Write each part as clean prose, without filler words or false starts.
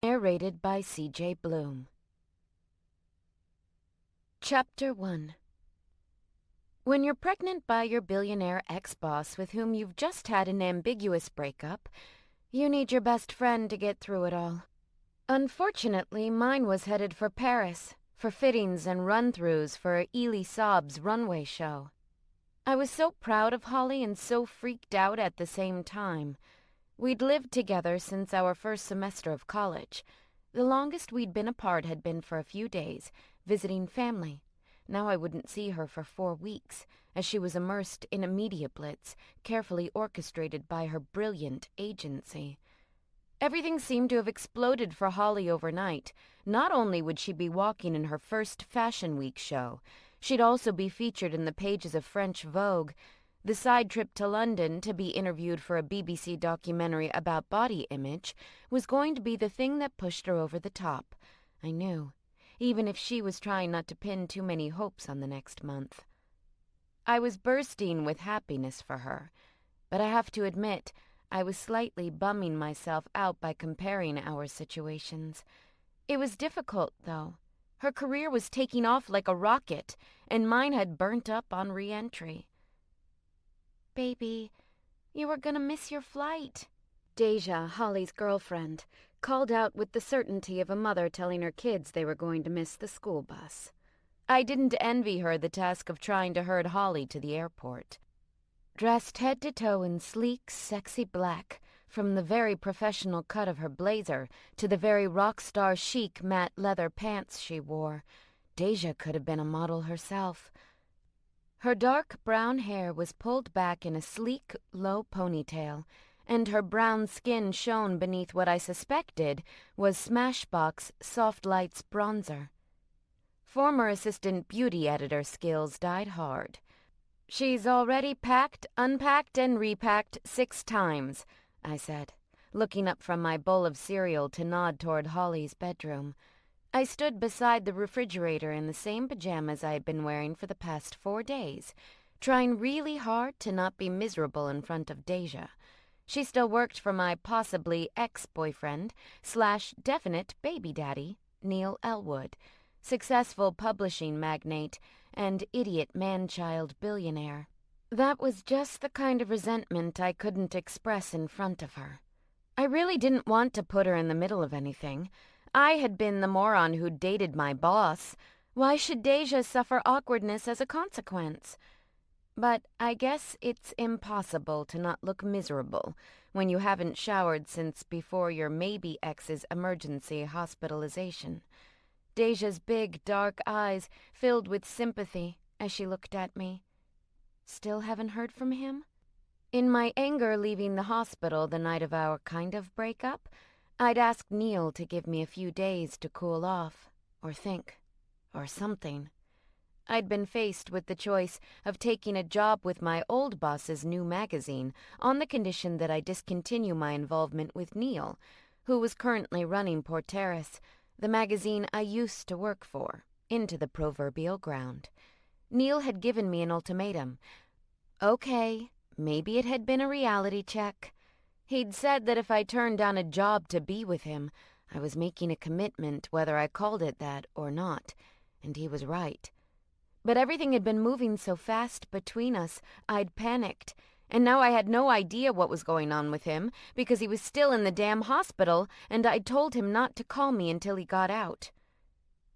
Narrated by C.J. Bloom. Chapter 1. When you're pregnant by your billionaire ex-boss with whom you've just had an ambiguous breakup, you need your best friend to get through it all. Unfortunately, mine was headed for Paris, for fittings and run-throughs for Elie Saab's runway show. I was so proud of Holly and so freaked out at the same time. We'd lived together since our first semester of college. The longest we'd been apart had been for a few days, visiting family. Now I wouldn't see her for 4 weeks, as she was immersed in a media blitz, carefully orchestrated by her brilliant agency. Everything seemed to have exploded for Holly overnight. Not only would she be walking in her first Fashion Week show, she'd also be featured in the pages of French Vogue. The side trip to London to be interviewed for a BBC documentary about body image was going to be the thing that pushed her over the top. I knew, even if she was trying not to pin too many hopes on the next month. I was bursting with happiness for her, but I have to admit, I was slightly bumming myself out by comparing our situations. It was difficult, though. Her career was taking off like a rocket, and mine had burnt up on re-entry. "Baby, you were gonna miss your flight," Deja, Holly's girlfriend, called out with the certainty of a mother telling her kids they were going to miss the school bus. I didn't envy her the task of trying to herd Holly to the airport. Dressed head to toe in sleek, sexy black, from the very professional cut of her blazer to the very rock star chic matte leather pants she wore, Deja could have been a model herself. Her dark brown hair was pulled back in a sleek, low ponytail, and her brown skin shone beneath what I suspected was Smashbox Soft Lights bronzer. Former assistant beauty editor skills died hard. "She's already packed, unpacked, and repacked 6 times, I said, looking up from my bowl of cereal to nod toward Holly's bedroom. I stood beside the refrigerator in the same pajamas I had been wearing for the past 4 days, trying really hard to not be miserable in front of Deja. She still worked for my possibly ex-boyfriend / definite baby daddy, Neil Elwood, successful publishing magnate and idiot man-child billionaire. That was just the kind of resentment I couldn't express in front of her. I really didn't want to put her in the middle of anything. I had been the moron who dated my boss. Why should Deja suffer awkwardness as a consequence? But I guess it's impossible to not look miserable when you haven't showered since before your maybe ex's emergency hospitalization. Deja's big, dark eyes filled with sympathy as she looked at me. "Still haven't heard from him?" In my anger leaving the hospital the night of our kind of breakup, I'd asked Neil to give me a few days to cool off, or think, or something. I'd been faced with the choice of taking a job with my old boss's new magazine on the condition that I discontinue my involvement with Neil, who was currently running Porteris, the magazine I used to work for, into the proverbial ground. Neil had given me an ultimatum. Okay, maybe it had been a reality check. He'd said that if I turned down a job to be with him, I was making a commitment whether I called it that or not, and he was right. But everything had been moving so fast between us, I'd panicked, and now I had no idea what was going on with him because he was still in the damn hospital, and I'd told him not to call me until he got out.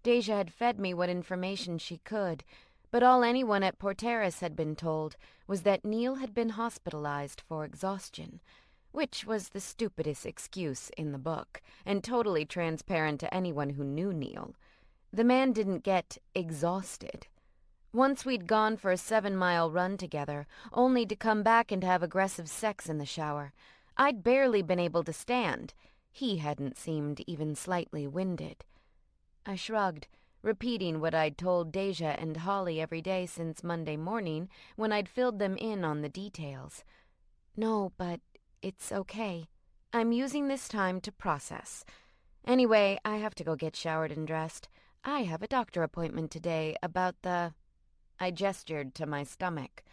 Deja had fed me what information she could, but all anyone at Porteris had been told was that Neil had been hospitalized for exhaustion, which was the stupidest excuse in the book, and totally transparent to anyone who knew Neil. The man didn't get exhausted. Once we'd gone for a 7-mile run together, only to come back and have aggressive sex in the shower. I'd barely been able to stand. He hadn't seemed even slightly winded. I shrugged, repeating what I'd told Deja and Holly every day since Monday morning when I'd filled them in on the details. "No, but it's okay. I'm using this time to process. Anyway, I have to go get showered and dressed. I have a doctor appointment today about the—" I gestured to my stomach.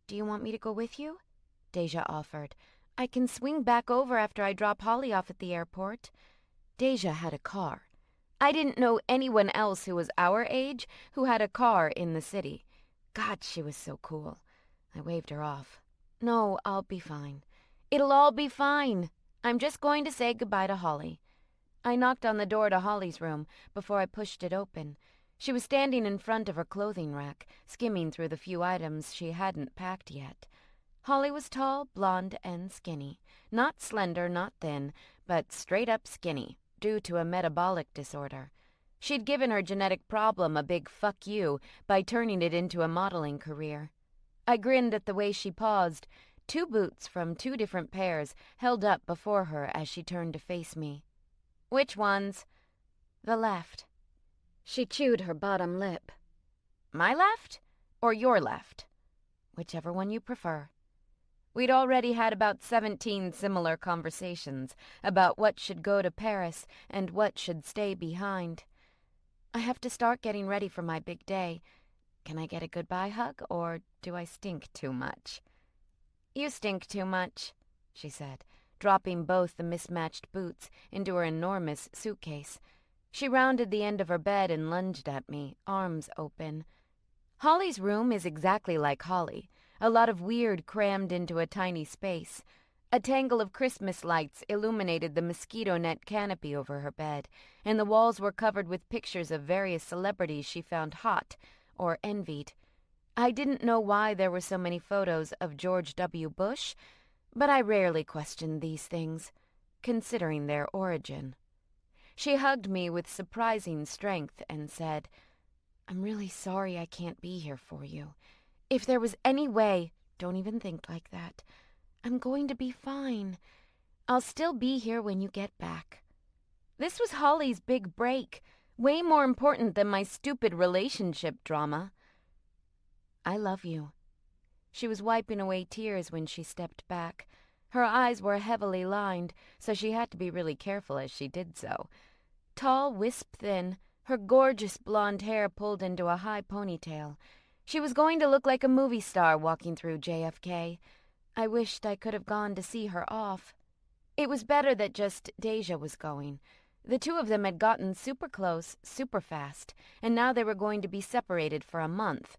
"Do you want me to go with you?" Deja offered. "I can swing back over after I drop Holly off at the airport." Deja had a car. I didn't know anyone else who was our age who had a car in the city. God, she was so cool. I waved her off. No, I'll be fine. It'll all be fine. I'm just going to say goodbye to Holly. I knocked on the door to Holly's room before I pushed it open. She was standing in front of her clothing rack, skimming through the few items she hadn't packed yet. Holly was tall, blonde, and skinny. Not slender, not thin, but straight-up skinny, due to a metabolic disorder. She'd given her genetic problem a big fuck you by turning it into a modeling career. I grinned at the way she paused, 2 boots from 2 different pairs held up before her as she turned to face me. Which ones? The left. She chewed her bottom lip. My left? Or your left? Whichever one you prefer. We'd already had about 17 similar conversations about what should go to Paris and what should stay behind. I have to start getting ready for my big day. Can I get a goodbye hug, or do I stink too much? You stink too much, she said, dropping both the mismatched boots into her enormous suitcase. She rounded the end of her bed and lunged at me, arms open. Holly's room is exactly like Holly. A lot of weird crammed into a tiny space. A tangle of Christmas lights illuminated the mosquito net canopy over her bed, and the walls were covered with pictures of various celebrities she found hot or envied. I didn't know why there were so many photos of George W. Bush, but I rarely questioned these things, considering their origin. She hugged me with surprising strength and said, I'm really sorry I can't be here for you. If there was any way, don't even think like that. I'm going to be fine. I'll still be here when you get back. This was Holly's big break, way more important than my stupid relationship drama. I love you. She was wiping away tears when she stepped back. Her eyes were heavily lined, so she had to be really careful as she did so. Tall, wisp-thin, her gorgeous blonde hair pulled into a high ponytail. She was going to look like a movie star walking through JFK. I wished I could have gone to see her off. It was better that just Deja was going. The 2 of them had gotten super close, super fast, and now they were going to be separated for a month.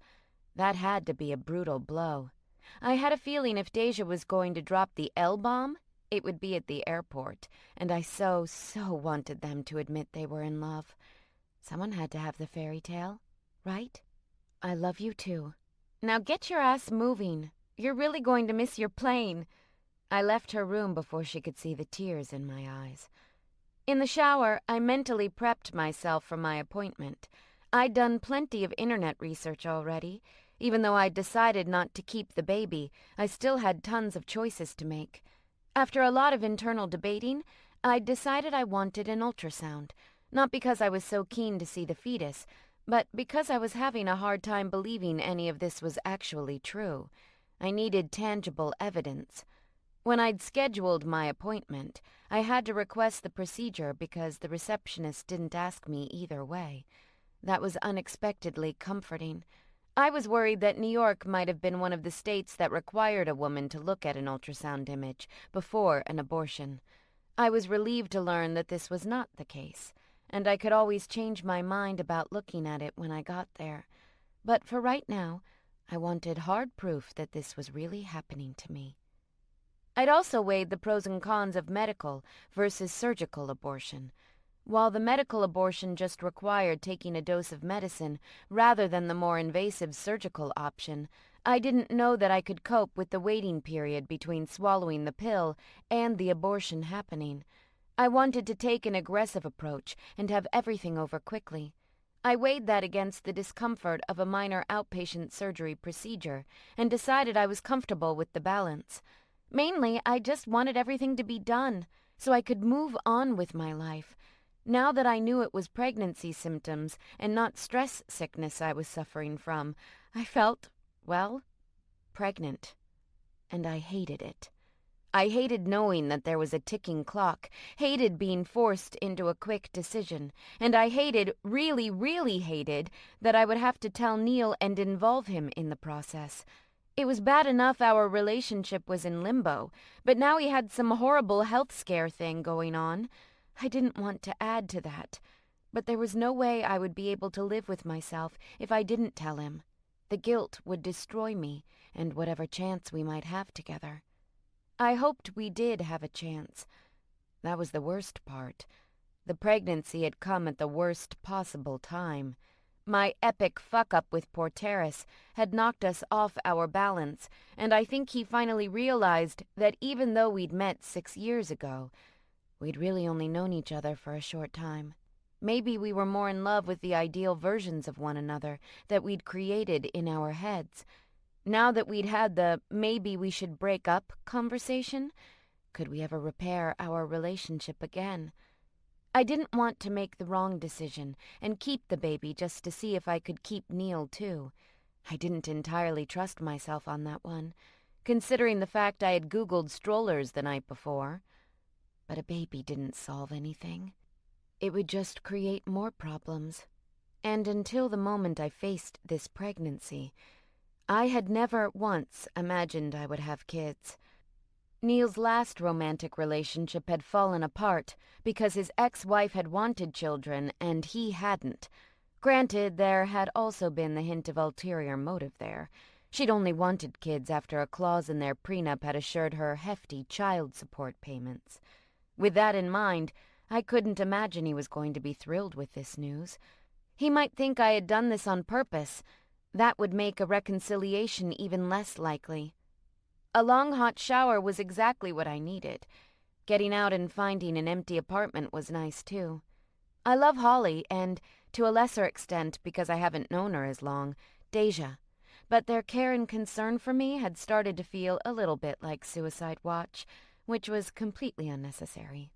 That had to be a brutal blow. I had a feeling if Deja was going to drop the L-bomb, it would be at the airport, and I so wanted them to admit they were in love. Someone had to have the fairy tale, right? I love you too. Now get your ass moving. You're really going to miss your plane. I left her room before she could see the tears in my eyes. In the shower, I mentally prepped myself for my appointment. I'd done plenty of internet research already. Even though I'd decided not to keep the baby, I still had tons of choices to make. After a lot of internal debating, I'd decided I wanted an ultrasound, not because I was so keen to see the fetus, but because I was having a hard time believing any of this was actually true. I needed tangible evidence. When I'd scheduled my appointment, I had to request the procedure because the receptionist didn't ask me either way. That was unexpectedly comforting. I was worried that New York might have been one of the states that required a woman to look at an ultrasound image before an abortion. I was relieved to learn that this was not the case, and I could always change my mind about looking at it when I got there. But for right now, I wanted hard proof that this was really happening to me. I'd also weighed the pros and cons of medical versus surgical abortion. While the medical abortion just required taking a dose of medicine rather than the more invasive surgical option, I didn't know that I could cope with the waiting period between swallowing the pill and the abortion happening. I wanted to take an aggressive approach and have everything over quickly. I weighed that against the discomfort of a minor outpatient surgery procedure and decided I was comfortable with the balance. Mainly, I just wanted everything to be done so I could move on with my life. Now that I knew it was pregnancy symptoms and not stress sickness I was suffering from, I felt, well, pregnant. And I hated it. I hated knowing that there was a ticking clock, hated being forced into a quick decision, and I hated, really hated, that I would have to tell Neil and involve him in the process. It was bad enough our relationship was in limbo, but now he had some horrible health scare thing going on. I didn't want to add to that, but there was no way I would be able to live with myself if I didn't tell him. The guilt would destroy me and whatever chance we might have together. I hoped we did have a chance. That was the worst part. The pregnancy had come at the worst possible time. My epic fuck-up with Porteris had knocked us off our balance, and I think he finally realized that even though we'd met 6 years ago, we'd really only known each other for a short time. Maybe we were more in love with the ideal versions of one another that we'd created in our heads. Now that we'd had the maybe we should break up conversation, could we ever repair our relationship again? I didn't want to make the wrong decision and keep the baby just to see if I could keep Neil too. I didn't entirely trust myself on that one, considering the fact I had Googled strollers the night before. But a baby didn't solve anything. It would just create more problems. And until the moment I faced this pregnancy, I had never once imagined I would have kids. Neil's last romantic relationship had fallen apart because his ex-wife had wanted children and he hadn't. Granted, there had also been the hint of ulterior motive there. She'd only wanted kids after a clause in their prenup had assured her hefty child support payments. With that in mind, I couldn't imagine he was going to be thrilled with this news. He might think I had done this on purpose. That would make a reconciliation even less likely. A long hot shower was exactly what I needed. Getting out and finding an empty apartment was nice too. I love Holly and, to a lesser extent because I haven't known her as long, Deja. But their care and concern for me had started to feel a little bit like suicide watch, which was completely unnecessary.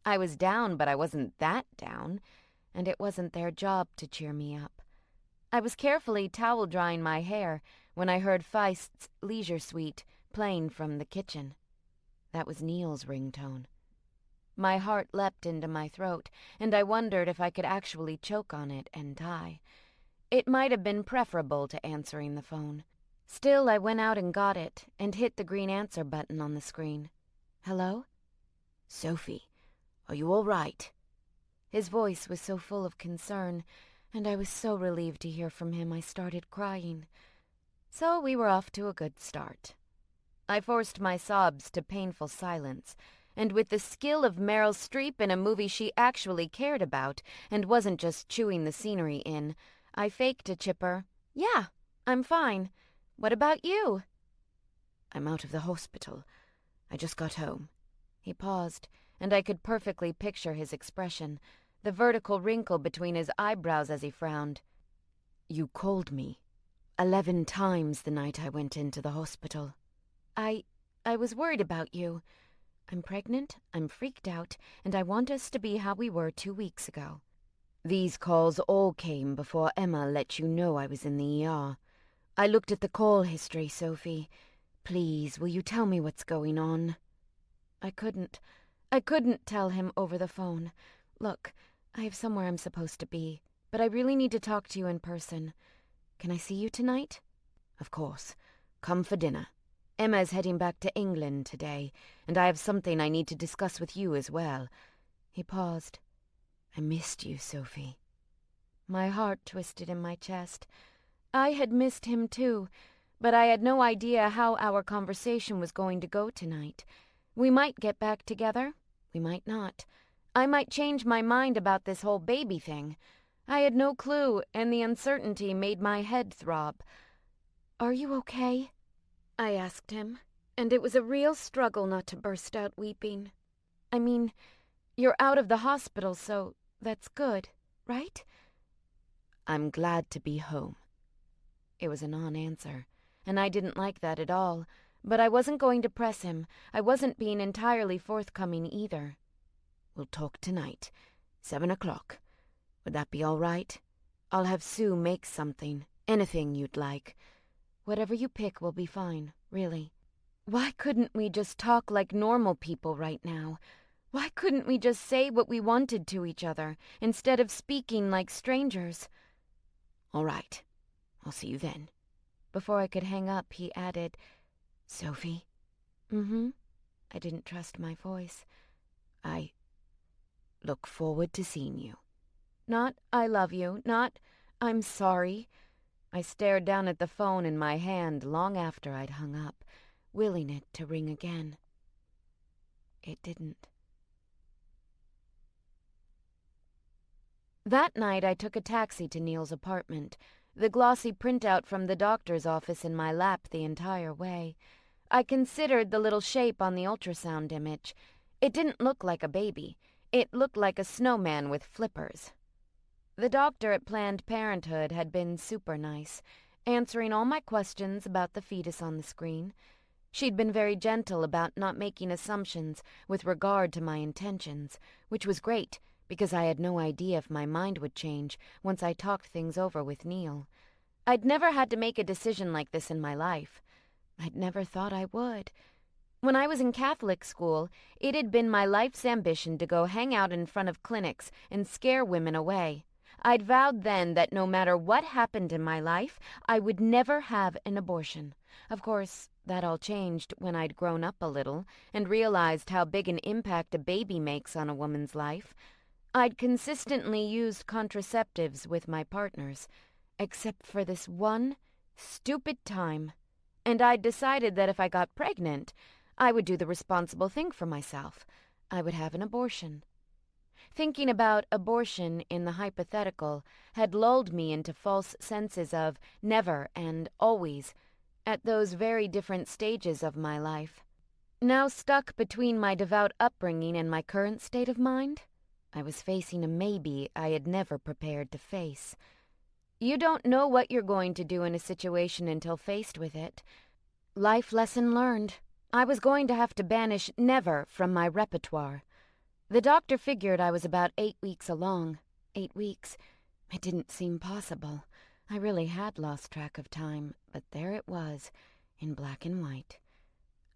I was down, but I wasn't that down, and it wasn't their job to cheer me up. I was carefully towel-drying my hair when I heard Feist's Leisure Suite playing from the kitchen. That was Neil's ringtone. My heart leapt into my throat, and I wondered if I could actually choke on it and die. It might have been preferable to answering the phone. Still, I went out and got it, and hit the green answer button on the screen. Hello? Sophie, are you all right? His voice was so full of concern, and I was so relieved to hear from him I started crying. So we were off to a good start. I forced my sobs to painful silence, and with the skill of Meryl Streep in a movie she actually cared about and wasn't just chewing the scenery in, I faked a chipper, "Yeah, I'm fine. What about you?" "I'm out of the hospital. I just got home." He paused, and I could perfectly picture his expression, the vertical wrinkle between his eyebrows as he frowned. "You called me 11 times the night I went into the hospital." I was worried about you. I'm pregnant, I'm freaked out, and I want us to be how we were 2 weeks ago." "These calls all came before Emma let you know I was in the ER. I looked at the call history, Sophie. Please, will you tell me what's going on?" I couldn't tell him over the phone. "Look, I have somewhere I'm supposed to be, but I really need to talk to you in person. Can I see you tonight?" "Of course. Come for dinner. Emma's heading back to England today, and I have something I need to discuss with you as well." He paused. "I missed you, Sophie." My heart twisted in my chest. I had missed him too, but I had no idea how our conversation was going to go tonight. We might get back together. We might not. I might change my mind about this whole baby thing. I had no clue, and the uncertainty made my head throb. "Are you okay?" I asked him, and it was a real struggle not to burst out weeping. "I mean, you're out of the hospital, so that's good, right?" "I'm glad to be home." It was a non-answer, and I didn't like that at all, but I wasn't going to press him. I wasn't being entirely forthcoming either. "We'll talk tonight, 7 o'clock. Would that be all right? I'll have Sue make something, anything you'd like. Whatever you pick will be fine, really." Why couldn't we just talk like normal people right now? Why couldn't we just say what we wanted to each other, instead of speaking like strangers? "All right. I'll see you then." Before I could hang up, he added, "Sophie?" "Mm-hmm." I didn't trust my voice. I Look forward to seeing you. Not, I love you, not, I'm sorry. I stared down at the phone in my hand long after I'd hung up, willing it to ring again. It didn't. That night I took a taxi to Neil's apartment, the glossy printout from the doctor's office in my lap the entire way. I considered the little shape on the ultrasound image. It didn't look like a baby. It looked like a snowman with flippers. The doctor at Planned Parenthood had been super nice, answering all my questions about the fetus on the screen. She'd been very gentle about not making assumptions with regard to my intentions, which was great, because I had no idea if my mind would change once I talked things over with Neil. I'd never had to make a decision like this in my life. I'd never thought I would. When I was in Catholic school, it had been my life's ambition to go hang out in front of clinics and scare women away. I'd vowed then that no matter what happened in my life, I would never have an abortion. Of course, that all changed when I'd grown up a little and realized how big an impact a baby makes on a woman's life. I'd consistently used contraceptives with my partners, except for this one stupid time. And I'd decided that if I got pregnant, I would do the responsible thing for myself. I would have an abortion. Thinking about abortion in the hypothetical had lulled me into false senses of never and always at those very different stages of my life. Now stuck between my devout upbringing and my current state of mind, I was facing a maybe I had never prepared to face. You don't know what you're going to do in a situation until faced with it. Life lesson learned. I was going to have to banish never from my repertoire. The doctor figured I was about 8 weeks along. 8 weeks. It didn't seem possible. I really had lost track of time, but there it was, in black and white.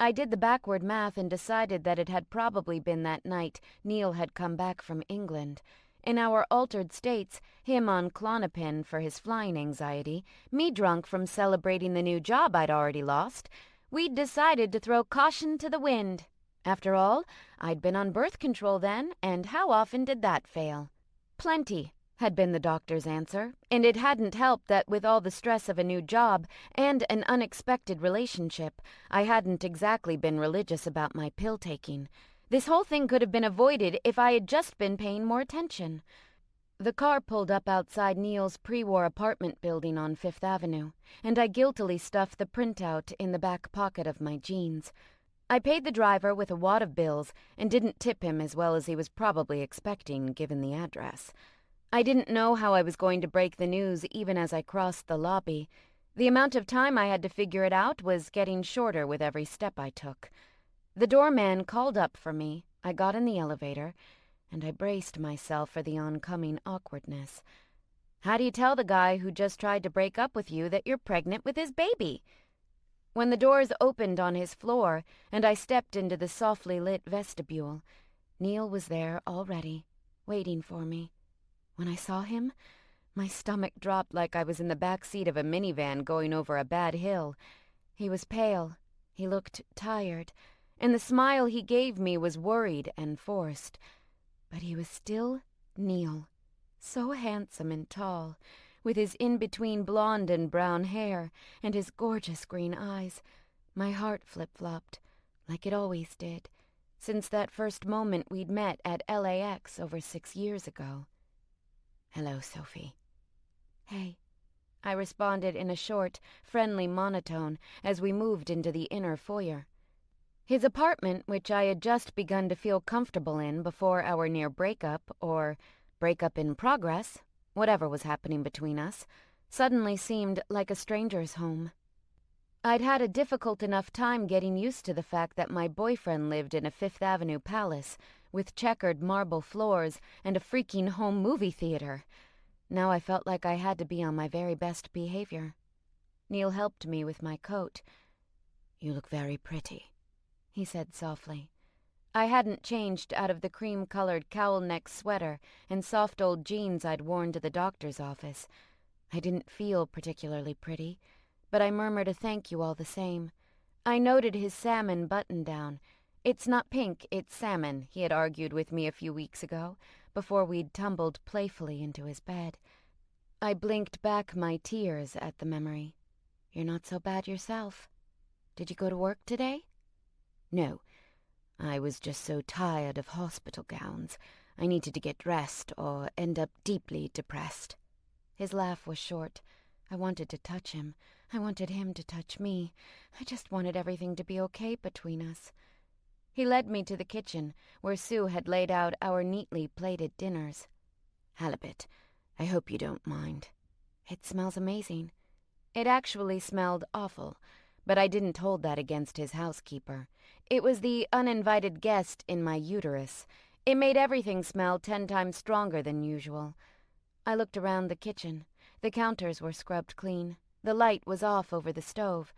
I did the backward math and decided that it had probably been that night Neil had come back from England. In our altered states, him on Klonopin for his flying anxiety, me drunk from celebrating the new job I'd already lost, we'd decided to throw caution to the wind. After all, I'd been on birth control then, and how often did that fail? Plenty, had been the doctor's answer, and it hadn't helped that with all the stress of a new job and an unexpected relationship, I hadn't exactly been religious about my pill-taking. This whole thing could have been avoided if I had just been paying more attention. The car pulled up outside Neil's pre-war apartment building on Fifth Avenue, and I guiltily stuffed the printout in the back pocket of my jeans. I paid the driver with a wad of bills and didn't tip him as well as he was probably expecting, given the address. I didn't know how I was going to break the news even as I crossed the lobby. The amount of time I had to figure it out was getting shorter with every step I took. The doorman called up for me. I got in the elevator, and I braced myself for the oncoming awkwardness. How do you tell the guy who just tried to break up with you that you're pregnant with his baby? When the doors opened on his floor and I stepped into the softly lit vestibule, Neil was there already, waiting for me. When I saw him, my stomach dropped like I was in the back seat of a minivan going over a bad hill. He was pale, he looked tired, and the smile he gave me was worried and forced. But he was still Neil, so handsome and tall, with his in-between blonde and brown hair and his gorgeous green eyes. My heart flip-flopped, like it always did, since that first moment we'd met at LAX over 6 years ago. "Hello, Sophie." "Hey," I responded in a short, friendly monotone as we moved into the inner foyer. His apartment, which I had just begun to feel comfortable in before our near breakup, or breakup in progress, whatever was happening between us, suddenly seemed like a stranger's home. I'd had a difficult enough time getting used to the fact that my boyfriend lived in a Fifth Avenue palace with checkered marble floors and a freaking home movie theater. Now I felt like I had to be on my very best behavior. Neil helped me with my coat. "You look very pretty," he said softly. I hadn't changed out of the cream-colored cowl-neck sweater and soft old jeans I'd worn to the doctor's office. I didn't feel particularly pretty, but I murmured a thank you all the same. I noted his salmon button-down. "It's not pink, it's salmon," he had argued with me a few weeks ago, before we'd tumbled playfully into his bed. I blinked back my tears at the memory. "You're not so bad yourself. Did you go to work today?" "No. I was just so tired of hospital gowns. I needed to get dressed or end up deeply depressed." His laugh was short. I wanted to touch him. I wanted him to touch me. I just wanted everything to be okay between us. He led me to the kitchen, where Sue had laid out our neatly plated dinners. "Halibut. I hope you don't mind." "It smells amazing." It actually smelled awful, but I didn't hold that against his housekeeper. It was the uninvited guest in my uterus. It made everything smell 10 times stronger than usual. I looked around the kitchen. The counters were scrubbed clean. The light was off over the stove.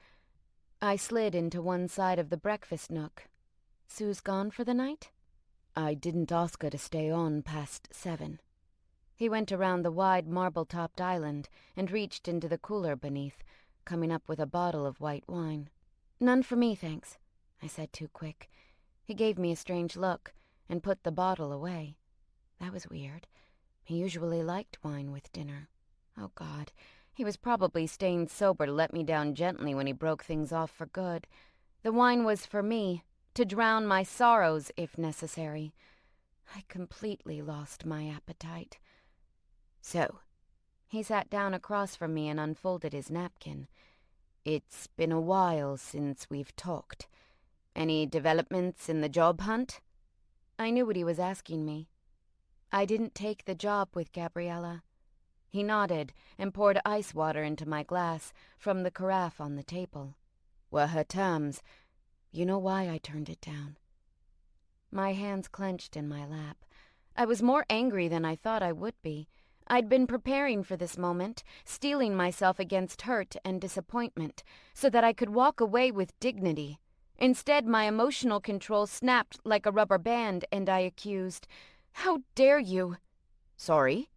I slid into one side of the breakfast nook. "Sue's gone for the night?" "I didn't ask her to stay on past 7. He went around the wide marble-topped island and reached into the cooler beneath, coming up with a bottle of white wine. "None for me, thanks," I said too quick. He gave me a strange look and put the bottle away. That was weird. He usually liked wine with dinner. Oh, God. He was probably staying sober to let me down gently when he broke things off for good. The wine was for me, to drown my sorrows if necessary. I completely lost my appetite. "So," he sat down across from me and unfolded his napkin. "It's been a while since we've talked. Any developments in the job hunt?" I knew what he was asking me. "I didn't take the job with Gabriella." He nodded and poured ice water into my glass from the carafe on the table. "Were her terms? You know why I turned it down." My hands clenched in my lap. I was more angry than I thought I would be. I'd been preparing for this moment, steeling myself against hurt and disappointment, so that I could walk away with dignity. Instead, my emotional control snapped like a rubber band, and I accused, "How dare you?" "Sorry?"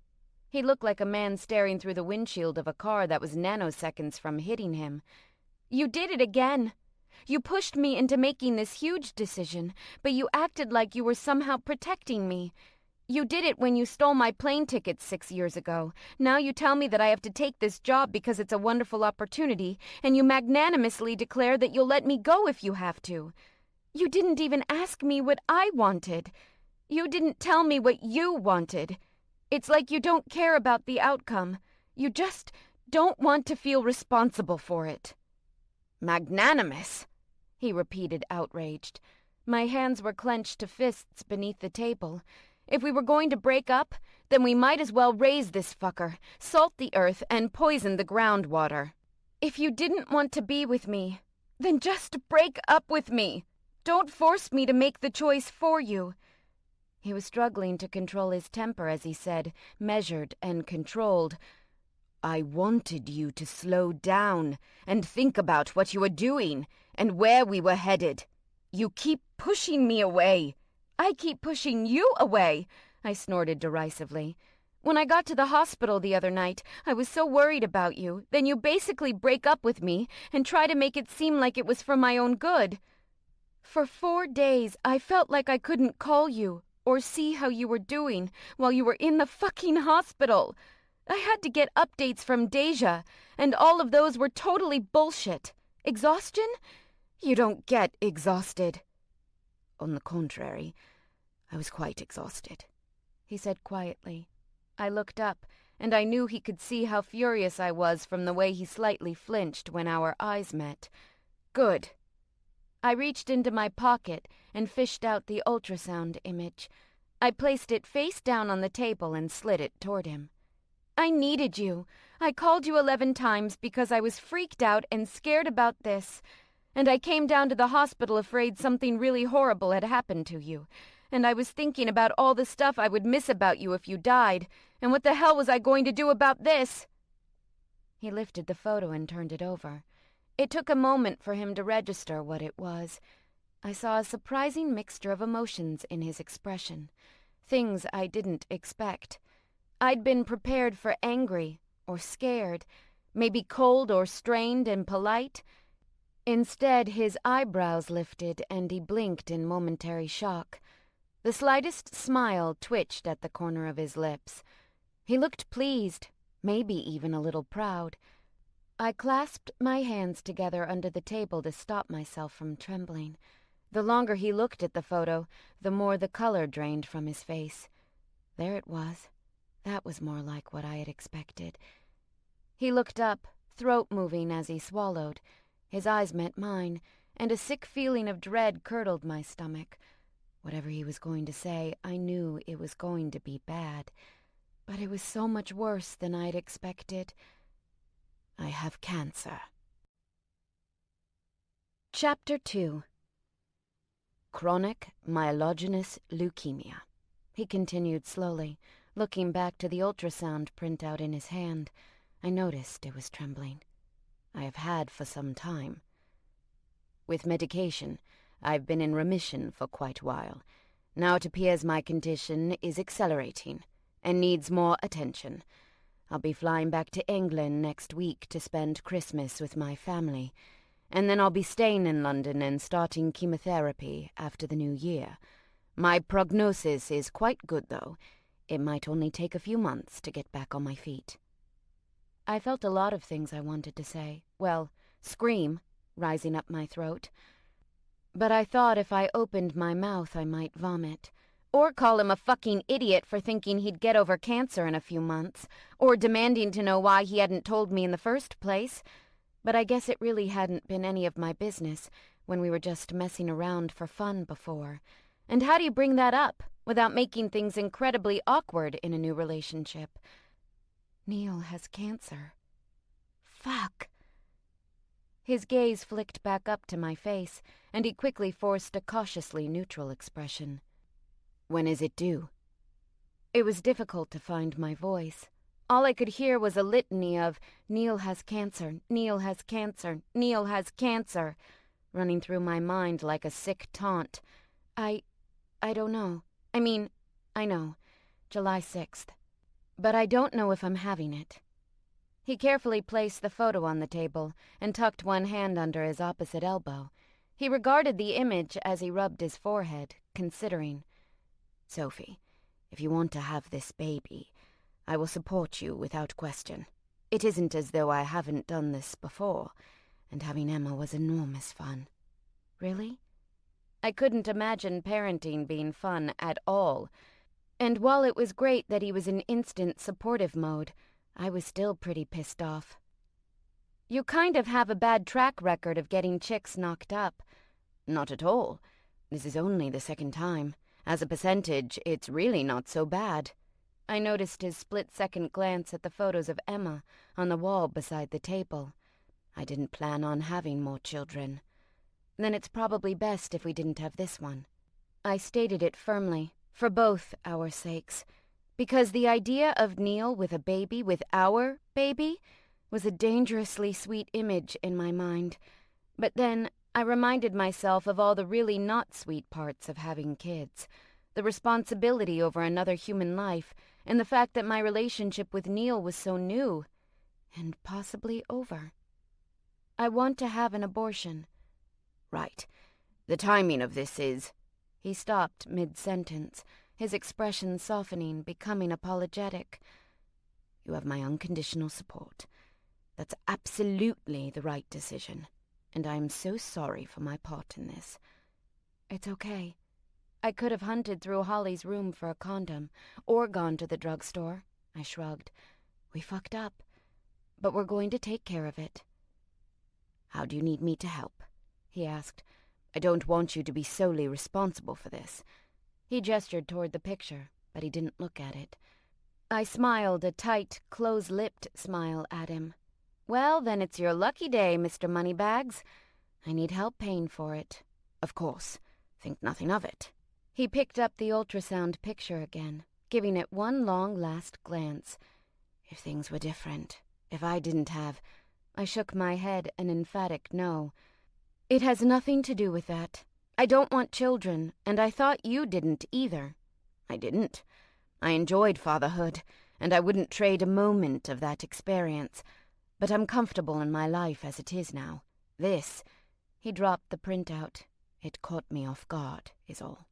He looked like a man staring through the windshield of a car that was nanoseconds from hitting him. "You did it again. You pushed me into making this huge decision, but you acted like you were somehow protecting me. You did it when you stole my plane tickets 6 years ago. Now you tell me that I have to take this job because it's a wonderful opportunity, and you magnanimously declare that you'll let me go if you have to. You didn't even ask me what I wanted. You didn't tell me what you wanted. It's like you don't care about the outcome. You just don't want to feel responsible for it." "Magnanimous?" he repeated, outraged. My hands were clenched to fists beneath the table. If we were going to break up, then we might as well raise this fucker, salt the earth, and poison the groundwater. If you didn't want to be with me, then just break up with me. Don't force me to make the choice for you." He was struggling to control his temper as he said, measured and controlled, "I wanted you to slow down and think about what you were doing and where we were headed. You keep pushing me away." "I keep pushing you away," I snorted derisively. "When I got to the hospital the other night, I was so worried about you. Then you basically break up with me and try to make it seem like it was for my own good. For 4 days, I felt like I couldn't call you or see how you were doing while you were in the fucking hospital. I had to get updates from Deja, and all of those were totally bullshit. Exhaustion? You don't get exhausted." "On the contrary, I was quite exhausted," he said quietly. I looked up, and I knew he could see how furious I was from the way he slightly flinched when our eyes met. Good. I reached into my pocket and fished out the ultrasound image. I placed it face down on the table and slid it toward him. "I needed you. I called you 11 times because I was freaked out and scared about this. And I came down to the hospital afraid something really horrible had happened to you. And I was thinking about all the stuff I would miss about you if you died. And what the hell was I going to do about this?" He lifted the photo and turned it over. It took a moment for him to register what it was. I saw a surprising mixture of emotions in his expression. Things I didn't expect. I'd been prepared for angry or scared, maybe cold or strained and polite. Instead, his eyebrows lifted and he blinked in momentary shock. The slightest smile twitched at the corner of his lips. He looked pleased, maybe even a little proud. I clasped my hands together under the table to stop myself from trembling. The longer he looked at the photo, the more the color drained from his face. There it was. That was more like what I had expected. He looked up, throat moving as he swallowed. His eyes met mine, and a sick feeling of dread curdled my stomach. Whatever he was going to say, I knew it was going to be bad. But it was so much worse than I'd expected. I have cancer. Chapter 2. Chronic myelogenous leukemia, he continued slowly, looking back to the ultrasound printout in his hand. I noticed it was trembling. I have had for some time. With medication, I've been in remission for quite a while. Now it appears my condition is accelerating and needs more attention. I'll be flying back to England next week to spend Christmas with my family, and then I'll be staying in London and starting chemotherapy after the new year. My prognosis is quite good, though. It might only take a few months to get back on my feet. I felt a lot of things I wanted to say. Well, scream, rising up my throat. But I thought if I opened my mouth I might vomit. Or call him a fucking idiot for thinking he'd get over cancer in a few months. Or demanding to know why he hadn't told me in the first place. But I guess it really hadn't been any of my business when we were just messing around for fun before. And how do you bring that up without making things incredibly awkward in a new relationship? Neil has cancer. Fuck. His gaze flicked back up to my face, and he quickly forced a cautiously neutral expression. When is it due? It was difficult to find my voice. All I could hear was a litany of Neil has cancer, Neil has cancer, Neil has cancer, running through my mind like a sick taunt. I don't know. I know. July 6th. But I don't know if I'm having it. He carefully placed the photo on the table and tucked one hand under his opposite elbow. He regarded the image as he rubbed his forehead, considering. Sophie, if you want to have this baby, I will support you without question. It isn't as though I haven't done this before, and having Emma was enormous fun. Really? I couldn't imagine parenting being fun at all. And while it was great that he was in instant supportive mode, I was still pretty pissed off. You kind of have a bad track record of getting chicks knocked up. Not at all. This is only the second time. As a percentage, it's really not so bad. I noticed his split-second glance at the photos of Emma on the wall beside the table. I didn't plan on having more children. Then it's probably best if we didn't have this one. I stated it firmly, for both our sakes, because the idea of Neil with a baby, with our baby, was a dangerously sweet image in my mind. But then I reminded myself of all the really not sweet parts of having kids, the responsibility over another human life, and the fact that my relationship with Neil was so new, and possibly over. I want to have an abortion. Right. The timing of this is... He stopped mid-sentence, his expression softening, becoming apologetic. You have my unconditional support. That's absolutely the right decision, and I am so sorry for my part in this. It's okay. I could have hunted through Holly's room for a condom, or gone to the drugstore. I shrugged. We fucked up, but we're going to take care of it. How do you need me to help? He asked. I don't want you to be solely responsible for this. He gestured toward the picture, but he didn't look at it. I smiled a tight, close-lipped smile at him. Well, then it's your lucky day, Mr. Moneybags. I need help paying for it. Of course. Think nothing of it. He picked up the ultrasound picture again, giving it one long last glance. If things were different, if I didn't have... I shook my head an emphatic no. It has nothing to do with that. I don't want children, and I thought you didn't either. I didn't. I enjoyed fatherhood, and I wouldn't trade a moment of that experience. But I'm comfortable in my life as it is now. This... He dropped the printout. It caught me off guard, is all.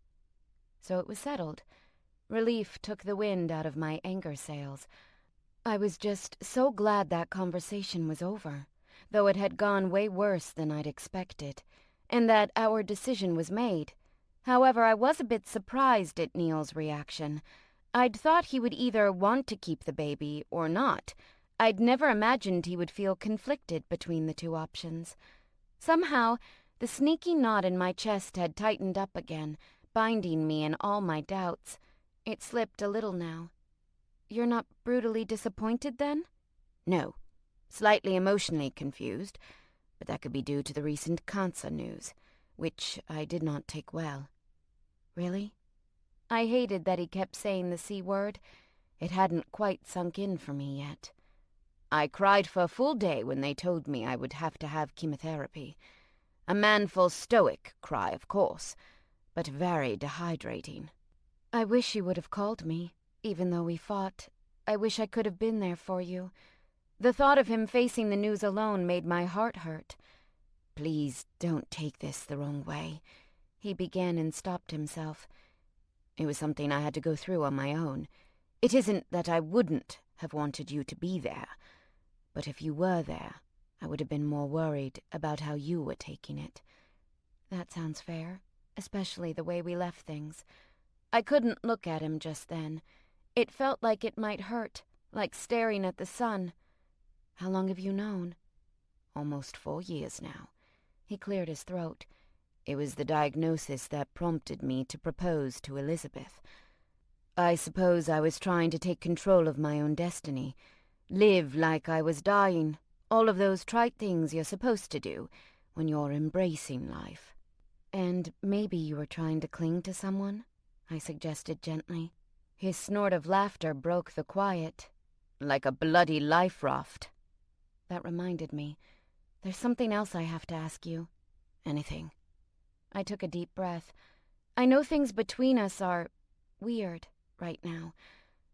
So it was settled. Relief took the wind out of my anger sails. I was just so glad that conversation was over, though it had gone way worse than I'd expected, and that our decision was made. However, I was a bit surprised at Neil's reaction. I'd thought he would either want to keep the baby or not. I'd never imagined he would feel conflicted between the two options. Somehow, the sneaky knot in my chest had tightened up again, binding me in all my doubts. It slipped a little now. "You're not brutally disappointed, then?" "No. Slightly emotionally confused, but that could be due to the recent cancer news, which I did not take well." "Really?" I hated that he kept saying the C word. It hadn't quite sunk in for me yet. "I cried for a full day when they told me I would have to have chemotherapy. A manful stoic cry, of course, but very dehydrating." "I wish you would have called me, even though we fought. I wish I could have been there for you." The thought of him facing the news alone made my heart hurt. "Please don't take this the wrong way," he began and stopped himself. "It was something I had to go through on my own. It isn't that I wouldn't have wanted you to be there, but if you were there, I would have been more worried about how you were taking it." That sounds fair, especially the way we left things. I couldn't look at him just then. It felt like it might hurt, like staring at the sun. "How long have you known?" "Almost 4 years now." He cleared his throat. "It was the diagnosis that prompted me to propose to Elizabeth. I suppose I was trying to take control of my own destiny, live like I was dying, all of those trite things you're supposed to do when you're embracing life." "And maybe you were trying to cling to someone?" I suggested gently. His snort of laughter broke the quiet. "Like a bloody life raft." That reminded me. "There's something else I have to ask you." "Anything?" I took a deep breath. "I know things between us are weird right now,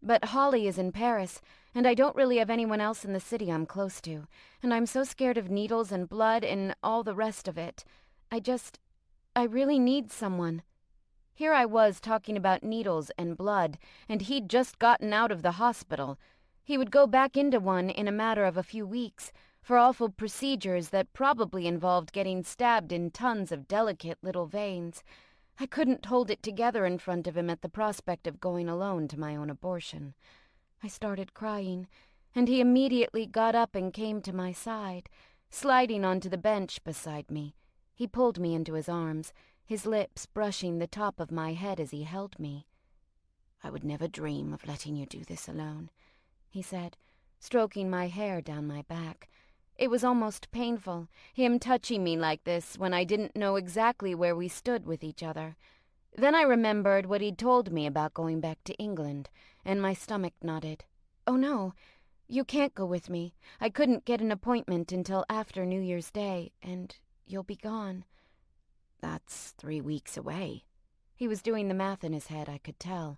but Holly is in Paris, and I don't really have anyone else in the city I'm close to, and I'm so scared of needles and blood and all the rest of it. I really need someone." Here I was talking about needles and blood, and he'd just gotten out of the hospital. He would go back into one in a matter of a few weeks, for awful procedures that probably involved getting stabbed in tons of delicate little veins. I couldn't hold it together in front of him at the prospect of going alone to my own abortion. I started crying, and he immediately got up and came to my side, sliding onto the bench beside me. He pulled me into his arms, his lips brushing the top of my head as he held me. "I would never dream of letting you do this alone," he said, stroking my hair down my back. It was almost painful, him touching me like this when I didn't know exactly where we stood with each other. Then I remembered what he'd told me about going back to England, and my stomach knotted. "Oh no, you can't go with me. I couldn't get an appointment until after New Year's Day, and you'll be gone." "That's 3 weeks away." He was doing the math in his head, I could tell.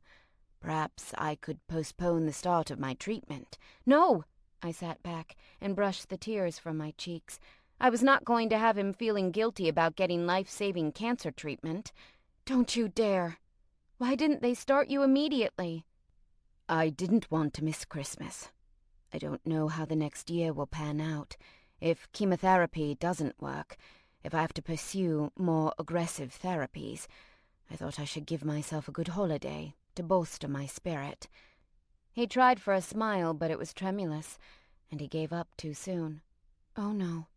"Perhaps I could postpone the start of my treatment." "No!" I sat back and brushed the tears from my cheeks. I was not going to have him feeling guilty about getting life-saving cancer treatment. "Don't you dare! Why didn't they start you immediately?" "I didn't want to miss Christmas. I don't know how the next year will pan out. If chemotherapy doesn't work, if I have to pursue more aggressive therapies, I thought I should give myself a good holiday to bolster my spirit." He tried for a smile, but it was tremulous, and he gave up too soon. "Oh, no.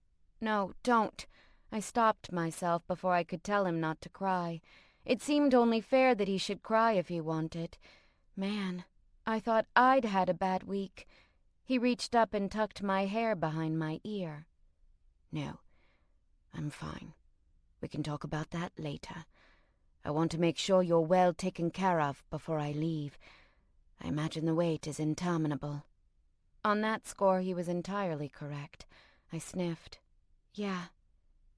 No, don't." I stopped myself before I could tell him not to cry. It seemed only fair that he should cry if he wanted. Man, I thought I'd had a bad week. He reached up and tucked my hair behind my ear. "No, I'm fine. We can talk about that later. I want to make sure you're well taken care of before I leave. I imagine the wait is interminable." On that score, he was entirely correct. I sniffed. "Yeah,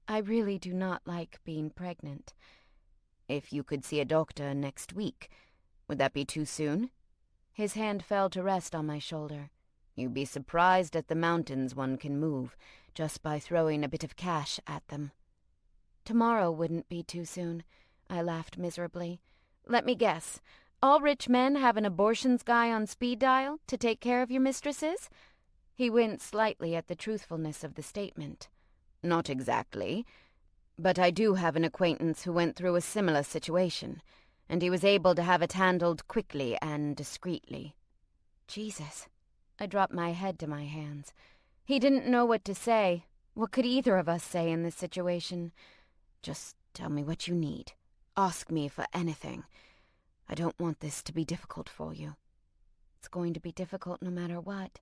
I really do not like being pregnant." "If you could see a doctor next week, would that be too soon?" His hand fell to rest on my shoulder. "You'd be surprised at the mountains one can move just by throwing a bit of cash at them." "Tomorrow wouldn't be too soon," I laughed miserably. Let me guess. All rich men have an abortions guy on speed dial to take care of your mistresses? He winced slightly at the truthfulness of the statement. Not exactly, but I do have an acquaintance who went through a similar situation, and he was able to have it handled quickly and discreetly. Jesus. I dropped my head to my hands. He didn't know what to say. What could either of us say in this situation? Just tell me what you need. Ask me for anything. I don't want this to be difficult for you. It's going to be difficult no matter what.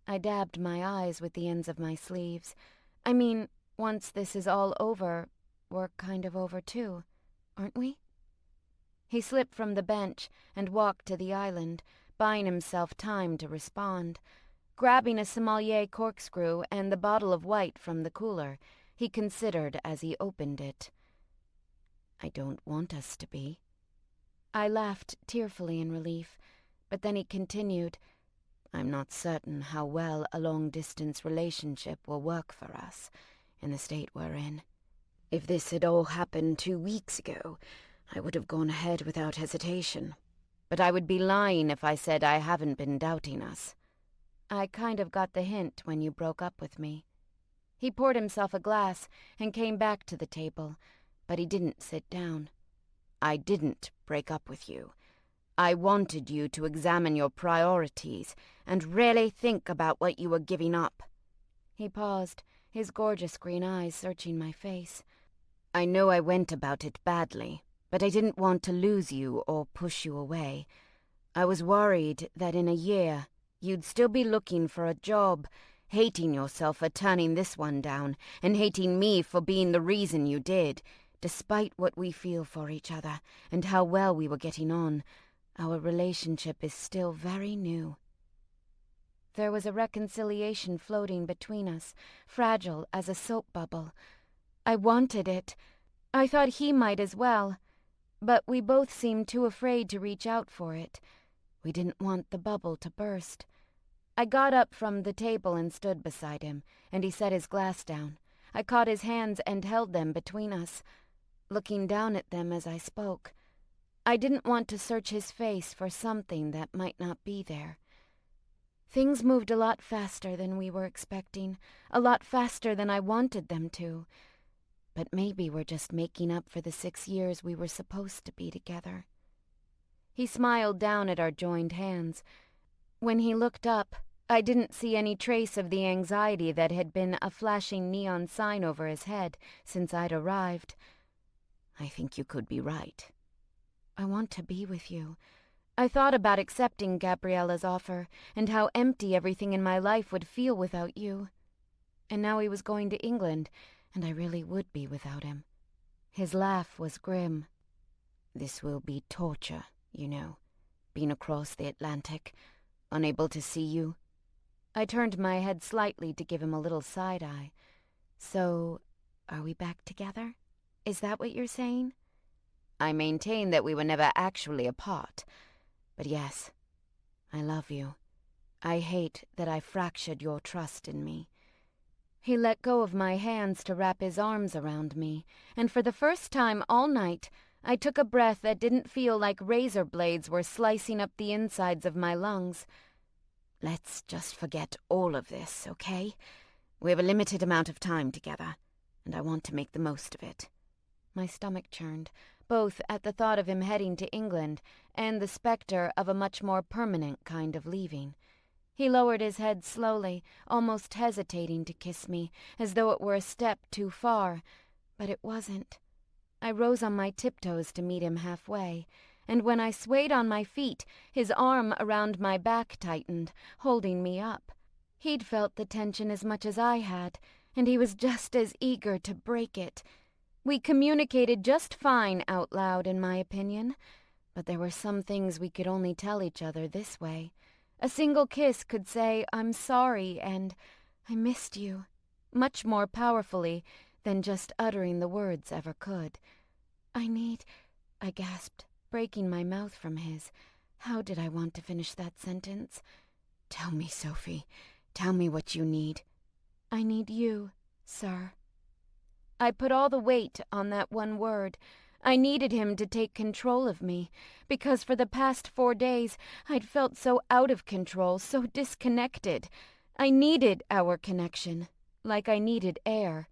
I dabbed my eyes with the ends of my sleeves. I mean, once this is all over, we're kind of over too, aren't we? He slipped from the bench and walked to the island, buying himself time to respond. Grabbing a sommelier corkscrew and the bottle of white from the cooler, he considered as he opened it. I don't want us to be. I laughed tearfully in relief, but then he continued, I'm not certain how well a long-distance relationship will work for us, in the state we're in. If this had all happened 2 weeks ago, I would have gone ahead without hesitation. But I would be lying if I said I haven't been doubting us. I kind of got the hint when you broke up with me. He poured himself a glass and came back to the table, but he didn't sit down. I didn't break up with you. I wanted you to examine your priorities and really think about what you were giving up. He paused, his gorgeous green eyes searching my face. I know I went about it badly, but I didn't want to lose you or push you away. I was worried that in a year you'd still be looking for a job, hating yourself for turning this one down, and hating me for being the reason you did. Despite what we feel for each other and how well we were getting on, our relationship is still very new. There was a reconciliation floating between us, fragile as a soap bubble. I wanted it. I thought he might as well, but we both seemed too afraid to reach out for it. We didn't want the bubble to burst. I got up from the table and stood beside him, and he set his glass down. I caught his hands and held them between us, looking down at them as I spoke. I didn't want to search his face for something that might not be there. Things moved a lot faster than we were expecting, a lot faster than I wanted them to. But maybe we're just making up for the 6 years we were supposed to be together. He smiled down at our joined hands. When he looked up, I didn't see any trace of the anxiety that had been a flashing neon sign over his head since I'd arrived. I think you could be right. I want to be with you. I thought about accepting Gabriella's offer and how empty everything in my life would feel without you. And now he was going to England, and I really would be without him. His laugh was grim. This will be torture, you know, being across the Atlantic, unable to see you. I turned my head slightly to give him a little side-eye. So, are we back together? Is that what you're saying? I maintain that we were never actually apart. But yes, I love you. I hate that I fractured your trust in me. He let go of my hands to wrap his arms around me, and for the first time all night, I took a breath that didn't feel like razor blades were slicing up the insides of my lungs. Let's just forget all of this, okay? We have a limited amount of time together, and I want to make the most of it. My stomach churned, both at the thought of him heading to England and the specter of a much more permanent kind of leaving. He lowered his head slowly, almost hesitating to kiss me, as though it were a step too far, but it wasn't. I rose on my tiptoes to meet him halfway, and when I swayed on my feet, his arm around my back tightened, holding me up. He'd felt the tension as much as I had, and he was just as eager to break it. We communicated just fine out loud, in my opinion, but there were some things we could only tell each other this way. A single kiss could say, "I'm sorry," and "I missed you," much more powerfully than just uttering the words ever could. I gasped, breaking my mouth from his. How did I want to finish that sentence? Tell me, Sophie. Tell me what you need. I need you, sir. I put all the weight on that one word. I needed him to take control of me, because for the past 4 days I'd felt so out of control, so disconnected. I needed our connection, like I needed air.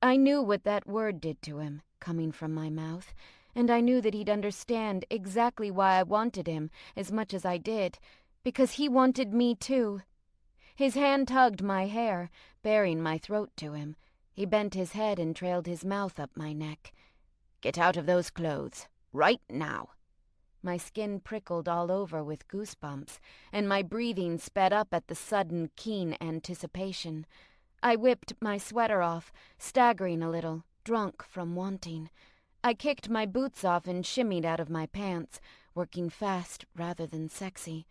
I knew what that word did to him, coming from my mouth, and I knew that he'd understand exactly why I wanted him as much as I did, because he wanted me too. His hand tugged my hair, baring my throat to him. He bent his head and trailed his mouth up my neck. "Get out of those clothes, right now." My skin prickled all over with goosebumps, and my breathing sped up at the sudden, keen anticipation. I whipped my sweater off, staggering a little, drunk from wanting. I kicked my boots off and shimmied out of my pants, working fast rather than sexy.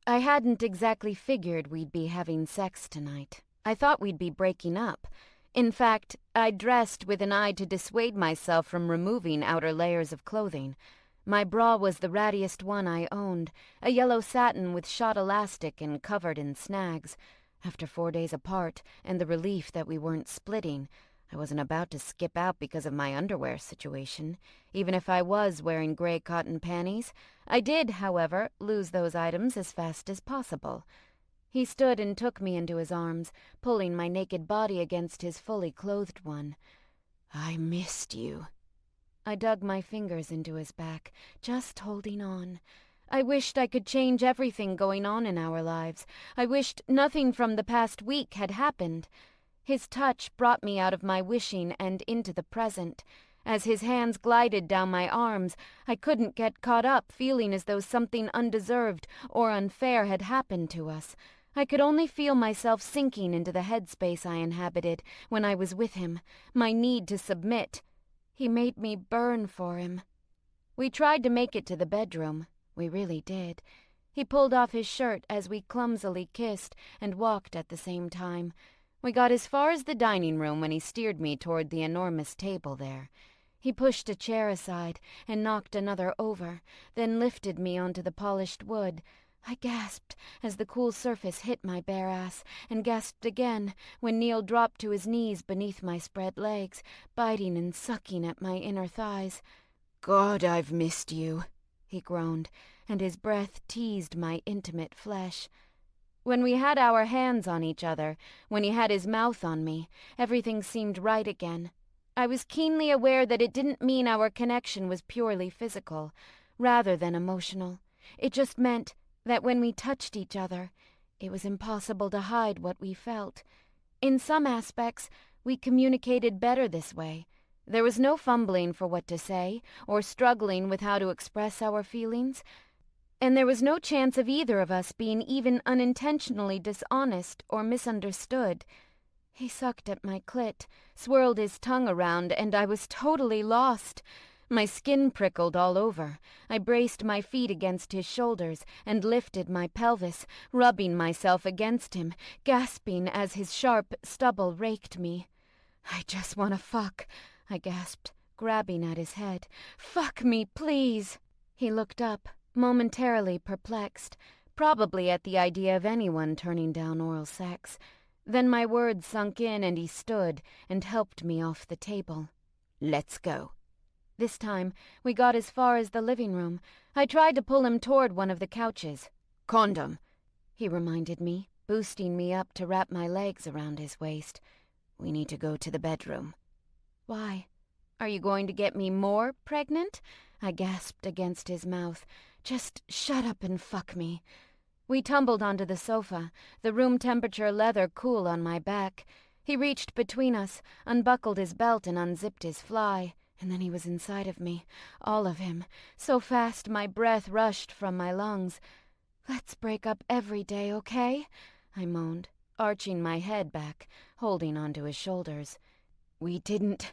I hadn't exactly figured we'd be having sex tonight. I thought we'd be breaking up. In fact, I dressed with an eye to dissuade myself from removing outer layers of clothing. My bra was the rattiest one I owned, a yellow satin with shot elastic and covered in snags. After 4 days apart, and the relief that we weren't splitting, I wasn't about to skip out because of my underwear situation, even if I was wearing gray cotton panties. I did, however, lose those items as fast as possible. He stood and took me into his arms, pulling my naked body against his fully clothed one. "I missed you." I dug my fingers into his back, just holding on. I wished I could change everything going on in our lives. I wished nothing from the past week had happened. His touch brought me out of my wishing and into the present. As his hands glided down my arms, I couldn't get caught up, feeling as though something undeserved or unfair had happened to us. I could only feel myself sinking into the headspace I inhabited when I was with him, my need to submit. He made me burn for him. We tried to make it to the bedroom. We really did. He pulled off his shirt as we clumsily kissed and walked at the same time. We got as far as the dining room when he steered me toward the enormous table there. He pushed a chair aside and knocked another over, then lifted me onto the polished wood. I gasped as the cool surface hit my bare ass, and gasped again when Neil dropped to his knees beneath my spread legs, biting and sucking at my inner thighs. "God, I've missed you," he groaned, and his breath teased my intimate flesh. When we had our hands on each other, when he had his mouth on me, everything seemed right again. I was keenly aware that it didn't mean our connection was purely physical, rather than emotional. It just meant that when we touched each other, it was impossible to hide what we felt. In some aspects, we communicated better this way. There was no fumbling for what to say, or struggling with how to express our feelings, and there was no chance of either of us being even unintentionally dishonest or misunderstood. He sucked at my clit, swirled his tongue around, and I was totally lost. My skin prickled all over. I braced my feet against his shoulders and lifted my pelvis, rubbing myself against him, gasping as his sharp stubble raked me. "I just want to fuck," I gasped, grabbing at his head. "Fuck me, please." He looked up, momentarily perplexed, probably at the idea of anyone turning down oral sex. Then my words sunk in and he stood and helped me off the table. "Let's go." This time, we got as far as the living room. I tried to pull him toward one of the couches. "Condom," he reminded me, boosting me up to wrap my legs around his waist. "We need to go to the bedroom." "Why? Are you going to get me more pregnant?" I gasped against his mouth. "Just shut up and fuck me." We tumbled onto the sofa, the room temperature leather cool on my back. He reached between us, unbuckled his belt and unzipped his fly. And then he was inside of me, all of him, so fast my breath rushed from my lungs. "Let's break up every day, okay?" I moaned, arching my head back, holding onto his shoulders. "We didn't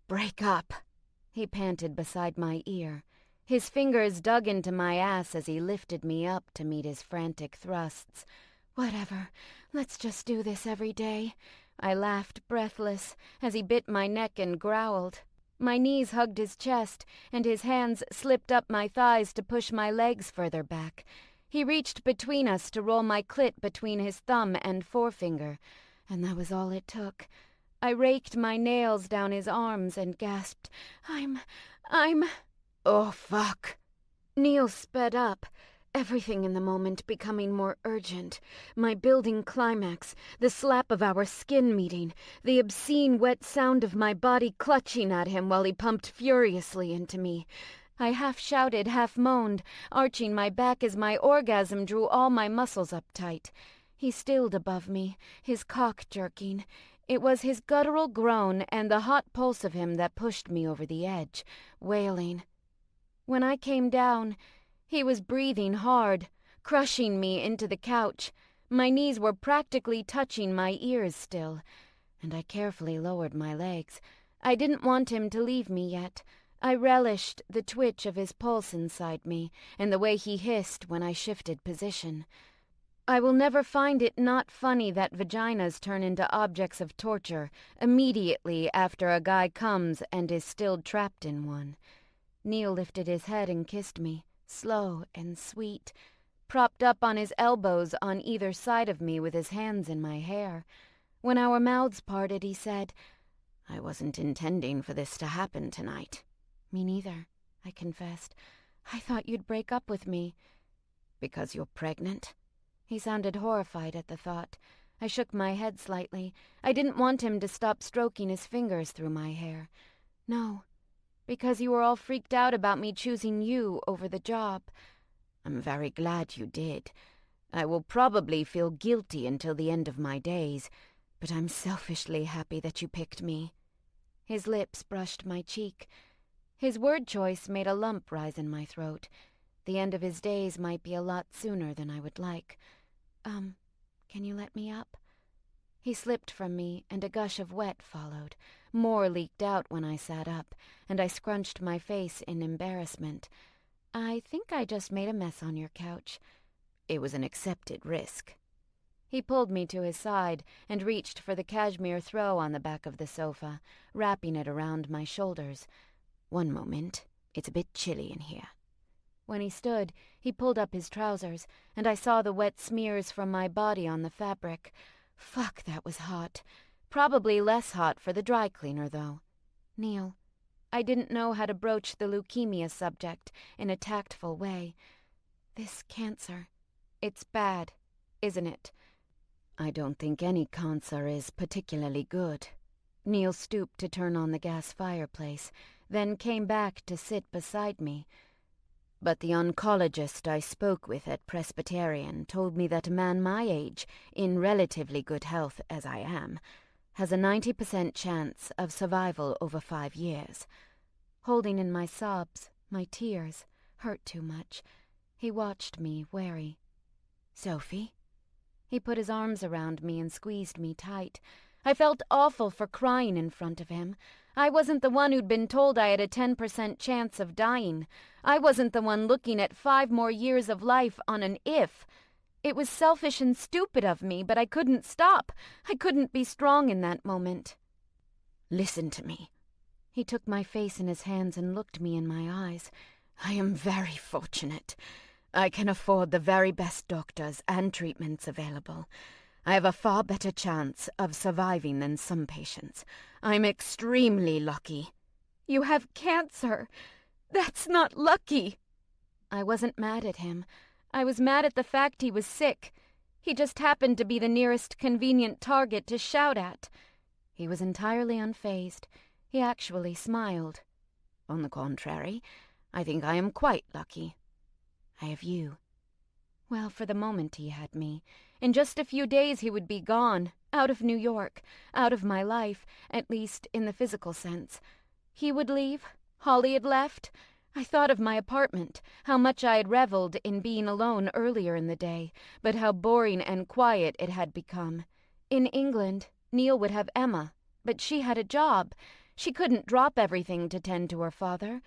break up," he panted beside my ear. His fingers dug into my ass as he lifted me up to meet his frantic thrusts. "Whatever, let's just do this every day." I laughed, breathless, as he bit my neck and growled. My knees hugged his chest, and his hands slipped up my thighs to push my legs further back. He reached between us to roll my clit between his thumb and forefinger, and that was all it took. I raked my nails down his arms and gasped, Oh, fuck. Neil sped up, everything in the moment becoming more urgent. My building climax, the slap of our skin meeting, the obscene wet sound of my body clutching at him while he pumped furiously into me. I half shouted, half moaned, arching my back as my orgasm drew all my muscles up tight. He stilled above me, his cock jerking. It was his guttural groan and the hot pulse of him that pushed me over the edge, wailing. When I came down, he was breathing hard, crushing me into the couch. My knees were practically touching my ears still, and I carefully lowered my legs. I didn't want him to leave me yet. I relished the twitch of his pulse inside me and the way he hissed when I shifted position. I will never find it not funny that vaginas turn into objects of torture immediately after a guy comes and is still trapped in one. Neil lifted his head and kissed me, slow and sweet, propped up on his elbows on either side of me with his hands in my hair. When our mouths parted, he said, "I wasn't intending for this to happen tonight." "Me neither," I confessed. "I thought you'd break up with me." "Because you're pregnant?" He sounded horrified at the thought. I shook my head slightly. I didn't want him to stop stroking his fingers through my hair. "No, because you were all freaked out about me choosing you over the job." "I'm very glad you did. I will probably feel guilty until the end of my days, but I'm selfishly happy that you picked me." His lips brushed my cheek. His word choice made a lump rise in my throat. The end of his days might be a lot sooner than I would like. Can you let me up?" He slipped from me, and a gush of wet followed. More leaked out when I sat up, and I scrunched my face in embarrassment. "I think I just made a mess on your couch." "It was an accepted risk." He pulled me to his side and reached for the cashmere throw on the back of the sofa, wrapping it around my shoulders. "One moment. It's a bit chilly in here." When he stood, he pulled up his trousers, and I saw the wet smears from my body on the fabric. Fuck, that was hot. Probably less hot for the dry cleaner, though. "Neil," I didn't know how to broach the leukemia subject in a tactful way. "This cancer, it's bad, isn't it?" "I don't think any cancer is particularly good." Neil stooped to turn on the gas fireplace, then came back to sit beside me. "But the oncologist I spoke with at Presbyterian told me that a man my age, in relatively good health as I am, has a 90% chance of survival over 5 years. Holding in my sobs, my tears, hurt too much. He watched me, wary. "Sophie?" He put his arms around me and squeezed me tight. I felt awful for crying in front of him. I wasn't the one who'd been told I had a 10% chance of dying. I wasn't the one looking at 5 more years of life on an if. It was selfish and stupid of me, but I couldn't stop. I couldn't be strong in that moment. "Listen to me." He took my face in his hands and looked me in my eyes. "I am very fortunate. I can afford the very best doctors and treatments available. I have a far better chance of surviving than some patients. I'm extremely lucky." "You have cancer. That's not lucky." I wasn't mad at him. I was mad at the fact he was sick. He just happened to be the nearest convenient target to shout at. He was entirely unfazed. He actually smiled. "On the contrary, I think I am quite lucky. I have you." Well, for the moment he had me. In just a few days he would be gone, out of New York, out of my life, at least in the physical sense. He would leave. Holly had left. I thought of my apartment, how much I had reveled in being alone earlier in the day, but how boring and quiet it had become. In England, Neil would have Emma, but she had a job. She couldn't drop everything to tend to her father.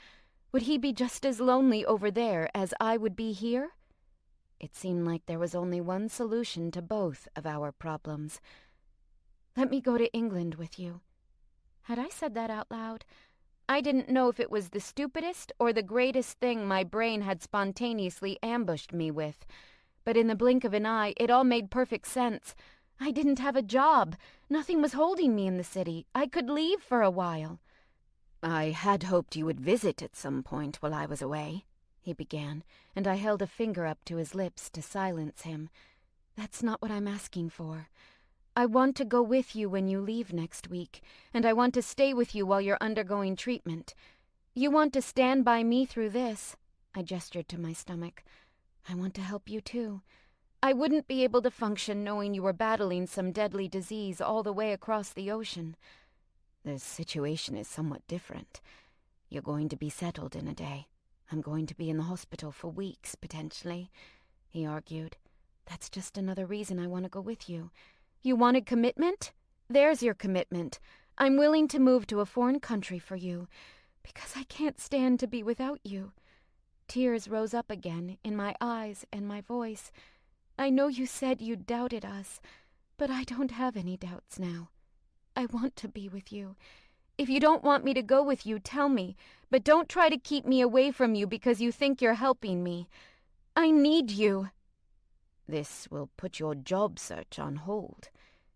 Would he be just as lonely over there as I would be here? It seemed like there was only one solution to both of our problems. "Let me go to England with you." Had I said that out loud? I didn't know if it was the stupidest or the greatest thing my brain had spontaneously ambushed me with. But in the blink of an eye, it all made perfect sense. I didn't have a job. Nothing was holding me in the city. I could leave for a while. "I had hoped you would visit at some point while I was away," he began, and I held a finger up to his lips to silence him. "That's not what I'm asking for. I want to go with you when you leave next week, and I want to stay with you while you're undergoing treatment. You want to stand by me through this." I gestured to my stomach. "I want to help you too. I wouldn't be able to function knowing you were battling some deadly disease all the way across the ocean." "The situation is somewhat different. You're going to be settled in a day. I'm going to be in the hospital for weeks, potentially," he argued. "That's just another reason I want to go with you. You wanted commitment? There's your commitment. I'm willing to move to a foreign country for you, because I can't stand to be without you." Tears rose up again in my eyes and my voice. "I know you said you doubted us, but I don't have any doubts now. I want to be with you. If you don't want me to go with you, tell me, but don't try to keep me away from you because you think you're helping me. I need you." "This will put your job search on hold,"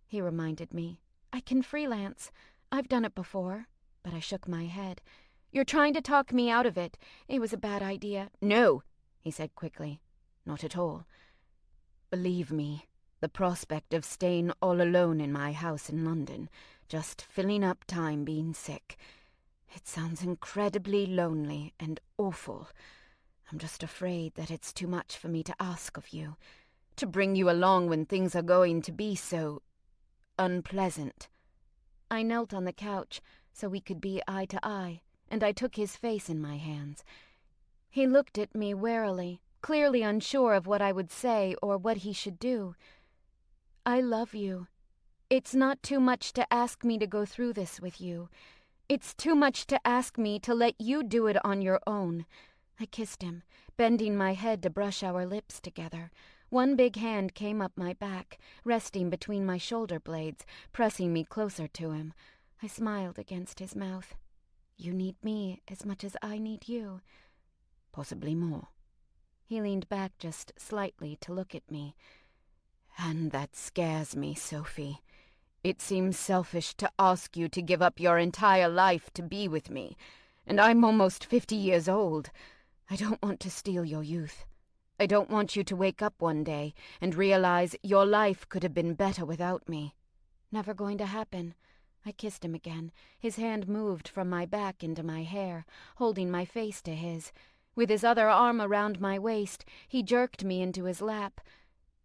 he reminded me. "I can freelance. I've done it before." But I shook my head. "You're trying to talk me out of it. It was a bad idea." "No," he said quickly. "Not at all. Believe me, the prospect of staying all alone in my house in London, just filling up time being sick, it sounds incredibly lonely and awful. I'm just afraid that it's too much for me to ask of you, to bring you along when things are going to be so unpleasant." I knelt on the couch so we could be eye to eye, and I took his face in my hands. He looked at me warily, clearly unsure of what I would say or what he should do. "I love you. It's not too much to ask me to go through this with you. It's too much to ask me to let you do it on your own." I kissed him, bending my head to brush our lips together. One big hand came up my back, resting between my shoulder blades, pressing me closer to him. I smiled against his mouth. "You need me as much as I need you." "Possibly more." He leaned back just slightly to look at me. "And that scares me, Sophie. It seems selfish to ask you to give up your entire life to be with me, and I'm almost 50 years old. I don't want to steal your youth. I don't want you to wake up one day and realize your life could have been better without me." "Never going to happen." I kissed him again. His hand moved from my back into my hair, holding my face to his. With his other arm around my waist, he jerked me into his lap.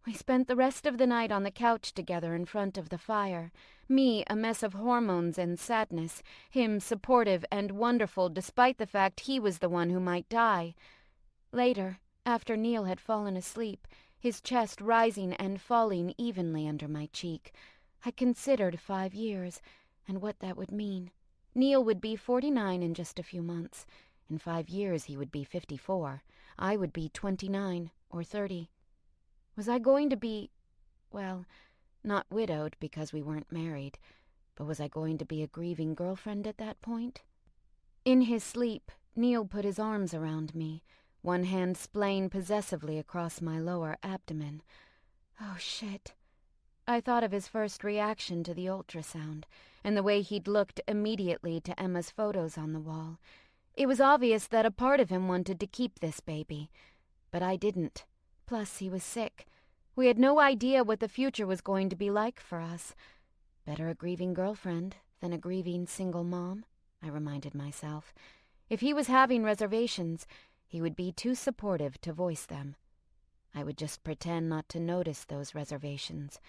We spent the rest of the night on the couch together in front of the fire. Me, a mess of hormones and sadness. Him, supportive and wonderful, despite the fact he was the one who might die. Later, after Neil had fallen asleep, his chest rising and falling evenly under my cheek, I considered 5 years, and what that would mean. Neil would be 49 in just a few months. In 5 years he would be 54. I would be 29 or 30. Was I going to be, well, not widowed because we weren't married, but was I going to be a grieving girlfriend at that point? In his sleep, Neil put his arms around me, one hand splaying possessively across my lower abdomen. Oh, shit. I thought of his first reaction to the ultrasound, and the way he'd looked immediately to Emma's photos on the wall. It was obvious that a part of him wanted to keep this baby, but I didn't. Plus, he was sick. We had no idea what the future was going to be like for us. Better a grieving girlfriend than a grieving single mom, I reminded myself. If he was having reservations, he would be too supportive to voice them. I would just pretend not to notice those reservations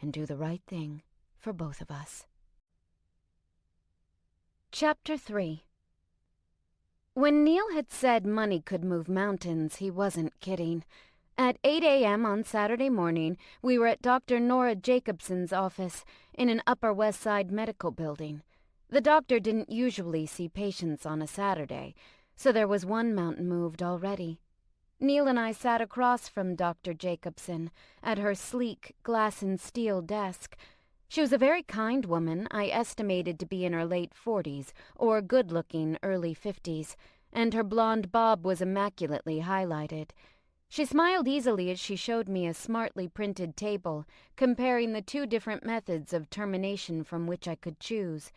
and do the right thing for both of us. Chapter 3. When Neil had said money could move mountains, he wasn't kidding. At 8 a.m. on Saturday morning, we were at Dr. Nora Jacobson's office in an Upper West Side medical building. The doctor didn't usually see patients on a Saturday, so there was one mountain moved already. Neil and I sat across from Dr. Jacobson at her sleek glass and steel desk. She was a very kind woman I estimated to be in her late 40s or good-looking early 50s, and her blonde bob was immaculately highlighted. She smiled easily as she showed me a smartly printed table, comparing the 2 different methods of termination from which I could choose.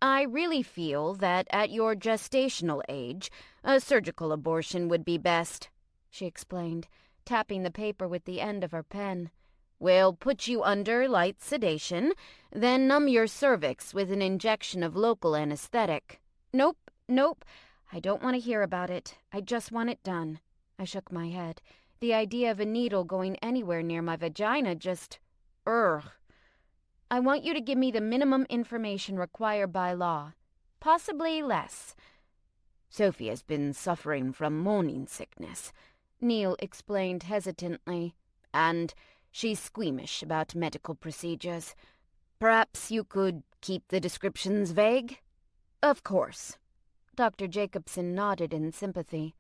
I really feel that at your gestational age, a surgical abortion would be best, she explained, tapping the paper with the end of her pen. We'll put you under light sedation, then numb your cervix with an injection of local anesthetic. Nope, I don't want to hear about it. I just want it done. I shook my head. The idea of a needle going anywhere near my vagina just... Ugh. I want you to give me the minimum information required by law. Possibly less. Sophie has been suffering from morning sickness, Neil explained hesitantly. And she's squeamish about medical procedures. Perhaps you could keep the descriptions vague? Of course. Dr. Jacobson nodded in sympathy.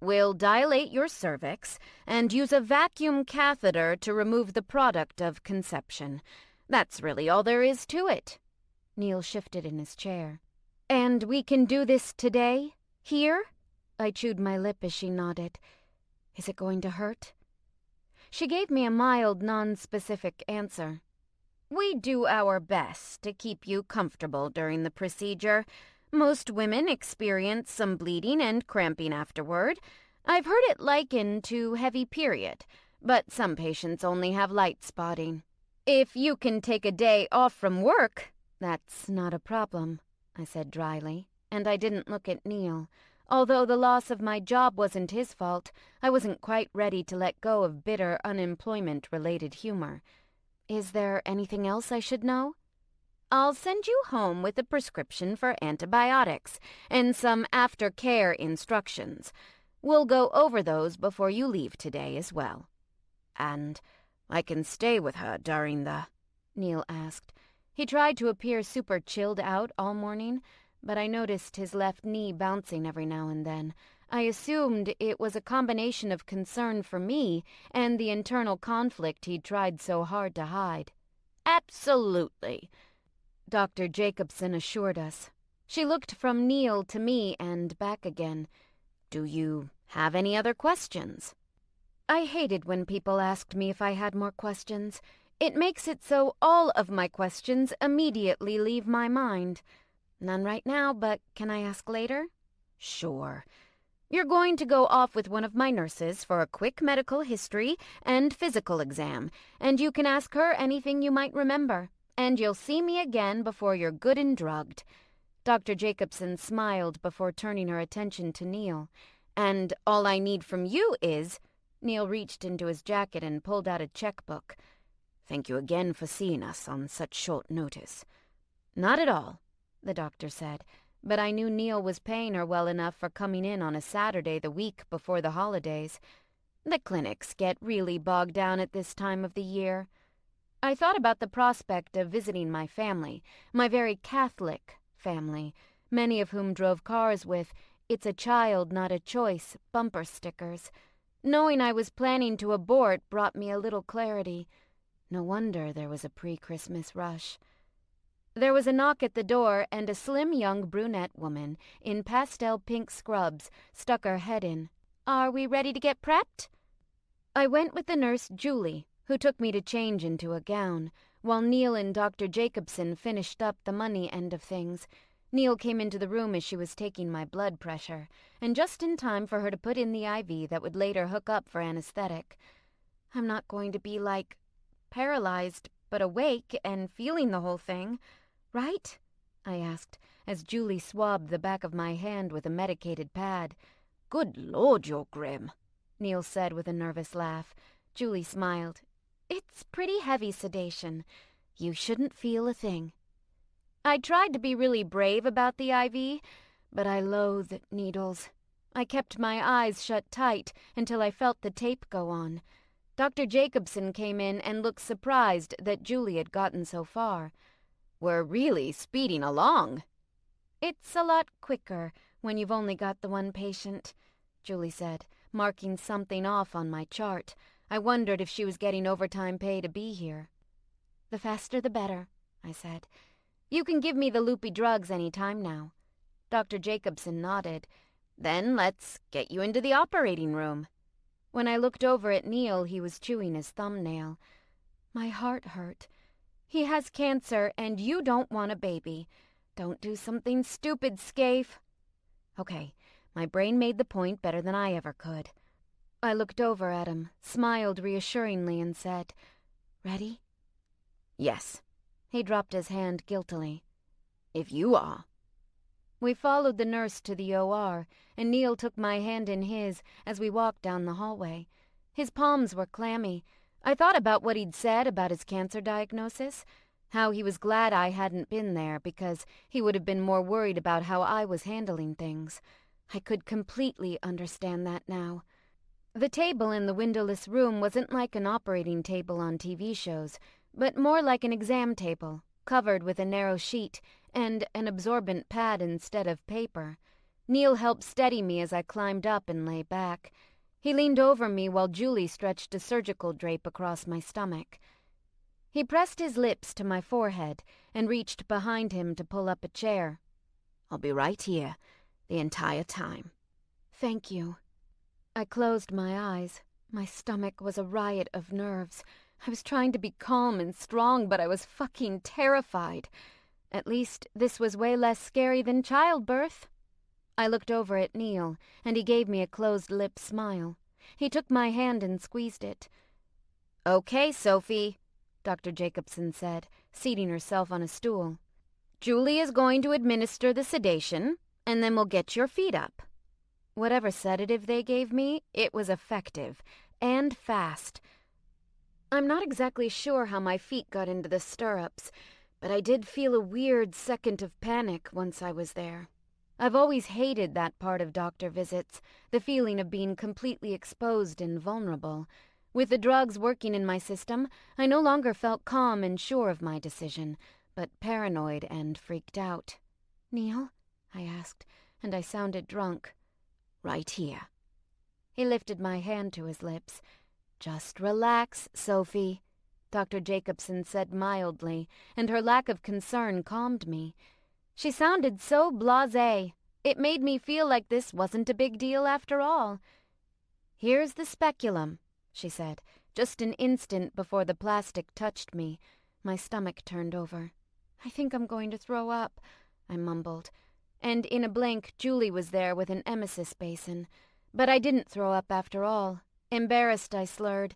We'll dilate your cervix and use a vacuum catheter to remove the product of conception. That's really all there is to it. Neil shifted in his chair. And we can do this today? Here? I chewed my lip as she nodded. Is it going to hurt? She gave me a mild, non-specific answer. We do our best to keep you comfortable during the procedure. Most women experience some bleeding and cramping afterward. I've heard it likened to heavy period, but some patients only have light spotting. If you can take a day off from work, that's not a problem, I said dryly, and I didn't look at Neil. Although the loss of my job wasn't his fault, I wasn't quite ready to let go of bitter unemployment-related humor. Is there anything else I should know? I'll send you home with a prescription for antibiotics and some after-care instructions. We'll go over those before you leave today as well. And I can stay with her during the... Neil asked. He tried to appear super chilled out all morning, but I noticed his left knee bouncing every now and then. I assumed it was a combination of concern for me and the internal conflict he'd tried so hard to hide. Absolutely, Dr. Jacobson assured us. She looked from Neil to me and back again. Do you have any other questions? I hated when people asked me if I had more questions. It makes it so all of my questions immediately leave my mind. None right now, but can I ask later? Sure. You're going to go off with one of my nurses for a quick medical history and physical exam, and you can ask her anything you might remember. And you'll see me again before you're good and drugged. Dr. Jacobson smiled before turning her attention to Neil. And all I need from you is... Neil reached into his jacket and pulled out a checkbook. Thank you again for seeing us on such short notice. Not at all, the doctor said, but I knew Neil was paying her well enough for coming in on a Saturday the week before the holidays. The clinics get really bogged down at this time of the year. I thought about the prospect of visiting my family, my very Catholic family, many of whom drove cars with "It's a child, not a choice" bumper stickers. Knowing I was planning to abort brought me a little clarity. No wonder there was a pre-Christmas rush. There was a knock at the door, and a slim young brunette woman in pastel pink scrubs stuck her head in. "Are we ready to get prepped?" I went with the nurse Julie, who took me to change into a gown, while Neil and Dr. Jacobson finished up the money end of things. Neil came into the room as she was taking my blood pressure, and just in time for her to put in the IV that would later hook up for anesthetic. I'm not going to be, paralyzed, but awake and feeling the whole thing, right? I asked, as Julie swabbed the back of my hand with a medicated pad. Good Lord, you're grim, Neil said with a nervous laugh. Julie smiled. It's pretty heavy sedation. You shouldn't feel a thing. I tried to be really brave about the IV, but I loathe needles. I kept my eyes shut tight until I felt the tape go on. Dr. Jacobson came in and looked surprised that Julie had gotten so far. We're really speeding along. It's a lot quicker when you've only got the one patient, Julie said, marking something off on my chart. I wondered if she was getting overtime pay to be here. The faster the better, I said. You can give me the loopy drugs any time now. Dr. Jacobson nodded. Then let's get you into the operating room. When I looked over at Neil, he was chewing his thumbnail. My heart hurt. He has cancer, and you don't want a baby. Don't do something stupid, Scaife. Okay, my brain made the point better than I ever could. I looked over at him, smiled reassuringly, and said, "Ready?" "Yes." He dropped his hand guiltily. "If you are." We followed the nurse to the OR, and Neil took my hand in his as we walked down the hallway. His palms were clammy. I thought about what he'd said about his cancer diagnosis, how he was glad I hadn't been there because he would have been more worried about how I was handling things. I could completely understand that now. The table in the windowless room wasn't like an operating table on TV shows, but more like an exam table, covered with a narrow sheet and an absorbent pad instead of paper. Neil helped steady me as I climbed up and lay back. He leaned over me while Julie stretched a surgical drape across my stomach. He pressed his lips to my forehead and reached behind him to pull up a chair. "I'll be right here the entire time." "Thank you." I closed my eyes. My stomach was a riot of nerves. I was trying to be calm and strong, but I was fucking terrified. At least this was way less scary than childbirth. I looked over at Neil, and he gave me a closed-lip smile. He took my hand and squeezed it. "Okay, Sophie," Dr. Jacobson said, seating herself on a stool. "Julie is going to administer the sedation, and then we'll get your feet up." Whatever sedative they gave me, it was effective, and fast. I'm not exactly sure how my feet got into the stirrups, but I did feel a weird second of panic once I was there. I've always hated that part of doctor visits, the feeling of being completely exposed and vulnerable. With the drugs working in my system, I no longer felt calm and sure of my decision, but paranoid and freaked out. "Neil?" I asked, and I sounded drunk. "Right here." He lifted my hand to his lips. "Just relax, Sophie," Dr. Jacobson said mildly, and her lack of concern calmed me. She sounded so blasé. It made me feel like this wasn't a big deal after all. "Here's the speculum," she said, just an instant before the plastic touched me. My stomach turned over. "I think I'm going to throw up," I mumbled. And in a blink, Julie was there with an emesis basin. But I didn't throw up after all. Embarrassed, I slurred,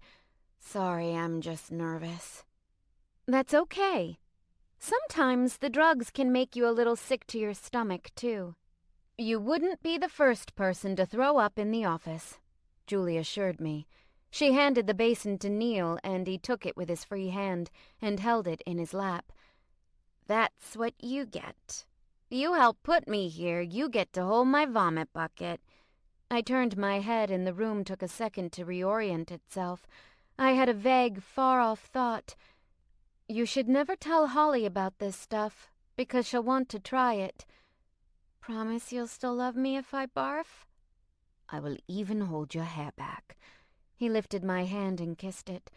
"Sorry, I'm just nervous." "That's okay. Sometimes the drugs can make you a little sick to your stomach, too." "You wouldn't be the first person to throw up in the office," Julie assured me. She handed the basin to Neil, and he took it with his free hand and held it in his lap. "That's what you get. You help put me here, you get to hold my vomit bucket." I turned my head and the room took a second to reorient itself. I had a vague, far-off thought. "You should never tell Holly about this stuff, because she'll want to try it. Promise you'll still love me if I barf?" "I will even hold your hair back." He lifted my hand and kissed it.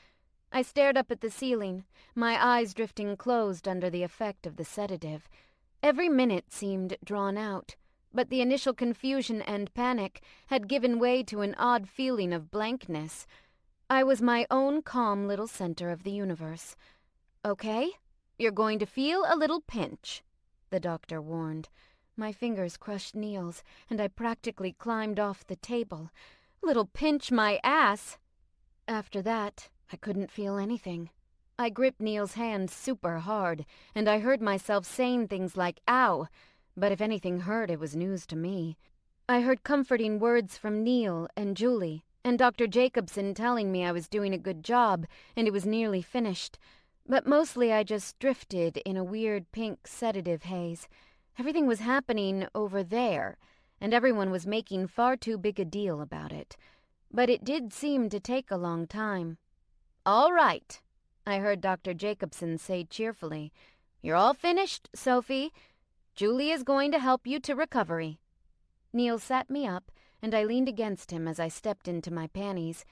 I stared up at the ceiling, my eyes drifting closed under the effect of the sedative. Every minute seemed drawn out, but the initial confusion and panic had given way to an odd feeling of blankness. I was my own calm little center of the universe. "Okay, you're going to feel a little pinch," the doctor warned. My fingers crushed Neil's, and I practically climbed off the table. Little pinch my ass! After that, I couldn't feel anything. I gripped Neil's hand super hard, and I heard myself saying things like, "ow," but if anything hurt, it was news to me. I heard comforting words from Neil and Julie, and Dr. Jacobson telling me I was doing a good job, and it was nearly finished. But mostly I just drifted in a weird pink sedative haze. Everything was happening over there, and everyone was making far too big a deal about it. But it did seem to take a long time. "All right," I heard Dr. Jacobson say cheerfully. "You're all finished, Sophie. Julie is going to help you to recovery." Neil sat me up, and I leaned against him as I stepped into my panties.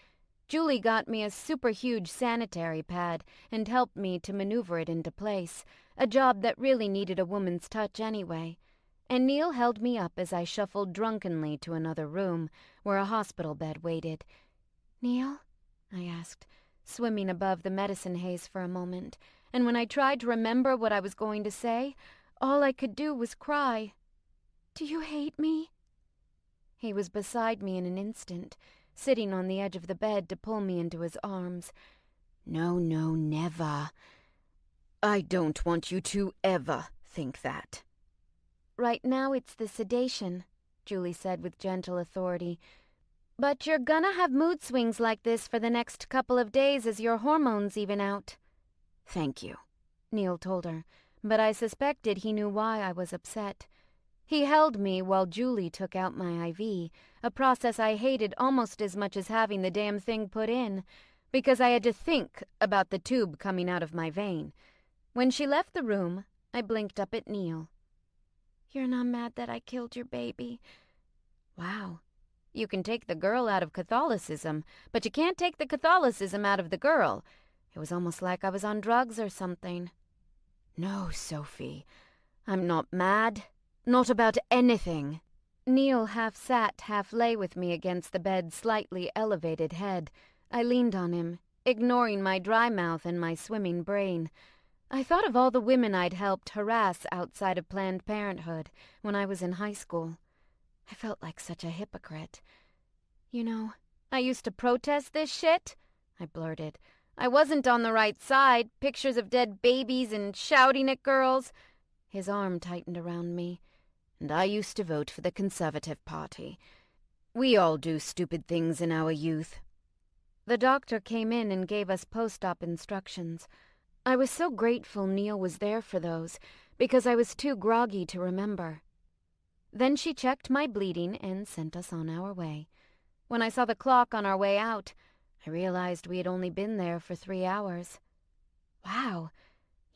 Julie got me a super huge sanitary pad and helped me to maneuver it into place, a job that really needed a woman's touch anyway. And Neil held me up as I shuffled drunkenly to another room, where a hospital bed waited. "Neil?" I asked, swimming above the medicine haze for a moment, and when I tried to remember what I was going to say, All I could do was cry. "Do you hate me?" He was beside me in an instant, sitting on the edge of the bed to pull me into his arms. No, never. I don't want you to ever think that. "Right now it's the sedation," Julie said with gentle authority. "But you're gonna have mood swings like this for the next couple of days as your hormones even out." Thank you, Neil told her, but I suspected he knew why I was upset. He held me while Julie took out my IV, a process I hated almost as much as having the damn thing put in, because I had to think about the tube coming out of my vein. When she left the room, I blinked up at Neil. "You're not mad that I killed your baby?" Wow. You can take the girl out of Catholicism, but you can't take the Catholicism out of the girl. It was almost like I was on drugs or something. No, Sophie. I'm not mad. Not about anything. Neil half sat, half lay with me against the bed's slightly elevated head. I leaned on him, ignoring my dry mouth and my swimming brain. I thought of all the women I'd helped harass outside of Planned Parenthood when I was in high school. I felt like such a hypocrite. "You know, I used to protest this shit," I blurted. "I wasn't on the right side, pictures of dead babies and shouting at girls." His arm tightened around me. "And I used to vote for the Conservative Party. We all do stupid things in our youth." The doctor came in and gave us post-op instructions. I was so grateful Neil was there for those, because I was too groggy to remember. Then she checked my bleeding and sent us on our way. When I saw the clock on our way out, I realized we had only been there for 3 hours. "Wow,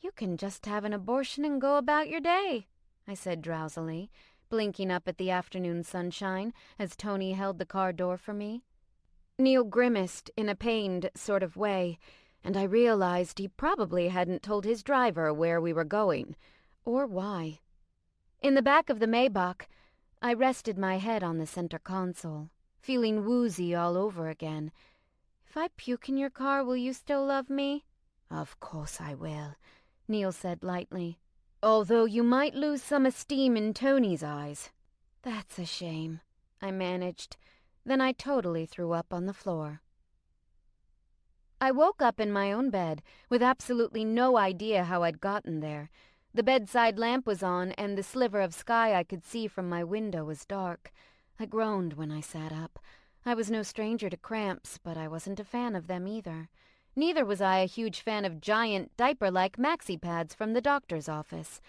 you can just have an abortion and go about your day," I said drowsily, blinking up at the afternoon sunshine as Tony held the car door for me. Neil grimaced in a pained sort of way, and I realized he probably hadn't told his driver where we were going, or why. In the back of the Maybach, I rested my head on the center console, feeling woozy all over again. "If I puke in your car, will you still love me?" "Of course I will," Neil said lightly. "Although you might lose some esteem in Tony's eyes." "That's a shame," I managed. Then I totally threw up on the floor. I woke up in my own bed with absolutely no idea how I'd gotten there. The bedside lamp was on, and the sliver of sky I could see from my window was dark. I groaned when I sat up. I was no stranger to cramps, but I wasn't a fan of them either. Neither was I a huge fan of giant, diaper-like maxi pads from the doctor's office.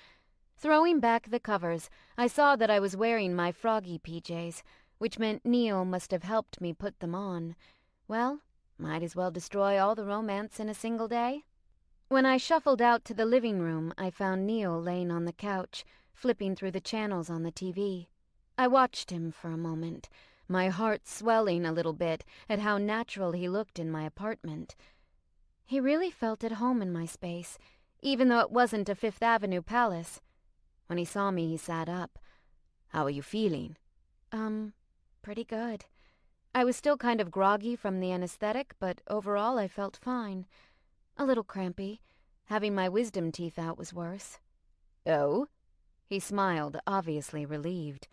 Throwing back the covers, I saw that I was wearing my froggy PJs, which meant Neil must have helped me put them on. Well, might as well destroy all the romance in a single day. When I shuffled out to the living room, I found Neil laying on the couch, flipping through the channels on the TV. I watched him for a moment, my heart swelling a little bit at how natural he looked in my apartment. He really felt at home in my space, even though it wasn't a Fifth Avenue palace. When he saw me, he sat up. "How are you feeling?" Pretty good. I was still kind of groggy from the anesthetic, but overall I felt fine. A little crampy. Having my wisdom teeth out was worse." "Oh?" He smiled, obviously relieved.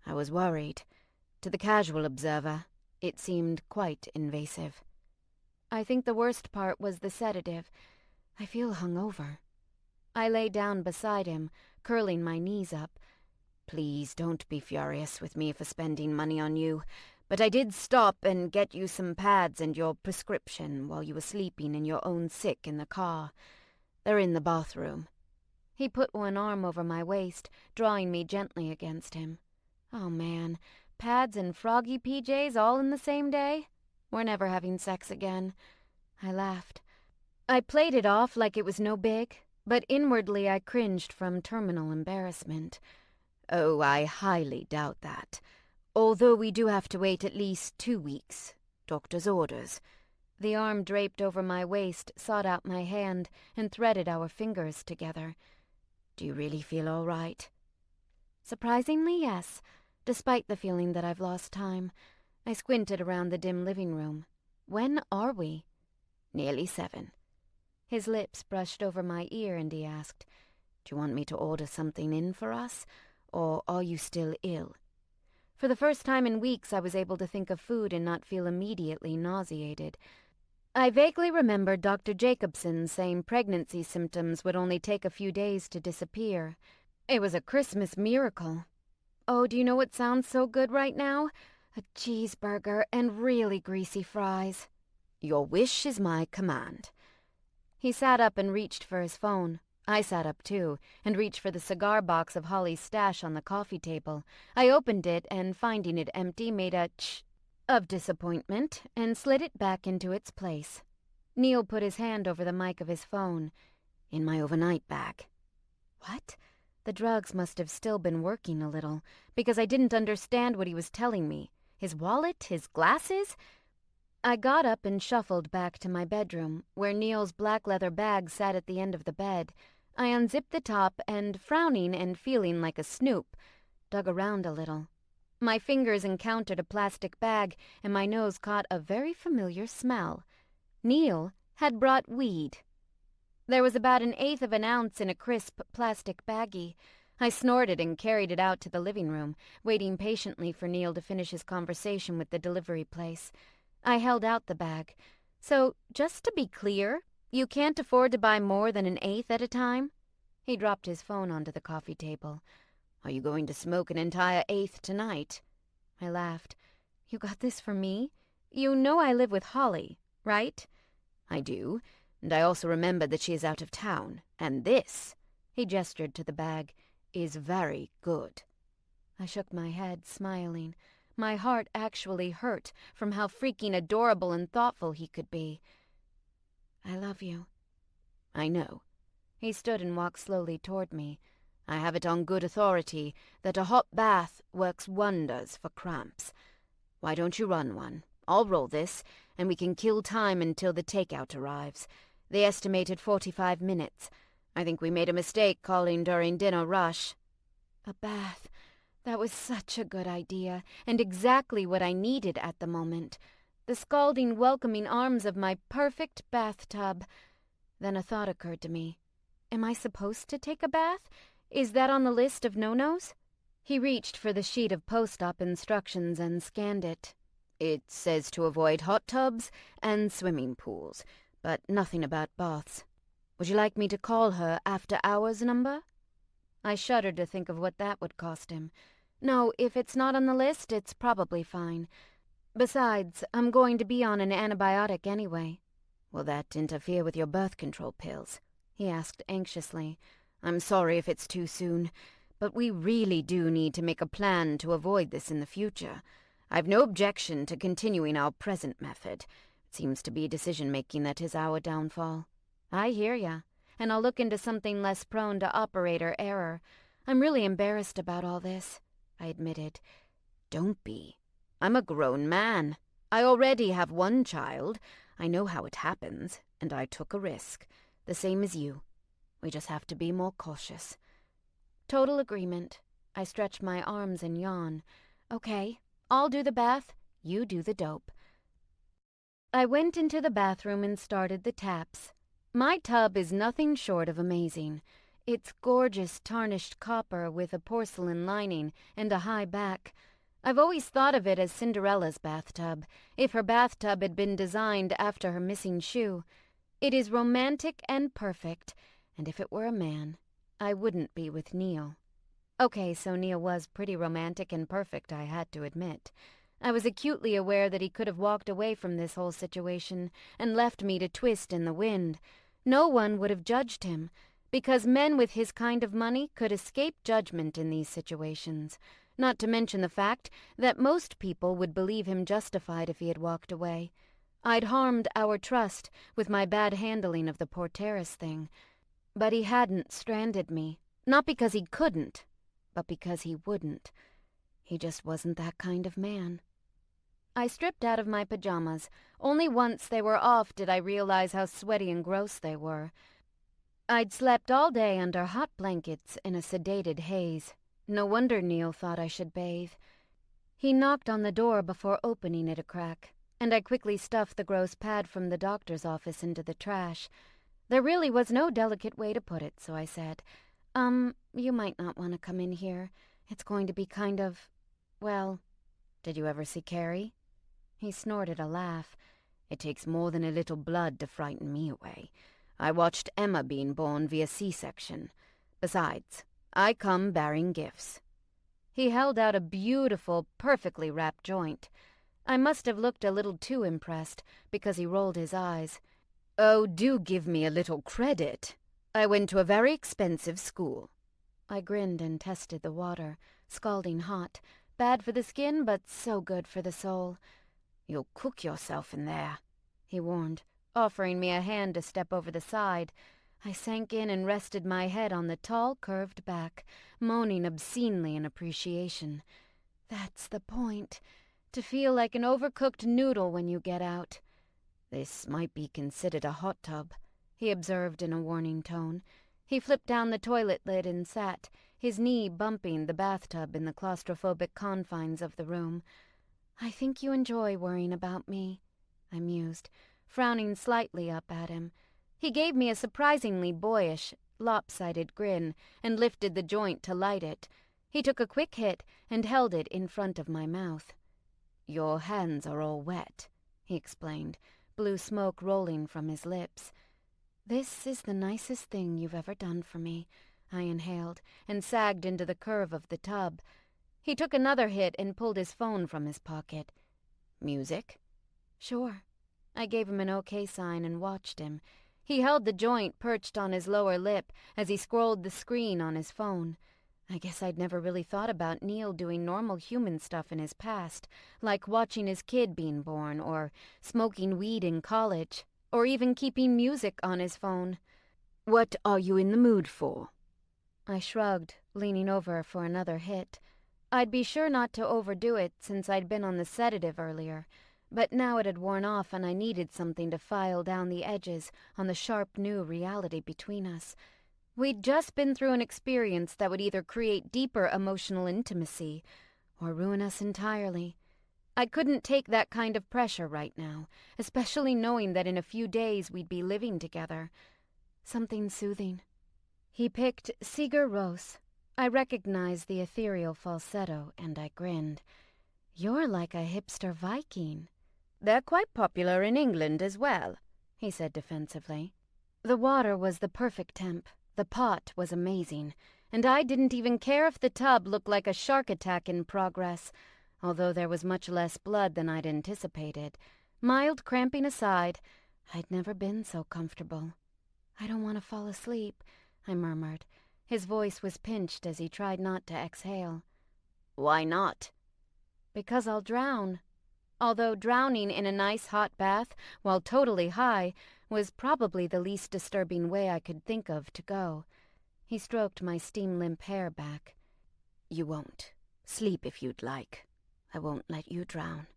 "I was worried. To the casual observer, it seemed quite invasive." "I think the worst part was the sedative. I feel hungover." I lay down beside him, curling my knees up. "Please don't be furious with me for spending money on you, but I did stop and get you some pads and your prescription while you were sleeping in your own sick in the car. They're in the bathroom." He put one arm over my waist, drawing me gently against him. Oh man, pads and froggy PJs all in the same day? We're never having sex again. I laughed. I played it off like it was no big, but inwardly I cringed from terminal embarrassment. "Oh, I highly doubt that. Although we do have to wait at least 2 weeks. Doctor's orders." The arm draped over my waist sought out my hand and threaded our fingers together. "Do you really feel all right?" Surprisingly, yes, despite the feeling that I've lost time. I squinted around the dim living room. When are we? "Nearly 7. His lips brushed over my ear and he asked, Do you want me to order something in for us, or are you still ill? For the first time in weeks, I was able to think of food and not feel immediately nauseated. I vaguely remembered Dr. Jacobson saying pregnancy symptoms would only take a few days to disappear. It was a Christmas miracle. Oh, do you know what sounds so good right now? A cheeseburger and really greasy fries. Your wish is my command. He sat up and reached for his phone. I sat up too, and reached for the cigar box of Holly's stash on the coffee table. I opened it and, finding it empty, made a ch of disappointment and slid it back into its place. Neil put his hand over the mic of his phone. In my overnight bag. What? The drugs must have still been working a little, because I didn't understand what he was telling me. His wallet? His glasses? I got up and shuffled back to my bedroom, where Neil's black leather bag sat at the end of the bed. I unzipped the top and, frowning and feeling like a snoop, dug around a little. My fingers encountered a plastic bag, and my nose caught a very familiar smell. Neil had brought weed. There was about 1/8 of an ounce in a crisp plastic baggie. I snorted and carried it out to the living room, waiting patiently for Neil to finish his conversation with the delivery place. I held out the bag. So, just to be clear, you can't afford to buy more than 1/8 at a time? He dropped his phone onto the coffee table. Are you going to smoke an entire 1/8 tonight? I laughed. You got this for me? You know I live with Holly, right? I do, and I also remembered that she is out of town, and this, he gestured to the bag, is very good. I shook my head, smiling. My heart actually hurt from how freaking adorable and thoughtful he could be. I love you. I know. He stood and walked slowly toward me. I have it on good authority that a hot bath works wonders for cramps. Why don't you run one? I'll roll this, and we can kill time until the takeout arrives. They estimated 45 minutes. I think we made a mistake calling during dinner rush. A bath. That was such a good idea, and exactly what I needed at the moment. The scalding, welcoming arms of my perfect bathtub. Then a thought occurred to me. Am I supposed to take a bath? Is that on the list of no-nos? He reached for the sheet of post-op instructions and scanned it. It says to avoid hot tubs and swimming pools, but nothing about baths. Would you like me to call her after-hours number? I shuddered to think of what that would cost him. No, if it's not on the list, it's probably fine. Besides, I'm going to be on an antibiotic anyway. Will that interfere with your birth control pills? He asked anxiously. I'm sorry if it's too soon, but we really do need to make a plan to avoid this in the future. I've no objection to continuing our present method. It seems to be decision-making that is our downfall. I hear ya, and I'll look into something less prone to operator error. I'm really embarrassed about all this, I admitted. Don't be. I'm a grown man. I already have one child. I know how it happens, and I took a risk. The same as you. We just have to be more cautious. Total agreement. I stretched my arms and yawned. Okay, I'll do the bath, you do the dope. I went into the bathroom and started the taps. My tub is nothing short of amazing. It's gorgeous tarnished copper with a porcelain lining and a high back. I've always thought of it as Cinderella's bathtub, if her bathtub had been designed after her missing shoe. It is romantic and perfect, and if it were a man, I wouldn't be with Neil. Okay, so Neil was pretty romantic and perfect, I had to admit. I was acutely aware that he could have walked away from this whole situation and left me to twist in the wind. No one would have judged him, because men with his kind of money could escape judgment in these situations, not to mention the fact that most people would believe him justified if he had walked away. I'd harmed our trust with my bad handling of the Porteris thing, but he hadn't stranded me, not because he couldn't, but because he wouldn't. He just wasn't that kind of man. I stripped out of my pajamas. Only once they were off did I realize how sweaty and gross they were. I'd slept all day under hot blankets in a sedated haze. No wonder Neil thought I should bathe. He knocked on the door before opening it a crack, and I quickly stuffed the gross pad from the doctor's office into the trash. There really was no delicate way to put it, so I said, You might not want to come in here. It's going to be kind of, well, did you ever see Carrie? He snorted a laugh. It takes more than a little blood to frighten me away. I watched Emma being born via C-section. Besides, I come bearing gifts. He held out a beautiful, perfectly wrapped joint. I must have looked a little too impressed, because he rolled his eyes. Oh, do give me a little credit. I went to a very expensive school. I grinned and tested the water, scalding hot, bad for the skin, but so good for the soul. You'll cook yourself in there, he warned, offering me a hand to step over the side. I sank in and rested my head on the tall, curved back, moaning obscenely in appreciation. That's the point, to feel like an overcooked noodle when you get out. This might be considered a hot tub, he observed in a warning tone. He flipped down the toilet lid and sat, his knee bumping the bathtub in the claustrophobic confines of the room. I think you enjoy worrying about me, I mused, frowning slightly up at him. He gave me a surprisingly boyish, lopsided grin and lifted the joint to light it. He took a quick hit and held it in front of my mouth. Your hands are all wet, he explained, blue smoke rolling from his lips. This is the nicest thing you've ever done for me, I inhaled, and sagged into the curve of the tub. He took another hit and pulled his phone from his pocket. Music? Sure. I gave him an okay sign and watched him. He held the joint perched on his lower lip as he scrolled the screen on his phone. I guess I'd never really thought about Neil doing normal human stuff in his past, like watching his kid being born, or smoking weed in college, or even keeping music on his phone. What are you in the mood for? I shrugged, leaning over for another hit. I'd be sure not to overdo it since I'd been on the sedative earlier, but now it had worn off and I needed something to file down the edges on the sharp new reality between us. We'd just been through an experience that would either create deeper emotional intimacy or ruin us entirely. I couldn't take that kind of pressure right now, especially knowing that in a few days we'd be living together. Something soothing. He picked Sigur Rós. I recognized the ethereal falsetto, and I grinned. You're like a hipster Viking. They're quite popular in England as well, he said defensively. The water was the perfect temp. The pot was amazing, and I didn't even care if the tub looked like a shark attack in progress, although there was much less blood than I'd anticipated. Mild cramping aside, I'd never been so comfortable. I don't want to fall asleep, I murmured. His voice was pinched as he tried not to exhale. Why not? Because I'll drown. Although drowning in a nice hot bath, while totally high, was probably the least disturbing way I could think of to go. He stroked my steam-limp hair back. You won't. Sleep if you'd like. I won't let you drown.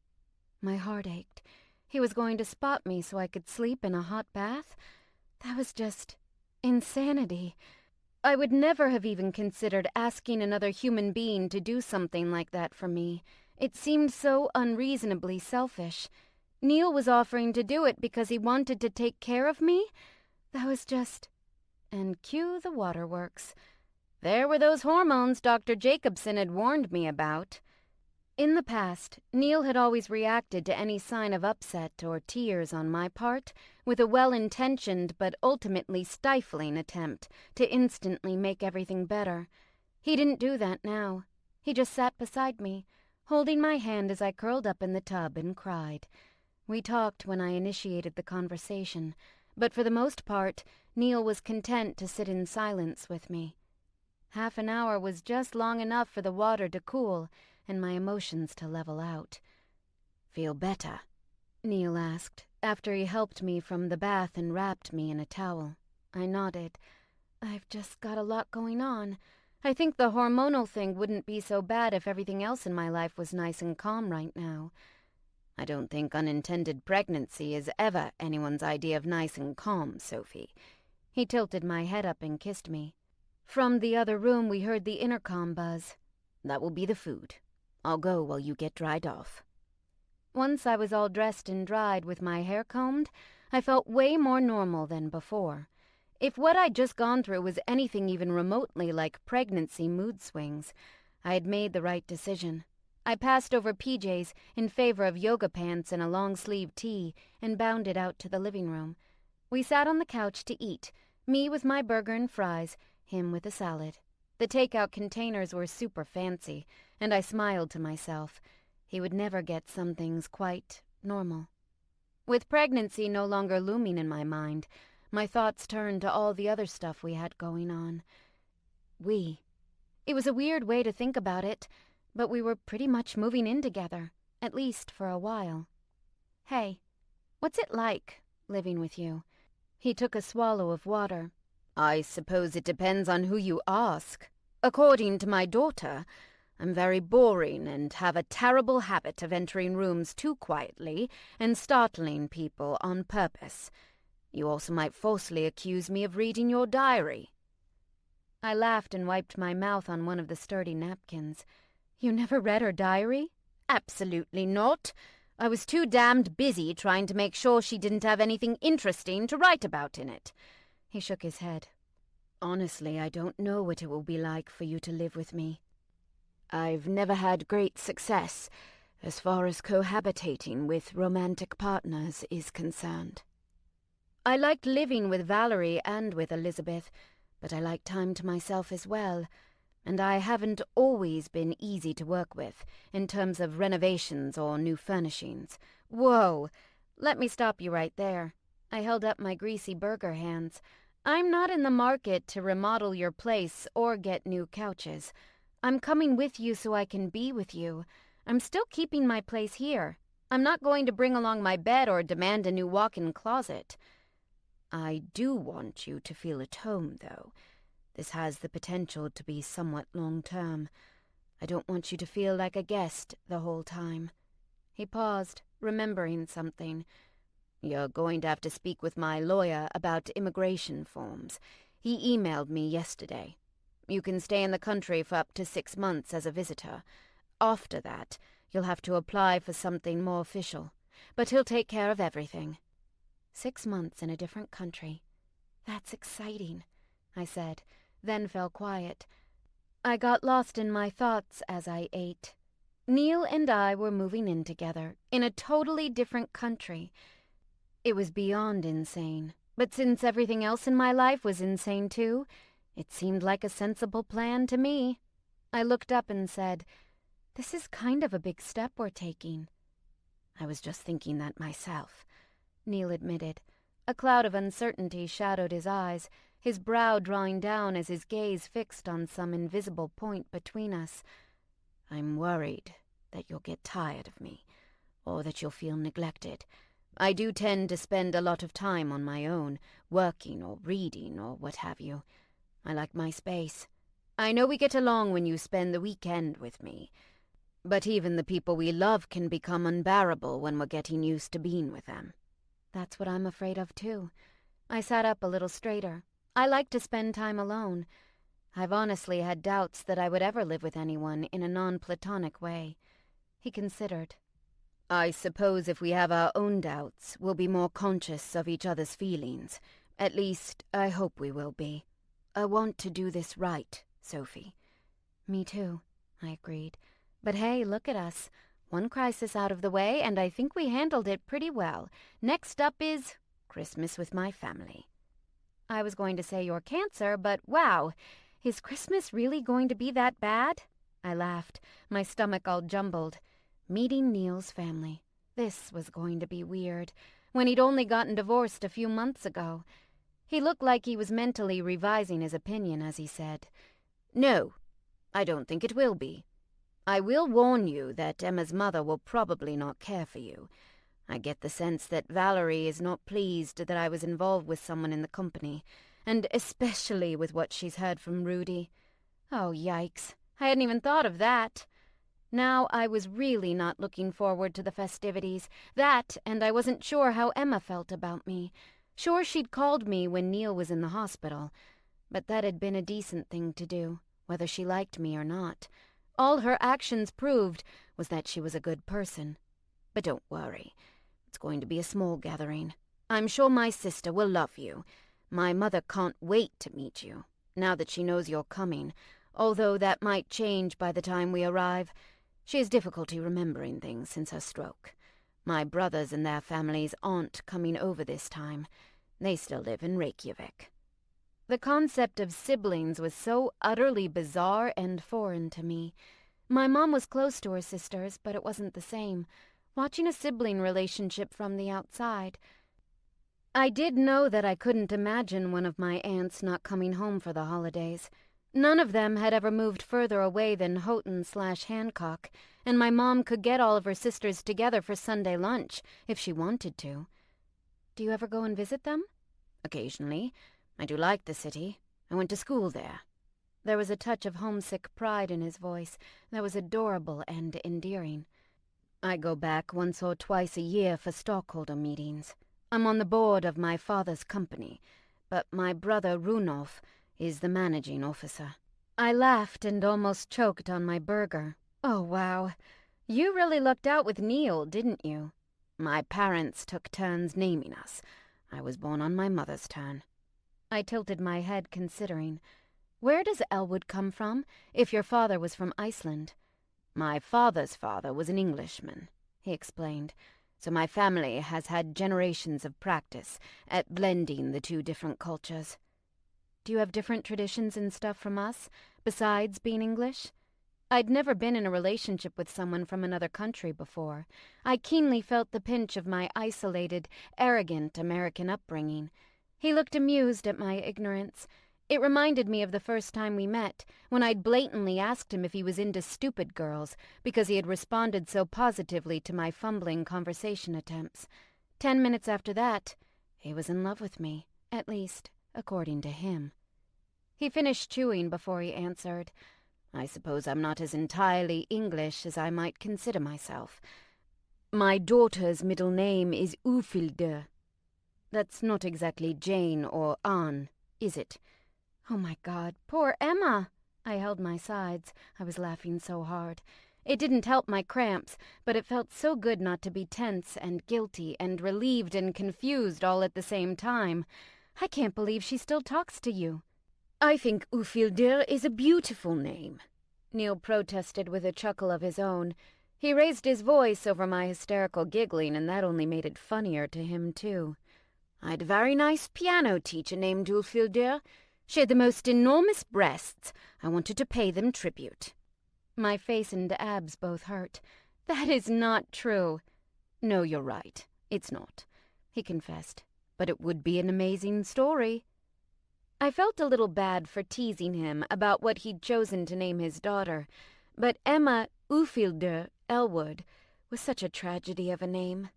My heart ached. He was going to spot me so I could sleep in a hot bath? That was just insanity. I would never have even considered asking another human being to do something like that for me. It seemed so unreasonably selfish. Neil was offering to do it because he wanted to take care of me? That was just... And cue the waterworks. There were those hormones Dr. Jacobson had warned me about. In the past, Neil had always reacted to any sign of upset or tears on my part with a well-intentioned but ultimately stifling attempt to instantly make everything better. He didn't do that now. He just sat beside me, holding my hand as I curled up in the tub and cried. We talked when I initiated the conversation, but for the most part, Neil was content to sit in silence with me. Half an hour was just long enough for the water to cool and my emotions to level out. Feel better? Neil asked, after he helped me from the bath and wrapped me in a towel. I nodded. I've just got a lot going on. I think the hormonal thing wouldn't be so bad if everything else in my life was nice and calm right now. I don't think unintended pregnancy is ever anyone's idea of nice and calm, Sophie. He tilted my head up and kissed me. From the other room we heard the intercom buzz. That will be the food. I'll go while you get dried off. Once I was all dressed and dried with my hair combed, I felt way more normal than before. If what I'd just gone through was anything even remotely like pregnancy mood swings, I had made the right decision. I passed over PJs in favor of yoga pants and a long-sleeved tee and bounded out to the living room. We sat on the couch to eat, me with my burger and fries, him with a salad. The takeout containers were super fancy, and I smiled to myself. He would never get some things quite normal. With pregnancy no longer looming in my mind, my thoughts turned to all the other stuff we had going on. It was a weird way to think about it, but we were pretty much moving in together, at least for a while. Hey, what's it like, living with you? He took a swallow of water. I suppose it depends on who you ask. According to my daughter, I'm very boring and have a terrible habit of entering rooms too quietly and startling people on purpose. You also might falsely accuse me of reading your diary. I laughed and wiped my mouth on one of the sturdy napkins. You never read her diary? Absolutely not. I was too damned busy trying to make sure she didn't have anything interesting to write about in it. He shook his head. Honestly, I don't know what it will be like for you to live with me. I've never had great success as far as cohabitating with romantic partners is concerned. I liked living with Valerie and with Elizabeth, but I like time to myself as well, and I haven't always been easy to work with in terms of renovations or new furnishings. Whoa! Let me stop you right there. I held up my greasy burger hands. I'm not in the market to remodel your place or get new couches. I'm coming with you so I can be with you. I'm still keeping my place here. I'm not going to bring along my bed or demand a new walk-in closet. I do want you to feel at home, though. This has the potential to be somewhat long-term. I don't want you to feel like a guest the whole time. He paused, remembering something. You're going to have to speak with my lawyer about immigration forms. He emailed me yesterday. You can stay in the country for up to 6 months as a visitor. After that, you'll have to apply for something more official. But he'll take care of everything. 6 months in a different country. That's exciting, I said, then fell quiet. I got lost in my thoughts as I ate. Neil and I were moving in together, in a totally different country. It was beyond insane, but since everything else in my life was insane too, it seemed like a sensible plan to me. I looked up and said, "This is kind of a big step we're taking." I was just thinking that myself, Neil admitted. A cloud of uncertainty shadowed his eyes, his brow drawing down as his gaze fixed on some invisible point between us. I'm worried that you'll get tired of me, or that you'll feel neglected. I do tend to spend a lot of time on my own, working or reading or what have you. I like my space. I know we get along when you spend the weekend with me, but even the people we love can become unbearable when we're getting used to being with them. That's what I'm afraid of, too. I sat up a little straighter. I like to spend time alone. I've honestly had doubts that I would ever live with anyone in a non-platonic way. He considered. I suppose if we have our own doubts, we'll be more conscious of each other's feelings. At least, I hope we will be. I want to do this right, Sophie. Me too, I agreed. But hey, look at us. One crisis out of the way, and I think we handled it pretty well. Next up is Christmas with my family. I was going to say your cancer, but wow, is Christmas really going to be that bad? I laughed, my stomach all jumbled. Meeting Neil's family. This was going to be weird, when he'd only gotten divorced a few months ago. He looked like he was mentally revising his opinion as he said, "No, I don't think it will be. I will warn you that Emma's mother will probably not care for you. I get the sense that Valerie is not pleased that I was involved with someone in the company, and especially with what she's heard from Rudy. Oh, yikes. I hadn't even thought of that. Now I was really not looking forward to the festivities. That, and I wasn't sure how Emma felt about me. Sure, she'd called me when Neil was in the hospital, but that had been a decent thing to do, whether she liked me or not. All her actions proved was that she was a good person. But don't worry. It's going to be a small gathering. I'm sure my sister will love you. My mother can't wait to meet you, now that she knows you're coming, although that might change by the time we arrive. She has difficulty remembering things since her stroke. My brothers and their families aren't coming over this time. They still live in Reykjavik." The concept of siblings was so utterly bizarre and foreign to me. My mom was close to her sisters, but it wasn't the same. Watching a sibling relationship from the outside. I did know that I couldn't imagine one of my aunts not coming home for the holidays. None of them had ever moved further away than Houghton/Hancock, and my mom could get all of her sisters together for Sunday lunch if she wanted to. Do you ever go and visit them? Occasionally. I do like the city. I went to school there. There was a touch of homesick pride in his voice that was adorable and endearing. I go back once or twice a year for stockholder meetings. I'm on the board of my father's company, but my brother Runolf is the managing officer. I laughed and almost choked on my burger. Oh, wow. You really lucked out with Neil, didn't you? My parents took turns naming us. I was born on my mother's turn. I tilted my head, considering. Where does Elwood come from, if your father was from Iceland? My father's father was an Englishman, he explained, so my family has had generations of practice at blending the two different cultures. Do you have different traditions and stuff from us, besides being English? I'd never been in a relationship with someone from another country before. I keenly felt the pinch of my isolated, arrogant American upbringing. He looked amused at my ignorance. It reminded me of the first time we met, when I'd blatantly asked him if he was into stupid girls, because he had responded so positively to my fumbling conversation attempts. 10 minutes after that, he was in love with me, at least, according to him. He finished chewing before he answered. I suppose I'm not as entirely English as I might consider myself. My daughter's middle name is Ufilde. That's not exactly Jane or Anne, is it? Oh my God, poor Emma! I held my sides. I was laughing so hard. It didn't help my cramps, but it felt so good not to be tense and guilty and relieved and confused all at the same time. I can't believe she still talks to you. I think Ufildir is a beautiful name, Neil protested with a chuckle of his own. He raised his voice over my hysterical giggling, and that only made it funnier to him, too. I had a very nice piano teacher named Ufildir. She had the most enormous breasts. I wanted to pay them tribute. My face and abs both hurt. That is not true. No, you're right. It's not, he confessed. But it would be an amazing story. I felt a little bad for teasing him about what he'd chosen to name his daughter, but Emma Ufilde Elwood was such a tragedy of a name.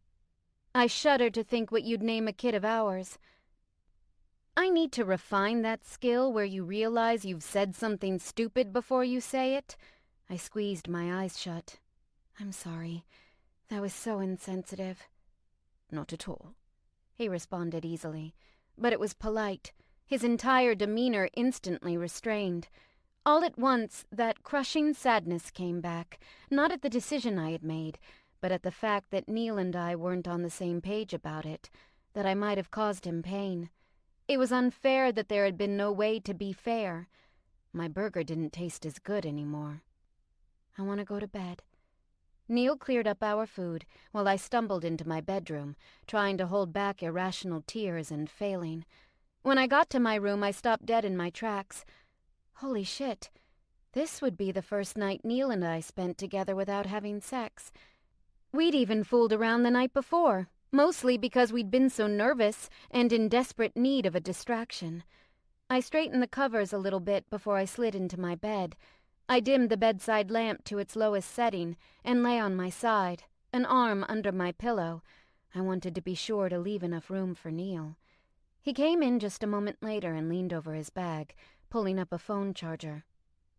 I shudder to think what you'd name a kid of ours. I need to refine that skill where you realize you've said something stupid before you say it. I squeezed my eyes shut. I'm sorry. That was so insensitive. Not at all, he responded easily, but it was polite, his entire demeanor instantly restrained. All at once, that crushing sadness came back, not at the decision I had made, but at the fact that Neil and I weren't on the same page about it, that I might have caused him pain. It was unfair that there had been no way to be fair. My burger didn't taste as good anymore. I want to go to bed. Neil cleared up our food while I stumbled into my bedroom, trying to hold back irrational tears and failing. When I got to my room, I stopped dead in my tracks. Holy shit. This would be the first night Neil and I spent together without having sex. We'd even fooled around the night before, mostly because we'd been so nervous and in desperate need of a distraction. I straightened the covers a little bit before I slid into my bed. I dimmed the bedside lamp to its lowest setting and lay on my side, an arm under my pillow. I wanted to be sure to leave enough room for Neil. He came in just a moment later and leaned over his bag, pulling up a phone charger.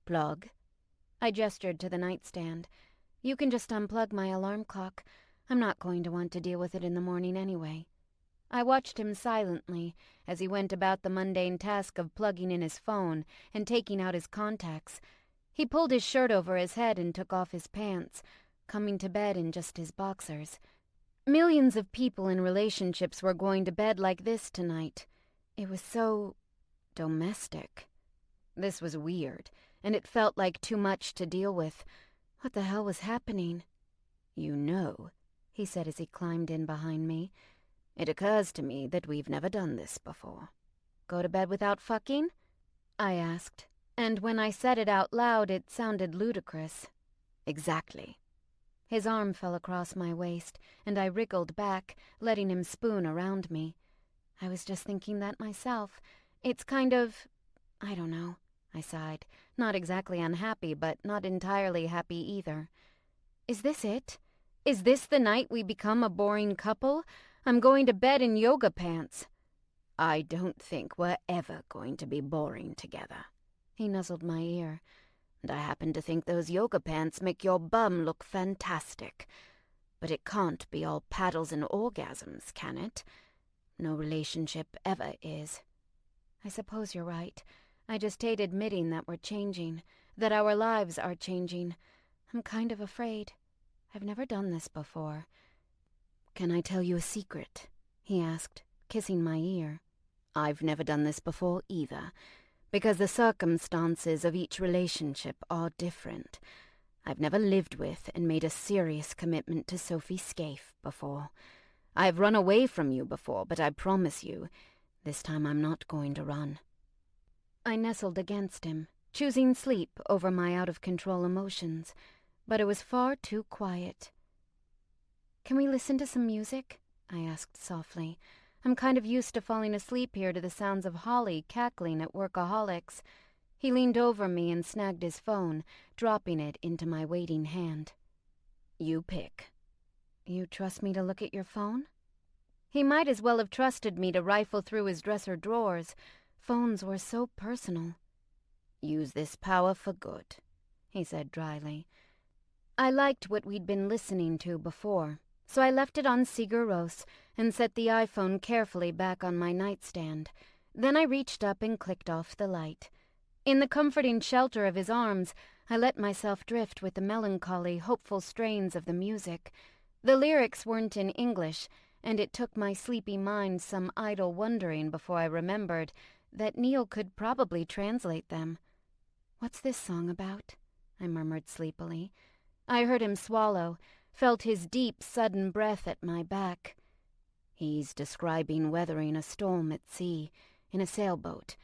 Plug? I gestured to the nightstand. You can just unplug my alarm clock. I'm not going to want to deal with it in the morning anyway. I watched him silently as he went about the mundane task of plugging in his phone and taking out his contacts. He pulled his shirt over his head and took off his pants, coming to bed in just his boxers. Millions of people in relationships were going to bed like this tonight. It was so domestic. This was weird, and it felt like too much to deal with. What the hell was happening? You know, he said as he climbed in behind me, it occurs to me that we've never done this before. Go to bed without fucking? I asked, and when I said it out loud, it sounded ludicrous. Exactly. His arm fell across my waist, and I wriggled back, letting him spoon around me. I was just thinking that myself. It's kind of... I don't know, I sighed. Not exactly unhappy, but not entirely happy either. Is this it? Is this the night we become a boring couple? I'm going to bed in yoga pants. I don't think we're ever going to be boring together. He nuzzled my ear. And I happen to think those yoga pants make your bum look fantastic. But it can't be all paddles and orgasms, can it? No relationship ever is. I suppose you're right. I just hate admitting that we're changing, that our lives are changing. I'm kind of afraid. I've never done this before. Can I tell you a secret? He asked, kissing my ear. I've never done this before either, because the circumstances of each relationship are different. I've never lived with and made a serious commitment to Sophie Scaife before. I've run away from you before, but I promise you, this time I'm not going to run. I nestled against him, choosing sleep over my out-of-control emotions, but it was far too quiet. Can we listen to some music? I asked softly. I'm kind of used to falling asleep here to the sounds of Holly cackling at Workaholics. He leaned over me and snagged his phone, dropping it into my waiting hand. You pick. You trust me to look at your phone? He might as well have trusted me to rifle through his dresser drawers. Phones were so personal. Use this power for good, he said dryly. I liked what we'd been listening to before, so I left it on Sigur Rós and set the iPhone carefully back on my nightstand. Then I reached up and clicked off the light. In the comforting shelter of his arms, I let myself drift with the melancholy, hopeful strains of the music. The lyrics weren't in English, and it took my sleepy mind some idle wondering before I remembered that Neil could probably translate them. "What's this song about?" I murmured sleepily. I heard him swallow, felt his deep, sudden breath at my back. He's describing weathering a storm at sea, in a sailboat,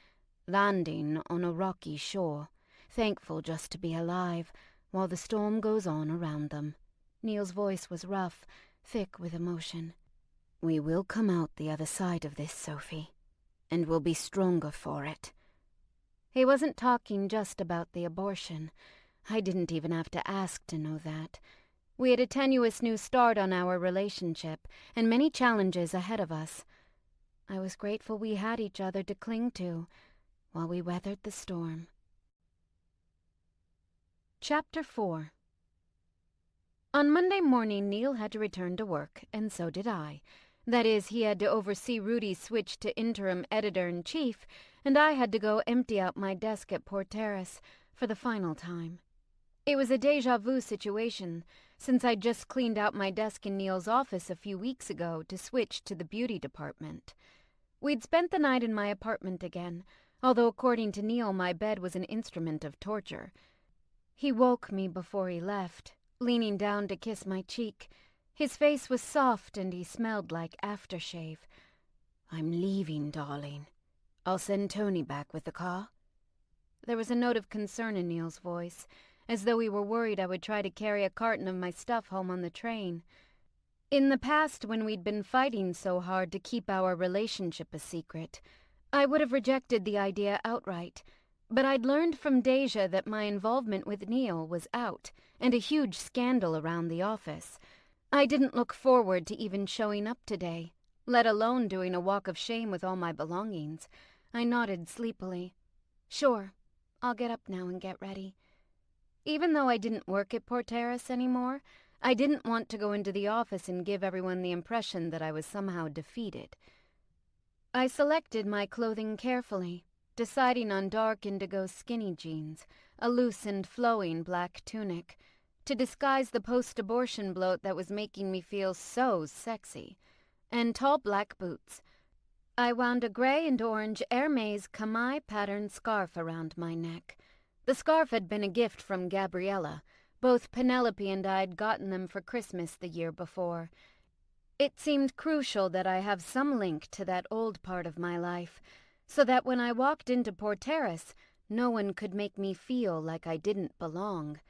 landing on a rocky shore, thankful just to be alive, while the storm goes on around them. Neil's voice was rough, thick with emotion. We will come out the other side of this, Sophie, and we'll be stronger for it. He wasn't talking just about the abortion. I didn't even have to ask to know that. We had a tenuous new start on our relationship, and many challenges ahead of us. I was grateful we had each other to cling to while we weathered the storm. Chapter 4. On Monday morning, Neil had to return to work, and so did I. That is, he had to oversee Rudy's switch to interim editor-in-chief, and I had to go empty out my desk at Port Terrace for the final time. It was a déjà vu situation, since I'd just cleaned out my desk in Neil's office a few weeks ago to switch to the beauty department. We'd spent the night in my apartment again, although according to Neil my bed was an instrument of torture. He woke me before he left, leaning down to kiss my cheek. His face was soft and he smelled like aftershave. I'm leaving, darling. I'll send Tony back with the car. There was a note of concern in Neil's voice, as though he were worried I would try to carry a carton of my stuff home on the train. In the past, when we'd been fighting so hard to keep our relationship a secret, I would have rejected the idea outright, but I'd learned from Deja that my involvement with Neil was out, and a huge scandal around the office. I didn't look forward to even showing up today, let alone doing a walk of shame with all my belongings. I nodded sleepily. Sure, I'll get up now and get ready. Even though I didn't work at Port Terrace anymore, I didn't want to go into the office and give everyone the impression that I was somehow defeated. I selected my clothing carefully, deciding on dark indigo skinny jeans, a loose and flowing black tunic, to disguise the post-abortion bloat that was making me feel so sexy, and tall black boots. I wound a gray and orange Hermes Kamai patterned scarf around my neck. The scarf had been a gift from Gabriella. Both Penelope and I'd gotten them for Christmas the year before. It seemed crucial that I have some link to that old part of my life, so that when I walked into Porteris, no one could make me feel like I didn't belong.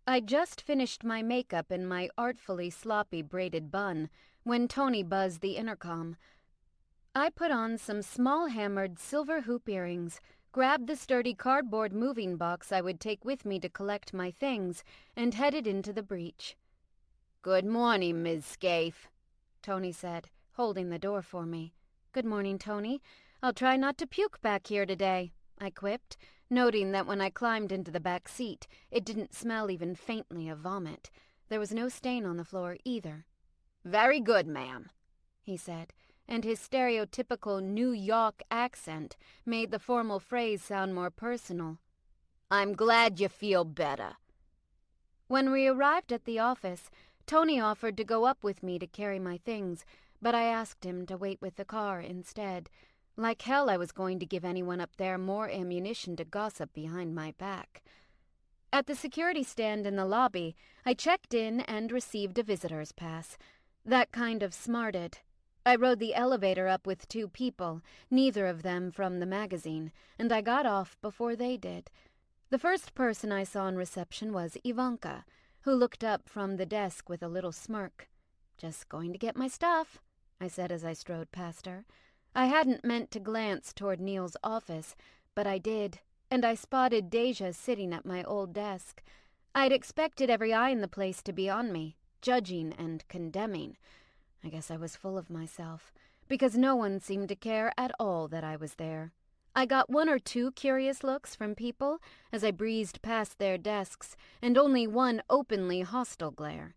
I'd just finished my makeup and my artfully sloppy braided bun when Tony buzzed the intercom. I put on some small-hammered silver hoop earrings, grabbed the sturdy cardboard moving box I would take with me to collect my things, and headed into the breach. "Good morning, Ms. Scaife," Tony said, holding the door for me. "Good morning, Tony. I'll try not to puke back here today," I quipped, noting that when I climbed into the back seat, it didn't smell even faintly of vomit. There was no stain on the floor either. "Very good, ma'am," he said, and his stereotypical New York accent made the formal phrase sound more personal. "I'm glad you feel better." When we arrived at the office, Tony offered to go up with me to carry my things, but I asked him to wait with the car instead. Like hell I was going to give anyone up there more ammunition to gossip behind my back. At the security stand in the lobby, I checked in and received a visitor's pass. That kind of smarted. I rode the elevator up with 2 people, neither of them from the magazine, and I got off before they did. The first person I saw in reception was Ivanka, who looked up from the desk with a little smirk. "Just going to get my stuff," I said as I strode past her. I hadn't meant to glance toward Neil's office, but I did, and I spotted Deja sitting at my old desk. I'd expected every eye in the place to be on me, judging and condemning. I guess I was full of myself, because no one seemed to care at all that I was there. I got 1 or 2 curious looks from people as I breezed past their desks, and only 1 openly hostile glare.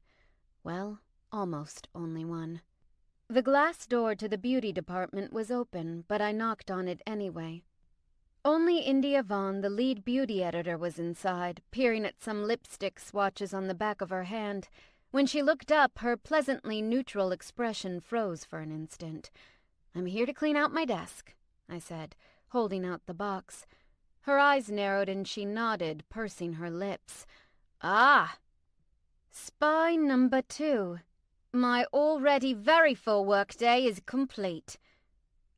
Well, almost only 1. The glass door to the beauty department was open, but I knocked on it anyway. Only India Vaughn, the lead beauty editor, was inside, peering at some lipstick swatches on the back of her hand. When she looked up, her pleasantly neutral expression froze for an instant. "I'm here to clean out my desk," I said, holding out the box. Her eyes narrowed and she nodded, pursing her lips. "Ah! Spy number 2. My already very full workday is complete."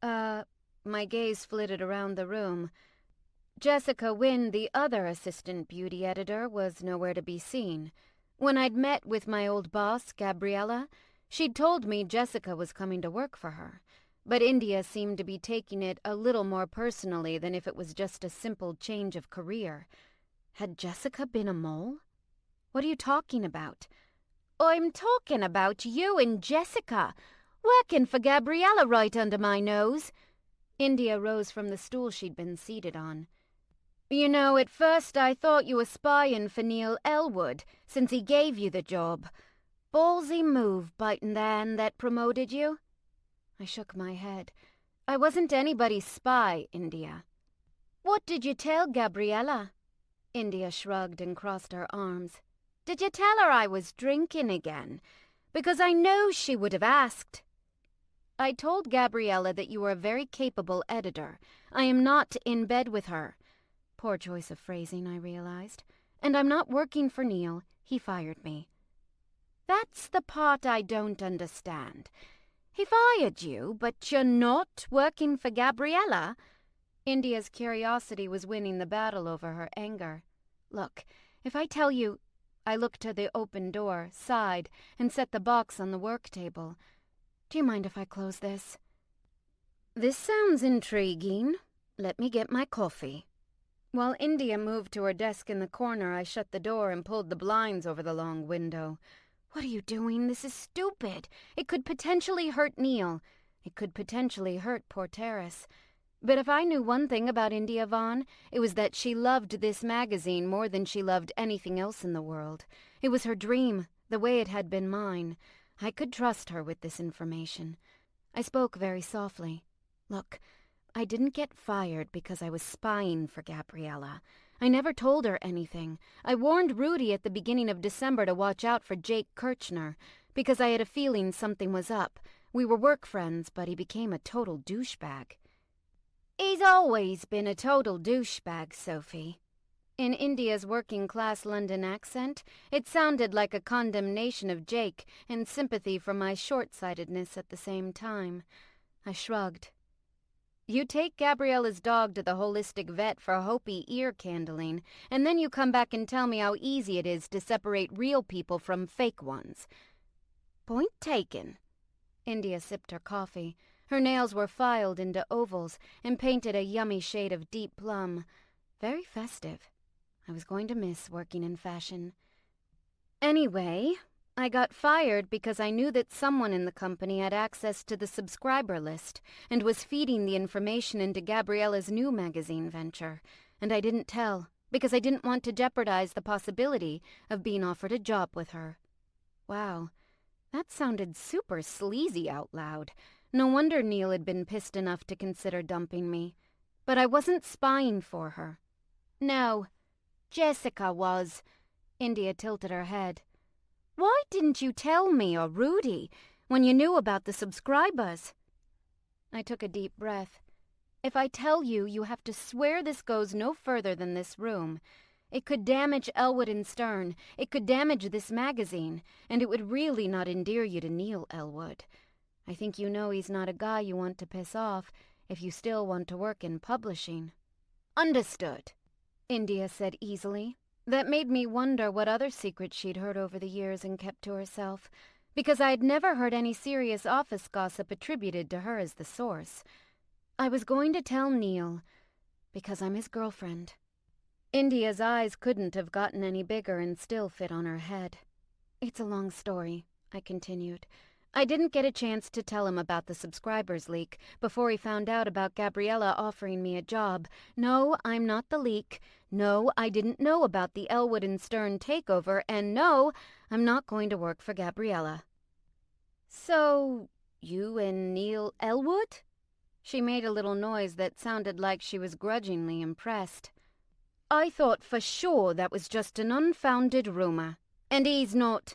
My gaze flitted around the room. Jessica Wynne, the other assistant beauty editor, was nowhere to be seen. When I'd met with my old boss, Gabriella, she'd told me Jessica was coming to work for her. But India seemed to be taking it a little more personally than if it was just a simple change of career. Had Jessica been a mole? "What are you talking about?" "I'm talking about you and Jessica, working for Gabriella right under my nose." India rose from the stool she'd been seated on. "You know, at first I thought you were spying for Neil Elwood, since he gave you the job. Ballsy move, biting the hand that promoted you." I shook my head. "I wasn't anybody's spy, India." "What did you tell Gabriella?" India shrugged and crossed her arms. "Did you tell her I was drinking again? Because I know she would have asked." "I told Gabriella that you were a very capable editor. I am not in bed with her." Poor choice of phrasing, I realized. "And I'm not working for Neil. He fired me." "That's the part I don't understand. He fired you, but you're not working for Gabriella?" India's curiosity was winning the battle over her anger. "Look, if I tell you—" I looked to the open door, sighed, and set the box on the work table. "Do you mind if I close this?" "This sounds intriguing. Let me get my coffee." While India moved to her desk in the corner, I shut the door and pulled the blinds over the long window. "What are you doing? This is stupid. It could potentially hurt Neil. It could potentially hurt Porteris. But if I knew one thing about India Vaughn, it was that she loved this magazine more than she loved anything else in the world. It was her dream, the way it had been mine. I could trust her with this information. I spoke very softly. "Look, I didn't get fired because I was spying for Gabriella. I never told her anything. I warned Rudy at the beginning of December to watch out for Jake Kirchner, because I had a feeling something was up. We were work friends, but he became a total douchebag. He's always been a total douchebag, Sophie. In India's working-class London accent, it sounded like a condemnation of Jake and sympathy for my short-sightedness at the same time. I shrugged. You take Gabriella's dog to the holistic vet for Hopi ear candling, and then you come back and tell me how easy it is to separate real people from fake ones. Point taken. India sipped her coffee. Her nails were filed into ovals and painted a yummy shade of deep plum. Very festive. I was going to miss working in fashion. Anyway, I got fired because I knew that someone in the company had access to the subscriber list and was feeding the information into Gabriella's new magazine venture, and I didn't tell because I didn't want to jeopardize the possibility of being offered a job with her. Wow, that sounded super sleazy out loud. No wonder Neil had been pissed enough to consider dumping me. But I wasn't spying for her. No, Jessica was. India tilted her head. Why didn't you tell me or Rudy when you knew about the subscribers? I took a deep breath. If I tell you, you have to swear this goes no further than this room. It could damage Elwood and Stern. It could damage this magazine. And it would really not endear you to Neil Elwood. I think you know he's not a guy you want to piss off if you still want to work in publishing. Understood, India said easily. That made me wonder what other secrets she'd heard over the years and kept to herself, because I'd never heard any serious office gossip attributed to her as the source. I was going to tell Neil, because I'm his girlfriend. India's eyes couldn't have gotten any bigger and still fit on her head. It's a long story, I continued. I didn't get a chance to tell him about the subscribers leak before he found out about Gabriella offering me a job. No, I'm not the leak. No, I didn't know about the Elwood and Stern takeover, and no, I'm not going to work for Gabriella. So, you and Neil Elwood? She made a little noise that sounded like she was grudgingly impressed. I thought for sure that was just an unfounded rumor. And he's not...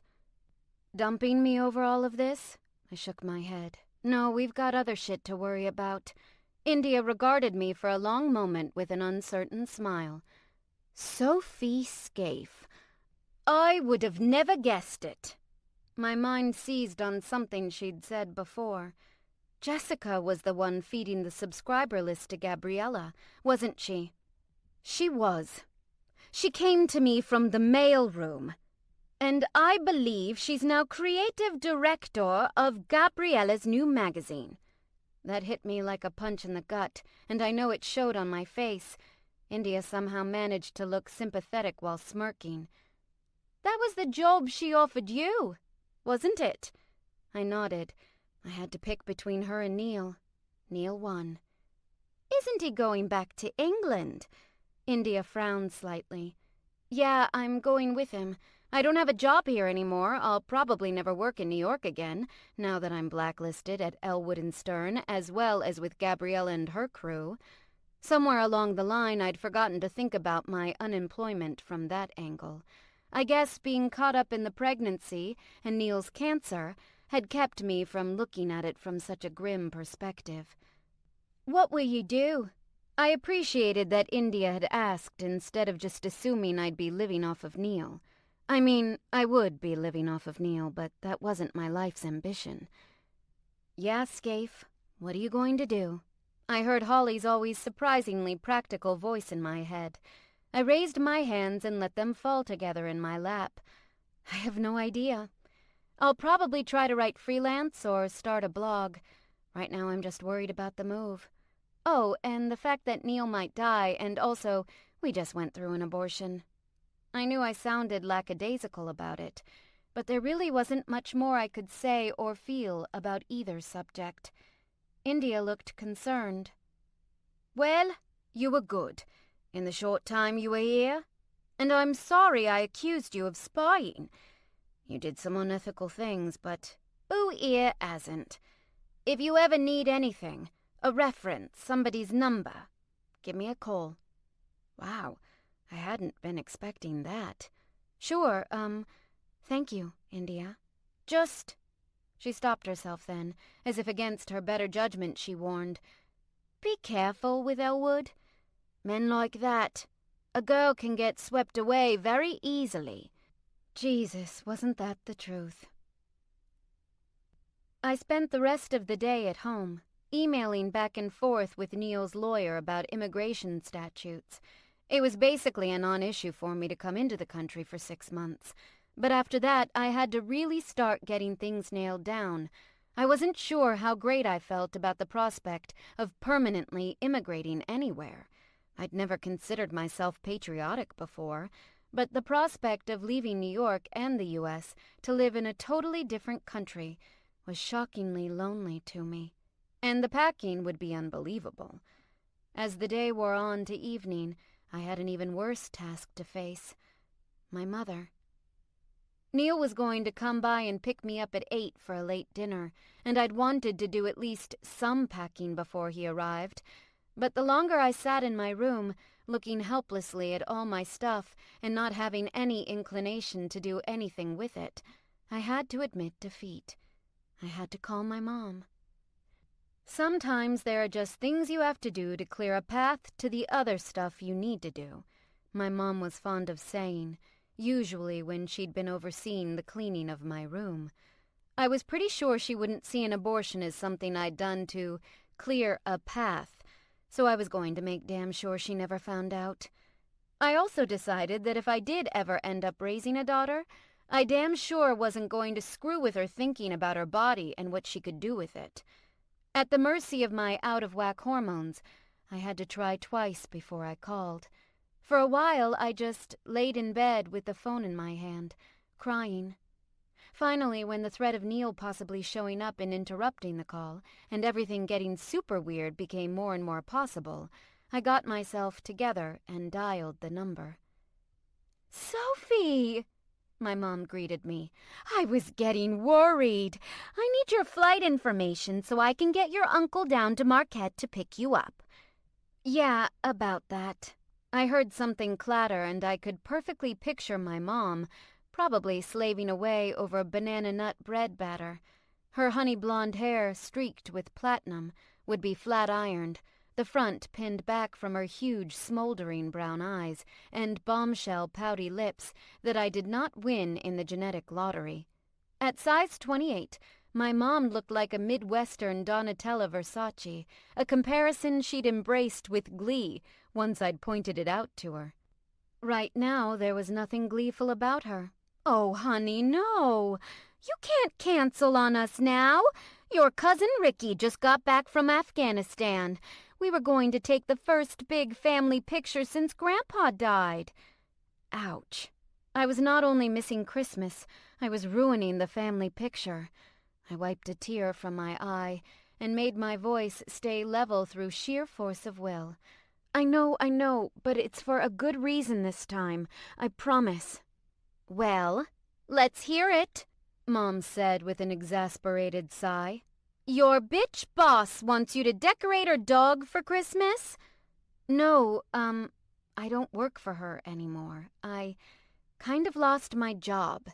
Dumping me over all of this? I shook my head. No, we've got other shit to worry about. India regarded me for a long moment with an uncertain smile. Sophie Scaife. I would have never guessed it. My mind seized on something she'd said before. Jessica was the one feeding the subscriber list to Gabriella, wasn't she? She was. She came to me from the mailroom. And I believe she's now creative director of Gabriella's new magazine. That hit me like a punch in the gut, and I know it showed on my face. India somehow managed to look sympathetic while smirking. That was the job she offered you, wasn't it? I nodded. I had to pick between her and Neil. Neil won. Isn't he going back to England? India frowned slightly. Yeah, I'm going with him. I don't have a job here anymore. I'll probably never work in New York again, now that I'm blacklisted at Elwood and Stern, as well as with Gabriella and her crew. Somewhere along the line, I'd forgotten to think about my unemployment from that angle. I guess being caught up in the pregnancy and Neil's cancer had kept me from looking at it from such a grim perspective. What will you do? I appreciated that India had asked instead of just assuming I'd be living off of Neil. I mean, I would be living off of Neil, but that wasn't my life's ambition. Yeah, Scaife, what are you going to do? I heard Holly's always surprisingly practical voice in my head. I raised my hands and let them fall together in my lap. I have no idea. I'll probably try to write freelance or start a blog. Right now I'm just worried about the move. Oh, and the fact that Neil might die, and also, we just went through an abortion. I knew I sounded lackadaisical about it, but there really wasn't much more I could say or feel about either subject. India looked concerned. Well, you were good, in the short time you were here, and I'm sorry I accused you of spying. You did some unethical things, but who here hasn't? If you ever need anything, a reference, somebody's number, give me a call. Wow. I hadn't been expecting that. Sure, thank you, India. Just She stopped herself then, as if against her better judgment she warned, "Be careful with Elwood. Men like that. A girl can get swept away very easily." Jesus, wasn't that the truth? I spent the rest of the day at home, emailing back and forth with Neil's lawyer about immigration statutes. It was basically a non-issue for me to come into the country for 6 months. But after that, I had to really start getting things nailed down. I wasn't sure how great I felt about the prospect of permanently immigrating anywhere. I'd never considered myself patriotic before, but the prospect of leaving New York and the U.S. to live in a totally different country was shockingly lonely to me. And the packing would be unbelievable. As the day wore on to evening, I had an even worse task to face. My mother. Neil was going to come by and pick me up at 8 for a late dinner, and I'd wanted to do at least some packing before he arrived. But the longer I sat in my room, looking helplessly at all my stuff and not having any inclination to do anything with it, I had to admit defeat. I had to call my mom. Sometimes there are just things you have to do to clear a path to the other stuff you need to do, my mom was fond of saying, usually when she'd been overseeing the cleaning of my room. I was pretty sure she wouldn't see an abortion as something I'd done to clear a path, so I was going to make damn sure she never found out. I also decided that if I did ever end up raising a daughter, I damn sure wasn't going to screw with her thinking about her body and what she could do with it. At the mercy of my out-of-whack hormones, I had to try twice before I called. For a while, I just laid in bed with the phone in my hand, crying. Finally, when the threat of Neil possibly showing up and interrupting the call, and everything getting super weird became more and more possible, I got myself together and dialed the number. "Sophie!" my mom greeted me. "I was getting worried. I need your flight information so I can get your uncle down to Marquette to pick you up." "Yeah, about that." I heard something clatter and I could perfectly picture my mom, probably slaving away over banana nut bread batter. Her honey blonde hair, streaked with platinum, would be flat-ironed, the front pinned back from her huge smoldering brown eyes and bombshell pouty lips that I did not win in the genetic lottery. At size 28, my mom looked like a Midwestern Donatella Versace, a comparison she'd embraced with glee once I'd pointed it out to her. Right now, there was nothing gleeful about her. "Oh, honey, no! You can't cancel on us now! Your cousin Ricky just got back from Afghanistan. We were going to take the first big family picture since Grandpa died." Ouch. I was not only missing Christmas, I was ruining the family picture. I wiped a tear from my eye and made my voice stay level through sheer force of will. I know, but it's for a good reason this time. I promise." "Well, let's hear it," Mom said with an exasperated sigh. "Your bitch boss wants you to decorate her dog for Christmas?" "No, I don't work for her anymore. I kind of lost my job."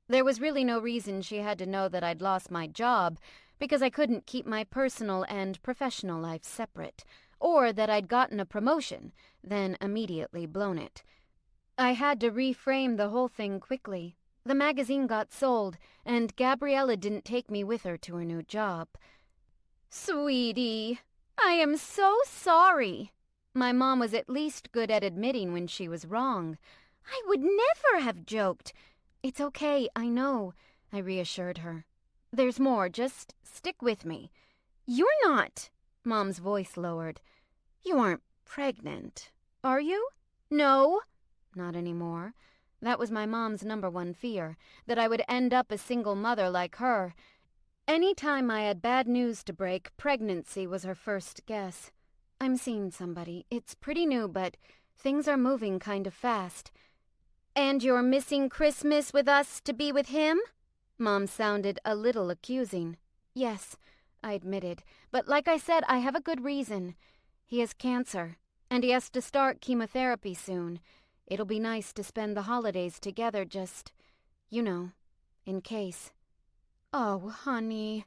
There was really no reason she had to know that I'd lost my job, because I couldn't keep my personal and professional life separate, or that I'd gotten a promotion, then immediately blown it. I had to reframe the whole thing quickly. The magazine got sold, and Gabriella didn't take me with her to her new job. "Sweetie, I am so sorry." My mom was at least good at admitting when she was wrong. "I would never have joked." "It's okay, I know," I reassured her. "There's more, just stick with me." "You're not," Mom's voice lowered. "You aren't pregnant, are you?" "No." Not anymore. That was my mom's #1 fear, that I would end up a single mother like her. Any time I had bad news to break, pregnancy was her first guess. "I'm seeing somebody. It's pretty new, but things are moving kind of fast." "And you're missing Christmas with us to be with him?" Mom sounded a little accusing. "Yes," I admitted, "but like I said, I have a good reason. He has cancer, and he has to start chemotherapy soon. It'll be nice to spend the holidays together, just, in case." Oh, honey.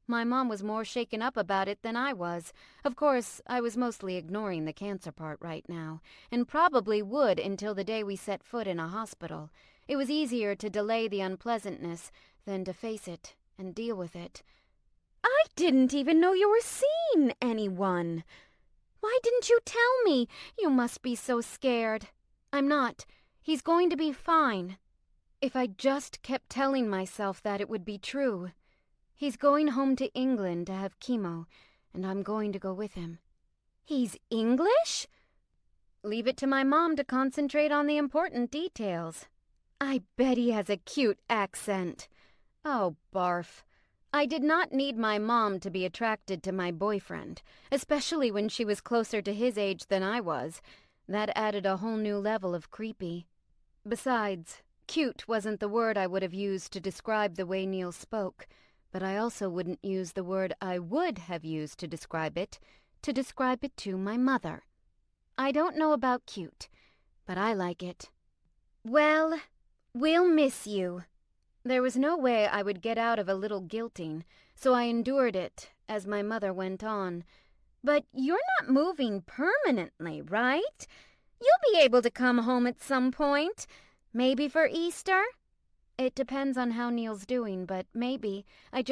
My mom was more shaken up about it than I was. Of course, I was mostly ignoring the cancer part right now, and probably would until the day we set foot in a hospital. It was easier to delay the unpleasantness than to face it and deal with it. I didn't even know you were seeing anyone. Why didn't you tell me? You must be so scared. I'm not. He's going to be fine. If I just kept telling myself that, it would be true. He's going home to England to have chemo, and I'm going to go with him. He's English? Leave it to my mom to concentrate on the important details. I bet he has a cute accent. Oh, barf. I did not need my mom to be attracted to my boyfriend, especially when she was closer to his age than I was. That added a whole new level of creepy. Besides, cute wasn't the word I would have used to describe the way Neil spoke. But I also wouldn't use the word I would have used to describe it to my mother. I don't know about cute, but I like it. Well, we'll miss you. There was no way I would get out of a little guilting, so I endured it as my mother went on. But you're not moving permanently, right? You'll be able to come home at some point. Maybe for Easter? It depends on how Neil's doing, but maybe. I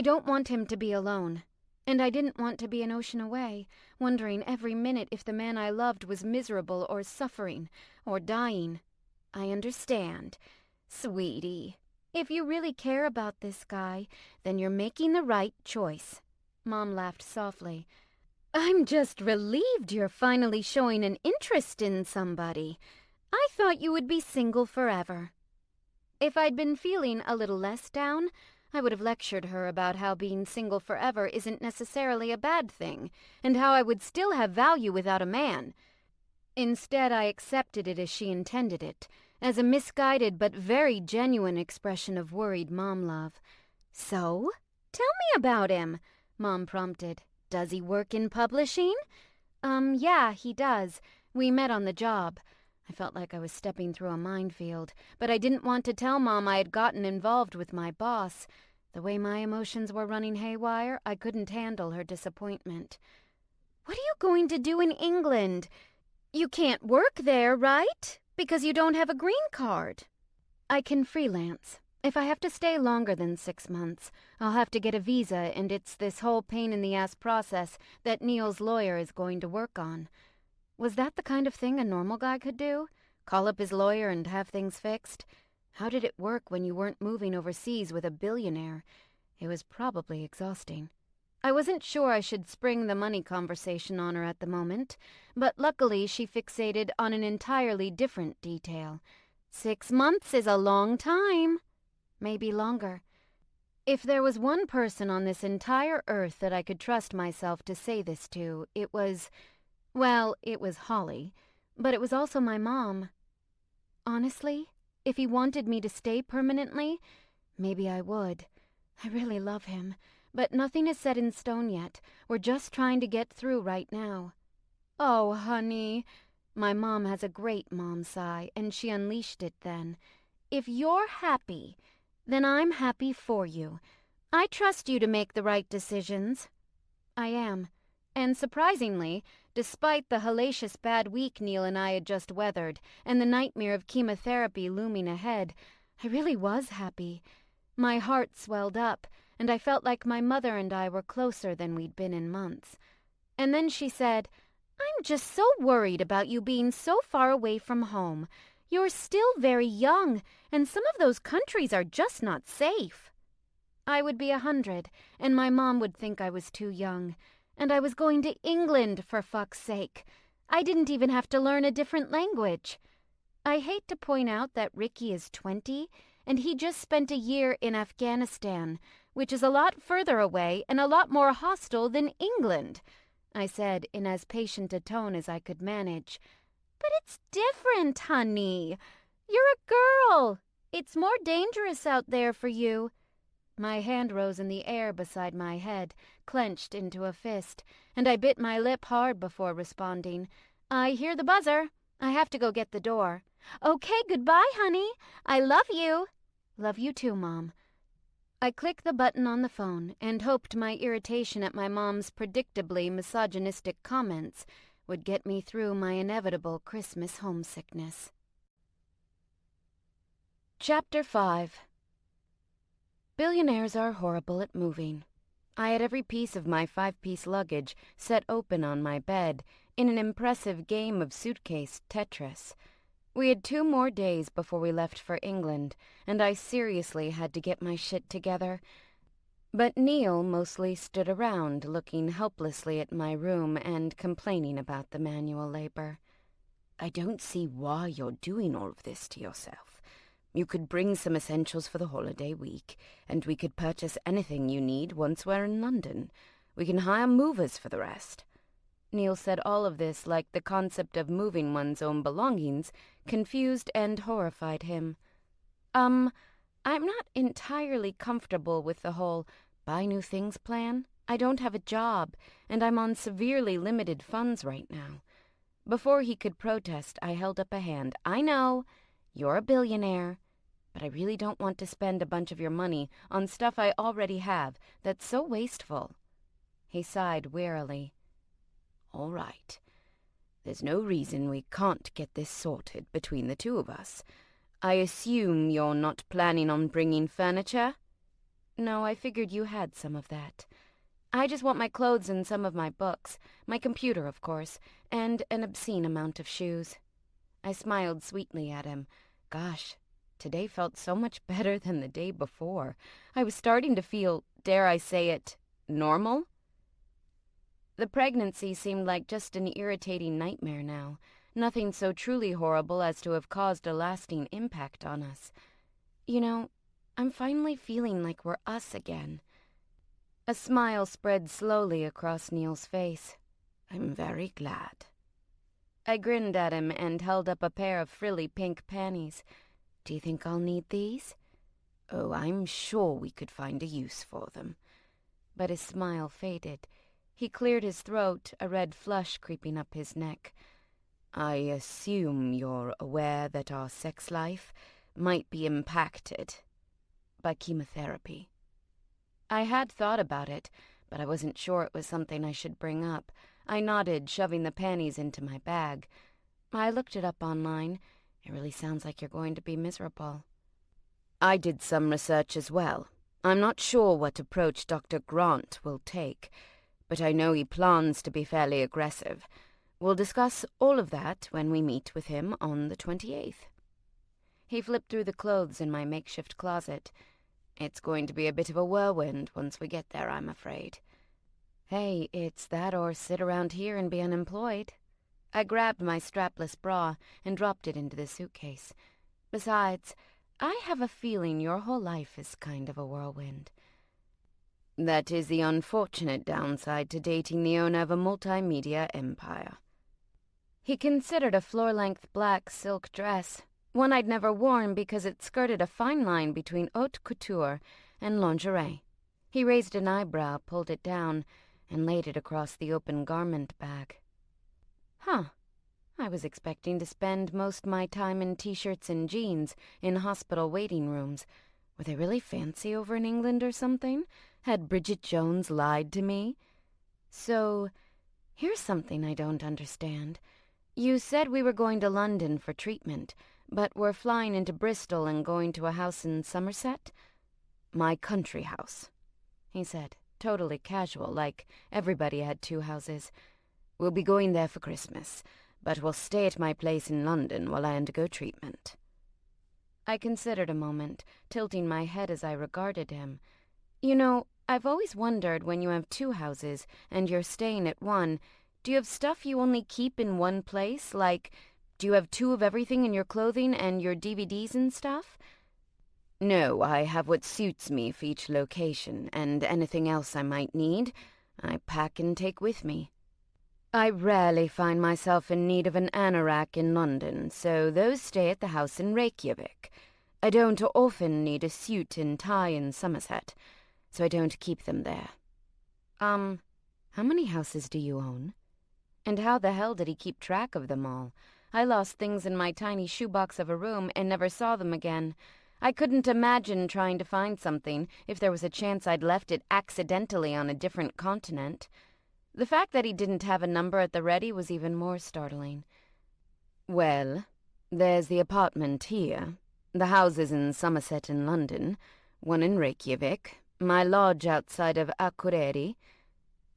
don't want him to be alone. And I didn't want to be an ocean away, wondering every minute if the man I loved was miserable or suffering or dying. I understand. Sweetie, if you really care about this guy, then you're making the right choice. Mom laughed softly. I'm just relieved you're finally showing an interest in somebody. I thought you would be single forever. If I'd been feeling a little less down, I would have lectured her about how being single forever isn't necessarily a bad thing, and how I would still have value without a man. Instead, I accepted it as she intended it, as a misguided but very genuine expression of worried mom love. So, tell me about him, Mom prompted. Does he work in publishing? Yeah, he does. We met on the job. I felt like I was stepping through a minefield, but I didn't want to tell Mom I had gotten involved with my boss. The way my emotions were running haywire, I couldn't handle her disappointment. What are you going to do in England? You can't work there, right? Because you don't have a green card. I can freelance. If I have to stay longer than 6 months, I'll have to get a visa, and it's this whole pain-in-the-ass process that Neil's lawyer is going to work on. Was that the kind of thing a normal guy could do? Call up his lawyer and have things fixed? How did it work when you weren't moving overseas with a billionaire? It was probably exhausting. I wasn't sure I should spring the money conversation on her at the moment, but luckily she fixated on an entirely different detail. 6 months is a long time. Maybe longer. If there was one person on this entire earth that I could trust myself to say this to, it was... Well, it was Holly, but it was also my mom. Honestly, if he wanted me to stay permanently, maybe I would. I really love him, but nothing is set in stone yet. We're just trying to get through right now. Oh, honey. My mom has a great mom sigh, and she unleashed it then. If you're happy, then I'm happy for you. I trust you to make the right decisions. I am. And surprisingly, despite the hellacious bad week Neil and I had just weathered, and the nightmare of chemotherapy looming ahead, I really was happy. My heart swelled up, and I felt like my mother and I were closer than we'd been in months. And then she said, I'm just so worried about you being so far away from home. You're still very young, and some of those countries are just not safe. I would be 100, and my mom would think I was too young. And I was going to England, for fuck's sake. I didn't even have to learn a different language. I hate to point out that Ricky is 20, and he just spent a year in Afghanistan, which is a lot further away and a lot more hostile than England, I said in as patient a tone as I could manage. But it's different, honey. You're a girl. It's more dangerous out there for you. My hand rose in the air beside my head, clenched into a fist, and I bit my lip hard before responding. I hear the buzzer. I have to go get the door. Okay, goodbye, honey. I love you. Love you too, Mom. I clicked the button on the phone and hoped my irritation at my mom's predictably misogynistic comments would get me through my inevitable Christmas homesickness. Chapter 5. Billionaires are horrible at moving. I had every piece of my 5-piece luggage set open on my bed in an impressive game of suitcase Tetris. We had 2 more days before we left for England, and I seriously had to get my shit together. But Neil mostly stood around, looking helplessly at my room and complaining about the manual labor. I don't see why you're doing all of this to yourself. You could bring some essentials for the holiday week, and we could purchase anything you need once we're in London. We can hire movers for the rest. Neil said all of this like the concept of moving one's own belongings confused and horrified him. I'm not entirely comfortable with the whole buy new things plan. I don't have a job, and I'm on severely limited funds right now. Before he could protest, I held up a hand. I know, you're a billionaire, but I really don't want to spend a bunch of your money on stuff I already have that's so wasteful. He sighed wearily. All right. There's no reason we can't get this sorted between the 2 of us. I assume you're not planning on bringing furniture? No, I figured you had some of that. I just want my clothes and some of my books, my computer, of course, and an obscene amount of shoes. I smiled sweetly at him. Gosh, today felt so much better than the day before. I was starting to feel, dare I say it, normal? The pregnancy seemed like just an irritating nightmare now, nothing so truly horrible as to have caused a lasting impact on us. You know, I'm finally feeling like we're us again. A smile spread slowly across Neil's face. I'm very glad. I grinned at him and held up a pair of frilly pink panties. Do you think I'll need these? Oh, I'm sure we could find a use for them. But his smile faded. He cleared his throat, a red flush creeping up his neck. I assume you're aware that our sex life might be impacted by chemotherapy. I had thought about it, but I wasn't sure it was something I should bring up. I nodded, shoving the panties into my bag. I looked it up online. It really sounds like you're going to be miserable. I did some research as well. I'm not sure what approach Dr. Grant will take, but I know he plans to be fairly aggressive. We'll discuss all of that when we meet with him on the 28th. He flipped through the clothes in my makeshift closet. It's going to be a bit of a whirlwind once we get there, I'm afraid. Hey, it's that or sit around here and be unemployed. I grabbed my strapless bra and dropped it into the suitcase. Besides, I have a feeling your whole life is kind of a whirlwind. That is the unfortunate downside to dating the owner of a multimedia empire. He considered a floor-length black silk dress, one I'd never worn because it skirted a fine line between haute couture and lingerie. He raised an eyebrow, pulled it down, and laid it across the open garment bag. Huh. I was expecting to spend most my time in t-shirts and jeans in hospital waiting rooms. Were they really fancy over in England or something? Had Bridget Jones lied to me? So, here's something I don't understand. You said we were going to London for treatment, but we're flying into Bristol and going to a house in Somerset? My country house, he said, totally casual, like everybody had 2 houses. We'll be going there for Christmas, but we'll stay at my place in London while I undergo treatment. I considered a moment, tilting my head as I regarded him. You know, I've always wondered when you have 2 houses and you're staying at one, do you have stuff you only keep in one place? Like, do you have 2 of everything in your clothing and your DVDs and stuff? No, I have what suits me for each location, and anything else I might need, I pack and take with me. I rarely find myself in need of an anorak in London, so those stay at the house in Reykjavik. I don't often need a suit and tie in Somerset, so I don't keep them there. How many houses do you own? And how the hell did he keep track of them all? I lost things in my tiny shoebox of a room and never saw them again. I couldn't imagine trying to find something if there was a chance I'd left it accidentally on a different continent. The fact that he didn't have a number at the ready was even more startling. Well, there's the apartment here, the houses in Somerset and London, one in Reykjavik, my lodge outside of Akureyri.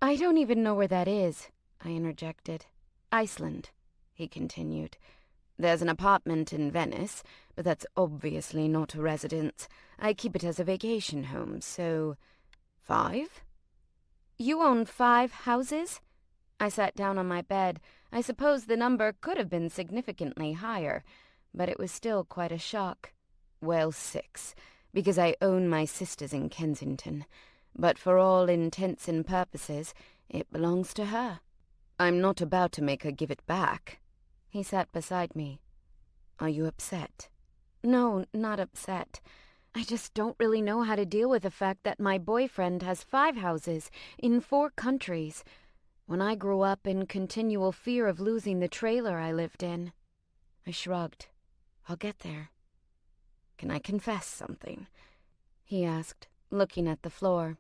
I don't even know where that is, I interjected. Iceland, he continued. There's an apartment in Venice, but that's obviously not a residence. I keep it as a vacation home, so 5? You own 5 houses? I sat down on my bed. I suppose the number could have been significantly higher, but it was still quite a shock. Well, 6, because I own my sister's in Kensington. But for all intents and purposes, it belongs to her. I'm not about to make her give it back. He sat beside me. Are you upset? No, not upset. I just don't really know how to deal with the fact that my boyfriend has 5 houses in 4 countries, when I grew up in continual fear of losing the trailer I lived in. I shrugged. I'll get there. Can I confess something? He asked, looking at the floor.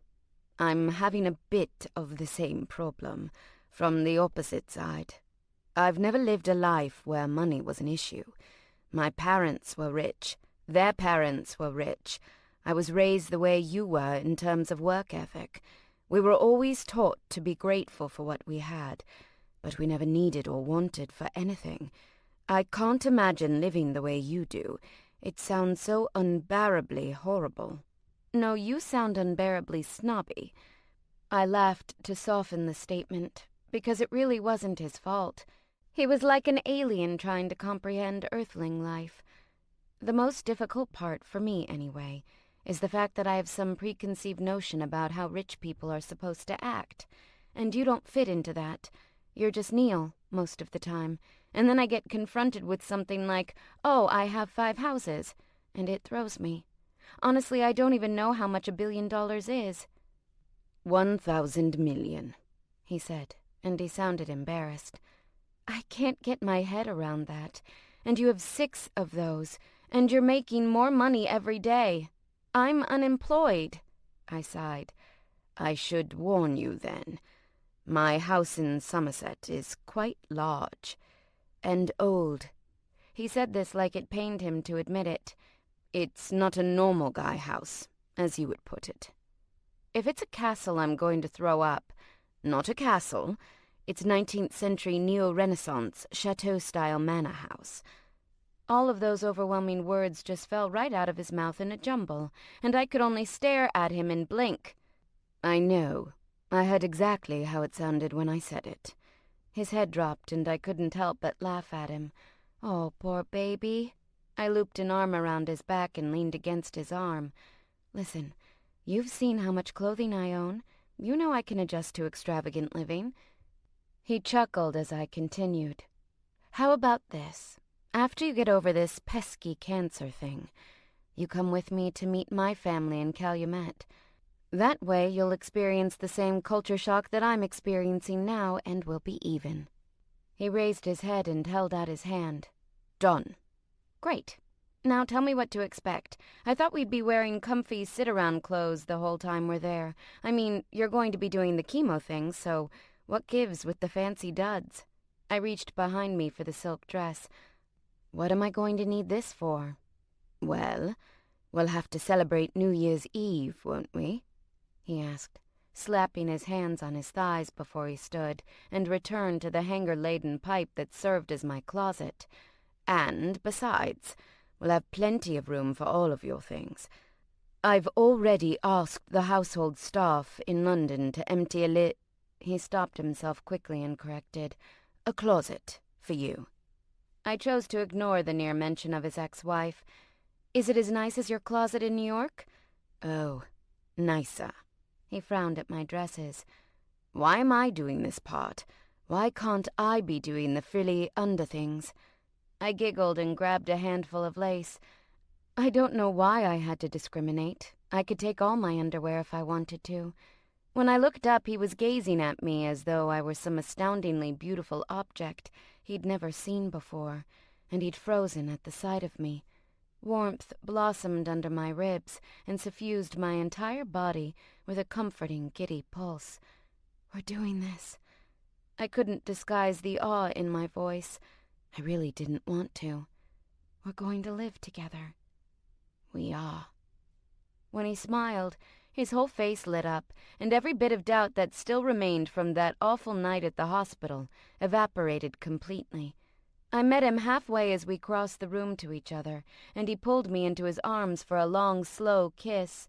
I'm having a bit of the same problem, from the opposite side. I've never lived a life where money was an issue. My parents were rich. Their parents were rich. I was raised the way you were in terms of work ethic. We were always taught to be grateful for what we had, but we never needed or wanted for anything. I can't imagine living the way you do. It sounds so unbearably horrible. No, you sound unbearably snobby. I laughed to soften the statement, because it really wasn't his fault. He was like an alien trying to comprehend Earthling life. The most difficult part, for me anyway, is the fact that I have some preconceived notion about how rich people are supposed to act. And you don't fit into that. You're just Neil, most of the time. And then I get confronted with something like, oh, I have 5 houses, and it throws me. Honestly, I don't even know how much $1 billion is. 1,000 million, he said, and he sounded embarrassed. I can't get my head around that. And you have 6 of those, and you're making more money every day. I'm unemployed, I sighed. I should warn you then. My house in Somerset is quite large. And old. He said this like it pained him to admit it. It's not a normal guy house, as you would put it. If it's a castle, I'm going to throw up. Not a castle. It's 19th century neo-Renaissance, chateau-style manor house. All of those overwhelming words just fell right out of his mouth in a jumble, and I could only stare at him and blink. I know. I heard exactly how it sounded when I said it. His head dropped, and I couldn't help but laugh at him. Oh, poor baby. I looped an arm around his back and leaned against his arm. Listen, you've seen how much clothing I own. You know I can adjust to extravagant living. He chuckled as I continued. How about this? After you get over this pesky cancer thing, you come with me to meet my family in Calumet. That way you'll experience the same culture shock that I'm experiencing now, and we'll be even. He raised his head and held out his hand. Done. Great. Now tell me what to expect. I thought we'd be wearing comfy sit-around clothes the whole time we're there. I mean, you're going to be doing the chemo thing, so what gives with the fancy duds? I reached behind me for the silk dress. What am I going to need this for? Well, we'll have to celebrate New Year's Eve, won't we? He asked, slapping his hands on his thighs before he stood, and returned to the hanger-laden pipe that served as my closet. And, besides, we'll have plenty of room for all of your things. I've already asked the household staff in London to empty He stopped himself quickly and corrected, a closet for you. I chose to ignore the near mention of his ex-wife. Is it as nice as your closet in New York? Oh, nicer. He frowned at my dresses. Why am I doing this part? Why can't I be doing the frilly under things? I giggled and grabbed a handful of lace. I don't know why I had to discriminate. I could take all my underwear if I wanted to. When I looked up, he was gazing at me as though I were some astoundingly beautiful object he'd never seen before, and he'd frozen at the sight of me. Warmth blossomed under my ribs and suffused my entire body with a comforting, giddy pulse. We're doing this. I couldn't disguise the awe in my voice. I really didn't want to. We're going to live together. We are. When he smiled, his whole face lit up, and every bit of doubt that still remained from that awful night at the hospital evaporated completely. I met him halfway as we crossed the room to each other, and he pulled me into his arms for a long, slow kiss.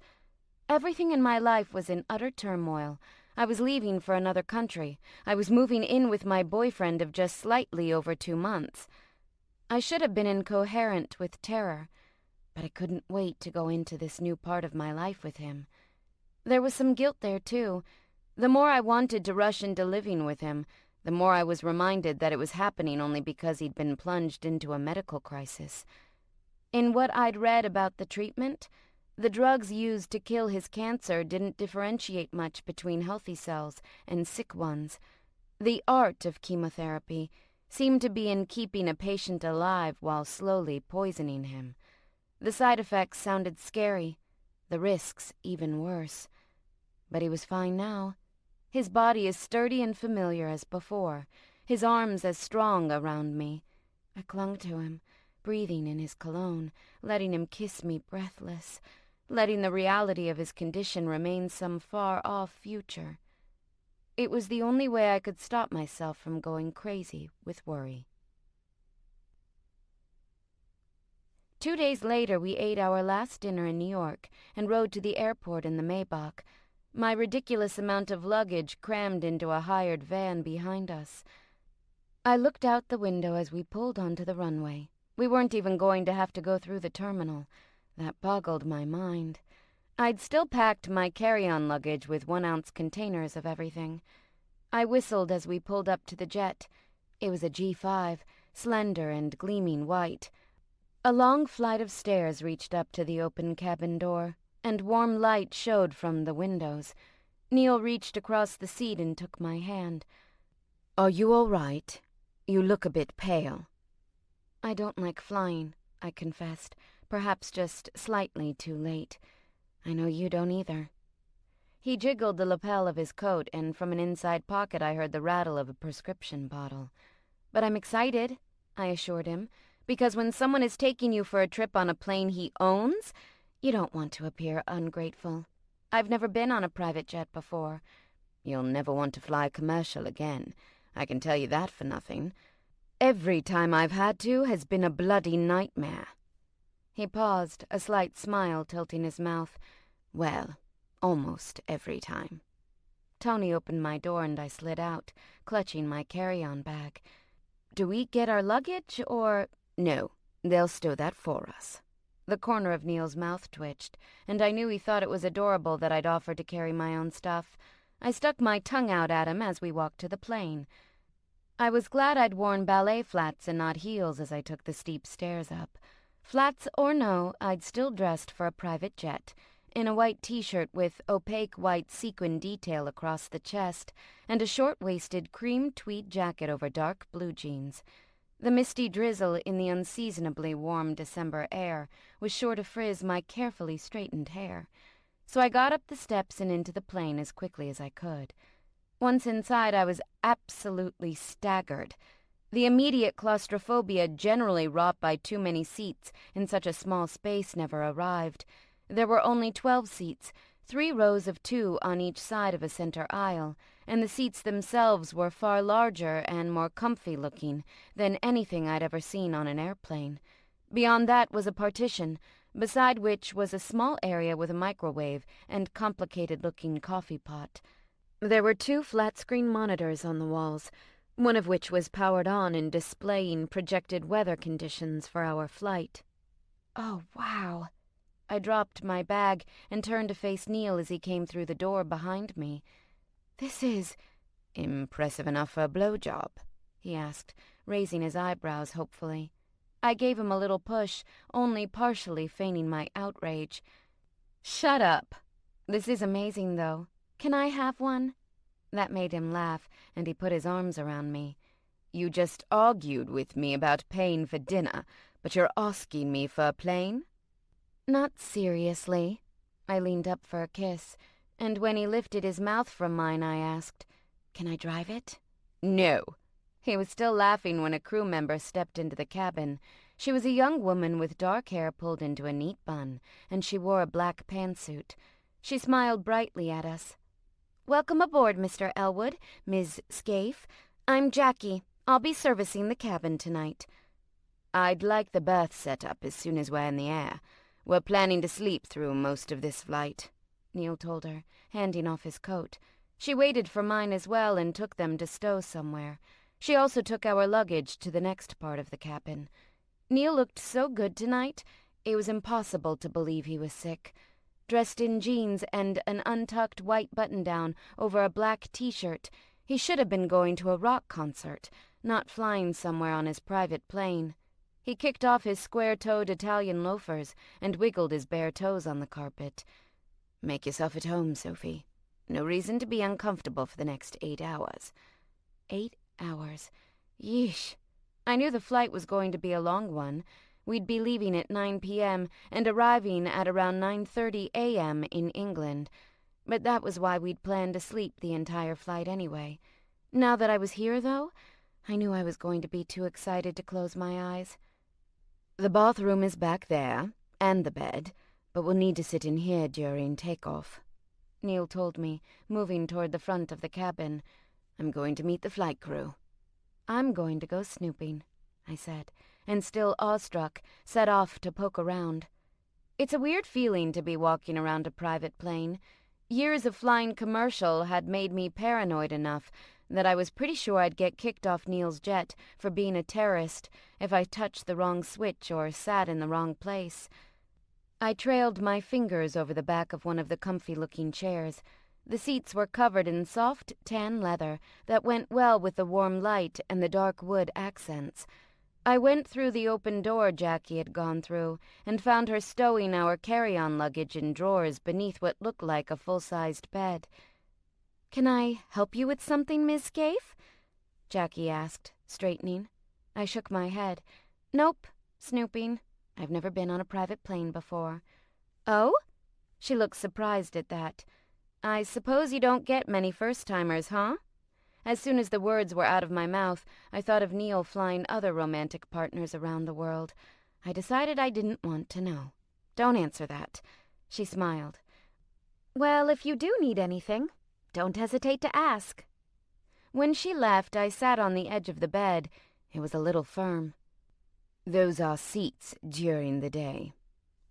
Everything in my life was in utter turmoil. I was leaving for another country. I was moving in with my boyfriend of just slightly over 2 months. I should have been incoherent with terror, but I couldn't wait to go into this new part of my life with him. There was some guilt there, too. The more I wanted to rush into living with him, the more I was reminded that it was happening only because he'd been plunged into a medical crisis. In what I'd read about the treatment, the drugs used to kill his cancer didn't differentiate much between healthy cells and sick ones. The art of chemotherapy seemed to be in keeping a patient alive while slowly poisoning him. The side effects sounded scary, the risks even worse. But he was fine now. His body as sturdy and familiar as before, his arms as strong around me. I clung to him, breathing in his cologne, letting him kiss me breathless, letting the reality of his condition remain some far-off future. It was the only way I could stop myself from going crazy with worry. 2 days later, we ate our last dinner in New York and rode to the airport in the Maybach, my ridiculous amount of luggage crammed into a hired van behind us. I looked out the window as we pulled onto the runway. We weren't even going to have to go through the terminal. That boggled my mind. I'd still packed my carry-on luggage with 1-ounce containers of everything. I whistled as we pulled up to the jet. It was a G5, slender and gleaming white. A long flight of stairs reached up to the open cabin door, and warm light showed from the windows. Neil reached across the seat and took my hand. "Are you all right? You look a bit pale." "I don't like flying," I confessed, perhaps just slightly too late. "I know you don't either." He jiggled the lapel of his coat, and from an inside pocket I heard the rattle of a prescription bottle. "But I'm excited," I assured him, "because when someone is taking you for a trip on a plane he owns, you don't want to appear ungrateful. I've never been on a private jet before." "You'll never want to fly commercial again. I can tell you that for nothing. Every time I've had to has been a bloody nightmare." He paused, a slight smile tilting his mouth. "Well, almost every time." Tony opened my door and I slid out, clutching my carry-on bag. "Do we get our luggage, or—" "No, they'll stow that for us." The corner of Neil's mouth twitched, and I knew he thought it was adorable that I'd offered to carry my own stuff. I stuck my tongue out at him as we walked to the plane. I was glad I'd worn ballet flats and not heels as I took the steep stairs up. Flats or no, I'd still dressed for a private jet, in a white t-shirt with opaque white sequin detail across the chest, and a short-waisted cream tweed jacket over dark blue jeans. The misty drizzle in the unseasonably warm December air was sure to frizz my carefully straightened hair. So I got up the steps and into the plane as quickly as I could. Once inside, I was absolutely staggered. The immediate claustrophobia generally wrought by too many seats in such a small space never arrived. There were only 12 seats, 3 rows of 2 on each side of a center aisle, and the seats themselves were far larger and more comfy-looking than anything I'd ever seen on an airplane. Beyond that was a partition, beside which was a small area with a microwave and complicated-looking coffee pot. There were 2 flat-screen monitors on the walls, one of which was powered on and displaying projected weather conditions for our flight. Oh, wow. I dropped my bag and turned to face Neil as he came through the door behind me. "This is—" "Impressive enough for a blowjob?" he asked, raising his eyebrows hopefully. I gave him a little push, only partially feigning my outrage. "Shut up. This is amazing, though. Can I have one?" That made him laugh, and he put his arms around me. "You just argued with me about paying for dinner, But you're asking me for a plane?" "Not seriously." I leaned up for a kiss, and when he lifted his mouth from mine, I asked, "Can I drive it?" "No." He was still laughing when a crew member stepped into the cabin. She was a young woman with dark hair pulled into a neat bun, and she wore a black pantsuit. She smiled brightly at us. "Welcome aboard, Mr. Elwood, Ms. Scaife. I'm Jackie. I'll be servicing the cabin tonight." "I'd like the berth set up as soon as we're in the air. We're planning to sleep through most of this flight," Neil told her, handing off his coat. She waited for mine as well and took them to stow somewhere. She also took our luggage to the next part of the cabin. Neil looked so good tonight, it was impossible to believe he was sick. Dressed in jeans and an untucked white button-down over a black t-shirt, he should have been going to a rock concert, not flying somewhere on his private plane. He kicked off his square-toed Italian loafers and wiggled his bare toes on the carpet. "Make yourself at home, Sophie. No reason to be uncomfortable for the next 8 hours." 8 hours. Yeesh. I knew the flight was going to be a long one. We'd be leaving at 9 p.m. and arriving at around 9:30 a.m. in England. But that was why we'd planned to sleep the entire flight anyway. Now that I was here, though, I knew I was going to be too excited to close my eyes. "The bathroom is back there, and the bed, but we'll need to sit in here during takeoff," Neil told me, moving toward the front of the cabin. "I'm going to meet the flight crew." "I'm going to go snooping," I said, and still awestruck, set off to poke around. It's a weird feeling to be walking around a private plane. Years of flying commercial had made me paranoid enough that I was pretty sure I'd get kicked off Neil's jet for being a terrorist if I touched the wrong switch or sat in the wrong place. I trailed my fingers over the back of one of the comfy-looking chairs. The seats were covered in soft tan leather that went well with the warm light and the dark wood accents. I went through the open door Jackie had gone through and found her stowing our carry-on luggage in drawers beneath what looked like a full-sized bed. "Can I help you with something, Miss Scaife?" Jackie asked, straightening. I shook my head. "Nope, snooping. I've never been on a private plane before." "Oh?" She looked surprised at that. "I suppose you don't get many first-timers, huh?" As soon as the words were out of my mouth, I thought of Neil flying other romantic partners around the world. I decided I didn't want to know. "Don't answer that." She smiled. "Well, if you do need anything, don't hesitate to ask." When she left, I sat on the edge of the bed. It was a little firm. "Those are seats during the day."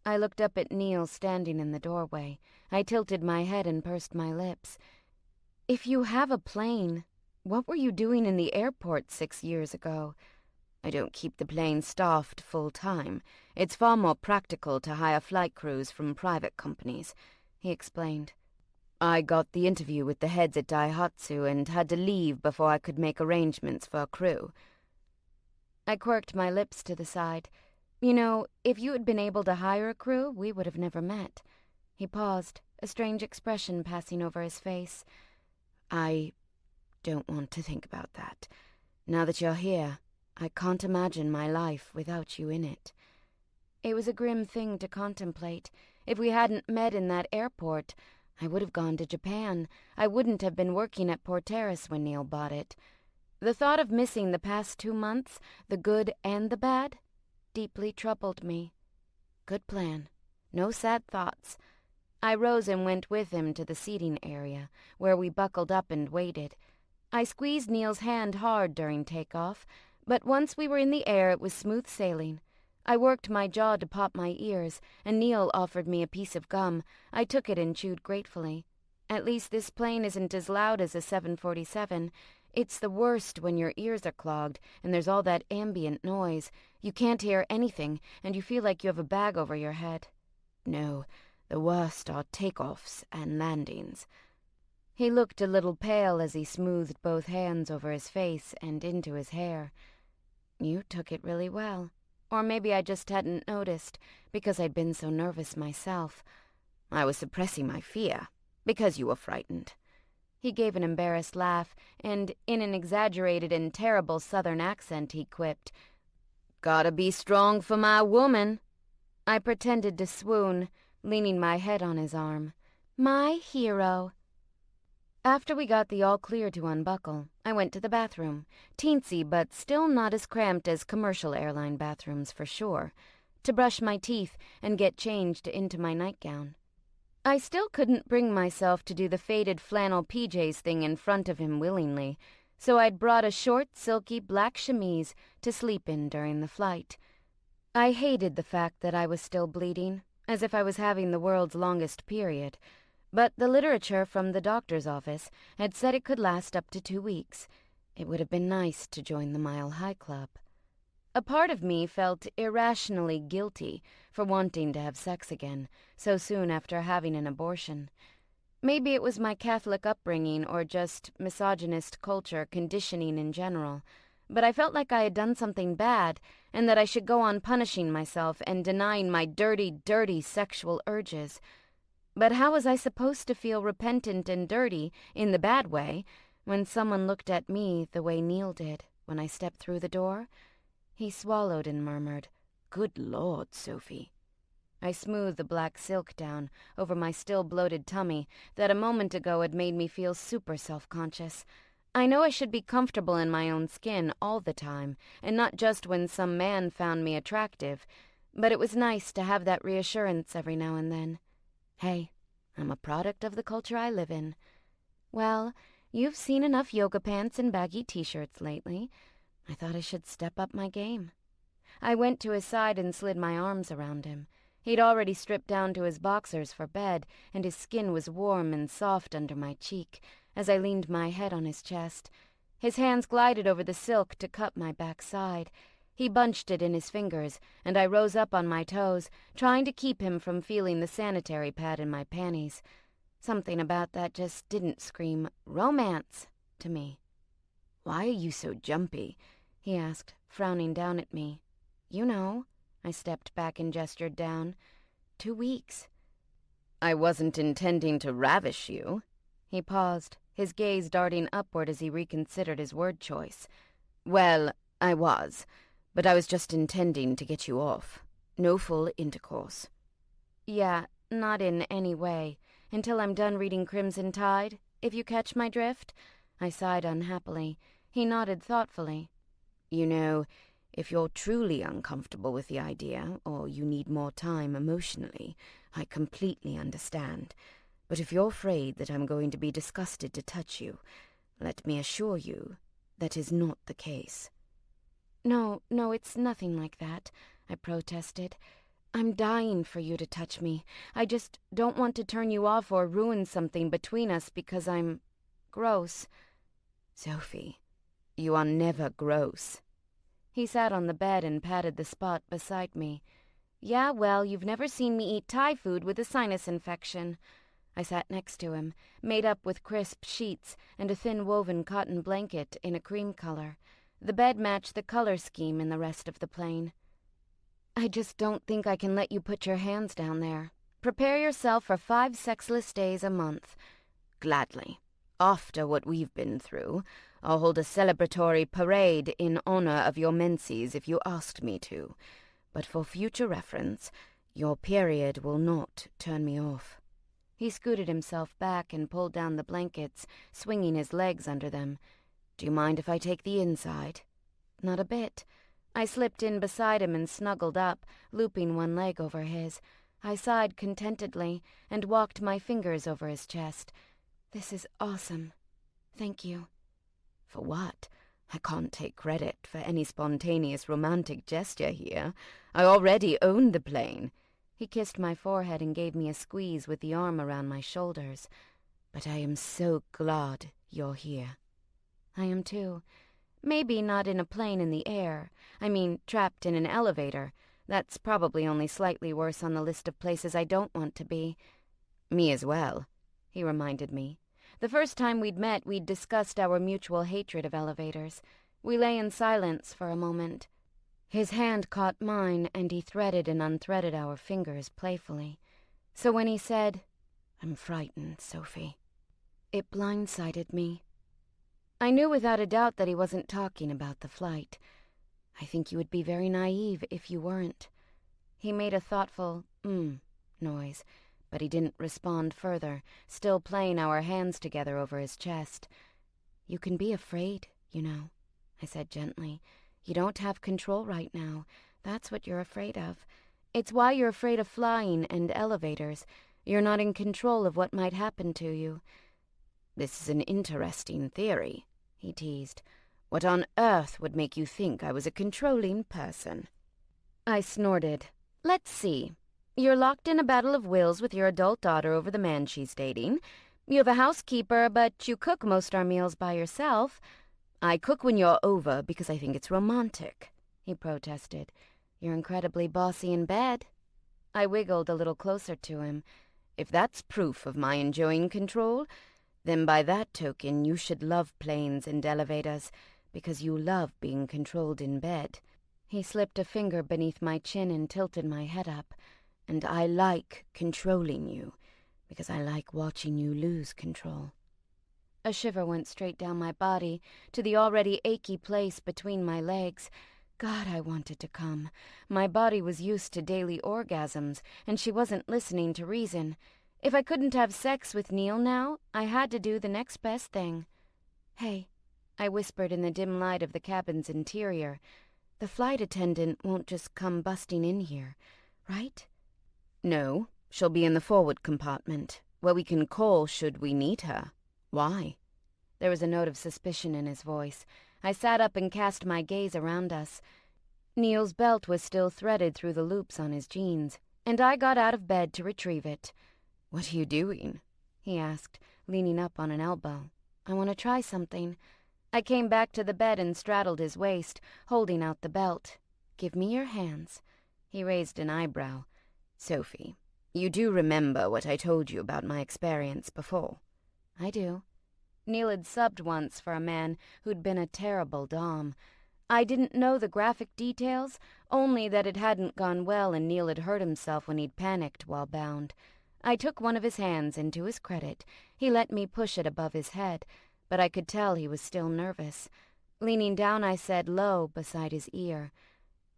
I looked up at Neil standing in the doorway. I tilted my head and pursed my lips. "If you have a plane, what were you doing in the airport 6 years ago?" "I don't keep the plane staffed full-time. It's far more practical to hire flight crews from private companies," he explained. "I got the interview with the heads at Daihatsu and had to leave before I could make arrangements for a crew." I quirked my lips to the side. "You know, if you had been able to hire a crew, we would have never met." He paused, a strange expression passing over his face. "I don't want to think about that. Now that you're here, I can't imagine my life without you in it." It was a grim thing to contemplate. If we hadn't met in that airport, I would have gone to Japan. I wouldn't have been working at Porteris when Neil bought it. The thought of missing the past 2 months, the good and the bad, deeply troubled me. Good plan. No sad thoughts. I rose and went with him to the seating area, where we buckled up and waited. I squeezed Neil's hand hard during takeoff, but once we were in the air it was smooth sailing. I worked my jaw to pop my ears, and Neil offered me a piece of gum. I took it and chewed gratefully. At least this plane isn't as loud as a 747. It's the worst when your ears are clogged and there's all that ambient noise. You can't hear anything, and you feel like you have a bag over your head. "No, the worst are takeoffs and landings." He looked a little pale as he smoothed both hands over his face and into his hair. "You took it really well. Or maybe I just hadn't noticed, because I'd been so nervous myself." "I was suppressing my fear, because you were frightened." He gave an embarrassed laugh, and in an exaggerated and terrible southern accent he quipped, Gotta be strong for my woman. I pretended to swoon, leaning my head on his arm. My hero. After we got the all clear to unbuckle, I went to the bathroom, teensy but still not as cramped as commercial airline bathrooms for sure, to brush my teeth and get changed into my nightgown. I still couldn't bring myself to do the faded flannel PJs thing in front of him willingly, so I'd brought a short, silky black chemise to sleep in during the flight. I hated the fact that I was still bleeding, as if I was having the world's longest period, but the literature from the doctor's office had said it could last up to 2 weeks. It would have been nice to join the Mile High Club. A part of me felt irrationally guilty for wanting to have sex again so soon after having an abortion. Maybe it was my Catholic upbringing or just misogynist culture conditioning in general, but I felt like I had done something bad and that I should go on punishing myself and denying my dirty, dirty sexual urges. But how was I supposed to feel repentant and dirty, in the bad way, when someone looked at me the way Neil did when I stepped through the door? He swallowed and murmured, "Good Lord, Sophie." I smoothed the black silk down over my still bloated tummy that a moment ago had made me feel super self-conscious. I know I should be comfortable in my own skin all the time, and not just when some man found me attractive, but it was nice to have that reassurance every now and then. Hey, I'm a product of the culture I live in. Well, you've seen enough yoga pants and baggy t-shirts lately. I thought I should step up my game. I went to his side and slid my arms around him. He'd already stripped down to his boxers for bed, and his skin was warm and soft under my cheek as I leaned my head on his chest. His hands glided over the silk to cup my backside. He bunched it in his fingers, and I rose up on my toes, trying to keep him from feeling the sanitary pad in my panties. Something about that just didn't scream romance to me. "Why are you so jumpy?" he asked, frowning down at me. "You know." I stepped back and gestured down. 2 weeks. "I wasn't intending to ravish you." He paused, his gaze darting upward as he reconsidered his word choice. "Well, I was, but I was just intending to get you off. No full intercourse." "Yeah, not in any way, until I'm done reading Crimson Tide, if you catch my drift." I sighed unhappily. He nodded thoughtfully. "You know, if you're truly uncomfortable with the idea, or you need more time emotionally, I completely understand. But if you're afraid that I'm going to be disgusted to touch you, let me assure you that is not the case." No, it's nothing like that," I protested. "I'm dying for you to touch me. I just don't want to turn you off or ruin something between us because I'm gross." "Sophie, you are never gross." He sat on the bed and patted the spot beside me. "Yeah, well, you've never seen me eat Thai food with a sinus infection." I sat next to him, made up with crisp sheets and a thin woven cotton blanket in a cream color. The bed matched the color scheme in the rest of the plane. "I just don't think I can let you put your hands down there. Prepare yourself for 5 sexless days a month." "Gladly. After what we've been through, I'll hold a celebratory parade in honor of your menses if you asked me to. But for future reference, your period will not turn me off." He scooted himself back and pulled down the blankets, swinging his legs under them. "Do you mind if I take the inside?" "Not a bit." I slipped in beside him and snuggled up, looping one leg over his. I sighed contentedly and walked my fingers over his chest. "This is awesome. Thank you." "For what? I can't take credit for any spontaneous romantic gesture here. I already own the plane." He kissed my forehead and gave me a squeeze with the arm around my shoulders. "But I am so glad you're here." "I am too. Maybe not in a plane in the air. I mean, trapped in an elevator. That's probably only slightly worse on the list of places I don't want to be." "Me as well," he reminded me. The first time we'd met, we'd discussed our mutual hatred of elevators. We lay in silence for a moment. His hand caught mine, and he threaded and unthreaded our fingers playfully. So when he said, "I'm frightened, Sophie," it blindsided me. I knew without a doubt that he wasn't talking about the flight. I think you would be very naive if you weren't." He made a thoughtful noise, but he didn't respond further, still playing our hands together over his chest. "You can be afraid, you know," I said gently. "You don't have control right now. That's what you're afraid of. It's why you're afraid of flying and elevators. You're not in control of what might happen to you." "This is an interesting theory," he teased. "What on earth would make you think I was a controlling person?" I snorted. "Let's see. You're locked in a battle of wills with your adult daughter over the man she's dating. You have a housekeeper, but you cook most our meals by yourself." "I cook when you're over because I think it's romantic," he protested. "You're incredibly bossy in bed." I wiggled a little closer to him. "If that's proof of my enjoying control, then by that token you should love planes and elevators, because you love being controlled in bed." He slipped a finger beneath my chin and tilted my head up. "And I like controlling you, because I like watching you lose control." A shiver went straight down my body to the already achy place between my legs. God, I wanted to come. My body was used to daily orgasms, and she wasn't listening to reason. If I couldn't have sex with Neil now, I had to do the next best thing. "Hey," I whispered in the dim light of the cabin's interior. "The flight attendant won't just come busting in here, right?" "No, she'll be in the forward compartment, where we can call should we need her. Why?" There was a note of suspicion in his voice. I sat up and cast my gaze around us. Neil's belt was still threaded through the loops on his jeans, and I got out of bed to retrieve it. "What are you doing?" he asked, leaning up on an elbow. "I want to try something." I came back to the bed and straddled his waist, holding out the belt. "Give me your hands." He raised an eyebrow. "Sophie, you do remember what I told you about my experience before?" "I do." Neil had subbed once for a man who'd been a terrible dom. I didn't know the graphic details, only that it hadn't gone well and Neil had hurt himself when he'd panicked while bound. I took one of his hands, and to his credit, he let me push it above his head, but I could tell he was still nervous. Leaning down, I said low beside his ear,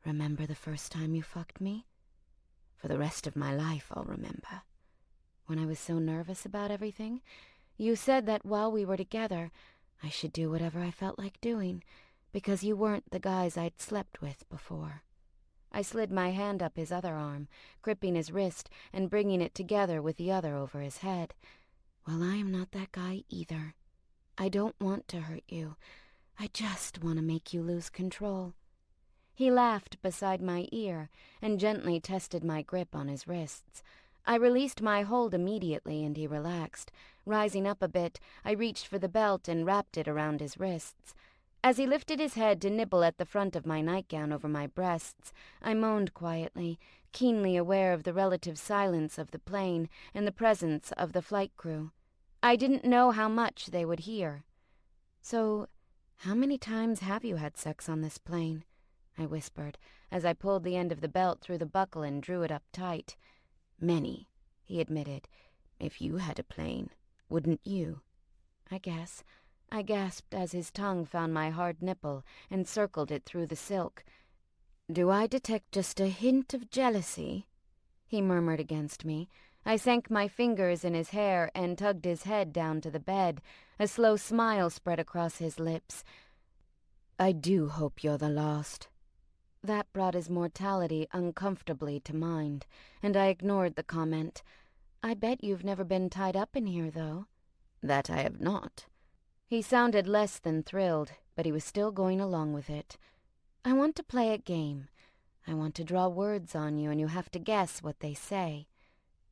"Remember the first time you fucked me?" "For the rest of my life I'll remember." "When I was so nervous about everything? You said that while we were together, I should do whatever I felt like doing, because you weren't the guys I'd slept with before." I slid my hand up his other arm, gripping his wrist and bringing it together with the other over his head. "Well, I am not that guy either. I don't want to hurt you. I just want to make you lose control." He laughed beside my ear and gently tested my grip on his wrists. I released my hold immediately, and he relaxed. Rising up a bit, I reached for the belt and wrapped it around his wrists. As he lifted his head to nibble at the front of my nightgown over my breasts, I moaned quietly, keenly aware of the relative silence of the plane and the presence of the flight crew. I didn't know how much they would hear. "So, how many times have you had sex on this plane?" I whispered, as I pulled the end of the belt through the buckle and drew it up tight. "Many," he admitted. "If you had a plane, wouldn't you?" "I guess." I gasped as his tongue found my hard nipple and circled it through the silk. "Do I detect just a hint of jealousy?" he murmured against me. I sank my fingers in his hair and tugged his head down to the bed. A slow smile spread across his lips. "I do hope you're the last." That brought his mortality uncomfortably to mind, and I ignored the comment. "I bet you've never been tied up in here, though." "That I have not." He sounded less than thrilled, but he was still going along with it. "I want to play a game. I want to draw words on you, and you have to guess what they say."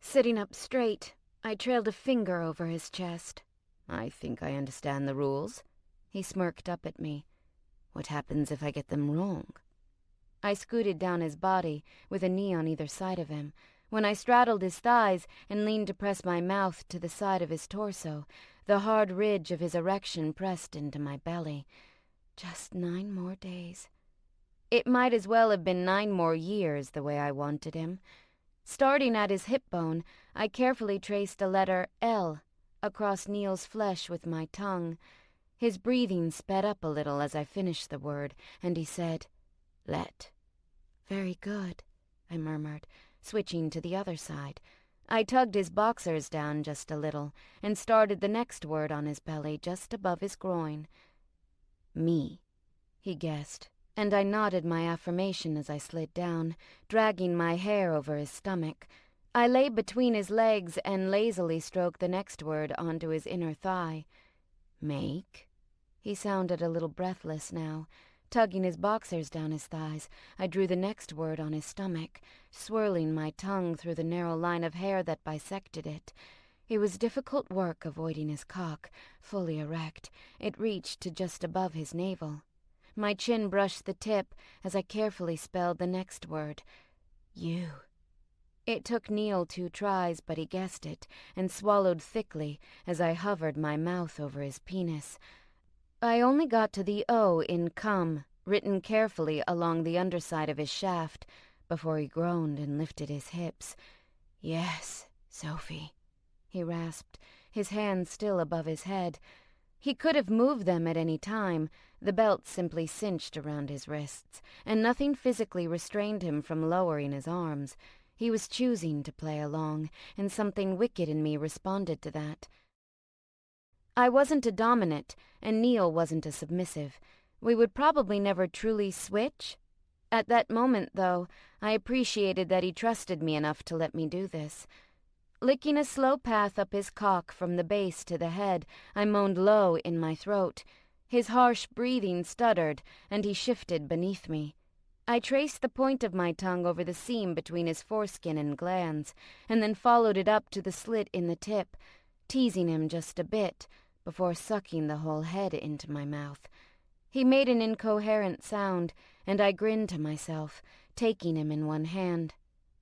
Sitting up straight, I trailed a finger over his chest. "I think I understand the rules." He smirked up at me. "What happens if I get them wrong?" I scooted down his body, with a knee on either side of him. When I straddled his thighs and leaned to press my mouth to the side of his torso, the hard ridge of his erection pressed into my belly. Just 9 more days. It might as well have been 9 more years, the way I wanted him. Starting at his hip bone, I carefully traced a letter L across Neil's flesh with my tongue. His breathing sped up a little as I finished the word, and he said, Let. Very good, I murmured, switching to the other side. I tugged his boxers down just a little and started the next word on his belly just above his groin. Me, he guessed, and I nodded my affirmation as I slid down, dragging my hair over his stomach. I lay between his legs and lazily stroked the next word onto his inner thigh. Make. He sounded a little breathless now. Tugging his boxers down his thighs, I drew the next word on his stomach, swirling my tongue through the narrow line of hair that bisected it. It was difficult work avoiding his cock, fully erect. It reached to just above his navel. My chin brushed the tip as I carefully spelled the next word. You. It took Neil 2 tries, but he guessed it, and swallowed thickly as I hovered my mouth over his penis. I only got to the O in come, written carefully along the underside of his shaft, before he groaned and lifted his hips. Yes, Sophie, he rasped, his hands still above his head. He could have moved them at any time. The belt simply cinched around his wrists, and nothing physically restrained him from lowering his arms. He was choosing to play along, and something wicked in me responded to that. I wasn't a dominant, and Neil wasn't a submissive. We would probably never truly switch. At that moment, though, I appreciated that he trusted me enough to let me do this. Licking a slow path up his cock from the base to the head, I moaned low in my throat. His harsh breathing stuttered, and he shifted beneath me. I traced the point of my tongue over the seam between his foreskin and glans, and then followed it up to the slit in the tip, teasing him just a bit, before sucking the whole head into my mouth. He made an incoherent sound, and I grinned to myself, taking him in one hand.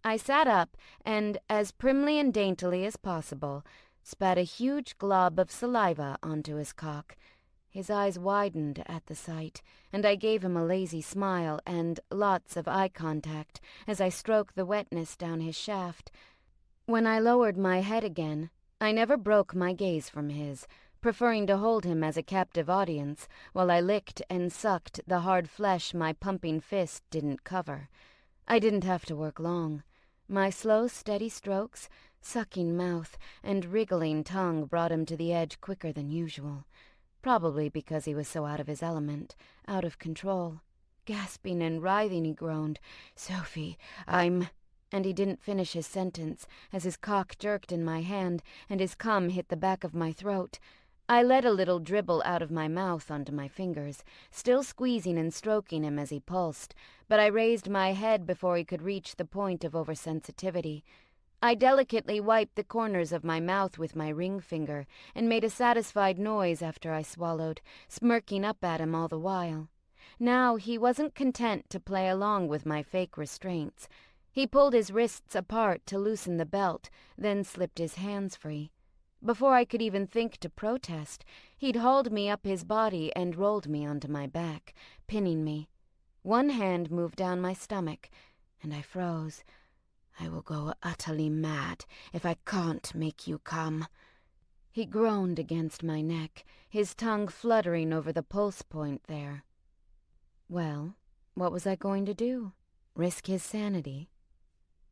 I sat up and, as primly and daintily as possible, spat a huge glob of saliva onto his cock. His eyes widened at the sight, and I gave him a lazy smile and lots of eye contact as I stroked the wetness down his shaft. When I lowered my head again, I never broke my gaze from his, preferring to hold him as a captive audience while I licked and sucked the hard flesh my pumping fist didn't cover. I didn't have to work long. My slow, steady strokes, sucking mouth, and wriggling tongue brought him to the edge quicker than usual. Probably because he was so out of his element, out of control. Gasping and writhing, he groaned, "Sophie, I'm—" And he didn't finish his sentence as his cock jerked in my hand and his cum hit the back of my throat. I let a little dribble out of my mouth onto my fingers, still squeezing and stroking him as he pulsed, but I raised my head before he could reach the point of oversensitivity. I delicately wiped the corners of my mouth with my ring finger and made a satisfied noise after I swallowed, smirking up at him all the while. Now he wasn't content to play along with my fake restraints. He pulled his wrists apart to loosen the belt, then slipped his hands free. Before I could even think to protest, he'd hauled me up his body and rolled me onto my back, pinning me. One hand moved down my stomach, and I froze. I will go utterly mad if I can't make you come. He groaned against my neck, his tongue fluttering over the pulse point there. Well, what was I going to do? Risk his sanity?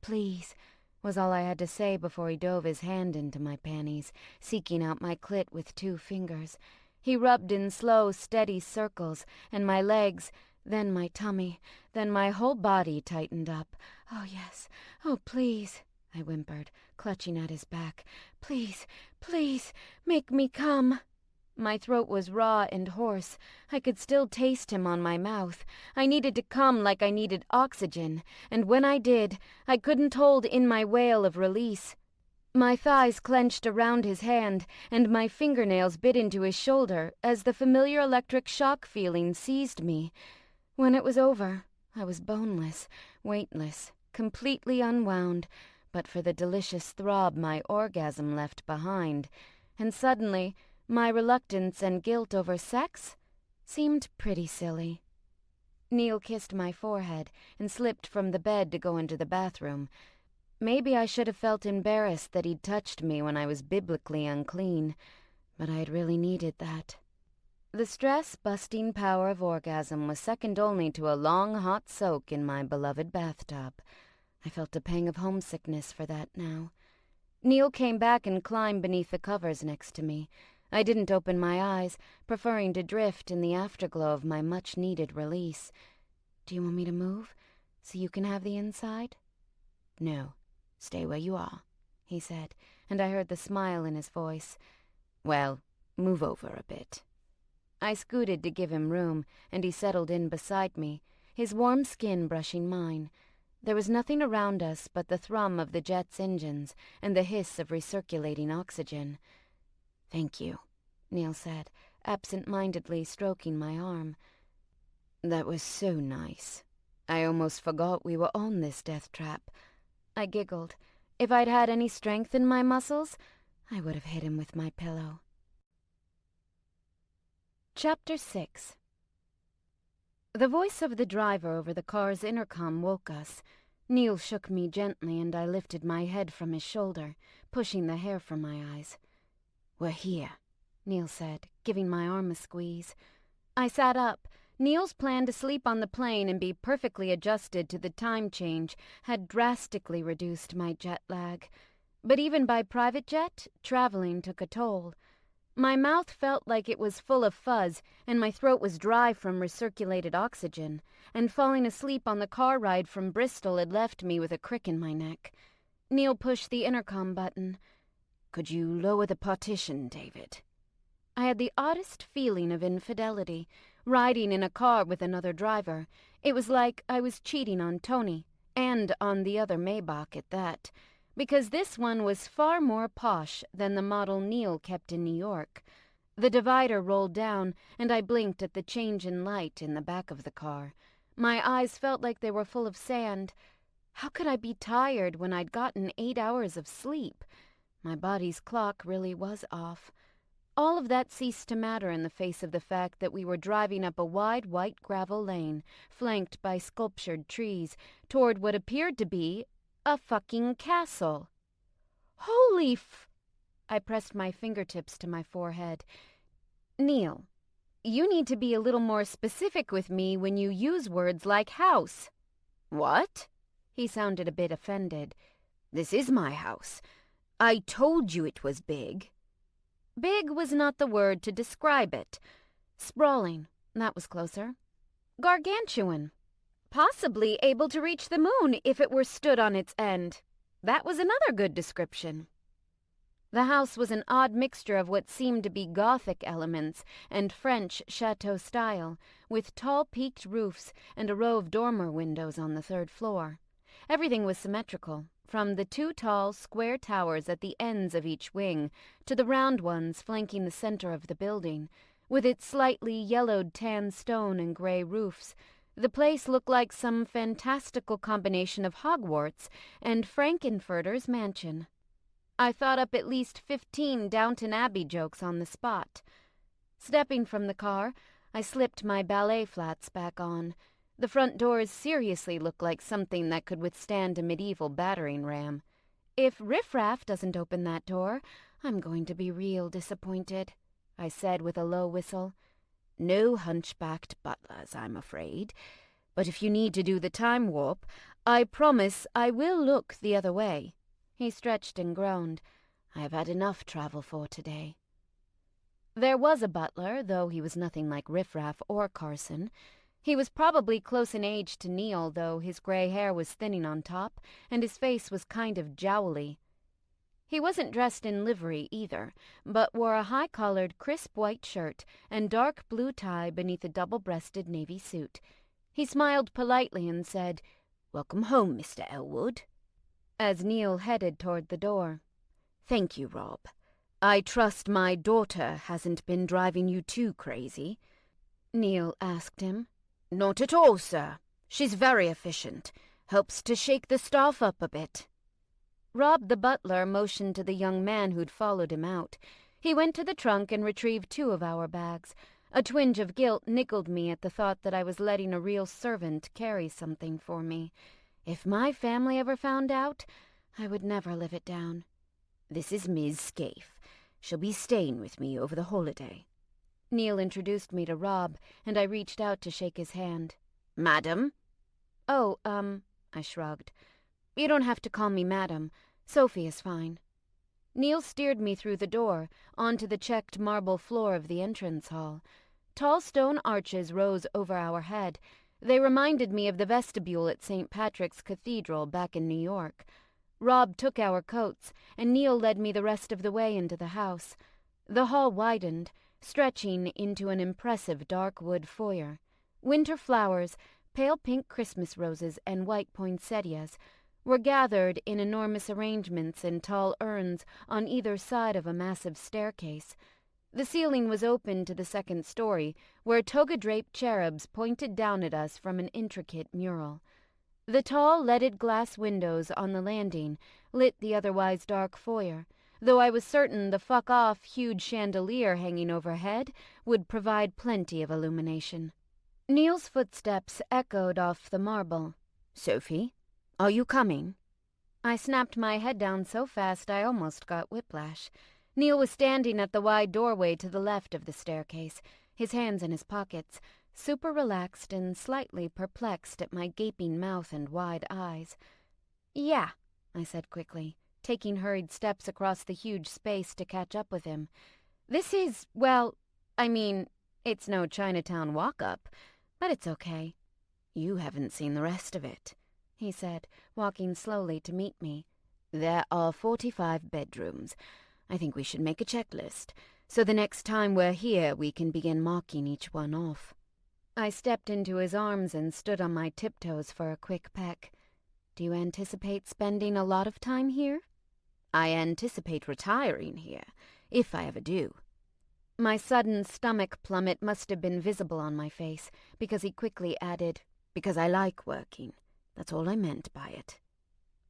"Please," was all I had to say before he dove his hand into my panties, seeking out my clit with 2 fingers. He rubbed in slow, steady circles, and my legs, then my tummy, then my whole body tightened up. "Oh, yes. Oh, please," I whimpered, clutching at his back. "Please, please, make me come." My throat was raw and hoarse. I could still taste him on my mouth. I needed to come like I needed oxygen, and when I did, I couldn't hold in my wail of release. My thighs clenched around his hand, and my fingernails bit into his shoulder as the familiar electric shock feeling seized me. When it was over, I was boneless, weightless, completely unwound, but for the delicious throb my orgasm left behind, and suddenly my reluctance and guilt over sex seemed pretty silly. Neil kissed my forehead and slipped from the bed to go into the bathroom. Maybe I should have felt embarrassed that he'd touched me when I was biblically unclean, but I had really needed that. The stress-busting power of orgasm was second only to a long, hot soak in my beloved bathtub. I felt a pang of homesickness for that now. Neil came back and climbed beneath the covers next to me. I didn't open my eyes, preferring to drift in the afterglow of my much-needed release. "Do you want me to move, so you can have the inside?" "No, stay where you are," he said, and I heard the smile in his voice. "Well, move over a bit." I scooted to give him room, and he settled in beside me, his warm skin brushing mine. There was nothing around us but the thrum of the jet's engines and the hiss of recirculating oxygen. "Thank you," Neil said, absent-mindedly stroking my arm. "That was so nice. I almost forgot we were on this death trap." I giggled. If I'd had any strength in my muscles, I would have hit him with my pillow. Chapter 6. The voice of the driver over the car's intercom woke us. Neil shook me gently, and I lifted my head from his shoulder, pushing the hair from my eyes. "We're here," Neil said, giving my arm a squeeze. I sat up. Neil's plan to sleep on the plane and be perfectly adjusted to the time change had drastically reduced my jet lag. But even by private jet, traveling took a toll. My mouth felt like it was full of fuzz, and my throat was dry from recirculated oxygen, and falling asleep on the car ride from Bristol had left me with a crick in my neck. Neil pushed the intercom button. "Could you lower the partition, David?" I had the oddest feeling of infidelity, riding in a car with another driver. It was like I was cheating on Tony, and on the other Maybach at that, because this one was far more posh than the model Neil kept in New York. The divider rolled down, and I blinked at the change in light in the back of the car. My eyes felt like they were full of sand. How could I be tired when I'd gotten 8 hours of sleep? My body's clock really was off. All of that ceased to matter in the face of the fact that we were driving up a wide white gravel lane, flanked by sculptured trees, toward what appeared to be a fucking castle. Holy I pressed my fingertips to my forehead. "Neil, you need to be a little more specific with me when you use words like house." "What?" He sounded a bit offended. "This is my house. I told you it was big." Big was not the word to describe it. Sprawling, that was closer. Gargantuan. Possibly able to reach the moon if it were stood on its end. That was another good description. The house was an odd mixture of what seemed to be Gothic elements and French chateau style, with tall peaked roofs and a row of dormer windows on the 3rd floor. Everything was symmetrical, from the 2 tall, square towers at the ends of each wing to the round ones flanking the center of the building. With its slightly yellowed tan stone and gray roofs, the place looked like some fantastical combination of Hogwarts and Frankenfurter's mansion. I thought up at least 15 Downton Abbey jokes on the spot. Stepping from the car, I slipped my ballet flats back on. The front doors seriously look like something that could withstand a medieval battering ram. If Riffraff doesn't open that door, I'm going to be real disappointed, I said with a low whistle. "No hunchbacked butlers, I'm afraid. But if you need to do the time warp, I promise I will look the other way." He stretched and groaned. "I have had enough travel for today." There was a butler, though he was nothing like Riffraff or Carson. He was probably close in age to Neil, though his gray hair was thinning on top, and his face was kind of jowly. He wasn't dressed in livery either, but wore a high-collared, crisp white shirt and dark blue tie beneath a double-breasted navy suit. He smiled politely and said, "Welcome home, Mr. Elwood," as Neil headed toward the door. "Thank you, Rob. I trust my daughter hasn't been driving you too crazy?" Neil asked him. "Not at all, sir. She's very efficient. Helps to shake the staff up a bit." Rob the butler motioned to the young man who'd followed him out. He went to the trunk and retrieved 2 of our bags. A twinge of guilt nickled me at the thought that I was letting a real servant carry something for me. If my family ever found out, I would never live it down. "This is Ms. Scaife. She'll be staying with me over the holiday." Neil introduced me to Rob, and I reached out to shake his hand. Madam? Oh, I shrugged. You don't have to call me madam. Sophie is fine. Neil steered me through the door, onto the checked marble floor of the entrance hall. Tall stone arches rose over our head. They reminded me of the vestibule at St. Patrick's Cathedral back in New York. Rob took our coats, and Neil led me the rest of the way into the house. The hall widened, stretching into an impressive dark wood foyer. Winter flowers, pale pink Christmas roses, and white poinsettias were gathered in enormous arrangements in tall urns on either side of a massive staircase. The ceiling was open to the second story, where toga-draped cherubs pointed down at us from an intricate mural. The tall, leaded glass windows on the landing lit the otherwise dark foyer, though I was certain the fuck-off huge chandelier hanging overhead would provide plenty of illumination. Neil's footsteps echoed off the marble. Sophie, are you coming? I snapped my head down so fast I almost got whiplash. Neil was standing at the wide doorway to the left of the staircase, his hands in his pockets, super relaxed and slightly perplexed at my gaping mouth and wide eyes. Yeah, I said quickly, taking hurried steps across the huge space to catch up with him. This is, well, I mean, it's no Chinatown walk-up, but it's okay. You haven't seen the rest of it, he said, walking slowly to meet me. There are 45 bedrooms. I think we should make a checklist, so the next time we're here we can begin marking each one off. I stepped into his arms and stood on my tiptoes for a quick peck. Do you anticipate spending a lot of time here? I anticipate retiring here, if I ever do. My sudden stomach plummet must have been visible on my face, because he quickly added, Because I like working. That's all I meant by it.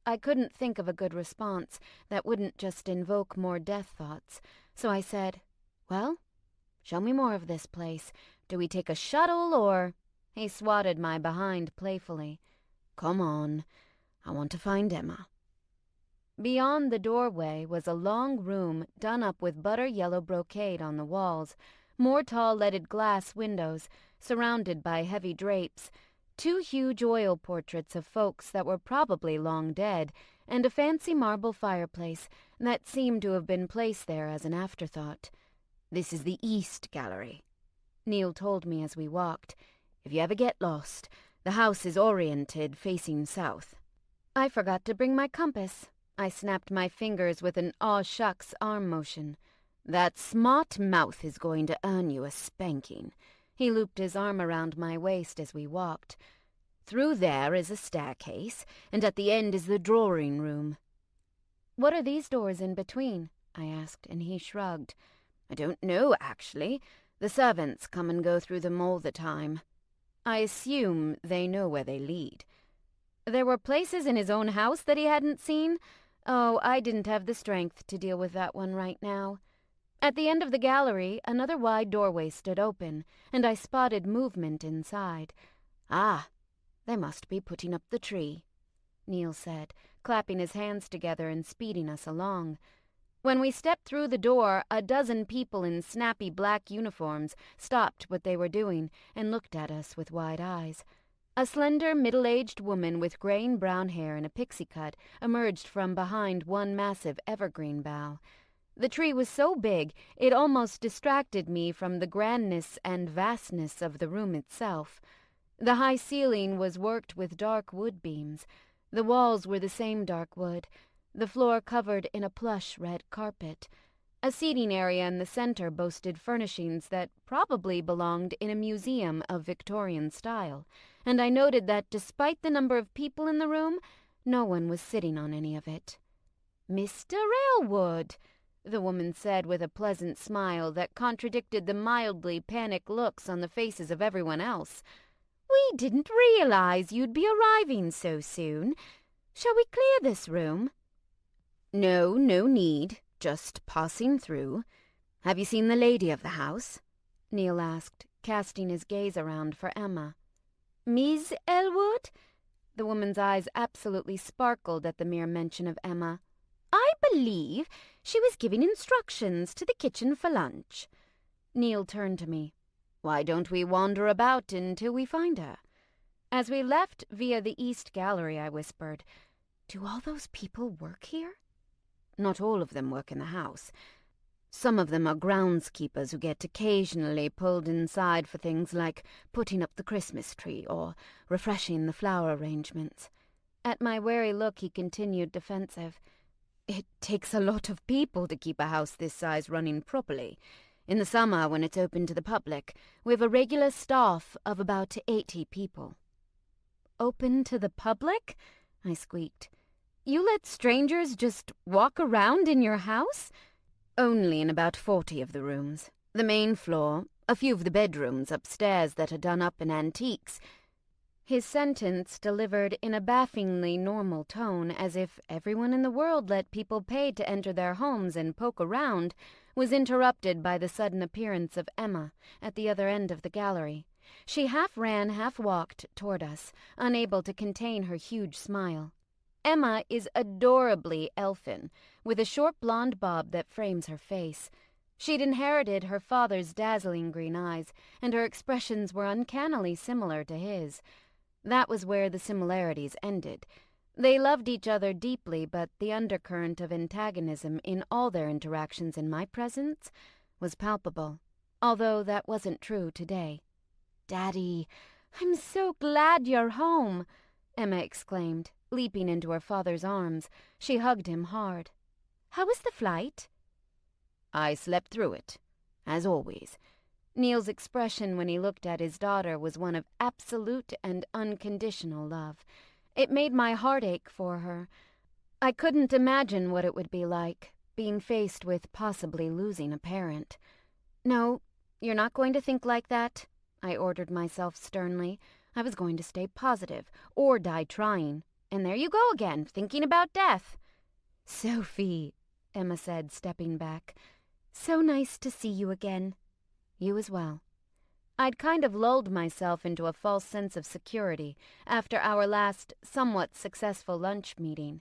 I couldn't think of a good response that wouldn't just invoke more death thoughts, so I said, Well, show me more of this place. Do we take a shuttle or... He swatted my behind playfully. Come on. I want to find Emma. Beyond the doorway was a long room done up with butter-yellow brocade on the walls, more tall leaded glass windows, surrounded by heavy drapes, 2 huge oil portraits of folks that were probably long dead, and a fancy marble fireplace that seemed to have been placed there as an afterthought. This is the East Gallery, Neil told me as we walked. If you ever get lost, the house is oriented facing south. I forgot to bring my compass. I snapped my fingers with an aw shucks arm motion. That smart mouth is going to earn you a spanking. He looped his arm around my waist as we walked. Through there is a staircase, and at the end is the drawing room. What are these doors in between? I asked, and he shrugged. I don't know, actually. The servants come and go through them all the time. I assume they know where they lead. There were places in his own house that he hadn't seen? Oh, I didn't have the strength to deal with that one right now. At the end of the gallery, another wide doorway stood open, and I spotted movement inside. Ah, they must be putting up the tree, Neil said, clapping his hands together and speeding us along. When we stepped through the door, a dozen people in snappy black uniforms stopped what they were doing and looked at us with wide eyes. A slender, middle-aged woman with graying brown hair and a pixie cut emerged from behind one massive evergreen bough. The tree was so big, it almost distracted me from the grandness and vastness of the room itself. The high ceiling was worked with dark wood beams. The walls were the same dark wood, the floor covered in a plush red carpet. A seating area in the center boasted furnishings that probably belonged in a museum of Victorian style, and I noted that despite the number of people in the room, no one was sitting on any of it. "Mr. Elwood," the woman said with a pleasant smile that contradicted the mildly panicked looks on the faces of everyone else. "We didn't realize you'd be arriving so soon. Shall we clear this room?" No need. Just passing through. Have you seen the lady of the house? Neil asked, casting his gaze around for Emma. "Miss Elwood?" The woman's eyes absolutely sparkled at the mere mention of Emma. "I believe she was giving instructions to the kitchen for lunch." Neil turned to me. Why don't we wander about until we find her? As we left via the East Gallery, I whispered, "Do all those people work here?" Not all of them work in the house. Some of them are groundskeepers who get occasionally pulled inside for things like putting up the Christmas tree or refreshing the flower arrangements. At my wary look, he continued defensive. It takes a lot of people to keep a house this size running properly. In the summer, when it's open to the public, we have a regular staff of about 80 people. "Open to the public?" I squeaked. "You let strangers just walk around in your house?" Only in about 40 of the rooms. The main floor, a few of the bedrooms upstairs that are done up in antiques." His sentence, delivered in a baffingly normal tone, as if everyone in the world let people pay to enter their homes and poke around, was interrupted by the sudden appearance of Emma at the other end of the gallery. She half ran, half walked toward us, unable to contain her huge smile. Emma is adorably elfin, with a short blonde bob that frames her face. She'd inherited her father's dazzling green eyes, and her expressions were uncannily similar to his. That was where the similarities ended. They loved each other deeply, but the undercurrent of antagonism in all their interactions in my presence was palpable, although that wasn't true today. "Daddy, I'm so glad you're home," Emma exclaimed, leaping into her father's arms. She hugged him hard. "How was the flight?" "I slept through it, as always." Neil's expression when he looked at his daughter was one of absolute and unconditional love. It made my heart ache for her. I couldn't imagine what it would be like, being faced with possibly losing a parent. "No, you're not going to think like that," I ordered myself sternly. I was going to stay positive, or die trying. And there you go again, thinking about death. "Sophie," Emma said, stepping back. "So nice to see you again." "You as well." I'd kind of lulled myself into a false sense of security after our last somewhat successful lunch meeting.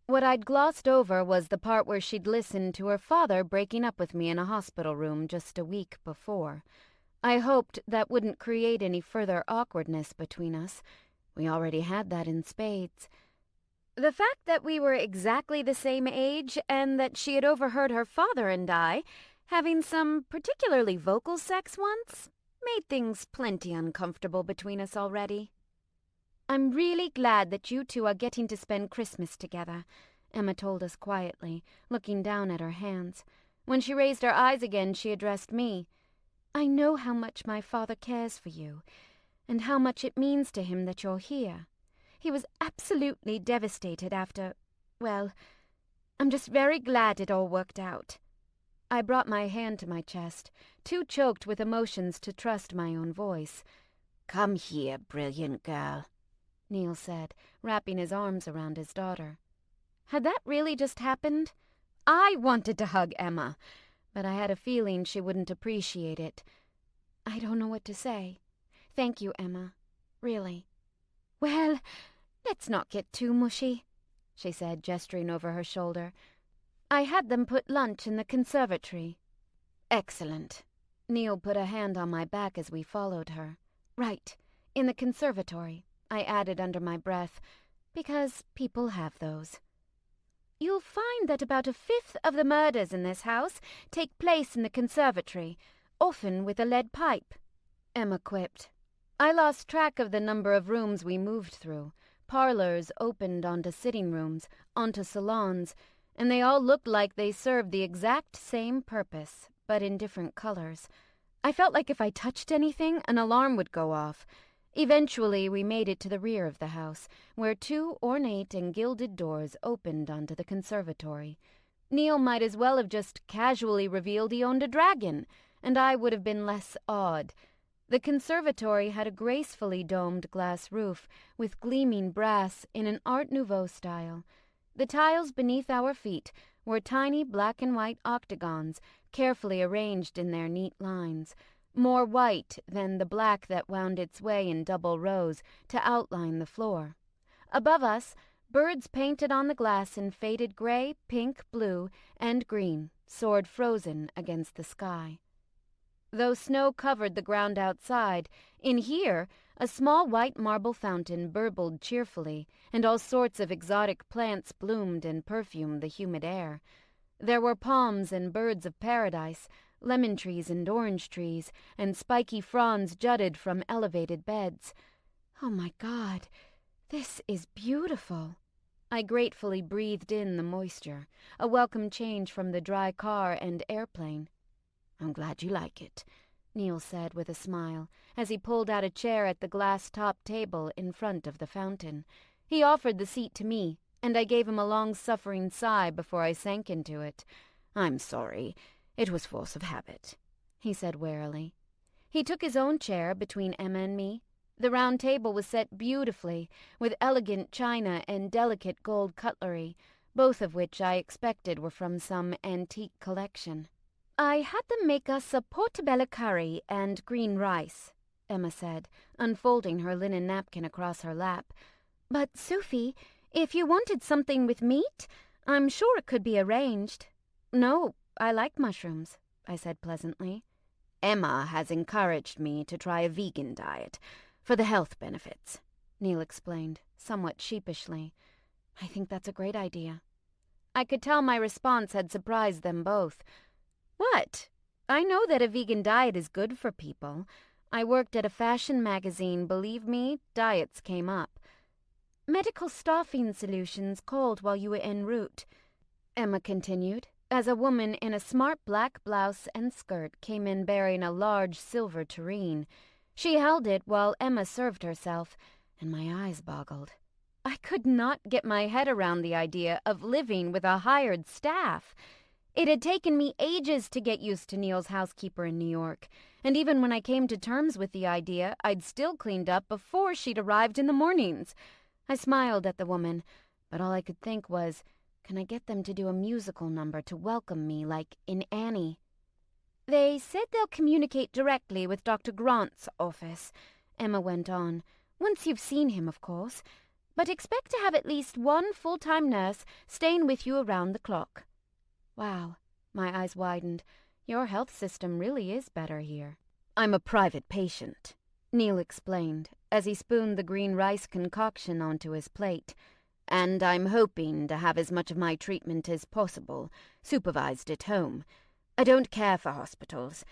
What I'd glossed over was the part where she'd listened to her father breaking up with me in a hospital room just a week before. I hoped that wouldn't create any further awkwardness between us. We already had that in spades. The fact that we were exactly the same age and that she had overheard her father and I having some particularly vocal sex once made things plenty uncomfortable between us already. "I'm really glad that you two are getting to spend Christmas together," Emma told us quietly, looking down at her hands. When she raised her eyes again, she addressed me. "I know how much my father cares for you, and how much it means to him that you're here. He was absolutely devastated after, well, I'm just very glad it all worked out." I brought my hand to my chest, too choked with emotions to trust my own voice. "Come here, brilliant girl," Neil said, wrapping his arms around his daughter. Had that really just happened? I wanted to hug Emma, but I had a feeling she wouldn't appreciate it. "I don't know what to say. Thank you, Emma. Really." "Well, let's not get too mushy," she said, gesturing over her shoulder. "I had them put lunch in the conservatory." "Excellent." Neil put a hand on my back as we followed her. "Right, in the conservatory," I added under my breath, because people have those. "You'll find that about a fifth of the murders in this house take place in the conservatory, often with a lead pipe," Emma quipped. I lost track of the number of rooms we moved through. Parlors opened onto sitting rooms, onto salons, and they all looked like they served the exact same purpose, but in different colors. I felt like if I touched anything, an alarm would go off. Eventually, we made it to the rear of the house, where two ornate and gilded doors opened onto the conservatory. Neil might as well have just casually revealed he owned a dragon, and I would have been less awed. The conservatory had a gracefully domed glass roof with gleaming brass in an Art Nouveau style. The tiles beneath our feet were tiny black and white octagons, carefully arranged in their neat lines, more white than the black that wound its way in double rows to outline the floor. Above us, birds painted on the glass in faded gray, pink, blue, and green soared frozen against the sky. Though snow covered the ground outside, in here a small white marble fountain burbled cheerfully, and all sorts of exotic plants bloomed and perfumed the humid air. There were palms and birds of paradise, lemon trees and orange trees, and spiky fronds jutted from elevated beds. Oh my God, this is beautiful. I gratefully breathed in the moisture, a welcome change from the dry car and airplane. I'm glad you like it, Neil said with a smile, as he pulled out a chair at the glass-topped table in front of the fountain. He offered the seat to me, and I gave him a long-suffering sigh before I sank into it. I'm sorry. It was force of habit, he said warily. He took his own chair between Emma and me. The round table was set beautifully, with elegant china and delicate gold cutlery, both of which I expected were from some antique collection. I had them make us a portobello curry and green rice, Emma said, unfolding her linen napkin across her lap. But, Sophie, if you wanted something with meat, I'm sure it could be arranged. No, I like mushrooms, I said pleasantly. Emma has encouraged me to try a vegan diet for the health benefits, Neil explained, somewhat sheepishly. I think that's a great idea. I could tell my response had surprised them both. What? I know that a vegan diet is good for people. I worked at a fashion magazine. Believe me, diets came up. Medical staffing solutions called while you were en route, Emma continued, as a woman in a smart black blouse and skirt came in bearing a large silver tureen. She held it while Emma served herself, and my eyes boggled. I could not get my head around the idea of living with a hired staff. It had taken me ages to get used to Neil's housekeeper in New York, and even when I came to terms with the idea, I'd still cleaned up before she'd arrived in the mornings. I smiled at the woman, but all I could think was, can I get them to do a musical number to welcome me like in Annie? They said they'll communicate directly with Dr. Grant's office, Emma went on, once you've seen him, of course, but expect to have at least one full-time nurse staying with you around the clock. Wow, my eyes widened. Your health system really is better here. I'm a private patient, Neil explained, as he spooned the green rice concoction onto his plate. And I'm hoping to have as much of my treatment as possible supervised at home. I don't care for hospitals,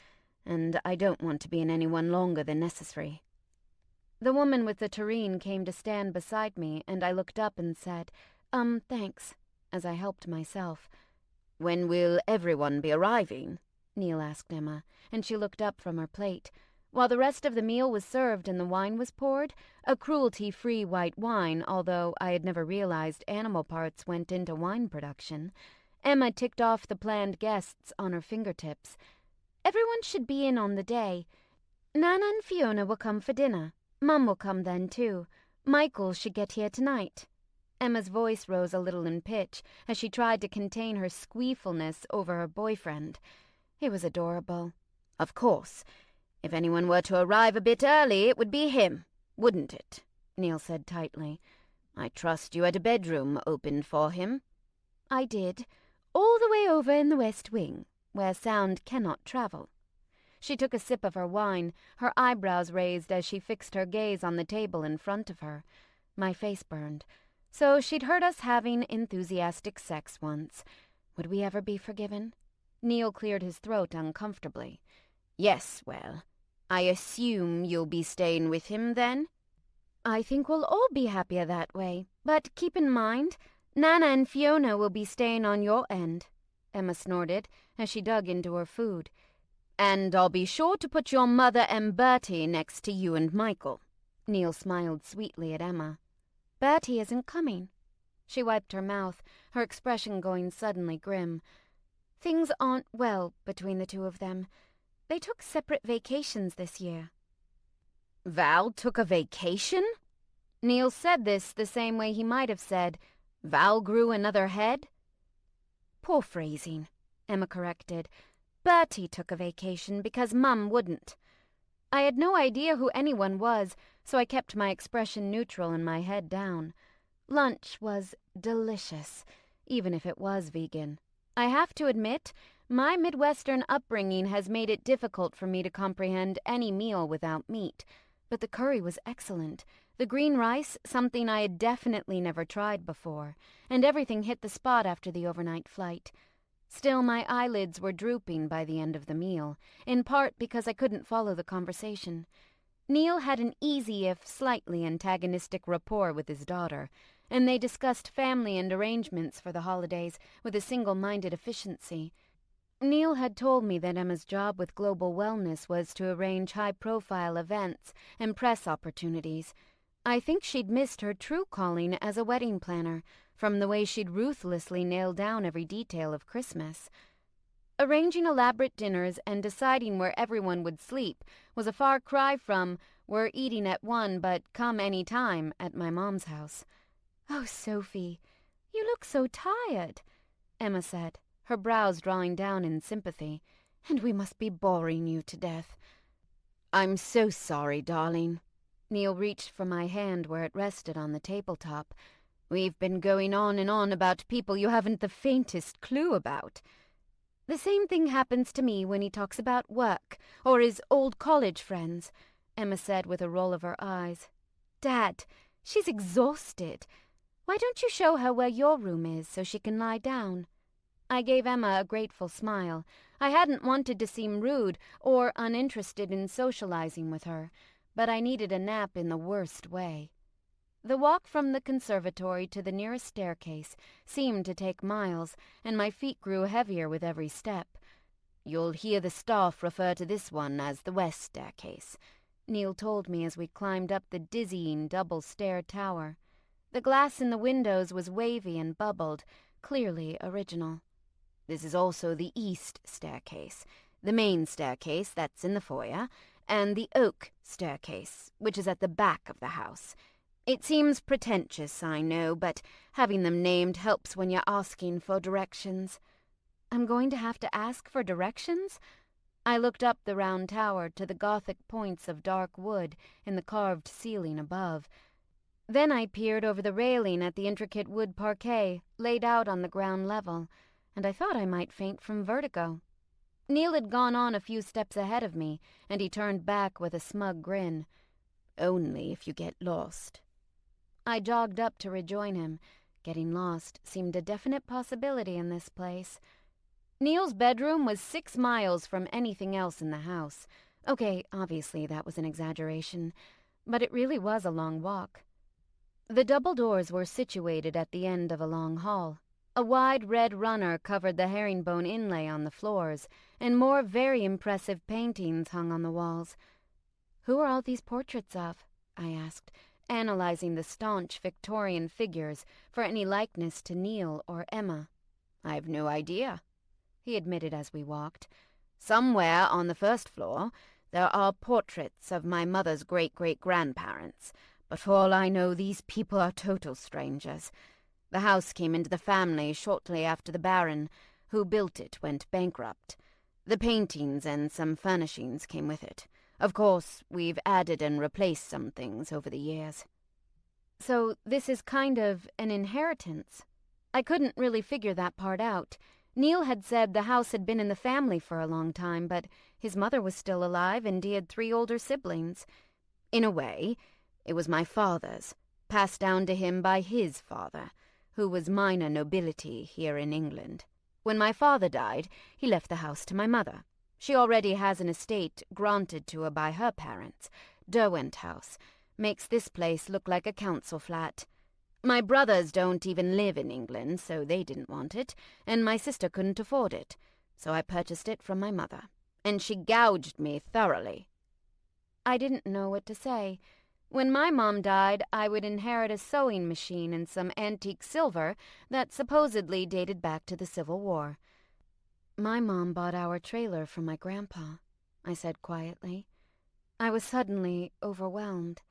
and I don't want to be in any one longer than necessary. The woman with the tureen came to stand beside me, and I looked up and said, thanks, as I helped myself. When will everyone be arriving? Neil asked Emma, and she looked up from her plate. While the rest of the meal was served and the wine was poured, a cruelty-free white wine, although I had never realized animal parts went into wine production, Emma ticked off the planned guests on her fingertips. Everyone should be in on the day. Nana and Fiona will come for dinner. Mum will come then, too. Michael should get here tonight. Emma's voice rose a little in pitch as she tried to contain her squealfulness over her boyfriend. It was adorable. Of course. If anyone were to arrive a bit early, it would be him, wouldn't it? Neil said tightly. I trust you had a bedroom opened for him. I did, all the way over in the West Wing, where sound cannot travel. She took a sip of her wine, her eyebrows raised as she fixed her gaze on the table in front of her. My face burned. So she'd heard us having enthusiastic sex once. Would we ever be forgiven? Neil cleared his throat uncomfortably. Yes, well, I assume you'll be staying with him then? I think we'll all be happier that way. But keep in mind, Nana and Fiona will be staying on your end, Emma snorted as she dug into her food. And I'll be sure to put your mother and Bertie next to you and Michael. Neil smiled sweetly at Emma. Bertie isn't coming. She wiped her mouth, her expression going suddenly grim. Things aren't well between the two of them. They took separate vacations this year. Val took a vacation? Neil said this the same way he might have said, Val grew another head? Poor phrasing, Emma corrected. Bertie took a vacation because Mum wouldn't. I had no idea who anyone was, so I kept my expression neutral and my head down. Lunch was delicious, even if it was vegan. I have to admit, My Midwestern upbringing has made it difficult for me to comprehend any meal without meat, but the curry was excellent. The green rice, something I had definitely never tried before, and everything hit the spot after the overnight flight. Still, my eyelids were drooping by the end of the meal, in part because I couldn't follow the conversation. Neil had an easy, if slightly antagonistic rapport with his daughter, and they discussed family and arrangements for the holidays with a single-minded efficiency. Neil had told me that Emma's job with Global Wellness was to arrange high-profile events and press opportunities. I think she'd missed her true calling as a wedding planner, from the way she'd ruthlessly nailed down every detail of Christmas. Arranging elaborate dinners and deciding where everyone would sleep was a far cry from "we're eating at 1, but come any time" at my mom's house. "Oh, Sophie, you look so tired," Emma said, her brows drawing down in sympathy. "And we must be boring you to death." "I'm so sorry, darling." Neil reached for my hand where it rested on the tabletop. "We've been going on and on about people you haven't the faintest clue about." "The same thing happens to me when he talks about work, or his old college friends," Emma said with a roll of her eyes. "Dad, she's exhausted. Why don't you show her where your room is so she can lie down?" I gave Emma a grateful smile. I hadn't wanted to seem rude or uninterested in socializing with her, but I needed a nap in the worst way. The walk from the conservatory to the nearest staircase seemed to take miles, and my feet grew heavier with every step. "You'll hear the staff refer to this one as the west staircase," Neil told me as we climbed up the dizzying double-stair tower. The glass in the windows was wavy and bubbled, clearly original. "This is also the east staircase, the main staircase that's in the foyer, and the oak staircase, which is at the back of the house. It seems pretentious, I know, but having them named helps when you're asking for directions." "I'm going to have to ask for directions?" I looked up the round tower to the Gothic points of dark wood in the carved ceiling above. Then I peered over the railing at the intricate wood parquet laid out on the ground level, and I thought I might faint from vertigo. Neil had gone on a few steps ahead of me, and he turned back with a smug grin. "Only if you get lost." I jogged up to rejoin him. Getting lost seemed a definite possibility in this place. Neil's bedroom was 6 miles from anything else in the house. Okay, obviously that was an exaggeration, but it really was a long walk. The double doors were situated at the end of a long hall. A wide red runner covered the herringbone inlay on the floors, and more very impressive paintings hung on the walls. "Who are all these portraits of?" I asked, analyzing the staunch Victorian figures for any likeness to Neil or Emma. "I've no idea," he admitted as we walked. "Somewhere on the first floor there are portraits of my mother's great-great-grandparents, but for all I know these people are total strangers. The house came into the family shortly after the Baron, who built it, went bankrupt. The paintings and some furnishings came with it. Of course, we've added and replaced some things over the years." "So this is kind of an inheritance?" I couldn't really figure that part out. Neil had said the house had been in the family for a long time, but his mother was still alive and he had 3 older siblings. "In a way, it was my father's, passed down to him by his father, who was minor nobility here in England. When my father died, he left the house to my mother. She already has an estate granted to her by her parents. Derwent House makes this place look like a council flat. My brothers don't even live in England, so they didn't want it, and my sister couldn't afford it, so I purchased it from my mother, and she gouged me thoroughly." I didn't know what to say. When my mom died, I would inherit a sewing machine and some antique silver that supposedly dated back to the Civil War. "My mom bought our trailer from my grandpa," I said quietly. I was suddenly overwhelmed.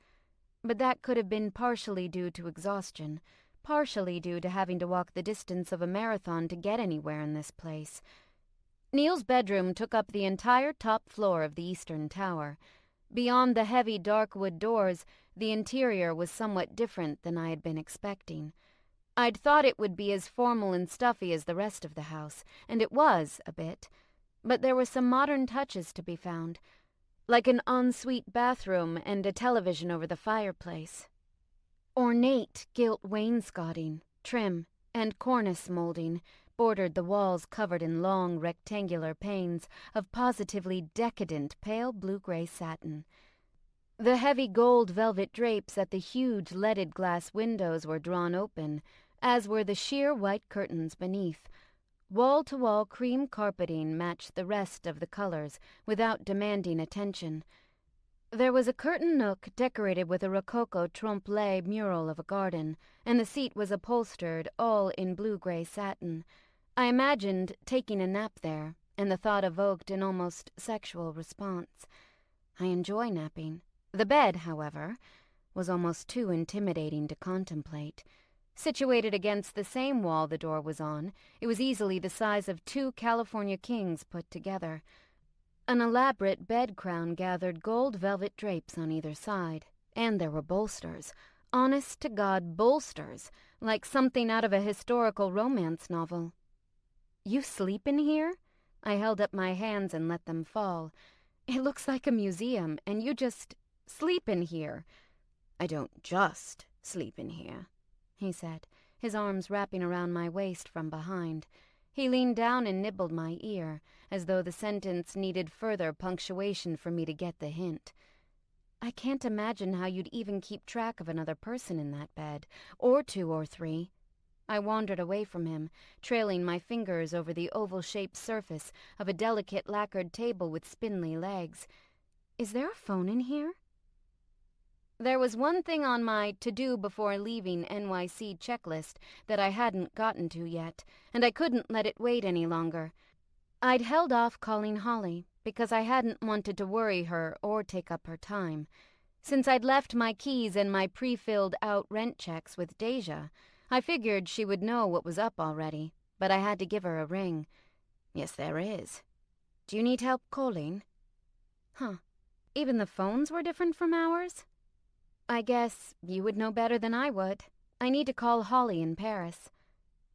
But that could have been partially due to exhaustion, partially due to having to walk the distance of a marathon to get anywhere in this place. Neil's bedroom took up the entire top floor of the eastern tower. Beyond the heavy dark wood doors, the interior was somewhat different than I had been expecting. I'd thought it would be as formal and stuffy as the rest of the house, and it was, a bit. But there were some modern touches to be found, like an ensuite bathroom and a television over the fireplace. Ornate gilt wainscoting, trim, and cornice molding bordered the walls covered in long rectangular panes of positively decadent pale blue-gray satin. The heavy gold velvet drapes at the huge leaded glass windows were drawn open, as were the sheer white curtains beneath. Wall-to-wall cream carpeting matched the rest of the colors without demanding attention. There was a curtain nook decorated with a rococo trompe-l'oeil mural of a garden, and the seat was upholstered all in blue-gray satin. I imagined taking a nap there, and the thought evoked an almost sexual response. I enjoy napping. The bed, however, was almost too intimidating to contemplate. Situated against the same wall the door was on, it was easily the size of 2 California kings put together. An elaborate bed crown gathered gold velvet drapes on either side, and there were bolsters. Honest-to-God bolsters, like something out of a historical romance novel. "You sleep in here?" I held up my hands and let them fall. "It looks like a museum, and you just sleep in here." "I don't just sleep in here," he said, his arms wrapping around my waist from behind. He leaned down and nibbled my ear, as though the sentence needed further punctuation for me to get the hint. "I can't imagine how you'd even keep track of another person in that bed, or 2 or 3. I wandered away from him, trailing my fingers over the oval-shaped surface of a delicate lacquered table with spindly legs. "Is there a phone in here?" There was one thing on my to-do before leaving NYC checklist that I hadn't gotten to yet, and I couldn't let it wait any longer. I'd held off calling Holly because I hadn't wanted to worry her or take up her time. Since I'd left my keys and my pre-filled out rent checks with Deja, I figured she would know what was up already, but I had to give her a ring. "Yes, there is. Do you need help calling?" "Huh. Even the phones were different from ours?" "I guess you would know better than I would. I need to call Holly in Paris."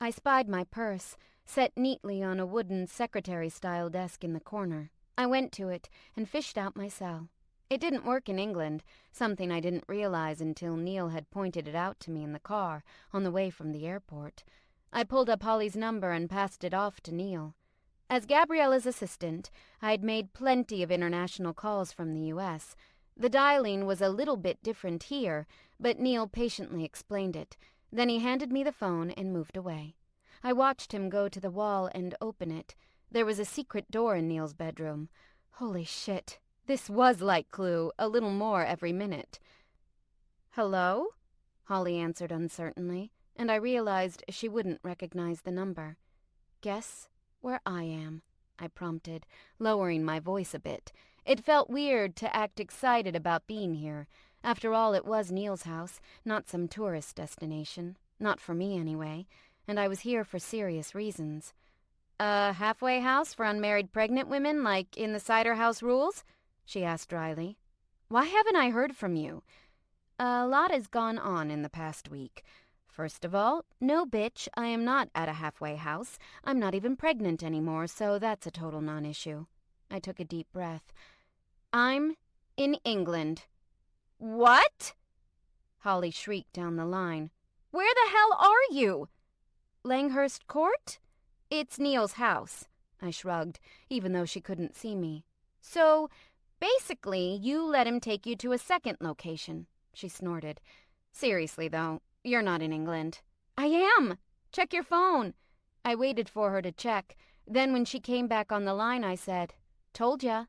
I spied my purse, set neatly on a wooden secretary-style desk in the corner. I went to it and fished out my cell. It didn't work in England, something I didn't realize until Neil had pointed it out to me in the car on the way from the airport. I pulled up Holly's number and passed it off to Neil. As Gabriella's assistant, I'd made plenty of international calls from the U.S. The dialing was a little bit different here, but Neil patiently explained it. Then he handed me the phone and moved away. I watched him go to the wall and open it. There was a secret door in Neil's bedroom. Holy shit. This was like Clue, a little more every minute. "Hello?" Holly answered uncertainly, and I realized she wouldn't recognize the number. "Guess where I am," I prompted, lowering my voice a bit. It felt weird to act excited about being here. After all, it was Neil's house, not some tourist destination. Not for me, anyway. And I was here for serious reasons. "A halfway house for unmarried pregnant women, like in the Cider House Rules?" she asked dryly. "Why haven't I heard from you?" "A lot has gone on in the past week. First of all, no bitch, I am not at a halfway house. I'm not even pregnant anymore, so that's a total non-issue." I took a deep breath. "I'm in England." "What?" Holly shrieked down the line. "Where the hell are you?" "Langhurst Court? It's Neil's house." I shrugged, even though she couldn't see me. "So, basically, you let him take you to a second location," she snorted. "Seriously, though, you're not in England." "I am! Check your phone." I waited for her to check. Then when she came back on the line, I said, "Told ya."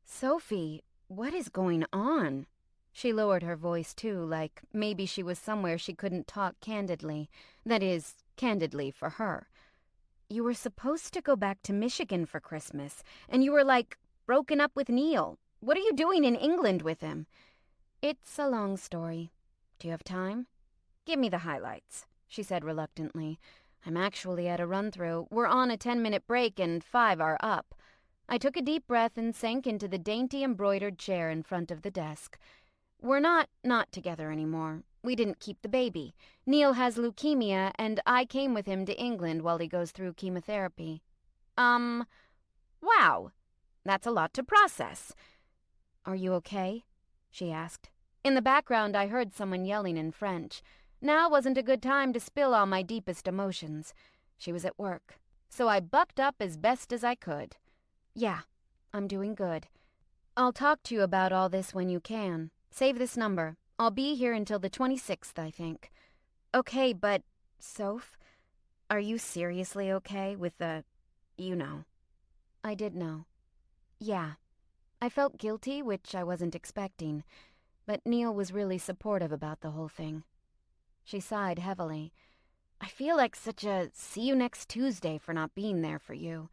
"Sophie, what is going on?" She lowered her voice, too, like maybe she was somewhere she couldn't talk candidly. That is, candidly for her. "You were supposed to go back to Michigan for Christmas, and you were, like, broken up with Neil. What are you doing in England with him?" "It's a long story. Do you have time?" "Give me the highlights," she said reluctantly. "I'm actually at a run-through. We're on a 10-minute break and 5 are up." I took a deep breath and sank into the dainty embroidered chair in front of the desk. "We're not together anymore. We didn't keep the baby. Neil has leukemia, and I came with him to England while he goes through chemotherapy. Wow. That's a lot to process. Are you okay? She asked. In the background, I heard someone yelling in French. Now wasn't a good time to spill all my deepest emotions. She was at work, so I bucked up as best as I could. Yeah, I'm doing good. I'll talk to you about all this when you can. Save this number. I'll be here until the 26th, I think. Okay, but, Soph, are you seriously okay with the, you know? I did know. Yeah. I felt guilty, which I wasn't expecting, but Neil was really supportive about the whole thing. She sighed heavily. I feel like such a see you next Tuesday for not being there for you.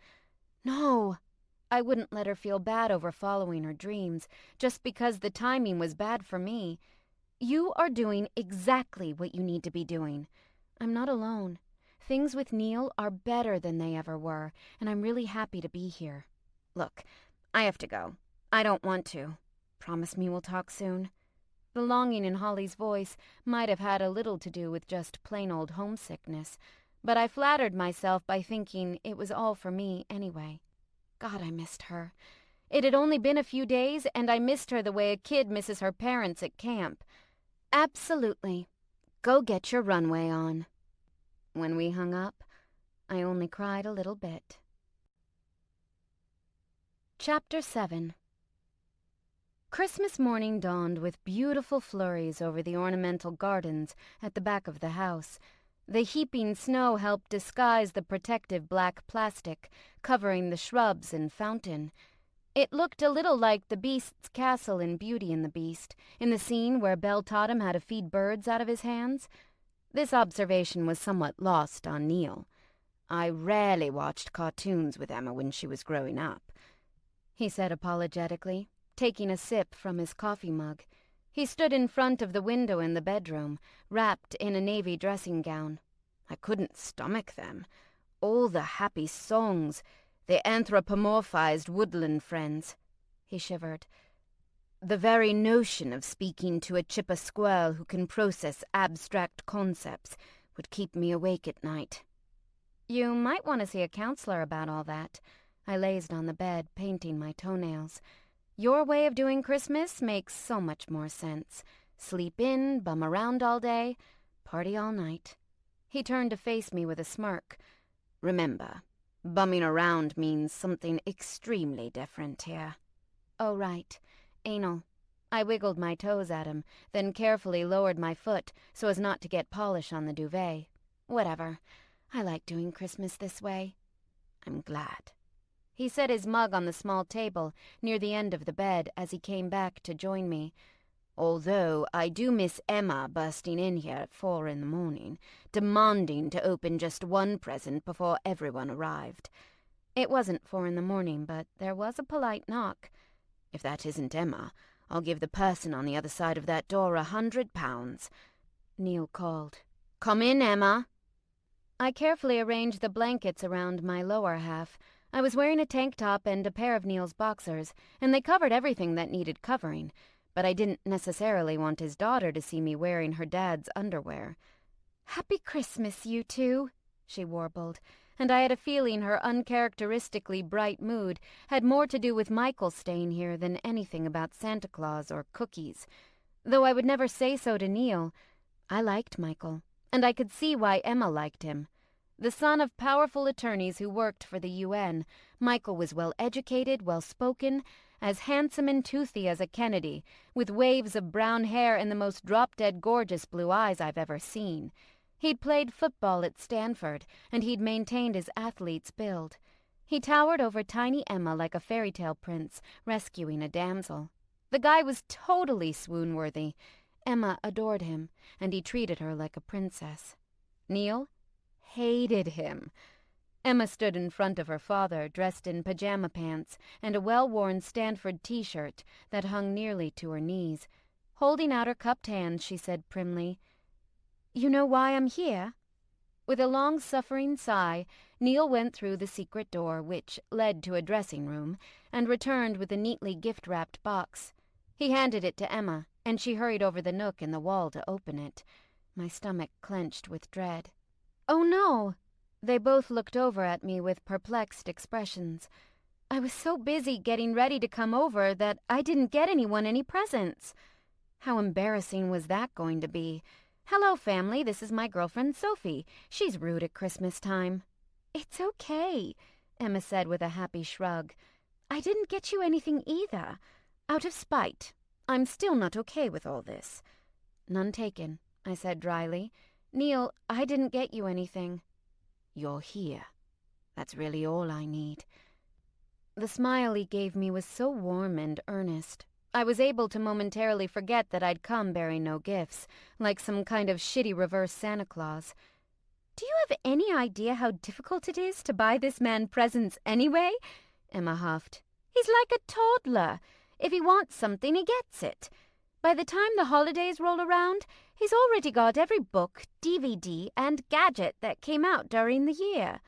No, I wouldn't let her feel bad over following her dreams, just because the timing was bad for me. You are doing exactly what you need to be doing. I'm not alone. Things with Neil are better than they ever were, and I'm really happy to be here. Look, I have to go. I don't want to. Promise me we'll talk soon. The longing in Holly's voice might have had a little to do with just plain old homesickness, but I flattered myself by thinking it was all for me anyway. God, I missed her. It had only been a few days, and I missed her the way a kid misses her parents at camp. Absolutely. Go get your runway on. When we hung up, I only cried a little bit. Chapter 7. Christmas morning dawned with beautiful flurries over the ornamental gardens at the back of the house. The heaping snow helped disguise the protective black plastic covering the shrubs and fountain. It looked a little like the Beast's castle in Beauty and the Beast, in the scene where Belle taught him how to feed birds out of his hands. This observation was somewhat lost on Neil. I rarely watched cartoons with Emma when she was growing up, he said apologetically, taking a sip from his coffee mug. He stood in front of the window in the bedroom, wrapped in a navy dressing gown. I couldn't stomach them. All the happy songs, the anthropomorphized woodland friends. He shivered. The very notion of speaking to a chipper squirrel who can process abstract concepts would keep me awake at night. You might want to see a counselor about all that. I lazed on the bed, painting my toenails. Your way of doing Christmas makes so much more sense. Sleep in, bum around all day, party all night. He turned to face me with a smirk. Remember, bumming around means something extremely different here. Oh, right. Anal. I wiggled my toes at him, then carefully lowered my foot so as not to get polish on the duvet. Whatever. I like doing Christmas this way. I'm glad. He set his mug on the small table near the end of the bed as he came back to join me. Although I do miss Emma bursting in here at 4 a.m, demanding to open just one present before everyone arrived. It wasn't 4 a.m, but there was a polite knock. If that isn't Emma, I'll give the person on the other side of that door £100. Neil called. Come in, Emma. I carefully arranged the blankets around my lower half. I was wearing a tank top and a pair of Neil's boxers, and they covered everything that needed covering, but I didn't necessarily want his daughter to see me wearing her dad's underwear. Happy Christmas, you two, she warbled, and I had a feeling her uncharacteristically bright mood had more to do with Michael staying here than anything about Santa Claus or cookies. Though I would never say so to Neil, I liked Michael, and I could see why Emma liked him. The son of powerful attorneys who worked for the UN, Michael was well-educated, well-spoken, as handsome and toothy as a Kennedy, with waves of brown hair and the most drop-dead gorgeous blue eyes I've ever seen. He'd played football at Stanford, and he'd maintained his athlete's build. He towered over tiny Emma like a fairy tale prince rescuing a damsel. The guy was totally swoon-worthy. Emma adored him, and he treated her like a princess. Neil hated him. Emma stood in front of her father, dressed in pajama pants and a well-worn Stanford t-shirt that hung nearly to her knees. Holding out her cupped hand, she said primly, "You know why I'm here?" With a long-suffering sigh, Neil went through the secret door, which led to a dressing room, and returned with a neatly gift-wrapped box. He handed it to Emma, and she hurried over the nook in the wall to open it. My stomach clenched with dread. "Oh no!" They both looked over at me with perplexed expressions. "I was so busy getting ready to come over that I didn't get anyone any presents." How embarrassing was that going to be? "Hello, family, this is my girlfriend Sophie. She's rude at Christmas time." "It's okay," Emma said with a happy shrug. "I didn't get you anything either. Out of spite. I'm still not okay with all this." "None taken," I said dryly. "Neil, I didn't get you anything." "You're here. That's really all I need." The smile he gave me was so warm and earnest. I was able to momentarily forget that I'd come bearing no gifts, like some kind of shitty reverse Santa Claus. "Do you have any idea how difficult it is to buy this man presents anyway?" Emma huffed. "He's like a toddler. If he wants something, he gets it. By the time the holidays roll around, he's already got every book, DVD, and gadget that came out during the year."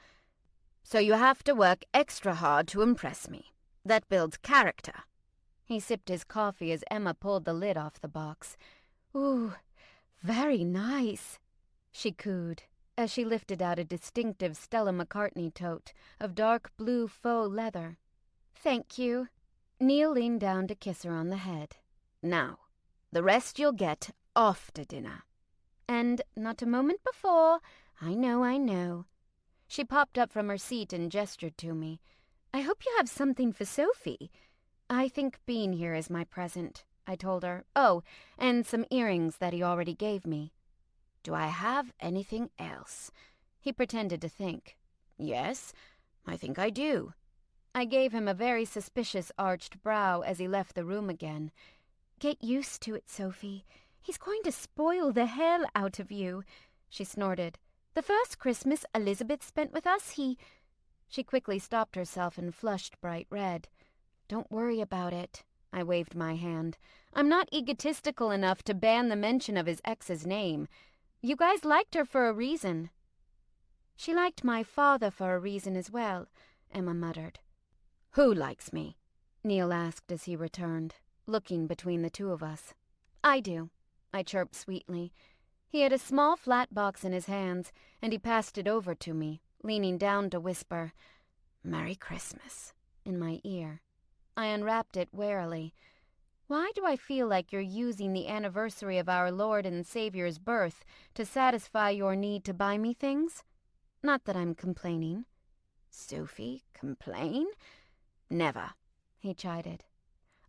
"So you have to work extra hard to impress me. That builds character." He sipped his coffee as Emma pulled the lid off the box. "Ooh, very nice," she cooed, as she lifted out a distinctive Stella McCartney tote of dark blue faux leather. "Thank you." Neil leaned down to kiss her on the head. "Now, the rest you'll get after dinner." "And not a moment before. I know. She popped up from her seat and gestured to me. "I hope you have something for Sophie." "I think being here is my present," I told her. "Oh, and some earrings that he already gave me." "Do I have anything else?" He pretended to think. "Yes, I think I do." I gave him a very suspicious arched brow as he left the room again. "Get used to it, Sophie. He's going to spoil the hell out of you," she snorted. "The first Christmas Elizabeth spent with us, he—" She quickly stopped herself and flushed bright red. "Don't worry about it," I waved my hand. "I'm not egotistical enough to ban the mention of his ex's name. You guys liked her for a reason." "She liked my father for a reason as well," Emma muttered. "Who likes me?" Neil asked as he returned, looking between the two of us. "I do," I chirped sweetly. He had a small flat box in his hands, and he passed it over to me, leaning down to whisper, "Merry Christmas," in my ear. I unwrapped it warily. "Why do I feel like you're using the anniversary of our Lord and Savior's birth to satisfy your need to buy me things? Not that I'm complaining." "Sophie, complain? Never," he chided.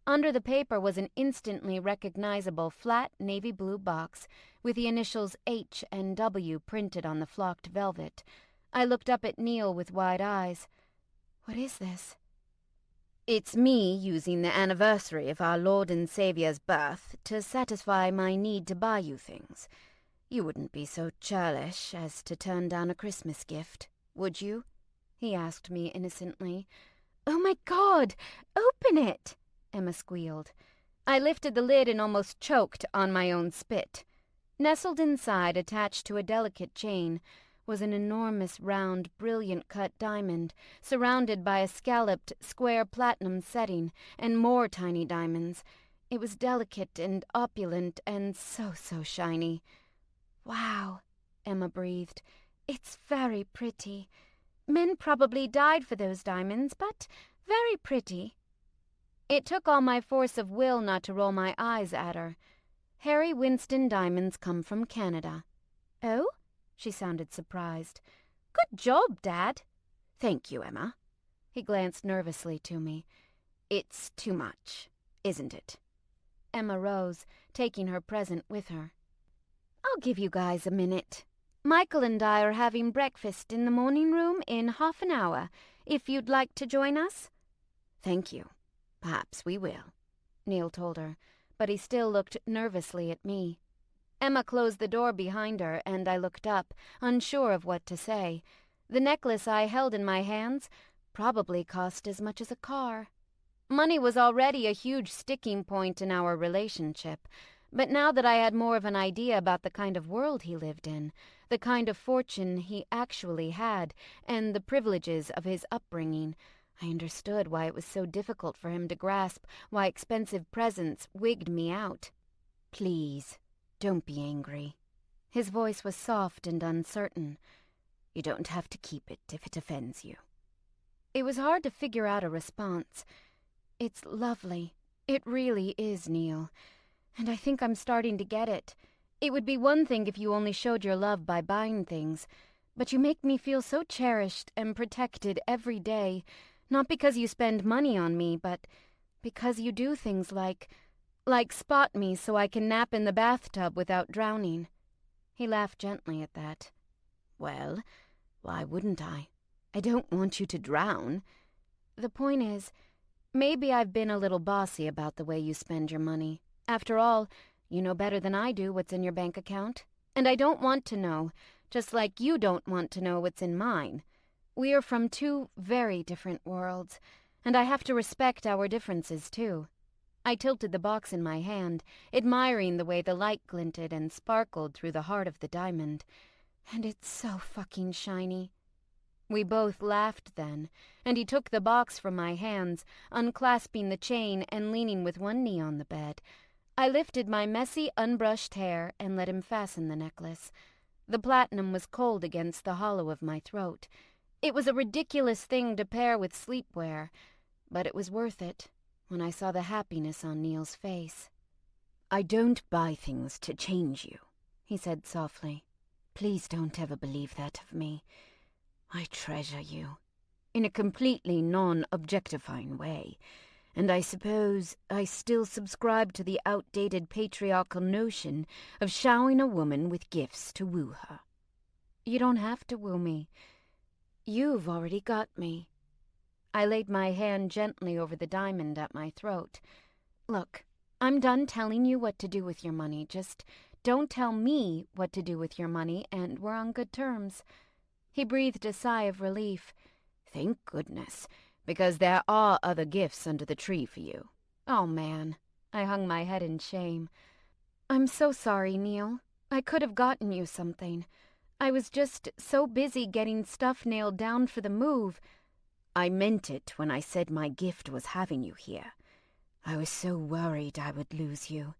Under the paper was an instantly recognizable flat navy blue box with the initials H and W printed on the flocked velvet. I looked up at Neil with wide eyes. "What is this?" "It's me using the anniversary of our Lord and Saviour's birth to satisfy my need to buy you things. You wouldn't be so churlish as to turn down a Christmas gift, would you?" he asked me innocently. "Oh my God! Open it!" Emma squealed. I lifted the lid and almost choked on my own spit. Nestled inside, attached to a delicate chain, was an enormous round, brilliant-cut diamond, surrounded by a scalloped, square platinum setting, and more tiny diamonds. It was delicate and opulent and so shiny. "Wow," Emma breathed. "It's very pretty. Men probably died for those diamonds, but very pretty." It took all my force of will not to roll my eyes at her. "Harry Winston diamonds come from Canada." "Oh?" She sounded surprised. "Good job, Dad." "Thank you, Emma." He glanced nervously to me. "It's too much, isn't it?" Emma rose, taking her present with her. "I'll give you guys a minute. Michael and I are having breakfast in the morning room in half an hour, if you'd like to join us." "Thank you. Perhaps we will," Neil told her, but he still looked nervously at me. Emma closed the door behind her, and I looked up, unsure of what to say. The necklace I held in my hands probably cost as much as a car. Money was already a huge sticking point in our relationship, but now that I had more of an idea about the kind of world he lived in, the kind of fortune he actually had, and the privileges of his upbringing, I understood why it was so difficult for him to grasp why expensive presents wigged me out. Please, don't be angry. His voice was soft and uncertain. You don't have to keep it if it offends you. It was hard to figure out a response. It's lovely. It really is, Neil. And I think I'm starting to get it. It would be one thing if you only showed your love by buying things, but you make me feel so cherished and protected every day, not because you spend money on me, but because you do things like spot me so I can nap in the bathtub without drowning. He laughed gently at that. Well, why wouldn't I? I don't want you to drown. The point is, maybe I've been a little bossy about the way you spend your money. After all, you know better than I do what's in your bank account. And I don't want to know, just like you don't want to know what's in mine. We are from two very different worlds, and I have to respect our differences, too. I tilted the box in my hand, admiring the way the light glinted and sparkled through the heart of the diamond. And it's so fucking shiny. We both laughed then, and he took the box from my hands, unclasping the chain and leaning with one knee on the bed. I lifted my messy, unbrushed hair and let him fasten the necklace. The platinum was cold against the hollow of my throat. It was a ridiculous thing to pair with sleepwear, but it was worth it when I saw the happiness on Neil's face. I don't buy things to change you, he said softly. Please don't ever believe that of me. I treasure you, in a completely non-objectifying way, and I suppose I still subscribe to the outdated patriarchal notion of showering a woman with gifts to woo her. You don't have to woo me. You've already got me. I laid my hand gently over the diamond at my throat. Look, I'm done telling you what to do with your money. Just don't tell me what to do with your money, and we're on good terms. He breathed a sigh of relief. Thank goodness, because there are other gifts under the tree for you. Oh, man. I hung my head in shame. I'm so sorry, Neil. I could have gotten you something. I was just so busy getting stuff nailed down for the move. I meant it when I said my gift was having you here. I was so worried I would lose you.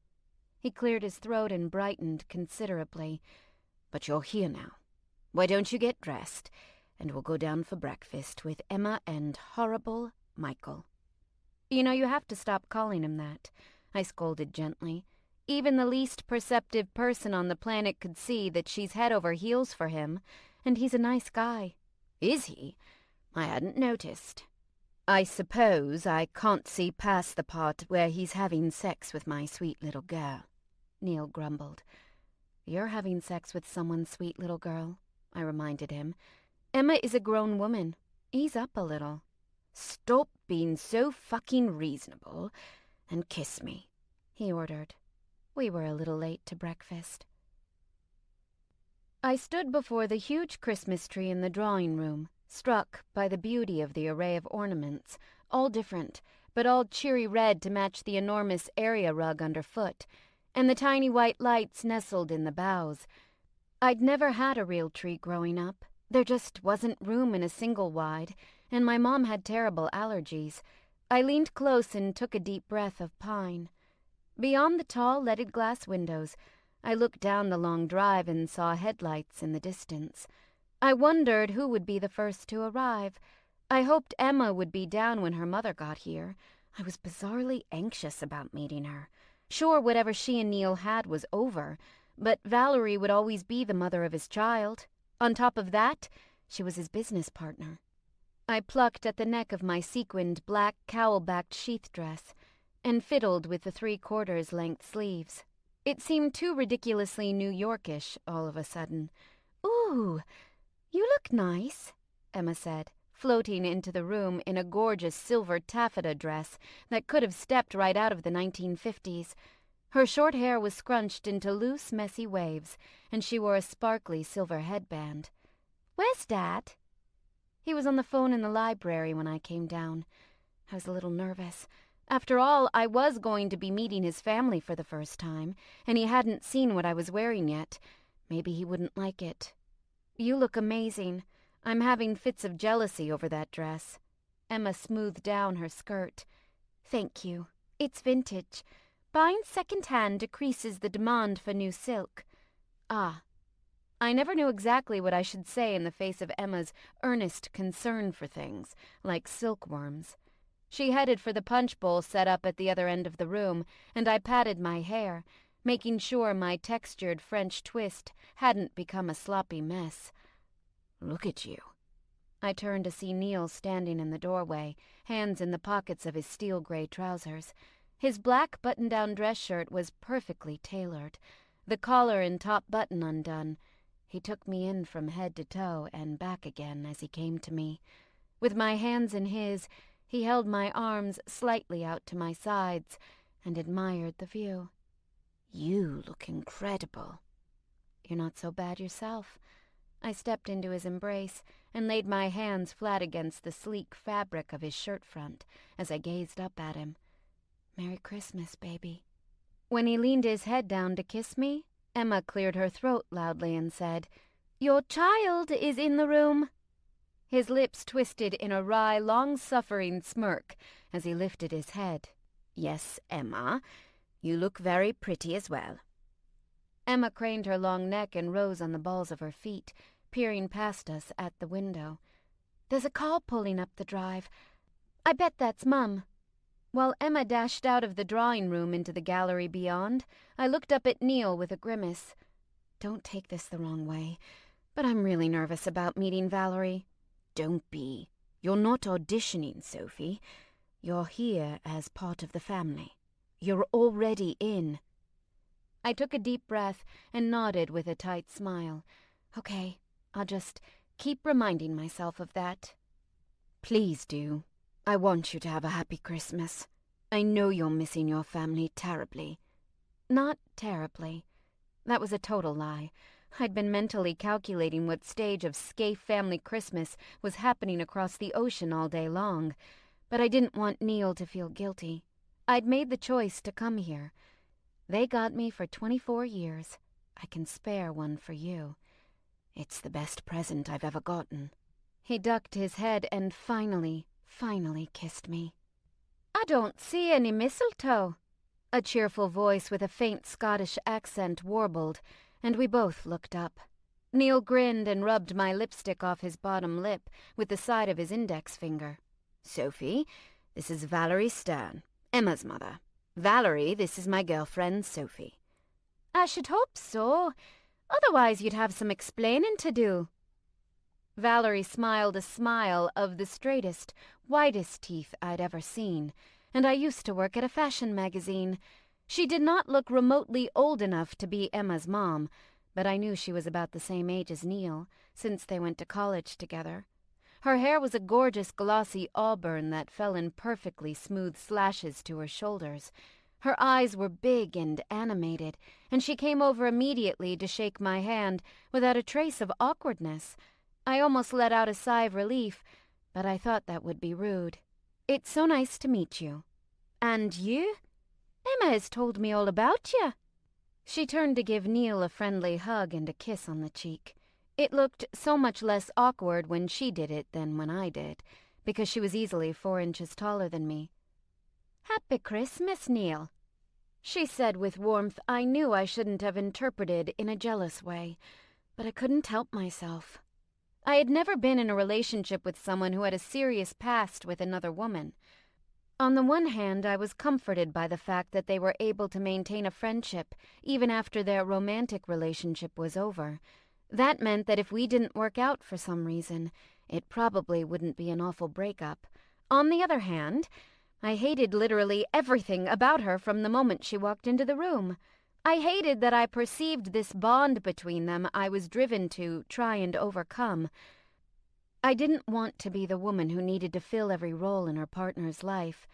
He cleared his throat and brightened considerably. But you're here now. Why don't you get dressed, and we'll go down for breakfast with Emma and horrible Michael. You know, you have to stop calling him that, I scolded gently. Even the least perceptive person on the planet could see that she's head over heels for him, and he's a nice guy. Is he? I hadn't noticed. I suppose I can't see past the part where he's having sex with my sweet little girl, Neil grumbled. You're having sex with someone's sweet little girl, I reminded him. Emma is a grown woman. Ease up a little. Stop being so fucking reasonable and kiss me, he ordered. We were a little late to breakfast. I stood before the huge Christmas tree in the drawing room, struck by the beauty of the array of ornaments, all different, but all cheery red to match the enormous area rug underfoot, and the tiny white lights nestled in the boughs. I'd never had a real tree growing up. There just wasn't room in a single wide, and my mom had terrible allergies. I leaned close and took a deep breath of pine. Beyond the tall, leaded glass windows, I looked down the long drive and saw headlights in the distance. I wondered who would be the first to arrive. I hoped Emma would be down when her mother got here. I was bizarrely anxious about meeting her. Sure, whatever she and Neil had was over, but Valerie would always be the mother of his child. On top of that, she was his business partner. I plucked at the neck of my sequined black cowl-backed sheath dress and fiddled with the 3/4 length sleeves. It seemed too ridiculously New Yorkish all of a sudden. "Ooh, you look nice," Emma said, floating into the room in a gorgeous silver taffeta dress that could have stepped right out of the 1950s. Her short hair was scrunched into loose, messy waves, and she wore a sparkly silver headband. "Where's Dad?" He was on the phone in the library when I came down. I was a little nervous. After all, I was going to be meeting his family for the first time, and he hadn't seen what I was wearing yet. Maybe he wouldn't like it. "You look amazing. I'm having fits of jealousy over that dress." Emma smoothed down her skirt. "Thank you. It's vintage. Buying second-hand decreases the demand for new silk. Ah. I never knew exactly what I should say in the face of Emma's earnest concern for things, like silkworms. She headed for the punch bowl set up at the other end of the room, and I patted my hair, making sure my textured French twist hadn't become a sloppy mess. Look at you. I turned to see Neil standing in the doorway, hands in the pockets of his steel-gray trousers. His black button-down dress shirt was perfectly tailored, the collar and top button undone. He took me in from head to toe and back again as he came to me. With my hands in his, he held my arms slightly out to my sides and admired the view. You look incredible. You're not so bad yourself. I stepped into his embrace and laid my hands flat against the sleek fabric of his shirt front as I gazed up at him. Merry Christmas, baby. When he leaned his head down to kiss me, Emma cleared her throat loudly and said, "Your child is in the room." His lips twisted in a wry, long-suffering smirk as he lifted his head. Yes, Emma, you look very pretty as well. Emma craned her long neck and rose on the balls of her feet, peering past us at the window. "There's a car pulling up the drive. I bet that's Mum." While Emma dashed out of the drawing room into the gallery beyond, I looked up at Neil with a grimace. Don't take this the wrong way, but I'm really nervous about meeting Valerie. Don't be. You're not auditioning, Sophie. You're here as part of the family. You're already in. I took a deep breath and nodded with a tight smile. Okay, I'll just keep reminding myself of that. Please do. I want you to have a happy Christmas. I know you're missing your family terribly. Not terribly. That was a total lie. I'd been mentally calculating what stage of Scaife family Christmas was happening across the ocean all day long, but I didn't want Neil to feel guilty. I'd made the choice to come here. They got me for 24 years. I can spare one for you. It's the best present I've ever gotten. He ducked his head and finally kissed me. "I don't see any mistletoe," a cheerful voice with a faint Scottish accent warbled, and we both looked up. Neil grinned and rubbed my lipstick off his bottom lip with the side of his index finger. "Sophie, this is Valerie Stern, Emma's mother. Valerie, this is my girlfriend, Sophie." "I should hope so. Otherwise you'd have some explaining to do." Valerie smiled a smile of the straightest, whitest teeth I'd ever seen, and I used to work at a fashion magazine. She did not look remotely old enough to be Emma's mom, but I knew she was about the same age as Neil, since they went to college together. Her hair was a gorgeous glossy auburn that fell in perfectly smooth slashes to her shoulders. Her eyes were big and animated, and she came over immediately to shake my hand without a trace of awkwardness. I almost let out a sigh of relief, but I thought that would be rude. "It's so nice to meet you." "And you? Emma has told me all about you." She turned to give Neil a friendly hug and a kiss on the cheek. It looked so much less awkward when she did it than when I did, because she was easily 4 inches taller than me. "Happy Christmas, Neil," she said with warmth I knew I shouldn't have interpreted in a jealous way, but I couldn't help myself. I had never been in a relationship with someone who had a serious past with another woman. On the one hand, I was comforted by the fact that they were able to maintain a friendship even after their romantic relationship was over. That meant that if we didn't work out for some reason, it probably wouldn't be an awful breakup. On the other hand, I hated literally everything about her from the moment she walked into the room. I hated that I perceived this bond between them I was driven to try and overcome. I didn't want to be the woman who needed to fill every role in her partner's life.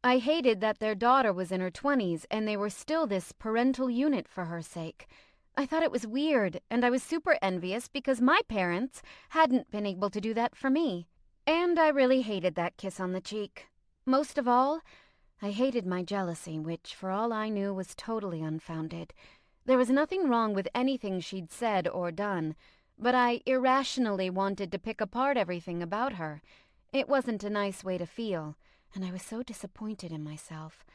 I hated that their daughter was in her 20s and they were still this parental unit for her sake. I thought it was weird, and I was super envious because my parents hadn't been able to do that for me. And I really hated that kiss on the cheek. Most of all, I hated my jealousy, which, for all I knew, was totally unfounded. There was nothing wrong with anything she'd said or done, but I irrationally wanted to pick apart everything about her. It wasn't a nice way to feel, and I was so disappointed in myself.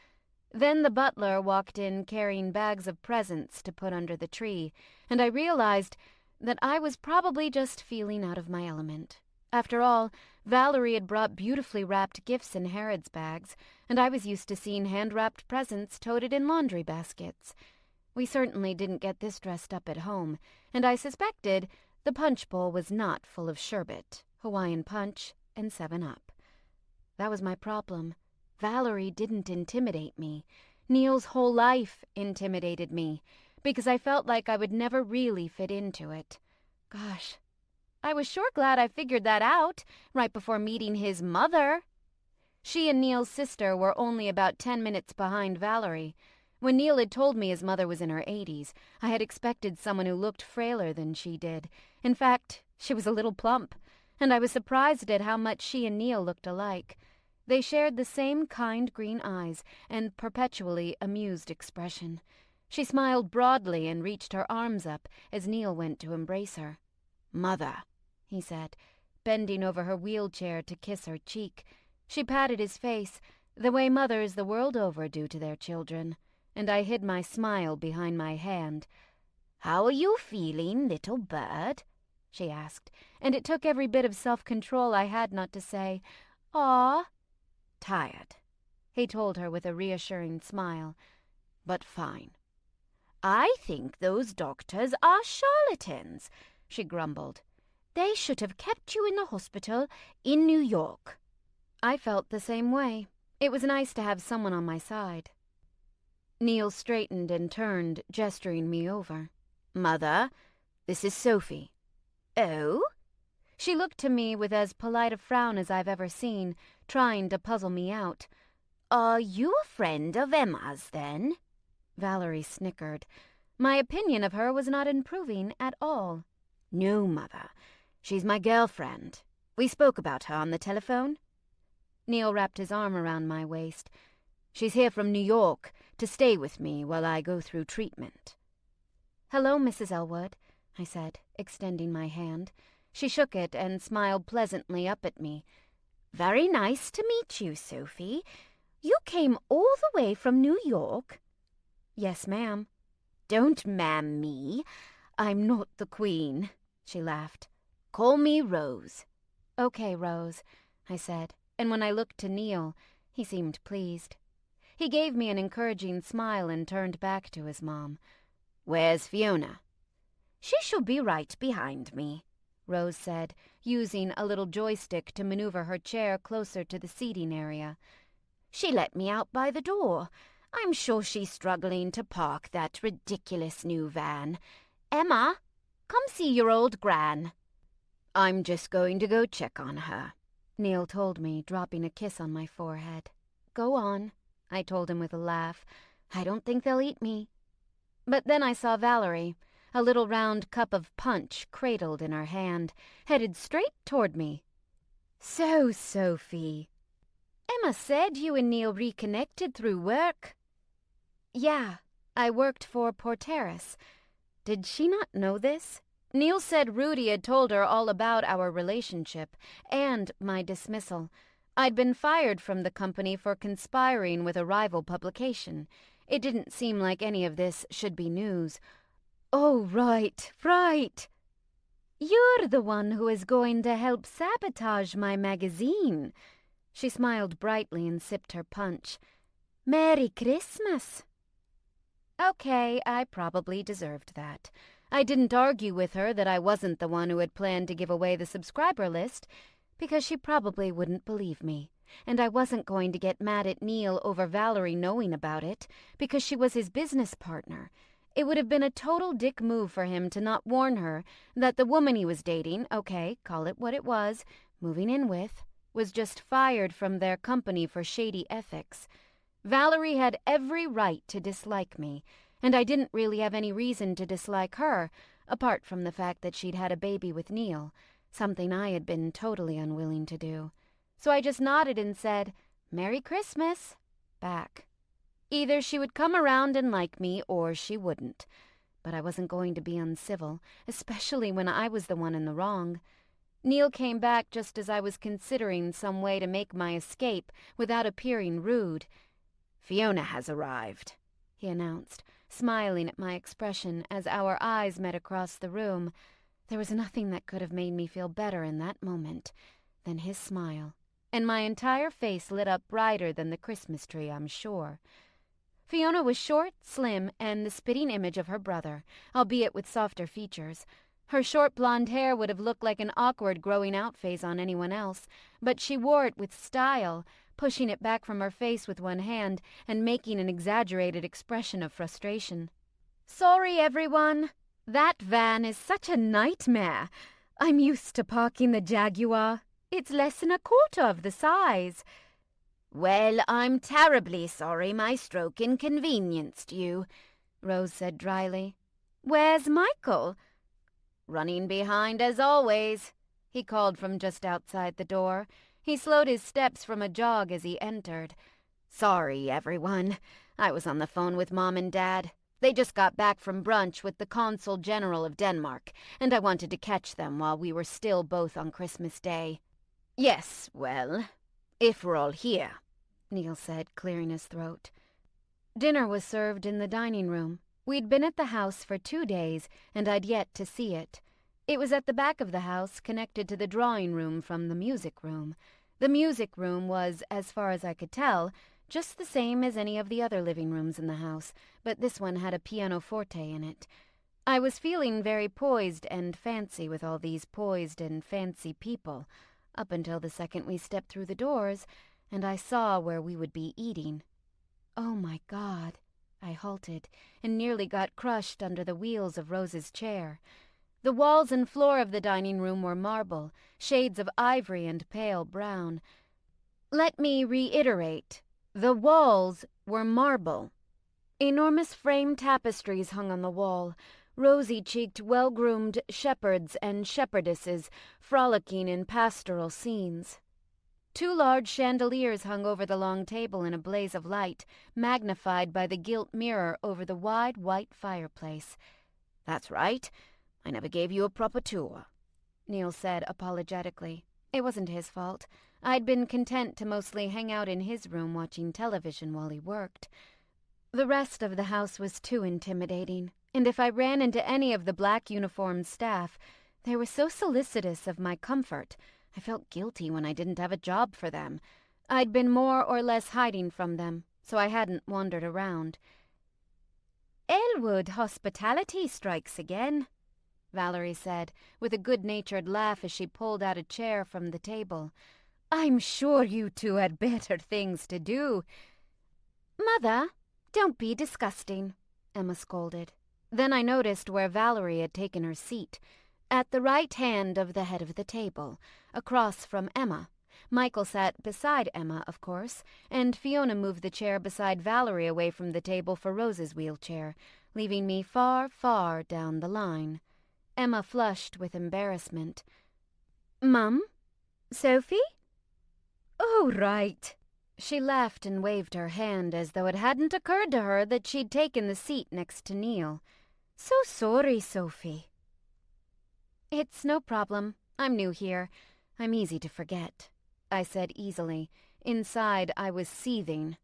Then the butler walked in carrying bags of presents to put under the tree, and I realized that I was probably just feeling out of my element. After all, Valerie had brought beautifully wrapped gifts in Harrod's bags, and I was used to seeing hand-wrapped presents toted in laundry baskets. We certainly didn't get this dressed up at home, and I suspected the punch bowl was not full of sherbet, Hawaiian punch, and 7-Up. That was my problem. Valerie didn't intimidate me. Neil's whole life intimidated me, because I felt like I would never really fit into it. Gosh, I was sure glad I figured that out right before meeting his mother. She and Neil's sister were only about 10 minutes behind Valerie. When Neil had told me his mother was in her 80s, I had expected someone who looked frailer than she did. In fact, she was a little plump, and I was surprised at how much she and Neil looked alike. They shared the same kind green eyes and perpetually amused expression. She smiled broadly and reached her arms up as Neil went to embrace her. "Mother," he said, bending over her wheelchair to kiss her cheek. She patted his face, the way mothers the world over do to their children, and I hid my smile behind my hand. "How are you feeling, little bird?" she asked, and it took every bit of self-control I had not to say, "Aw." "Tired," he told her with a reassuring smile, "but fine." "I think those doctors are charlatans," she grumbled. "They should have kept you in the hospital in New York." I felt the same way. It was nice to have someone on my side. Neil straightened and turned, gesturing me over. "Mother, this is Sophie." "Oh?" She looked to me with as polite a frown as I've ever seen, trying to puzzle me out. "Are you a friend of Emma's, then?" Valerie snickered. My opinion of her was not improving at all. "No, Mother. She's my girlfriend. We spoke about her on the telephone." Neil wrapped his arm around my waist. "She's here from New York to stay with me while I go through treatment." "Hello, Mrs. Elwood," I said, extending my hand. She shook it and smiled pleasantly up at me. "Very nice to meet you, Sophie. You came all the way from New York?" "Yes, ma'am." "Don't ma'am me. I'm not the queen," she laughed. "Call me Rose." "Okay, Rose," I said, and when I looked to Neil, he seemed pleased. He gave me an encouraging smile and turned back to his mom. "Where's Fiona?" "She shall be right behind me," Rose said, using a little joystick to maneuver her chair closer to the seating area. "She let me out by the door. I'm sure she's struggling to park that ridiculous new van. Emma, come see your old gran." "I'm just going to go check on her," Neil told me, dropping a kiss on my forehead. "Go on," I told him with a laugh. "I don't think they'll eat me." But then I saw Valerie, a little round cup of punch cradled in her hand, headed straight toward me. "So, Sophie, Emma said you and Neil reconnected through work." "Yeah, I worked for Porteris." Did she not know this? Neil said Rudy had told her all about our relationship and my dismissal. I'd been fired from the company for conspiring with a rival publication. It didn't seem like any of this should be news. "Oh, right. You're the one who is going to help sabotage my magazine." She smiled brightly and sipped her punch. "Merry Christmas." Okay, I probably deserved that. I didn't argue with her that I wasn't the one who had planned to give away the subscriber list, because she probably wouldn't believe me. And I wasn't going to get mad at Neil over Valerie knowing about it, because she was his business partner. It would have been a total dick move for him to not warn her that the woman he was dating, okay, call it what it was, moving in with, was just fired from their company for shady ethics. Valerie had every right to dislike me, and I didn't really have any reason to dislike her, apart from the fact that she'd had a baby with Neil, something I had been totally unwilling to do. So I just nodded and said, "Merry Christmas," back. Either she would come around and like me, or she wouldn't. But I wasn't going to be uncivil, especially when I was the one in the wrong. Neil came back just as I was considering some way to make my escape without appearing rude. "Fiona has arrived," he announced, smiling at my expression as our eyes met across the room. There was nothing that could have made me feel better in that moment than his smile, and my entire face lit up brighter than the Christmas tree, I'm sure. Fiona was short, slim, and the spitting image of her brother, albeit with softer features. Her short blonde hair would have looked like an awkward growing out phase on anyone else, but she wore it with style, pushing it back from her face with one hand and making an exaggerated expression of frustration. "Sorry, everyone. That van is such a nightmare. I'm used to parking the Jaguar. It's less than a quarter of the size." "Well, I'm terribly sorry my stroke inconvenienced you," Rose said dryly. "Where's Michael?" "Running behind as always," he called from just outside the door. He slowed his steps from a jog as he entered. "Sorry, everyone. I was on the phone with Mom and Dad. They just got back from brunch with the Consul General of Denmark, and I wanted to catch them while we were still both on Christmas Day." "Yes, well, if we're all here," Neil said, clearing his throat. Dinner was served in the dining room. We'd been at the house for 2 days, and I'd yet to see it. It was at the back of the house, connected to the drawing room from the music room. The music room was, as far as I could tell, just the same as any of the other living rooms in the house, but this one had a pianoforte in it. I was feeling very poised and fancy with all these poised and fancy people, up until the second we stepped through the doors, and I saw where we would be eating. Oh my God! I halted, and nearly got crushed under the wheels of Rose's chair. The walls and floor of the dining room were marble, shades of ivory and pale brown. Let me reiterate, the walls were marble. Enormous frame tapestries hung on the wall, rosy-cheeked, well-groomed shepherds and shepherdesses frolicking in pastoral scenes. 2 large chandeliers hung over the long table in a blaze of light, magnified by the gilt mirror over the wide white fireplace. "That's right. I never gave you a proper tour," Neil said apologetically. It wasn't his fault. I'd been content to mostly hang out in his room watching television while he worked. The rest of the house was too intimidating, and if I ran into any of the black uniformed staff, they were so solicitous of my comfort. I felt guilty when I didn't have a job for them. I'd been more or less hiding from them, so I hadn't wandered around. "Elwood hospitality strikes again," Valerie said, with a good-natured laugh as she pulled out a chair from the table. "I'm sure you two had better things to do." "Mother, don't be disgusting," Emma scolded. Then I noticed where Valerie had taken her seat, at the right hand of the head of the table, across from Emma. Michael sat beside Emma, of course, and Fiona moved the chair beside Valerie away from the table for Rose's wheelchair, leaving me far, far down the line. Emma flushed with embarrassment. "Mum? Sophie? Oh, right." She laughed and waved her hand as though it hadn't occurred to her that she'd taken the seat next to Neil. "So sorry, Sophie." "It's no problem. I'm new here. I'm easy to forget," I said easily. Inside, I was seething.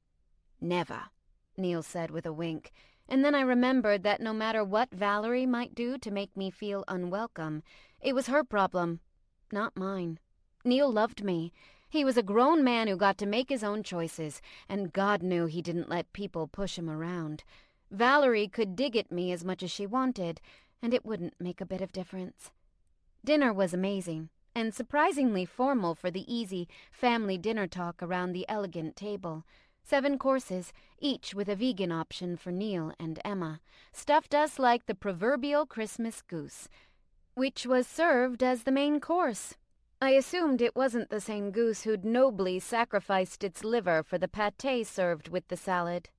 "Never," Neil said with a wink. And then I remembered that no matter what Valerie might do to make me feel unwelcome, it was her problem, not mine. Neil loved me. He was a grown man who got to make his own choices, and God knew he didn't let people push him around. Valerie could dig at me as much as she wanted, and it wouldn't make a bit of difference. Dinner was amazing, and surprisingly formal for the easy family dinner talk around the elegant table. 7 courses, each with a vegan option for Neil and Emma, stuffed us like the proverbial Christmas goose, which was served as the main course. I assumed it wasn't the same goose who'd nobly sacrificed its liver for the pâté served with the salad.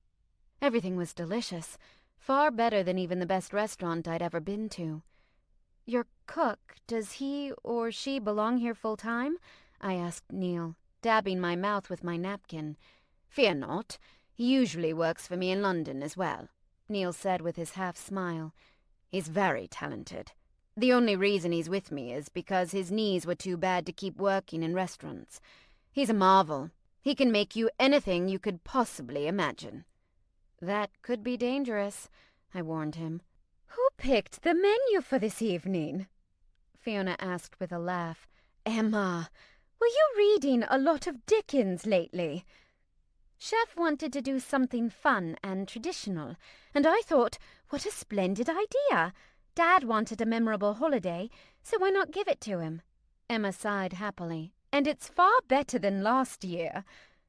Everything was delicious, far better than even the best restaurant I'd ever been to. "Your cook, does he or she belong here full-time?" I asked Neil, dabbing my mouth with my napkin. "Fear not. He usually works for me in London as well," Neil said with his half-smile. "He's very talented. The only reason he's with me is because his knees were too bad to keep working in restaurants. He's a marvel. He can make you anything you could possibly imagine." "That could be dangerous," I warned him. "Who picked the menu for this evening?" Fiona asked with a laugh. "Emma, were you reading a lot of Dickens lately?" "Chef wanted to do something fun and traditional, and I thought, what a splendid idea. Dad wanted a memorable holiday, so why not give it to him?" Emma sighed happily. "And it's far better than last year."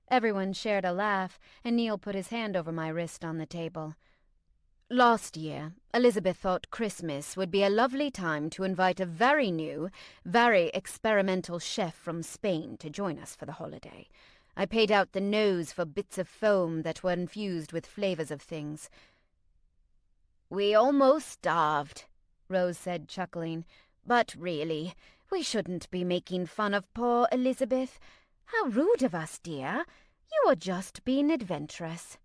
Everyone shared a laugh, and Neil put his hand over my wrist on the table. "Last year, Elizabeth thought Christmas would be a lovely time to invite a very new, very experimental chef from Spain to join us for the holiday. I paid out the nose for bits of foam that were infused with flavors of things." "We almost starved," Rose said, chuckling. "But really, we shouldn't be making fun of poor Elizabeth. How rude of us, dear. You were just being adventurous."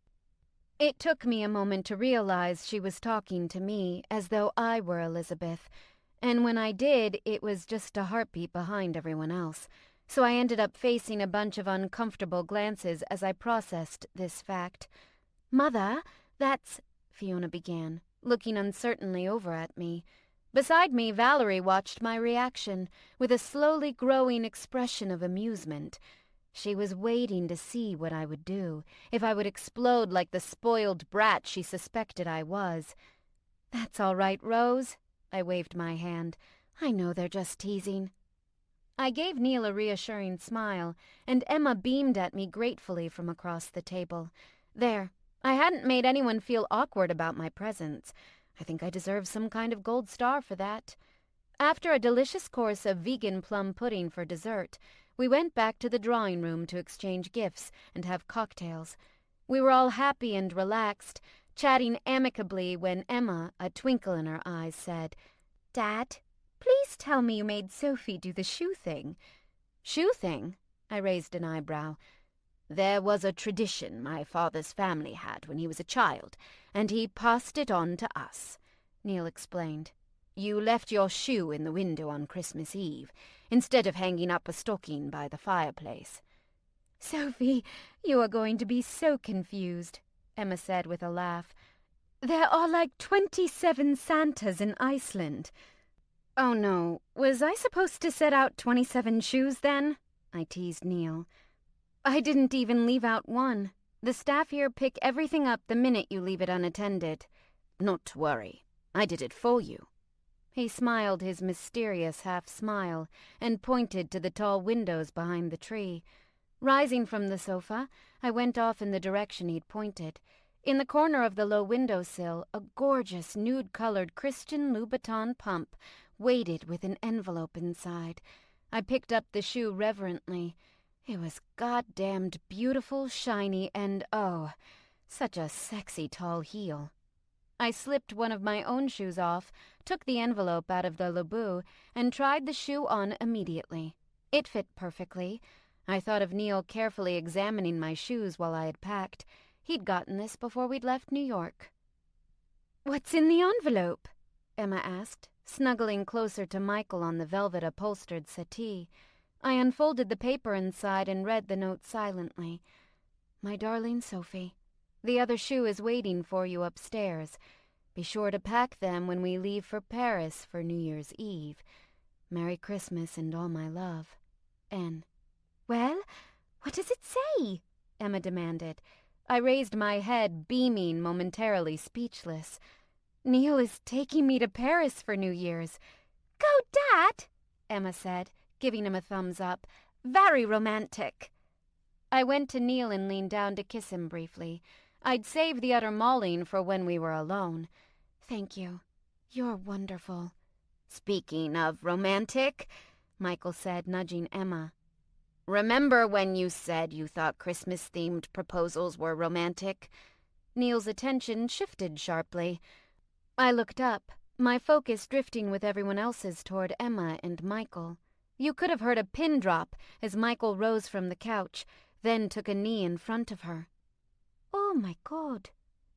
It took me a moment to realize she was talking to me as though I were Elizabeth, and when I did, it was just a heartbeat behind everyone else. So I ended up facing a bunch of uncomfortable glances as I processed this fact. "Mother, that's—" Fiona began, looking uncertainly over at me. Beside me, Valerie watched my reaction with a slowly growing expression of amusement. She was waiting to see what I would do, if I would explode like the spoiled brat she suspected I was. "That's all right, Rose." I waved my hand. "I know they're just teasing." I gave Neil a reassuring smile, and Emma beamed at me gratefully from across the table. There, I hadn't made anyone feel awkward about my presence. I think I deserve some kind of gold star for that. After a delicious course of vegan plum pudding for dessert, we went back to the drawing room to exchange gifts and have cocktails. We were all happy and relaxed, chatting amicably when Emma, a twinkle in her eyes, said, "Dad, please tell me you made Sophie do the shoe thing." "Shoe thing?" I raised an eyebrow. "There was a tradition my father's family had when he was a child, and he passed it on to us," Neil explained. "You left your shoe in the window on Christmas Eve, instead of hanging up a stocking by the fireplace." "Sophie, you are going to be so confused," Emma said with a laugh. "There are like 27 Santas in Iceland." "Oh no, was I supposed to set out 27 shoes then?" I teased Neil. "I didn't even leave out one. The staff here pick everything up the minute you leave it unattended." "Not to worry. I did it for you." He smiled his mysterious half-smile and pointed to the tall windows behind the tree. Rising from the sofa, I went off in the direction he'd pointed. In the corner of the low windowsill, a gorgeous nude-colored Christian Louboutin pump waited with an envelope inside. I picked up the shoe reverently. It was goddamned beautiful, shiny, and oh, such a sexy tall heel. I slipped one of my own shoes off, took the envelope out of the laboo, and tried the shoe on immediately. It fit perfectly. I thought of Neil carefully examining my shoes while I had packed. He'd gotten this before we'd left New York. "What's in the envelope?" Emma asked, snuggling closer to Michael on the velvet-upholstered settee. I unfolded the paper inside and read the note silently. "My darling Sophie, the other shoe is waiting for you upstairs. Be sure to pack them when we leave for Paris for New Year's Eve. Merry Christmas and all my love. N." "Well, what does it say?" Emma demanded. I raised my head, beaming, momentarily speechless. "Neil is taking me to Paris for New Year's." "Go, Dad," Emma said, giving him a thumbs up. "Very romantic." I went to Neil and leaned down to kiss him briefly. I'd saved the utter mauling for when we were alone. "Thank you. You're wonderful." "Speaking of romantic," Michael said, nudging Emma. "Remember when you said you thought Christmas-themed proposals were romantic?" Neil's attention shifted sharply. I looked up, my focus drifting with everyone else's toward Emma and Michael. You could have heard a pin drop as Michael rose from the couch, then took a knee in front of her. "Oh, my God,"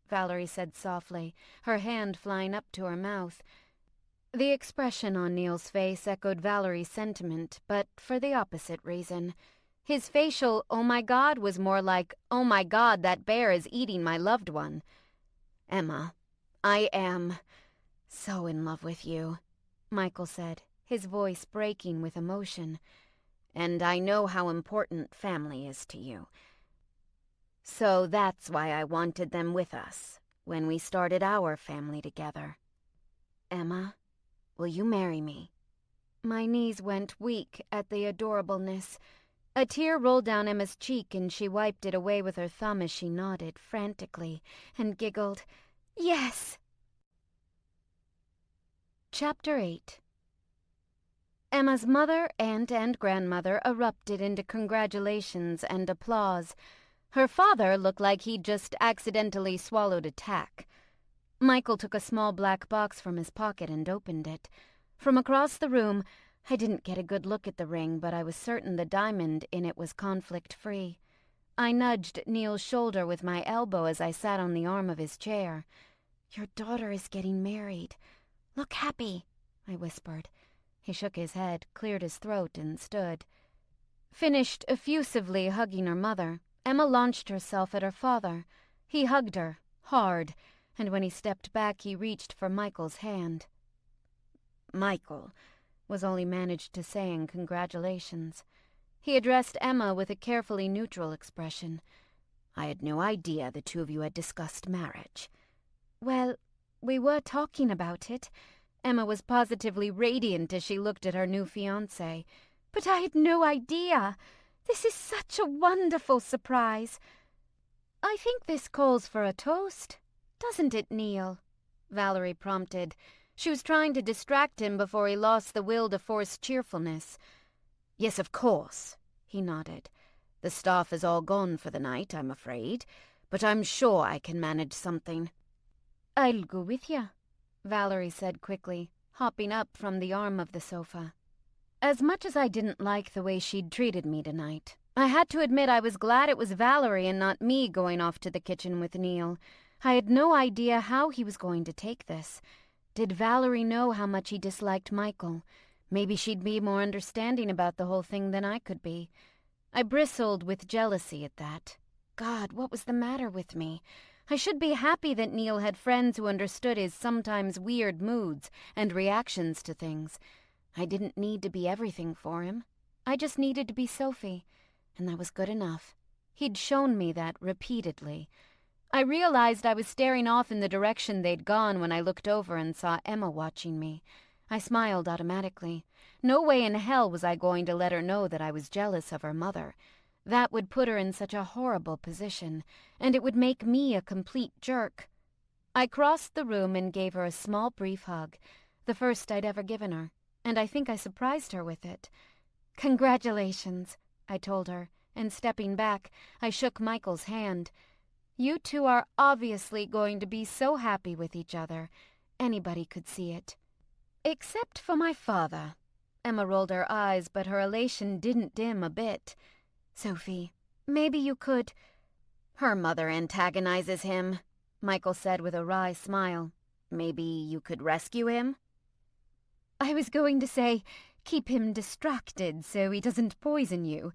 Valerie said softly, her hand flying up to her mouth. The expression on Neil's face echoed Valerie's sentiment, but for the opposite reason. His facial "oh my god" was more like "oh my god, that bear is eating my loved one." "Emma, I am so in love with you," Michael said, his voice breaking with emotion. "And I know how important family is to you. So that's why I wanted them with us when we started our family together. Emma, will you marry me?" My knees went weak at the adorableness. A tear rolled down Emma's cheek, and she wiped it away with her thumb as she nodded frantically and giggled, "Yes!" Chapter 8. Emma's mother, aunt, and grandmother erupted into congratulations and applause. Her father looked like he'd just accidentally swallowed a tack. Michael took a small black box from his pocket and opened it. From across the room, I didn't get a good look at the ring, but I was certain the diamond in it was conflict-free. I nudged Neil's shoulder with my elbow as I sat on the arm of his chair. "Your daughter is getting married. Look happy," I whispered. He shook his head, cleared his throat, and stood. Finished effusively hugging her mother, Emma launched herself at her father. He hugged her, hard, and when he stepped back he reached for Michael's hand. "Michael," was all he managed to say in congratulations. He addressed Emma with a carefully neutral expression. "I had no idea the two of you had discussed marriage." "Well, we were talking about it." Emma was positively radiant as she looked at her new fiancé. "But I had no idea. This is such a wonderful surprise. I think this calls for a toast, doesn't it, Neil?" Valerie prompted. She was trying to distract him before he lost the will to force cheerfulness. "Yes, of course," he nodded. "The staff is all gone for the night, I'm afraid, but I'm sure I can manage something." "I'll go with you," Valerie said quickly, hopping up from the arm of the sofa. As much as I didn't like the way she'd treated me tonight, I had to admit I was glad it was Valerie and not me going off to the kitchen with Neil. I had no idea how he was going to take this. Did Valerie know how much he disliked Michael? Maybe she'd be more understanding about the whole thing than I could be. I bristled with jealousy at that. God, what was the matter with me? I should be happy that Neil had friends who understood his sometimes weird moods and reactions to things. I didn't need to be everything for him. I just needed to be Sophie, and that was good enough. He'd shown me that repeatedly. I realized I was staring off in the direction they'd gone when I looked over and saw Emma watching me. I smiled automatically. No way in hell was I going to let her know that I was jealous of her mother. That would put her in such a horrible position, and it would make me a complete jerk. I crossed the room and gave her a small, brief hug, the first I'd ever given her, and I think I surprised her with it. "Congratulations," I told her, and stepping back, I shook Michael's hand. "You two are obviously going to be so happy with each other. Anybody could see it." "Except for my father." Emma rolled her eyes, but her elation didn't dim a bit. "Sophie, maybe you could—" "Her mother antagonizes him," Michael said with a wry smile. "Maybe you could rescue him?" "I was going to say, keep him distracted so he doesn't poison you."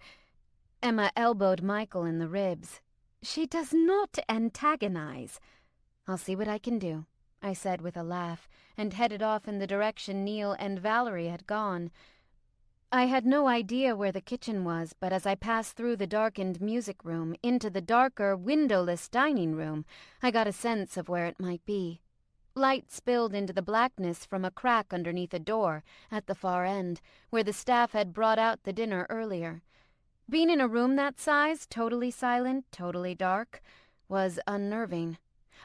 Emma elbowed Michael in the ribs. "She does not antagonize." "I'll see what I can do," I said with a laugh, and headed off in the direction Neil and Valerie had gone. I had no idea where the kitchen was, but as I passed through the darkened music room into the darker, windowless dining room, I got a sense of where it might be. Light spilled into the blackness from a crack underneath a door at the far end, where the staff had brought out the dinner earlier. Being in a room that size, totally silent, totally dark, was unnerving.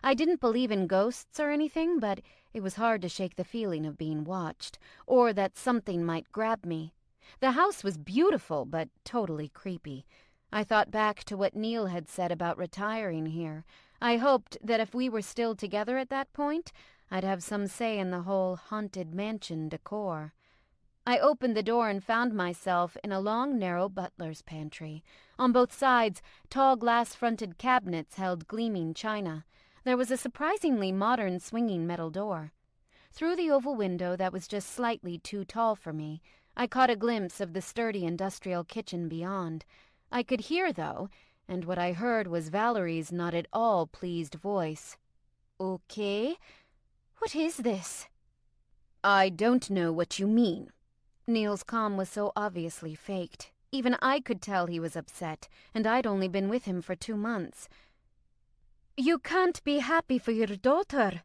I didn't believe in ghosts or anything, but it was hard to shake the feeling of being watched, or that something might grab me. The house was beautiful, but totally creepy. I thought back to what Neil had said about retiring here. I hoped that if we were still together at that point, I'd have some say in the whole haunted mansion decor. I opened the door and found myself in a long, narrow butler's pantry. On both sides, tall glass-fronted cabinets held gleaming china. There was a surprisingly modern swinging metal door. Through the oval window that was just slightly too tall for me, I caught a glimpse of the sturdy industrial kitchen beyond. I could hear, though, and what I heard was Valerie's not at all pleased voice. "Okay? What is this?" "I don't know what you mean." Neil's calm was so obviously faked. Even I could tell he was upset, and I'd only been with him for 2 months. "You can't be happy for your daughter."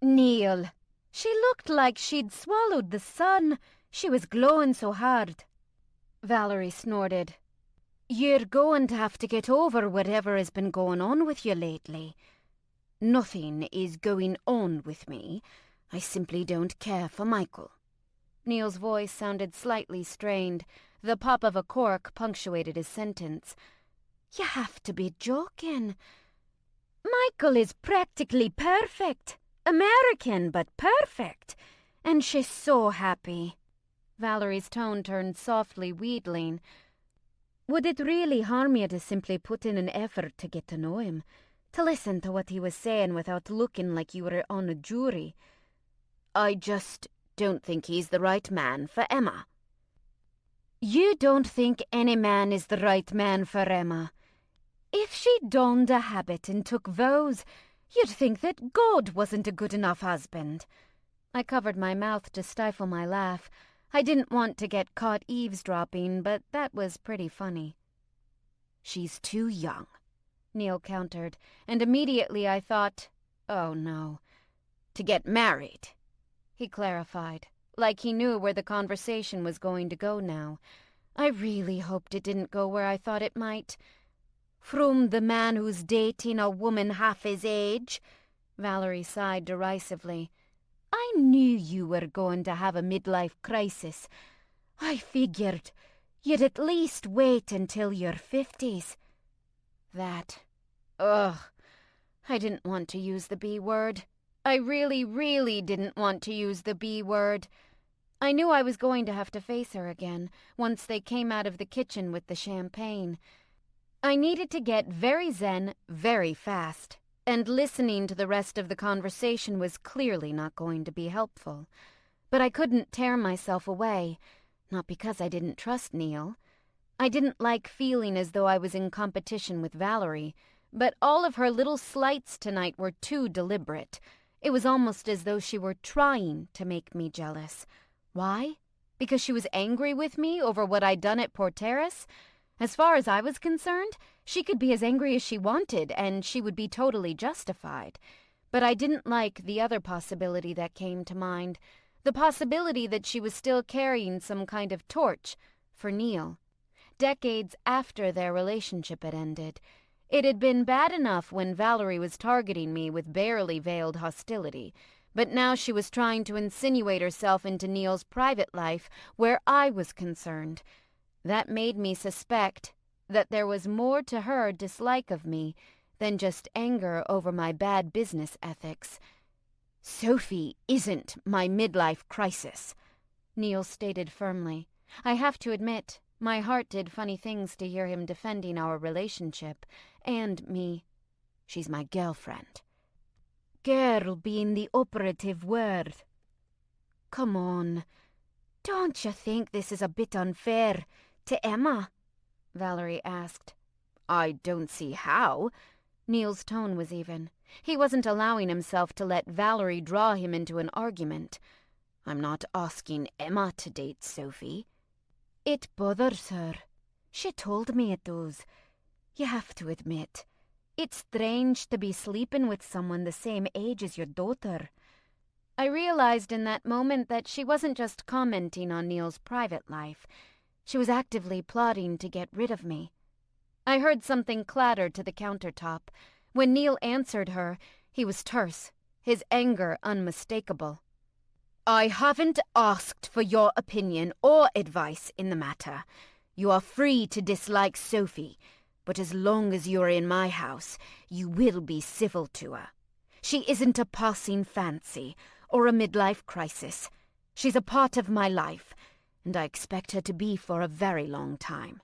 "Neil, she looked like she'd swallowed the sun. She was glowing so hard." Valerie snorted. "You're going to have to get over whatever has been going on with you lately." "Nothing is going on with me. I simply don't care for Michael." Neil's voice sounded slightly strained. The pop of a cork punctuated his sentence. "You have to be joking. Michael is practically perfect. American, but perfect. And she's so happy." Valerie's tone turned softly wheedling. "Would it really harm you to simply put in an effort to get to know him? To listen to what he was saying without looking like you were on a jury?" "I just don't think he's the right man for Emma." "You don't think any man is the right man for Emma? If she donned a habit and took vows, you'd think that God wasn't a good enough husband." I covered my mouth to stifle my laugh. I didn't want to get caught eavesdropping, but that was pretty funny. "She's too young," Neil countered, and immediately I thought, oh no. "To get married," he clarified, like he knew where the conversation was going to go now. I really hoped it didn't go where I thought it might. "From the man who's dating a woman half his age?" Valerie sighed derisively. "I knew you were going to have a midlife crisis. I figured you'd at least wait until your 50s. Ugh. I didn't want to use the B word. I really, really didn't want to use the B word. I knew I was going to have to face her again, once they came out of the kitchen with the champagne. I needed to get very zen very fast, and listening to the rest of the conversation was clearly not going to be helpful. But I couldn't tear myself away, not because I didn't trust Neil. I didn't like feeling as though I was in competition with Valerie, but all of her little slights tonight were too deliberate. It was almost as though she were trying to make me jealous. Why? Because she was angry with me over what I'd done at Porteris? As far as I was concerned, she could be as angry as she wanted, and she would be totally justified. But I didn't like the other possibility that came to mind, the possibility that she was still carrying some kind of torch for Neil. Decades after their relationship had ended, it had been bad enough when Valerie was targeting me with barely veiled hostility, but now she was trying to insinuate herself into Neil's private life where I was concerned. That made me suspect that there was more to her dislike of me than just anger over my bad business ethics. "Sophie isn't my midlife crisis," Neil stated firmly. I have to admit, my heart did funny things to hear him defending our relationship, and me. "She's my girlfriend." Girl being the operative word. Come on. Don't you think this is a bit unfair to Emma? Valerie asked. "I don't see how." Neil's tone was even. He wasn't allowing himself to let Valerie draw him into an argument. "I'm not asking Emma to date Sophie." "It bothers her. She told me it does. You have to admit, it's strange to be sleeping with someone the same age as your daughter." I realized in that moment that she wasn't just commenting on Neil's private life. She was actively plotting to get rid of me. I heard something clatter to the countertop. When Neil answered her, he was terse, his anger unmistakable. "I haven't asked for your opinion or advice in the matter. You are free to dislike Sophie, but as long as you're in my house, you will be civil to her. She isn't a passing fancy or a midlife crisis. She's a part of my life, and I expect her to be for a very long time."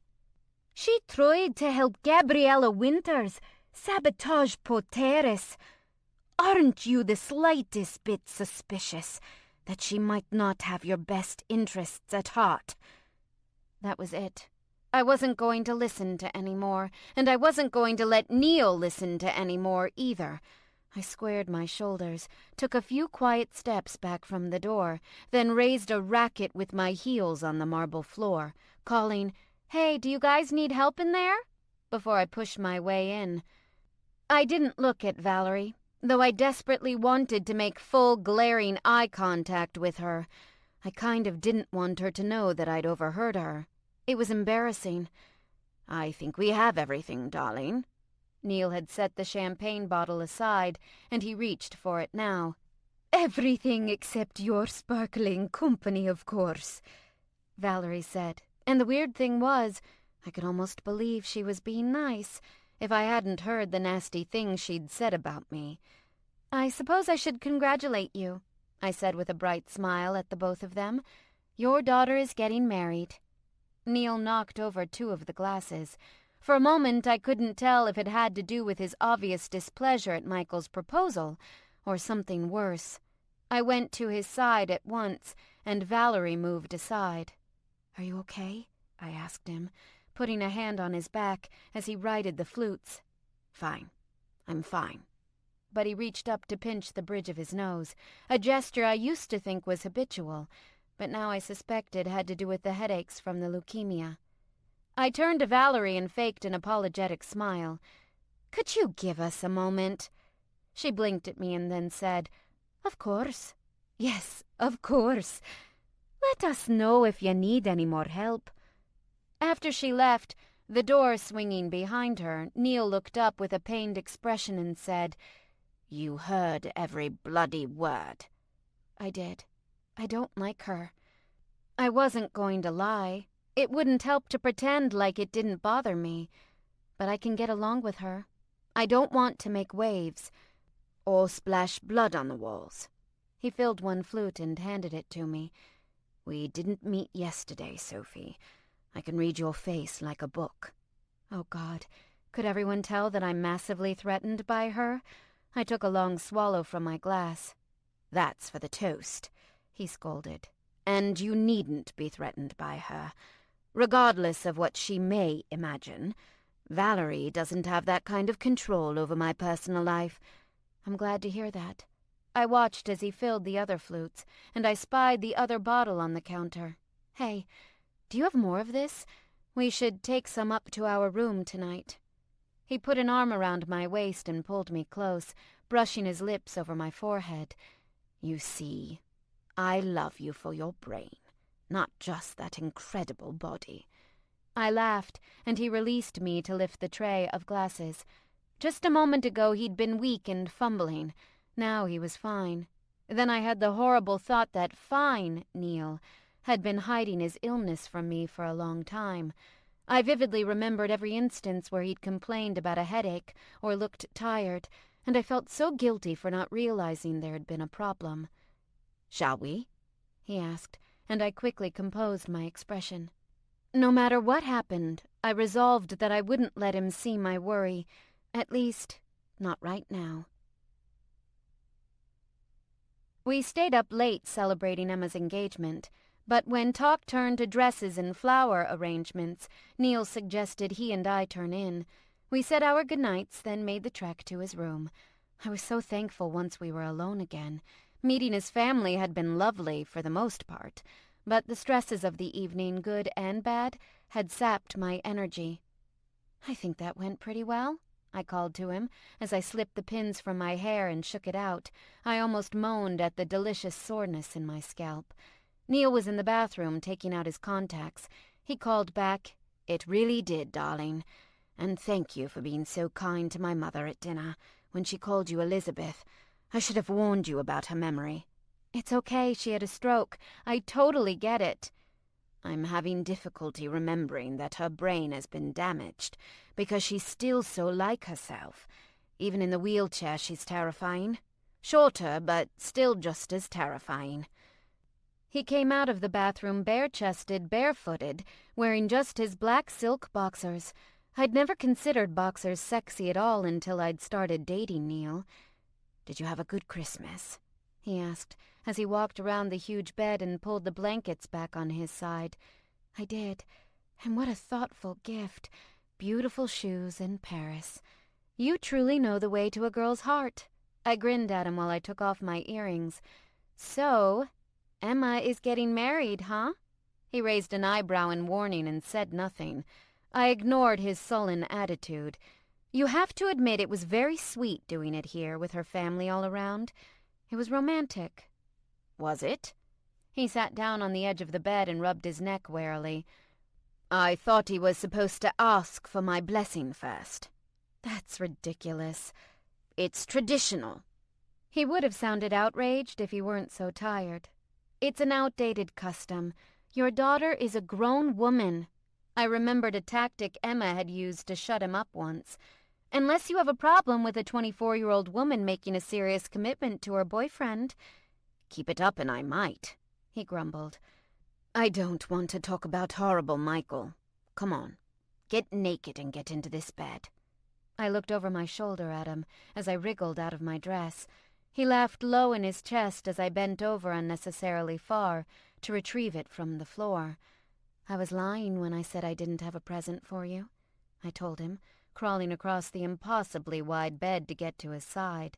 "She tried to help Gabriella Winters sabotage Porteris. Aren't you the slightest bit suspicious that she might not have your best interests at heart?" That was it. I wasn't going to listen to any more, and I wasn't going to let Neil listen to any more either. I squared my shoulders, took a few quiet steps back from the door, then raised a racket with my heels on the marble floor, calling, "Hey, do you guys need help in there?" before I pushed my way in. I didn't look at Valerie, though I desperately wanted to make full, glaring eye contact with her. I kind of didn't want her to know that I'd overheard her. It was embarrassing. "I think we have everything, darling." Neil had set the champagne bottle aside, and he reached for it now. "Everything except your sparkling company, of course," Valerie said. And the weird thing was, I could almost believe she was being nice, if I hadn't heard the nasty things she'd said about me. "I suppose I should congratulate you," I said with a bright smile at the both of them. "Your daughter is getting married." Neil knocked over 2 of the glasses. For a moment I couldn't tell if it had to do with his obvious displeasure at Michael's proposal, or something worse. I went to his side at once, and Valerie moved aside. "Are you okay?" I asked him, putting a hand on his back as he righted the flutes. "Fine. I'm fine." But he reached up to pinch the bridge of his nose, a gesture I used to think was habitual, but now I suspected had to do with the headaches from the leukemia. I turned to Valerie and faked an apologetic smile. "Could you give us a moment?" She blinked at me and then said, "Of course. Yes, of course. Let us know if you need any more help." After she left, the door swinging behind her, Neil looked up with a pained expression and said, "You heard every bloody word." "I did. I don't like her." I wasn't going to lie. It wouldn't help to pretend like it didn't bother me. But I can get along with her. I don't want to make waves. "Or splash blood on the walls." He filled one flute and handed it to me. "We didn't meet yesterday, Sophie. I can read your face like a book." Oh, God. Could everyone tell that I'm massively threatened by her? I took a long swallow from my glass. "That's for the toast," he scolded. "And you needn't be threatened by her. Regardless of what she may imagine, Valerie doesn't have that kind of control over my personal life." I'm glad to hear that. I watched as he filled the other flutes, and I spied the other bottle on the counter. "Hey, do you have more of this? We should take some up to our room tonight." He put an arm around my waist and pulled me close, brushing his lips over my forehead. "You see, I love you for your brain, not just that incredible body." I laughed, and he released me to lift the tray of glasses. Just a moment ago he'd been weak and fumbling. Now he was fine. Then I had the horrible thought that fine Neil had been hiding his illness from me for a long time. I vividly remembered every instance where he'd complained about a headache or looked tired, and I felt so guilty for not realizing there had been a problem. "Shall we?" he asked, and I quickly composed my expression. No matter what happened, I resolved that I wouldn't let him see my worry, at least, not right now. We stayed up late celebrating Emma's engagement, but when talk turned to dresses and flower arrangements, Neil suggested he and I turn in. We said our goodnights, then made the trek to his room. I was so thankful once we were alone again. Meeting his family had been lovely for the most part, but the stresses of the evening, good and bad, had sapped my energy. "I think that went pretty well," I called to him as I slipped the pins from my hair and shook it out. I almost moaned at the delicious soreness in my scalp. Neil was in the bathroom taking out his contacts. He called back, "It really did, darling. And thank you for being so kind to my mother at dinner when she called you Elizabeth. I should have warned you about her memory." "It's okay, she had a stroke. I totally get it." "I'm having difficulty remembering that her brain has been damaged because she's still so like herself. Even in the wheelchair she's terrifying. Shorter, but still just as terrifying." He came out of the bathroom bare-chested, barefooted, wearing just his black silk boxers. I'd never considered boxers sexy at all until I'd started dating Neil. "Did you have a good Christmas?" he asked, as he walked around the huge bed and pulled the blankets back on his side. "I did. And what a thoughtful gift. Beautiful shoes in Paris. You truly know the way to a girl's heart. I grinned at him while I took off my earrings. So, Emma is getting married, huh? He raised an eyebrow in warning and said nothing. I ignored his sullen attitude. You have to admit it was very sweet doing it here with her family all around. It was romantic. Was it? He sat down on the edge of the bed and rubbed his neck warily. I thought he was supposed to ask for my blessing first. That's ridiculous. It's traditional. He would have sounded outraged if he weren't so tired. It's an outdated custom. Your daughter is a grown woman. I remembered a tactic Emma had used to shut him up once. Unless you have a problem with a 24-year-old woman making a serious commitment to her boyfriend. Keep it up and I might, he grumbled. I don't want to talk about horrible Michael. Come on, get naked and get into this bed. I looked over my shoulder at him as I wriggled out of my dress. He laughed low in his chest as I bent over unnecessarily far to retrieve it from the floor. I was lying when I said I didn't have a present for you, I told him, crawling across the impossibly wide bed to get to his side.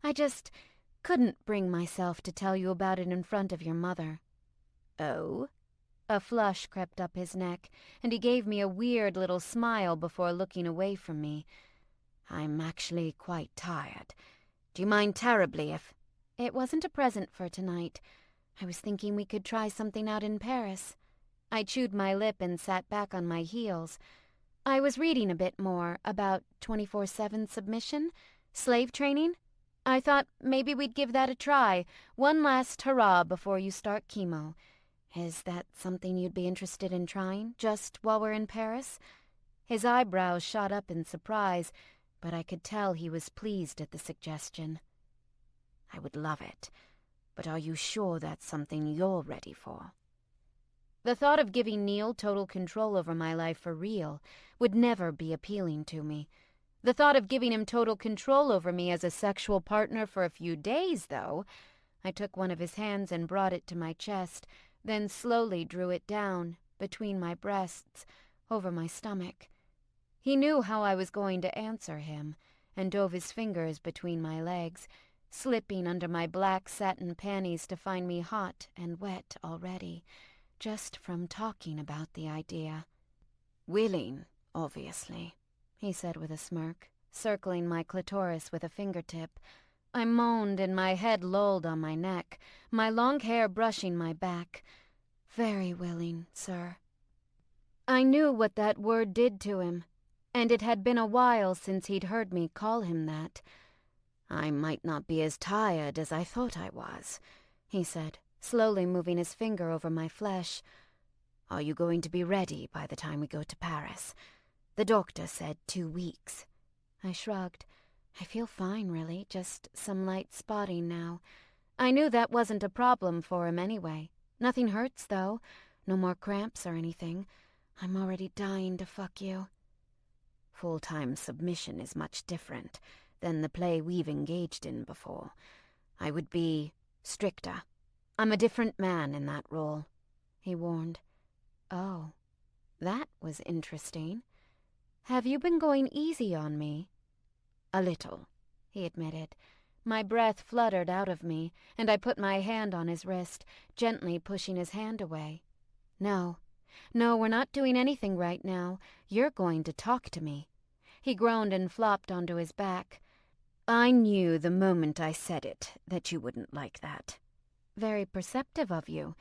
I just couldn't bring myself to tell you about it in front of your mother. Oh? A flush crept up his neck, and he gave me a weird little smile before looking away from me. I'm actually quite tired. Do you mind terribly if... It wasn't a present for tonight. I was thinking we could try something out in Paris. I chewed my lip and sat back on my heels. I was reading a bit more about 24/7 submission, slave training. I thought maybe we'd give that a try, one last hurrah before you start chemo. Is that something you'd be interested in trying, just while we're in Paris? His eyebrows shot up in surprise, but I could tell he was pleased at the suggestion. I would love it, but are you sure that's something you're ready for? The thought of giving Neil total control over my life for real would never be appealing to me. The thought of giving him total control over me as a sexual partner for a few days, though. I took one of his hands and brought it to my chest, then slowly drew it down, between my breasts, over my stomach. He knew how I was going to answer him, and dove his fingers between my legs, slipping under my black satin panties to find me hot and wet already, just from talking about the idea. Willing, obviously, he said with a smirk, circling my clitoris with a fingertip. I moaned and my head lolled on my neck, my long hair brushing my back. Very willing, sir. I knew what that word did to him, and it had been a while since he'd heard me call him that. I might not be as tired as I thought I was, he said, slowly moving his finger over my flesh. Are you going to be ready by the time we go to Paris? The doctor said 2 weeks. I shrugged. I feel fine, really, just some light spotting now. I knew that wasn't a problem for him anyway. Nothing hurts, though. No more cramps or anything. I'm already dying to fuck you. Full-time submission is much different than the play we've engaged in before. I would be stricter. I'm a different man in that role, he warned. Oh, that was interesting. Have you been going easy on me? A little, he admitted. My breath fluttered out of me, and I put my hand on his wrist, gently pushing his hand away. No, we're not doing anything right now. You're going to talk to me. He groaned and flopped onto his back. I knew the moment I said it that you wouldn't like that. Very perceptive of you.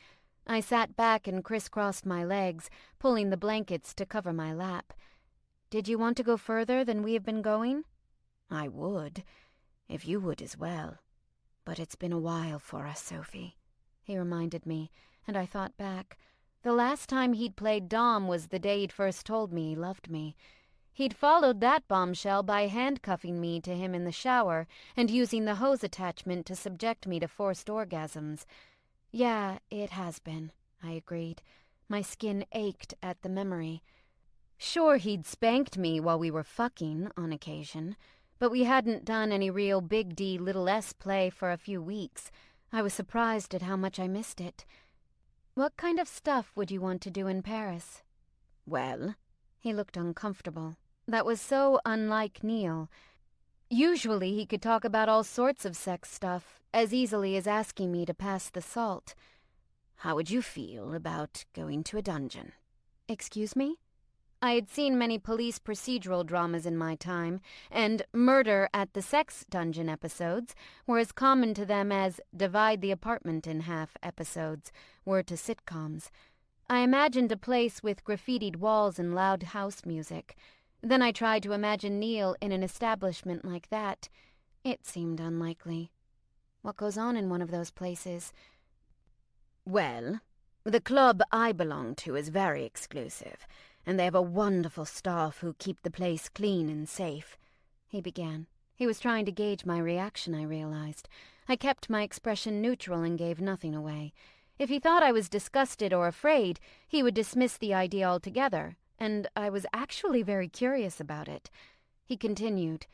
I sat back and crisscrossed my legs, pulling the blankets to cover my lap. Did you want to go further than we have been going? I would, if you would as well. But it's been a while for us, Sophie, he reminded me, and I thought back. The last time he'd played Dom was the day he'd first told me he loved me. He'd followed that bombshell by handcuffing me to him in the shower and using the hose attachment to subject me to forced orgasms. Yeah, it has been, I agreed. My skin ached at the memory. Sure, he'd spanked me while we were fucking on occasion, but we hadn't done any real big D little S play for a few weeks. I was surprised at how much I missed it. What kind of stuff would you want to do in Paris? Well? He looked uncomfortable. That was so unlike Neil. Usually he could talk about all sorts of sex stuff, as easily as asking me to pass the salt. How would you feel about going to a dungeon? Excuse me? I had seen many police procedural dramas in my time, and murder at the sex dungeon episodes were as common to them as divide the apartment in half episodes were to sitcoms. I imagined a place with graffitied walls and loud house music. Then I tried to imagine Neil in an establishment like that. It seemed unlikely. What goes on in one of those places? Well, the club I belong to is very exclusive, and they have a wonderful staff who keep the place clean and safe, he began. He was trying to gauge my reaction, I realized. I kept my expression neutral and gave nothing away. If he thought I was disgusted or afraid, he would dismiss the idea altogether, and I was actually very curious about it. He continued,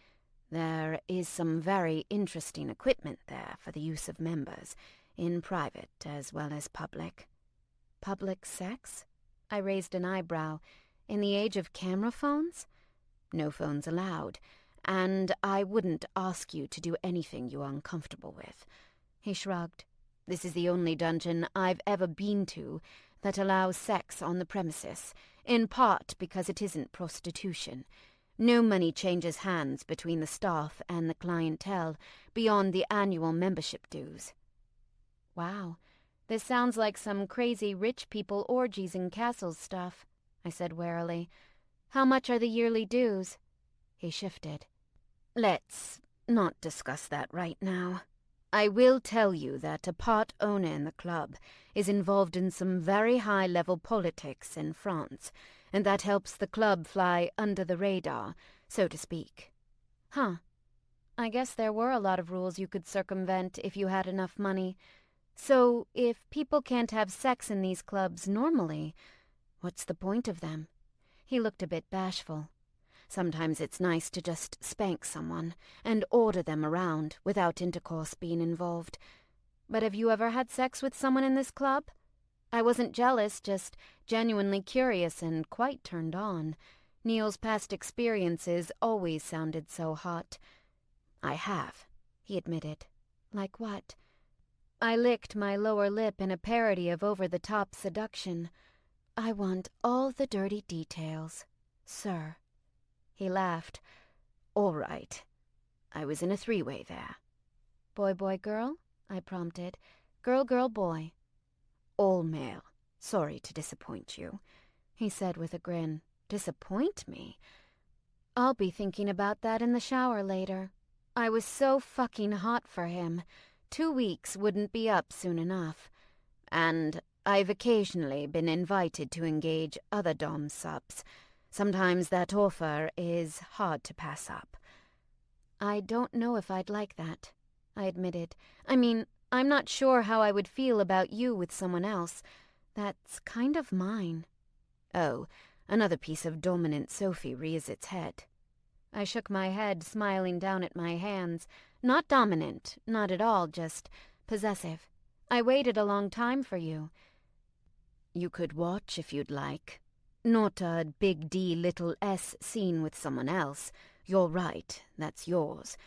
There is some very interesting equipment there for the use of members, in private as well as public. Public sex? I raised an eyebrow. In the age of camera phones? No phones allowed, and I wouldn't ask you to do anything you're uncomfortable with. He shrugged. This is the only dungeon I've ever been to that allows sex on the premises, in part because it isn't prostitution. No money changes hands between the staff and the clientele beyond the annual membership dues. Wow, this sounds like some crazy rich people orgies and castles stuff, I said warily. How much are the yearly dues? He shifted. Let's not discuss that right now. I will tell you that a part owner in the club is involved in some very high-level politics in France, and that helps the club fly under the radar, so to speak. Huh. I guess there were a lot of rules you could circumvent if you had enough money. So, if people can't have sex in these clubs normally, what's the point of them? He looked a bit bashful. Sometimes it's nice to just spank someone and order them around without intercourse being involved. But have you ever had sex with someone in this club? I wasn't jealous, just genuinely curious and quite turned on. Neil's past experiences always sounded so hot. I have, he admitted. Like what? I licked my lower lip in a parody of over-the-top seduction. I want all the dirty details, sir. He laughed. All right. I was in a three-way there. Boy, boy, girl? I prompted. Girl, girl, boy. All male. Sorry to disappoint you, he said with a grin. Disappoint me? I'll be thinking about that in the shower later. I was so fucking hot for him. 2 weeks wouldn't be up soon enough. And I've occasionally been invited to engage other dom subs. Sometimes that offer is hard to pass up. I don't know if I'd like that, I admitted. I mean, I'm not sure how I would feel about you with someone else. That's kind of mine. Oh, another piece of dominant Sophie rears its head. I shook my head, smiling down at my hands. Not dominant, not at all, just possessive. I waited a long time for you. You could watch if you'd like. Not a big D little S scene with someone else. You're right, that's yours.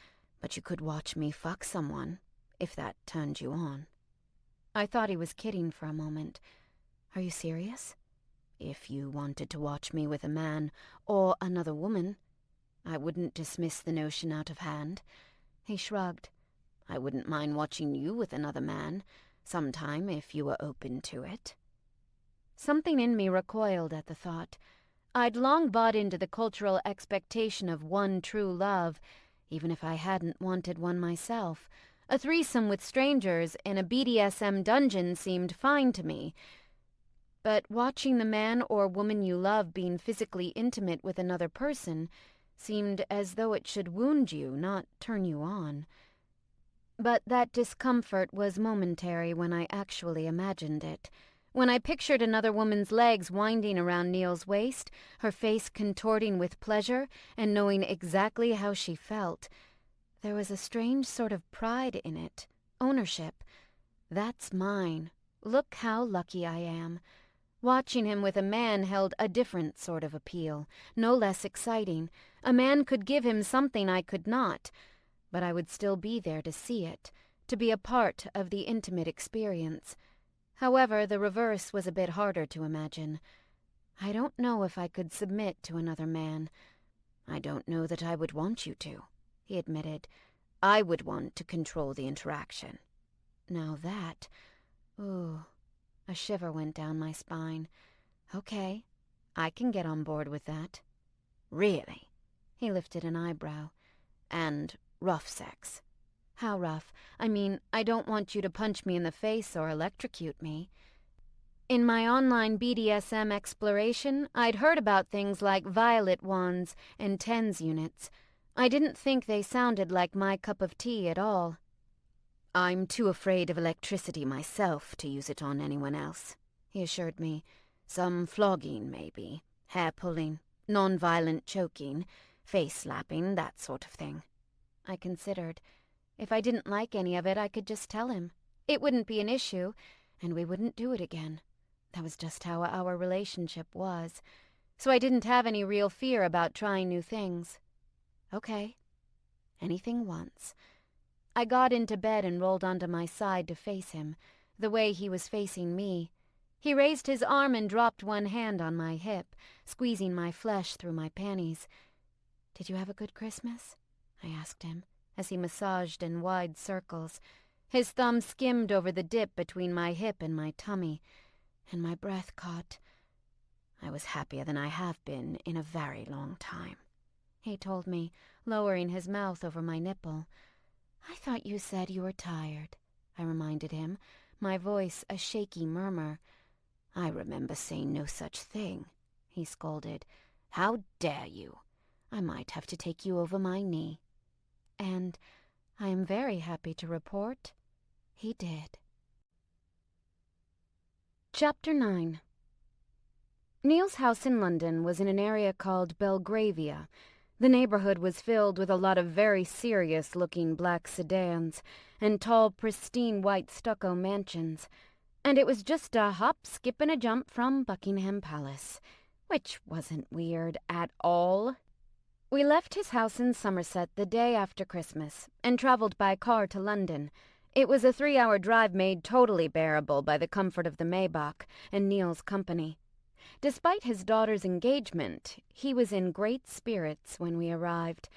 But you could watch me fuck someone, if that turned you on. I thought he was kidding for a moment. Are you serious? If you wanted to watch me with a man or another woman, I wouldn't dismiss the notion out of hand. He shrugged. I wouldn't mind watching you with another man, sometime if you were open to it. Something in me recoiled at the thought. I'd long bought into the cultural expectation of one true love, even if I hadn't wanted one myself. A threesome with strangers in a BDSM dungeon seemed fine to me. But watching the man or woman you love being physically intimate with another person seemed as though it should wound you, not turn you on. But that discomfort was momentary when I actually imagined it. When I pictured another woman's legs winding around Neil's waist, her face contorting with pleasure, and knowing exactly how she felt, there was a strange sort of pride in it, ownership. That's mine. Look how lucky I am. Watching him with a man held a different sort of appeal, no less exciting. A man could give him something I could not, but I would still be there to see it, to be a part of the intimate experience. However, the reverse was a bit harder to imagine. I don't know if I could submit to another man. I don't know that I would want you to, he admitted. I would want to control the interaction. Now that... Ooh, a shiver went down my spine. Okay, I can get on board with that. Really? He lifted an eyebrow. And rough sex? How rough? I mean, I don't want you to punch me in the face or electrocute me. In my online BDSM exploration, I'd heard about things like violet wands and TENS units. I didn't think they sounded like my cup of tea at all. I'm too afraid of electricity myself to use it on anyone else, he assured me. Some flogging, maybe. Hair pulling, non-violent choking, face slapping, that sort of thing. I considered. If I didn't like any of it, I could just tell him. It wouldn't be an issue, and we wouldn't do it again. That was just how our relationship was. So I didn't have any real fear about trying new things. Okay. Anything once. I got into bed and rolled onto my side to face him, the way he was facing me. He raised his arm and dropped one hand on my hip, squeezing my flesh through my panties. "Did you have a good Christmas?" I asked him, as he massaged in wide circles. His thumb skimmed over the dip between my hip and my tummy, and my breath caught. "I was happier than I have been in a very long time," he told me, lowering his mouth over my nipple. "I thought you said you were tired," I reminded him, my voice a shaky murmur. "I remember saying no such thing," he scolded. "How dare you? I might have to take you over my knee." And I am very happy to report he did. Chapter 9. Neil's house in London was in an area called Belgravia. The neighborhood was filled with a lot of very serious-looking black sedans and tall, pristine white stucco mansions, and it was just a hop, skip, and a jump from Buckingham Palace, which wasn't weird at all. We left his house in Somerset the day after Christmas and traveled by car to London. It was a 3-hour drive made totally bearable by the comfort of the Maybach and Neil's company. Despite his daughter's engagement, he was in great spirits when we arrived.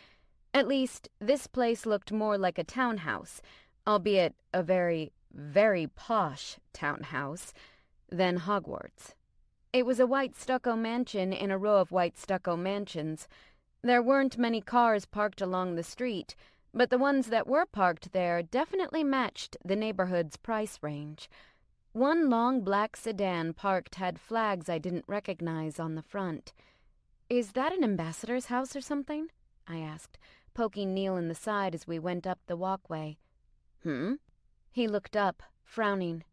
At least, this place looked more like a townhouse, albeit a very, very posh townhouse, than Hogwarts. It was a white stucco mansion in a row of white stucco mansions. There weren't many cars parked along the street, but the ones that were parked there definitely matched the neighborhood's price range. One long black sedan parked had flags I didn't recognize on the front. "Is that an ambassador's house or something?" I asked, poking Neil in the side as we went up the walkway. He looked up, frowning.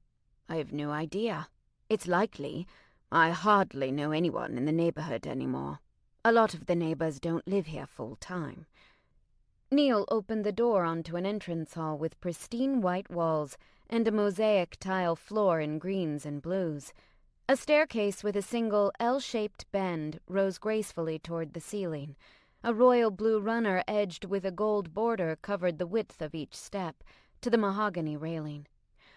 "I have no idea. It's likely. I hardly know anyone in the neighborhood anymore. A lot of the neighbors don't live here full-time." Neil opened the door onto an entrance hall with pristine white walls and a mosaic tile floor in greens and blues. A staircase with a single L-shaped bend rose gracefully toward the ceiling. A royal blue runner edged with a gold border covered the width of each step, to the mahogany railing.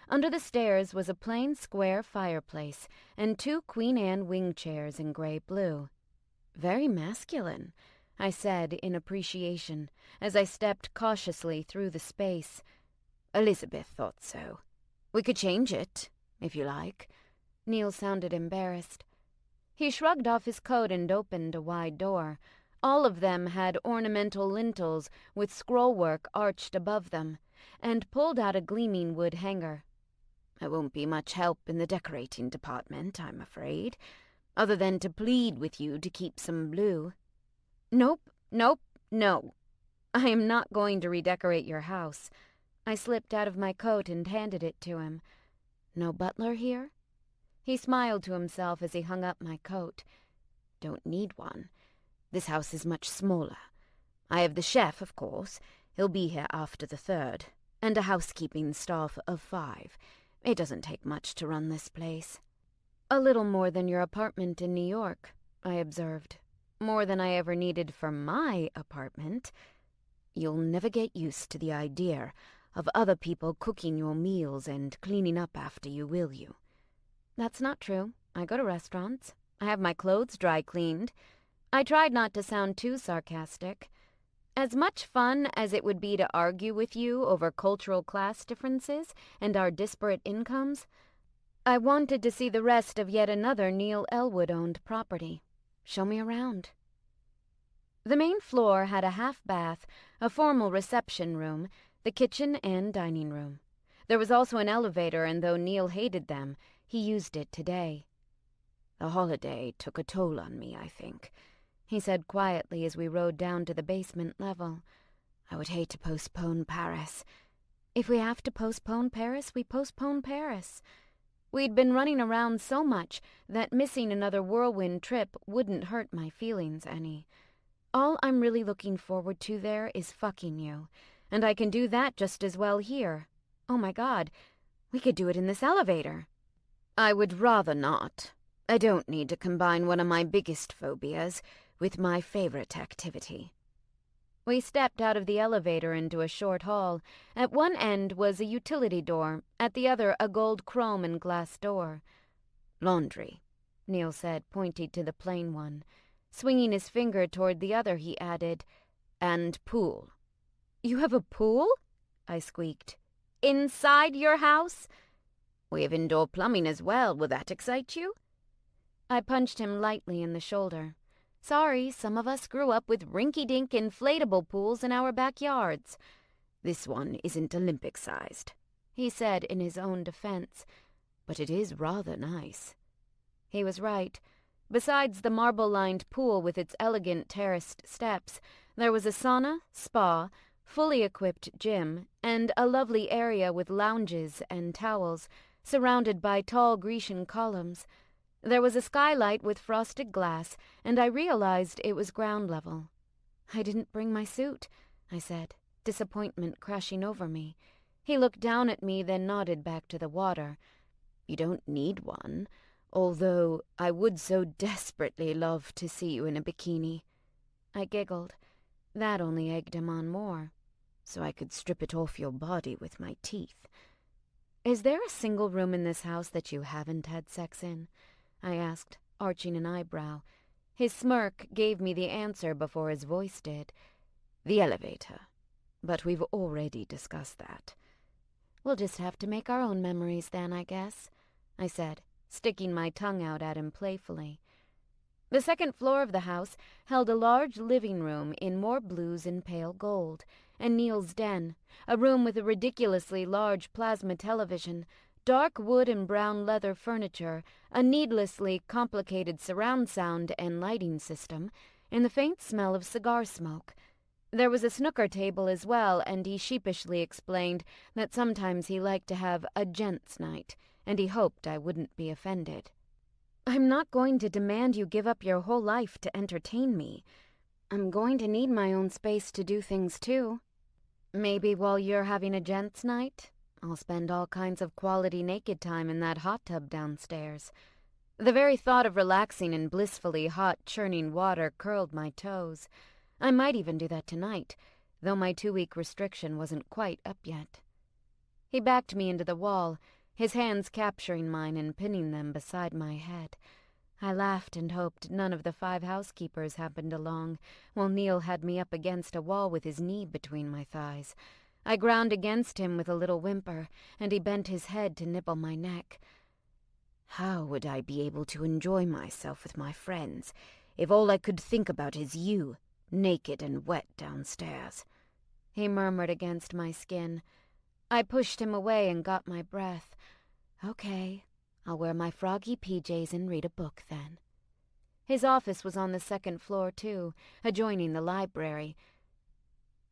Under the stairs was a plain square fireplace and 2 Queen Anne wing chairs in gray-blue. "Very masculine," I said in appreciation, as I stepped cautiously through the space. "Elizabeth thought so. We could change it, if you like." Neil sounded embarrassed. He shrugged off his coat and opened a wide door. All of them had ornamental lintels with scrollwork arched above them, and pulled out a gleaming wood hanger. "I won't be much help in the decorating department, I'm afraid, other than to plead with you to keep some blue." Nope, no. I am not going to redecorate your house." I slipped out of my coat and handed it to him. "No butler here?" He smiled to himself as he hung up my coat. "Don't need one. This house is much smaller. I have the chef, of course. He'll be here after the 3rd, and a housekeeping staff of 5. It doesn't take much to run this place." A little more than your apartment in New York, I observed. More than I ever needed for my apartment. You'll never get used to the idea of other people cooking your meals and cleaning up after you, will you? That's not true. I go to restaurants. I have my clothes dry cleaned. I tried not to sound too sarcastic. As much fun as it would be to argue with you over cultural class differences and our disparate incomes, I wanted to see the rest of yet another Neil Elwood-owned property. Show me around. The main floor had a half bath, a formal reception room, the kitchen and dining room. There was also an elevator, and though Neil hated them, he used it today. The holiday took a toll on me, I think, he said quietly as we rode down to the basement level. I would hate to postpone Paris. If we have to postpone Paris, we postpone Paris. We'd been running around so much that missing another whirlwind trip wouldn't hurt my feelings any. All I'm really looking forward to there is fucking you, and I can do that just as well here. Oh my God, we could do it in this elevator. I would rather not. I don't need to combine one of my biggest phobias with my favorite activity. We stepped out of the elevator into a short hall. At one end was a utility door, at the other a gold chrome and glass door. Laundry, Neil said, pointing to the plain one. Swinging his finger toward the other, he added, and pool. You have a pool? I squeaked. Inside your house? We have indoor plumbing as well. Will that excite you? I punched him lightly in the shoulder. Sorry, some of us grew up with rinky-dink inflatable pools in our backyards. This one isn't Olympic-sized, he said in his own defense. But it is rather nice. He was right. Besides the marble-lined pool with its elegant terraced steps, there was a sauna, spa, fully equipped gym, and a lovely area with lounges and towels, surrounded by tall Grecian columns. There was a skylight with frosted glass, and I realized it was ground level. I didn't bring my suit, I said, disappointment crashing over me. He looked down at me, then nodded back to the water. You don't need one, although I would so desperately love to see you in a bikini. I giggled. That only egged him on more. So I could strip it off your body with my teeth. Is there a single room in this house that you haven't had sex in? I asked, arching an eyebrow. His smirk gave me the answer before his voice did. The elevator. But we've already discussed that. We'll just have to make our own memories then, I guess, I said, sticking my tongue out at him playfully. The second floor of the house held a large living room in more blues and pale gold, and Neil's den, a room with a ridiculously large plasma television, dark wood and brown leather furniture, a needlessly complicated surround sound and lighting system, and the faint smell of cigar smoke. There was a snooker table as well, and he sheepishly explained that sometimes he liked to have a gents' night, and he hoped I wouldn't be offended. I'm not going to demand you give up your whole life to entertain me. I'm going to need my own space to do things too. Maybe while you're having a gents' night, I'll spend all kinds of quality naked time in that hot tub downstairs. The very thought of relaxing in blissfully hot, churning water curled my toes. I might even do that tonight, though my 2-week restriction wasn't quite up yet. He backed me into the wall, his hands capturing mine and pinning them beside my head. I laughed and hoped none of the 5 housekeepers happened along, while Neil had me up against a wall with his knee between my thighs. I ground against him with a little whimper, and he bent his head to nibble my neck. How would I be able to enjoy myself with my friends if all I could think about is you, naked and wet downstairs? He murmured against my skin. I pushed him away and got my breath. Okay, I'll wear my froggy PJs and read a book then. His office was on the second floor, too, adjoining the library.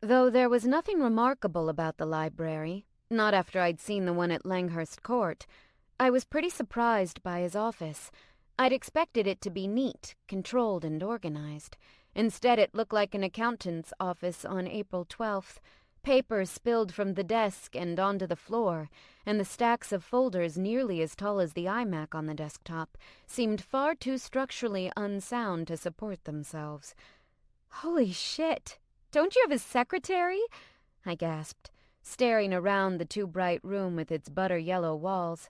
Though there was nothing remarkable about the library, not after I'd seen the one at Langhurst Court, I was pretty surprised by his office. I'd expected it to be neat, controlled, and organized. Instead, it looked like an accountant's office on April 12th. Papers spilled from the desk and onto the floor, and the stacks of folders nearly as tall as the iMac on the desktop seemed far too structurally unsound to support themselves. "Holy shit! Don't you have a secretary?" I gasped, staring around the too bright room with its butter-yellow walls.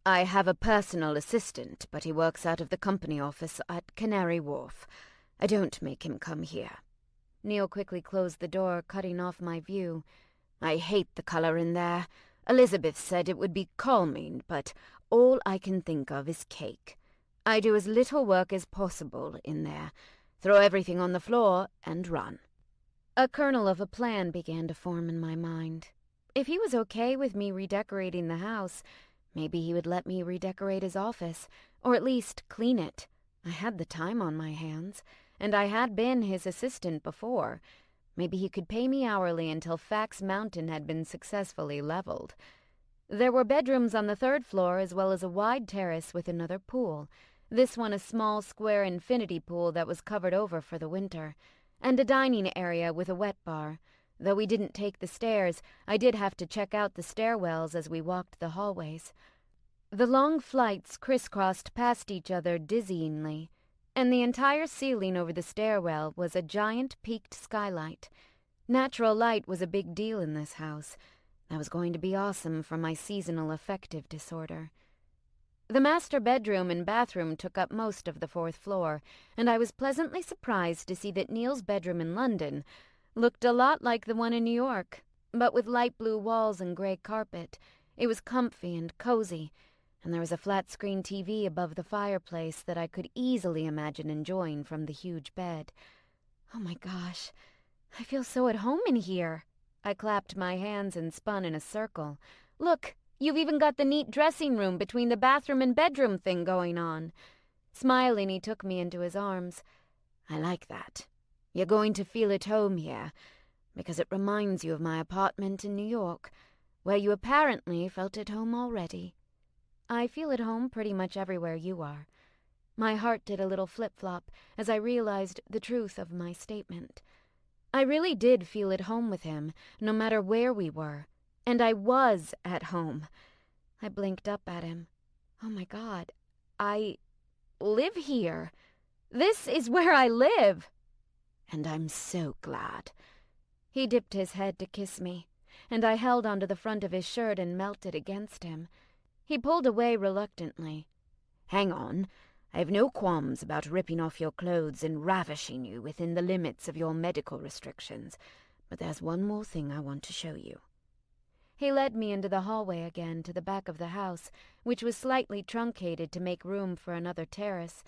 "I have a personal assistant, but he works out of the company office at Canary Wharf. I don't make him come here." Neil quickly closed the door, cutting off my view. "I hate the color in there. Elizabeth said it would be calming, but all I can think of is cake. I do as little work as possible in there. Throw everything on the floor and run." A kernel of a plan began to form in my mind. If he was okay with me redecorating the house, maybe he would let me redecorate his office, or at least clean it. I had the time on my hands, and I had been his assistant before. Maybe he could pay me hourly until Fax Mountain had been successfully leveled. There were bedrooms on the 3rd floor, as well as a wide terrace with another pool, this one a small square infinity pool that was covered over for the winter, and a dining area with a wet bar. Though we didn't take the stairs, I did have to check out the stairwells as we walked the hallways. The long flights crisscrossed past each other dizzyingly, and the entire ceiling over the stairwell was a giant peaked skylight. Natural light was a big deal in this house. That was going to be awesome for my seasonal affective disorder. The master bedroom and bathroom took up most of the 4th floor, and I was pleasantly surprised to see that Neil's bedroom in London looked a lot like the one in New York, but with light blue walls and gray carpet. It was comfy and cozy, and there was a flat-screen TV above the fireplace that I could easily imagine enjoying from the huge bed. Oh my gosh, I feel so at home in here. I clapped my hands and spun in a circle. "Look, you've even got the neat dressing room between the bathroom and bedroom thing going on." Smiling, he took me into his arms. "I like that. You're going to feel at home here, because it reminds you of my apartment in New York, where you apparently felt at home already." "I feel at home pretty much everywhere you are." My heart did a little flip-flop as I realized the truth of my statement. I really did feel at home with him, no matter where we were, and I was at home. I blinked up at him. Oh my God, I live here. This is where I live. "And I'm so glad." He dipped his head to kiss me, and I held onto the front of his shirt and melted against him. He pulled away reluctantly. "Hang on. I have no qualms about ripping off your clothes and ravishing you within the limits of your medical restrictions, but there's one more thing I want to show you." He led me into the hallway again to the back of the house, which was slightly truncated to make room for another terrace.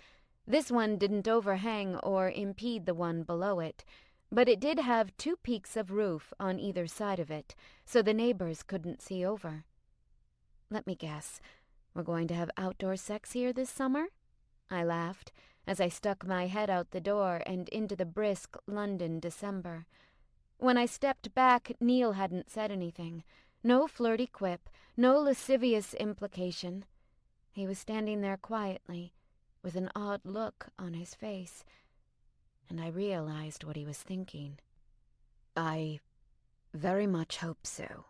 This one didn't overhang or impede the one below it, but it did have 2 peaks of roof on either side of it, so the neighbors couldn't see over. "Let me guess, we're going to have outdoor sex here this summer?" I laughed as I stuck my head out the door and into the brisk London December. When I stepped back, Neil hadn't said anything. No flirty quip, no lascivious implication. He was standing there quietly, with an odd look on his face, and I realized what he was thinking. "I very much hope so,"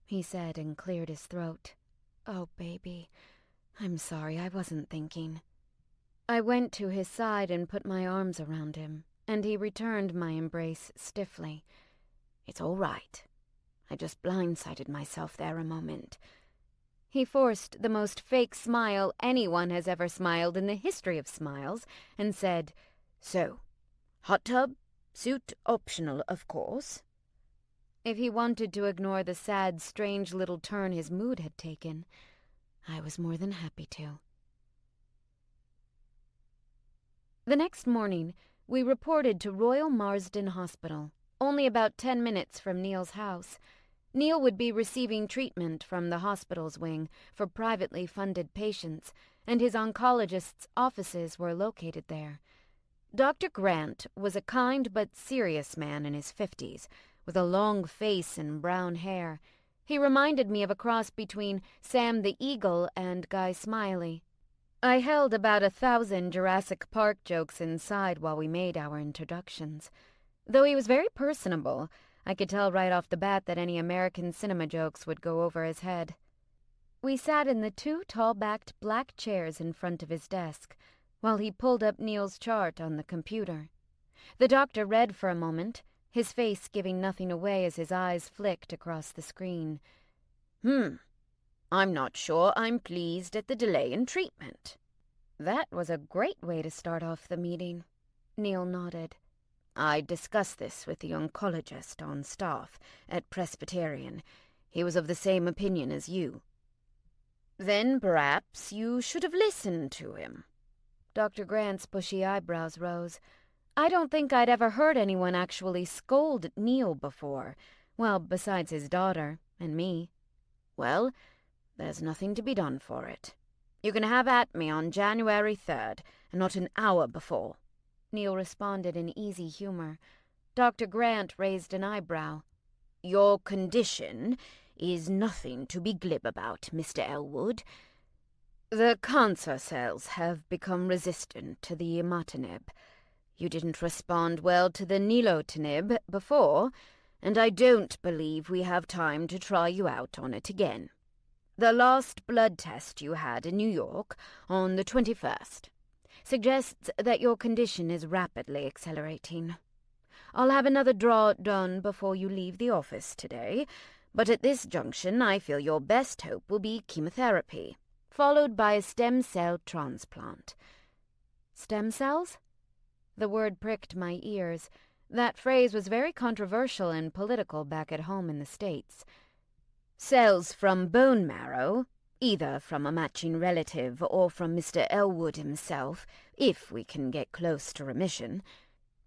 he said and cleared his throat. "Oh, baby, I'm sorry, I wasn't thinking." I went to his side and put my arms around him, and he returned my embrace stiffly. "It's all right. I just blindsided myself there a moment." He forced the most fake smile anyone has ever smiled in the history of smiles and said, "So, hot tub, suit optional, of course." If he wanted to ignore the sad, strange little turn his mood had taken, I was more than happy to. The next morning, we reported to Royal Marsden Hospital, only about 10 minutes from Neil's house. Neil would be receiving treatment from the hospital's wing for privately funded patients, and his oncologist's offices were located there. Dr. Grant was a kind but serious man in his 50s, with a long face and brown hair. He reminded me of a cross between Sam the Eagle and Guy Smiley. I held about 1,000 Jurassic Park jokes inside while we made our introductions. Though he was very personable, I could tell right off the bat that any American cinema jokes would go over his head. We sat in the 2 tall-backed black chairs in front of his desk, while he pulled up Neil's chart on the computer. The doctor read for a moment, his face giving nothing away as his eyes flicked across the screen. I'm not sure I'm pleased at the delay in treatment." That was a great way to start off the meeting. Neil nodded. "I discussed this with the oncologist on staff at Presbyterian. He was of the same opinion as you." "Then perhaps you should have listened to him." Dr. Grant's bushy eyebrows rose. I don't think I'd ever heard anyone actually scold Neil before. Well, besides his daughter and me. "Well, there's nothing to be done for it. You can have at me on January 3rd, and not an hour before," Neil responded in easy humor. Dr. Grant raised an eyebrow. "Your condition is nothing to be glib about, Mr. Elwood. The cancer cells have become resistant to the imatinib. You didn't respond well to the nilotinib before, and I don't believe we have time to try you out on it again. The last blood test you had in New York on the 21st suggests that your condition is rapidly accelerating. I'll have another draw done before you leave the office today, but at this junction I feel your best hope will be chemotherapy, followed by a stem cell transplant." Stem cells? The word pricked my ears. That phrase was very controversial and political back at home in the States. "Cells from bone marrow, either from a matching relative or from Mr. Elwood himself, if we can get close to remission,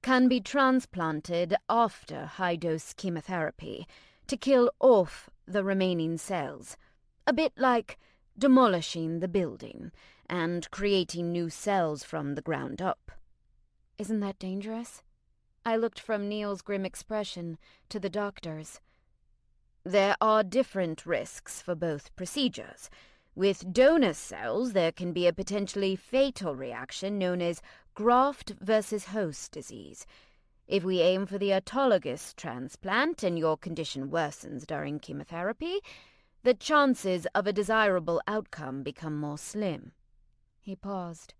can be transplanted after high-dose chemotherapy to kill off the remaining cells, a bit like demolishing the building and creating new cells from the ground up." "Isn't that dangerous?" I looked from Neil's grim expression to the doctor's. "There are different risks for both procedures. With donor cells, there can be a potentially fatal reaction known as graft versus host disease. If we aim for the autologous transplant and your condition worsens during chemotherapy, the chances of a desirable outcome become more slim." He paused.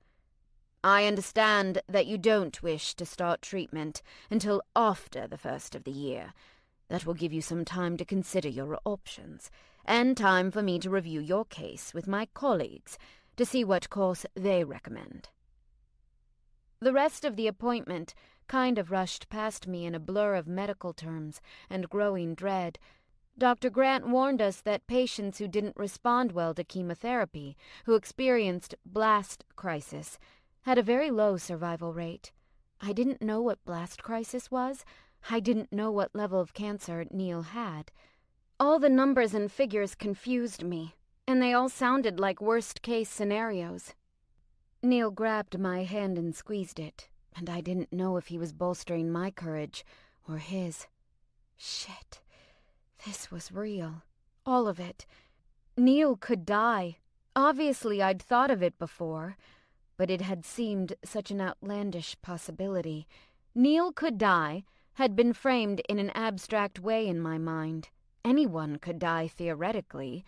"I understand that you don't wish to start treatment until after the first of the year. That will give you some time to consider your options, and time for me to review your case with my colleagues to see what course they recommend." The rest of the appointment kind of rushed past me in a blur of medical terms and growing dread. Dr. Grant warned us that patients who didn't respond well to chemotherapy, who experienced blast crisis, had a very low survival rate. I didn't know what blast crisis was. I didn't know what level of cancer Neil had. All the numbers and figures confused me, and they all sounded like worst-case scenarios. Neil grabbed my hand and squeezed it, and I didn't know if he was bolstering my courage or his. Shit. This was real. All of it. Neil could die. Obviously, I'd thought of it before, but it had seemed such an outlandish possibility. Neil could die had been framed in an abstract way in my mind. Anyone could die theoretically,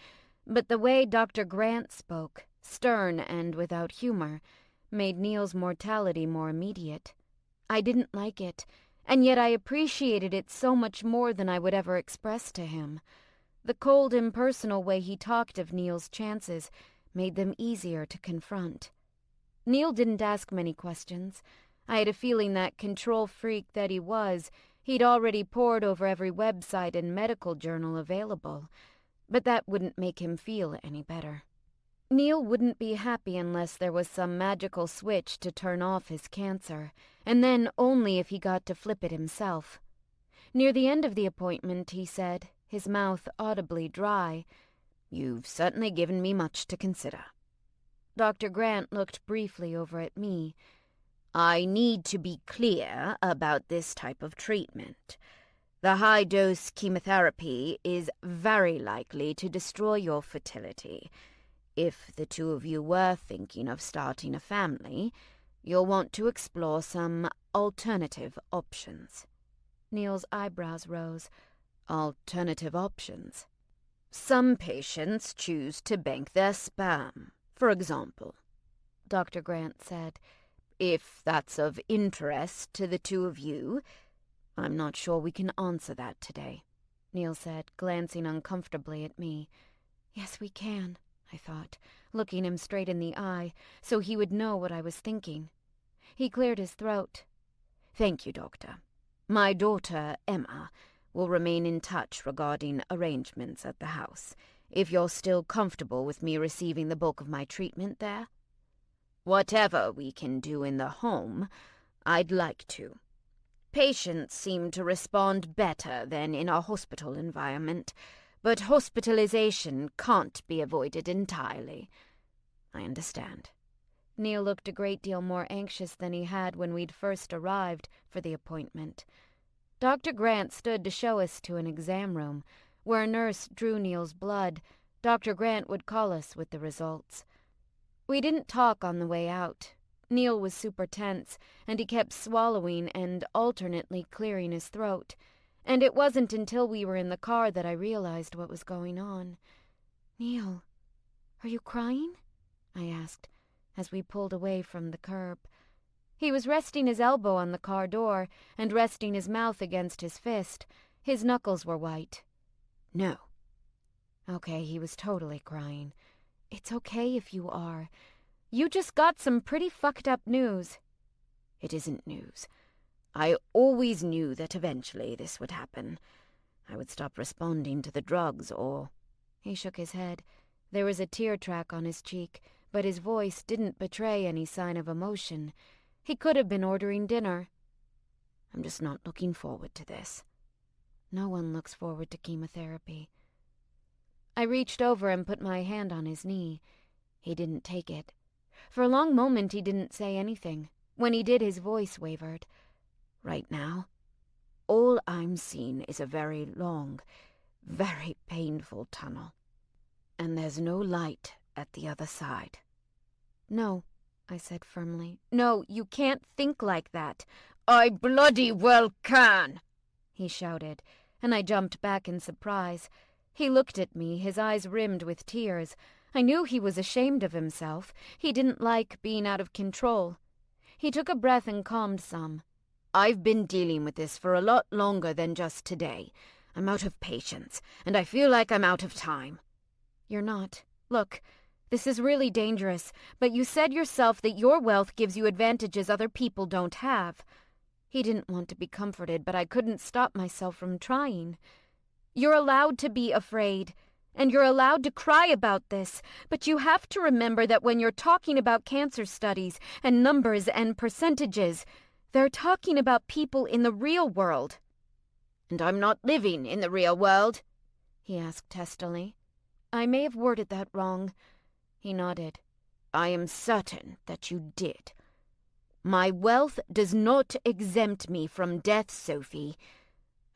but the way Dr. Grant spoke, stern and without humor, made Neil's mortality more immediate. I didn't like it, and yet I appreciated it so much more than I would ever express to him. The cold, impersonal way he talked of Neil's chances made them easier to confront. Neil didn't ask many questions. I had a feeling that control freak that he was, he'd already pored over every website and medical journal available, but that wouldn't make him feel any better. Neil wouldn't be happy unless there was some magical switch to turn off his cancer, and then only if he got to flip it himself. Near the end of the appointment, he said, his mouth audibly dry, "You've certainly given me much to consider." Dr. Grant looked briefly over at me. "I need to be clear about this type of treatment. The high-dose chemotherapy is very likely to destroy your fertility. If the two of you were thinking of starting a family, you'll want to explore some alternative options." Neil's eyebrows rose. Alternative options. Some patients choose to bank their sperm, for example, Dr. Grant said. If that's of interest to the two of you, I'm not sure we can answer that today, Neil said, glancing uncomfortably at me. Yes, we can, I thought, looking him straight in the eye, so he would know what I was thinking. He cleared his throat. Thank you, Doctor. My daughter, Emma, will remain in touch regarding arrangements at the house, if you're still comfortable with me receiving the bulk of my treatment there. Whatever we can do in the home, I'd like to. Patients seem to respond better than in a hospital environment, but hospitalization can't be avoided entirely. I understand. Neil looked a great deal more anxious than he had when we'd first arrived for the appointment. Dr. Grant stood to show us to an exam room, where a nurse drew Neil's blood. Dr. Grant would call us with the results. We didn't talk on the way out. Neil was super tense, and he kept swallowing and alternately clearing his throat. And it wasn't until we were in the car that I realized what was going on. "Neil, are you crying?" I asked, as we pulled away from the curb. He was resting his elbow on the car door and resting his mouth against his fist. His knuckles were white. No. Okay, he was totally crying. It's okay if you are. You just got some pretty fucked up news. It isn't news. I always knew that eventually this would happen. I would stop responding to the drugs or... He shook his head. There was a tear track on his cheek, but his voice didn't betray any sign of emotion. He could have been ordering dinner. I'm just not looking forward to this. No one looks forward to chemotherapy. I reached over and put my hand on his knee. He didn't take it. For a long moment he didn't say anything. When he did, his voice wavered. Right now, all I'm seeing is a very long, very painful tunnel. And there's no light at the other side. No, I said firmly. No, you can't think like that. I bloody well can, he shouted, and I jumped back in surprise. He looked at me, his eyes rimmed with tears. I knew he was ashamed of himself. He didn't like being out of control. He took a breath and calmed some. I've been dealing with this for a lot longer than just today. I'm out of patience, and I feel like I'm out of time. You're not. Look, this is really dangerous, but you said yourself that your wealth gives you advantages other people don't have. He didn't want to be comforted, but I couldn't stop myself from trying. You're allowed to be afraid, and you're allowed to cry about this, but you have to remember that when you're talking about cancer studies and numbers and percentages, they're talking about people in the real world. And I'm not living in the real world? He asked testily. I may have worded that wrong. He nodded. I am certain that you did. My wealth does not exempt me from death, Sophie.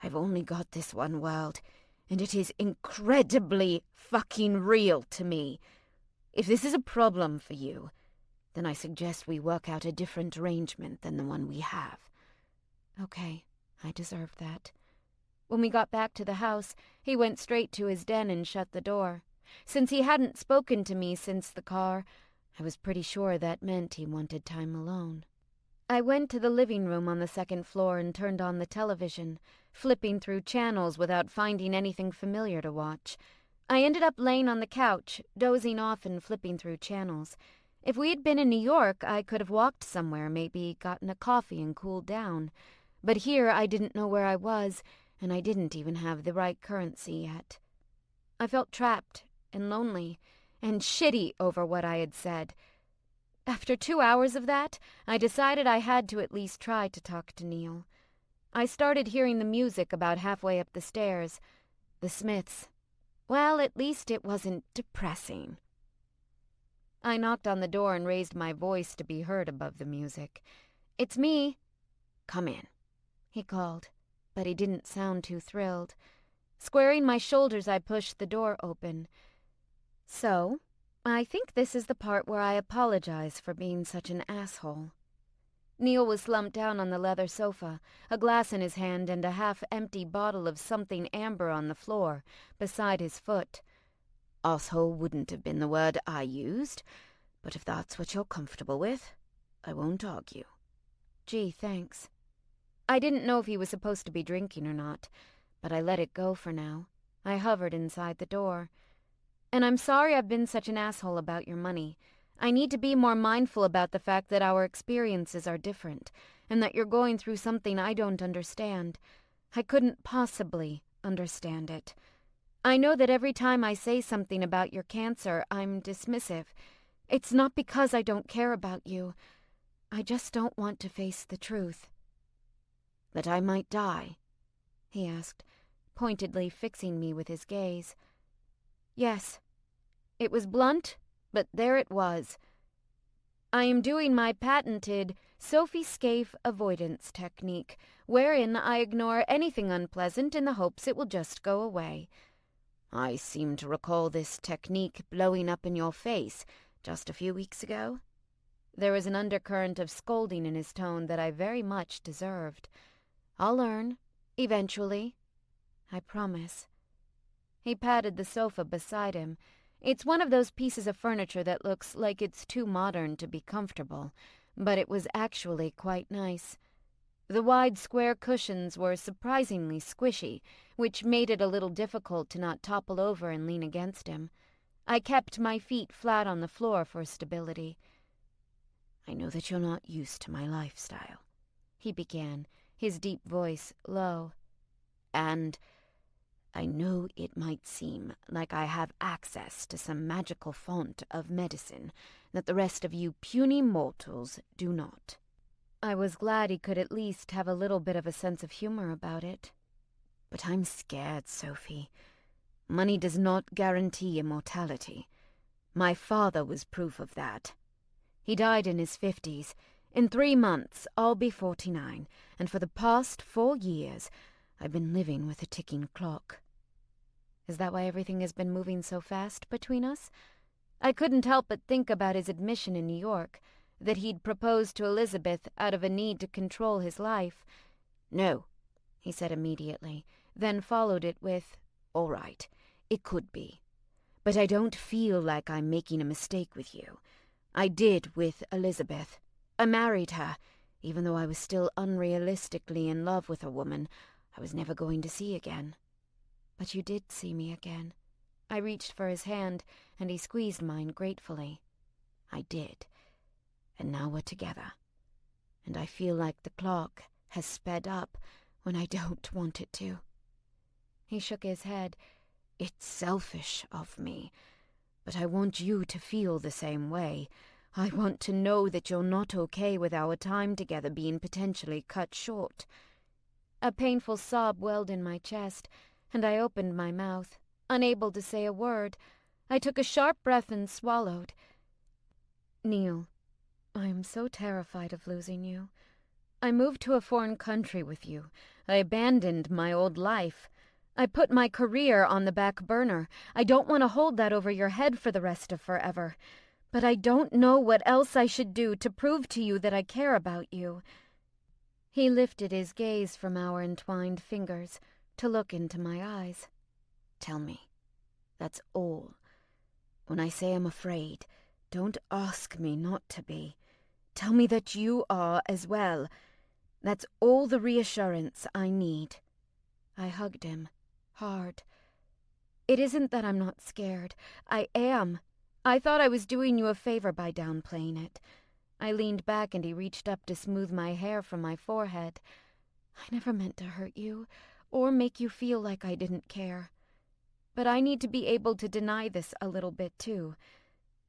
I've only got this one world, and it is incredibly fucking real to me. If this is a problem for you, then I suggest we work out a different arrangement than the one we have. Okay, I deserve that. When we got back to the house, he went straight to his den and shut the door. Since he hadn't spoken to me since the car, I was pretty sure that meant he wanted time alone. I went to the living room on the second floor and turned on the television, flipping through channels without finding anything familiar to watch. I ended up laying on the couch, dozing off and flipping through channels. If we had been in New York, I could have walked somewhere, maybe gotten a coffee and cooled down. But here I didn't know where I was, and I didn't even have the right currency yet. I felt trapped and lonely and shitty over what I had said. After 2 hours of that, I decided I had to at least try to talk to Neil. I started hearing the music about halfway up the stairs. The Smiths. Well, at least it wasn't depressing. I knocked on the door and raised my voice to be heard above the music. "It's me." "Come in," he called, but he didn't sound too thrilled. Squaring my shoulders, I pushed the door open. "So, I think this is the part where I apologize for being such an asshole." Neil was slumped down on the leather sofa, a glass in his hand and a half-empty bottle of something amber on the floor, beside his foot. Asshole wouldn't have been the word I used, but if that's what you're comfortable with, I won't argue. Gee, thanks. I didn't know if he was supposed to be drinking or not, but I let it go for now. I hovered inside the door. And I'm sorry I've been such an asshole about your money. I need to be more mindful about the fact that our experiences are different, and that you're going through something I don't understand. I couldn't possibly understand it. I know that every time I say something about your cancer, I'm dismissive. It's not because I don't care about you. I just don't want to face the truth. That I might die? He asked, pointedly fixing me with his gaze. Yes. It was blunt, but there it was. I am doing my patented Sophie Scaife avoidance technique, wherein I ignore anything unpleasant in the hopes it will just go away. I seem to recall this technique blowing up in your face just a few weeks ago. There was an undercurrent of scolding in his tone that I very much deserved. I'll learn, eventually. I promise. He patted the sofa beside him. It's one of those pieces of furniture that looks like it's too modern to be comfortable, but it was actually quite nice. The wide square cushions were surprisingly squishy, which made it a little difficult to not topple over and lean against him. I kept my feet flat on the floor for stability. I know that you're not used to my lifestyle, he began, his deep voice low. And I know it might seem like I have access to some magical font of medicine that the rest of you puny mortals do not. I was glad he could at least have a little bit of a sense of humor about it. But I'm scared, Sophie. Money does not guarantee immortality. My father was proof of that. He died in his 50s. In 3 months, I'll be 49, and for the past 4 years, I've been living with a ticking clock. Is that why everything has been moving so fast between us? I couldn't help but think about his admission in New York, that he'd proposed to Elizabeth out of a need to control his life. No, he said immediately, then followed it with, all right, it could be. But I don't feel like I'm making a mistake with you. I did with Elizabeth. I married her, even though I was still unrealistically in love with a woman I was never going to see again. But you did see me again. I reached for his hand, and he squeezed mine gratefully. I did. And now we're together. And I feel like the clock has sped up when I don't want it to. He shook his head. It's selfish of me, but I want you to feel the same way. I want to know that you're not okay with our time together being potentially cut short. A painful sob welled in my chest, and I opened my mouth, unable to say a word. I took a sharp breath and swallowed. Neil, I am so terrified of losing you. I moved to a foreign country with you. I abandoned my old life. I put my career on the back burner. I don't want to hold that over your head for the rest of forever. But I don't know what else I should do to prove to you that I care about you. He lifted his gaze from our entwined fingers to look into my eyes. Tell me. That's all. When I say I'm afraid, don't ask me not to be. Tell me that you are as well. That's all the reassurance I need. I hugged him, hard. It isn't that I'm not scared. I am. I thought I was doing you a favor by downplaying it. I leaned back and he reached up to smooth my hair from my forehead. I never meant to hurt you, or make you feel like I didn't care. But I need to be able to deny this a little bit, too.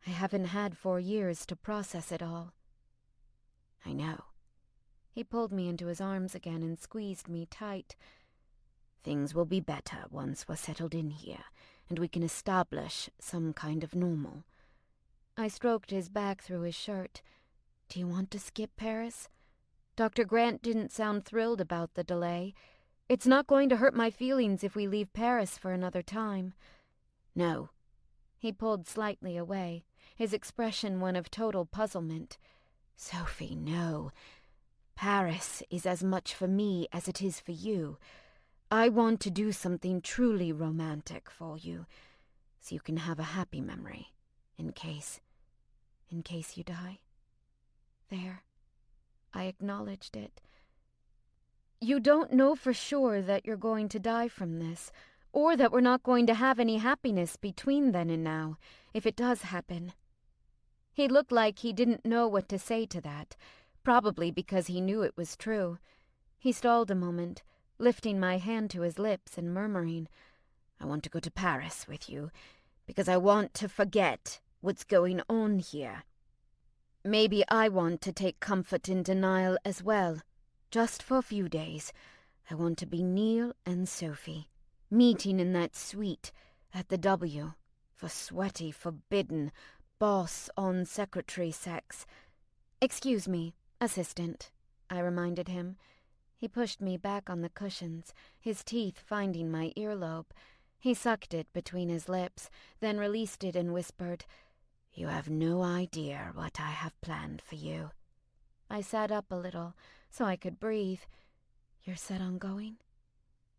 I haven't had 4 years to process it all. I know. He pulled me into his arms again and squeezed me tight. Things will be better once we're settled in here, and we can establish some kind of normal. I stroked his back through his shirt. Do you want to skip Paris? Dr. Grant didn't sound thrilled about the delay. It's not going to hurt my feelings if we leave Paris for another time. No. He pulled slightly away, his expression one of total puzzlement. Sophie, no. Paris is as much for me as it is for you. I want to do something truly romantic for you, so you can have a happy memory, in case you die." There. I acknowledged it. "You don't know for sure that you're going to die from this, or that we're not going to have any happiness between then and now, if it does happen." He looked like he didn't know what to say to that, probably because he knew it was true. He stalled a moment, lifting my hand to his lips and murmuring, "I want to go to Paris with you, because I want to forget what's going on here. Maybe I want to take comfort in denial as well, just for a few days. I want to be Neil and Sophie, meeting in that suite at the W, for sweaty, forbidden, boss-on-secretary sex." "Excuse me, assistant," I reminded him. He pushed me back on the cushions, his teeth finding my earlobe. He sucked it between his lips, then released it and whispered, "You have no idea what I have planned for you." I sat up a little, so I could breathe. "You're set on going?"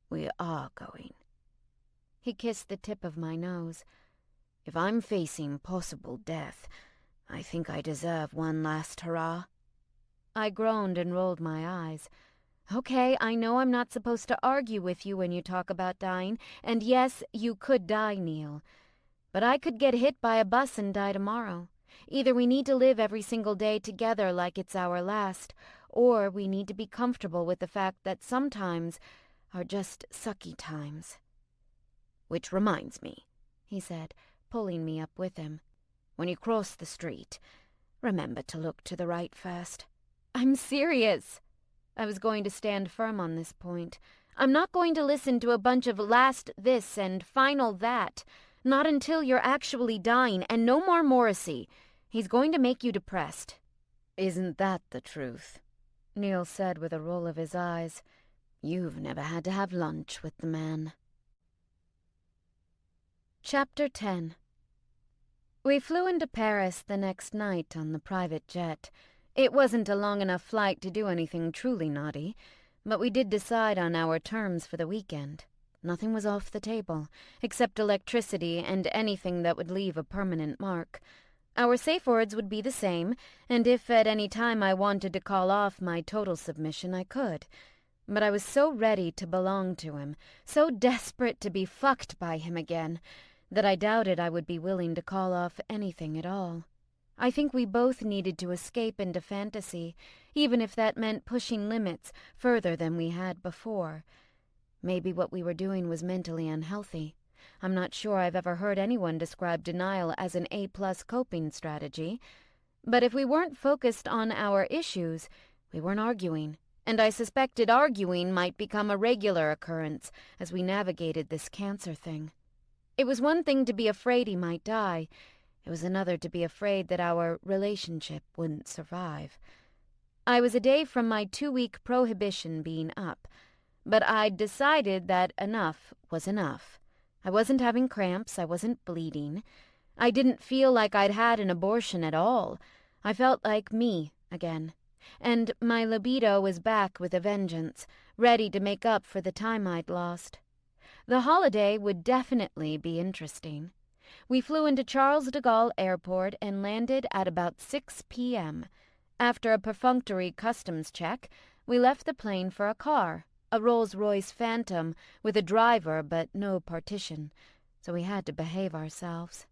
"We are going." He kissed the tip of my nose. "If I'm facing possible death, I think I deserve one last hurrah." I groaned and rolled my eyes. "Okay, I know I'm not supposed to argue with you when you talk about dying, and yes, you could die, Neil. But I could get hit by a bus and die tomorrow. Either we need to live every single day together like it's our last, or we need to be comfortable with the fact that sometimes are just sucky times." "Which reminds me," he said, pulling me up with him. "When you cross the street, remember to look to the right first." "I'm serious." I was going to stand firm on this point. "I'm not going to listen to a bunch of last this and final that. Not until you're actually dying, and no more Morrissey. He's going to make you depressed." "Isn't that the truth?" Neil said with a roll of his eyes. "You've never had to have lunch with the man." Chapter 10. We flew into Paris the next night on the private jet. It wasn't a long enough flight to do anything truly naughty, but we did decide on our terms for the weekend. Nothing was off the table, except electricity and anything that would leave a permanent mark. Our safe words would be the same, and if at any time I wanted to call off my total submission, I could. But I was so ready to belong to him, so desperate to be fucked by him again, that I doubted I would be willing to call off anything at all. I think we both needed to escape into fantasy, even if that meant pushing limits further than we had before. Maybe what we were doing was mentally unhealthy. I'm not sure I've ever heard anyone describe denial as an A+ coping strategy. But if we weren't focused on our issues, we weren't arguing, and I suspected arguing might become a regular occurrence as we navigated this cancer thing. It was one thing to be afraid he might die. It was another to be afraid that our relationship wouldn't survive. I was a day from my 2-week prohibition being up, but I'd decided that enough was enough. I wasn't having cramps, I wasn't bleeding. I didn't feel like I'd had an abortion at all. I felt like me again, and my libido was back with a vengeance, ready to make up for the time I'd lost. The holiday would definitely be interesting. We flew into Charles de Gaulle Airport and landed at about 6 p.m. After a perfunctory customs check, we left the plane for a car, a Rolls-Royce Phantom with a driver but no partition, so we had to behave ourselves.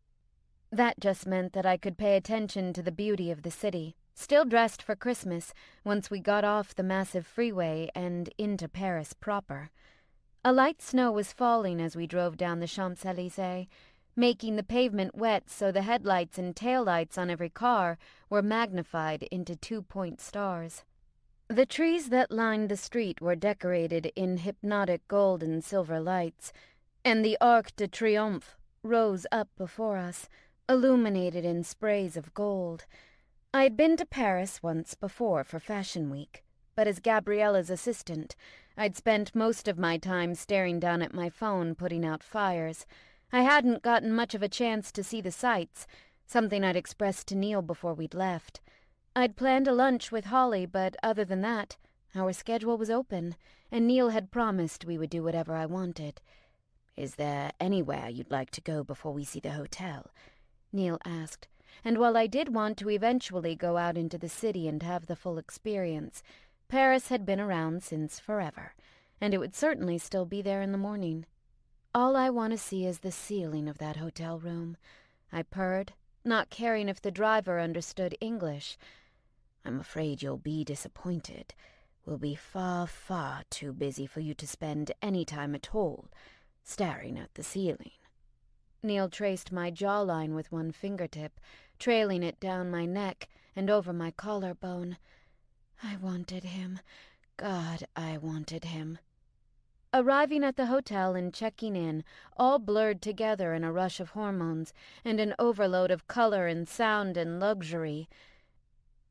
That just meant that I could pay attention to the beauty of the city, still dressed for Christmas once we got off the massive freeway and into Paris proper. A light snow was falling as we drove down the Champs-Élysées, making the pavement wet so the headlights and taillights on every car were magnified into 2-point stars. The trees that lined the street were decorated in hypnotic gold and silver lights, and the Arc de Triomphe rose up before us, illuminated in sprays of gold. I had been to Paris once before for Fashion Week, but as Gabriella's assistant, I'd spent most of my time staring down at my phone putting out fires. I hadn't gotten much of a chance to see the sights, something I'd expressed to Neil before we'd left. I'd planned a lunch with Holly, but other than that, our schedule was open, and Neil had promised we would do whatever I wanted. "Is there anywhere you'd like to go before we see the hotel?" Neil asked, and while I did want to eventually go out into the city and have the full experience, Paris had been around since forever, and it would certainly still be there in the morning. "All I want to see is the ceiling of that hotel room," I purred, not caring if the driver understood English. "I'm afraid you'll be disappointed. We'll be far, far too busy for you to spend any time at all staring at the ceiling." Neil traced my jawline with one fingertip, trailing it down my neck and over my collarbone. I wanted him. God, I wanted him. Arriving at the hotel and checking in, all blurred together in a rush of hormones and an overload of color and sound and luxury.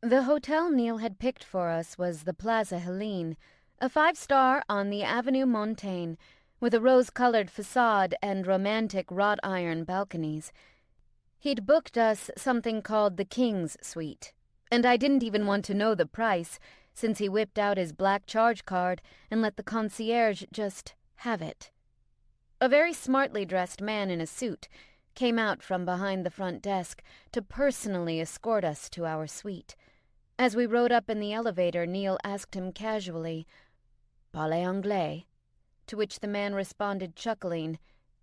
The hotel Neil had picked for us was the Plaza Helene, a 5-star on the Avenue Montaigne, with a rose-colored facade and romantic wrought-iron balconies. He'd booked us something called the King's Suite, and I didn't even want to know the price, since he whipped out his black charge card and let the concierge just have it. A very smartly dressed man in a suit came out from behind the front desk to personally escort us to our suite. As we rode up in the elevator, Neil asked him casually, "Parlez anglais?" To which the man responded, chuckling,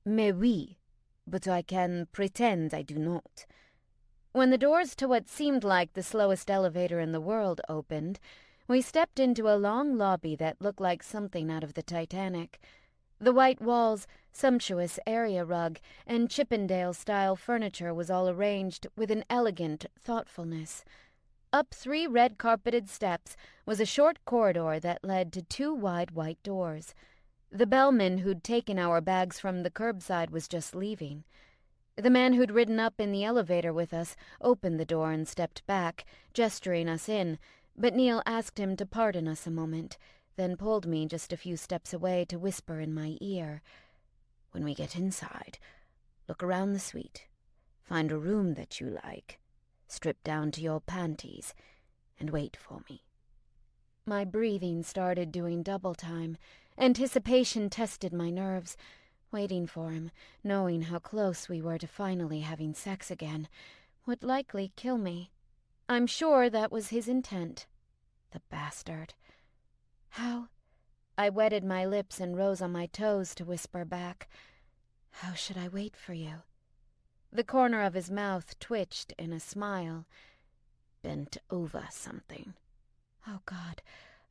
"Mais oui, but I can pretend I do not." When the doors to what seemed like the slowest elevator in the world opened, we stepped into a long lobby that looked like something out of the Titanic. The white walls, sumptuous area rug, and Chippendale-style furniture was all arranged with an elegant thoughtfulness. Up 3 red-carpeted steps was a short corridor that led to 2 wide white doors. The bellman who'd taken our bags from the curbside was just leaving. The man who'd ridden up in the elevator with us opened the door and stepped back, gesturing us in, but Neil asked him to pardon us a moment, then pulled me just a few steps away to whisper in my ear, "When we get inside, look around the suite, find a room that you like, strip down to your panties, and wait for me." My breathing started doing double time. Anticipation tested my nerves. Waiting for him, knowing how close we were to finally having sex again, would likely kill me. I'm sure that was his intent. The bastard. "How?" I wetted my lips and rose on my toes to whisper back, "How should I wait for you?" The corner of his mouth twitched in a smile. "Bent over something." "Oh God,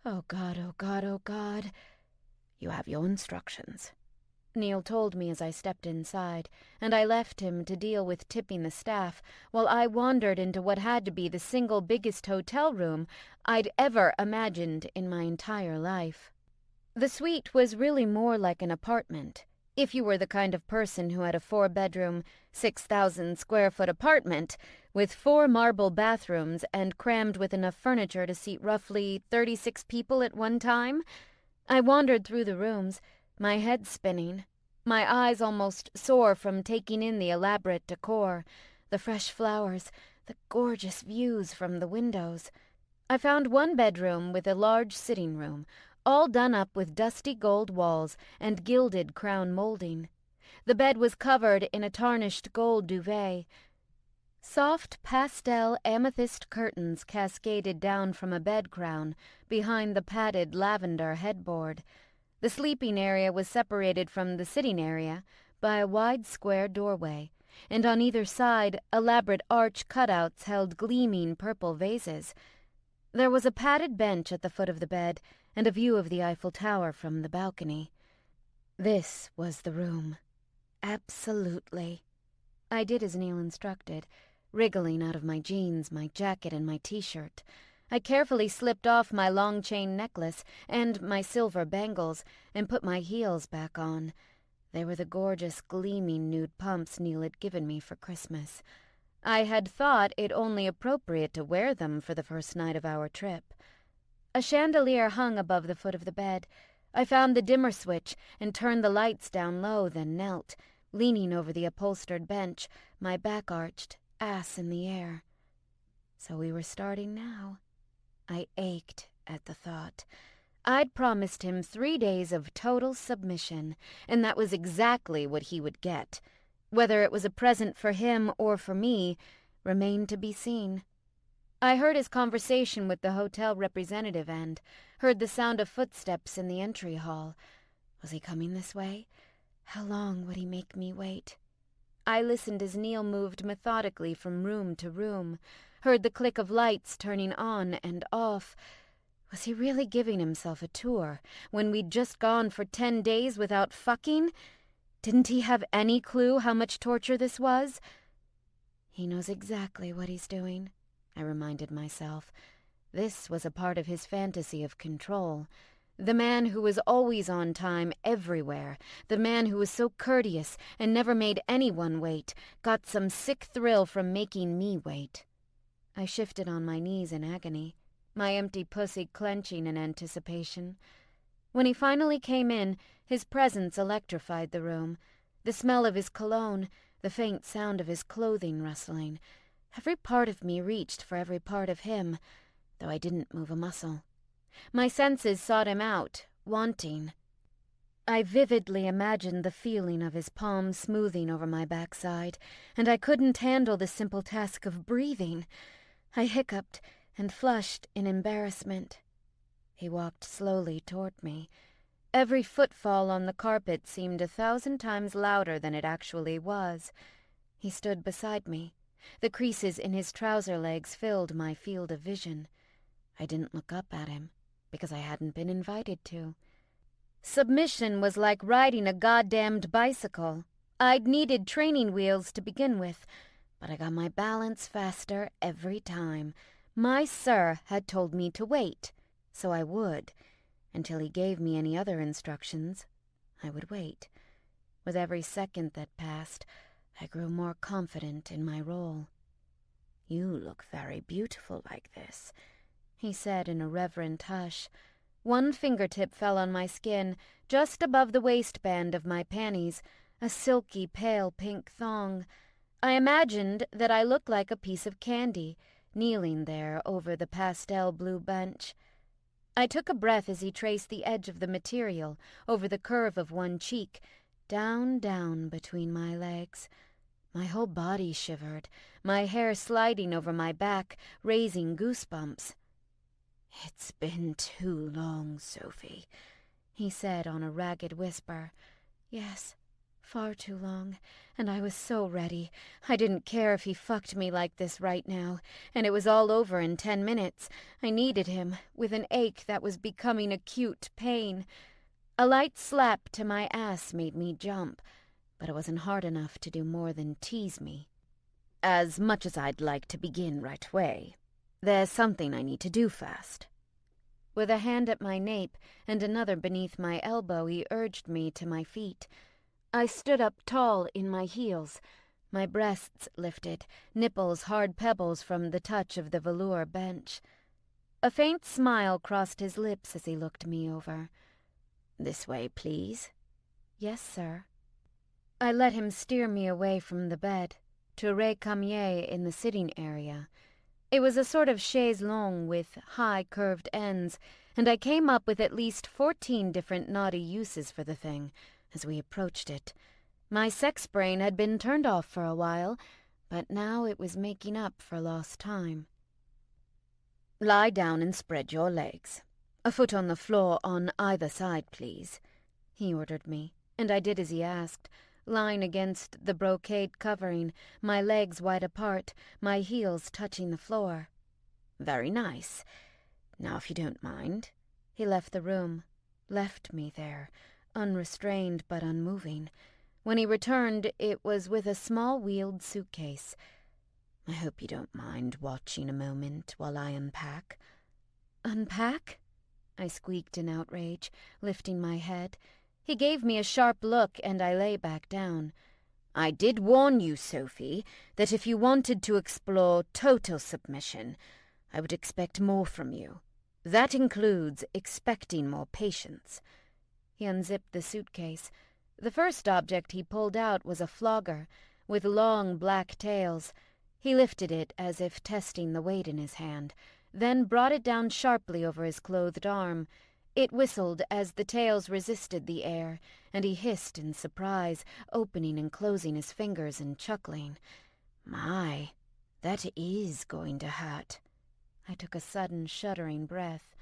oh God, oh God, oh God." "You have your instructions," Neil told me as I stepped inside, and I left him to deal with tipping the staff while I wandered into what had to be the single biggest hotel room I'd ever imagined in my entire life. The suite was really more like an apartment, if you were the kind of person who had a 4-bedroom, 6,000-square-foot apartment with 4 marble bathrooms and crammed with enough furniture to seat roughly 36 people at one time. I wandered through the rooms, my head spinning, my eyes almost sore from taking in the elaborate decor, the fresh flowers, the gorgeous views from the windows. I found one bedroom with a large sitting room, all done up with dusty gold walls and gilded crown molding. The bed was covered in a tarnished gold duvet. Soft pastel amethyst curtains cascaded down from a bed crown behind the padded lavender headboard. The sleeping area was separated from the sitting area by a wide square doorway, and on either side elaborate arch cutouts held gleaming purple vases. There was a padded bench at the foot of the bed and a view of the Eiffel Tower from the balcony. This was the room. Absolutely. I did as Neil instructed, wriggling out of my jeans, my jacket, and my t-shirt. I carefully slipped off my long chain necklace and my silver bangles and put my heels back on. They were the gorgeous, gleaming nude pumps Neil had given me for Christmas. I had thought it only appropriate to wear them for the first night of our trip. A chandelier hung above the foot of the bed. I found the dimmer switch and turned the lights down low, then knelt, leaning over the upholstered bench, my back arched, ass in the air. So we were starting now. I ached at the thought. I'd promised him 3 days of total submission, and that was exactly what he would get. Whether it was a present for him or for me remained to be seen. I heard his conversation with the hotel representative and heard the sound of footsteps in the entry hall. Was he coming this way? How long would he make me wait? I listened as Neil moved methodically from room to room, heard the click of lights turning on and off. Was he really giving himself a tour when we'd just gone for 10 days without fucking? Didn't he have any clue how much torture this was? He knows exactly what he's doing, I reminded myself. This was a part of his fantasy of control. The man who was always on time everywhere, the man who was so courteous and never made anyone wait, got some sick thrill from making me wait. I shifted on my knees in agony, my empty pussy clenching in anticipation. When he finally came in, his presence electrified the room. The smell of his cologne, the faint sound of his clothing rustling. Every part of me reached for every part of him, though I didn't move a muscle. My senses sought him out, wanting. I vividly imagined the feeling of his palm smoothing over my backside, and I couldn't handle the simple task of breathing. I hiccuped and flushed in embarrassment. He walked slowly toward me. Every footfall on the carpet seemed 1,000 times louder than it actually was. He stood beside me. The creases in his trouser legs filled my field of vision. I didn't look up at him, because I hadn't been invited to. Submission was like riding a goddamned bicycle. I'd needed training wheels to begin with, but I got my balance faster every time. My sir had told me to wait, so I would. Until he gave me any other instructions, I would wait. With every second that passed, I grew more confident in my role. "You look very beautiful like this," he said in a reverent hush. One fingertip fell on my skin, just above the waistband of my panties, a silky pale pink thong. I imagined that I looked like a piece of candy, kneeling there over the pastel blue bench. I took a breath as he traced the edge of the material over the curve of one cheek, down between my legs. My whole body shivered, my hair sliding over my back, raising goosebumps. "It's been too long, Sophie," he said on a ragged whisper. Yes, far too long, and I was so ready. I didn't care if he fucked me like this right now, and it was all over in 10 minutes. I needed him, with an ache that was becoming acute pain. A light slap to my ass made me jump, but it wasn't hard enough to do more than tease me. "As much as I'd like to begin right away, there's something I need to do first." With a hand at my nape and another beneath my elbow, he urged me to my feet. I stood up tall in my heels, my breasts lifted, nipples hard pebbles from the touch of the velour bench. A faint smile crossed his lips as he looked me over. "This way, please." "Yes, sir." I let him steer me away from the bed, to Récamier in the sitting area. It was a sort of chaise longue with high curved ends, and I came up with at least 14 different naughty uses for the thing as we approached it. My sex brain had been turned off for a while, but now it was making up for lost time. "Lie down and spread your legs. A foot on the floor on either side, please," he ordered me, and I did as he asked, lying against the brocade covering, my legs wide apart, my heels touching the floor. "Very nice. Now, if you don't mind." He left the room, left me there, unrestrained but unmoving. When he returned, it was with a small wheeled suitcase. "I hope you don't mind watching a moment while I unpack." "Unpack?" I squeaked in outrage, lifting my head. He gave me a sharp look, and I lay back down. "I did warn you, Sophie, that if you wanted to explore total submission, I would expect more from you. That includes expecting more patience." He unzipped the suitcase. The first object he pulled out was a flogger, with long black tails. He lifted it as if testing the weight in his hand, then brought it down sharply over his clothed arm. It whistled as the tails resisted the air, and he hissed in surprise, opening and closing his fingers and chuckling. My, that is going to hurt. I took a sudden, shuddering breath.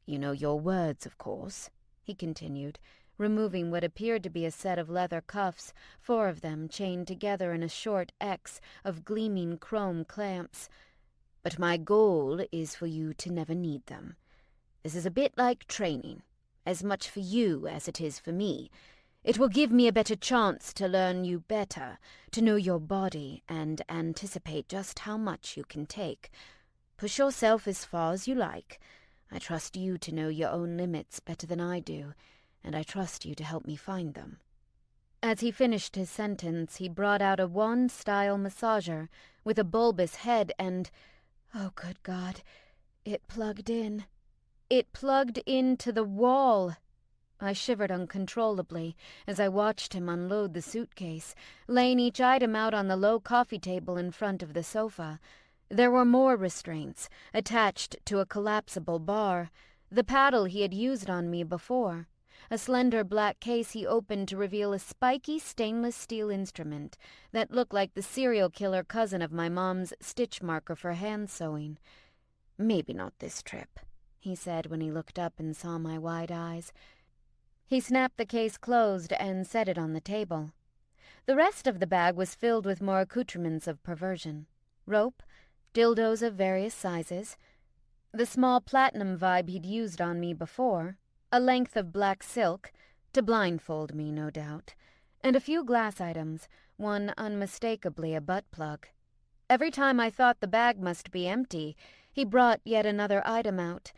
You know your words, of course, he continued, removing what appeared to be a set of leather cuffs, 4 of them chained together in a short X of gleaming chrome clamps. But my goal is for you to never need them. This is a bit like training, as much for you as it is for me. It will give me a better chance to learn you better, to know your body, and anticipate just how much you can take. Push yourself as far as you like. I trust you to know your own limits better than I do, and I trust you to help me find them. As he finished his sentence, he brought out a wand-style massager with a bulbous head and, oh good God, it plugged in. It plugged into the wall. I shivered uncontrollably as I watched him unload the suitcase, laying each item out on the low coffee table in front of the sofa. There were more restraints, attached to a collapsible bar, the paddle he had used on me before. A slender black case he opened to reveal a spiky stainless steel instrument that looked like the serial killer cousin of my mom's stitch marker for hand sewing. Maybe not this trip, he said when he looked up and saw my wide eyes. He snapped the case closed and set it on the table. The rest of the bag was filled with more accoutrements of perversion. Rope, dildos of various sizes, the small platinum vibe he'd used on me before, a length of black silk, to blindfold me, no doubt, and a few glass items, one unmistakably a butt plug. Every time I thought the bag must be empty, he brought yet another item out.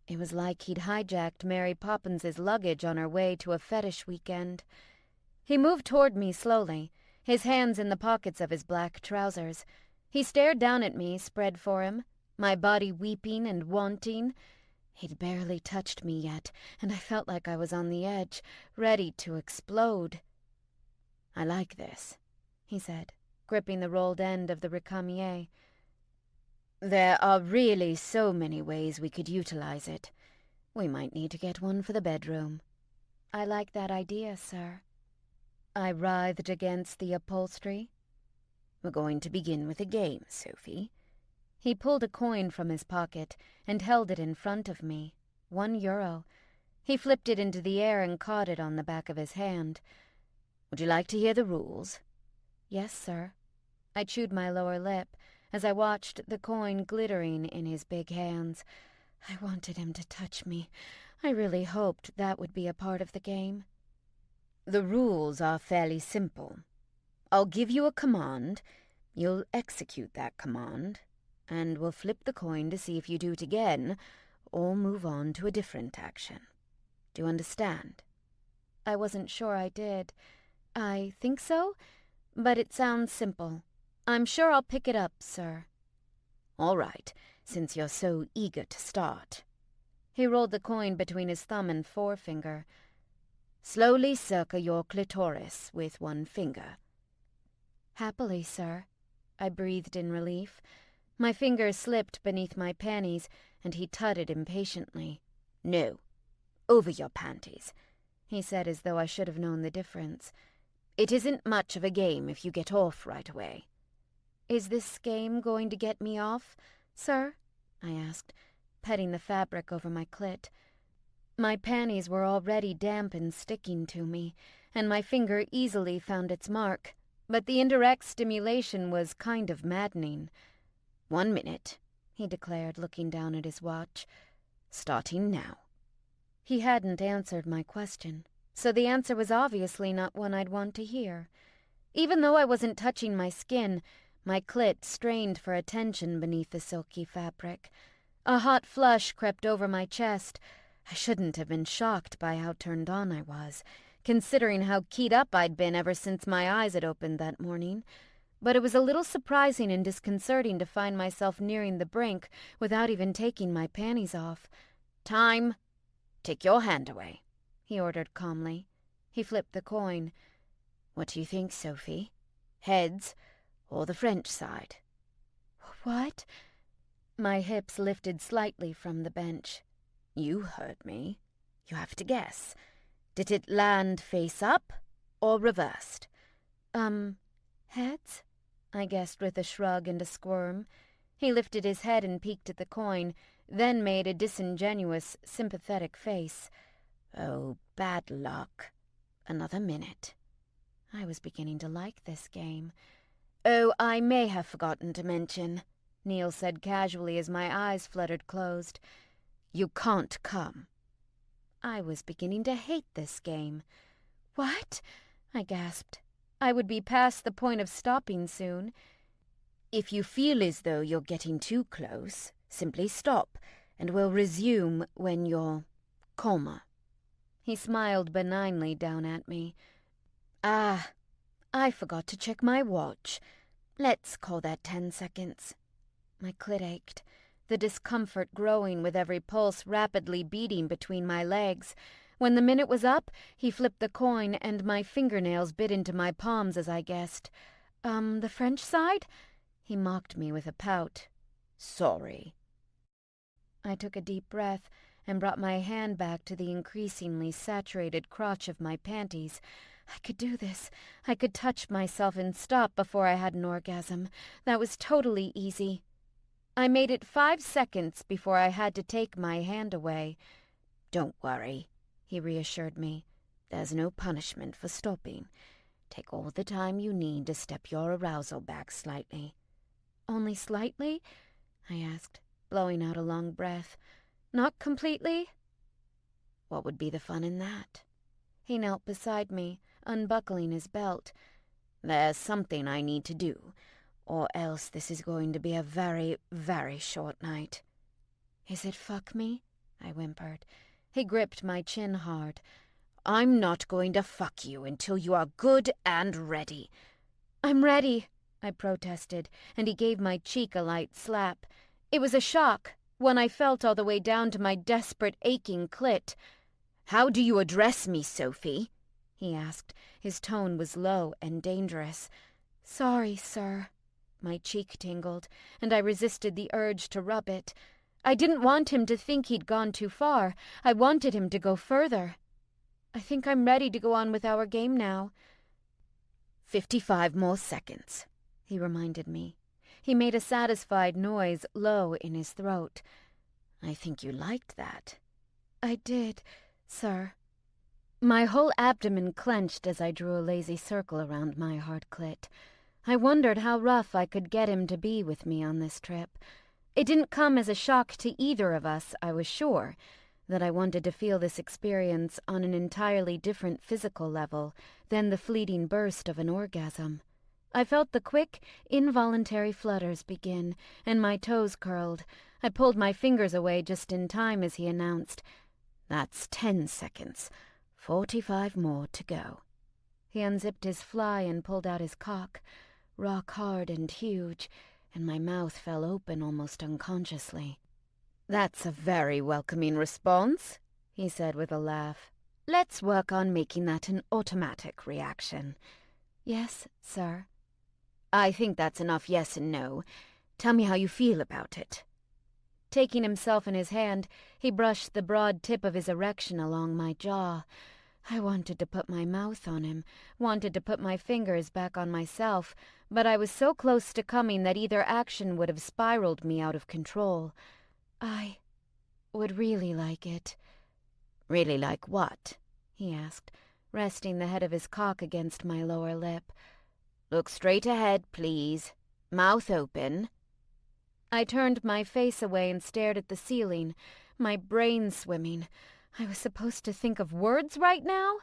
It was like he'd hijacked Mary Poppins's luggage on her way to a fetish weekend. He moved toward me slowly, his hands in the pockets of his black trousers. He stared down at me, spread for him, my body weeping and wanting. He'd barely touched me yet, and I felt like I was on the edge, ready to explode. I like this, he said, gripping the rolled end of the recamier. There are really so many ways we could utilize it. We might need to get one for the bedroom. I like that idea, sir. I writhed against the upholstery. We're going to begin with a game, Sophie. He pulled a coin from his pocket and held it in front of me. €1. He flipped it into the air and caught it on the back of his hand. Would you like to hear the rules? Yes, sir. I chewed my lower lip as I watched the coin glittering in his big hands. I wanted him to touch me. I really hoped that would be a part of the game. The rules are fairly simple. I'll give you a command, you'll execute that command, and we'll flip the coin to see if you do it again, or move on to a different action. Do you understand? I wasn't sure I did. I think so, but it sounds simple. I'm sure I'll pick it up, sir. All right, since you're so eager to start. He rolled the coin between his thumb and forefinger. Slowly circle your clitoris with one finger. Happily, sir, I breathed in relief. My fingers slipped beneath my panties, and he tutted impatiently. No, over your panties, he said as though I should have known the difference. It isn't much of a game if you get off right away. Is this game going to get me off, sir? I asked, petting the fabric over my clit. My panties were already damp and sticking to me, and my finger easily found its mark, but the indirect stimulation was kind of maddening. 1 minute, he declared, looking down at his watch. Starting now. He hadn't answered my question, so the answer was obviously not one I'd want to hear. Even though I wasn't touching my skin, my clit strained for attention beneath the silky fabric. A hot flush crept over my chest. I shouldn't have been shocked by how turned on I was, considering how keyed up I'd been ever since my eyes had opened that morning. But it was a little surprising and disconcerting to find myself nearing the brink without even taking my panties off. Time. Take your hand away, he ordered calmly. He flipped the coin. What do you think, Sophie? Heads or the French side? What? My hips lifted slightly from the bench. You heard me. You have to guess. Did it land face up or reversed? Heads? I guessed with a shrug and a squirm. He lifted his head and peeked at the coin, then made a disingenuous, sympathetic face. Oh, bad luck. Another minute. I was beginning to like this game. Oh, I may have forgotten to mention, Neil said casually as my eyes fluttered closed. You can't come. I was beginning to hate this game. What? I gasped. I would be past the point of stopping soon. If you feel as though you're getting too close, simply stop, and we'll resume when you're calmer. He smiled benignly down at me. Ah, I forgot to check my watch. Let's call that 10 seconds. My clit ached, the discomfort growing with every pulse rapidly beating between my legs. When the minute was up, he flipped the coin and my fingernails bit into my palms as I guessed. The French side? He mocked me with a pout. Sorry. I took a deep breath and brought my hand back to the increasingly saturated crotch of my panties. I could do this. I could touch myself and stop before I had an orgasm. That was totally easy. I made it 5 seconds before I had to take my hand away. Don't worry, he reassured me. There's no punishment for stopping. Take all the time you need to step your arousal back slightly. Only slightly? I asked, blowing out a long breath. Not completely? What would be the fun in that? He knelt beside me, unbuckling his belt. There's something I need to do, or else this is going to be a very, very short night. Is it fuck me? I whimpered. He gripped my chin hard. I'm not going to fuck you until you are good and ready. I'm ready, I protested, and he gave my cheek a light slap. It was a shock, one I felt all the way down to my desperate, aching clit. How do you address me, Sophie? He asked. His tone was low and dangerous. Sorry, sir. My cheek tingled, and I resisted the urge to rub it. I didn't want him to think he'd gone too far. I wanted him to go further. I think I'm ready to go on with our game now. 55 more seconds, he reminded me. He made a satisfied noise low in his throat. I think you liked that. I did, sir. My whole abdomen clenched as I drew a lazy circle around my hard clit. I wondered how rough I could get him to be with me on this trip. It didn't come as a shock to either of us, I was sure, that I wanted to feel this experience on an entirely different physical level than the fleeting burst of an orgasm. I felt the quick, involuntary flutters begin, and my toes curled. I pulled my fingers away just in time as he announced, That's 10 seconds. 45 more to go. He unzipped his fly and pulled out his cock, rock hard and huge, and my mouth fell open almost unconsciously. That's a very welcoming response, he said with a laugh. Let's work on making that an automatic reaction. Yes, sir. I think that's enough yes and no. Tell me how you feel about it. Taking himself in his hand, he brushed the broad tip of his erection along my jaw. I wanted to put my mouth on him, wanted to put my fingers back on myself, but I was so close to coming that either action would have spiraled me out of control. I would really like it. Really like what? He asked, resting the head of his cock against my lower lip. Look straight ahead, please. Mouth open. I turned my face away and stared at the ceiling, my brain swimming. I was supposed to think of words right now?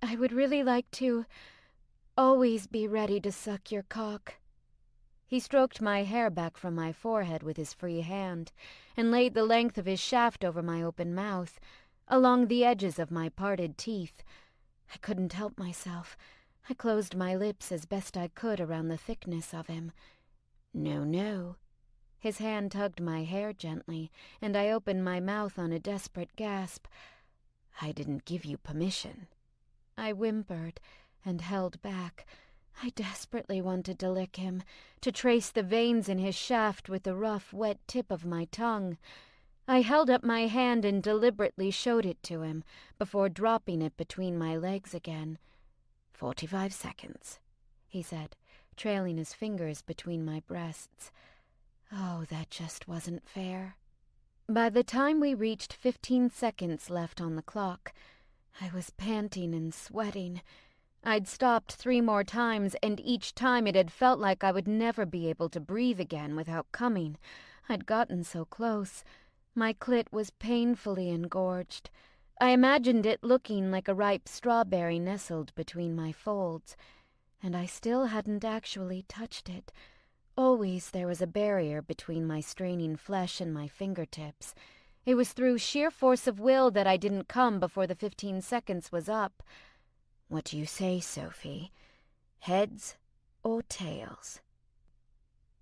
I would really like to always be ready to suck your cock. He stroked my hair back from my forehead with his free hand and laid the length of his shaft over my open mouth, along the edges of my parted teeth. I couldn't help myself. I closed my lips as best I could around the thickness of him. No, no. His hand tugged my hair gently, and I opened my mouth on a desperate gasp. I didn't give you permission. I whimpered and held back. I desperately wanted to lick him, to trace the veins in his shaft with the rough, wet tip of my tongue. I held up my hand and deliberately showed it to him, before dropping it between my legs again. 45 seconds, he said, trailing his fingers between my breasts. Oh, that just wasn't fair. By the time we reached 15 seconds left on the clock, I was panting and sweating. I'd stopped 3 more times, and each time it had felt like I would never be able to breathe again without coming. I'd gotten so close. My clit was painfully engorged. I imagined it looking like a ripe strawberry nestled between my folds, and I still hadn't actually touched it. Always there was a barrier between my straining flesh and my fingertips. It was through sheer force of will that I didn't come before the 15 seconds was up. What do you say, Sophie? Heads or tails?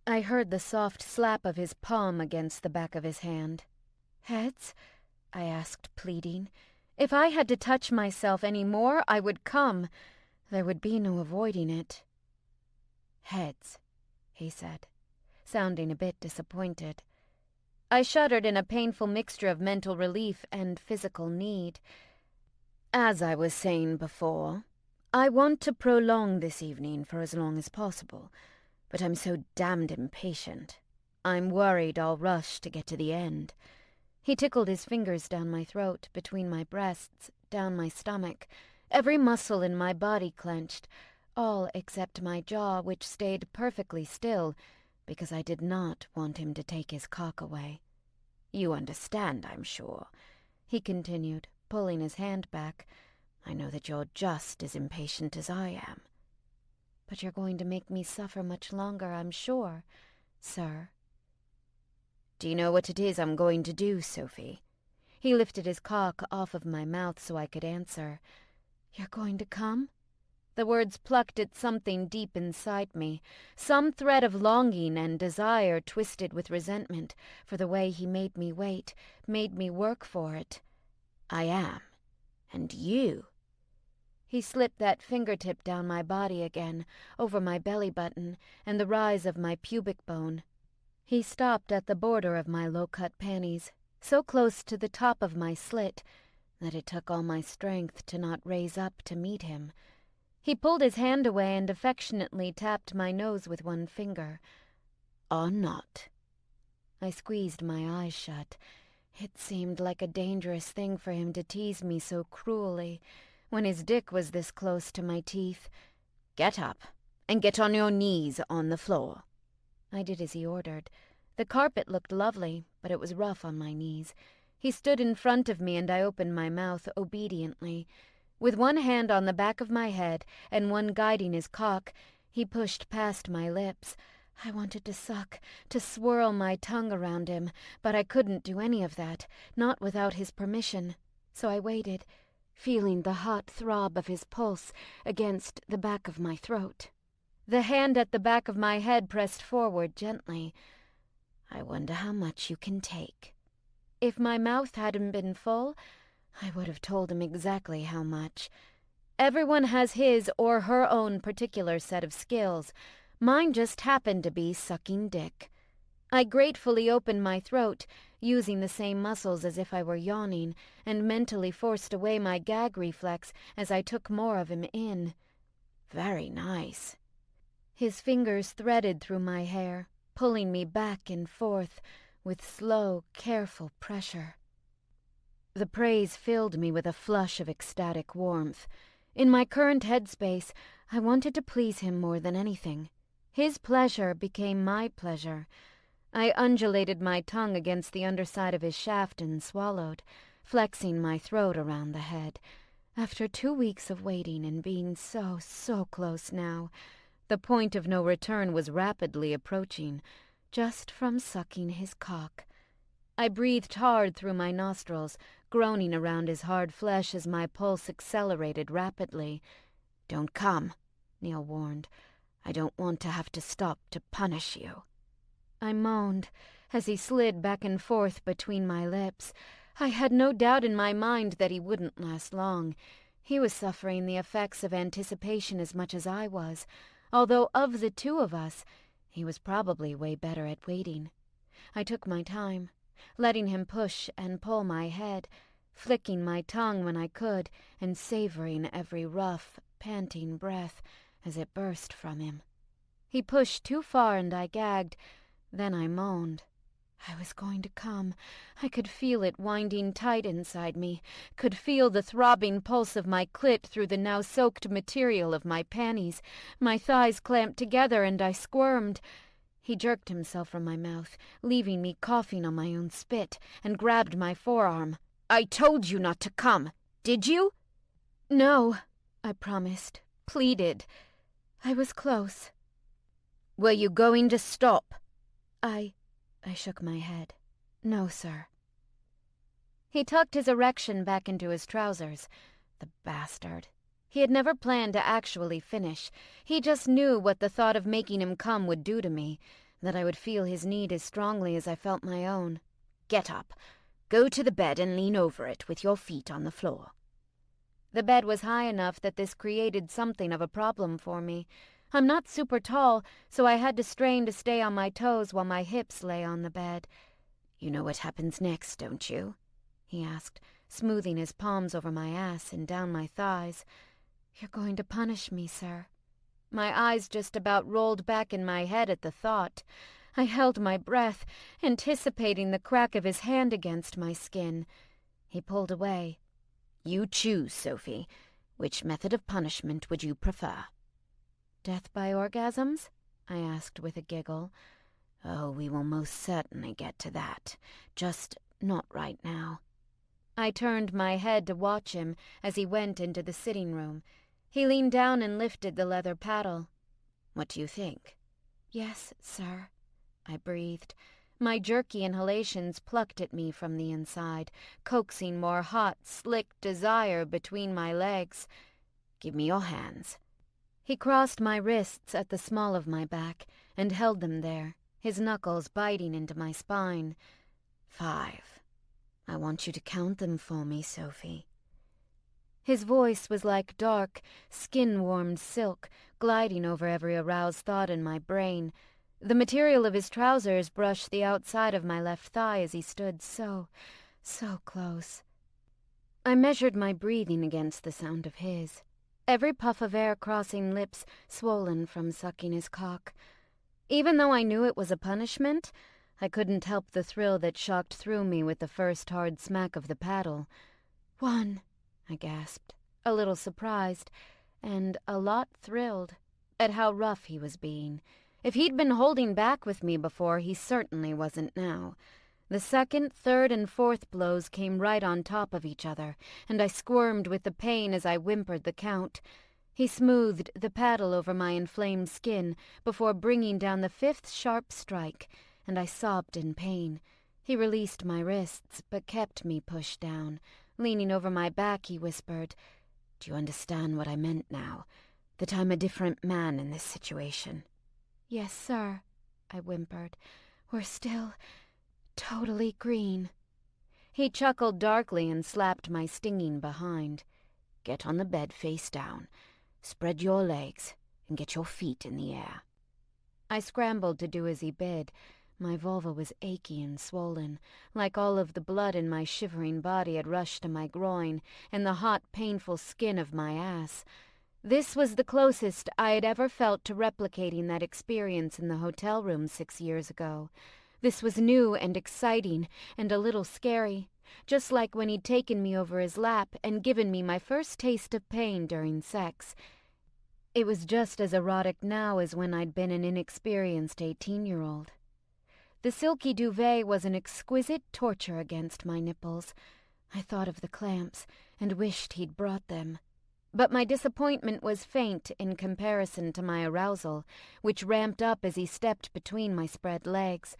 I heard the soft slap of his palm against the back of his hand. Heads? I asked, pleading. If I had to touch myself any more, I would come. There would be no avoiding it. Heads, he said, sounding a bit disappointed. I shuddered in a painful mixture of mental relief and physical need. As I was saying before, I want to prolong this evening for as long as possible, but I'm so damned impatient. I'm worried I'll rush to get to the end. He tickled his fingers down my throat, between my breasts, down my stomach. Every muscle in my body clenched, all except my jaw, which stayed perfectly still, because I did not want him to take his cock away. You understand, I'm sure, he continued, pulling his hand back. I know that you're just as impatient as I am. But you're going to make me suffer much longer, I'm sure, sir. Do you know what it is I'm going to do, Sophie? He lifted his cock off of my mouth so I could answer. You're going to come? The words plucked at something deep inside me, some thread of longing and desire twisted with resentment for the way he made me wait, made me work for it. I am. And you? He slipped that fingertip down my body again, over my belly button and the rise of my pubic bone. He stopped at the border of my low-cut panties, so close to the top of my slit that it took all my strength to not raise up to meet him. He pulled his hand away and affectionately tapped my nose with one finger. Or not. I squeezed my eyes shut. It seemed like a dangerous thing for him to tease me so cruelly, when his dick was this close to my teeth. Get up, and get on your knees on the floor. I did as he ordered. The carpet looked lovely, but it was rough on my knees. He stood in front of me, and I opened my mouth obediently. With one hand on the back of my head, and one guiding his cock, he pushed past my lips. I wanted to suck, to swirl my tongue around him, but I couldn't do any of that, not without his permission. So I waited, feeling the hot throb of his pulse against the back of my throat. The hand at the back of my head pressed forward gently. I wonder how much you can take. If my mouth hadn't been full, I would have told him exactly how much. Everyone has his or her own particular set of skills. Mine just happened to be sucking dick. I gratefully opened my throat, using the same muscles as if I were yawning, and mentally forced away my gag reflex as I took more of him in. Very nice. His fingers threaded through my hair, pulling me back and forth with slow, careful pressure. The praise filled me with a flush of ecstatic warmth. In my current headspace, I wanted to please him more than anything. His pleasure became my pleasure. I undulated my tongue against the underside of his shaft and swallowed, flexing my throat around the head. After 2 weeks of waiting and being so close now, the point of no return was rapidly approaching, just from sucking his cock. I breathed hard through my nostrils, groaning around his hard flesh as my pulse accelerated rapidly. Don't come, Neil warned. I don't want to have to stop to punish you. I moaned as he slid back and forth between my lips. I had no doubt in my mind that he wouldn't last long. He was suffering the effects of anticipation as much as I was. although of the two of us, he was probably way better at waiting. I took my time, letting him push and pull my head, flicking my tongue when I could, and savoring every rough, panting breath as it burst from him. He pushed too far and I gagged. Then I moaned. I was going to come. I could feel it winding tight inside me, could feel the throbbing pulse of my clit through the now soaked material of my panties. My thighs clamped together and I squirmed. He jerked himself from my mouth, leaving me coughing on my own spit, and grabbed my forearm. "I told you not to come, did you?" "No," I promised, pleaded. I was close. "Were you going to stop?" I shook my head. "No, sir." He tucked his erection back into his trousers. The bastard. He had never planned to actually finish. He just knew what the thought of making him come would do to me, that I would feel his need as strongly as I felt my own. "Get up. Go to the bed and lean over it with your feet on the floor." The bed was high enough that this created something of a problem for me. I'm not super tall, so I had to strain to stay on my toes while my hips lay on the bed. "You know what happens next, don't you?" he asked, smoothing his palms over my ass and down my thighs. "You're going to punish me, sir." My eyes just about rolled back in my head at the thought. I held my breath, anticipating the crack of his hand against my skin. He pulled away. "You choose, Sophie. Which method of punishment would you prefer?" "Death by orgasms?" I asked with a giggle. "Oh, we will most certainly get to that. Just not right now." I turned my head to watch him as he went into the sitting room. He leaned down and lifted the leather paddle. "What do you think?" "Yes, sir," I breathed. My jerky inhalations plucked at me from the inside, coaxing more hot, slick desire between my legs. "Give me your hands." He crossed my wrists at the small of my back and held them there, his knuckles biting into my spine. 5. I want you to count them for me, Sophie. His voice was like dark, skin-warmed silk, gliding over every aroused thought in my brain. The material of his trousers brushed the outside of my left thigh as he stood so close. I measured my breathing against the sound of his. Every puff of air crossing lips swollen from sucking his cock. Even though I knew it was a punishment, I couldn't help the thrill that shocked through me with the first hard smack of the paddle. 1, I gasped, a little surprised, and a lot thrilled at how rough he was being. If he'd been holding back with me before, he certainly wasn't now. The second, third, and fourth blows came right on top of each other, and I squirmed with the pain as I whimpered the count. He smoothed the paddle over my inflamed skin before bringing down the 5th sharp strike, and I sobbed in pain. He released my wrists, but kept me pushed down. Leaning over my back, he whispered, "Do you understand what I meant now? That I'm a different man in this situation?" "Yes, sir," I whimpered. "We're still totally green." He chuckled darkly and slapped my stinging behind. "Get on the bed face down. Spread your legs and get your feet in the air." I scrambled to do as he bid. My vulva was achy and swollen, like all of the blood in my shivering body had rushed to my groin and the hot, painful skin of my ass. This was the closest I had ever felt to replicating that experience in the hotel room 6 years ago. This was new and exciting and a little scary, just like when he'd taken me over his lap and given me my first taste of pain during sex. It was just as erotic now as when I'd been an inexperienced 18-year-old. The silky duvet was an exquisite torture against my nipples. I thought of the clamps and wished he'd brought them. But my disappointment was faint in comparison to my arousal, which ramped up as he stepped between my spread legs.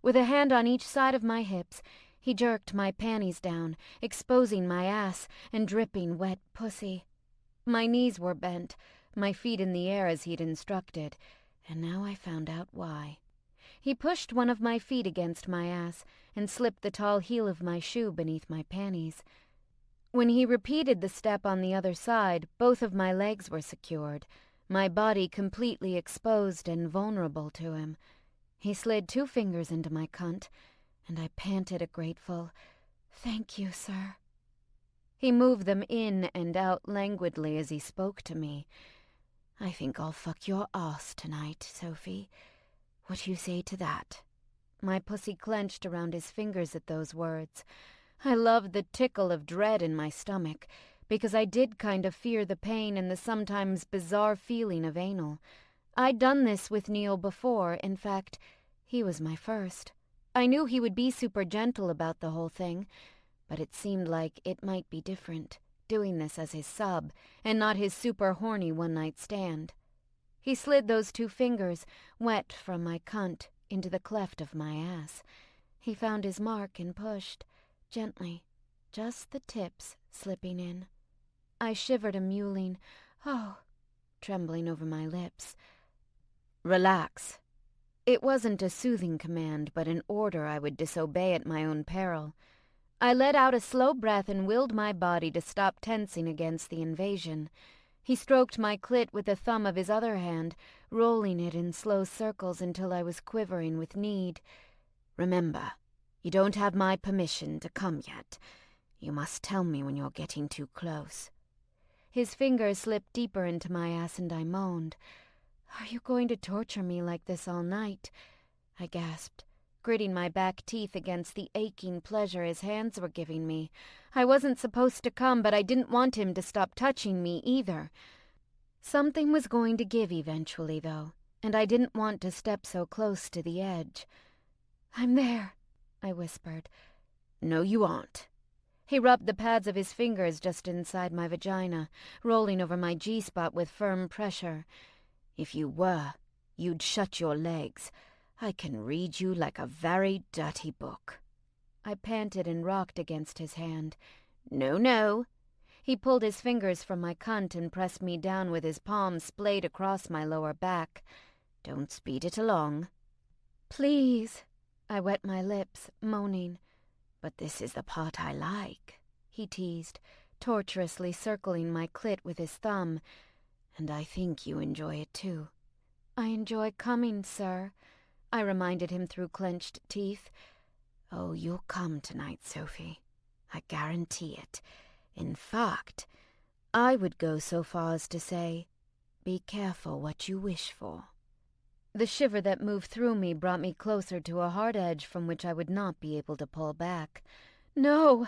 With a hand on each side of my hips, he jerked my panties down, exposing my ass and dripping wet pussy. My knees were bent, my feet in the air as he'd instructed, and now I found out why. He pushed one of my feet against my ass and slipped the tall heel of my shoe beneath my panties. When he repeated the step on the other side, both of my legs were secured. my body completely exposed and vulnerable to him. He slid 2 fingers into my cunt, and I panted a grateful, "Thank you, sir." He moved them in and out languidly as he spoke to me. "I think I'll fuck your ass tonight, Sophie. What do you say to that?" My pussy clenched around his fingers at those words. I loved the tickle of dread in my stomach, because I did kind of fear the pain and the sometimes bizarre feeling of anal. I'd done this with Neil before. In fact, he was my first. I knew he would be super gentle about the whole thing, but it seemed like it might be different, doing this as his sub, and not his super horny one-night stand. He slid those 2 fingers, wet from my cunt, into the cleft of my ass. He found his mark and pushed, gently, just the tips slipping in. I shivered a mewling, "Oh," trembling over my lips. "Relax." It wasn't a soothing command, but an order I would disobey at my own peril. I let out a slow breath and willed my body to stop tensing against the invasion. He stroked my clit with the thumb of his other hand, rolling it in slow circles until I was quivering with need. "Remember, you don't have my permission to come yet. You must tell me when you're getting too close." His fingers slipped deeper into my ass and I moaned. "Are you going to torture me like this all night?" I gasped, gritting my back teeth against the aching pleasure his hands were giving me. I wasn't supposed to come, but I didn't want him to stop touching me either. Something was going to give eventually, though, and I didn't want to step so close to the edge. "I'm there," I whispered. "No, you aren't." He rubbed the pads of his fingers just inside my vagina, rolling over my G-spot with firm pressure. "If you were, you'd shut your legs. I can read you like a very dirty book." I panted and rocked against his hand. "No, no." He pulled his fingers from my cunt and pressed me down with his palms splayed across my lower back. "Don't speed it along." "Please." I wet my lips, moaning. "But this is the part I like," he teased, tortuously circling my clit with his thumb. "And I think you enjoy it too." "I enjoy coming, sir," I reminded him through clenched teeth. "Oh, you'll come tonight, Sophie. I guarantee it. In fact, I would go so far as to say, be careful what you wish for." The shiver that moved through me brought me closer to a hard edge from which I would not be able to pull back. "No!"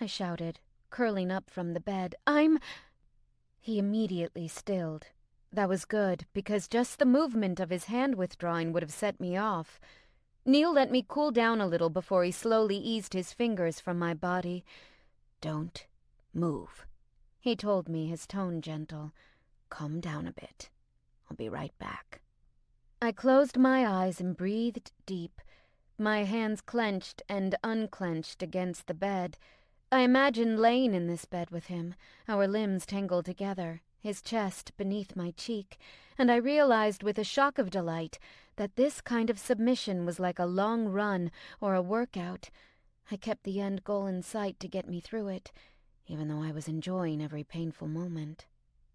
I shouted, curling up from the bed. He immediately stilled. That was good, because just the movement of his hand withdrawing would have set me off. Neil let me cool down a little before he slowly eased his fingers from my body. "Don't move," he told me, his tone gentle. "Calm down a bit. I'll be right back." I closed my eyes and breathed deep, my hands clenched and unclenched against the bed. I imagined laying in this bed with him, our limbs tangled together, his chest beneath my cheek, and I realized with a shock of delight that this kind of submission was like a long run or a workout. I kept the end goal in sight to get me through it, even though I was enjoying every painful moment.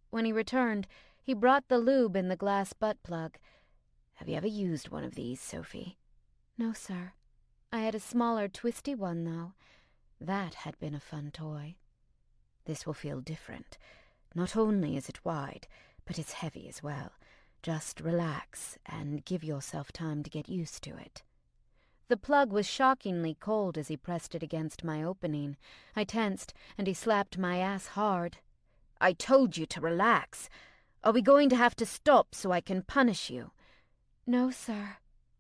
When he returned, he brought the lube and the glass butt plug. "Have you ever used one of these, Sophie?" "No, sir. I had a smaller, twisty one, though. That had been a fun toy." "This will feel different. Not only is it wide, but it's heavy as well. Just relax and give yourself time to get used to it." The plug was shockingly cold as he pressed it against my opening. I tensed, and he slapped my ass hard. "I told you to relax. Are we going to have to stop so I can punish you?" "No, sir,"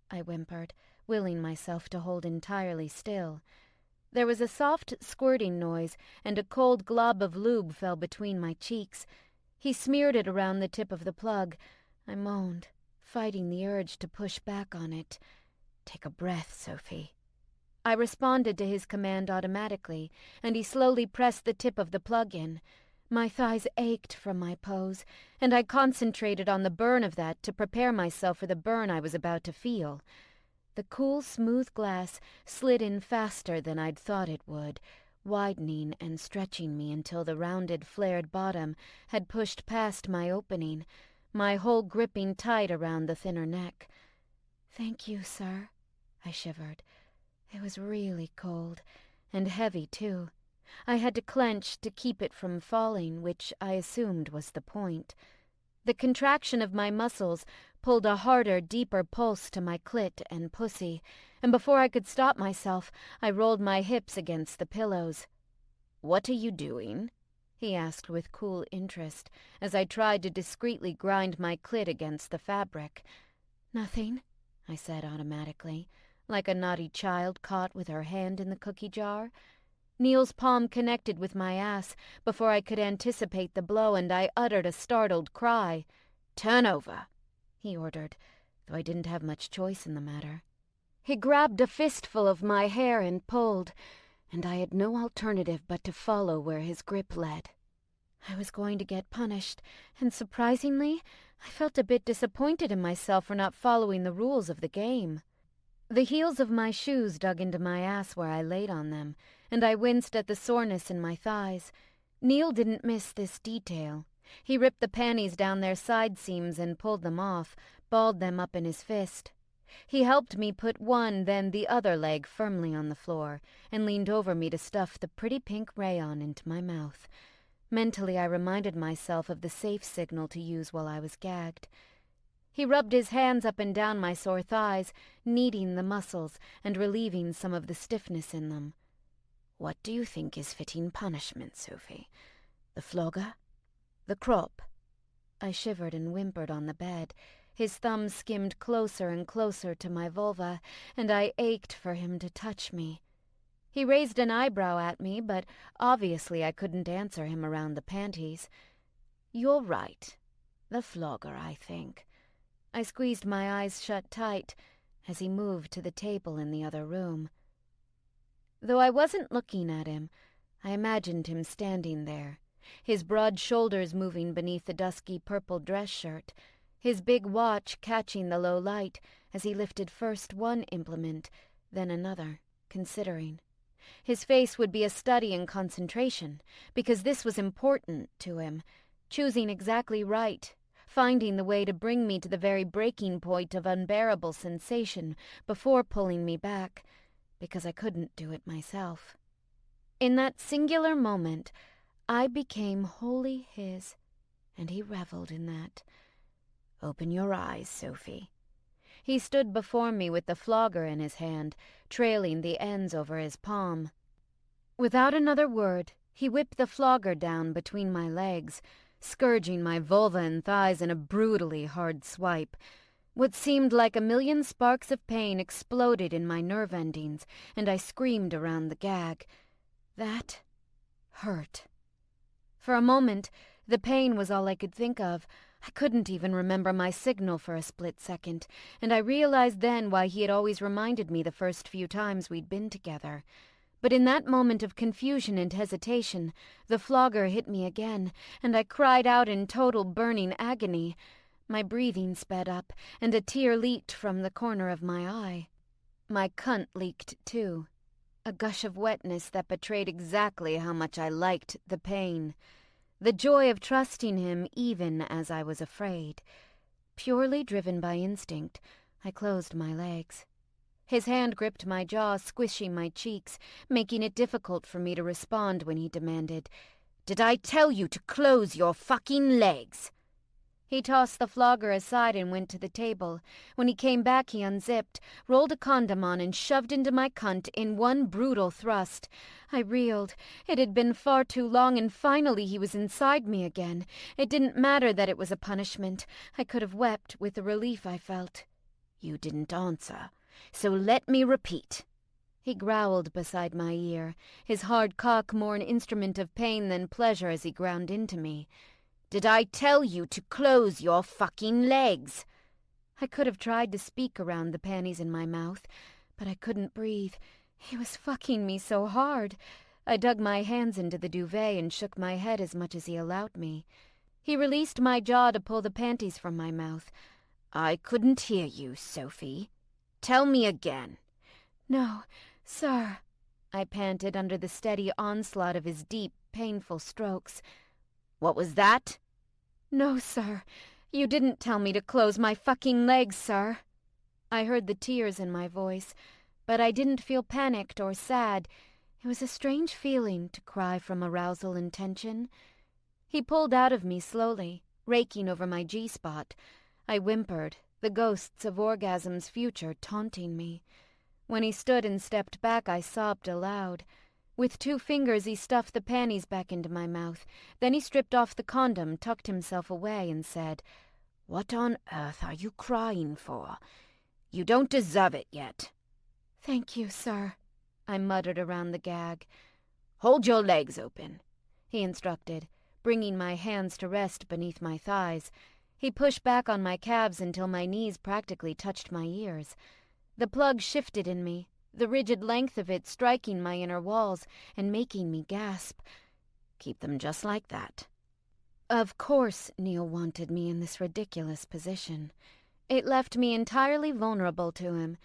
I whimpered, willing myself to hold entirely still. There was a soft squirting noise, and a cold glob of lube fell between my cheeks. He smeared it around the tip of the plug. I moaned, fighting the urge to push back on it. "Take a breath, Sophie." I responded to his command automatically, and he slowly pressed the tip of the plug in. My thighs ached from my pose, and I concentrated on the burn of that to prepare myself for the burn I was about to feel. The cool, smooth glass slid in faster than I'd thought it would, widening and stretching me until the rounded, flared bottom had pushed past my opening. my hold gripping tight around the thinner neck. "Thank you, sir," I shivered. It was really cold, and heavy, too. I had to clench to keep it from falling, which I assumed was the point. The contraction of my muscles pulled a harder, deeper pulse to my clit and pussy, and before I could stop myself, I rolled my hips against the pillows. "What are you doing?" he asked with cool interest, as I tried to discreetly grind my clit against the fabric. "Nothing," I said automatically, like a naughty child caught with her hand in the cookie jar. Neil's palm connected with my ass before I could anticipate the blow, and I uttered a startled cry. "Turn over," he ordered, though I didn't have much choice in the matter. He grabbed a fistful of my hair and pulled, and I had no alternative but to follow where his grip led. I was going to get punished, and surprisingly, I felt a bit disappointed in myself for not following the rules of the game. The heels of my shoes dug into my ass where I laid on them, and I winced at the soreness in my thighs. Neil didn't miss this detail. He ripped the panties down their side seams and pulled them off, balled them up in his fist. He helped me put one, then the other leg firmly on the floor, and leaned over me to stuff the pretty pink rayon into my mouth. Mentally, I reminded myself of the safe signal to use while I was gagged. He rubbed his hands up and down my sore thighs, kneading the muscles and relieving some of the stiffness in them. "What do you think is fitting punishment, Sophie? The flogger? The crop?" I shivered and whimpered on the bed. His thumb skimmed closer and closer to my vulva, and I ached for him to touch me. He raised an eyebrow at me, but obviously I couldn't answer him around the panties. "You're right. The flogger, I think." I squeezed my eyes shut tight as he moved to the table in the other room. Though I wasn't looking at him, I imagined him standing there, his broad shoulders moving beneath the dusky purple dress shirt, his big watch catching the low light as he lifted first one implement, then another, considering. His face would be a study in concentration, because this was important to him, choosing exactly right, finding the way to bring me to the very breaking point of unbearable sensation before pulling me back, because I couldn't do it myself. In that singular moment, I became wholly his, and he reveled in that. "Open your eyes, Sophie." He stood before me with the flogger in his hand, trailing the ends over his palm. Without another word, he whipped the flogger down between my legs, scourging my vulva and thighs in a brutally hard swipe. What seemed like a million sparks of pain exploded in my nerve endings, and I screamed around the gag. That hurt. For a moment, the pain was all I could think of. I couldn't even remember my signal for a split second, and I realized then why he had always reminded me the first few times we'd been together. But in that moment of confusion and hesitation, the flogger hit me again, and I cried out in total burning agony. My breathing sped up, and a tear leaked from the corner of my eye. My cunt leaked, too. A gush of wetness that betrayed exactly how much I liked the pain. The joy of trusting him even as I was afraid. Purely driven by instinct, I closed my legs. His hand gripped my jaw, squishing my cheeks, making it difficult for me to respond when he demanded, "Did I tell you to close your fucking legs?" He tossed the flogger aside and went to the table. When he came back, he unzipped, rolled a condom on, and shoved into my cunt in one brutal thrust. I reeled. It had been far too long, and finally he was inside me again. It didn't matter that it was a punishment. I could have wept with the relief I felt. "You didn't answer, so let me repeat." He growled beside my ear, his hard cock more an instrument of pain than pleasure as he ground into me. "Did I tell you to close your fucking legs?" I could have tried to speak around the panties in my mouth, but I couldn't breathe. He was fucking me so hard. I dug my hands into the duvet and shook my head as much as he allowed me. He released my jaw to pull the panties from my mouth. "I couldn't hear you, Sophie. Tell me again." "No, sir," I panted under the steady onslaught of his deep, painful strokes. "What was that?" "No, sir. You didn't tell me to close my fucking legs, sir. I heard the tears in my voice, but I didn't feel panicked or sad. It was a strange feeling to cry from arousal and tension. He pulled out of me slowly, raking over my G-spot. I whimpered, the ghosts of orgasm's future taunting me. When he stood and stepped back, I sobbed aloud. With 2 fingers, he stuffed the panties back into my mouth. Then he stripped off the condom, tucked himself away, and said, "What on earth are you crying for? You don't deserve it yet." "Thank you, sir," I muttered around the gag. "Hold your legs open," he instructed, bringing my hands to rest beneath my thighs. He pushed back on my calves until my knees practically touched my ears. The plug shifted in me, the rigid length of it striking my inner walls and making me gasp. "Keep them just like that." Of course Neil wanted me in this ridiculous position. It left me entirely vulnerable to him.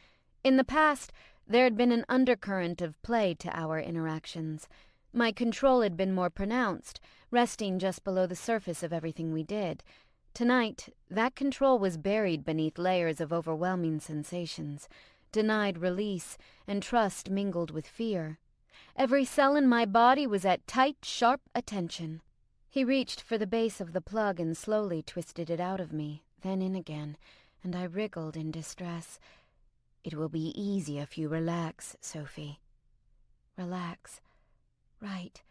In the past, there had been an undercurrent of play to our interactions. My control had been more pronounced, resting just below the surface of everything we did. Tonight, that control was buried beneath layers of overwhelming sensations, denied release, and trust mingled with fear. Every cell in my body was at tight, sharp attention. He reached for the base of the plug and slowly twisted it out of me, then in again, and I wriggled in distress. "It will be easier if you relax, Sophie." Relax. Right.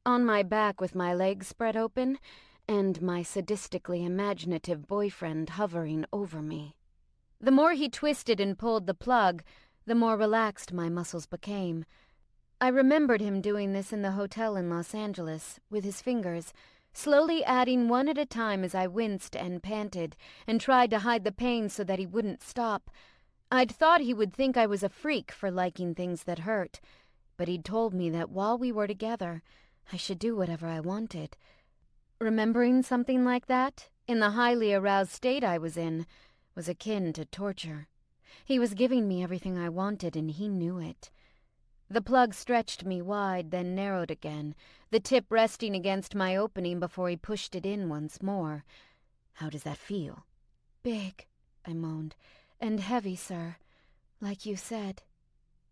On my back with my legs spread open, and my sadistically imaginative boyfriend hovering over me. The more he twisted and pulled the plug, the more relaxed my muscles became. I remembered him doing this in the hotel in Los Angeles, with his fingers, slowly adding one at a time as I winced and panted, and tried to hide the pain so that he wouldn't stop. I'd thought he would think I was a freak for liking things that hurt, but he'd told me that while we were together, I should do whatever I wanted. Remembering something like that, in the highly aroused state I was in, was akin to torture. He was giving me everything I wanted, and he knew it. The plug stretched me wide, then narrowed again, the tip resting against my opening before he pushed it in once more. "How does that feel?" "Big," I moaned, "and heavy, sir, like you said."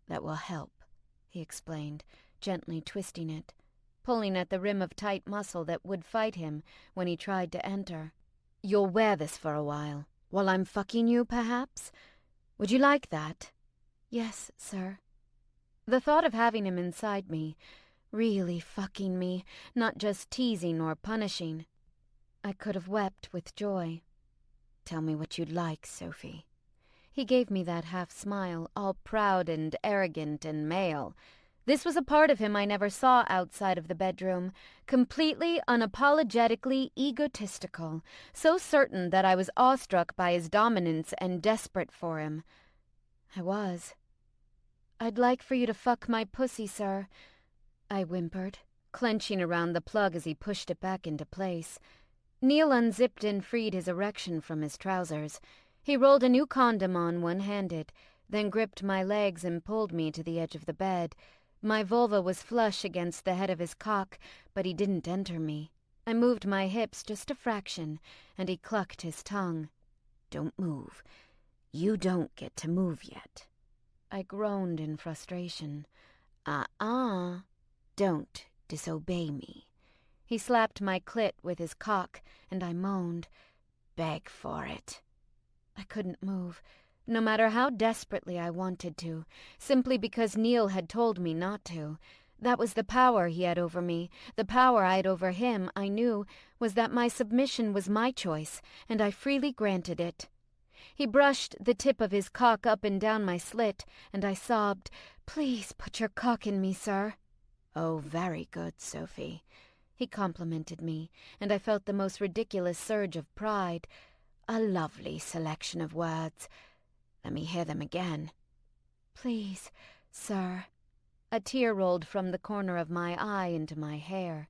"That will help," he explained, gently twisting it, pulling at the rim of tight muscle that would fight him when he tried to enter. "You'll wear this for a while I'm fucking you, perhaps? Would you like that?" "Yes, sir." The thought of having him inside me, really fucking me, not just teasing or punishing. I could have wept with joy. "Tell me what you'd like, Sophie." He gave me that half smile, all proud and arrogant and male. This was a part of him I never saw outside of the bedroom, completely, unapologetically egotistical, so certain that I was awestruck by his dominance and desperate for him. I was. "I'd like for you to fuck my pussy, sir," I whimpered, clenching around the plug as he pushed it back into place. Neil unzipped and freed his erection from his trousers. He rolled a new condom on one-handed, then gripped my legs and pulled me to the edge of the bed. My vulva was flush against the head of his cock, but he didn't enter me. I moved my hips just a fraction, and he clucked his tongue. "Don't move. You don't get to move yet." I groaned in frustration. Don't disobey me." He slapped my clit with his cock, and I moaned. "Beg for it." I couldn't move, no matter how desperately I wanted to, simply because Neil had told me not to. That was the power he had over me. The power I had over him, I knew, was that my submission was my choice, and I freely granted it. He brushed the tip of his cock up and down my slit, and I sobbed, "Please put your cock in me, sir." "Oh, very good, Sophie." He complimented me, and I felt the most ridiculous surge of pride. "A lovely selection of words. Let me hear them again." "Please, sir." A tear rolled from the corner of my eye into my hair.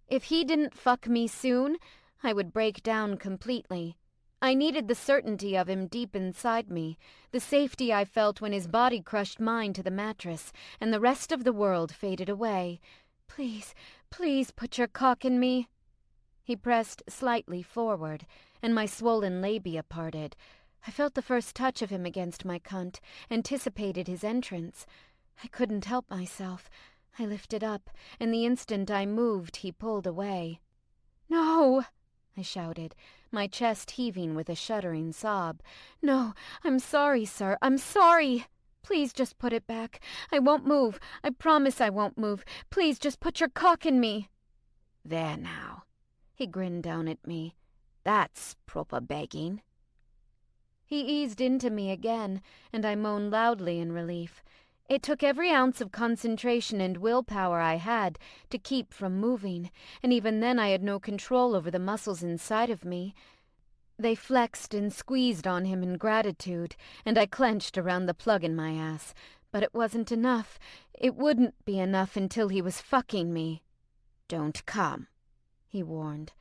If he didn't fuck me soon, I would break down completely. I needed the certainty of him deep inside me, the safety I felt when his body crushed mine to the mattress, and the rest of the world faded away. "Please, please put your cock in me." He pressed slightly forward, and my swollen labia parted. I felt the first touch of him against my cunt, anticipated his entrance. I couldn't help myself. I lifted up, and the instant I moved, he pulled away. "No!" I shouted, my chest heaving with a shuddering sob. "No, I'm sorry, sir, I'm sorry! Please just put it back. I won't move. I promise I won't move. Please just put your cock in me." "There now." He grinned down at me. "That's proper begging." He eased into me again, and I moaned loudly in relief. It took every ounce of concentration and willpower I had to keep from moving, and even then I had no control over the muscles inside of me. They flexed and squeezed on him in gratitude, and I clenched around the plug in my ass. But it wasn't enough. It wouldn't be enough until he was fucking me. "Don't come," he warned.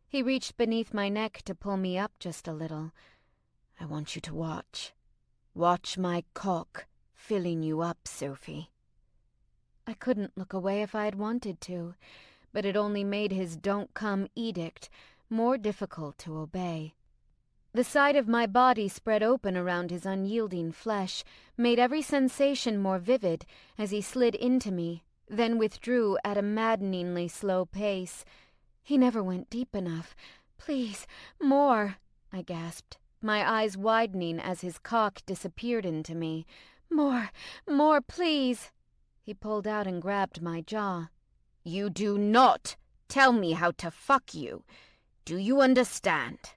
He reached beneath my neck to pull me up just a little. "I want you to watch. Watch my cock filling you up, Sophie." I couldn't look away if I had wanted to, but it only made his "don't come" edict more difficult to obey. The side of my body spread open around his unyielding flesh, made every sensation more vivid as he slid into me, then withdrew at a maddeningly slow pace. He never went deep enough. "Please, more," I gasped, my eyes widening as his cock disappeared into me. More, please." He pulled out and grabbed my jaw. "You do not tell me how to fuck you. Do you understand?"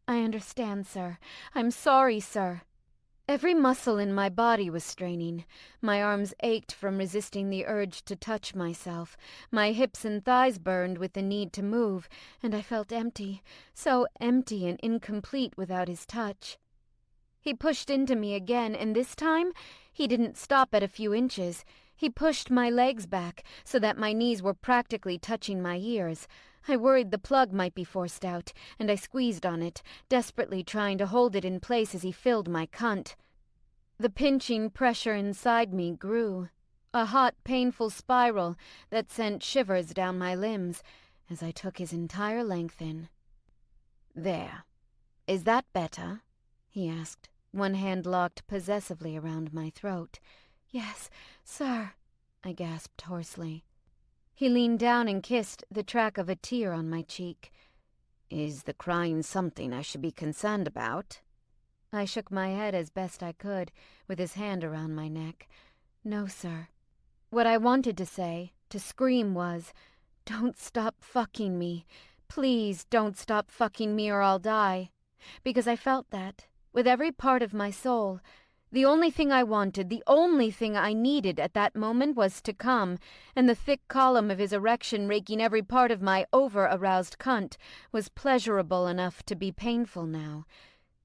"I understand, sir. I'm sorry, sir." Every muscle in my body was straining. My arms ached from resisting the urge to touch myself. My hips and thighs burned with the need to move, and I felt empty, so empty and incomplete without his touch. He pushed into me again, and this time he didn't stop at a few inches. He pushed my legs back so that my knees were practically touching my ears. I worried the plug might be forced out, and I squeezed on it, desperately trying to hold it in place as he filled my cunt. The pinching pressure inside me grew, a hot, painful spiral that sent shivers down my limbs as I took his entire length in. "There. Is that better?" he asked, one hand locked possessively around my throat. "Yes, sir," I gasped hoarsely. He leaned down and kissed the track of a tear on my cheek. "Is the crying something I should be concerned about?" I shook my head as best I could, with his hand around my neck. "No, sir." What I wanted to say, to scream, was, "Don't stop fucking me. Please don't stop fucking me or I'll die." Because I felt that, with every part of my soul. The only thing I wanted, the only thing I needed at that moment was to come, and the thick column of his erection raking every part of my over-aroused cunt was pleasurable enough to be painful now.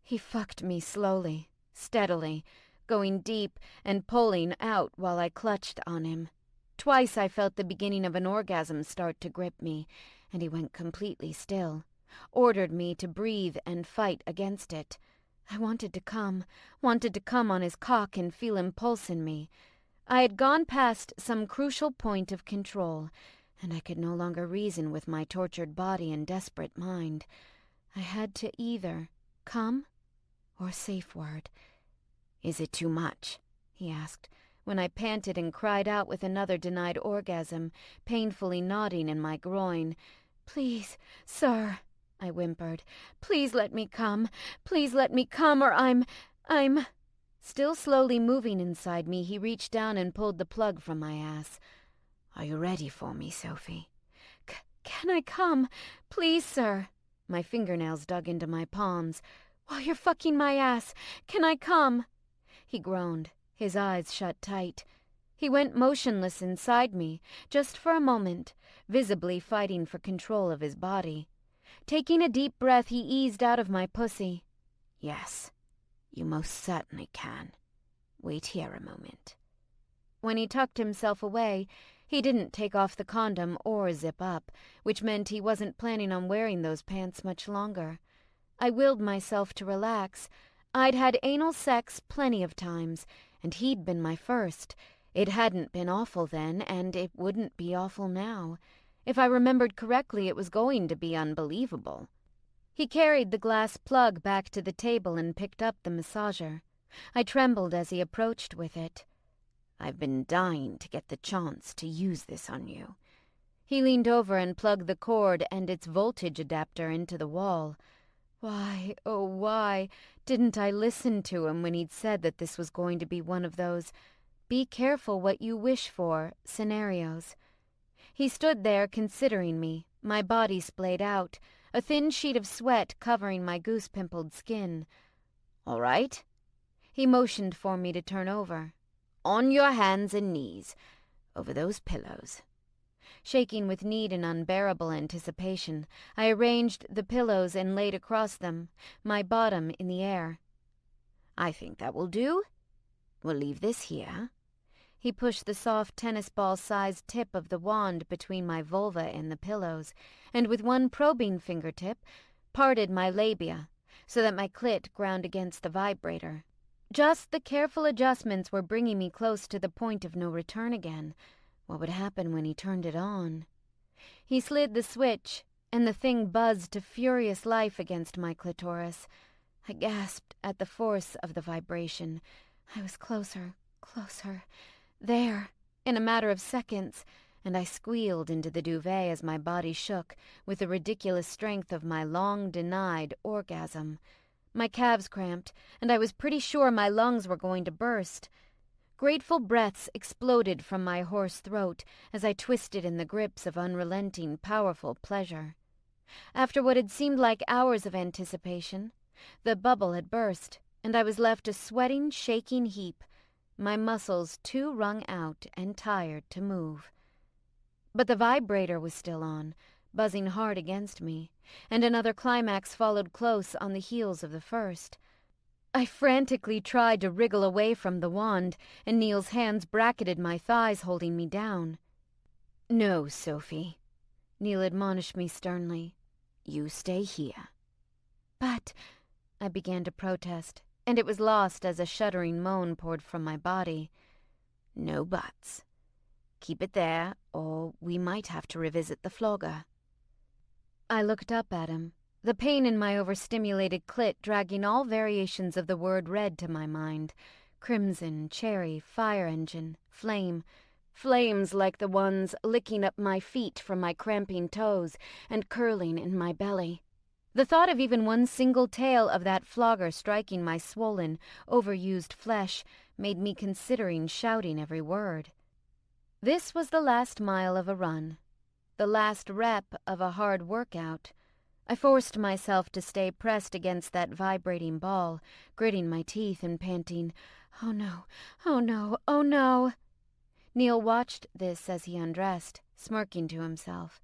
He fucked me slowly, steadily, going deep and pulling out while I clutched on him. Twice I felt the beginning of an orgasm start to grip me, and he went completely still, ordered me to breathe and fight against it. I wanted to come on his cock and feel him pulse in me. I had gone past some crucial point of control, and I could no longer reason with my tortured body and desperate mind. I had to either come or safe word. "Is it too much?" he asked, when I panted and cried out with another denied orgasm, painfully knotting in my groin. "Please, sir," I whimpered. "Please let me come. Please let me come, or I'm... Still slowly moving inside me, he reached down and pulled the plug from my ass. "Are you ready for me, Sophie?" Can I come? Please, sir." My fingernails dug into my palms. "While you're fucking my ass, can I come?" He groaned, his eyes shut tight. He went motionless inside me, just for a moment, visibly fighting for control of his body. Taking a deep breath, he eased out of my pussy. "Yes, you most certainly can. Wait here a moment." When he tucked himself away, he didn't take off the condom or zip up, which meant he wasn't planning on wearing those pants much longer. I willed myself to relax. I'd had anal sex plenty of times, and he'd been my first. It hadn't been awful then, and it wouldn't be awful now. If I remembered correctly, it was going to be unbelievable. He carried the glass plug back to the table and picked up the massager. I trembled as he approached with it. I've been dying to get the chance to use this on you. He leaned over and plugged the cord and its voltage adapter into the wall. Why, oh why, didn't I listen to him when he'd said that this was going to be one of those "be careful what you wish for" scenarios? He stood there considering me, my body splayed out, a thin sheet of sweat covering my goose-pimpled skin. All right? He motioned for me to turn over. On your hands and knees, over those pillows. Shaking with need and unbearable anticipation, I arranged the pillows and laid across them, my bottom in the air. I think that will do. We'll leave this here. He pushed the soft tennis ball-sized tip of the wand between my vulva and the pillows, and with one probing fingertip, parted my labia, so that my clit ground against the vibrator. Just the careful adjustments were bringing me close to the point of no return again. What would happen when he turned it on? He slid the switch, and the thing buzzed to furious life against my clitoris. I gasped at the force of the vibration. I was closer, closer. There, in a matter of seconds, and I squealed into the duvet as my body shook with the ridiculous strength of my long-denied orgasm. My calves cramped, and I was pretty sure my lungs were going to burst. Grateful breaths exploded from my hoarse throat as I twisted in the grips of unrelenting, powerful pleasure. After what had seemed like hours of anticipation, the bubble had burst, and I was left a sweating, shaking heap, my muscles too wrung out and tired to move. But the vibrator was still on, buzzing hard against me, and another climax followed close on the heels of the first. I frantically tried to wriggle away from the wand, and Neil's hands bracketed my thighs, holding me down. No, Sophie, Neil admonished me sternly. You stay here. But, I began to protest, and it was lost as a shuddering moan poured from my body. No buts. Keep it there, or we might have to revisit the flogger. I looked up at him, the pain in my overstimulated clit dragging all variations of the word red to my mind. Crimson, cherry, fire engine, flame. Flames like the ones licking up my feet from my cramping toes and curling in my belly. The thought of even one single tail of that flogger striking my swollen, overused flesh made me considering shouting every word. This was the last mile of a run, the last rep of a hard workout. I forced myself to stay pressed against that vibrating ball, gritting my teeth and panting, "Oh no, oh no, oh no." Neil watched this as he undressed, smirking to himself.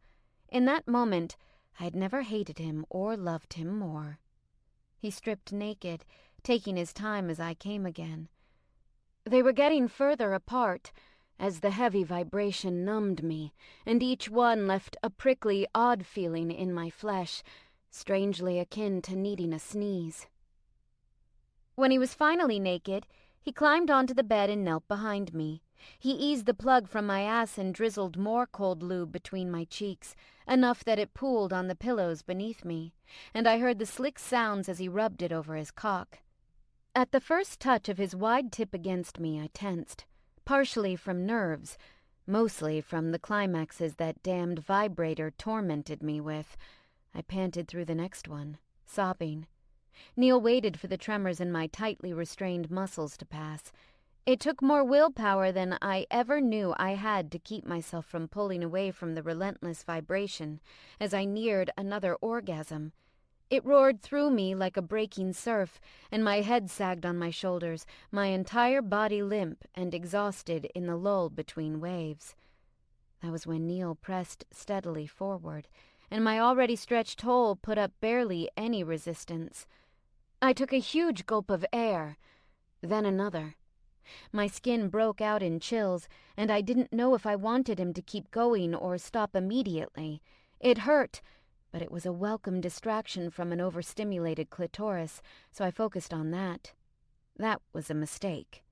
In that moment, I had never hated him or loved him more. He stripped naked, taking his time as I came again. They were getting further apart, as the heavy vibration numbed me, and each one left a prickly, odd feeling in my flesh, strangely akin to needing a sneeze. When he was finally naked, he climbed onto the bed and knelt behind me. He eased the plug from my ass and drizzled more cold lube between my cheeks, enough that it pooled on the pillows beneath me, and I heard the slick sounds as he rubbed it over his cock. At the first touch of his wide tip against me, I tensed, partially from nerves, mostly from the climaxes that damned vibrator tormented me with. I panted through the next one, sobbing. Neil waited for the tremors in my tightly restrained muscles to pass. It took more willpower than I ever knew I had to keep myself from pulling away from the relentless vibration as I neared another orgasm. It roared through me like a breaking surf, and my head sagged on my shoulders, my entire body limp and exhausted in the lull between waves. That was when Neil pressed steadily forward, and my already stretched hole put up barely any resistance. I took a huge gulp of air, then another. My skin broke out in chills, and I didn't know if I wanted him to keep going or stop immediately. It hurt, but it was a welcome distraction from an overstimulated clitoris, so I focused on that. That was a mistake.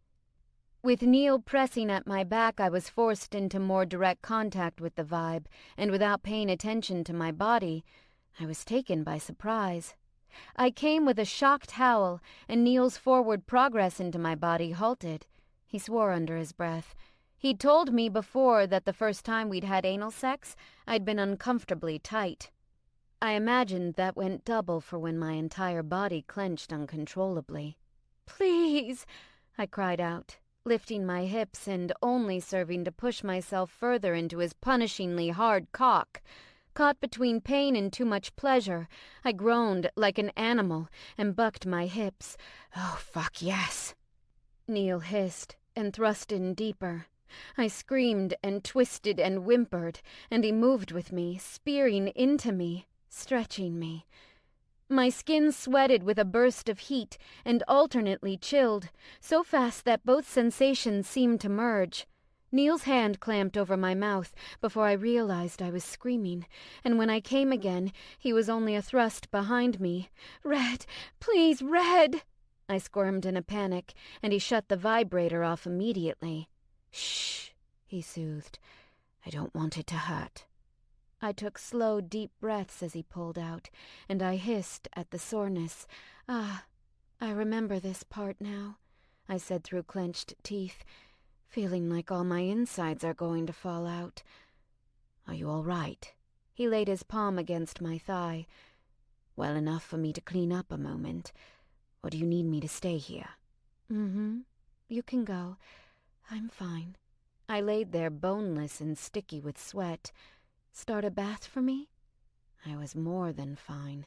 With Neil pressing at my back, I was forced into more direct contact with the vibe, and without paying attention to my body, I was taken by surprise. I came with a shocked howl, and Neil's forward progress into my body halted. He swore under his breath. He'd told me before that the first time we'd had anal sex, I'd been uncomfortably tight. I imagined that went double for when my entire body clenched uncontrollably. "Please," I cried out, lifting my hips and only serving to push myself further into his punishingly hard cock. Caught between pain and too much pleasure, I groaned like an animal and bucked my hips. "Oh, fuck yes," Neil hissed and thrust in deeper. I screamed and twisted and whimpered, and he moved with me, spearing into me, stretching me. My skin sweated with a burst of heat and alternately chilled, so fast that both sensations seemed to merge. Neil's hand clamped over my mouth before I realized I was screaming, and when I came again, he was only a thrust behind me. "Red, please, Red!" I squirmed in a panic, and he shut the vibrator off immediately. "Shh," he soothed. "I don't want it to hurt." I took slow, deep breaths as he pulled out, and I hissed at the soreness. "Ah, I remember this part now," I said through clenched teeth, feeling like all my insides are going to fall out. "Are you all right?" He laid his palm against my thigh. "Well enough for me to clean up a moment? Or do you need me to stay here?" "Mm-hmm. You can go. I'm fine." I laid there boneless and sticky with sweat. "Start a bath for me?" I was more than fine.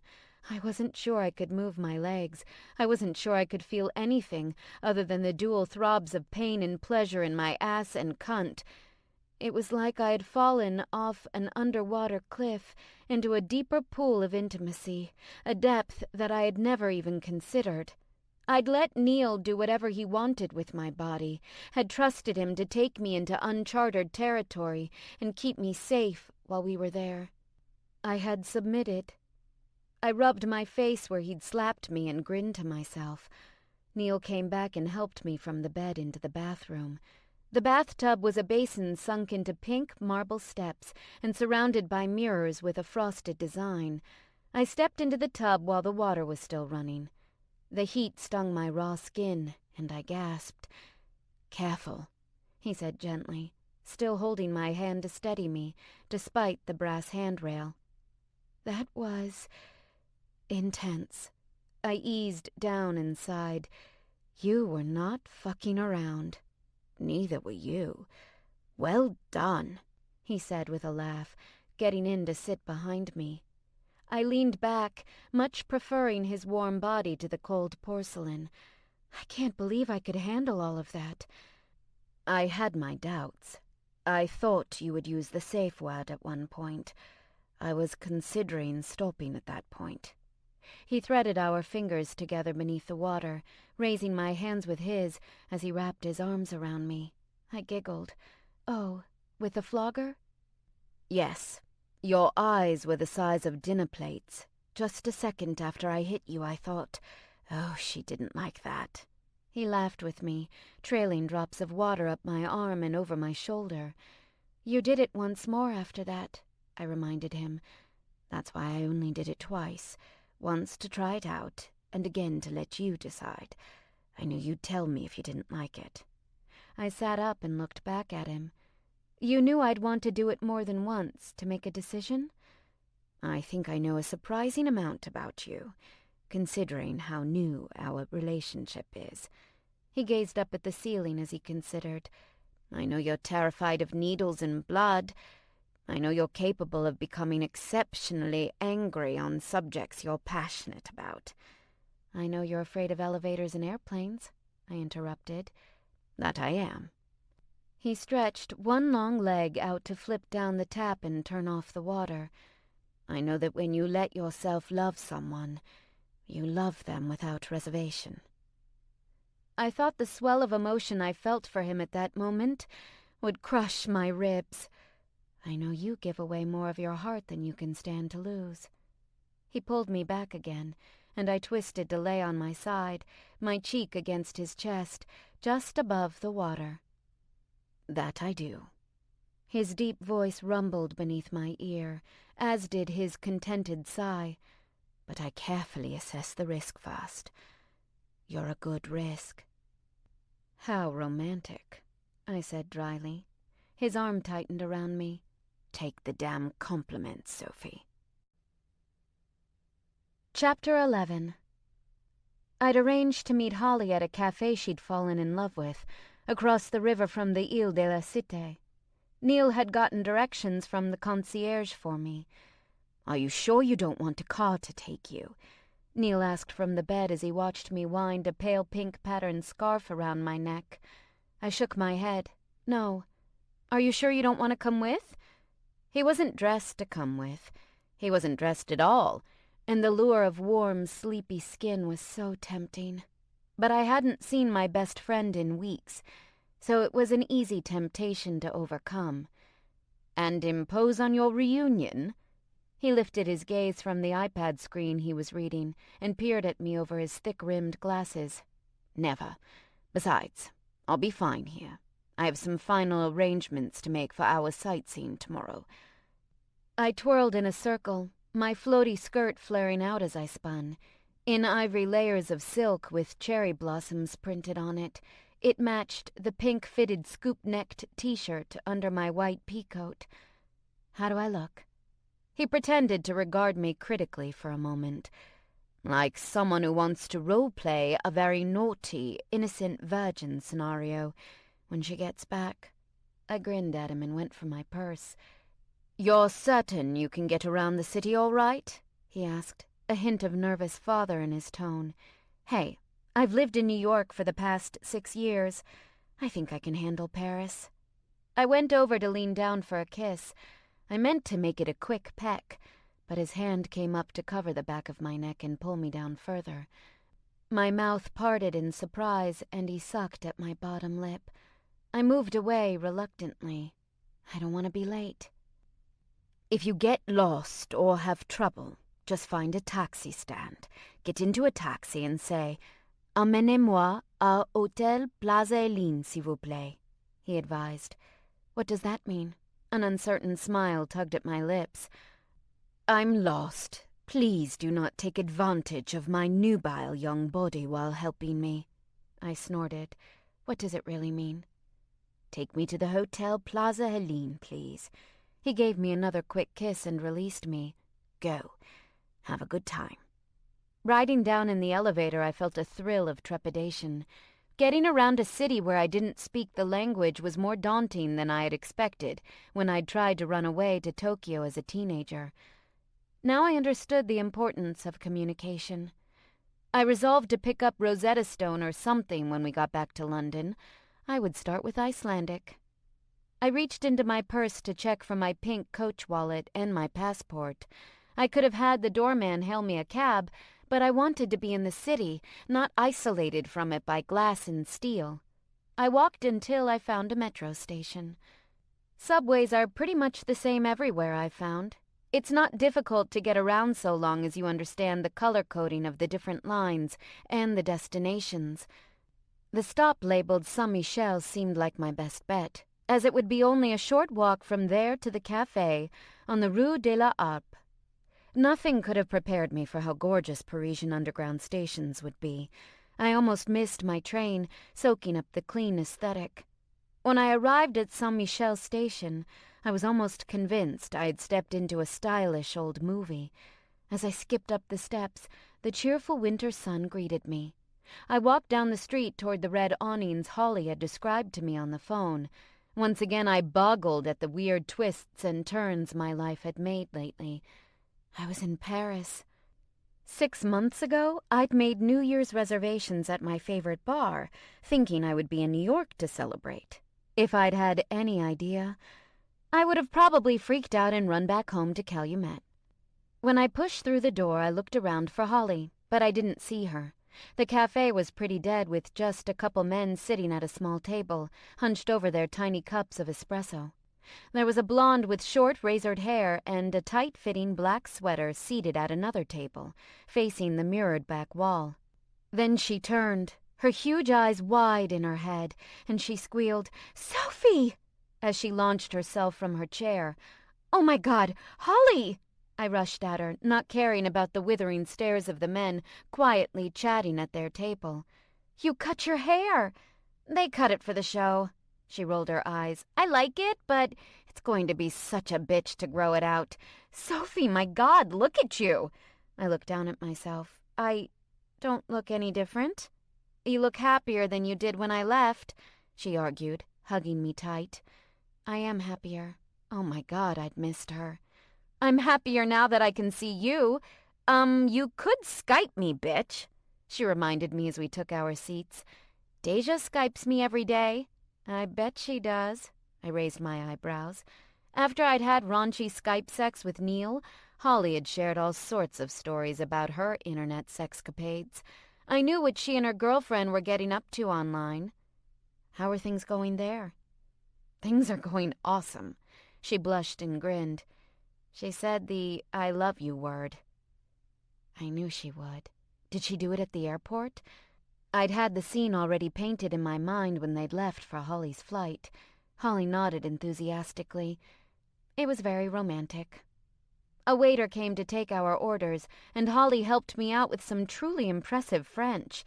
I wasn't sure I could move my legs. I wasn't sure I could feel anything other than the dual throbs of pain and pleasure in my ass and cunt. It was like I had fallen off an underwater cliff into a deeper pool of intimacy, a depth that I had never even considered. I'd let Neil do whatever he wanted with my body, had trusted him to take me into uncharted territory and keep me safe while we were there. I had submitted. I rubbed my face where he'd slapped me and grinned to myself. Neil came back and helped me from the bed into the bathroom. The bathtub was a basin sunk into pink marble steps and surrounded by mirrors with a frosted design. I stepped into the tub while the water was still running. The heat stung my raw skin, and I gasped. "Careful," he said gently, still holding my hand to steady me, despite the brass handrail. That was intense. I eased down and sighed. "You were not fucking around." "Neither were you. Well done," he said with a laugh, getting in to sit behind me. I leaned back, much preferring his warm body to the cold porcelain. I can't believe I could handle all of that. "I had my doubts. I thought you would use the safe word at one point. I was considering stopping at that point." He threaded our fingers together beneath the water, raising my hands with his as he wrapped his arms around me. I giggled. "Oh, with the flogger?" "Yes. Your eyes were the size of dinner plates. Just a second after I hit you, I thought, oh, she didn't like that." He laughed with me, trailing drops of water up my arm and over my shoulder. "You did it once more after that," I reminded him. "That's why I only did it twice. Once to try it out, and again to let you decide. I knew you'd tell me if you didn't like it." I sat up and looked back at him. "You knew I'd want to do it more than once to make a decision?" "I think I know a surprising amount about you, considering how new our relationship is." He gazed up at the ceiling as he considered. "I know you're terrified of needles and blood. I know you're capable of becoming exceptionally angry on subjects you're passionate about." "I know you're afraid of elevators and airplanes," I interrupted. "That I am." He stretched one long leg out to flip down the tap and turn off the water. "I know that when you let yourself love someone, you love them without reservation." I thought the swell of emotion I felt for him at that moment would crush my ribs. "I know you give away more of your heart than you can stand to lose." He pulled me back again, and I twisted to lay on my side, my cheek against his chest, just above the water. "That I do." His deep voice rumbled beneath my ear, as did his contented sigh. "But I carefully assess the risk first. You're a good risk." "How romantic," I said dryly. His arm tightened around me. "Take the damn compliments, Sophie." Chapter 11. I'd arranged to meet Holly at a cafe she'd fallen in love with, across the river from the Ile de la Cité. Neil had gotten directions from the concierge for me. "Are you sure you don't want a car to take you?" Neil asked from the bed as he watched me wind a pale pink patterned scarf around my neck. I shook my head. "No." "Are you sure you don't want to come with?" He wasn't dressed to come with. He wasn't dressed at all, and the lure of warm, sleepy skin was so tempting. But I hadn't seen my best friend in weeks, so it was an easy temptation to overcome. "And impose on your reunion?" He lifted his gaze from the iPad screen he was reading and peered at me over his thick-rimmed glasses. "Never. Besides, I'll be fine here. I have some final arrangements to make for our sightseeing tomorrow." I twirled in a circle, my floaty skirt flaring out as I spun. In ivory layers of silk with cherry blossoms printed on it, it matched the pink-fitted scoop-necked t-shirt under my white peacoat. "How do I look?" He pretended to regard me critically for a moment. "Like someone who wants to role-play a very naughty, innocent virgin scenario when she gets back." I grinned at him and went for my purse. "You're certain you can get around the city all right?" he asked, a hint of nervous father in his tone. "Hey, I've lived in New York for the past 6 years. I think I can handle Paris." I went over to lean down for a kiss. I meant to make it a quick peck, but his hand came up to cover the back of my neck and pull me down further. My mouth parted in surprise, and he sucked at my bottom lip. I moved away reluctantly. I don't want to be late. "If you get lost or have trouble, just find a taxi stand, get into a taxi and say, 'Emmenez-moi à Hôtel Plaza Hélène, s'il vous plaît,'" he advised. "What does that mean?" An uncertain smile tugged at my lips. "I'm lost. Please do not take advantage of my nubile young body while helping me." I snorted. "What does it really mean?" "Take me to the Hotel Plaza Hélène, please." He gave me another quick kiss and released me. "Go. Have a good time." Riding down in the elevator, I felt a thrill of trepidation. Getting around a city where I didn't speak the language was more daunting than I had expected when I'd tried to run away to Tokyo as a teenager. Now I understood the importance of communication. I resolved to pick up Rosetta Stone or something when we got back to London. I would start with Icelandic. I reached into my purse to check for my pink coach wallet and my passport. I could have had the doorman hail me a cab, but I wanted to be in the city, not isolated from it by glass and steel. I walked until I found a metro station. Subways are pretty much the same everywhere, I've found. It's not difficult to get around so long as you understand the color coding of the different lines and the destinations. The stop labeled Saint-Michel seemed like my best bet, as it would be only a short walk from there to the café on the Rue de la Harpe. Nothing could have prepared me for how gorgeous Parisian underground stations would be. I almost missed my train, soaking up the clean aesthetic. When I arrived at Saint-Michel station, I was almost convinced I had stepped into a stylish old movie. As I skipped up the steps, the cheerful winter sun greeted me. I walked down the street toward the red awnings Holly had described to me on the phone. Once again I boggled at the weird twists and turns my life had made lately. I was in Paris. 6 months ago, I'd made New Year's reservations at my favorite bar, thinking I would be in New York to celebrate. If I'd had any idea, I would have probably freaked out and run back home to Calumet. When I pushed through the door, I looked around for Holly, but I didn't see her. The cafe was pretty dead, with just a couple men sitting at a small table, hunched over their tiny cups of espresso. There was a blonde with short, razored hair and a tight-fitting black sweater seated at another table, facing the mirrored back wall. Then she turned, her huge eyes wide in her head, and she squealed, "Sophie!" as she launched herself from her chair. "Oh my God, Holly!" I rushed at her, not caring about the withering stares of the men quietly chatting at their table. "You cut your hair!" "They cut it for the show." She rolled her eyes. "I like it, but it's going to be such a bitch to grow it out. Sophie, my God, look at you!" I looked down at myself. "I don't look any different." "You look happier than you did when I left," she argued, hugging me tight. "I am happier. Oh my God, I'd missed her." "I'm happier now that I can see you. You could Skype me, bitch," she reminded me as we took our seats. "Deja Skypes me every day." "I bet she does." I raised my eyebrows. After I'd had raunchy Skype sex with Neil, Holly had shared all sorts of stories about her internet sexcapades. I knew what she and her girlfriend were getting up to online. "How are things going there?" "Things are going awesome." She blushed and grinned. She said the "I love you" word. I knew she would. Did she do it at the airport? I'd had the scene already painted in my mind when they'd left for Holly's flight. Holly nodded enthusiastically. It was very romantic. A waiter came to take our orders, and Holly helped me out with some truly impressive French.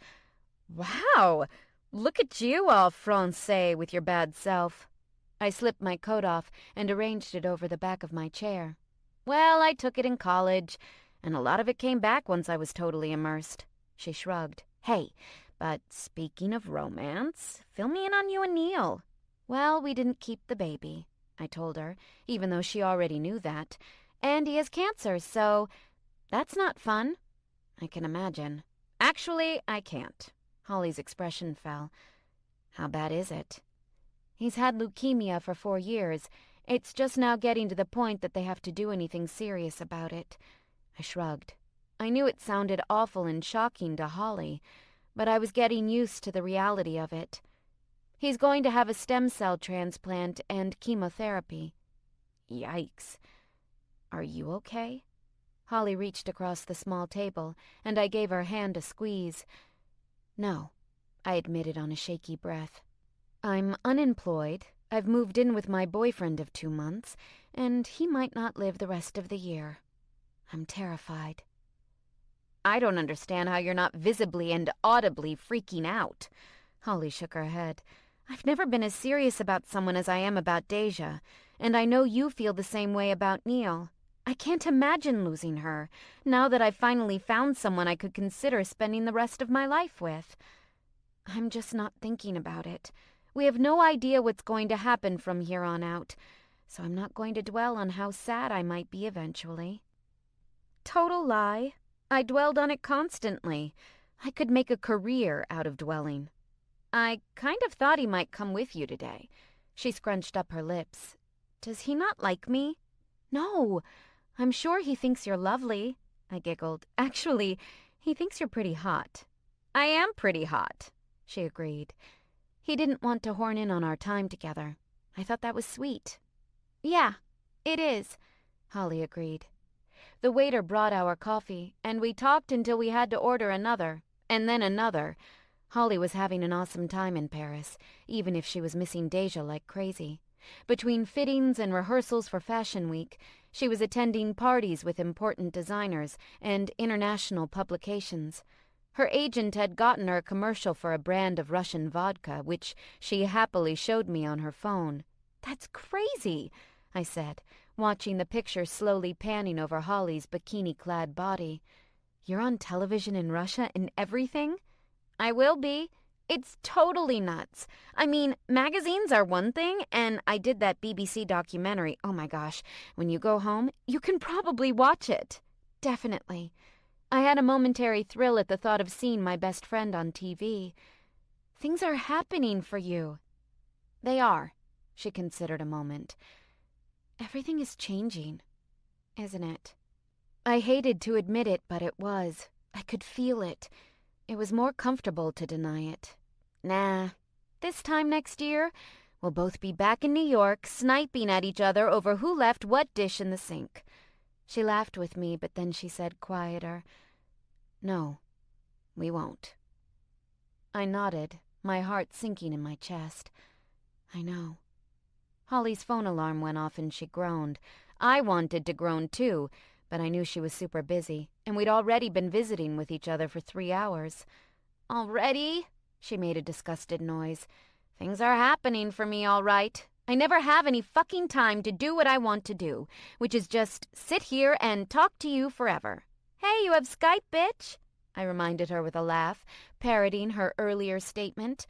"Wow! Look at you, all Francais, with your bad self." I slipped my coat off and arranged it over the back of my chair. "Well, I took it in college, and a lot of it came back once I was totally immersed." She shrugged. "Hey, but speaking of romance, fill me in on you and Neil." "Well, we didn't keep the baby," I told her, even though she already knew that. "And he has cancer, so that's not fun." "I can imagine." "Actually, I can't." Holly's expression fell. "How bad is it?" "He's had leukemia for 4 years. It's just now getting to the point that they have to do anything serious about it." I shrugged. I knew it sounded awful and shocking to Holly, but I was getting used to the reality of it. "He's going to have a stem cell transplant and chemotherapy." Yikes. "Are you okay?" Holly reached across the small table, and I gave her hand a squeeze. "No," I admitted on a shaky breath. "I'm unemployed. I've moved in with my boyfriend of 2 months, and he might not live the rest of the year. I'm terrified." "I don't understand how you're not visibly and audibly freaking out." Holly shook her head. "I've never been as serious about someone as I am about Deja, and I know you feel the same way about Neil. I can't imagine losing her, now that I've finally found someone I could consider spending the rest of my life with. I'm just not thinking about it. We have no idea what's going to happen from here on out, so I'm not going to dwell on how sad I might be eventually." Total lie. I dwelled on it constantly. I could make a career out of dwelling. "I kind of thought he might come with you today." She scrunched up her lips. "Does he not like me?" "No, I'm sure he thinks you're lovely." I giggled. "Actually, he thinks you're pretty hot." "I am pretty hot," she agreed. "He didn't want to horn in on our time together. I thought that was sweet." "Yeah, it is," Holly agreed. The waiter brought our coffee, and we talked until we had to order another, and then another. Holly was having an awesome time in Paris, even if she was missing Deja like crazy. Between fittings and rehearsals for Fashion Week, she was attending parties with important designers and international publications. Her agent had gotten her a commercial for a brand of Russian vodka, which she happily showed me on her phone. "That's crazy," I said, watching the picture slowly panning over Holly's bikini-clad body. "You're on television in Russia and everything?" "I will be. It's totally nuts. I mean, magazines are one thing, and I did that BBC documentary. Oh my gosh, when you go home, you can probably watch it." "Definitely." I had a momentary thrill at the thought of seeing my best friend on TV. "Things are happening for you." "They are." She considered a moment. "Everything is changing, isn't it?" I hated to admit it, but it was. I could feel it. It was more comfortable to deny it. "Nah. This time next year, We'll both be back in New York, sniping at each other over who left what dish in the sink." She laughed with me, but then she said quieter, "No, we won't." I nodded, my heart sinking in my chest. I know. Holly's phone alarm went off and she groaned. I wanted to groan too, but I knew she was super busy, and we'd already been visiting with each other for 3 hours. "Already?" She made a disgusted noise. "Things are happening for me, all right. I never have any fucking time to do what I want to do, which is just sit here and talk to you forever." "Hey, you have Skype, bitch," I reminded her with a laugh, parroting her earlier statement.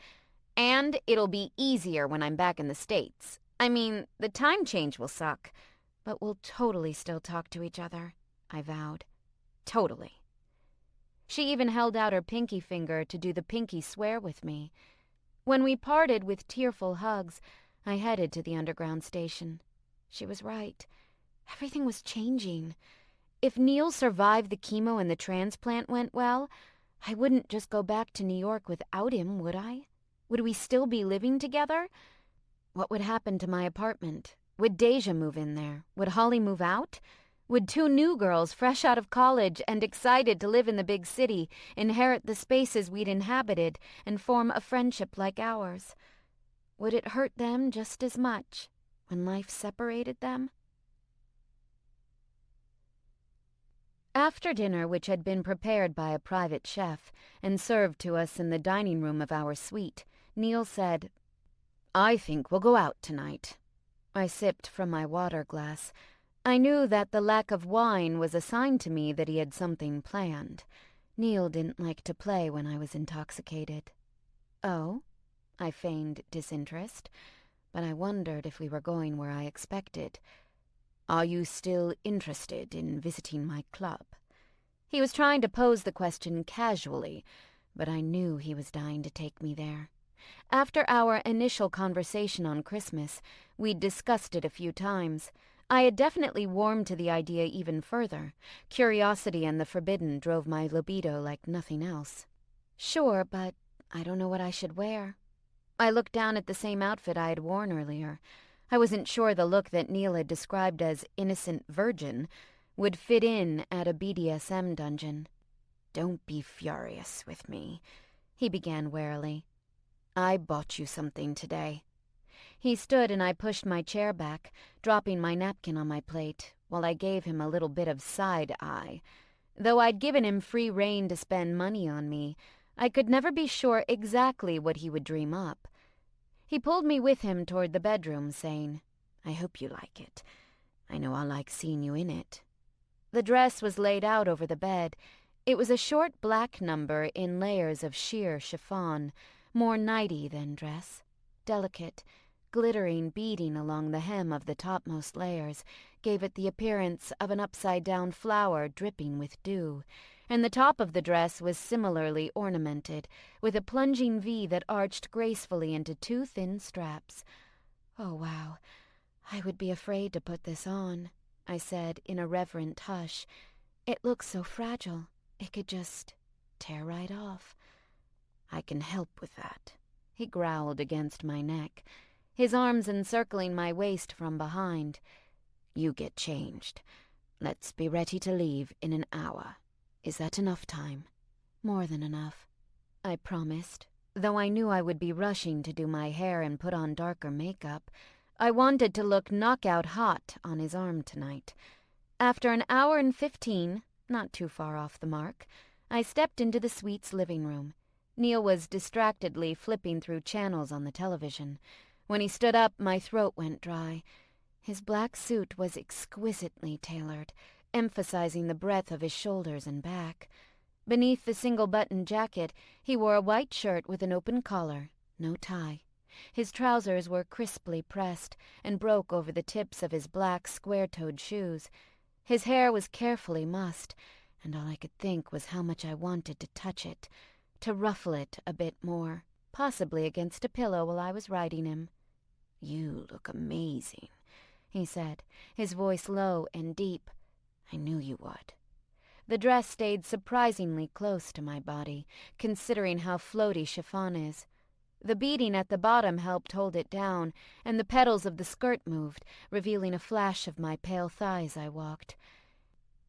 "And it'll be easier when I'm back in the States. I mean, the time change will suck, but we'll totally still talk to each other," I vowed. Totally. She even held out her pinky finger to do the pinky swear with me. When we parted with tearful hugs, I headed to the underground station. She was right. Everything was changing. If Neil survived the chemo and the transplant went well, I wouldn't just go back to New York without him, would I? Would we still be living together? What would happen to my apartment? Would Deja move in there? Would Holly move out? Would 2 new girls fresh out of college and excited to live in the big city inherit the spaces we'd inhabited and form a friendship like ours? Would it hurt them just as much when life separated them? After dinner, which had been prepared by a private chef and served to us in the dining room of our suite, Neil said, "I think we'll go out tonight." I sipped from my water glass. I knew that the lack of wine was a sign to me that he had something planned. Neil didn't like to play when I was intoxicated. "Oh?" I feigned disinterest, but I wondered if we were going where I expected. "Are you still interested in visiting my club?" He was trying to pose the question casually, but I knew he was dying to take me there. After our initial conversation on Christmas, we'd discussed it a few times. I had definitely warmed to the idea even further. Curiosity and the forbidden drove my libido like nothing else. "Sure, but I don't know what I should wear." I looked down at the same outfit I had worn earlier. I wasn't sure the look that Neil had described as innocent virgin would fit in at a BDSM dungeon. "Don't be furious with me," he began warily. "I bought you something today." He stood and I pushed my chair back, dropping my napkin on my plate, while I gave him a little bit of side eye. Though I'd given him free rein to spend money on me, I could never be sure exactly what he would dream up. He pulled me with him toward the bedroom, saying, "I hope you like it. I know I'll like seeing you in it." The dress was laid out over the bed. It was a short black number in layers of sheer chiffon, more nighty than dress. Delicate, glittering beading along the hem of the topmost layers gave it the appearance of an upside-down flower dripping with dew, and the top of the dress was similarly ornamented, with a plunging V that arched gracefully into 2 thin straps. "Oh, wow. I would be afraid to put this on," I said in a reverent hush. "It looks so fragile. It could just tear right off." "I can help with that," he growled against my neck, his arms encircling my waist from behind. "You get changed. Let's be ready to leave in an hour. Is that enough time?" "More than enough," I promised, though I knew I would be rushing to do my hair and put on darker makeup. I wanted to look knockout hot on his arm tonight. After an hour and 15, not too far off the mark, I stepped into the suite's living room. Neil was distractedly flipping through channels on the television. When he stood up, my throat went dry. His black suit was exquisitely tailored, emphasizing the breadth of his shoulders and back. Beneath the single-button jacket, he wore a white shirt with an open collar, no tie. His trousers were crisply pressed and broke over the tips of his black, square-toed shoes. His hair was carefully mussed, and all I could think was how much I wanted to touch it, to ruffle it a bit more, possibly against a pillow while I was riding him. "You look amazing," he said, his voice low and deep. "I knew you would." The dress stayed surprisingly close to my body, considering how floaty chiffon is. The beading at the bottom helped hold it down, and the petals of the skirt moved, revealing a flash of my pale thighs. I walked.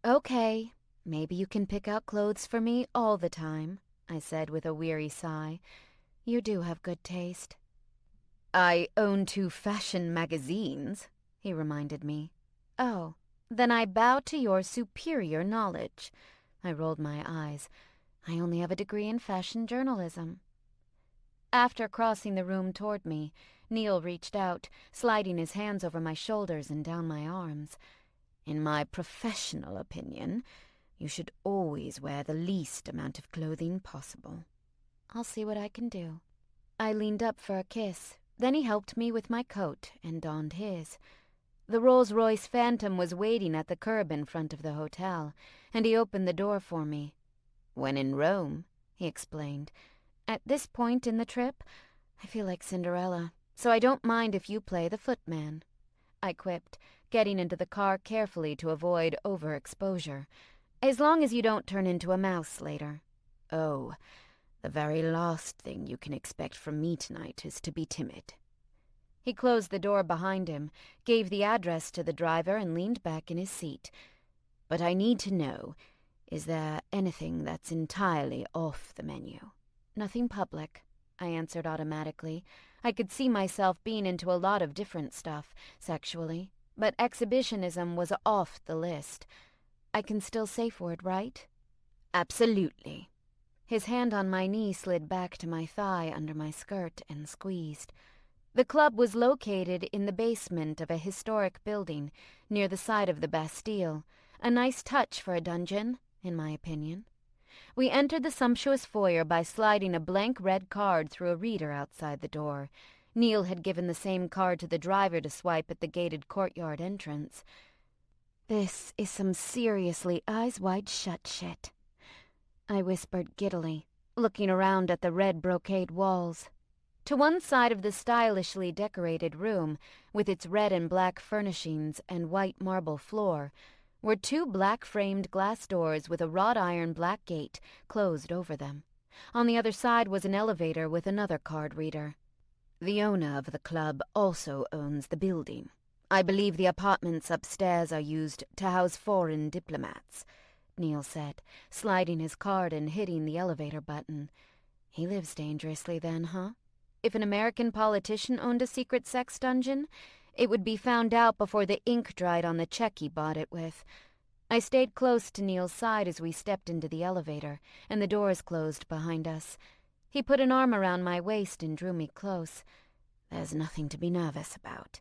"Okay, maybe you can pick out clothes for me all the time," I said with a weary sigh. "You do have good taste." "I own 2 fashion magazines," he reminded me. "Oh, then I bow to your superior knowledge." I rolled my eyes. "I only have a degree in fashion journalism." After crossing the room toward me, Neil reached out, sliding his hands over my shoulders and down my arms. "In my professional opinion, you should always wear the least amount of clothing possible." "I'll see what I can do." I leaned up for a kiss. Then he helped me with my coat and donned his. The Rolls-Royce Phantom was waiting at the curb in front of the hotel, and he opened the door for me. "When in Rome," he explained. "At this point in the trip, I feel like Cinderella, so I don't mind if you play the footman," I quipped, getting into the car carefully to avoid overexposure. "As long as you don't turn into a mouse later." "Oh, the very last thing you can expect from me tonight is to be timid." He closed the door behind him, gave the address to the driver, and leaned back in his seat. "But I need to know, is there anything that's entirely off the menu?" "Nothing public," I answered automatically. I could see myself being into a lot of different stuff, sexually, but exhibitionism was off the list. I can still safe word, right? "Absolutely." His hand on my knee slid back to my thigh under my skirt and squeezed. The club was located in the basement of a historic building near the side of the Bastille. A nice touch for a dungeon, in my opinion. We entered the sumptuous foyer by sliding a blank red card through a reader outside the door. Neil had given the same card to the driver to swipe at the gated courtyard entrance. "This is some seriously eyes-wide-shut shit," I whispered giddily, looking around at the red brocade walls. To one side of the stylishly decorated room, with its red and black furnishings and white marble floor, were 2 black-framed glass doors with a wrought-iron black gate closed over them. On the other side was an elevator with another card reader. "The owner of the club also owns the building. I believe the apartments upstairs are used to house foreign diplomats," Neil said, sliding his card and hitting the elevator button. "He lives dangerously then, huh? If an American politician owned a secret sex dungeon, it would be found out before the ink dried on the check he bought it with." I stayed close to Neil's side as we stepped into the elevator, and the doors closed behind us. He put an arm around my waist and drew me close. "There's nothing to be nervous about.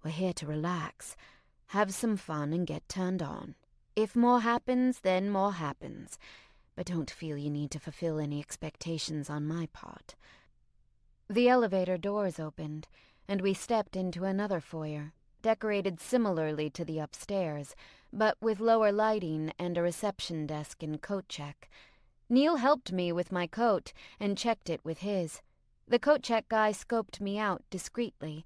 We're here to relax, have some fun, and get turned on. If more happens, then more happens. But don't feel you need to fulfill any expectations on my part." The elevator doors opened, and we stepped into another foyer, decorated similarly to the upstairs, but with lower lighting and a reception desk and coat check. Neil helped me with my coat and checked it with his. The coat check guy scoped me out discreetly,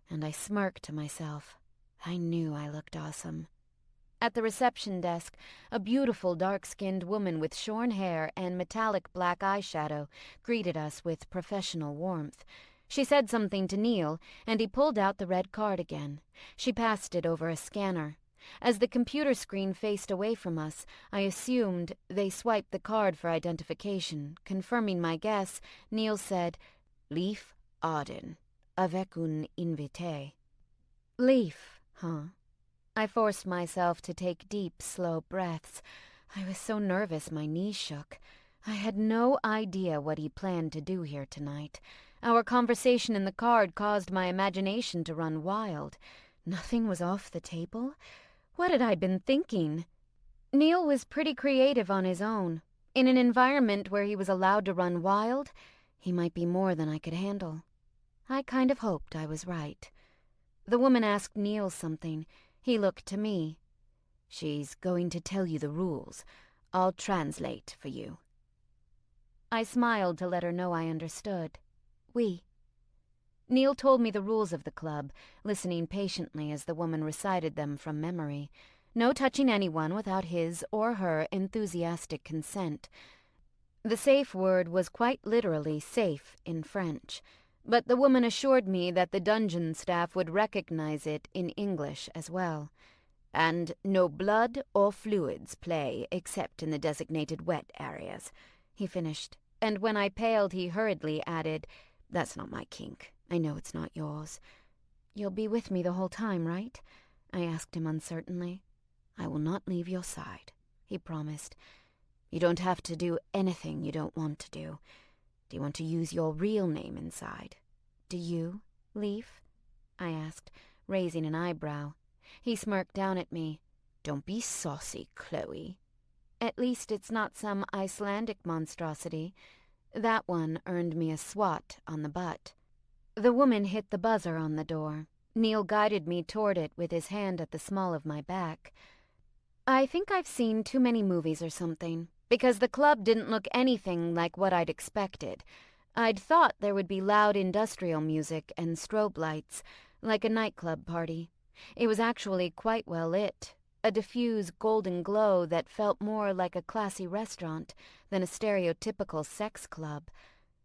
and I smirked to myself. I knew I looked awesome. At the reception desk, a beautiful dark-skinned woman with shorn hair and metallic black eyeshadow greeted us with professional warmth. She said something to Neil, and he pulled out the red card again. She passed it over a scanner. As the computer screen faced away from us, I assumed they swiped the card for identification. Confirming my guess, Neil said, "Leaf Arden, avec un invité." "Leaf, huh?" I forced myself to take deep, slow breaths. I was so nervous my knees shook. I had no idea what he planned to do here tonight. Our conversation in the card caused my imagination to run wild. Nothing was off the table? What had I been thinking? Neil was pretty creative on his own. In an environment where he was allowed to run wild, he might be more than I could handle. I kind of hoped I was right. The woman asked Neil something. He looked to me. "She's going to tell you the rules. I'll translate for you." I smiled to let her know I understood. "Oui." Neil told me the rules of the club, listening patiently as the woman recited them from memory. No touching anyone without his or her enthusiastic consent. The safe word was quite literally safe in French. but the woman assured me that the dungeon staff would recognize it in English as well. And no blood or fluids play except in the designated wet areas, he finished, and when I paled he hurriedly added, "That's not my kink. I know it's not yours." "You'll be with me the whole time, right?" I asked him uncertainly. "I will not leave your side," he promised. "You don't have to do anything you don't want to do. Do you want to use your real name inside?" "Do you, Leaf?" I asked, raising an eyebrow. He smirked down at me. "Don't be saucy, Chloe." "At least it's not some Icelandic monstrosity." That one earned me a swat on the butt. The woman hit the buzzer on the door. Neil guided me toward it with his hand at the small of my back. "I think I've seen too many movies or something, because the club didn't look anything like what I'd expected. I'd thought there would be loud industrial music and strobe lights, like a nightclub party. It was actually quite well lit, a diffuse golden glow that felt more like a classy restaurant than a stereotypical sex club.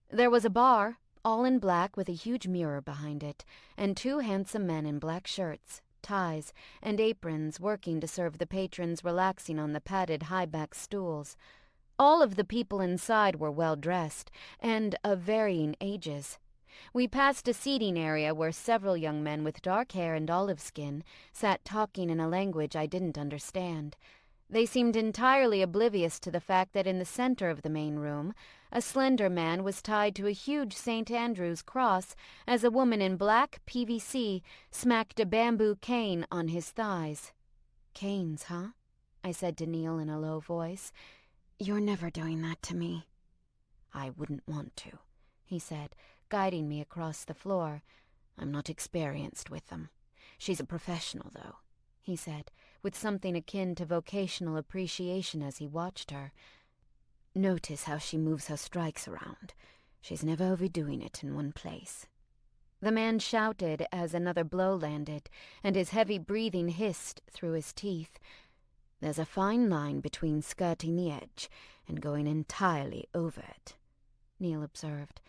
There was a bar, all in black with a huge mirror behind it, and two handsome men in black shirts, ties, and aprons working to serve the patrons relaxing on the padded high-back stools. All of the people inside were well-dressed, and of varying ages. We passed a seating area where several young men with dark hair and olive skin sat talking in a language I didn't understand. They seemed entirely oblivious to the fact that in the center of the main room, a slender man was tied to a huge St. Andrew's cross as a woman in black PVC smacked a bamboo cane on his thighs. "Canes, huh?" I said to Neil in a low voice. "You're never doing that to me." "I wouldn't want to," he said, guiding me across the floor. "I'm not experienced with them. She's a professional, though," he said, with something akin to vocational appreciation as he watched her. "Notice how she moves her strikes around. She's never overdoing it in one place." The man shouted as another blow landed, and his heavy breathing hissed through his teeth. "There's a fine line between skirting the edge and going entirely over it," Neil observed.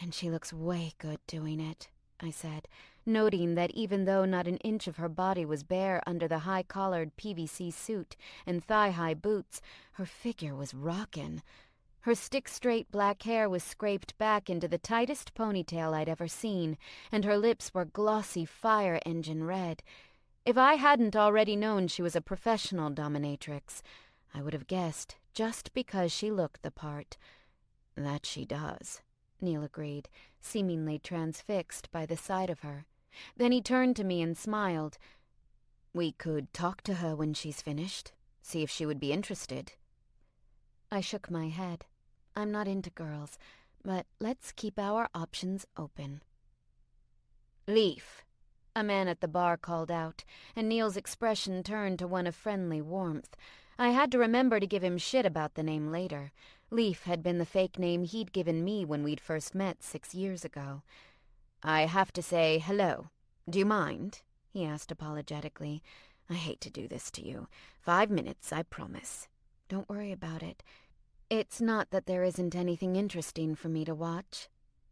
"And she looks way good doing it," I said, noting that even though not an inch of her body was bare under the high-collared PVC suit and thigh-high boots, her figure was rockin'. Her stick-straight black hair was scraped back into the tightest ponytail I'd ever seen, and her lips were glossy fire-engine red. If I hadn't already known she was a professional dominatrix, I would have guessed just because she looked the part. "That she does," Neil agreed, seemingly transfixed by the sight of her. Then he turned to me and smiled. "We could talk to her when she's finished, see if she would be interested." I shook my head. I'm not into girls, but let's keep our options open. "Leaf," a man at the bar called out, and Neil's expression turned to one of friendly warmth. I had to remember to give him shit about the name later. Leaf had been the fake name he'd given me when we'd first met 6 years ago. "I have to say hello. Do you mind?" he asked apologetically. "I hate to do this to you. 5 minutes, I promise." "Don't worry about it. It's not that there isn't anything interesting for me to watch."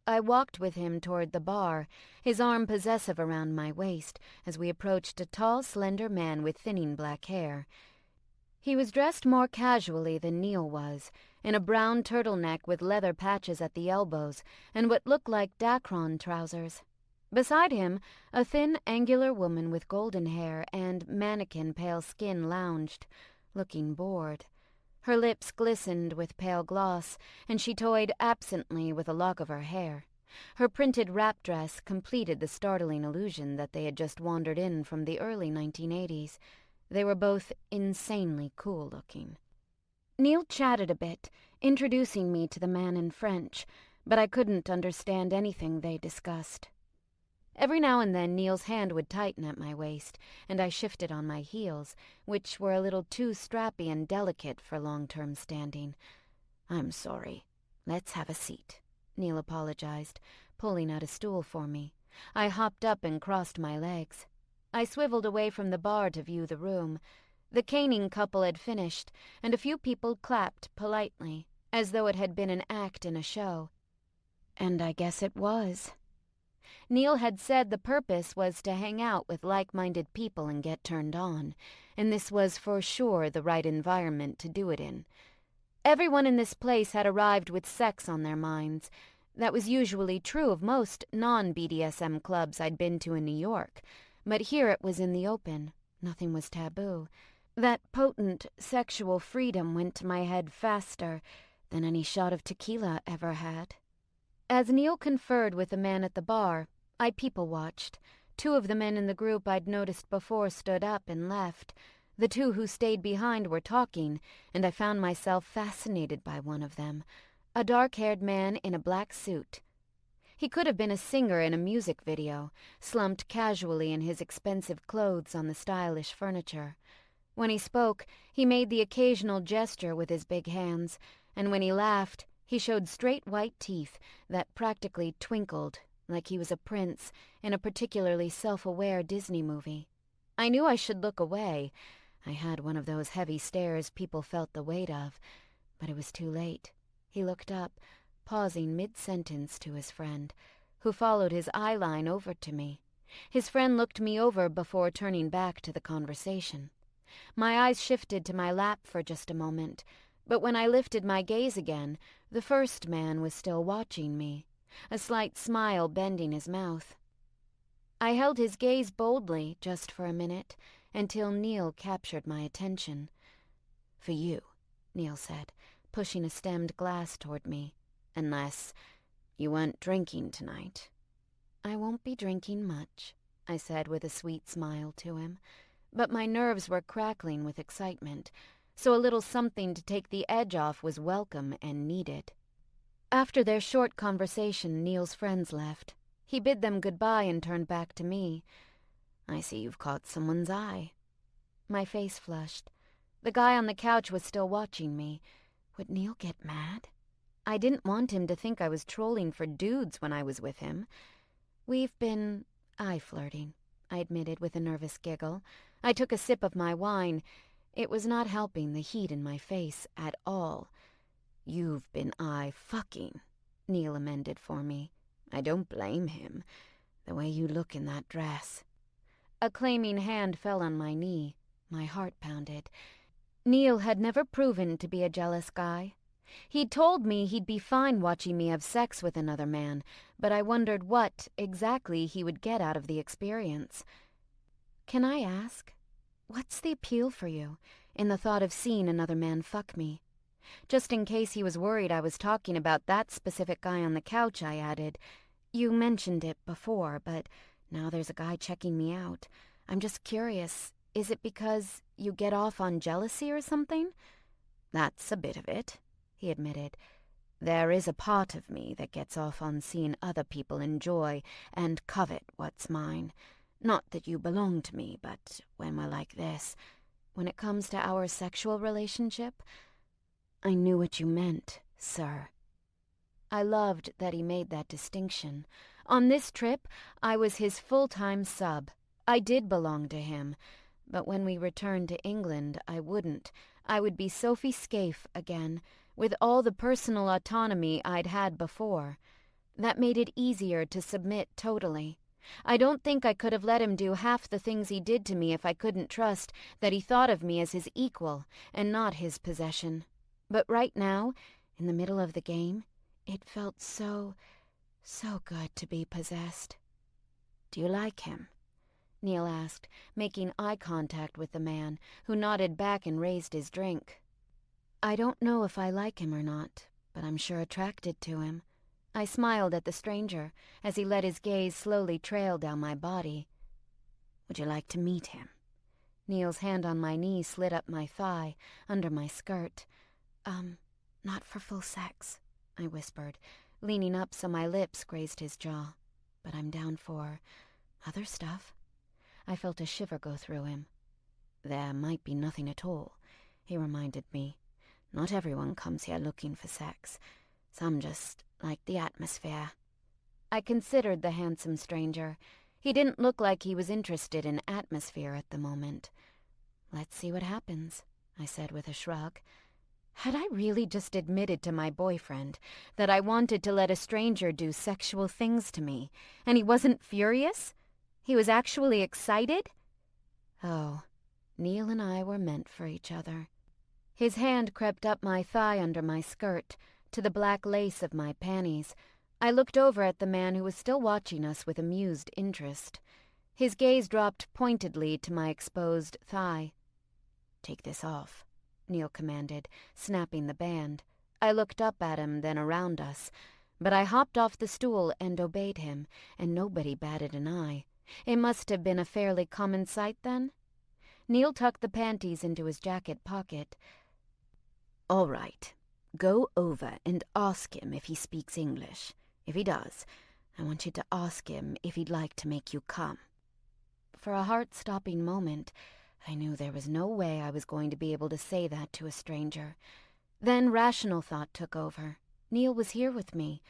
I walked with him toward the bar, his arm possessive around my waist, as we approached a tall, slender man with thinning black hair. He was dressed more casually than Neil was, in a brown turtleneck with leather patches at the elbows and what looked like Dacron trousers. Beside him, a thin, angular woman with golden hair and mannequin pale skin lounged, looking bored. Her lips glistened with pale gloss, and she toyed absently with a lock of her hair. Her printed wrap dress completed the startling illusion that they had just wandered in from the early 1980s. They were both insanely cool-looking. Neil chatted a bit, introducing me to the man in French, but I couldn't understand anything they discussed. Every now and then Neil's hand would tighten at my waist, and I shifted on my heels, which were a little too strappy and delicate for long-term standing. "I'm sorry. Let's have a seat," Neil apologized, pulling out a stool for me. I hopped up and crossed my legs. I swiveled away from the bar to view the room. The caning couple had finished, and a few people clapped politely, as though it had been an act in a show. And I guess it was. Neil had said the purpose was to hang out with like-minded people and get turned on, and this was for sure the right environment to do it in. Everyone in this place had arrived with sex on their minds. That was usually true of most non-BDSM clubs I'd been to in New York, but here it was in the open. Nothing was taboo. That potent sexual freedom went to my head faster than any shot of tequila ever had. As Neil conferred with the man at the bar, I people-watched. 2 of the men in the group I'd noticed before stood up and left. The 2 who stayed behind were talking, and I found myself fascinated by one of them, a dark-haired man in a black suit. He could have been a singer in a music video, slumped casually in his expensive clothes on the stylish furniture. When he spoke, he made the occasional gesture with his big hands, and when he laughed, he showed straight white teeth that practically twinkled like he was a prince in a particularly self-aware Disney movie. I knew I should look away. I had one of those heavy stares people felt the weight of, but it was too late. He looked up, pausing mid-sentence to his friend, who followed his eye line over to me. His friend looked me over before turning back to the conversation. My eyes shifted to my lap for just a moment, but when I lifted my gaze again, the first man was still watching me, a slight smile bending his mouth. I held his gaze boldly just for a minute, until Neil captured my attention. "For you," Neil said, pushing a stemmed glass toward me. "Unless you weren't drinking tonight." "I won't be drinking much," I said with a sweet smile to him. But my nerves were crackling with excitement, so a little something to take the edge off was welcome and needed. After their short conversation, Neil's friends left. He bid them goodbye and turned back to me. "I see you've caught someone's eye." My face flushed. The guy on the couch was still watching me. Would Neil get mad? I didn't want him to think I was trolling for dudes when I was with him. "We've been eye-flirting," I admitted with a nervous giggle. I took a sip of my wine. It was not helping the heat in my face at all. "You've been eye-fucking," Neil amended for me. "I don't blame him. The way you look in that dress." A claiming hand fell on my knee. My heart pounded. Neil had never proven to be a jealous guy. He'd told me he'd be fine watching me have sex with another man, but I wondered what, exactly, he would get out of the experience. "Can I ask, what's the appeal for you in the thought of seeing another man fuck me?" Just in case he was worried I was talking about that specific guy on the couch, I added, "You mentioned it before, but now there's a guy checking me out. I'm just curious, is it because you get off on jealousy or something?" "That's a bit of it," he admitted. "There is a part of me that gets off on seeing other people enjoy and covet what's mine. Not that you belong to me, but when we're like this, when it comes to our sexual relationship..." "I knew what you meant, sir." I loved that he made that distinction. On this trip, I was his full-time sub. I did belong to him, but when we returned to England, I wouldn't. I would be Sophie Scaife again, with all the personal autonomy I'd had before. That made it easier to submit totally. I don't think I could have let him do half the things he did to me if I couldn't trust that he thought of me as his equal and not his possession. But right now, in the middle of the game, it felt so good to be possessed. "Do you like him?" Neil asked, making eye contact with the man, who nodded back and raised his drink. "I don't know if I like him or not, but I'm sure attracted to him." I smiled at the stranger as he let his gaze slowly trail down my body. "Would you like to meet him?" Neil's hand on my knee slid up my thigh, under my skirt. Not for full sex," I whispered, leaning up so my lips grazed his jaw. "But I'm down for other stuff." I felt a shiver go through him. "There might be nothing at all," he reminded me. "Not everyone comes here looking for sex. Some just like the atmosphere." I considered the handsome stranger. He didn't look like he was interested in atmosphere at the moment. "Let's see what happens," I said with a shrug. Had I really just admitted to my boyfriend that I wanted to let a stranger do sexual things to me, and he wasn't furious? He was actually excited? Oh, Neil and I were meant for each other. His hand crept up my thigh under my skirt, to the black lace of my panties. I looked over at the man who was still watching us with amused interest. His gaze dropped pointedly to my exposed thigh. "Take this off," Neil commanded, snapping the band. I looked up at him, then around us. But I hopped off the stool and obeyed him, and nobody batted an eye. It must have been a fairly common sight, then? Neil tucked the panties into his jacket pocket. "All right. Go over and ask him if he speaks English. If he does, I want you to ask him if he'd like to make you come." For a heart-stopping moment, I knew there was no way I was going to be able to say that to a stranger. Then rational thought took over. Neil was here with me.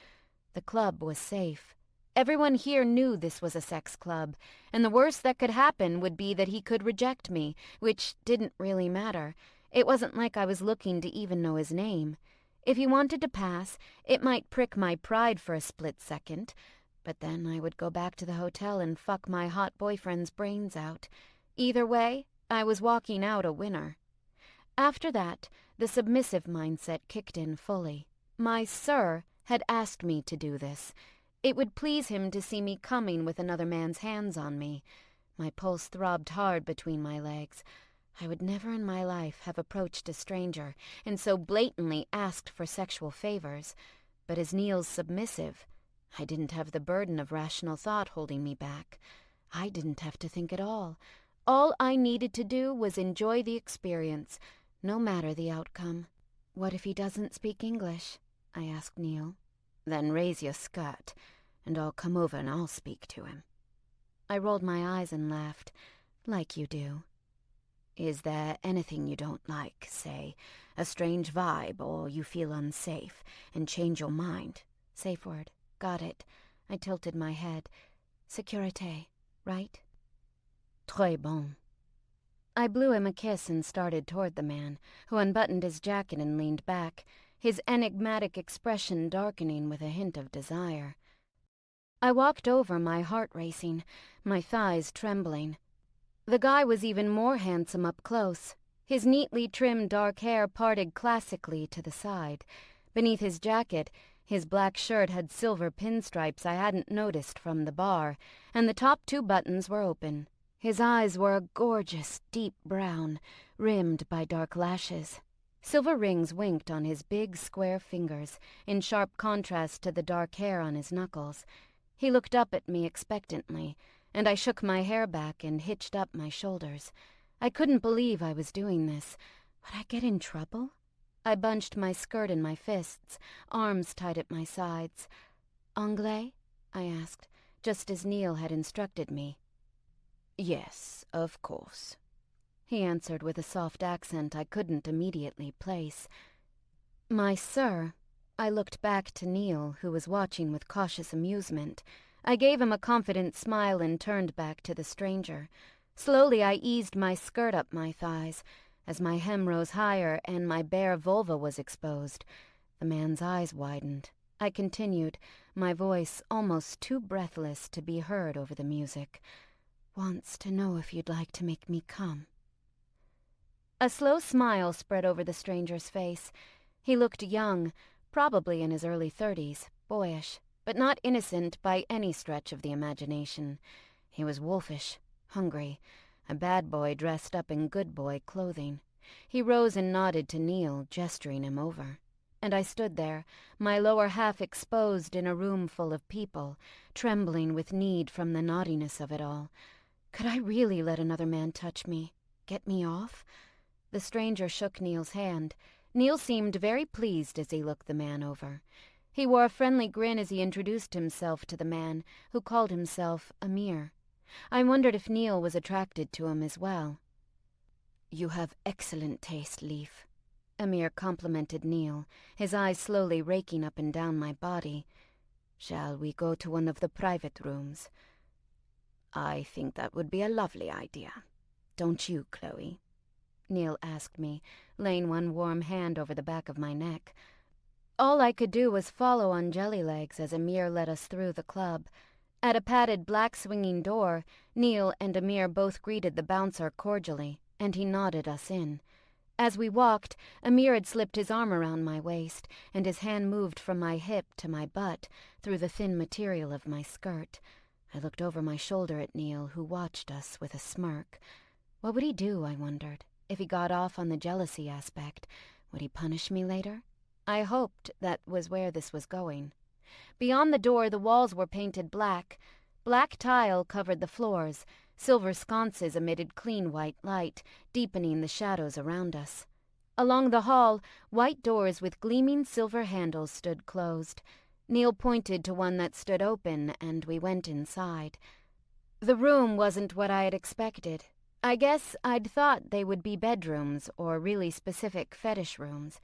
The club was safe. Everyone here knew this was a sex club, and the worst that could happen would be that he could reject me, which didn't really matter. It wasn't like I was looking to even know his name. If he wanted to pass, it might prick my pride for a split second, but then I would go back to the hotel and fuck my hot boyfriend's brains out. Either way, I was walking out a winner. After that, the submissive mindset kicked in fully. My sir had asked me to do this. It would please him to see me coming with another man's hands on me. My pulse throbbed hard between my legs. I would never in my life have approached a stranger and so blatantly asked for sexual favors. But as Neil's submissive, I didn't have the burden of rational thought holding me back. I didn't have to think at all. All I needed to do was enjoy the experience, no matter the outcome. "What if he doesn't speak English?" I asked Neil. "Then raise your skirt, and I'll come over and I'll speak to him." I rolled my eyes and laughed, like you do. "Is there anything you don't like, say, a strange vibe, or you feel unsafe, and change your mind?" "Safe word. Got it." I tilted my head. "Sécurité, right?" "Très bon." I blew him a kiss and started toward the man, who unbuttoned his jacket and leaned back, his enigmatic expression darkening with a hint of desire. I walked over, my heart racing, my thighs trembling. The guy was even more handsome up close. His neatly trimmed dark hair parted classically to the side. Beneath his jacket, his black shirt had silver pinstripes I hadn't noticed from the bar, and the top 2 buttons were open. His eyes were a gorgeous, deep brown, rimmed by dark lashes. Silver rings winked on his big, square fingers, in sharp contrast to the dark hair on his knuckles. He looked up at me expectantly, and I shook my hair back and hitched up my shoulders. I couldn't believe I was doing this. Would I get in trouble? I bunched my skirt in my fists, arms tight at my sides. "Anglais?" I asked, just as Neil had instructed me. "Yes, of course," he answered with a soft accent I couldn't immediately place. "My sir." I looked back to Neil, who was watching with cautious amusement. I gave him a confident smile and turned back to the stranger. Slowly I eased my skirt up my thighs. As my hem rose higher and my bare vulva was exposed, the man's eyes widened. I continued, my voice almost too breathless to be heard over the music. "Wants to know if you'd like to make me come." A slow smile spread over the stranger's face. He looked young, probably in his early 30s, boyish, but not innocent by any stretch of the imagination. He was wolfish, hungry, a bad boy dressed up in good boy clothing. He rose and nodded to Neil, gesturing him over. And I stood there, my lower half exposed in a room full of people, trembling with need from the naughtiness of it all. Could I really let another man touch me? Get me off? The stranger shook Neil's hand. Neil seemed very pleased as he looked the man over. He wore a friendly grin as he introduced himself to the man, who called himself Amir. I wondered if Neil was attracted to him as well. "You have excellent taste, Leaf," Amir complimented Neil, his eyes slowly raking up and down my body. "Shall we go to one of the private rooms?" I think that would be a lovely idea. Don't you, Chloe? Neil asked me, laying one warm hand over the back of my neck. All I could do was follow on jelly legs as Amir led us through the club. At a padded black swinging door, Neil and Amir both greeted the bouncer cordially, and he nodded us in. As we walked, Amir had slipped his arm around my waist, and his hand moved from my hip to my butt through the thin material of my skirt. I looked over my shoulder at Neil, who watched us with a smirk. What would he do, I wondered, if he got off on the jealousy aspect? Would he punish me later? I hoped that was where this was going. Beyond the door, the walls were painted black. Black tile covered the floors. Silver sconces emitted clean white light, deepening the shadows around us. Along the hall, white doors with gleaming silver handles stood closed. Neil pointed to one that stood open, and we went inside. The room wasn't what I had expected. I guess I'd thought they would be bedrooms or really specific fetish rooms.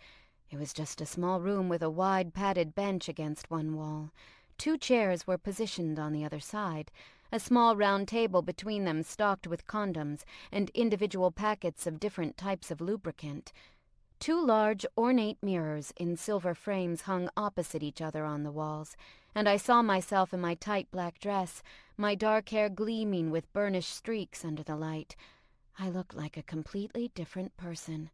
It was just a small room with a wide padded bench against one wall. 2 chairs were positioned on the other side, a small round table between them stocked with condoms and individual packets of different types of lubricant. 2 large, ornate mirrors in silver frames hung opposite each other on the walls, and I saw myself in my tight black dress, my dark hair gleaming with burnished streaks under the light. I looked like a completely different person.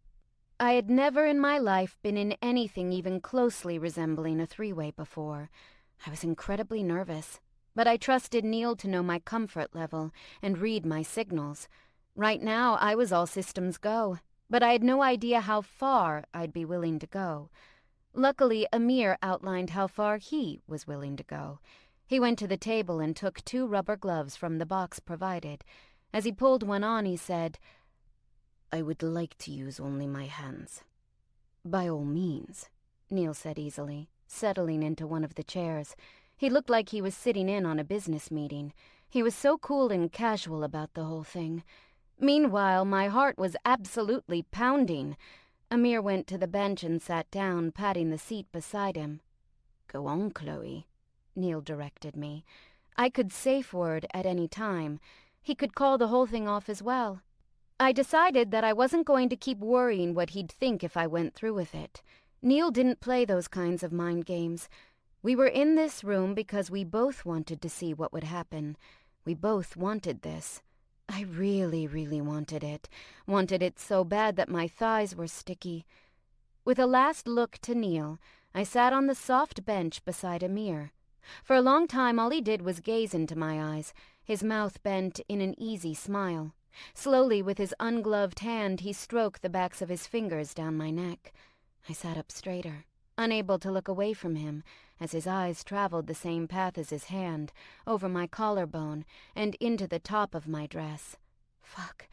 I had never in my life been in anything even closely resembling a 3-way before. I was incredibly nervous, but I trusted Neil to know my comfort level and read my signals. Right now, I was all systems go, but I had no idea how far I'd be willing to go. Luckily, Amir outlined how far he was willing to go. He went to the table and took 2 rubber gloves from the box provided. As he pulled one on, he said, "I would like to use only my hands." "By all means," Neil said easily, settling into one of the chairs. He looked like he was sitting in on a business meeting. He was so cool and casual about the whole thing. Meanwhile, my heart was absolutely pounding. Amir went to the bench and sat down, patting the seat beside him. "Go on, Chloe," Neil directed me. I could safe word at any time. He could call the whole thing off as well. I decided that I wasn't going to keep worrying what he'd think if I went through with it. Neil didn't play those kinds of mind games. We were in this room because we both wanted to see what would happen. We both wanted this. I really, really wanted it. Wanted it so bad that my thighs were sticky. With a last look to Neil, I sat on the soft bench beside Amir. For a long time, all he did was gaze into my eyes, his mouth bent in an easy smile. Slowly, with his ungloved hand, he stroked the backs of his fingers down my neck. I sat up straighter, unable to look away from him, as his eyes traveled the same path as his hand, over my collarbone and into the top of my dress. Fuck,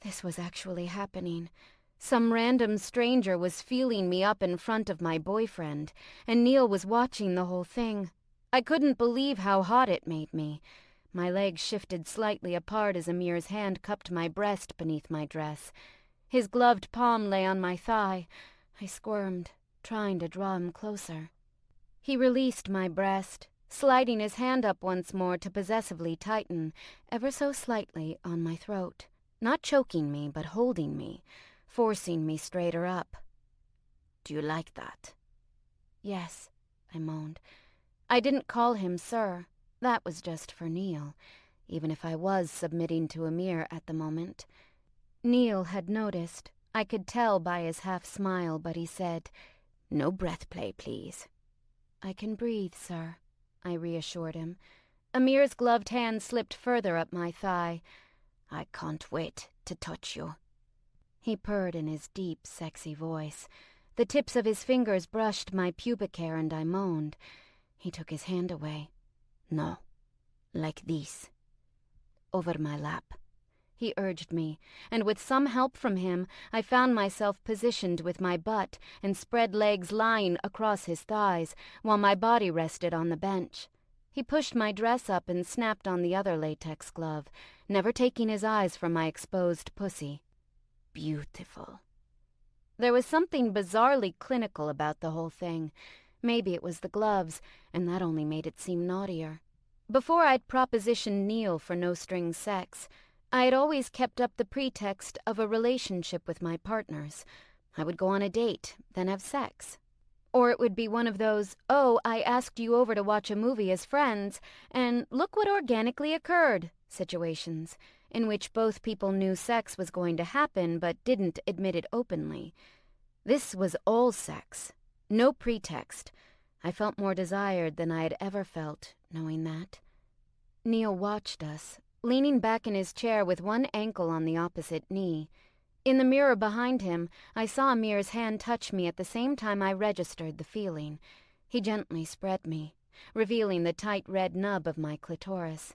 this was actually happening. Some random stranger was feeling me up in front of my boyfriend, and Neil was watching the whole thing. I couldn't believe how hot it made me. My legs shifted slightly apart as Amir's hand cupped my breast beneath my dress. His gloved palm lay on my thigh. I squirmed, trying to draw him closer. He released my breast, sliding his hand up once more to possessively tighten, ever so slightly, on my throat. Not choking me, but holding me, forcing me straighter up. "Do you like that?" "Yes," I moaned. I didn't call him sir. That was just for Neil, even if I was submitting to Amir at the moment. Neil had noticed. I could tell by his half-smile, but he said, "No breath play, please." "I can breathe, sir," I reassured him. Amir's gloved hand slipped further up my thigh. "I can't wait to touch you." He purred in his deep, sexy voice. The tips of his fingers brushed my pubic hair and I moaned. He took his hand away. "No, like this. Over my lap." He urged me, and with some help from him, I found myself positioned with my butt and spread legs lying across his thighs, while my body rested on the bench. He pushed my dress up and snapped on the other latex glove, never taking his eyes from my exposed pussy. "Beautiful." There was something bizarrely clinical about the whole thing. Maybe it was the gloves, and that only made it seem naughtier. Before I'd propositioned Neil for no-string sex, I had always kept up the pretext of a relationship with my partners. I would go on a date, then have sex. Or it would be one of those, "Oh, I asked you over to watch a movie as friends, and look what organically occurred," situations, in which both people knew sex was going to happen but didn't admit it openly. This was all sex, no pretext. I felt more desired than I had ever felt, knowing that. Neil watched us, leaning back in his chair with one ankle on the opposite knee. In the mirror behind him, I saw Amir's hand touch me at the same time I registered the feeling. He gently spread me, revealing the tight red nub of my clitoris.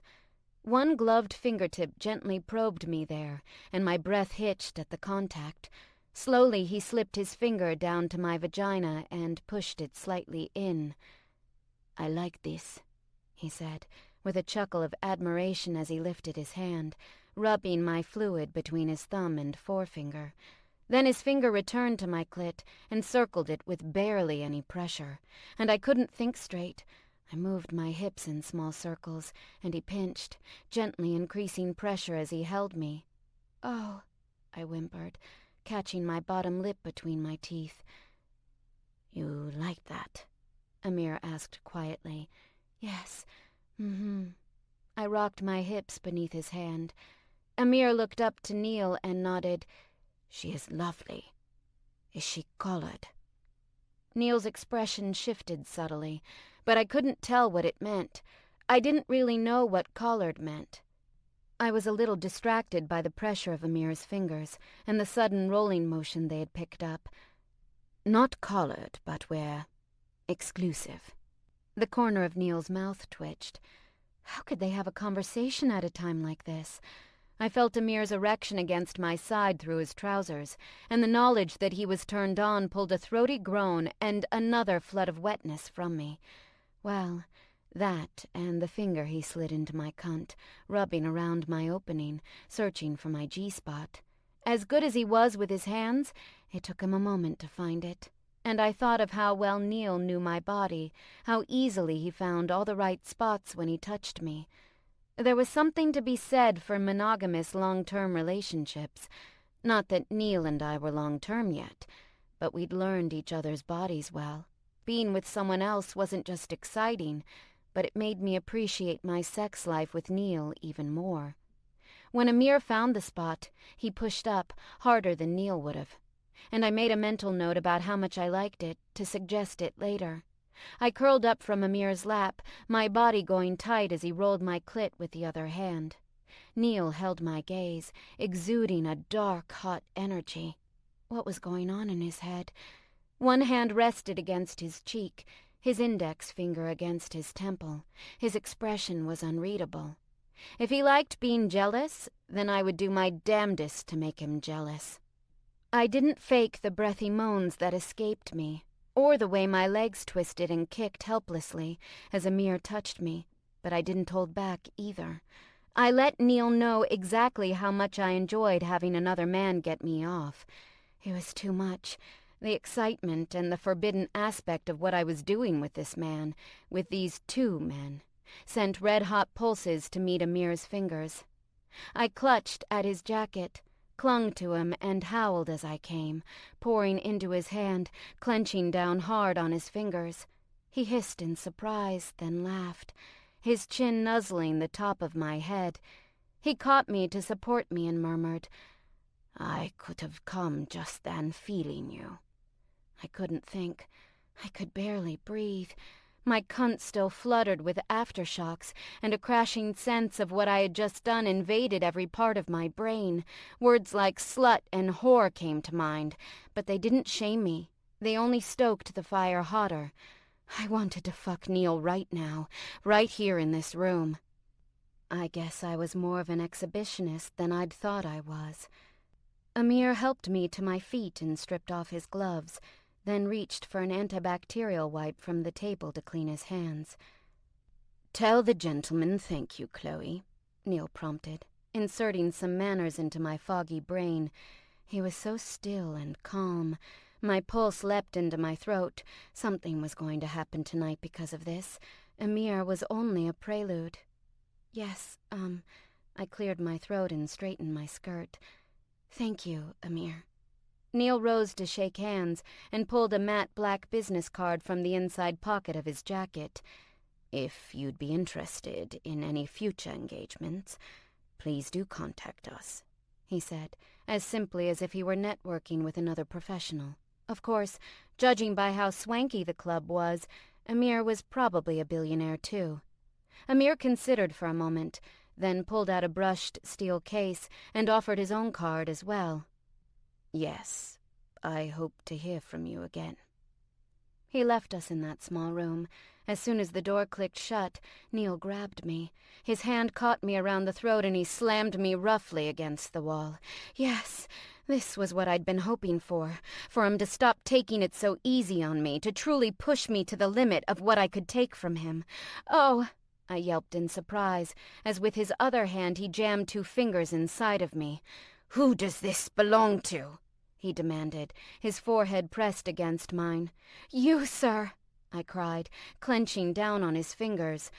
One gloved fingertip gently probed me there, and my breath hitched at the contact. Slowly he slipped his finger down to my vagina and pushed it slightly in. "I like this," he said, with a chuckle of admiration as he lifted his hand, rubbing my fluid between his thumb and forefinger. Then his finger returned to my clit and circled it with barely any pressure, and I couldn't think straight. I moved my hips in small circles, and he pinched, gently increasing pressure as he held me. "Oh," I whimpered, catching my bottom lip between my teeth. "You like that?" Amir asked quietly. "Yes, I rocked my hips beneath his hand. Amir looked up to Neil and nodded. "She is lovely. Is she collared?" Neil's expression shifted subtly, but I couldn't tell what it meant. I didn't really know what collared meant. I was a little distracted by the pressure of Amir's fingers and the sudden rolling motion they had picked up. "Not collared, but we're exclusive." The corner of Neil's mouth twitched. How could they have a conversation at a time like this? I felt Amir's erection against my side through his trousers, and the knowledge that he was turned on pulled a throaty groan and another flood of wetness from me. Well, that and the finger he slid into my cunt, rubbing around my opening, searching for my G-spot. As good as he was with his hands, it took him a moment to find it. And I thought of how well Neil knew my body, how easily he found all the right spots when he touched me. There was something to be said for monogamous long-term relationships. Not that Neil and I were long-term yet, but we'd learned each other's bodies well. Being with someone else wasn't just exciting, but it made me appreciate my sex life with Neil even more. When Amir found the spot, he pushed up, harder than Neil would have. And I made a mental note about how much I liked it, to suggest it later. I curled up from Amir's lap, my body going tight as he rolled my clit with the other hand. Neil held my gaze, exuding a dark, hot energy. What was going on in his head? One hand rested against his cheek, his index finger against his temple. His expression was unreadable. If he liked being jealous, then I would do my damnedest to make him jealous. I didn't fake the breathy moans that escaped me, or the way my legs twisted and kicked helplessly as Amir touched me, but I didn't hold back either. I let Neil know exactly how much I enjoyed having another man get me off. It was too much. The excitement and the forbidden aspect of what I was doing with this man, with these two men, sent red-hot pulses to meet Amir's fingers. I clutched at his jacket, clung to him, and howled as I came, pouring into his hand, clenching down hard on his fingers. He hissed in surprise, then laughed, his chin nuzzling the top of my head. He caught me to support me and murmured, "I could have come just then feeling you." I couldn't think. I could barely breathe. My cunt still fluttered with aftershocks, and a crashing sense of what I had just done invaded every part of my brain. Words like slut and whore came to mind, but they didn't shame me. They only stoked the fire hotter. I wanted to fuck Neil right now, right here in this room. I guess I was more of an exhibitionist than I'd thought I was. Amir helped me to my feet and stripped off his gloves, then reached for an antibacterial wipe from the table to clean his hands. "Tell the gentleman thank you, Chloe," Neil prompted, inserting some manners into my foggy brain. He was so still and calm. My pulse leapt into my throat. Something was going to happen tonight because of this. Amir was only a prelude. "Yes, I cleared my throat and straightened my skirt. "Thank you, Amir." Neil rose to shake hands and pulled a matte black business card from the inside pocket of his jacket. "If you'd be interested in any future engagements, please do contact us," he said, as simply as if he were networking with another professional. Of course, judging by how swanky the club was, Amir was probably a billionaire too. Amir considered for a moment, then pulled out a brushed steel case and offered his own card as well. "Yes, I hope to hear from you again." He left us in that small room. As soon as the door clicked shut, Neil grabbed me. His hand caught me around the throat and he slammed me roughly against the wall. Yes, this was what I'd been hoping for him to stop taking it so easy on me, to truly push me to the limit of what I could take from him. "Oh!" I yelped in surprise, as with his other hand he jammed 2 fingers inside of me. "Who does this belong to?" he demanded, his forehead pressed against mine. "You, sir!" I cried, clenching down on his fingers.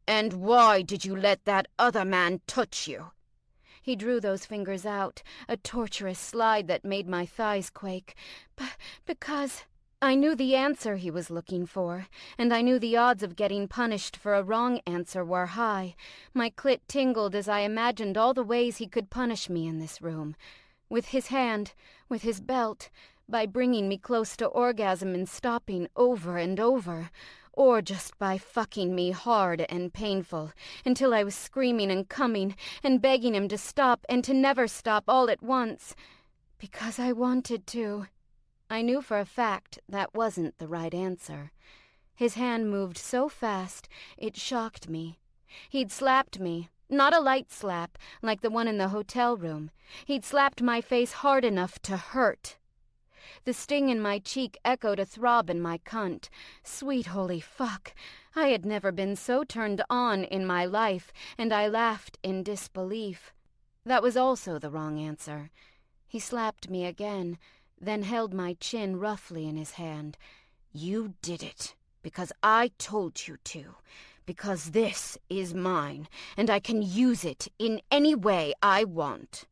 "And why did you let that other man touch you?" He drew those fingers out, a torturous slide that made my thighs quake. Because I knew the answer he was looking for, and I knew the odds of getting punished for a wrong answer were high. My clit tingled as I imagined all the ways he could punish me in this room. With his hand, with his belt, by bringing me close to orgasm and stopping over and over, or just by fucking me hard and painful, until I was screaming and coming and begging him to stop and to never stop all at once. Because I wanted to. I knew for a fact that wasn't the right answer. His hand moved so fast, it shocked me. He'd slapped me. Not a light slap, like the one in the hotel room. He'd slapped my face hard enough to hurt. The sting in my cheek echoed a throb in my cunt. Sweet holy fuck. I had never been so turned on in my life, and I laughed in disbelief. That was also the wrong answer. He slapped me again, then held my chin roughly in his hand. "You did it, because I told you to. Because this is mine, and I can use it in any way I want."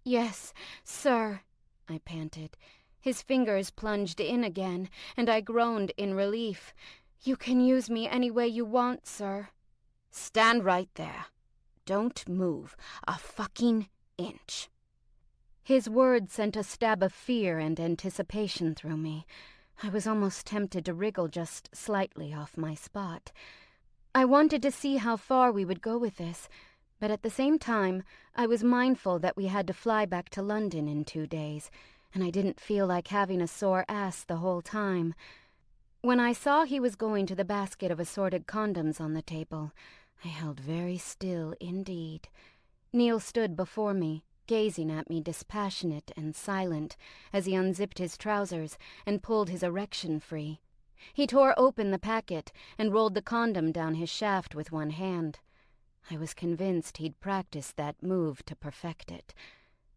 "Yes, sir," I panted. His fingers plunged in again, and I groaned in relief. "You can use me any way you want, sir." "Stand right there. Don't move a fucking inch." His words sent a stab of fear and anticipation through me. I was almost tempted to wriggle just slightly off my spot. I wanted to see how far we would go with this, but at the same time, I was mindful that we had to fly back to London in 2 days, and I didn't feel like having a sore ass the whole time. When I saw he was going to the basket of assorted condoms on the table, I held very still indeed. Neil stood before me, gazing at me dispassionate and silent, as he unzipped his trousers and pulled his erection free. He tore open the packet and rolled the condom down his shaft with one hand. I was convinced he'd practiced that move to perfect it.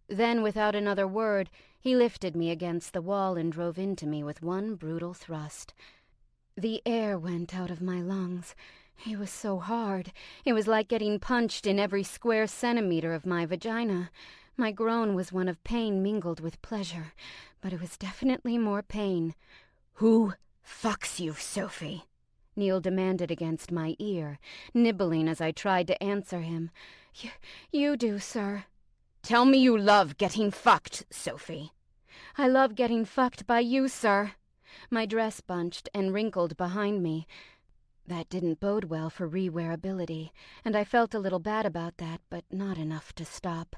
Then, without another word, he lifted me against the wall and drove into me with one brutal thrust. The air went out of my lungs. He was so hard. It was like getting punched in every square centimeter of my vagina. My groan was one of pain mingled with pleasure, but it was definitely more pain. "Who fucks you, Sophie?" Neil demanded against my ear, nibbling as I tried to answer him. You do, sir." "Tell me you love getting fucked, Sophie." "I love getting fucked by you, sir." My dress bunched and wrinkled behind me. That didn't bode well for re-wearability, and I felt a little bad about that, but not enough to stop.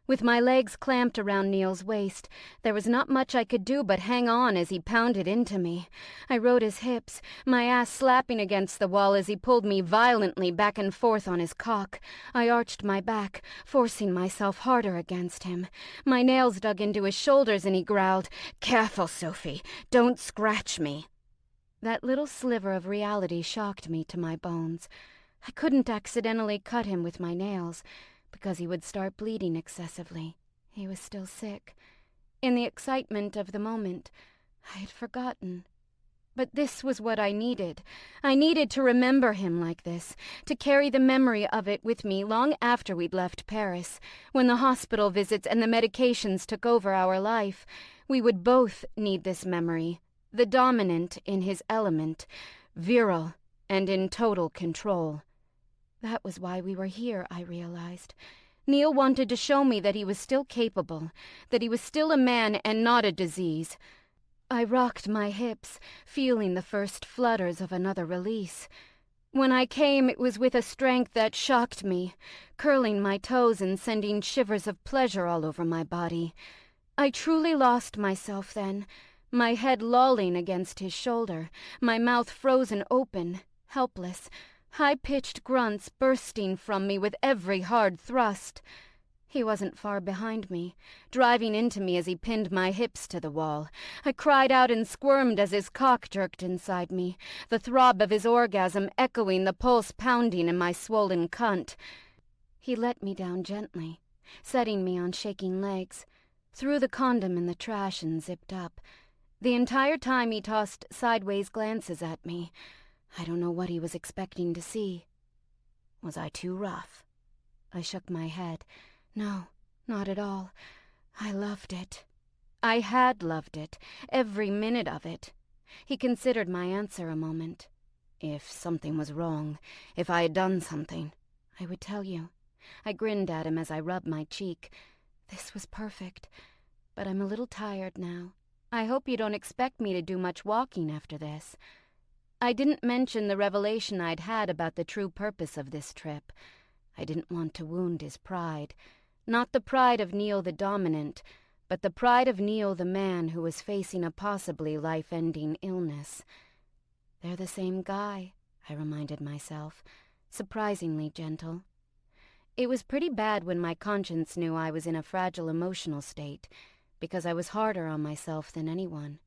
With my legs clamped around Neil's waist, there was not much I could do but hang on as he pounded into me. I rode his hips, my ass slapping against the wall as he pulled me violently back and forth on his cock. I arched my back, forcing myself harder against him. My nails dug into his shoulders and he growled, "Careful, Sophie. Don't scratch me." That little sliver of reality shocked me to my bones. I couldn't accidentally cut him with my nails, because he would start bleeding excessively. He was still sick. In the excitement of the moment, I had forgotten. But this was what I needed. I needed to remember him like this, to carry the memory of it with me long after we'd left Paris, when the hospital visits and the medications took over our life. We would both need this memory, the dominant in his element, virile and in total control. That was why we were here, I realized. Neil wanted to show me that he was still capable, that he was still a man and not a disease. I rocked my hips, feeling the first flutters of another release. When I came, it was with a strength that shocked me, curling my toes and sending shivers of pleasure all over my body. I truly lost myself then, my head lolling against his shoulder, my mouth frozen open, helpless, high-pitched grunts bursting from me with every hard thrust. He wasn't far behind me, driving into me as he pinned my hips to the wall. I cried out and squirmed as his cock jerked inside me, the throb of his orgasm echoing the pulse pounding in my swollen cunt. He let me down gently, setting me on shaking legs, threw the condom in the trash and zipped up. The entire time he tossed sideways glances at me. I don't know what he was expecting to see. Was I too rough? I shook my head. No, not at all. I loved it. I had loved it, every minute of it. He considered my answer a moment. If something was wrong, if I had done something, I would tell you. I grinned at him as I rubbed my cheek. This was perfect, but I'm a little tired now. I hope you don't expect me to do much walking after this. I didn't mention the revelation I'd had about the true purpose of this trip. I didn't want to wound his pride. Not the pride of Neil the dominant, but the pride of Neil the man who was facing a possibly life-ending illness. They're the same guy, I reminded myself, surprisingly gentle. It was pretty bad when my conscience knew I was in a fragile emotional state, because I was harder on myself than anyone.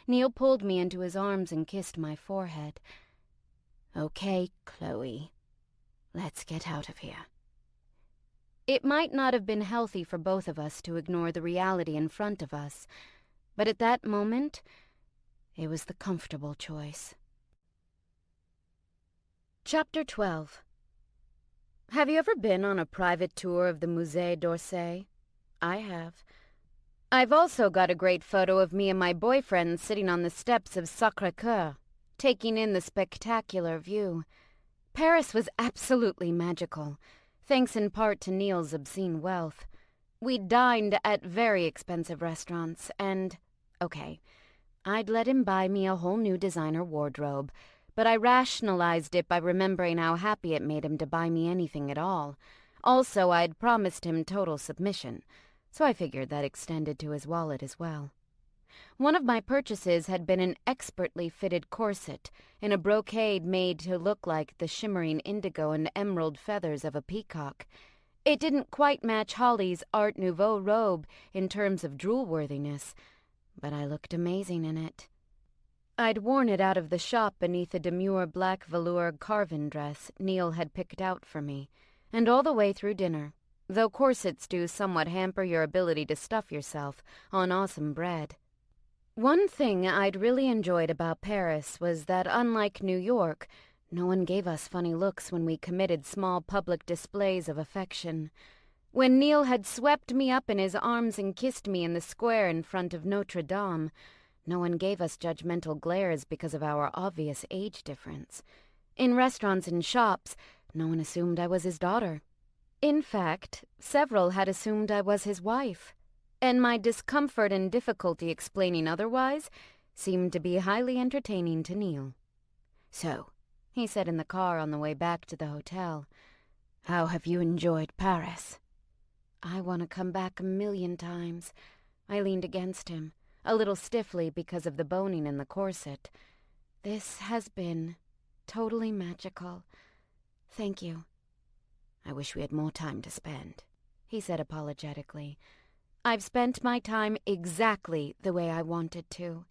Neil pulled me into his arms and kissed my forehead. Okay, Chloe, let's get out of here. It might not have been healthy for both of us to ignore the reality in front of us, but at that moment, it was the comfortable choice. Chapter 12. Have you ever been on a private tour of the Musée d'Orsay? I have. I've also got a great photo of me and my boyfriend sitting on the steps of Sacré-Cœur, taking in the spectacular view. Paris was absolutely magical, thanks in part to Neil's obscene wealth. We dined at very expensive restaurants, and, okay, I'd let him buy me a whole new designer wardrobe, but I rationalized it by remembering how happy it made him to buy me anything at all. Also, I'd promised him total submission, so I figured that extended to his wallet as well. One of my purchases had been an expertly fitted corset in a brocade made to look like the shimmering indigo and emerald feathers of a peacock. It didn't quite match Holly's Art Nouveau robe in terms of drool-worthiness, but I looked amazing in it. I'd worn it out of the shop beneath a demure black velour carven dress Neil had picked out for me, and all the way through dinner, though corsets do somewhat hamper your ability to stuff yourself on awesome bread. One thing I'd really enjoyed about Paris was that, unlike New York, no one gave us funny looks when we committed small public displays of affection. When Neil had swept me up in his arms and kissed me in the square in front of Notre Dame, no one gave us judgmental glares because of our obvious age difference. In restaurants and shops, no one assumed I was his daughter. In fact, several had assumed I was his wife, and my discomfort and difficulty explaining otherwise seemed to be highly entertaining to Neil. "So," he said in the car on the way back to the hotel, "how have you enjoyed Paris?" "I want to come back 1,000,000 times." I leaned against him, a little stiffly because of the boning in the corset. "This has been totally magical. Thank you." "I wish we had more time to spend," he said apologetically. "I've spent my time exactly the way I wanted to.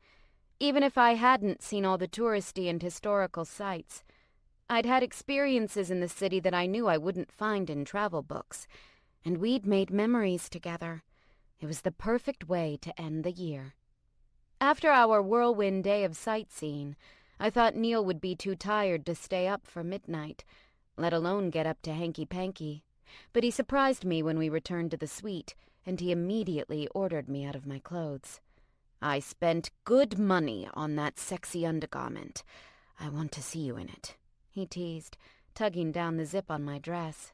Even if I hadn't seen all the touristy and historical sites, I'd had experiences in the city that I knew I wouldn't find in travel books, and we'd made memories together. It was the perfect way to end the year." After our whirlwind day of sightseeing, I thought Neil would be too tired to stay up for midnight, let alone get up to hanky-panky. But he surprised me when we returned to the suite, and he immediately ordered me out of my clothes. "I spent good money on that sexy undergarment. I want to see you in it," he teased, tugging down the zip on my dress.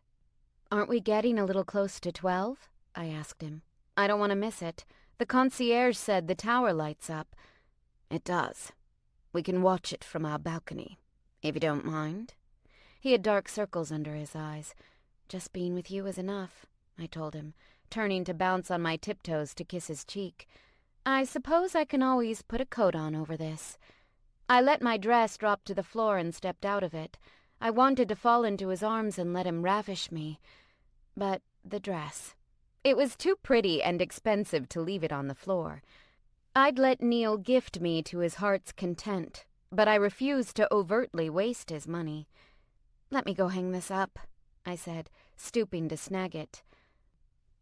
"Aren't we getting a little close to 12? I asked him. "I don't want to miss it. The concierge said the tower lights up." "It does. We can watch it from our balcony, if you don't mind." He had dark circles under his eyes. "Just being with you is enough," I told him, turning to bounce on my tiptoes to kiss his cheek. "I suppose I can always put a coat on over this." I let my dress drop to the floor and stepped out of it. I wanted to fall into his arms and let him ravish me. But the dress. It was too pretty and expensive to leave it on the floor. I'd let Neil gift me to his heart's content, but I refused to overtly waste his money. "Let me go hang this up," I said, stooping to snag it.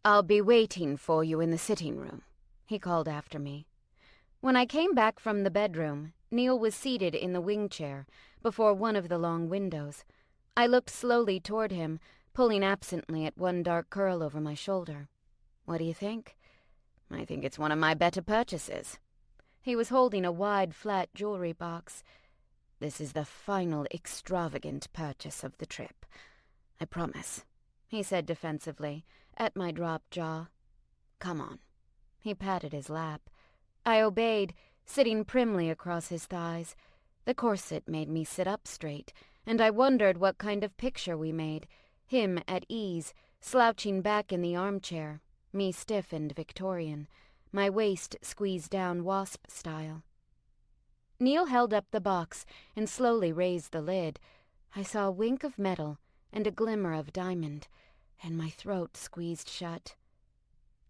"I'll be waiting for you in the sitting room," he called after me. When I came back from the bedroom, Neil was seated in the wing chair before one of the long windows. I looked slowly toward him, pulling absently at one dark curl over my shoulder. "What do you think?" "I think it's one of my better purchases." He was holding a wide, flat jewelry box. "This is the final extravagant purchase of the trip. I promise," he said defensively, at my dropped jaw. "Come on." He patted his lap. I obeyed, sitting primly across his thighs. The corset made me sit up straight, and I wondered what kind of picture we made, him at ease, slouching back in the armchair, me stiff and Victorian, my waist squeezed down wasp style. Neil held up the box and slowly raised the lid. I saw a wink of metal and a glimmer of diamond, and my throat squeezed shut.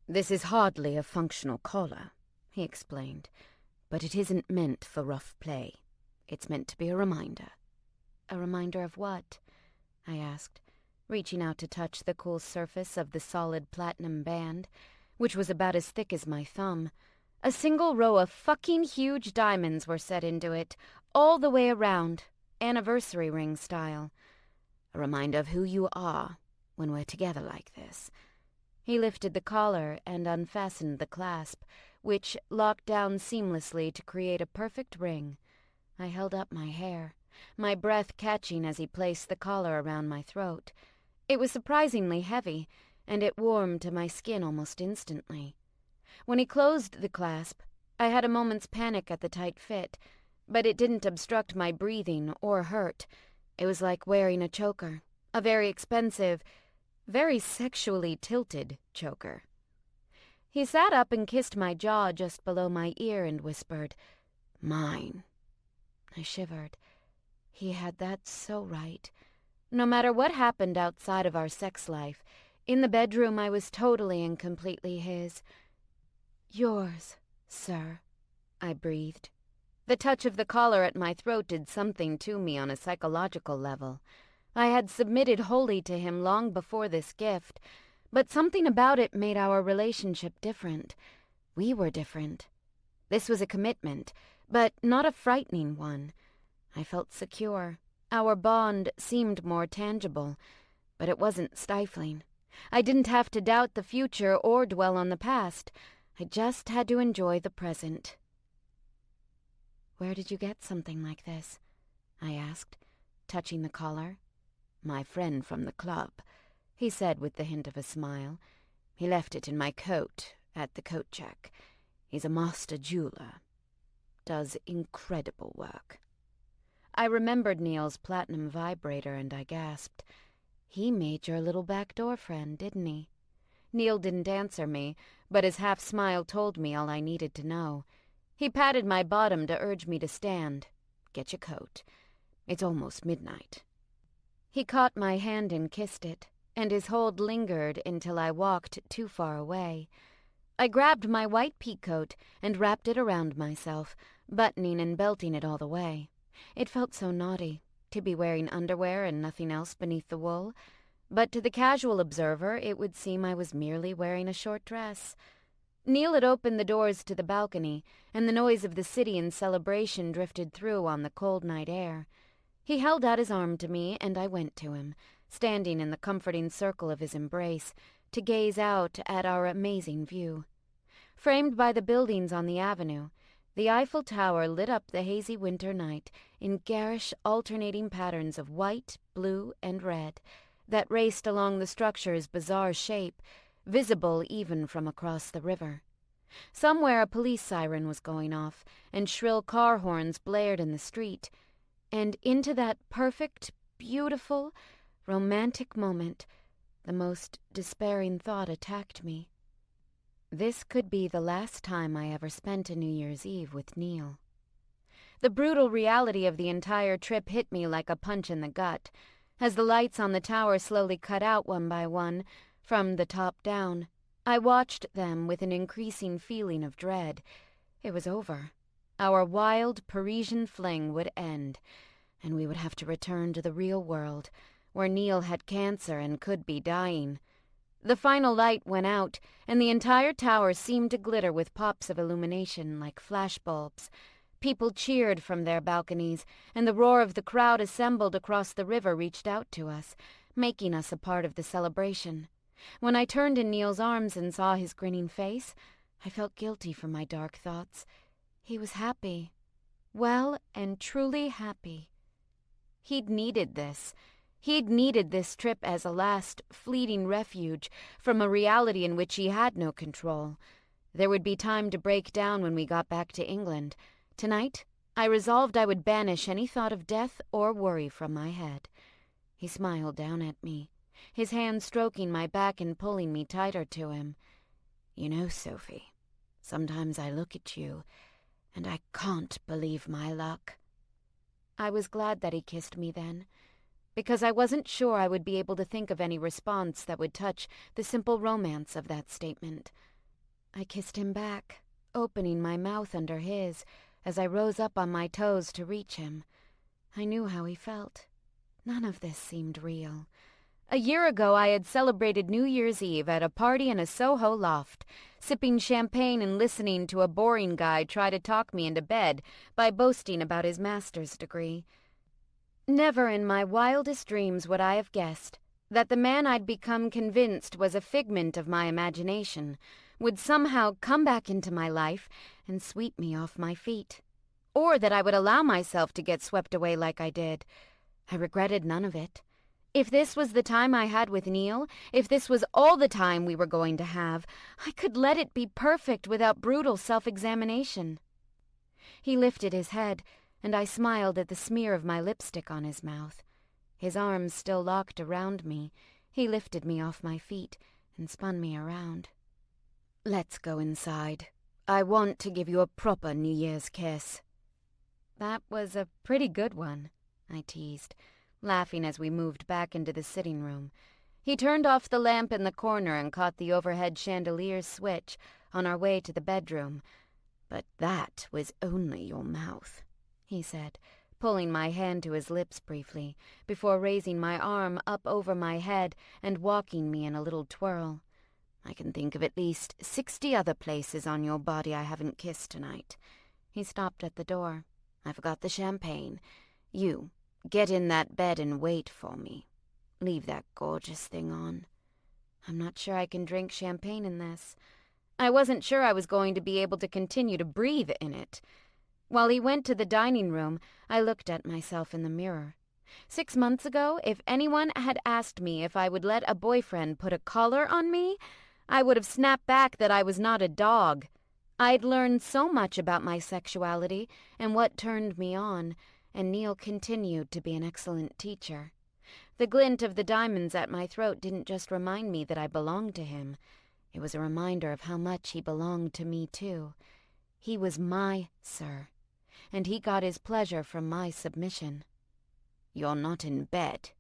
"This is hardly a functional collar," he explained, "but it isn't meant for rough play. It's meant to be a reminder." "A reminder of what?" I asked, reaching out to touch the cool surface of the solid platinum band, which was about as thick as my thumb. A single row of fucking huge diamonds were set into it, all the way around, anniversary ring style. "A reminder of who you are when we're together like this." He lifted the collar and unfastened the clasp, which locked down seamlessly to create a perfect ring. I held up my hair, my breath catching as he placed the collar around my throat. It was surprisingly heavy, and it warmed to my skin almost instantly. When he closed the clasp, I had a moment's panic at the tight fit, but it didn't obstruct my breathing or hurt. It was like wearing a choker, a very expensive, very sexually tilted choker. He sat up and kissed my jaw just below my ear and whispered, "Mine." I shivered. He had that so right. No matter what happened outside of our sex life, in the bedroom I was totally and completely his. "Yours, sir," I breathed. The touch of the collar at my throat did something to me on a psychological level. I had submitted wholly to him long before this gift, but something about it made our relationship different. We were different. This was a commitment, but not a frightening one. I felt secure. Our bond seemed more tangible, but it wasn't stifling. I didn't have to doubt the future or dwell on the past. I just had to enjoy the present. "Where did you get something like this?" I asked, touching the collar. "My friend from the club," he said with the hint of a smile. "He left it in my coat at the coat check. He's a master jeweler. Does incredible work." I remembered Neil's platinum vibrator, and I gasped. "He made your little backdoor friend, didn't he?" Neil didn't answer me, but his half-smile told me all I needed to know. He patted my bottom to urge me to stand. "Get your coat. It's almost midnight." He caught my hand and kissed it, and his hold lingered until I walked too far away. I grabbed my white peacoat and wrapped it around myself, buttoning and belting it all the way. It felt so naughty, to be wearing underwear and nothing else beneath the wool, but to the casual observer it would seem I was merely wearing a short dress. Neil had opened the doors to the balcony, and the noise of the city in celebration drifted through on the cold night air. He held out his arm to me, and I went to him, standing in the comforting circle of his embrace, to gaze out at our amazing view. Framed by the buildings on the avenue, the Eiffel Tower lit up the hazy winter night in garish alternating patterns of white, blue, and red that raced along the structure's bizarre shape, visible even from across the river. Somewhere a police siren was going off, and shrill car horns blared in the street, and into that perfect, beautiful, romantic moment, the most despairing thought attacked me. This could be the last time I ever spent a New Year's Eve with Neil. The brutal reality of the entire trip hit me like a punch in the gut. As the lights on the tower slowly cut out one by one, from the top down, I watched them with an increasing feeling of dread. It was over. Our wild Parisian fling would end, and we would have to return to the real world, where Neil had cancer and could be dying. The final light went out, and the entire tower seemed to glitter with pops of illumination like flashbulbs. People cheered from their balconies, and the roar of the crowd assembled across the river reached out to us, making us a part of the celebration. When I turned in Neil's arms and saw his grinning face, I felt guilty for my dark thoughts. He was happy. Well and truly happy. He'd needed this. He'd needed this trip as a last, fleeting refuge from a reality in which he had no control. There would be time to break down when we got back to England. Tonight, I resolved I would banish any thought of death or worry from my head. He smiled down at me, his hand stroking my back and pulling me tighter to him. "You know, Sophie, sometimes I look at you, and I can't believe my luck." I was glad that he kissed me then, because I wasn't sure I would be able to think of any response that would touch the simple romance of that statement. I kissed him back, opening my mouth under his, as I rose up on my toes to reach him. I knew how he felt. None of this seemed real. A year ago I had celebrated New Year's Eve at a party in a Soho loft, sipping champagne and listening to a boring guy try to talk me into bed by boasting about his master's degree. Never in my wildest dreams would I have guessed that the man I'd become convinced was a figment of my imagination would somehow come back into my life and sweep me off my feet, or that I would allow myself to get swept away like I did. I regretted none of it. If this was the time I had with Neil, if this was all the time we were going to have, I could let it be perfect without brutal self-examination. He lifted his head, and I smiled at the smear of my lipstick on his mouth. His arms still locked around me, he lifted me off my feet and spun me around. "Let's go inside. I want to give you a proper New Year's kiss." That was a pretty good one, I teased, laughing as we moved back into the sitting room. He turned off the lamp in the corner and caught the overhead chandelier's switch on our way to the bedroom. "But that was only your mouth," he said, pulling my hand to his lips briefly, before raising my arm up over my head and walking me in a little twirl. "I can think of at least 60 other places on your body I haven't kissed tonight." He stopped at the door. "I forgot the champagne. You, get in that bed and wait for me. Leave that gorgeous thing on." I'm not sure I can drink champagne in this. I wasn't sure I was going to be able to continue to breathe in it. While he went to the dining room, I looked at myself in the mirror. 6 months ago, if anyone had asked me if I would let a boyfriend put a collar on me, I would have snapped back that I was not a dog. I'd learned so much about my sexuality and what turned me on, and Neil continued to be an excellent teacher. The glint of the diamonds at my throat didn't just remind me that I belonged to him. It was a reminder of how much he belonged to me, too. He was my sir, and he got his pleasure from my submission. "You're not in bed,"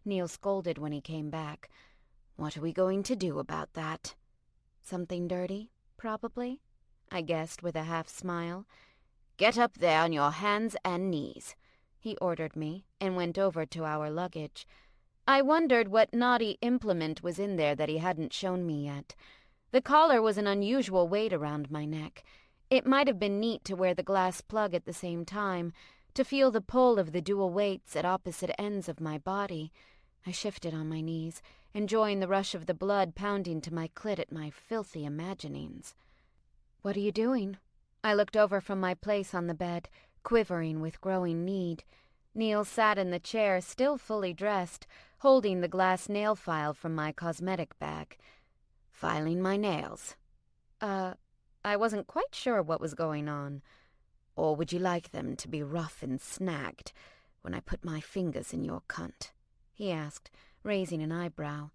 Neil scolded when he came back. "What are we going to do about that?" "Something dirty, probably," I guessed with a half-smile. "Get up there on your hands and knees," he ordered me, and went over to our luggage. I wondered what naughty implement was in there that he hadn't shown me yet. The collar was an unusual weight around my neck. It might have been neat to wear the glass plug at the same time, to feel the pull of the dual weights at opposite ends of my body. I shifted on my knees, enjoying the rush of the blood pounding to my clit at my filthy imaginings. "What are you doing?" I looked over from my place on the bed, quivering with growing need. Neil sat in the chair, still fully dressed, holding the glass nail file from my cosmetic bag. "Filing my nails." I wasn't quite sure what was going on. "Or would you like them to be rough and snagged when I put my fingers in your cunt?" he asked, raising an eyebrow.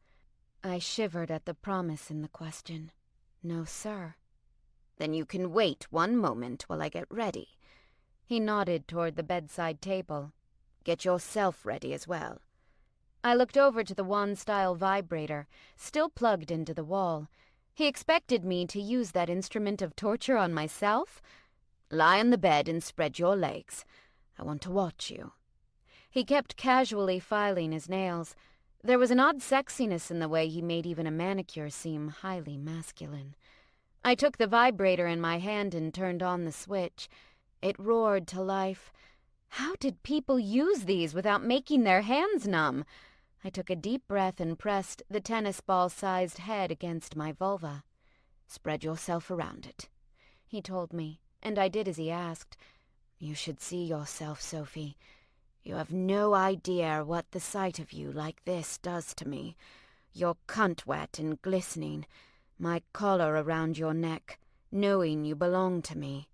I shivered at the promise in the question. "No, sir." "Then you can wait one moment while I get ready." He nodded toward the bedside table. "Get yourself ready as well." I looked over to the wand-style vibrator, still plugged into the wall. He expected me to use that instrument of torture on myself? "Lie on the bed and spread your legs. I want to watch you." He kept casually filing his nails. There was an odd sexiness in the way he made even a manicure seem highly masculine. I took the vibrator in my hand and turned on the switch. It roared to life. How did people use these without making their hands numb? I took a deep breath and pressed the tennis ball-sized head against my vulva. "Spread yourself around it," he told me, and I did as he asked. "You should see yourself, Sophie. You have no idea what the sight of you like this does to me. Your cunt wet and glistening, my collar around your neck, knowing you belong to me."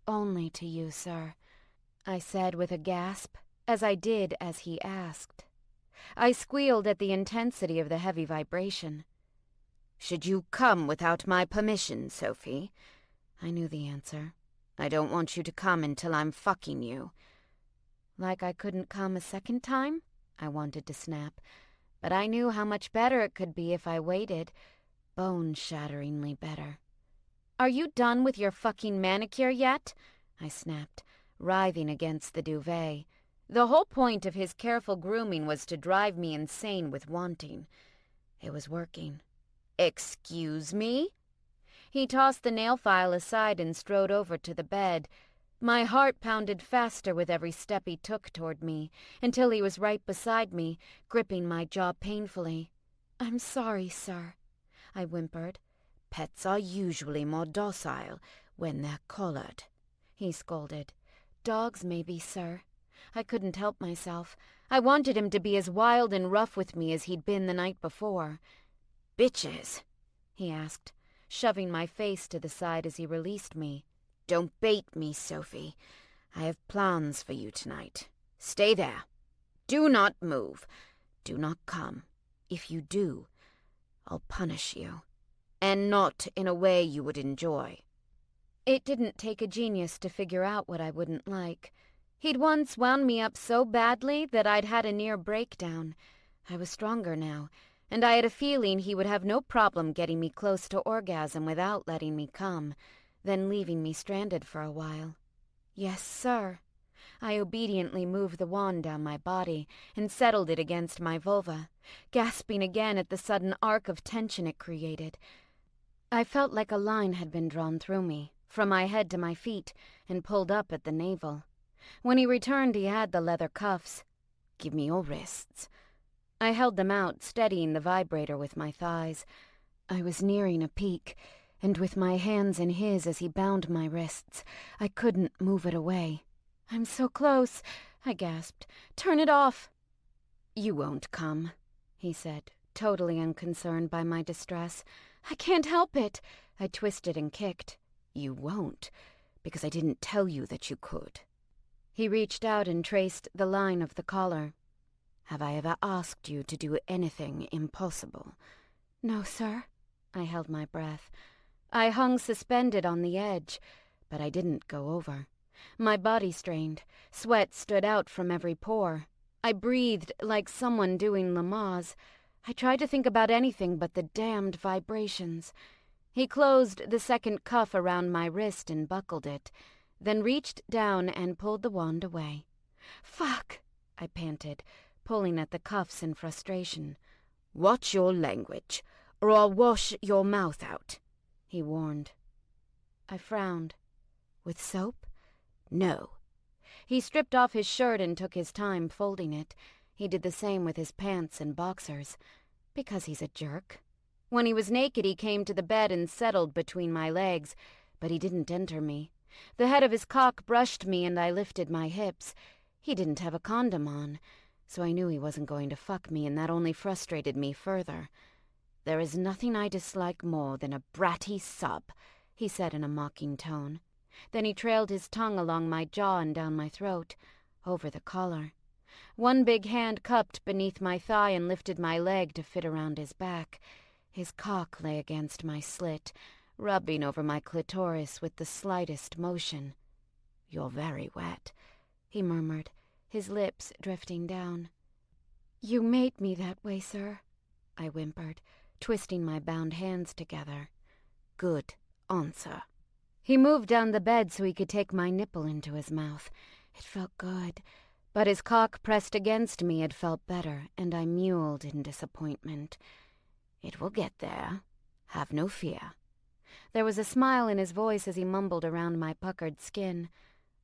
"Only to you, sir," I said with a gasp, as I did as he asked. I squealed at the intensity of the heavy vibration. "Should you come without my permission, Sophie?" I knew the answer. "I don't want you to come until I'm fucking you." Like I couldn't come a second time? I wanted to snap, but I knew how much better it could be if I waited. Bone-shatteringly better. "Are you done with your fucking manicure yet?" I snapped, writhing against the duvet. The whole point of his careful grooming was to drive me insane with wanting. It was working. "Excuse me?" He tossed the nail file aside and strode over to the bed. My heart pounded faster with every step he took toward me, until he was right beside me, gripping my jaw painfully. "I'm sorry, sir," I whimpered. "Pets are usually more docile when they're collared," he scolded. "Dogs maybe, sir." I couldn't help myself. I wanted him to be as wild and rough with me as he'd been the night before. "Bitches?" he asked, shoving my face to the side as he released me. "Don't bait me, Sophie. I have plans for you tonight. Stay there. Do not move. Do not come. If you do, I'll punish you. And not in a way you would enjoy." It didn't take a genius to figure out what I wouldn't like. He'd once wound me up so badly that I'd had a near breakdown. I was stronger now, and I had a feeling he would have no problem getting me close to orgasm without letting me come, then leaving me stranded for a while. "Yes, sir." I obediently moved the wand down my body and settled it against my vulva, gasping again at the sudden arc of tension it created. I felt like a line had been drawn through me, from my head to my feet, and pulled up at the navel. When he returned, he had the leather cuffs. "Give me your wrists." I held them out, steadying the vibrator with my thighs. I was nearing a peak, and with my hands in his as he bound my wrists, I couldn't move it away. "I'm so close," I gasped. "Turn it off." "You won't come," he said, totally unconcerned by my distress. "I can't help it." I twisted and kicked. "You won't, because I didn't tell you that you could." He reached out and traced the line of the collar. "Have I ever asked you to do anything impossible?" "No, sir." I held my breath. I hung suspended on the edge, but I didn't go over. My body strained. Sweat stood out from every pore. I breathed like someone doing Lamaze. I tried to think about anything but the damned vibrations. He closed the second cuff around my wrist and buckled it, then reached down and pulled the wand away. "Fuck!" I panted, pulling at the cuffs in frustration. "Watch your language, or I'll wash your mouth out." he warned. I frowned. With soap? No. He stripped off his shirt and took his time folding it. He did the same with his pants and boxers. Because he's a jerk. When he was naked, he came to the bed and settled between my legs, but he didn't enter me. The head of his cock brushed me and I lifted my hips. He didn't have a condom on, so I knew he wasn't going to fuck me, and that only frustrated me further. There is nothing I dislike more than a bratty sub, he said in a mocking tone. Then he trailed his tongue along my jaw and down my throat, over the collar. One big hand cupped beneath my thigh and lifted my leg to fit around his back. His cock lay against my slit, rubbing over my clitoris with the slightest motion. "You're very wet," he murmured, his lips drifting down. "You made me that way, sir," I whimpered, twisting my bound hands together. "Good answer." He moved down the bed so he could take my nipple into his mouth. It felt good, but his cock pressed against me had felt better, and I mewled in disappointment. "It will get there. Have no fear." There was a smile in his voice as he mumbled around my puckered skin.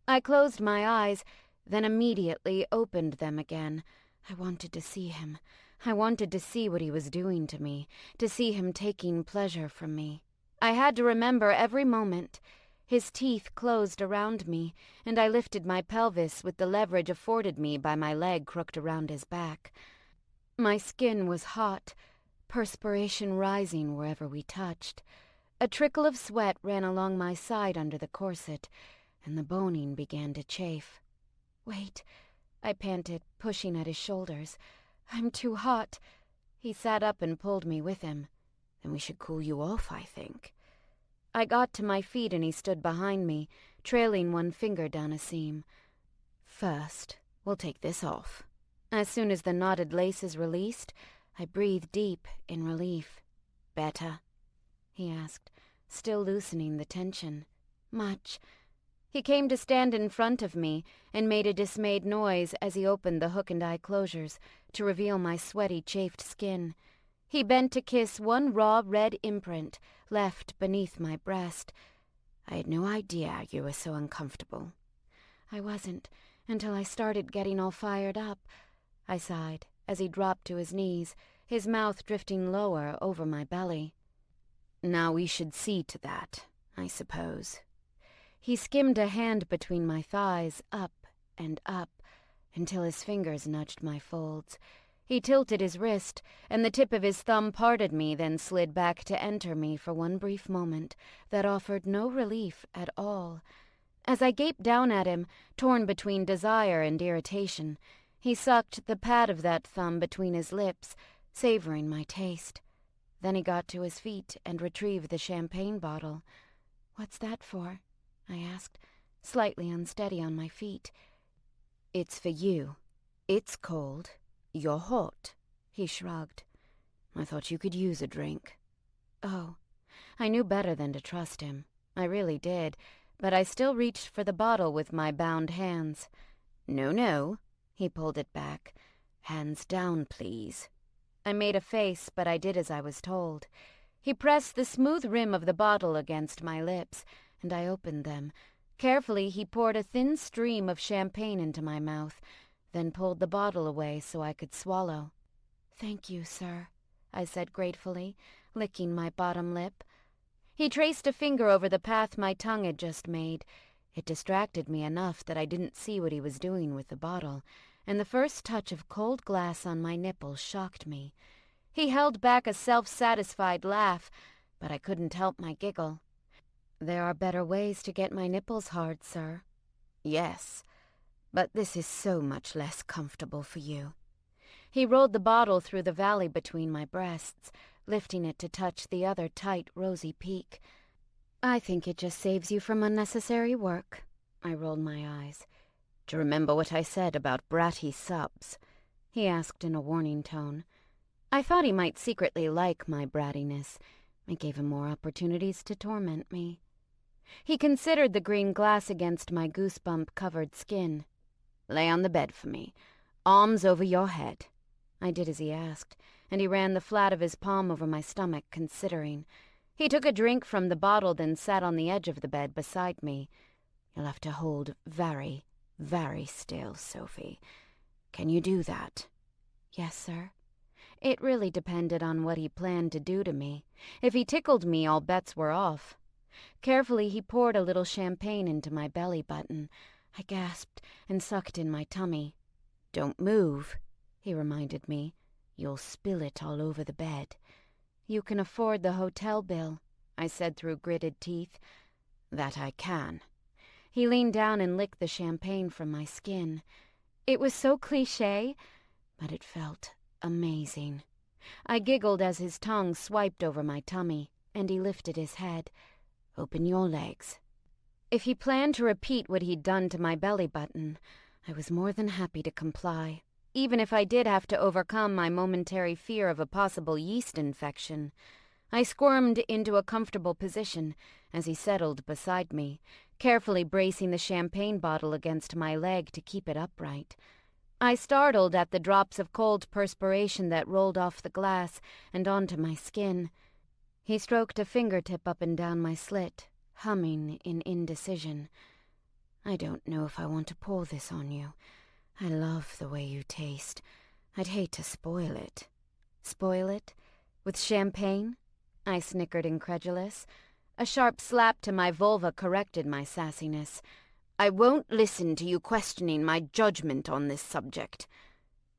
I closed my eyes, then immediately opened them again. I wanted to see him. I wanted to see what he was doing to me, to see him taking pleasure from me. I had to remember every moment. His teeth closed around me, and I lifted my pelvis with the leverage afforded me by my leg crooked around his back. My skin was hot, perspiration rising wherever we touched. A trickle of sweat ran along my side under the corset, and the boning began to chafe. "Wait," I panted, pushing at his shoulders. "I'm too hot." He sat up and pulled me with him. "Then we should cool you off, I think." I got to my feet and he stood behind me, trailing one finger down a seam. "First, we'll take this off." As soon as the knotted laces released, I breathed deep in relief. "Better?" he asked, still loosening the tension. "Much." He came to stand in front of me and made a dismayed noise as he opened the hook and eye closures to reveal my sweaty, chafed skin. He bent to kiss one raw red imprint left beneath my breast. "I had no idea you were so uncomfortable." "I wasn't, until I started getting all fired up," I sighed as he dropped to his knees, his mouth drifting lower over my belly. "Now we should see to that, I suppose." He skimmed a hand between my thighs, up and up, until his fingers nudged my folds. He tilted his wrist, and the tip of his thumb parted me, then slid back to enter me for one brief moment that offered no relief at all. As I gaped down at him, torn between desire and irritation, he sucked the pad of that thumb between his lips, savoring my taste. Then he got to his feet and retrieved the champagne bottle. "What's that for?" I asked, slightly unsteady on my feet. "It's for you. It's cold. You're hot," he shrugged. "I thought you could use a drink." Oh, I knew better than to trust him. I really did, but I still reached for the bottle with my bound hands. No, he pulled it back. "Hands down, please." I made a face, but I did as I was told. He pressed the smooth rim of the bottle against my lips, and I opened them. Carefully, he poured a thin stream of champagne into my mouth, then pulled the bottle away so I could swallow. "Thank you, sir," I said gratefully, licking my bottom lip. He traced a finger over the path my tongue had just made. It distracted me enough that I didn't see what he was doing with the bottle, and the first touch of cold glass on my nipple shocked me. He held back a self-satisfied laugh, but I couldn't help my giggle. "There are better ways to get my nipples hard, sir." "Yes, but this is so much less comfortable for you." He rolled the bottle through the valley between my breasts, lifting it to touch the other tight, rosy peak. "I think it just saves you from unnecessary work." I rolled my eyes. "Do you remember what I said about bratty subs?" he asked in a warning tone. I thought he might secretly like my brattiness. It gave him more opportunities to torment me. He considered the green glass against my goosebump-covered skin. "Lay on the bed for me. Arms over your head." I did as he asked, and he ran the flat of his palm over my stomach, considering. He took a drink from the bottle, then sat on the edge of the bed beside me. "You'll have to hold very, very still, Sophie. Can you do that?" "Yes, sir." It really depended on what he planned to do to me. If he tickled me, all bets were off. Carefully, he poured a little champagne into my belly button. I gasped and sucked in my tummy. "Don't move," he reminded me. "You'll spill it all over the bed." "You can afford the hotel bill," I said through gritted teeth. "That I can." He leaned down and licked the champagne from my skin. It was so cliché, but it felt amazing. I giggled as his tongue swiped over my tummy, and he lifted his head. "Open your legs." If he planned to repeat what he'd done to my belly button, I was more than happy to comply, even if I did have to overcome my momentary fear of a possible yeast infection. I squirmed into a comfortable position as he settled beside me, carefully bracing the champagne bottle against my leg to keep it upright. I startled at the drops of cold perspiration that rolled off the glass and onto my skin. He stroked a fingertip up and down my slit, humming in indecision. "I don't know if I want to pour this on you. I love the way you taste. I'd hate to spoil it." "Spoil it? With champagne?" I snickered, incredulous. A sharp slap to my vulva corrected my sassiness. "I won't listen to you questioning my judgment on this subject."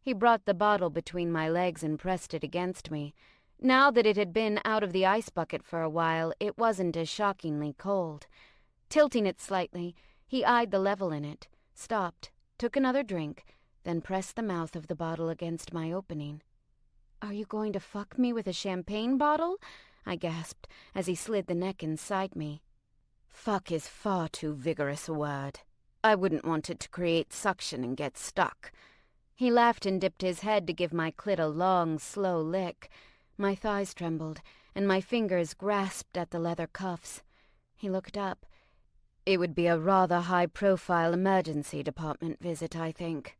He brought the bottle between my legs and pressed it against me. Now that it had been out of the ice bucket for a while, it wasn't as shockingly cold. Tilting it slightly, he eyed the level in it, stopped, took another drink, then pressed the mouth of the bottle against my opening. "Are you going to fuck me with a champagne bottle?" I gasped as he slid the neck inside me. "Fuck is far too vigorous a word. I wouldn't want it to create suction and get stuck." He laughed and dipped his head to give my clit a long, slow lick. My thighs trembled, and my fingers grasped at the leather cuffs. He looked up. "It would be a rather high-profile emergency department visit, I think."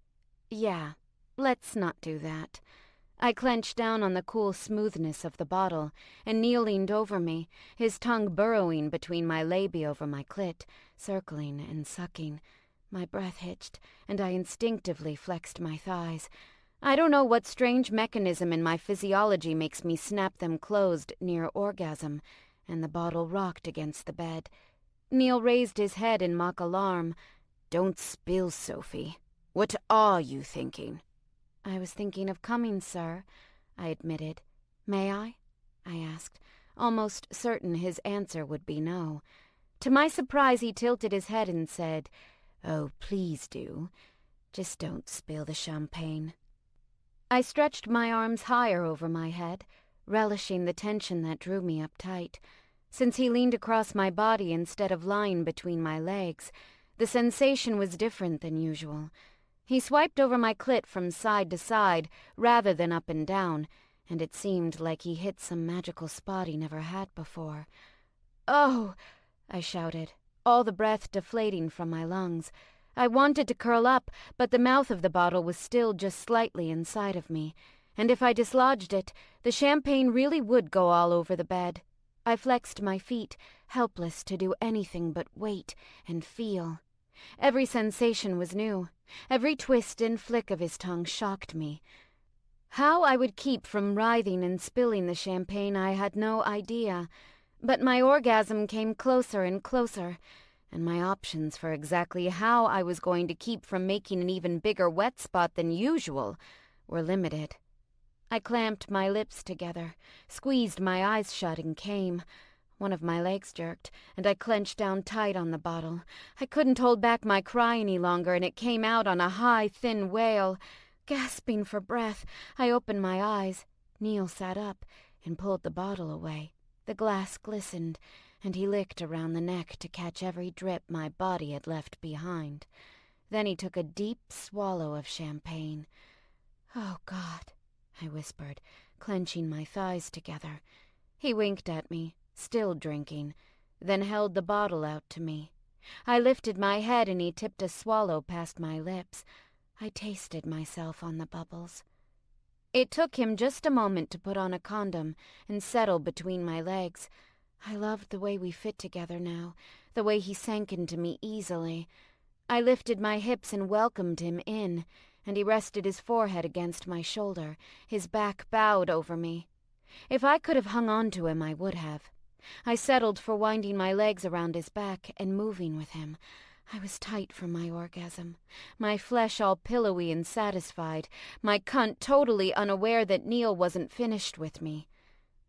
"Yeah, let's not do that." I clenched down on the cool smoothness of the bottle, and Neil leaned over me, his tongue burrowing between my labia over my clit, circling and sucking. My breath hitched, and I instinctively flexed my thighs. I don't know what strange mechanism in my physiology makes me snap them closed near orgasm, and the bottle rocked against the bed. Neil raised his head in mock alarm. "Don't spill, Sophie. What are you thinking?" "I was thinking of coming, sir," I admitted. "May I?" I asked, almost certain his answer would be no. To my surprise, he tilted his head and said, "Oh, please do. Just don't spill the champagne." I stretched my arms higher over my head, relishing the tension that drew me up tight. Since he leaned across my body instead of lying between my legs, the sensation was different than usual. He swiped over my clit from side to side rather than up and down, and it seemed like he hit some magical spot he never had before. "Oh!" I shouted, all the breath deflating from my lungs. I wanted to curl up, but the mouth of the bottle was still just slightly inside of me, and if I dislodged it, the champagne really would go all over the bed. I flexed my feet, helpless to do anything but wait and feel. Every sensation was new. Every twist and flick of his tongue shocked me. How I would keep from writhing and spilling the champagne, I had no idea. But my orgasm came closer and closer, and my options for exactly how I was going to keep from making an even bigger wet spot than usual were limited. I clamped my lips together, squeezed my eyes shut, and came. One of my legs jerked, and I clenched down tight on the bottle. I couldn't hold back my cry any longer, and it came out on a high, thin wail. Gasping for breath, I opened my eyes. Neil sat up and pulled the bottle away. The glass glistened, and he licked around the neck to catch every drip my body had left behind. Then he took a deep swallow of champagne. "Oh, God," I whispered, clenching my thighs together. He winked at me, still drinking, then held the bottle out to me. I lifted my head and he tipped a swallow past my lips. I tasted myself on the bubbles. It took him just a moment to put on a condom and settle between my legs. I loved the way we fit together now, the way he sank into me easily. I lifted my hips and welcomed him in, and he rested his forehead against my shoulder, his back bowed over me. If I could have hung on to him, I would have. I settled for winding my legs around his back and moving with him. I was tight from my orgasm, my flesh all pillowy and satisfied, my cunt totally unaware that Neil wasn't finished with me.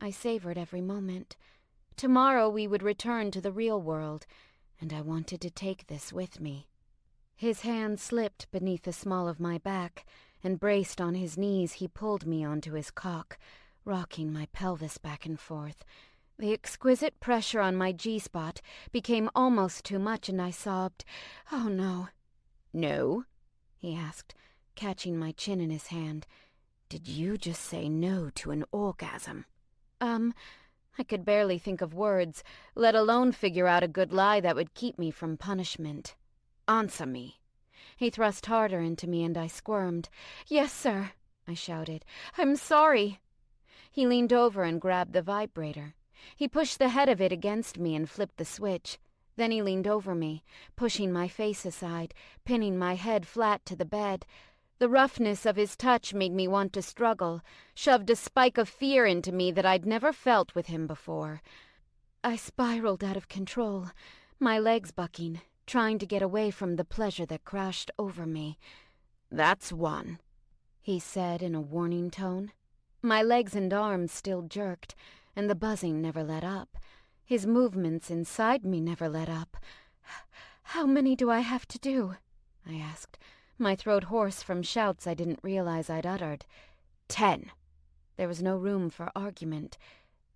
I savored every moment. Tomorrow we would return to the real world, and I wanted to take this with me. His hand slipped beneath the small of my back, and braced on his knees he pulled me onto his cock, rocking my pelvis back and forth. The exquisite pressure on my G-spot became almost too much, and I sobbed, "Oh, no." "No?" he asked, catching my chin in his hand. "Did you just say no to an orgasm?" I could barely think of words, let alone figure out a good lie that would keep me from punishment. "Answer me." He thrust harder into me, and I squirmed. "Yes, sir," I shouted. "I'm sorry." He leaned over and grabbed the vibrator. He pushed the head of it against me and flipped the switch. Then he leaned over me, pushing my face aside, pinning my head flat to the bed. The roughness of his touch made me want to struggle, shoved a spike of fear into me that I'd never felt with him before. I spiraled out of control, my legs bucking, trying to get away from the pleasure that crashed over me. "That's one," he said in a warning tone. My legs and arms still jerked, and the buzzing never let up. His movements inside me never let up. "How many do I have to do?" I asked, my throat hoarse from shouts I didn't realize I'd uttered. 10. There was no room for argument.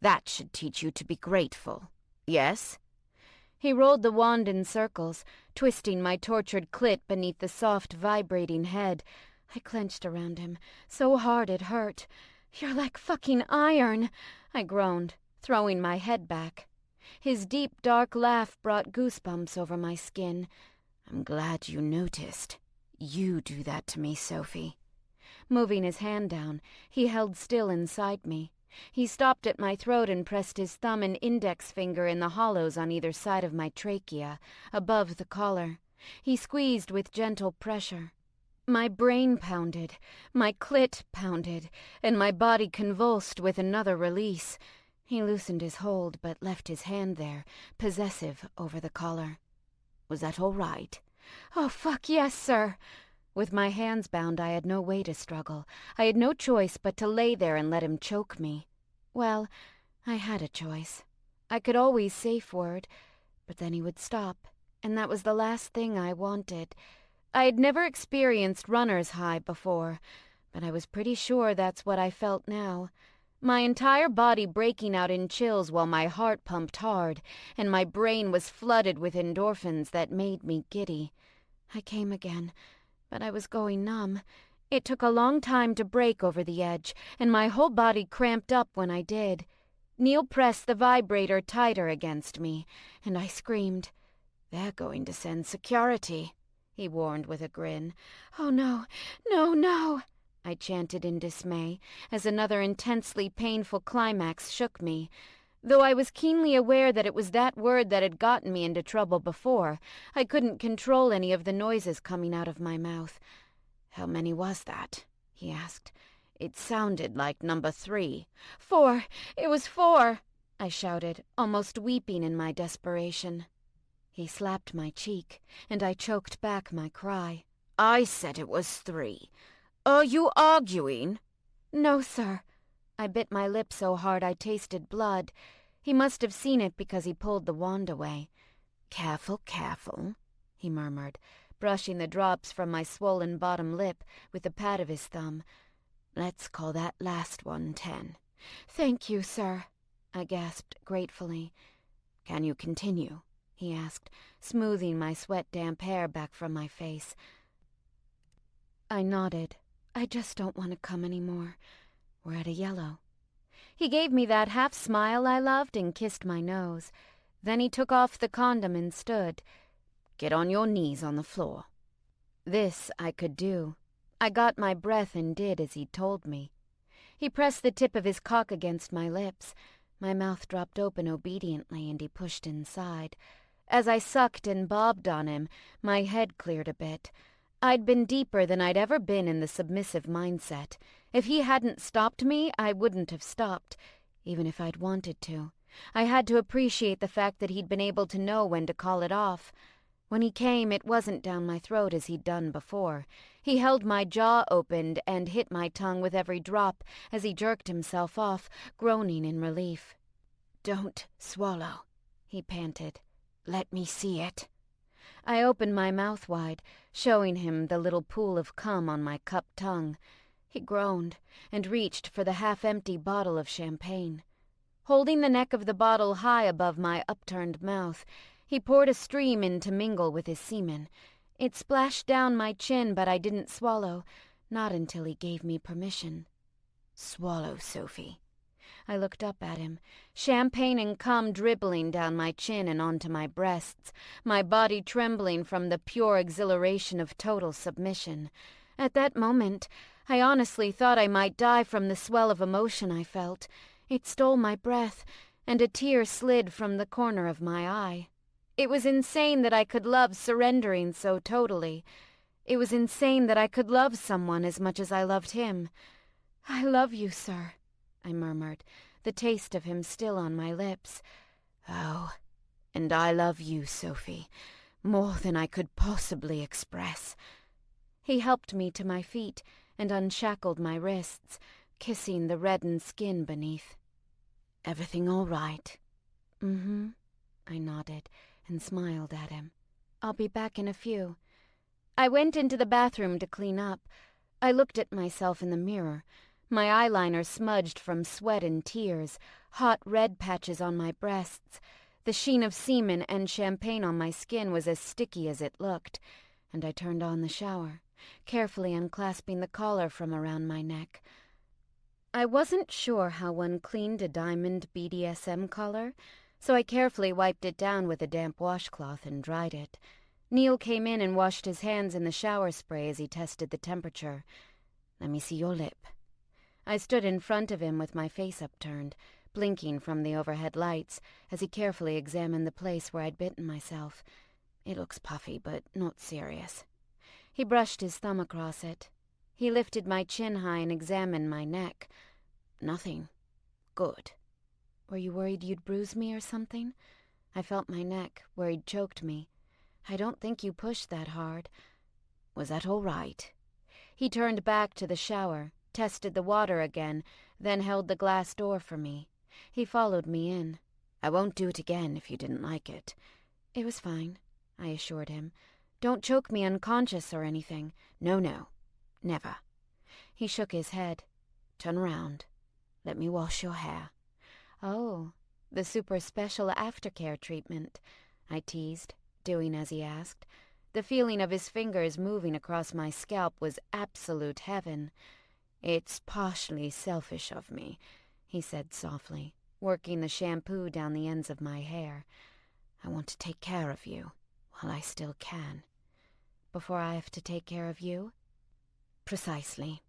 "That should teach you to be grateful. Yes?" He rolled the wand in circles, twisting my tortured clit beneath the soft, vibrating head. I clenched around him, so hard it hurt. "You're like fucking iron," I groaned, throwing my head back. His deep, dark laugh brought goosebumps over my skin. "I'm glad you noticed. You do that to me, Sophie." Moving his hand down, he held still inside me. He stopped at my throat and pressed his thumb and index finger in the hollows on either side of my trachea, above the collar. He squeezed with gentle pressure. My brain pounded, my clit pounded, and my body convulsed with another release. He loosened his hold but left his hand there, possessive over the collar. "Was that all right?" "Oh, fuck yes, sir." With my hands bound, I had no way to struggle. I had no choice but to lay there and let him choke me. Well, I had a choice. I could always safe word, but then he would stop, and that was the last thing I wanted. I had never experienced runner's high before, but I was pretty sure that's what I felt now. My entire body breaking out in chills while my heart pumped hard, and my brain was flooded with endorphins that made me giddy. I came again, but I was going numb. It took a long time to break over the edge, and my whole body cramped up when I did. Neil pressed the vibrator tighter against me, and I screamed. "They're going to send security," he warned with a grin. "Oh, no, no, no," I chanted in dismay, as another intensely painful climax shook me. Though I was keenly aware that it was that word that had gotten me into trouble before, I couldn't control any of the noises coming out of my mouth. "How many was that?" he asked. "It sounded like number 3. 4. It was 4, I shouted, almost weeping in my desperation. He slapped my cheek, and I choked back my cry. "I said it was 3. Are you arguing?" "No, sir." I bit my lip so hard I tasted blood. He must have seen it because he pulled the wand away. "Careful, careful," he murmured, brushing the drops from my swollen bottom lip with the pad of his thumb. "Let's call that last one 10. "Thank you, sir," I gasped gratefully. "Can you continue?" he asked, smoothing my sweat-damp hair back from my face. I nodded. "I just don't want to come anymore. We're at a yellow." He gave me that half smile I loved and kissed my nose. Then he took off the condom and stood. "Get on your knees on the floor." This I could do. I got my breath and did as he told me. He pressed the tip of his cock against my lips. My mouth dropped open obediently, and he pushed inside. As I sucked and bobbed on him, my head cleared a bit. I'd been deeper than I'd ever been in the submissive mindset. If he hadn't stopped me, I wouldn't have stopped, even if I'd wanted to. I had to appreciate the fact that he'd been able to know when to call it off. When he came, it wasn't down my throat as he'd done before. He held my jaw opened and hit my tongue with every drop as he jerked himself off, groaning in relief. "Don't swallow," he panted. "Let me see it." I opened my mouth wide, showing him the little pool of cum on my cupped tongue. He groaned and reached for the half-empty bottle of champagne. Holding the neck of the bottle high above my upturned mouth, he poured a stream in to mingle with his semen. It splashed down my chin, but I didn't swallow, not until he gave me permission. "Swallow, Sophie." I looked up at him, champagne and cum dribbling down my chin and onto my breasts, my body trembling from the pure exhilaration of total submission. At that moment, I honestly thought I might die from the swell of emotion I felt. It stole my breath, and a tear slid from the corner of my eye. It was insane that I could love surrendering so totally. It was insane that I could love someone as much as I loved him. "I love you, sir," I murmured, the taste of him still on my lips. "Oh, and I love you, Sophie, more than I could possibly express." He helped me to my feet and unshackled my wrists, kissing the reddened skin beneath. "Everything all right?" "Mm-hmm," I nodded and smiled at him. "I'll be back in a few." I went into the bathroom to clean up. I looked at myself in the mirror, my eyeliner smudged from sweat and tears, hot red patches on my breasts. The sheen of semen and champagne on my skin was as sticky as it looked, and I turned on the shower, carefully unclasping the collar from around my neck. I wasn't sure how one cleaned a diamond BDSM collar, so I carefully wiped it down with a damp washcloth and dried it. Neil came in and washed his hands in the shower spray as he tested the temperature. "Let me see your lip." I stood in front of him with my face upturned, blinking from the overhead lights, as he carefully examined the place where I'd bitten myself. "It looks puffy, but not serious." He brushed his thumb across it. He lifted my chin high and examined my neck. "Nothing. Good." "Were you worried you'd bruise me or something?" I felt my neck, where he'd choked me. "I don't think you pushed that hard." "Was that all right?" He turned back to the shower, tested the water again, then held the glass door for me. He followed me in. "I won't do it again if you didn't like it." "It was fine," I assured him. "Don't choke me unconscious or anything." No, never." He shook his head. "Turn around. Let me wash your hair." "Oh, the super special aftercare treatment," I teased, doing as he asked. The feeling of his fingers moving across my scalp was absolute heaven. "It's partially selfish of me," he said softly, working the shampoo down the ends of my hair. "I want to take care of you while I still can." "Before I have to take care of you?" "Precisely."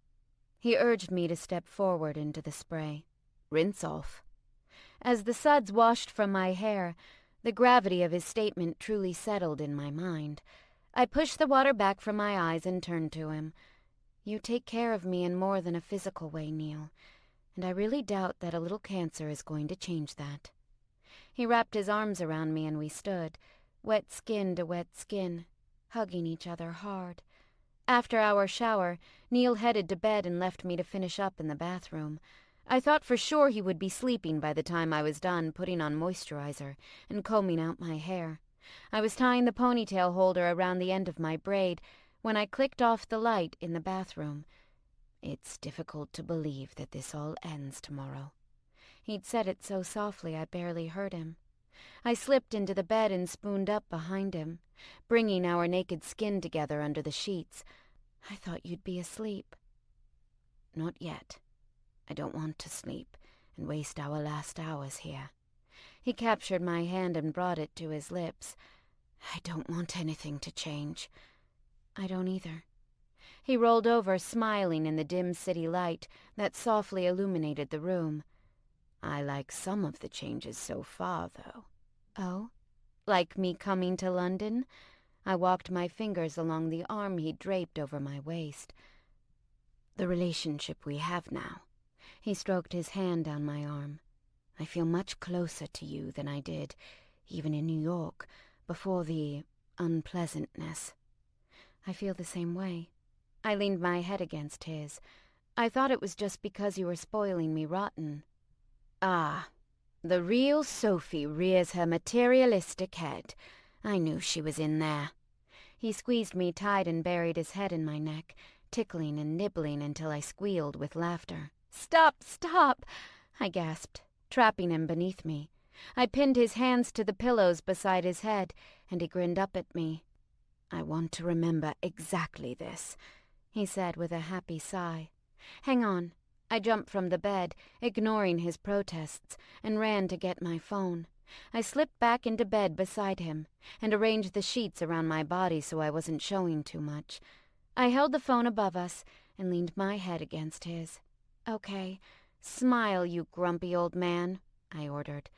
He urged me to step forward into the spray. "Rinse off." As the suds washed from my hair, the gravity of his statement truly settled in my mind. I pushed the water back from my eyes and turned to him. "You take care of me in more than a physical way, Neil, and I really doubt that a little cancer is going to change that." He wrapped his arms around me and we stood, wet skin to wet skin, hugging each other hard. After our shower, Neil headed to bed and left me to finish up in the bathroom. I thought for sure he would be sleeping by the time I was done putting on moisturizer and combing out my hair. I was tying the ponytail holder around the end of my braid when I clicked off the light in the bathroom. "It's difficult to believe that this all ends tomorrow." He'd said it so softly I barely heard him. I slipped into the bed and spooned up behind him, bringing our naked skin together under the sheets. "I thought you'd be asleep." "Not yet. I don't want to sleep and waste our last hours here." He captured my hand and brought it to his lips. "I don't want anything to change." "I don't either." He rolled over, smiling in the dim city light that softly illuminated the room. I like some of the changes so far, though. Oh? Like me coming to London? I walked my fingers along the arm he draped over my waist. The relationship we have now. He stroked his hand down my arm. I feel much closer to you than I did, even in New York, before the unpleasantness. I feel the same way. I leaned my head against his. I thought it was just because you were spoiling me rotten. Ah, the real Sophie rears her materialistic head. I knew she was in there. He squeezed me tight and buried his head in my neck, tickling and nibbling until I squealed with laughter. "Stop, stop!" I gasped, trapping him beneath me. I pinned his hands to the pillows beside his head, and he grinned up at me. "I want to remember exactly this," he said with a happy sigh. "Hang on." I jumped from the bed, ignoring his protests, and ran to get my phone. I slipped back into bed beside him and arranged the sheets around my body so I wasn't showing too much. I held the phone above us and leaned my head against his. "Okay, smile, you grumpy old man," I ordered.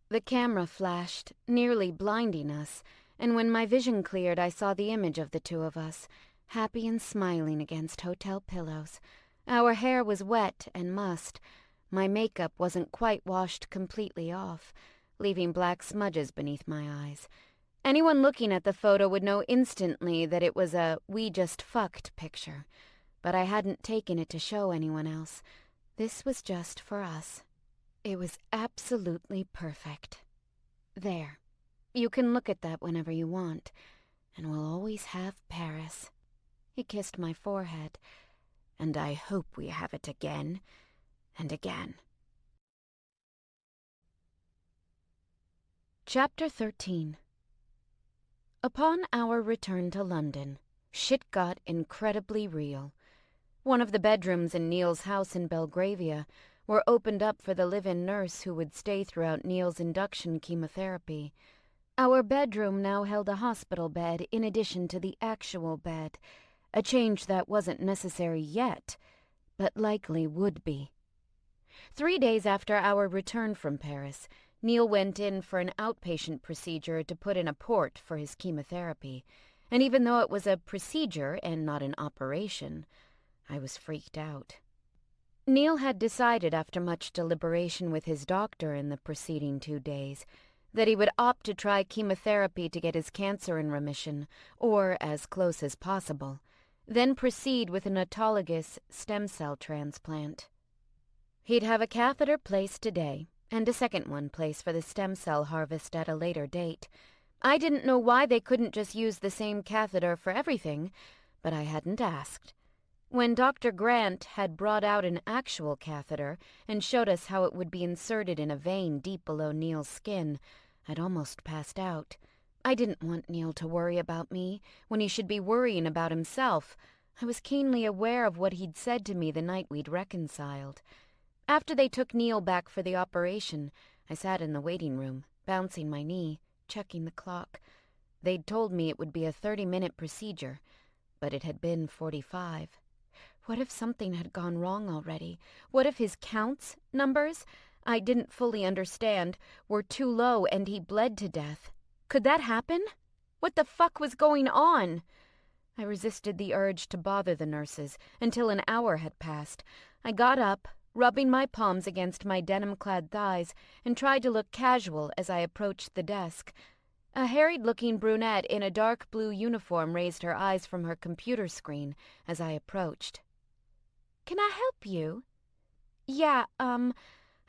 The camera flashed, nearly blinding us, and when my vision cleared I saw the image of the two of us, happy and smiling against hotel pillows. Our hair was wet and mussed. My makeup wasn't quite washed completely off, leaving black smudges beneath my eyes. Anyone looking at the photo would know instantly that it was a "we just fucked" picture, but I hadn't taken it to show anyone else. This was just for us. It was absolutely perfect. There. You can look at that whenever you want, and we'll always have Paris. He kissed my forehead. And I hope we have it again and again. Chapter 13. Upon our return to London, shit got incredibly real. One of the bedrooms in Neil's house in Belgravia were opened up for the live-in nurse who would stay throughout Neil's induction chemotherapy. Our bedroom now held a hospital bed in addition to the actual bed, a change that wasn't necessary yet, but likely would be. 3 days after our return from Paris, Neil went in for an outpatient procedure to put in a port for his chemotherapy, and even though it was a procedure and not an operation, I was freaked out. Neil had decided after much deliberation with his doctor in the preceding 2 days that he would opt to try chemotherapy to get his cancer in remission, or as close as possible, then proceed with an autologous stem cell transplant. He'd have a catheter placed today, and a second one placed for the stem cell harvest at a later date. I didn't know why they couldn't just use the same catheter for everything, but I hadn't asked. When Dr. Grant had brought out an actual catheter and showed us how it would be inserted in a vein deep below Neil's skin, I'd almost passed out. I didn't want Neil to worry about me when he should be worrying about himself. I was keenly aware of what he'd said to me the night we'd reconciled. After they took Neil back for the operation, I sat in the waiting room, bouncing my knee, checking the clock. They'd told me it would be a 30-minute procedure, but it had been 45. What if something had gone wrong already? What if his numbers, I didn't fully understand, were too low and he bled to death? Could that happen? What the fuck was going on? I resisted the urge to bother the nurses until an hour had passed. I got up, rubbing my palms against my denim-clad thighs, and tried to look casual as I approached the desk. A harried-looking brunette in a dark blue uniform raised her eyes from her computer screen as I approached. "Can I help you?" "Yeah, I'm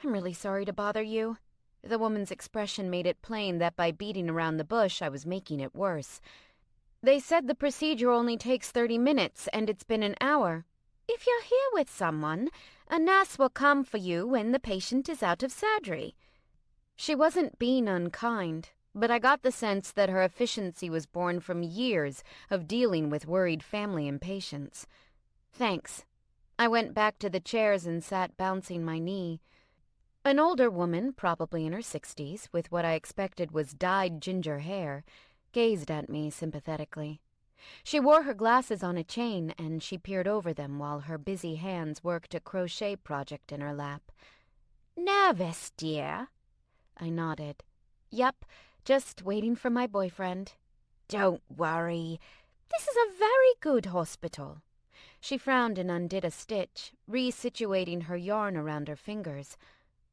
really sorry to bother you." The woman's expression made it plain that by beating around the bush I was making it worse. "They said the procedure only takes 30 minutes, and it's been an hour. If you're here with someone, a nurse will come for you when the patient is out of surgery." She wasn't being unkind, but I got the sense that her efficiency was born from years of dealing with worried family and patients. "Thanks." I went back to the chairs and sat bouncing my knee. An older woman, probably in her 60s, with what I expected was dyed ginger hair, gazed at me sympathetically. She wore her glasses on a chain, and she peered over them while her busy hands worked a crochet project in her lap. Nervous, dear? I nodded. Yup, just waiting for my boyfriend. Don't worry. This is a very good hospital. She frowned and undid a stitch, resituating her yarn around her fingers.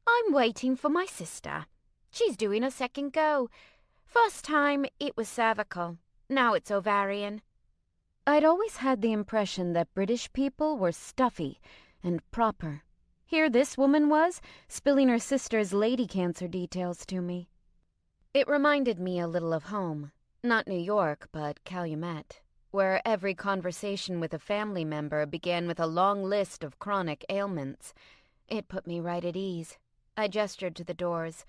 I'm waiting for my sister. She's doing a second go. First time, it was cervical. Now it's ovarian. I'd always had the impression that British people were stuffy and proper. Here this woman was, spilling her sister's lady cancer details to me. It reminded me a little of home. Not New York, but Calumet, where every conversation with a family member began with a long list of chronic ailments. It put me right at ease. I gestured to the doors.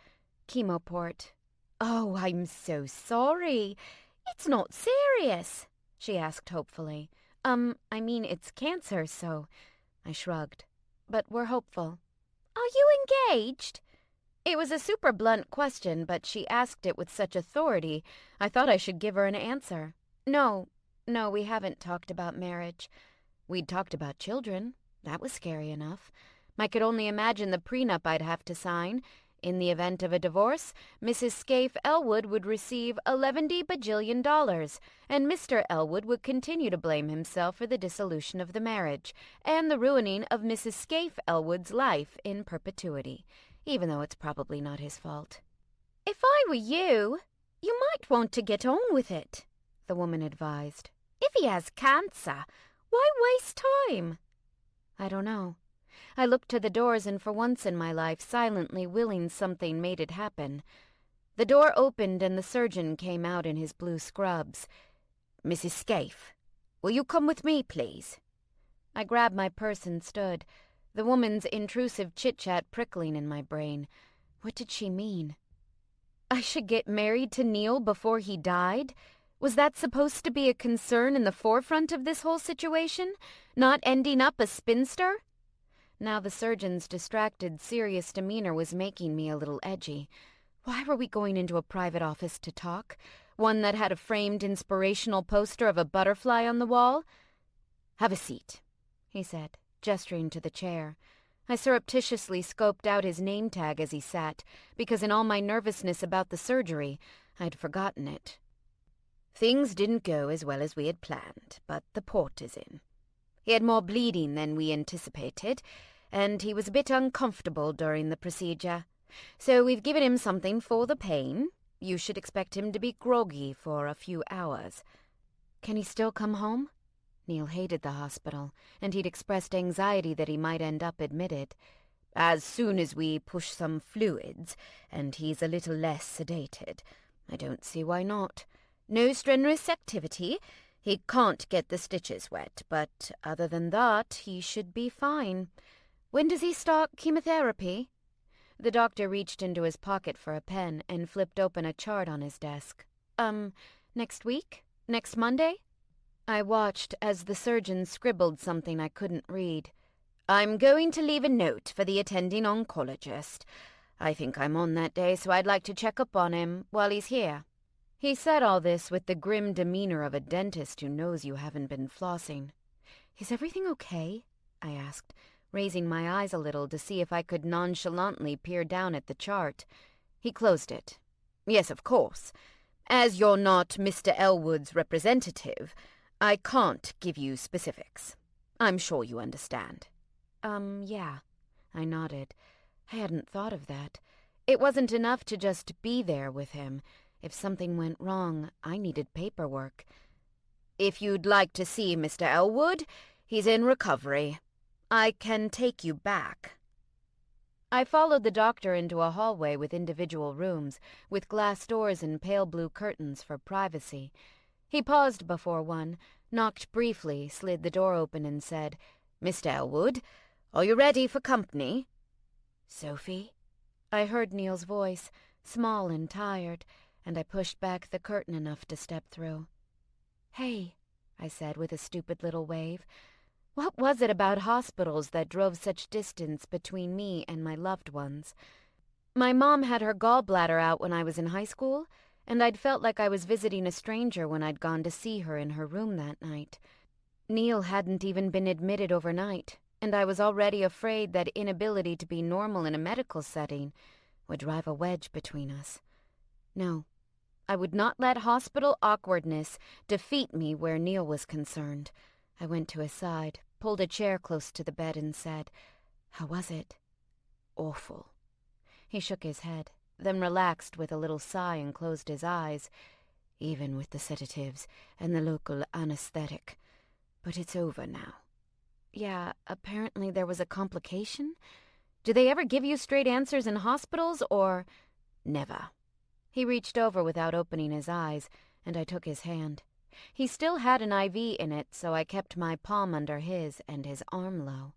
Chemoport. Oh, I'm so sorry. It's not serious, she asked hopefully. I mean, it's cancer, so... I shrugged. But we're hopeful. Are you engaged? It was a super blunt question, but she asked it with such authority, I thought I should give her an answer. No, we haven't talked about marriage. We'd talked about children. That was scary enough. I could only imagine the prenup I'd have to sign. In the event of a divorce, Mrs. Scaife Elwood would receive $11 bajillion, and Mr. Elwood would continue to blame himself for the dissolution of the marriage and the ruining of Mrs. Scaife Elwood's life in perpetuity, even though it's probably not his fault. If I were you might want to get on with it, the woman advised. If he has cancer, why waste time? I don't know. I looked to the doors and for once in my life, silently willing something made it happen. The door opened and the surgeon came out in his blue scrubs. Mrs. Scaife, will you come with me, please? I grabbed my purse and stood, the woman's intrusive chit-chat prickling in my brain. What did she mean? I should get married to Neil before he died? Was that supposed to be a concern in the forefront of this whole situation? Not ending up a spinster? Now the surgeon's distracted, serious demeanor was making me a little edgy. Why were we going into a private office to talk? One that had a framed inspirational poster of a butterfly on the wall? Have a seat, he said, gesturing to the chair. I surreptitiously scoped out his name tag as he sat, because in all my nervousness about the surgery, I'd forgotten it. Things didn't go as well as we had planned, but the port is in. He had more bleeding than we anticipated, and he was a bit uncomfortable during the procedure. So we've given him something for the pain. You should expect him to be groggy for a few hours. Can he still come home? Neil hated the hospital, and he'd expressed anxiety that he might end up admitted. As soon as we push some fluids, and he's a little less sedated. I don't see why not. No strenuous activity. He can't get the stitches wet, but other than that, he should be fine. When does he start chemotherapy? The doctor reached into his pocket for a pen and flipped open a chart on his desk. Next week? Next Monday? I watched as the surgeon scribbled something I couldn't read. I'm going to leave a note for the attending oncologist. I think I'm on that day, so I'd like to check up on him while he's here. He said all this with the grim demeanor of a dentist who knows you haven't been flossing. Is everything okay? I asked, raising my eyes a little to see if I could nonchalantly peer down at the chart. He closed it. Yes, of course. As you're not Mr. Elwood's representative, I can't give you specifics. I'm sure you understand. Yeah. I nodded. I hadn't thought of that. It wasn't enough to just be there with him. If something went wrong, I needed paperwork. If you'd like to see Mr. Elwood, he's in recovery. I can take you back. I followed the doctor into a hallway with individual rooms, with glass doors and pale blue curtains for privacy. He paused before one, knocked briefly, slid the door open and said, Mr. Elwood, are you ready for company? Sophie? I heard Neil's voice, small and tired, and I pushed back the curtain enough to step through. Hey, I said with a stupid little wave. What was it about hospitals that drove such distance between me and my loved ones? My mom had her gallbladder out when I was in high school, and I'd felt like I was visiting a stranger when I'd gone to see her in her room that night. Neil hadn't even been admitted overnight. and I was already afraid that inability to be normal in a medical setting would drive a wedge between us. No, I would not let hospital awkwardness defeat me where Neil was concerned. I went to his side, pulled a chair close to the bed, and said, "How was it?" "Awful." He shook his head, then relaxed with a little sigh and closed his eyes, "even with the sedatives and the local anesthetic. But it's over now." "Yeah, apparently there was a complication. Do they ever give you straight answers in hospitals, or—" "Never." He reached over without opening his eyes, and I took his hand. He still had an IV in it, so I kept my palm under his and his arm low.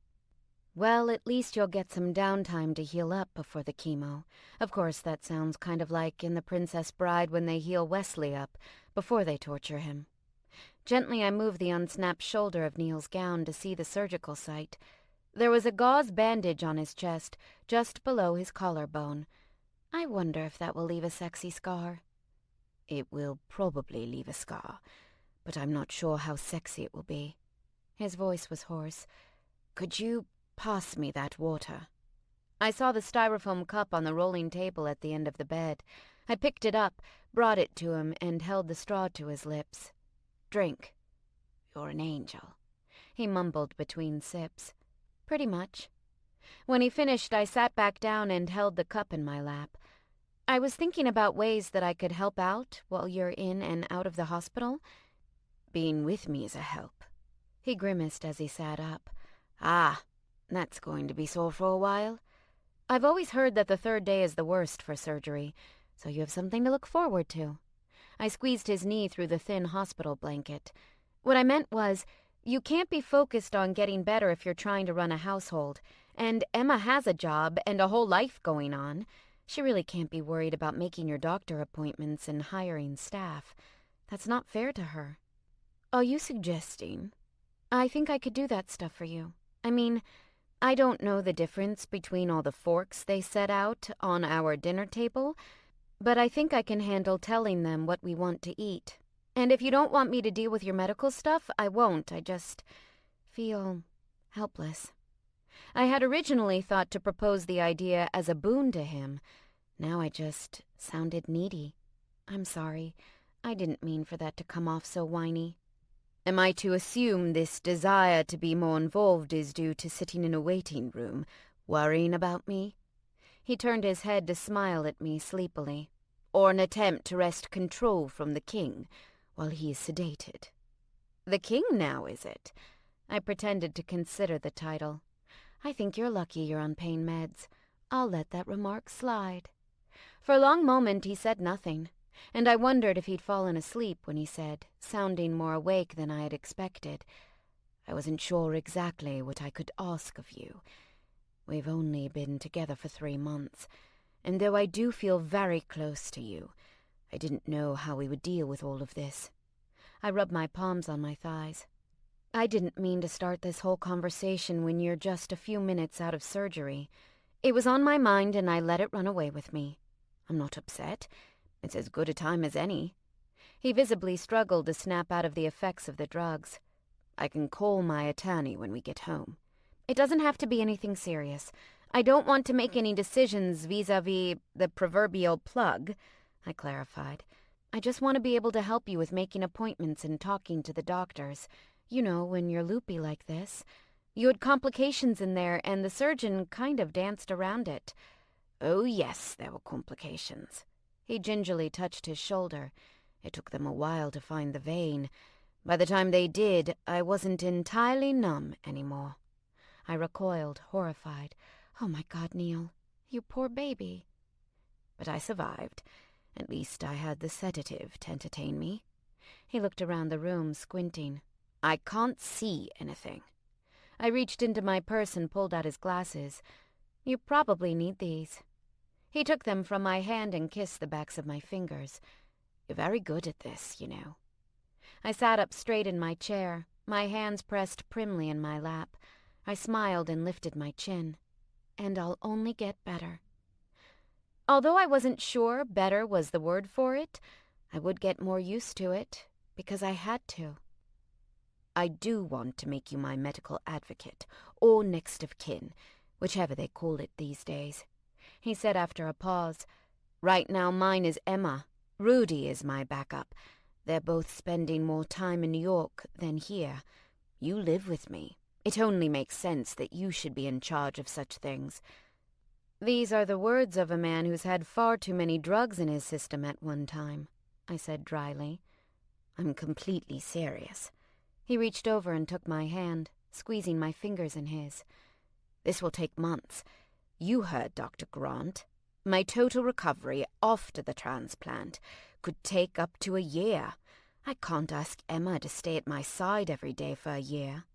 "Well, at least you'll get some downtime to heal up before the chemo. Of course, that sounds kind of like in The Princess Bride when they heal Wesley up before they torture him." Gently I moved the unsnapped shoulder of Neil's gown to see the surgical site. There was a gauze bandage on his chest, just below his collarbone. I wonder if that will leave a sexy scar. "It will probably leave a scar, but I'm not sure how sexy it will be." His voice was hoarse. "Could you pass me that water?" I saw the styrofoam cup on the rolling table at the end of the bed. I picked it up, brought it to him, and held the straw to his lips. "Drink." "You're an angel," he mumbled between sips. "Pretty much." When he finished, I sat back down and held the cup in my lap. "I was thinking about ways that I could help out while you're in and out of the hospital." "Being with me is a help." He grimaced as he sat up. "Ah, that's going to be sore for a while." "I've always heard that the third day is the worst for surgery, so you have something to look forward to." I squeezed his knee through the thin hospital blanket. "What I meant was, you can't be focused on getting better if you're trying to run a household, and Emma has a job and a whole life going on. She really can't be worried about making your doctor appointments and hiring staff. That's not fair to her." "Are you suggesting—" "I think I could do that stuff for you. I mean, I don't know the difference between all the forks they set out on our dinner table, but I think I can handle telling them what we want to eat. And if you don't want me to deal with your medical stuff, I won't. I just feel helpless." I had originally thought to propose the idea as a boon to him. Now I just sounded needy. "I'm sorry. I didn't mean for that to come off so whiny." "Am I to assume this desire to be more involved is due to sitting in a waiting room, worrying about me?" He turned his head to smile at me sleepily. "Or an attempt to wrest control from the king while he is sedated?" "The king now, is it?" I pretended to consider the title. "I think you're lucky you're on pain meds. I'll let that remark slide." For a long moment he said nothing, and I wondered if he'd fallen asleep when he said, sounding more awake than I had expected, "I wasn't sure exactly what I could ask of you. We've only been together for 3 months, and though I do feel very close to you, I didn't know how we would deal with all of this." I rubbed my palms on my thighs. "I didn't mean to start this whole conversation when you're just a few minutes out of surgery. It was on my mind and I let it run away with me. I'm not upset. It's as good a time as any." He visibly struggled to snap out of the effects of the drugs. "I can call my attorney when we get home." "It doesn't have to be anything serious. I don't want to make any decisions vis-a-vis the proverbial plug," I clarified. "I just want to be able to help you with making appointments and talking to the doctors. You know, when you're loopy like this. You had complications in there, and the surgeon kind of danced around it." "Oh, yes, there were complications." He gingerly touched his shoulder. "It took them a while to find the vein. By the time they did, I wasn't entirely numb anymore." I recoiled, horrified. "Oh my God, Neil, you poor baby." "But I survived. At least I had the sedative to entertain me." He looked around the room, squinting. "I can't see anything." I reached into my purse and pulled out his glasses. "You probably need these." He took them from my hand and kissed the backs of my fingers. "You're very good at this, you know." I sat up straight in my chair, my hands pressed primly in my lap. I smiled and lifted my chin. "And I'll only get better." Although I wasn't sure better was the word for it, I would get more used to it, because I had to. "I do want to make you my medical advocate, or next of kin, whichever they call it these days. He said after a pause, "Right now mine is Emma. Rudy is my backup. They're both spending more time in New York than here. You live with me. It only makes sense that you should be in charge of such things." "These are the words of a man who's had far too many drugs in his system at one time," I said dryly. "I'm completely serious." He reached over and took my hand, squeezing my fingers in his. "This will take months. You heard Dr. Grant. My total recovery after the transplant could take up to a year. I can't ask Emma to stay at my side every day for a year."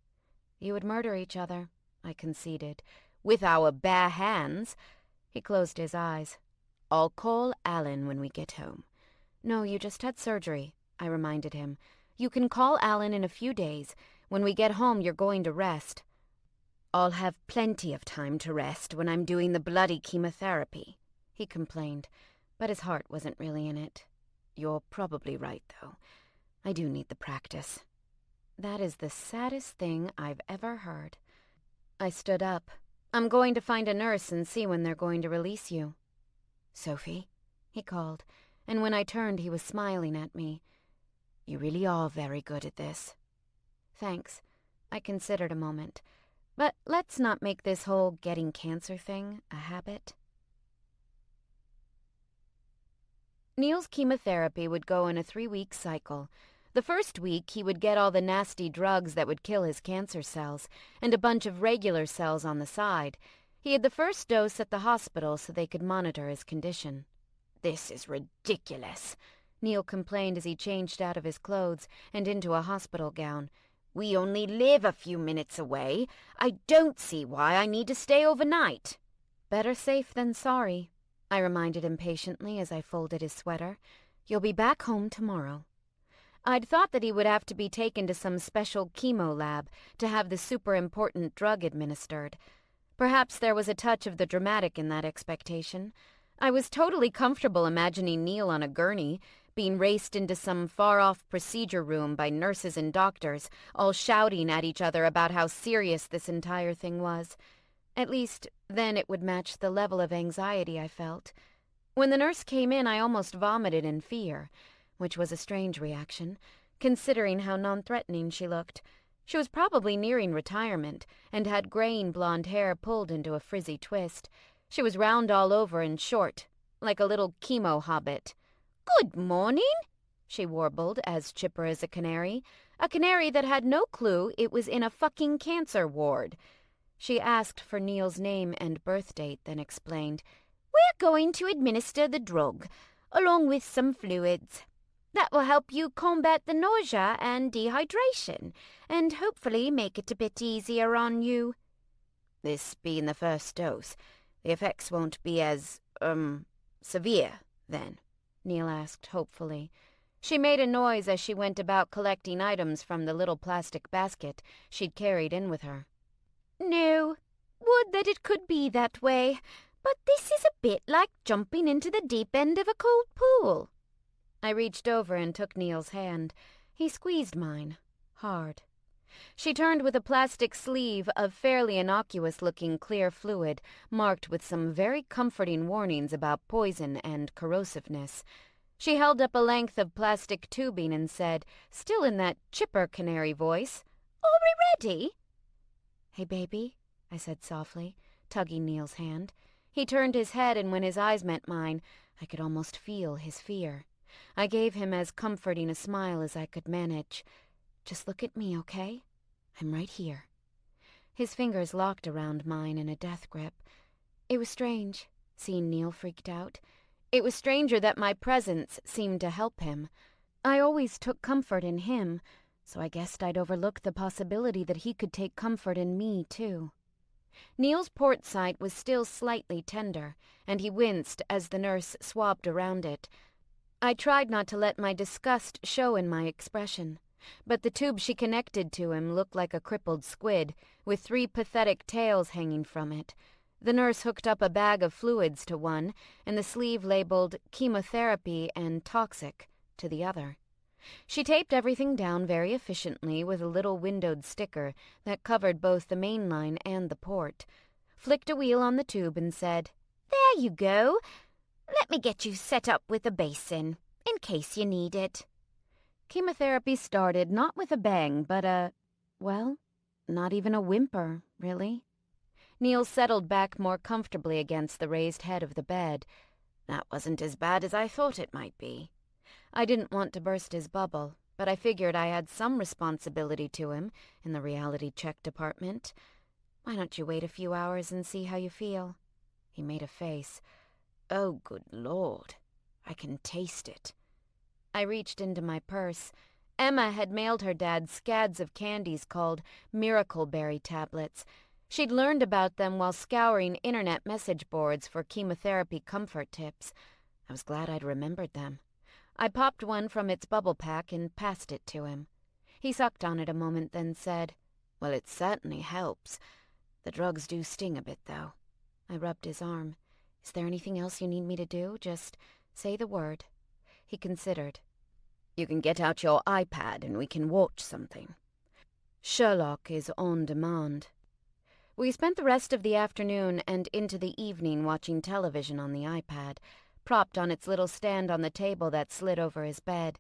"You would murder each other," I conceded. "With our bare hands." He closed his eyes. "I'll call Alan when we get home." "No, you just had surgery," I reminded him. "You can call Alan in a few days. When we get home, you're going to rest." "I'll have plenty of time to rest when I'm doing the bloody chemotherapy," he complained, but his heart wasn't really in it. "You're probably right, though. I do need the practice." That is the saddest thing I've ever heard. I stood up. "I'm going to find a nurse and see when they're going to release you." "Sophie?" he called, and when I turned he was smiling at me. "You really are very good at this." "Thanks." I considered a moment. "But let's not make this whole getting cancer thing a habit." Neil's chemotherapy would go in a 3-week cycle. The first week, he would get all the nasty drugs that would kill his cancer cells, and a bunch of regular cells on the side. He had the first dose at the hospital so they could monitor his condition. "This is ridiculous," Neil complained as he changed out of his clothes and into a hospital gown. "We only live a few minutes away. I don't see why I need to stay overnight." "Better safe than sorry," I reminded him patiently as I folded his sweater. "You'll be back home tomorrow." I'd thought that he would have to be taken to some special chemo lab to have the super important drug administered. Perhaps there was a touch of the dramatic in that expectation. I was totally comfortable imagining Neil on a gurney, being raced into some far-off procedure room by nurses and doctors, all shouting at each other about how serious this entire thing was. At least, then it would match the level of anxiety I felt. When the nurse came in, I almost vomited in fear, which was a strange reaction, considering how non-threatening she looked. She was probably nearing retirement, and had graying blonde hair pulled into a frizzy twist. She was round all over and short, like a little chemo hobbit. "Good morning," she warbled, as chipper as a canary that had no clue it was in a fucking cancer ward. She asked for Neil's name and birth date, then explained, "We're going to administer the drug, along with some fluids. That will help you combat the nausea and dehydration, and hopefully make it a bit easier on you." "This being the first dose, the effects won't be as, severe, then?" Neil asked hopefully. She made a noise as she went about collecting items from the little plastic basket she'd carried in with her. "No, would that it could be that way, but this is a bit like jumping into the deep end of a cold pool." I reached over and took Neil's hand. He squeezed mine, hard. She turned with a plastic sleeve of fairly innocuous-looking clear fluid, marked with some very comforting warnings about poison and corrosiveness. She held up a length of plastic tubing and said, still in that chipper canary voice, "Are we ready?" "Hey, baby," I said softly, tugging Neil's hand. He turned his head, and when his eyes met mine, I could almost feel his fear. I gave him as comforting a smile as I could manage. "Just look at me, okay? I'm right here." His fingers locked around mine in a death grip. It was strange, seeing Neil freaked out. It was stranger that my presence seemed to help him. I always took comfort in him, so I guessed I'd overlook the possibility that he could take comfort in me, too. Neil's port site was still slightly tender, and he winced as the nurse swabbed around it. I tried not to let my disgust show in my expression, but the tube she connected to him looked like a crippled squid, with 3 pathetic tails hanging from it. The nurse hooked up a bag of fluids to one, and the sleeve labeled chemotherapy and toxic to the other. She taped everything down very efficiently with a little windowed sticker that covered both the main line and the port, flicked a wheel on the tube and said, "There you go. Let me get you set up with a basin, in case you need it." Chemotherapy started not with a bang, but not even a whimper, really. Neil settled back more comfortably against the raised head of the bed. That wasn't as bad as I thought it might be. I didn't want to burst his bubble, but I figured I had some responsibility to him in the reality check department. "Why don't you wait a few hours and see how you feel?" He made a face. "Oh, good Lord. I can taste it." I reached into my purse. Emma had mailed her dad scads of candies called Miracle Berry tablets. She'd learned about them while scouring internet message boards for chemotherapy comfort tips. I was glad I'd remembered them. I popped one from its bubble pack and passed it to him. He sucked on it a moment, then said, "Well, it certainly helps. The drugs do sting a bit, though." I rubbed his arm. "Is there anything else you need me to do? Just say the word." He considered. "You can get out your iPad and we can watch something. Sherlock is on demand." We spent the rest of the afternoon and into the evening watching television on the iPad, propped on its little stand on the table that slid over his bed.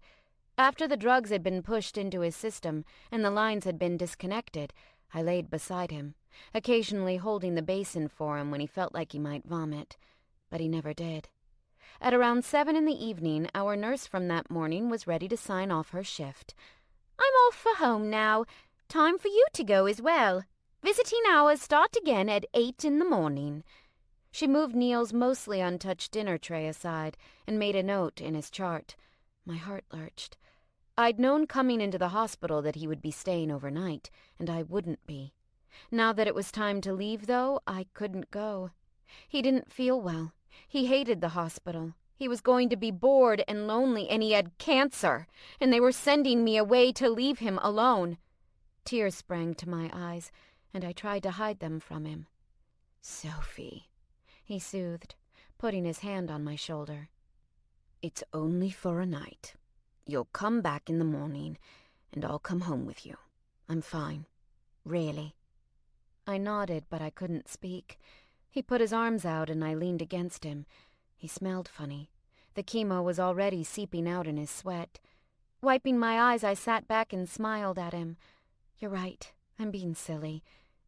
After the drugs had been pushed into his system and the lines had been disconnected, I laid beside him, occasionally holding the basin for him when he felt like he might vomit. But he never did. At around 7 in the evening, our nurse from that morning was ready to sign off her shift. "I'm off for home now. Time for you to go as well. Visiting hours start again at 8 in the morning." She moved Neil's mostly untouched dinner tray aside and made a note in his chart. My heart lurched. I'd known coming into the hospital that he would be staying overnight, and I wouldn't be. Now that it was time to leave, though, I couldn't go. He didn't feel well. He hated the hospital. He was going to be bored and lonely, and he had cancer, and they were sending me away to leave him alone. Tears sprang to my eyes, and I tried to hide them from him. "Sophie," he soothed, putting his hand on my shoulder. "It's only for a night. You'll come back in the morning, and I'll come home with you. I'm fine. Really." I nodded, but I couldn't speak. He put his arms out, and I leaned against him. He smelled funny. The chemo was already seeping out in his sweat. Wiping my eyes, I sat back and smiled at him. "You're right. I'm being silly.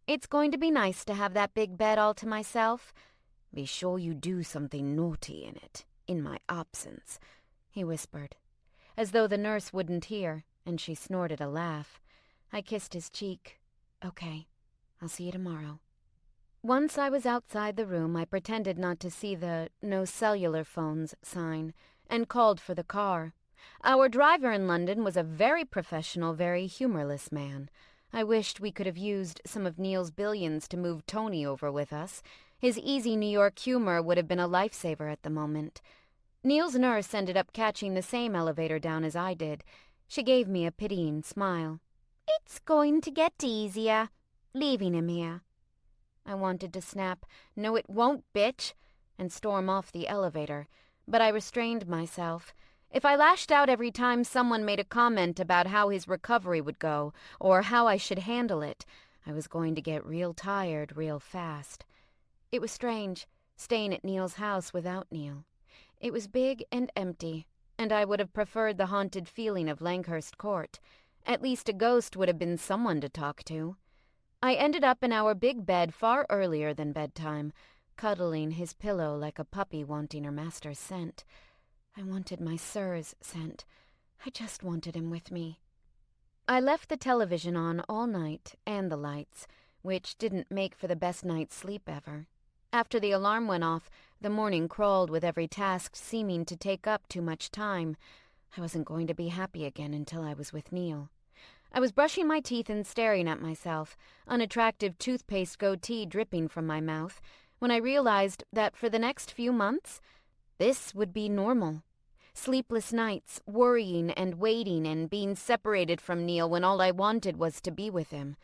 It's going to be nice to have that big bed all to myself." "Be sure you do something naughty in it, in my absence," he whispered, as though the nurse wouldn't hear, and she snorted a laugh. I kissed his cheek. "Okay, I'll see you tomorrow." Once I was outside the room, I pretended not to see the "no cellular phones" sign and called for the car. Our driver in London was a very professional, very humorless man. I wished we could have used some of Neil's billions to move Tony over with us. His easy New York humor would have been a lifesaver at the moment. Neil's nurse ended up catching the same elevator down as I did. She gave me a pitying smile. "It's going to get easier, leaving him here." I wanted to snap, "No, it won't, bitch," and storm off the elevator, but I restrained myself. If I lashed out every time someone made a comment about how his recovery would go, or how I should handle it, I was going to get real tired real fast. It was strange, staying at Neil's house without Neil. It was big and empty, and I would have preferred the haunted feeling of Langhurst Court. At least a ghost would have been someone to talk to. I ended up in our big bed far earlier than bedtime, cuddling his pillow like a puppy wanting her master's scent. I wanted my sir's scent. I just wanted him with me. I left the television on all night, and the lights, which didn't make for the best night's sleep ever. After the alarm went off, the morning crawled with every task seeming to take up too much time. I wasn't going to be happy again until I was with Neil. I was brushing my teeth and staring at myself, unattractive toothpaste goatee dripping from my mouth, when I realized that for the next few months, this would be normal. Sleepless nights, worrying and waiting and being separated from Neil when all I wanted was to be with him.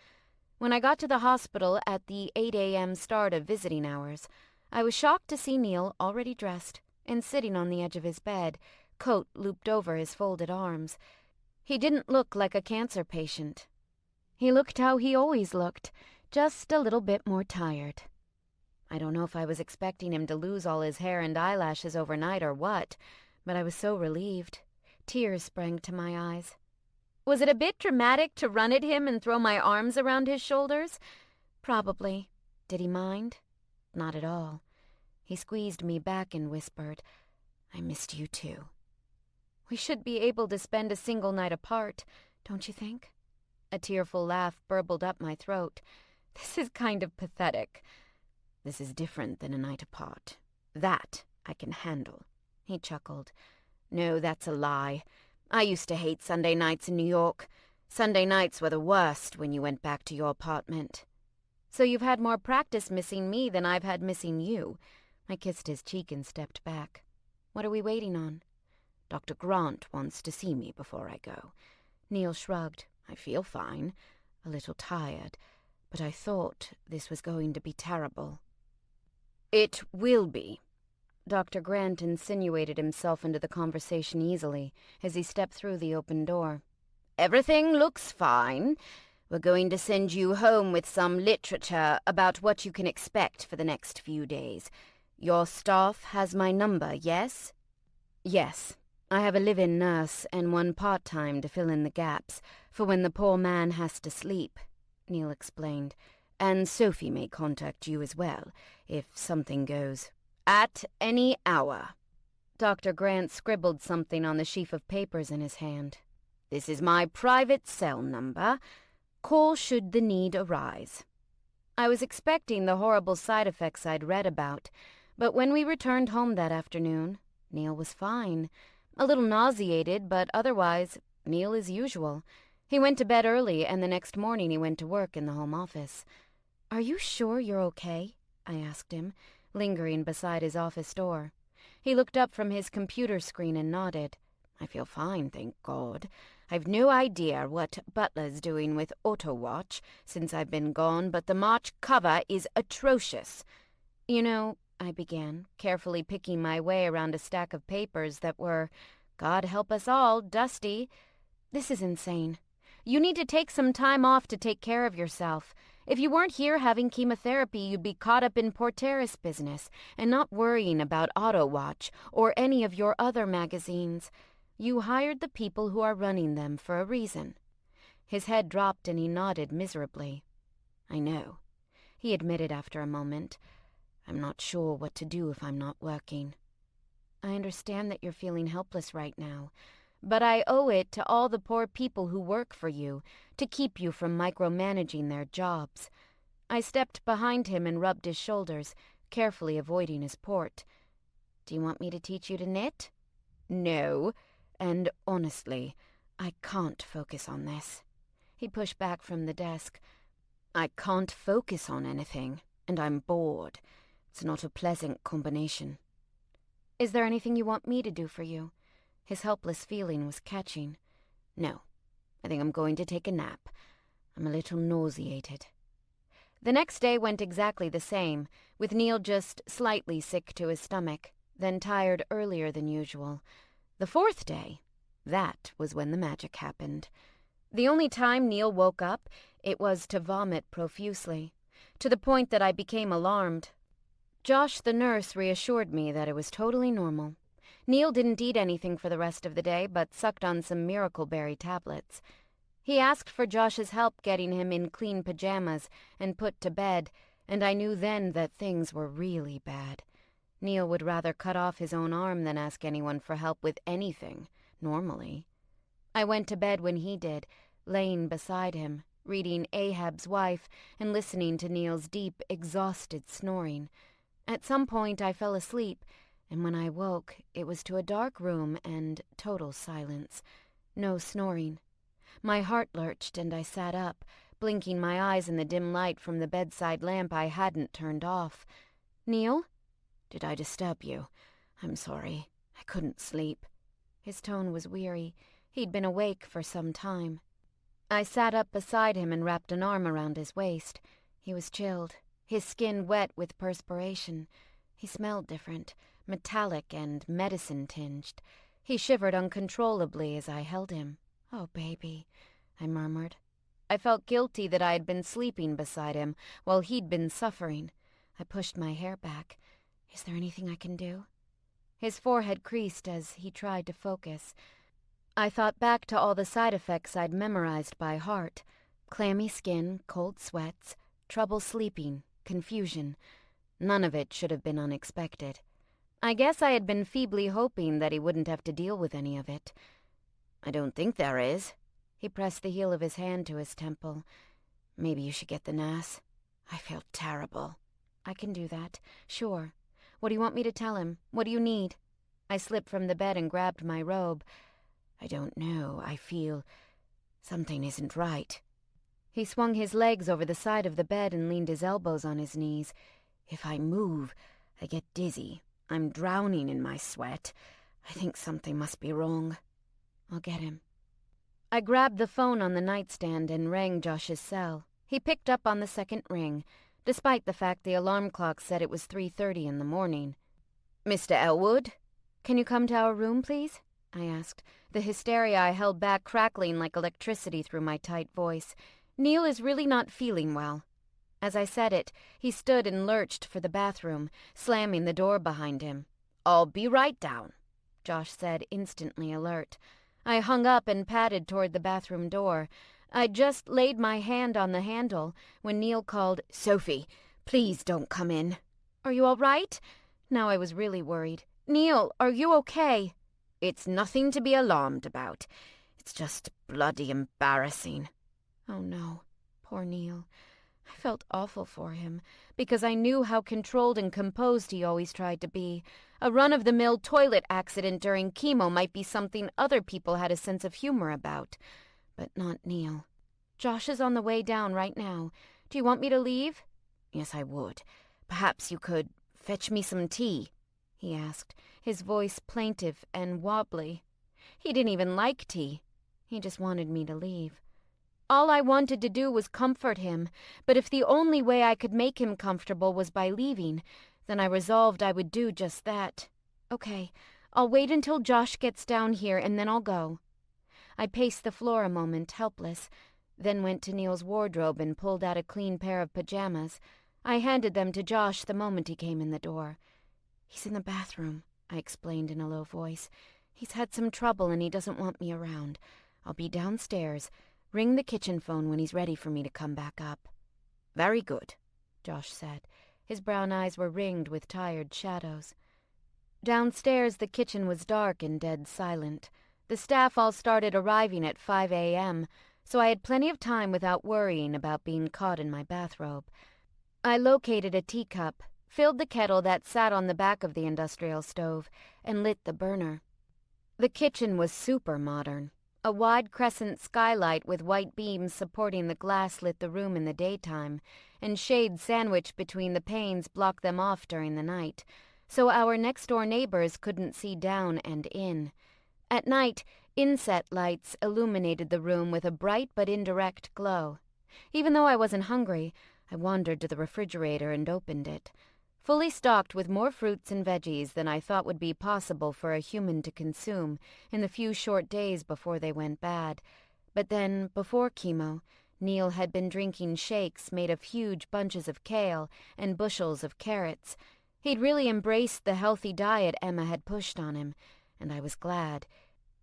When I got to the hospital at the 8 a.m. start of visiting hours, I was shocked to see Neil already dressed and sitting on the edge of his bed, coat looped over his folded arms. He didn't look like a cancer patient. He looked how he always looked, just a little bit more tired. I don't know if I was expecting him to lose all his hair and eyelashes overnight or what, but I was so relieved. Tears sprang to my eyes. Was it a bit dramatic to run at him and throw my arms around his shoulders? Probably. Did he mind? Not at all. He squeezed me back and whispered, "I missed you too." We should be able to spend a single night apart, don't you think? A tearful laugh burbled up my throat. This is kind of pathetic. This is different than a night apart. That I can handle. He chuckled. No, that's a lie. I used to hate Sunday nights in New York. Sunday nights were the worst when you went back to your apartment. So you've had more practice missing me than I've had missing you. I kissed his cheek and stepped back. What are we waiting on? Dr. Grant wants to see me before I go. Neil shrugged. I feel fine. A little tired. But I thought this was going to be terrible. It will be. Dr. Grant insinuated himself into the conversation easily as he stepped through the open door. Everything looks fine. We're going to send you home with some literature about what you can expect for the next few days. Your staff has my number, yes? Yes. I have a live-in nurse and one part-time to fill in the gaps for when the poor man has to sleep, Neil explained. And Sophie may contact you as well, if something goes. At any hour. Dr. Grant scribbled something on the sheaf of papers in his hand. This is my private cell number. Call should the need arise. I was expecting the horrible side effects I'd read about, but when we returned home that afternoon, Neil was fine. A little nauseated, but otherwise, Neil as usual. He went to bed early, and the next morning he went to work in the home office. Are you sure you're okay? I asked him, lingering beside his office door. He looked up from his computer screen and nodded. I feel fine, thank God. I've no idea what Butler's doing with AutoWatch since I've been gone, but the March cover is atrocious. You know, I began, carefully picking my way around a stack of papers that were, God help us all, dusty. This is insane. You need to take some time off to take care of yourself. If you weren't here having chemotherapy, you'd be caught up in Porteris business and not worrying about AutoWatch or any of your other magazines. You hired the people who are running them for a reason. His head dropped and he nodded miserably. I know, he admitted after a moment. I'm not sure what to do if I'm not working. I understand that you're feeling helpless right now, but I owe it to all the poor people who work for you to keep you from micromanaging their jobs. I stepped behind him and rubbed his shoulders, carefully avoiding his port. Do you want me to teach you to knit? No, and honestly, I can't focus on this. He pushed back from the desk. I can't focus on anything, and I'm bored. It's not a pleasant combination. Is there anything you want me to do for you? His helpless feeling was catching. No, I think I'm going to take a nap. I'm a little nauseated. The next day went exactly the same, with Neil just slightly sick to his stomach, then tired earlier than usual. The fourth day, that was when the magic happened. The only time Neil woke up, it was to vomit profusely, to the point that I became alarmed. Josh, the nurse, reassured me that it was totally normal. Neil didn't eat anything for the rest of the day, but sucked on some Miracle Berry tablets. He asked for Josh's help getting him in clean pajamas and put to bed, and I knew then that things were really bad. Neil would rather cut off his own arm than ask anyone for help with anything, normally. I went to bed when he did, laying beside him, reading Ahab's Wife and listening to Neil's deep, exhausted snoring. At some point I fell asleep, and when I woke, it was to a dark room and total silence. No snoring. My heart lurched, and I sat up, blinking my eyes in the dim light from the bedside lamp I hadn't turned off. Neil? Did I disturb you? I'm sorry. I couldn't sleep. His tone was weary. He'd been awake for some time. I sat up beside him and wrapped an arm around his waist. He was chilled, his skin wet with perspiration. He smelled different, metallic and medicine-tinged. He shivered uncontrollably as I held him. "Oh, baby," I murmured. I felt guilty that I had been sleeping beside him while he'd been suffering. I pushed my hair back. "Is there anything I can do?" His forehead creased as he tried to focus. I thought back to all the side effects I'd memorized by heart. Clammy skin, cold sweats, trouble sleeping, confusion. None of it should have been unexpected. I guess I had been feebly hoping that he wouldn't have to deal with any of it. "I don't think there is." He pressed the heel of his hand to his temple. "Maybe you should get the nurse." I felt terrible. "I can do that. Sure. What do you want me to tell him? What do you need?" I slipped from the bed and grabbed my robe. "I don't know. I feel something isn't right." He swung his legs over the side of the bed and leaned his elbows on his knees. "If I move, I get dizzy. I'm drowning in my sweat. I think something must be wrong." "I'll get him." I grabbed the phone on the nightstand and rang Josh's cell. He picked up on the second ring, despite the fact the alarm clock said it was 3:30 in the morning. "Mr. Elwood? Can you come to our room, please?" I asked, the hysteria I held back crackling like electricity through my tight voice. "Neil is really not feeling well." As I said it, he stood and lurched for the bathroom, slamming the door behind him. "I'll be right down," Josh said, instantly alert. I hung up and padded toward the bathroom door. I'd just laid my hand on the handle when Neil called, "Sophie, please don't come in." "Are you all right?" Now I was really worried. "Neil, are you okay?" "It's nothing to be alarmed about. It's just bloody embarrassing." Oh no, poor Neil. I felt awful for him, because I knew how controlled and composed he always tried to be. A run-of-the-mill toilet accident during chemo might be something other people had a sense of humor about, but not Neil. "Josh is on the way down right now. Do you want me to leave?" "Yes, I would. Perhaps you could fetch me some tea?" he asked, his voice plaintive and wobbly. He didn't even like tea. He just wanted me to leave. All I wanted to do was comfort him, but if the only way I could make him comfortable was by leaving, then I resolved I would do just that. "Okay, I'll wait until Josh gets down here and then I'll go." I paced the floor a moment, helpless, then went to Neil's wardrobe and pulled out a clean pair of pajamas. I handed them to Josh the moment he came in the door. "He's in the bathroom," I explained in a low voice. "He's had some trouble and he doesn't want me around. I'll be downstairs. Ring the kitchen phone when he's ready for me to come back up." "Very good," Josh said. His brown eyes were ringed with tired shadows. Downstairs, the kitchen was dark and dead silent. The staff all started arriving at 5 a.m., so I had plenty of time without worrying about being caught in my bathrobe. I located a teacup, filled the kettle that sat on the back of the industrial stove, and lit the burner. The kitchen was super modern. A wide crescent skylight with white beams supporting the glass lit the room in the daytime, and shades sandwiched between the panes blocked them off during the night, so our next-door neighbors couldn't see down and in. At night, inset lights illuminated the room with a bright but indirect glow. Even though I wasn't hungry, I wandered to the refrigerator and opened it. Fully stocked with more fruits and veggies than I thought would be possible for a human to consume in the few short days before they went bad. But then, before chemo, Neil had been drinking shakes made of huge bunches of kale and bushels of carrots. He'd really embraced the healthy diet Emma had pushed on him, and I was glad.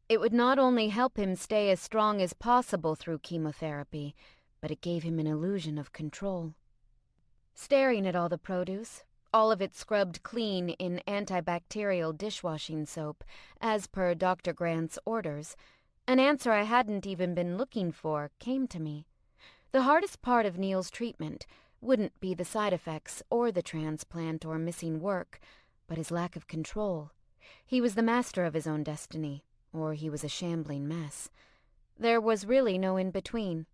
It would not only help him stay as strong as possible through chemotherapy, but it gave him an illusion of control. Staring at all the produce, all of it scrubbed clean in antibacterial dishwashing soap, as per Dr. Grant's orders, an answer I hadn't even been looking for came to me. The hardest part of Neil's treatment wouldn't be the side effects or the transplant or missing work, but his lack of control. He was the master of his own destiny, or he was a shambling mess. There was really no in-between.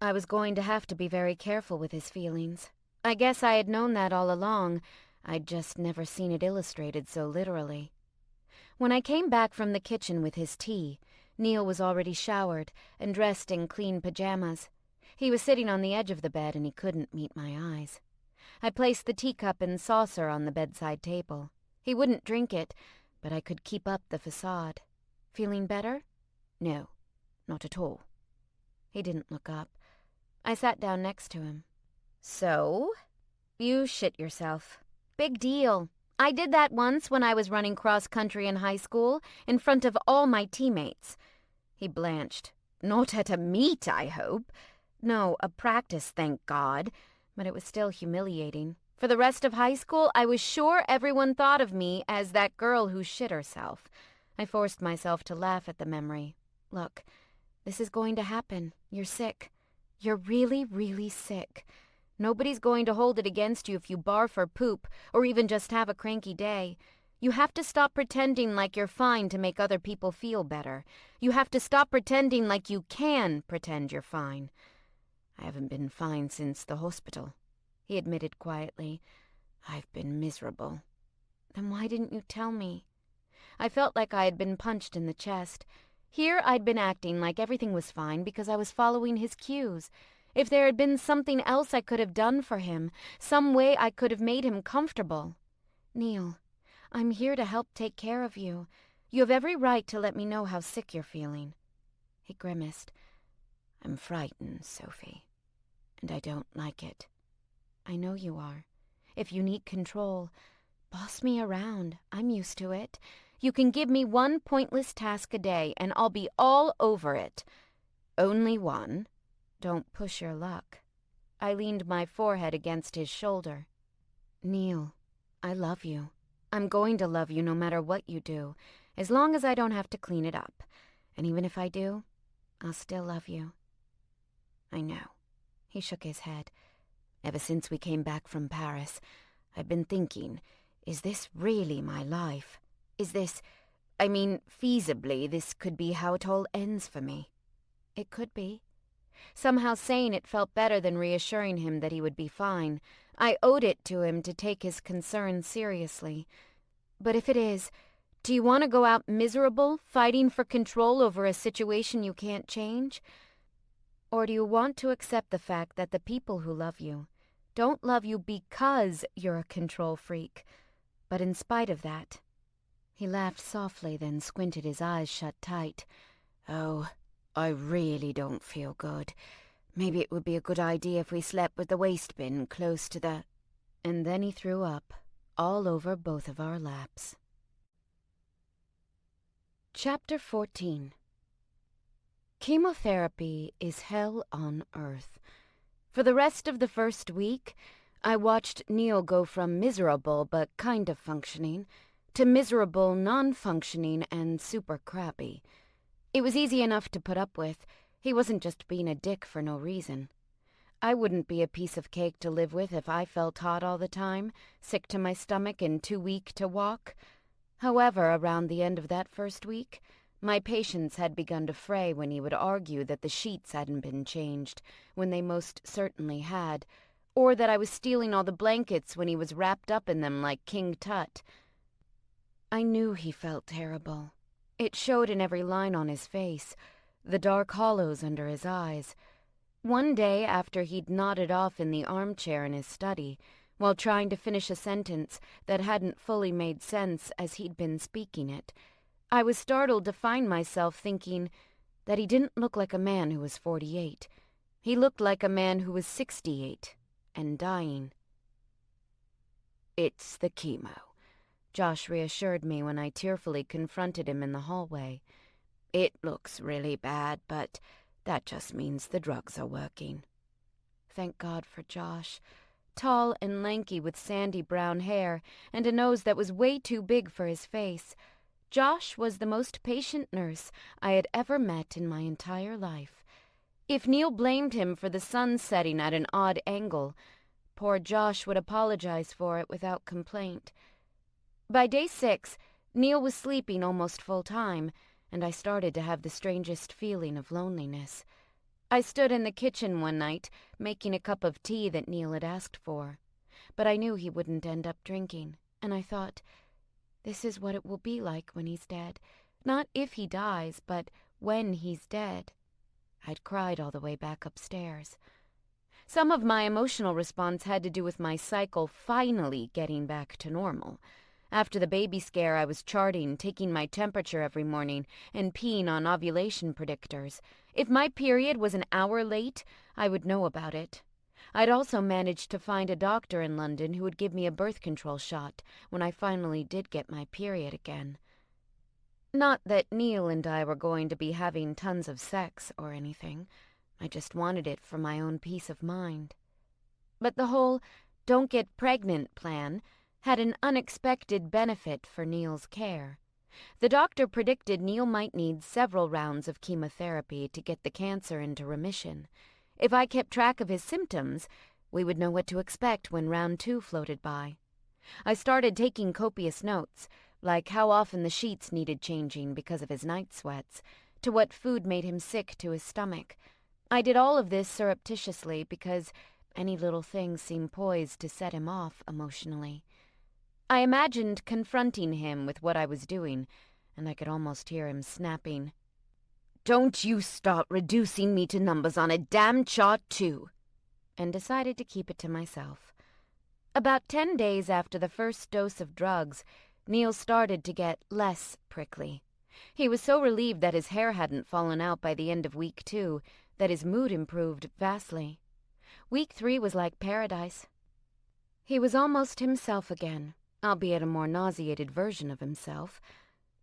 I was going to have to be very careful with his feelings. I guess I had known that all along. I'd just never seen it illustrated so literally. When I came back from the kitchen with his tea, Neil was already showered and dressed in clean pajamas. He was sitting on the edge of the bed and he couldn't meet my eyes. I placed the teacup and saucer on the bedside table. He wouldn't drink it, but I could keep up the facade. "Feeling better?" "No." Not at all. He didn't look up. I sat down next to him. So? You shit yourself. Big deal. I did that once when I was running cross-country in high school, in front of all my teammates. He blanched. Not at a meet, I hope. No, a practice, thank God. But it was still humiliating. For the rest of high school, I was sure everyone thought of me as that girl who shit herself. I forced myself to laugh at the memory. Look, this is going to happen. You're sick. You're really, really sick. Nobody's going to hold it against you if you barf or poop, or even just have a cranky day. You have to stop pretending like you're fine to make other people feel better. You have to stop pretending like you can pretend you're fine. I haven't been fine since the hospital, he admitted quietly. I've been miserable. Then why didn't you tell me? I felt like I had been punched in the chest. Here I'd been acting like everything was fine because I was following his cues. If there had been something else I could have done for him, some way I could have made him comfortable. Neil, I'm here to help take care of you. You have every right to let me know how sick you're feeling. He grimaced. I'm frightened, Sophie, and I don't like it. I know you are. If you need control, boss me around. I'm used to it. You can give me one pointless task a day, and I'll be all over it. Only one? Don't push your luck. I leaned my forehead against his shoulder. Neil, I love you. I'm going to love you no matter what you do, as long as I don't have to clean it up. And even if I do, I'll still love you. I know. He shook his head. Ever since we came back from Paris, I've been thinking, is this really my life? Is this, feasibly, this could be how it all ends for me? It could be. Somehow saying it felt better than reassuring him that he would be fine. I owed it to him to take his concern seriously. But if it is, do you want to go out miserable, fighting for control over a situation you can't change? Or do you want to accept the fact that the people who love you don't love you because you're a control freak, but in spite of that? He laughed softly, then squinted his eyes shut tight. Oh, I really don't feel good. Maybe it would be a good idea if we slept with the waste bin close to the... And then he threw up, all over both of our laps. Chapter 14. Chemotherapy is hell on earth. For the rest of the first week, I watched Neil go from miserable but kind of functioning to miserable, non-functioning, and super crappy. It was easy enough to put up with. He wasn't just being a dick for no reason. I wouldn't be a piece of cake to live with if I felt hot all the time, sick to my stomach and too weak to walk. However, around the end of that first week, my patience had begun to fray when he would argue that the sheets hadn't been changed, when they most certainly had, or that I was stealing all the blankets when he was wrapped up in them like King Tut. I knew he felt terrible. It showed in every line on his face, the dark hollows under his eyes. One day, after he'd nodded off in the armchair in his study, while trying to finish a sentence that hadn't fully made sense as he'd been speaking it, I was startled to find myself thinking that he didn't look like a man who was 48. He looked like a man who was 68 and dying. It's the chemo, Josh reassured me when I tearfully confronted him in the hallway. It looks really bad, but that just means the drugs are working. Thank God for Josh. Tall and lanky with sandy brown hair and a nose that was way too big for his face. Josh was the most patient nurse I had ever met in my entire life. If Neil blamed him for the sun setting at an odd angle, poor Josh would apologize for it without complaint. By day 6, Neil was sleeping almost full time, and I started to have the strangest feeling of loneliness. I stood in the kitchen one night, making a cup of tea that Neil had asked for. But I knew he wouldn't end up drinking, and I thought, this is what it will be like when he's dead. Not if he dies, but when he's dead. I'd cried all the way back upstairs. Some of my emotional response had to do with my cycle finally getting back to normal. After the baby scare, I was charting, taking my temperature every morning, and peeing on ovulation predictors. If my period was an hour late, I would know about it. I'd also managed to find a doctor in London who would give me a birth control shot when I finally did get my period again. Not that Neil and I were going to be having tons of sex or anything. I just wanted it for my own peace of mind. But the whole don't get pregnant plan had an unexpected benefit for Neil's care. The doctor predicted Neil might need several rounds of chemotherapy to get the cancer into remission. If I kept track of his symptoms, we would know what to expect when round 2 floated by. I started taking copious notes, like how often the sheets needed changing because of his night sweats, to what food made him sick to his stomach. I did all of this surreptitiously because any little thing seemed poised to set him off emotionally. I imagined confronting him with what I was doing, and I could almost hear him snapping, "Don't you start reducing me to numbers on a damn chart, too," and decided to keep it to myself. About 10 days after the first dose of drugs, Neil started to get less prickly. He was so relieved that his hair hadn't fallen out by the end of week 2 that his mood improved vastly. Week 3 was like paradise. He was almost himself again, albeit a more nauseated version of himself.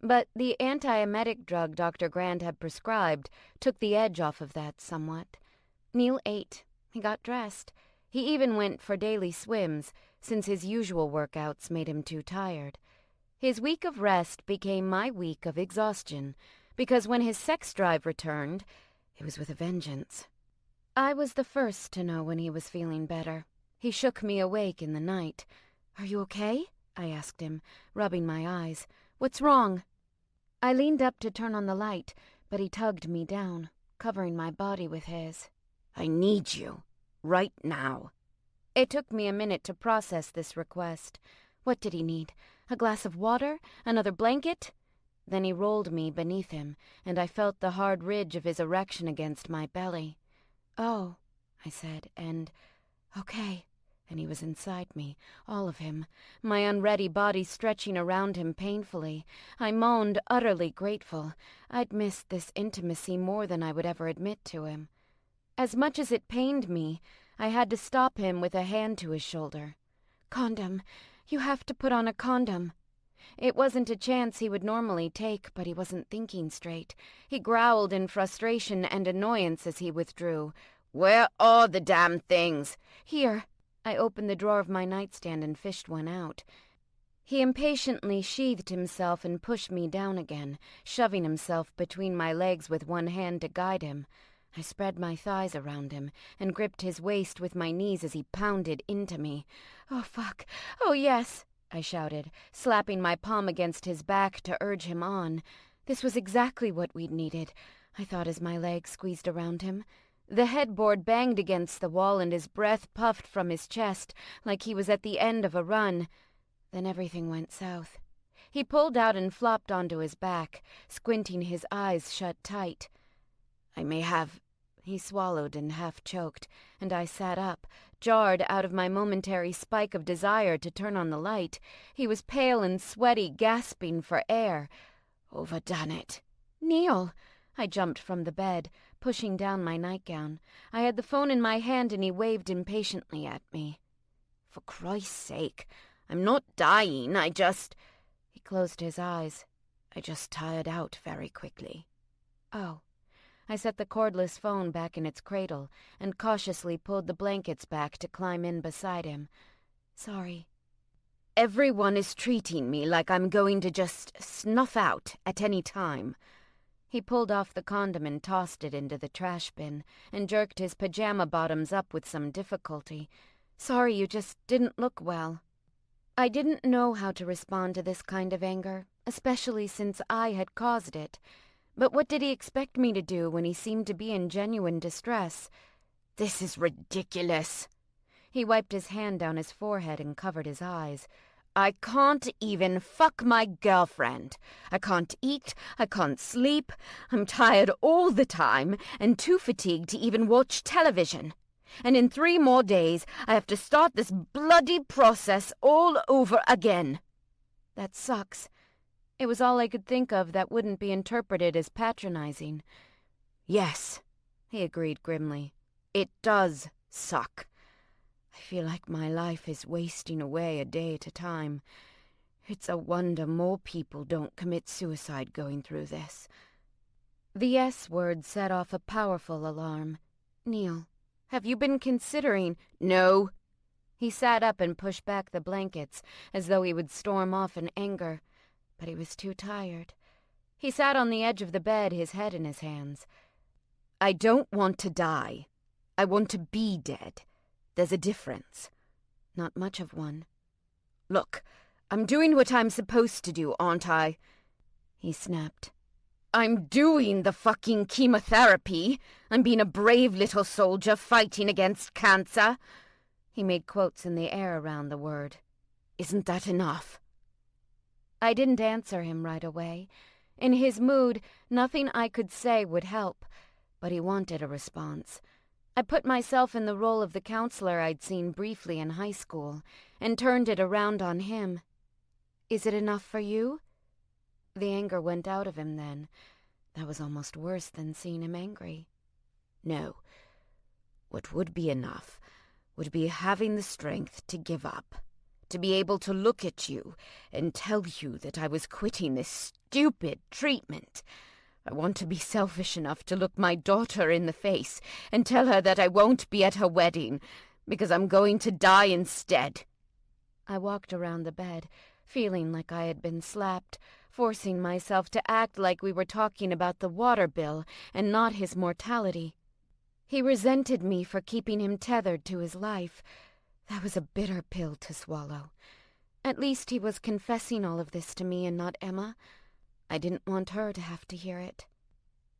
But the antiemetic drug Dr. Grant had prescribed took the edge off of that somewhat. Neil ate. He got dressed. He even went for daily swims, since his usual workouts made him too tired. His week of rest became my week of exhaustion, because when his sex drive returned, it was with a vengeance. I was the first to know when he was feeling better. He shook me awake in the night. "Are you okay?" I asked him, rubbing my eyes. "What's wrong?" I leaned up to turn on the light, but he tugged me down, covering my body with his. "I need you, right now." It took me a minute to process this request. What did he need? A glass of water? Another blanket? Then he rolled me beneath him, and I felt the hard ridge of his erection against my belly. "Oh," I said, and, "Okay." And he was inside me, all of him, my unready body stretching around him painfully. I moaned, utterly grateful. I'd missed this intimacy more than I would ever admit to him. As much as it pained me, I had to stop him with a hand to his shoulder. "Condom. You have to put on a condom." It wasn't a chance he would normally take, but he wasn't thinking straight. He growled in frustration and annoyance as he withdrew. "Where are the damn things?" "Here." I opened the drawer of my nightstand and fished one out. He impatiently sheathed himself and pushed me down again, shoving himself between my legs with one hand to guide him. I spread my thighs around him and gripped his waist with my knees as he pounded into me. "Oh, fuck. Oh, yes," I shouted, slapping my palm against his back to urge him on. This was exactly what we'd needed, I thought as my legs squeezed around him. The headboard banged against the wall and his breath puffed from his chest like he was at the end of a run. Then everything went south. He pulled out and flopped onto his back, squinting his eyes shut tight. "I may have—" He swallowed and half-choked, and I sat up, jarred out of my momentary spike of desire to turn on the light. He was pale and sweaty, gasping for air. "Overdone it." "Neil!" I jumped from the bed, pushing down my nightgown. I had the phone in my hand and he waved impatiently at me. "For Christ's sake, I'm not dying, I just—" He closed his eyes. "I just tired out very quickly." "Oh." I set the cordless phone back in its cradle and cautiously pulled the blankets back to climb in beside him. "Sorry." "Everyone is treating me like I'm going to just snuff out at any time." He pulled off the condom and tossed it into the trash bin and jerked his pajama bottoms up with some difficulty. "Sorry, you just didn't look well." I didn't know how to respond to this kind of anger, especially since I had caused it. But what did he expect me to do when he seemed to be in genuine distress? "This is ridiculous." He wiped his hand down his forehead and covered his eyes. "I can't even fuck my girlfriend. I can't eat. I can't sleep. I'm tired all the time and too fatigued to even watch television. And in 3 more days, I have to start this bloody process all over again." That sucks. It was all I could think of that wouldn't be interpreted as patronizing. Yes, he agreed grimly. It does suck. I feel like my life is wasting away a day at a time. It's a wonder more people don't commit suicide going through this. The S word set off a powerful alarm. Neil, have you been considering— No. He sat up and pushed back the blankets, as though he would storm off in anger, but he was too tired. He sat on the edge of the bed, his head in his hands. I don't want to die. I want to be dead. There's a difference. Not much of one. Look, I'm doing what I'm supposed to do, aren't I? He snapped. I'm doing the fucking chemotherapy. I'm being a brave little soldier fighting against cancer. He made quotes in the air around the word. Isn't that enough? I didn't answer him right away. In his mood, nothing I could say would help, but he wanted a response. I put myself in the role of the counselor I'd seen briefly in high school, and turned it around on him. Is it enough for you? The anger went out of him then. That was almost worse than seeing him angry. No. What would be enough would be having the strength to give up, to be able to look at you and tell you that I was quitting this stupid treatment. I want to be selfish enough to look my daughter in the face and tell her that I won't be at her wedding because I'm going to die instead. I walked around the bed, feeling like I had been slapped, forcing myself to act like we were talking about the water bill and not his mortality. He resented me for keeping him tethered to his life. That was a bitter pill to swallow. At least he was confessing all of this to me and not Emma. I didn't want her to have to hear it.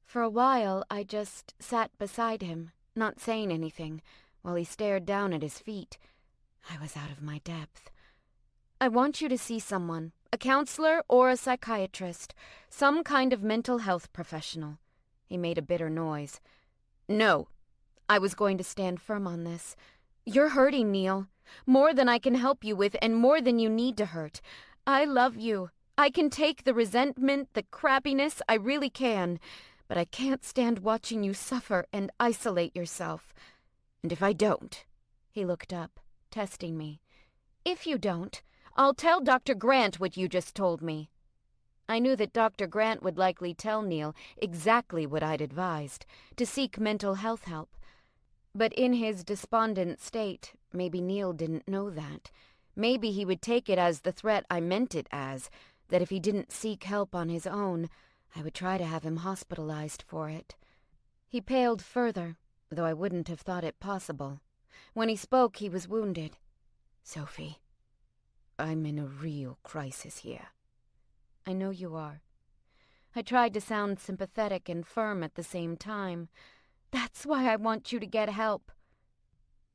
For a while, I just sat beside him, not saying anything, while he stared down at his feet. I was out of my depth. I want you to see someone, a counselor or a psychiatrist, some kind of mental health professional. He made a bitter noise. No. I was going to stand firm on this. You're hurting, Neil. More than I can help you with and more than you need to hurt. I love you. I can take the resentment, the crappiness, I really can. But I can't stand watching you suffer and isolate yourself. And if I don't? He looked up, testing me. If you don't, I'll tell Dr. Grant what you just told me. I knew that Dr. Grant would likely tell Neil exactly what I'd advised, to seek mental health help. But in his despondent state, maybe Neil didn't know that. Maybe he would take it as the threat I meant it as, that if he didn't seek help on his own, I would try to have him hospitalized for it. He paled further, though I wouldn't have thought it possible. When he spoke, he was wounded. Sophie, I'm in a real crisis here. I know you are. I tried to sound sympathetic and firm at the same time. That's why I want you to get help.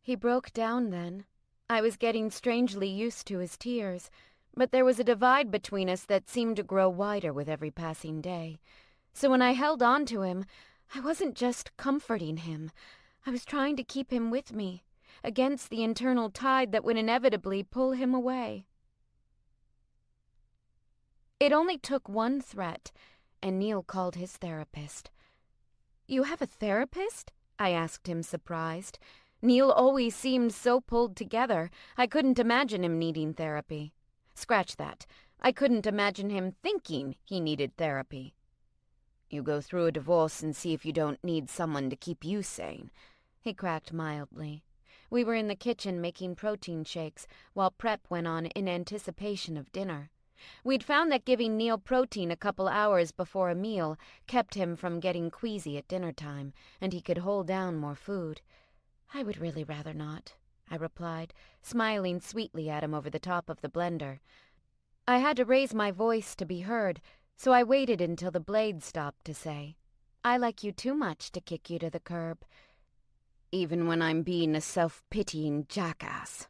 He broke down then. I was getting strangely used to his tears, but there was a divide between us that seemed to grow wider with every passing day. So when I held on to him, I wasn't just comforting him. I was trying to keep him with me, against the internal tide that would inevitably pull him away. It only took one threat, and Neil called his therapist. You have a therapist? I asked him, surprised. Neil always seemed so pulled together, I couldn't imagine him needing therapy. Scratch that. I couldn't imagine him thinking he needed therapy. You go through a divorce and see if you don't need someone to keep you sane. He cracked mildly. We were in the kitchen making protein shakes while prep went on in anticipation of dinner. We'd found that giving Neil protein a couple hours before a meal kept him from getting queasy at dinner time, and he could hold down more food. I would really rather not, I replied, smiling sweetly at him over the top of the blender. I had to raise my voice to be heard, so I waited until the blade stopped to say, I like you too much to kick you to the curb. Even when I'm being a self-pitying jackass.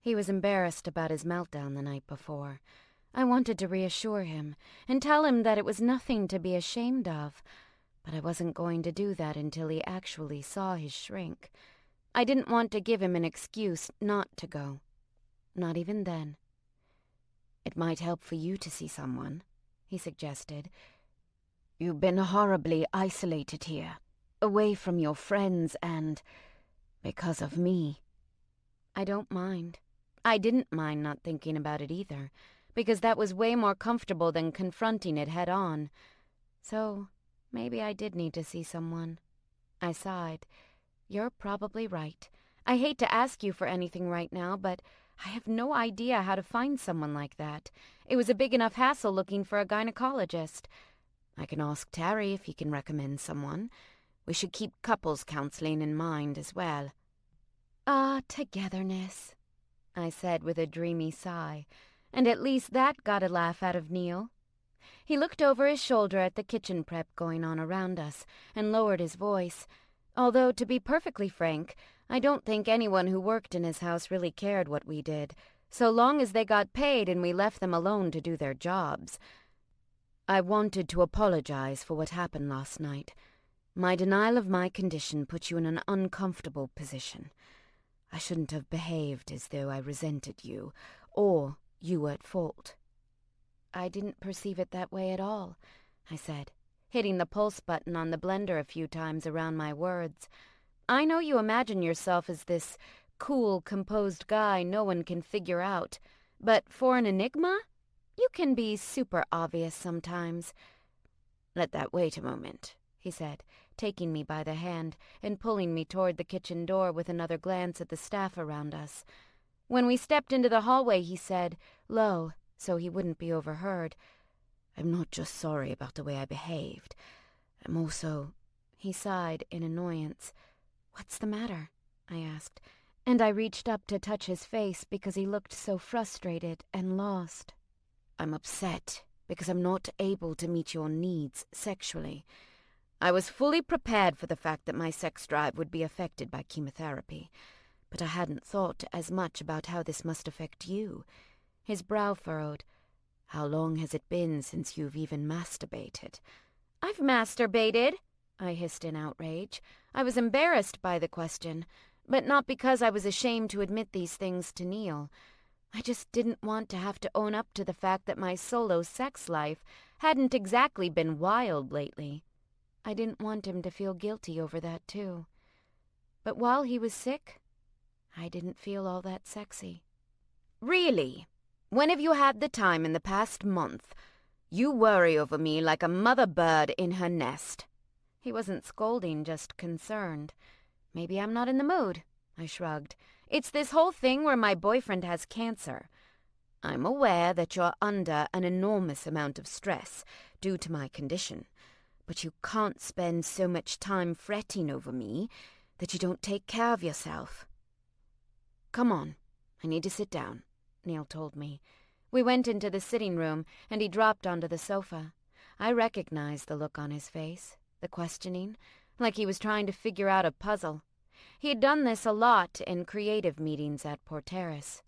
He was embarrassed about his meltdown the night before. I wanted to reassure him and tell him that it was nothing to be ashamed of, but I wasn't going to do that until he actually saw his shrink. I didn't want to give him an excuse not to go. Not even then. It might help for you to see someone, he suggested. You've been horribly isolated here, away from your friends and because of me. I don't mind. I didn't mind not thinking about it either, because that was way more comfortable than confronting it head on. So maybe I did need to see someone. I sighed. You're probably right. I hate to ask you for anything right now, but I have no idea how to find someone like that. It was a big enough hassle looking for a gynecologist. I can ask Terry if he can recommend someone. We should keep couples counseling in mind as well. Togetherness, I said with a dreamy sigh, and at least that got a laugh out of Neil. He looked over his shoulder at the kitchen prep going on around us and lowered his voice, although, to be perfectly frank, I don't think anyone who worked in his house really cared what we did, so long as they got paid and we left them alone to do their jobs. I wanted to apologize for what happened last night. My denial of my condition put you in an uncomfortable position. I shouldn't have behaved as though I resented you, or you were at fault. I didn't perceive it that way at all, I said, hitting the pulse button on the blender a few times around my words. I know you imagine yourself as this cool, composed guy no one can figure out, but for an enigma, you can be super obvious sometimes. Let that wait a moment, he said, taking me by the hand and pulling me toward the kitchen door with another glance at the staff around us. When we stepped into the hallway, he said, low, so he wouldn't be overheard, I'm not just sorry about the way I behaved. I'm also... He sighed in annoyance. What's the matter? I asked, and I reached up to touch his face because he looked so frustrated and lost. I'm upset because I'm not able to meet your needs sexually. I was fully prepared for the fact that my sex drive would be affected by chemotherapy, but I hadn't thought as much about how this must affect you. His brow furrowed. How long has it been since you've even masturbated? I've masturbated, I hissed in outrage. I was embarrassed by the question, but not because I was ashamed to admit these things to Neil. I just didn't want to have to own up to the fact that my solo sex life hadn't exactly been wild lately. I didn't want him to feel guilty over that, too. But while he was sick, I didn't feel all that sexy. Really? When have you had the time in the past month? You worry over me like a mother bird in her nest. He wasn't scolding, just concerned. Maybe I'm not in the mood, I shrugged. It's this whole thing where my boyfriend has cancer. I'm aware that you're under an enormous amount of stress due to my condition, but you can't spend so much time fretting over me that you don't take care of yourself. Come on, I need to sit down, Neil told me. We went into the sitting room, and he dropped onto the sofa. I recognized the look on his face, the questioning, like he was trying to figure out a puzzle. He had done this a lot in creative meetings at Porteris.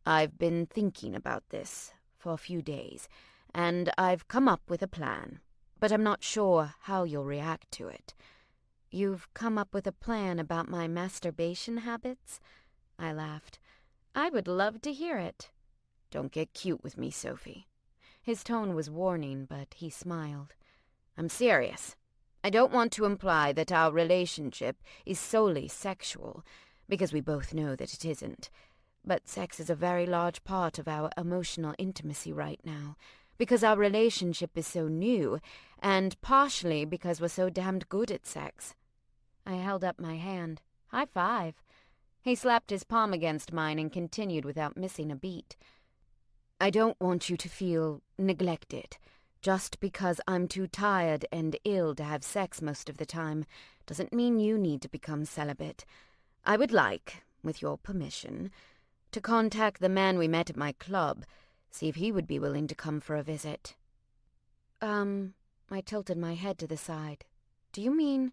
I've been thinking about this for a few days, and I've come up with a plan, but I'm not sure how you'll react to it. You've come up with a plan about my masturbation habits? I laughed. I would love to hear it. Don't get cute with me, Sophie. His tone was warning, but he smiled. I'm serious. I don't want to imply that our relationship is solely sexual, because we both know that it isn't. But sex is a very large part of our emotional intimacy right now, because our relationship is so new, and partially because we're so damned good at sex. I held up my hand. High five. He slapped his palm against mine and continued without missing a beat. I don't want you to feel neglected. Just because I'm too tired and ill to have sex most of the time doesn't mean you need to become celibate. I would like, with your permission, to contact the man we met at my club, see if he would be willing to come for a visit. I tilted my head to the side. Do you mean...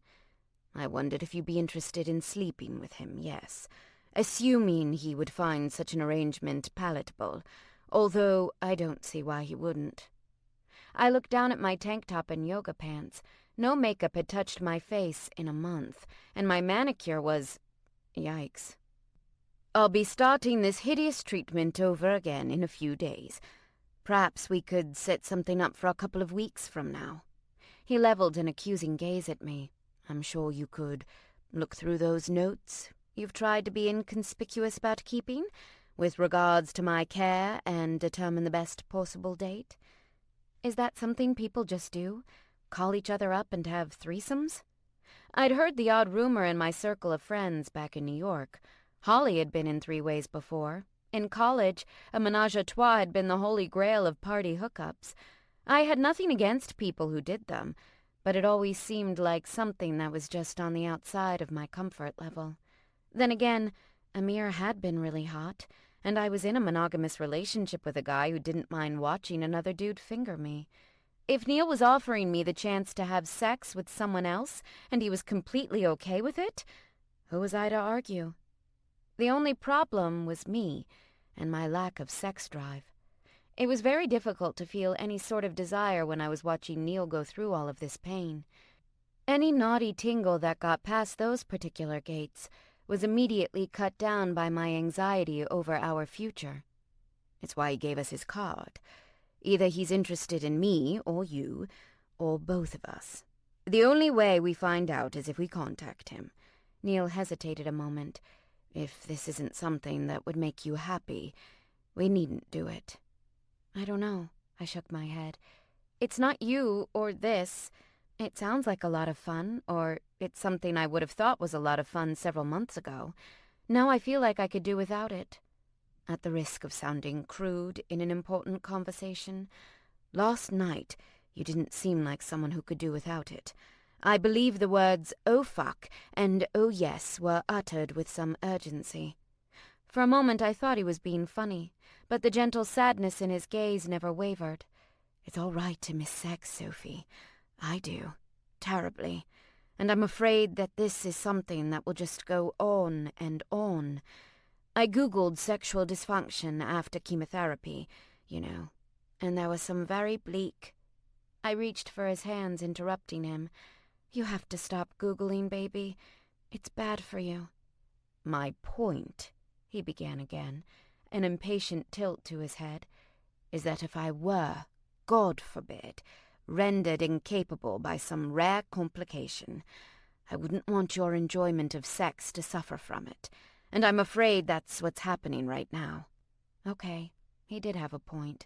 I wondered if you'd be interested in sleeping with him, yes, assuming he would find such an arrangement palatable, although I don't see why he wouldn't. I looked down at my tank top and yoga pants. No makeup had touched my face in a month, and my manicure was... Yikes. I'll be starting this hideous treatment over again in a few days. Perhaps we could set something up for a couple of weeks from now." He leveled an accusing gaze at me. "I'm sure you could look through those notes you've tried to be inconspicuous about keeping, with regards to my care, and determine the best possible date." Is that something people just do? Call each other up and have threesomes? I'd heard the odd rumor in my circle of friends back in New York. Holly had been in three-ways before. In college, a menage a trois had been the holy grail of party hookups. I had nothing against people who did them, but it always seemed like something that was just on the outside of my comfort level. Then again, Amir had been really hot, and I was in a monogamous relationship with a guy who didn't mind watching another dude finger me. If Neil was offering me the chance to have sex with someone else, and he was completely okay with it, who was I to argue? The only problem was me, and my lack of sex drive. It was very difficult to feel any sort of desire when I was watching Neil go through all of this pain. Any naughty tingle that got past those particular gates was immediately cut down by my anxiety over our future. It's why he gave us his card. Either he's interested in me or you, or both of us. The only way we find out is if we contact him." Neil hesitated a moment. "If this isn't something that would make you happy, we needn't do it." "I don't know." I shook my head. "It's not you or this. It sounds like a lot of fun, or it's something I would have thought was a lot of fun several months ago. Now I feel like I could do without it." At the risk of sounding crude in an important conversation, last night you didn't seem like someone who could do without it. I believe the words "oh fuck" and "oh yes" were uttered with some urgency. For a moment I thought he was being funny, but the gentle sadness in his gaze never wavered. "It's all right to miss sex, Sophie. I do. Terribly. And I'm afraid that this is something that will just go on and on. I Googled sexual dysfunction after chemotherapy, and there were some very bleak—" I reached for his hands, interrupting him. "You have to stop Googling, baby. It's bad for you." "My point," he began again, an impatient tilt to his head, "is that if I were, God forbid, rendered incapable by some rare complication, I wouldn't want your enjoyment of sex to suffer from it, and I'm afraid that's what's happening right now." Okay, he did have a point.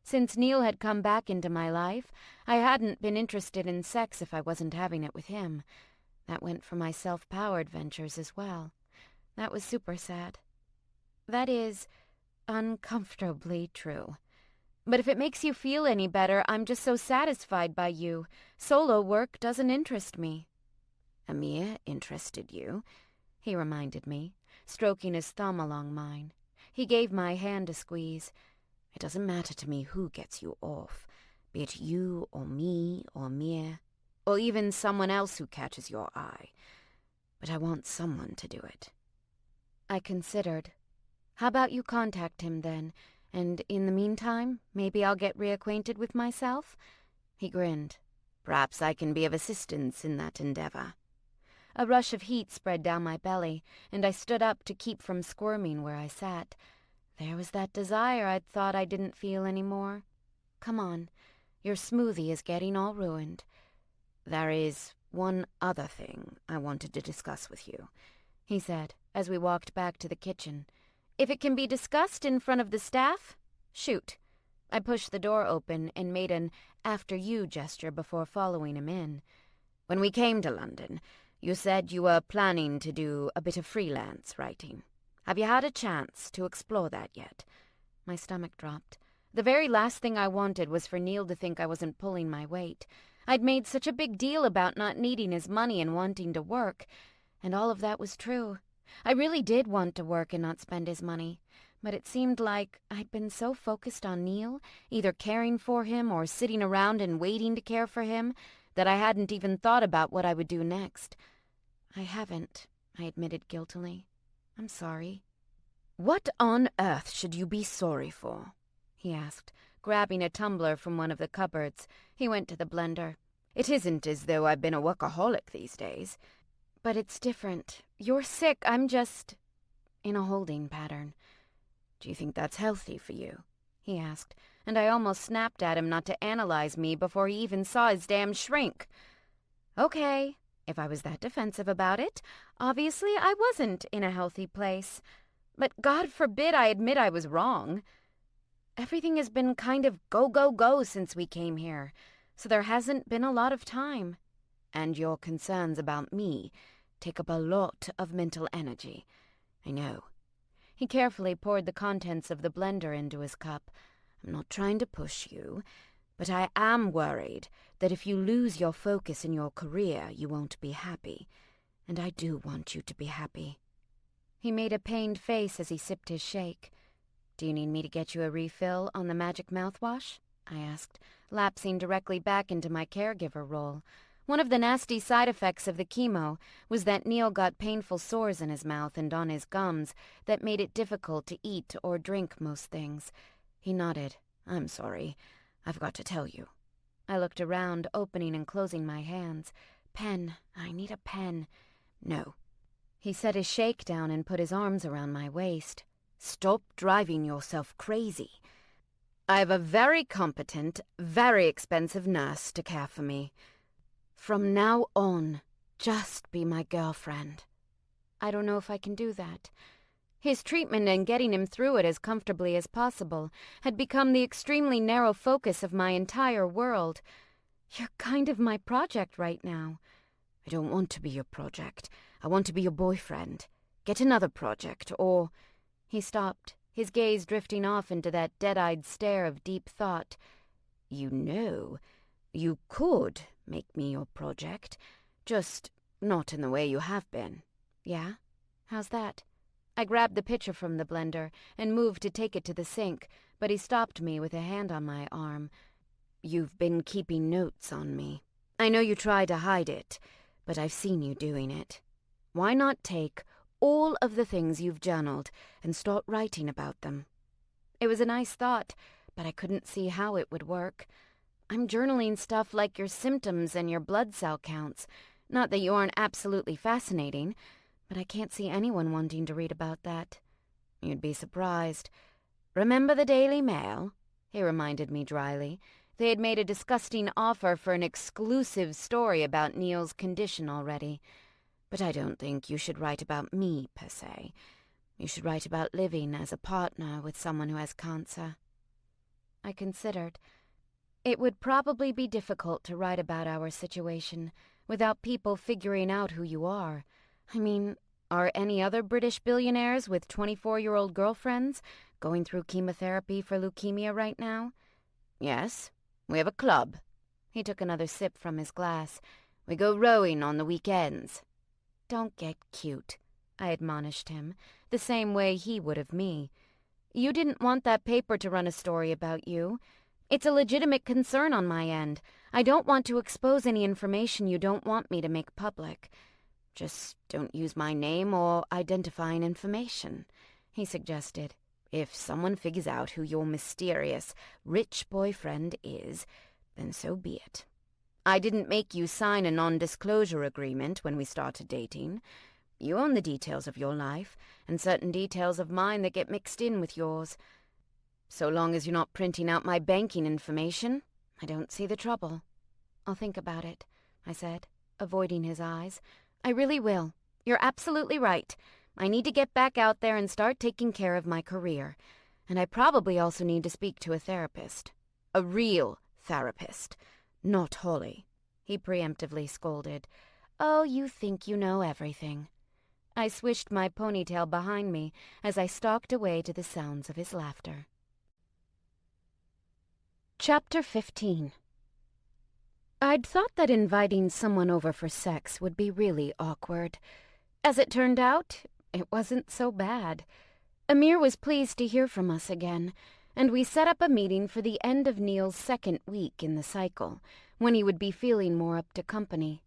Since Neil had come back into my life, I hadn't been interested in sex if I wasn't having it with him. That went for my self-powered ventures as well. That was super sad. That is, uncomfortably true. But if it makes you feel any better, I'm just so satisfied by you. Solo work doesn't interest me." "Amir interested you," he reminded me, stroking his thumb along mine. He gave my hand a squeeze. "It doesn't matter to me who gets you off, be it you or me or Amir, or even someone else who catches your eye. But I want someone to do it." I considered. "How about you contact him then? And in the meantime, maybe I'll get reacquainted with myself?" He grinned. "Perhaps I can be of assistance in that endeavor." A rush of heat spread down my belly, and I stood up to keep from squirming where I sat. There was that desire I'd thought I didn't feel anymore. "Come on, your smoothie is getting all ruined." "There is one other thing I wanted to discuss with you," he said, as we walked back to the kitchen. "If it can be discussed in front of the staff, shoot." I pushed the door open and made an "after you" gesture before following him in. "When we came to London, you said you were planning to do a bit of freelance writing. Have you had a chance to explore that yet?" My stomach dropped. The very last thing I wanted was for Neil to think I wasn't pulling my weight. I'd made such a big deal about not needing his money and wanting to work, and all of that was true. I really did want to work and not spend his money, but it seemed like I'd been so focused on Neil, either caring for him or sitting around and waiting to care for him, that I hadn't even thought about what I would do next. "I haven't," I admitted guiltily. "I'm sorry." "What on earth should you be sorry for?" he asked, grabbing a tumbler from one of the cupboards. He went to the blender. "It isn't as though I've been a workaholic these days." "But it's different. You're sick, I'm just in a holding pattern." "Do you think that's healthy for you?" he asked, and I almost snapped at him not to analyze me before he even saw his damn shrink. Okay, if I was that defensive about it, obviously I wasn't in a healthy place. But God forbid I admit I was wrong. Everything has been kind of go, go, go since we came here, so there hasn't been a lot of time. And your concerns about me take up a lot of mental energy. I know. He carefully poured the contents of the blender into his cup. I'm not trying to push you, but I am worried that if you lose your focus in your career, you won't be happy. And I do want you to be happy. He made a pained face as he sipped his shake. Do you need me to get you a refill on the magic mouthwash? I asked, lapsing directly back into my caregiver role. One of the nasty side effects of the chemo was that Neil got painful sores in his mouth and on his gums that made it difficult to eat or drink most things. He nodded. I'm sorry. I've got to tell you. I looked around, opening and closing my hands. Pen. I need a pen. No. He set his shake down and put his arms around my waist. Stop driving yourself crazy. I have a very competent, very expensive nurse to care for me. From now on, just be my girlfriend. I don't know if I can do that. His treatment and getting him through it as comfortably as possible had become the extremely narrow focus of my entire world. You're kind of my project right now. I don't want to be your project. I want to be your boyfriend. Get another project, or... He stopped, his gaze drifting off into that dead-eyed stare of deep thought. You know, you could make me your project, just not in the way you have been. Yeah? How's that? I grabbed the pitcher from the blender and moved to take it to the sink, but he stopped me with a hand on my arm. You've been keeping notes on me. I know you try to hide it, but I've seen you doing it. Why not take all of the things you've journaled and start writing about them? It was a nice thought, but I couldn't see how it would work. I'm journaling stuff like your symptoms and your blood cell counts. Not that you aren't absolutely fascinating, but I can't see anyone wanting to read about that. You'd be surprised. Remember the Daily Mail? He reminded me dryly. They had made a disgusting offer for an exclusive story about Neil's condition already. But I don't think you should write about me, per se. You should write about living as a partner with someone who has cancer. I considered. It would probably be difficult to write about our situation without people figuring out who you are. I mean, are any other British billionaires with 24-year-old girlfriends going through chemotherapy for leukemia right now? Yes, we have a club. He took another sip from his glass. We go rowing on the weekends. Don't get cute, I admonished him, the same way he would of me. You didn't want that paper to run a story about you. It's a legitimate concern on my end. I don't want to expose any information you don't want me to make public. Just don't use my name or identifying information, he suggested. If someone figures out who your mysterious, rich boyfriend is, then so be it. I didn't make you sign a non-disclosure agreement when we started dating. You own the details of your life, and certain details of mine that get mixed in with yours. So long as you're not printing out my banking information, I don't see the trouble. I'll think about it, I said, avoiding his eyes. I really will. You're absolutely right. I need to get back out there and start taking care of my career. And I probably also need to speak to a therapist. A real therapist. Not Holly, he preemptively scolded. Oh, you think you know everything. I swished my ponytail behind me as I stalked away to the sounds of his laughter. Chapter 15. I'd thought that inviting someone over for sex would be really awkward. As it turned out, it wasn't so bad. Amir was pleased to hear from us again, and we set up a meeting for the end of Neil's second week in the cycle, when he would be feeling more up to company.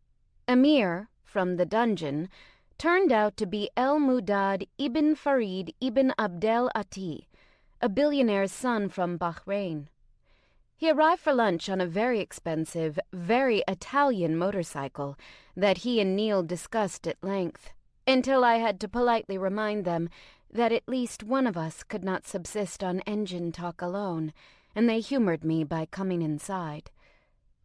Amir, from the dungeon, turned out to be El-Mudad ibn Farid ibn Abdel Ati, a billionaire's son from Bahrain. He arrived for lunch on a very expensive, very Italian motorcycle that he and Neil discussed at length, until I had to politely remind them that at least one of us could not subsist on engine talk alone, and they humored me by coming inside.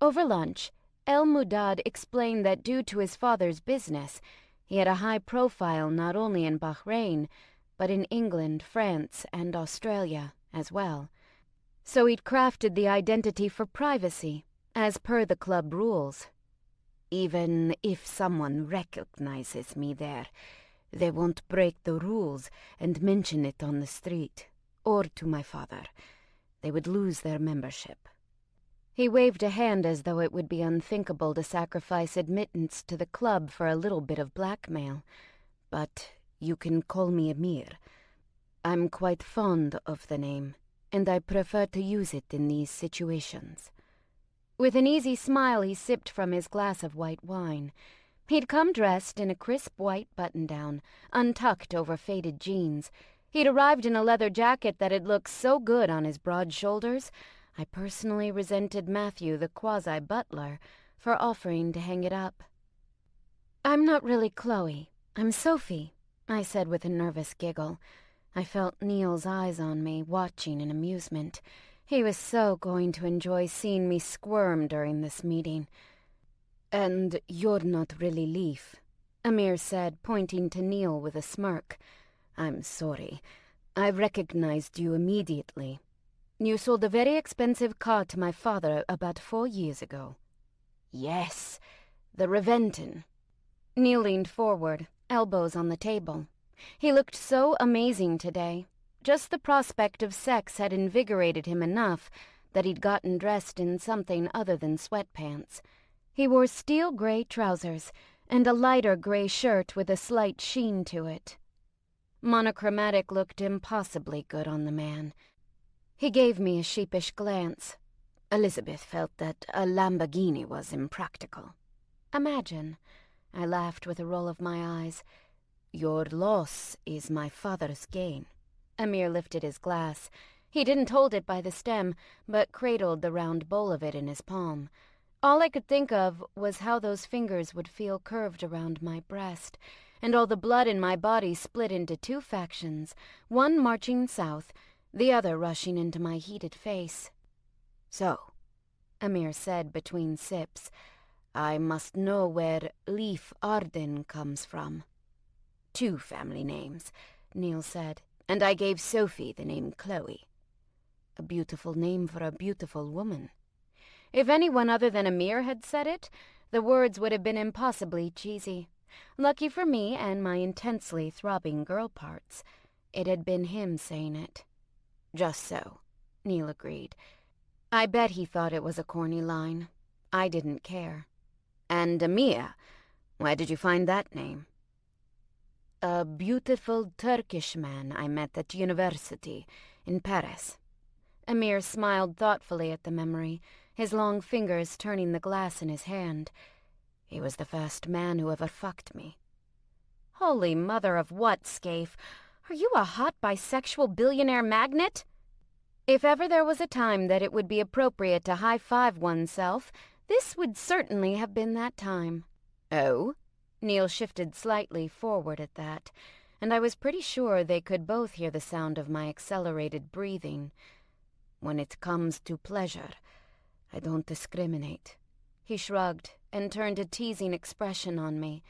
Over lunch, El Mudad explained that due to his father's business, he had a high profile not only in Bahrain, but in England, France, and Australia as well. So he'd crafted the identity for privacy, as per the club rules. Even if someone recognizes me there, they won't break the rules and mention it on the street, or to my father. They would lose their membership. He waved a hand as though it would be unthinkable to sacrifice admittance to the club for a little bit of blackmail. But you can call me Amir. I'm quite fond of the name, and I prefer to use it in these situations. With an easy smile, he sipped from his glass of white wine. He'd come dressed in a crisp white button-down, untucked over faded jeans. He'd arrived in a leather jacket that had looked so good on his broad shoulders, I personally resented Matthew, the quasi-butler, for offering to hang it up. "I'm not really Chloe. I'm Sophie," I said with a nervous giggle. I felt Neil's eyes on me, watching in amusement. He was so going to enjoy seeing me squirm during this meeting. "And you're not really Leaf," Amir said, pointing to Neil with a smirk. "I'm sorry. I recognized you immediately. You sold a very expensive car to my father about 4 years ago." "Yes, the Reventon." Neil leaned forward, elbows on the table. He looked so amazing today. Just the prospect of sex had invigorated him enough that he'd gotten dressed in something other than sweatpants. He wore steel gray trousers and a lighter gray shirt with a slight sheen to it. Monochromatic looked impossibly good on the man. He gave me a sheepish glance. Elizabeth felt that a Lamborghini was impractical. "Imagine," I laughed with a roll of my eyes. "Your loss is my father's gain." Amir lifted his glass. He didn't hold it by the stem, but cradled the round bowl of it in his palm. All I could think of was how those fingers would feel curved around my breast, and all the blood in my body split into 2 factions, one marching south, the other rushing into my heated face. "So," Amir said between sips, "I must know where Leaf Arden comes from." 2 family names, Neil said, "and I gave Sophie the name Chloe. A beautiful name for a beautiful woman." If anyone other than Amir had said it, the words would have been impossibly cheesy. Lucky for me and my intensely throbbing girl parts, it had been him saying it. "Just so," Neil agreed. I bet he thought it was a corny line. I didn't care. "And Amir, where did you find that name?" "A beautiful Turkish man I met at university in Paris." Amir smiled thoughtfully at the memory, his long fingers turning the glass in his hand. "He was the first man who ever fucked me." "Holy mother of what, Scaife? Are you a hot bisexual billionaire magnate?" If ever there was a time that it would be appropriate to high-five oneself, this would certainly have been that time. "Oh?" Neil shifted slightly forward at that, and I was pretty sure they could both hear the sound of my accelerated breathing. "When it comes to pleasure, I don't discriminate." He shrugged and turned a teasing expression on me.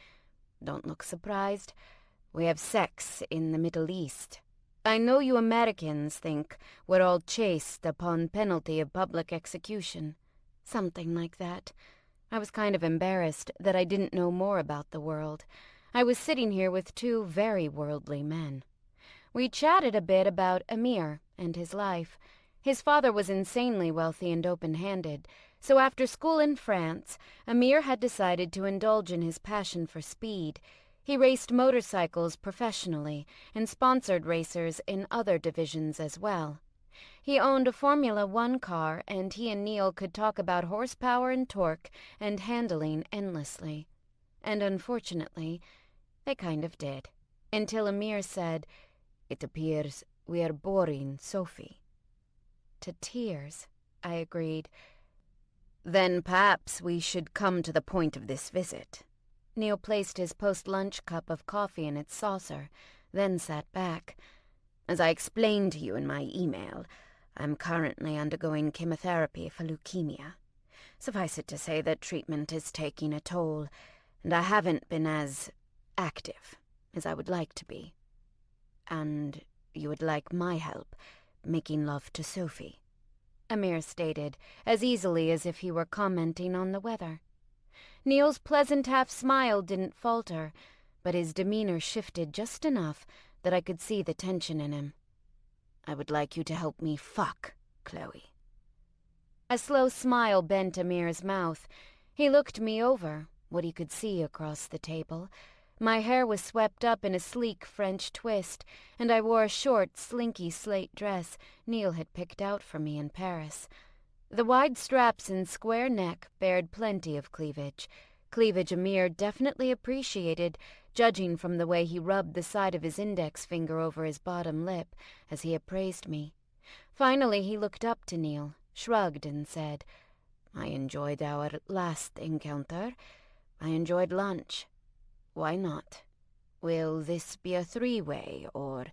"Don't look surprised. We have sex in the Middle East. I know you Americans think we're all chaste upon penalty of public execution." Something like that. I was kind of embarrassed that I didn't know more about the world. I was sitting here with 2 very worldly men. We chatted a bit about Amir and his life. His father was insanely wealthy and open-handed, so after school in France, Amir had decided to indulge in his passion for speed. He raced motorcycles professionally and sponsored racers in other divisions as well. He owned a Formula One car, and he and Neil could talk about horsepower and torque and handling endlessly. And unfortunately, they kind of did. Until Amir said, "It appears we are boring Sophie." "To tears," I agreed. "Then perhaps we should come to the point of this visit." Neil placed his post-lunch cup of coffee in its saucer, then sat back. "As I explained to you in my email, I'm currently undergoing chemotherapy for leukemia. Suffice it to say that treatment is taking a toll, and I haven't been as active as I would like to be. And you would like my help making love to Sophie," Amir stated, as easily as if he were commenting on the weather. Neil's pleasant half-smile didn't falter, but his demeanor shifted just enough that I could see the tension in him. "I would like you to help me fuck Chloe." A slow smile bent Amir's mouth. He looked me over, what he could see across the table. My hair was swept up in a sleek French twist, and I wore a short, slinky slate dress Neil had picked out for me in Paris. The wide straps and square neck bared plenty of cleavage Amir definitely appreciated, judging from the way he rubbed the side of his index finger over his bottom lip as he appraised me. Finally he looked up to Neil, shrugged, and said, "I enjoyed our last encounter. I enjoyed lunch. Why not? Will this be a three-way, or...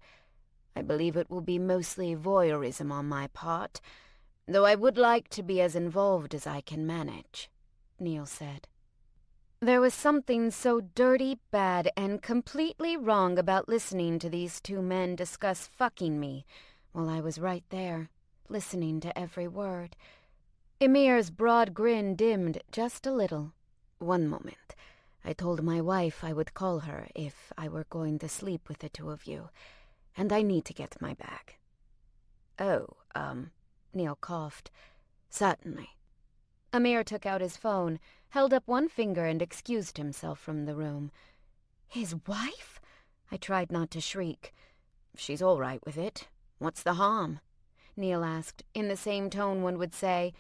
I believe it will be mostly voyeurism on my part, though I would like to be as involved as I can manage," Neil said. There was something so dirty, bad, and completely wrong about listening to these two men discuss fucking me, while I was right there, listening to every word. Amir's broad grin dimmed just a little. "One moment. I told my wife I would call her if I were going to sleep with the two of you, and I need to get my bag." "Oh, Neil coughed. "Certainly." Amir took out his phone, held up one finger, and excused himself from the room. His wife? I tried not to shriek. "She's all right with it. What's the harm?" Neil asked, in the same tone one would say,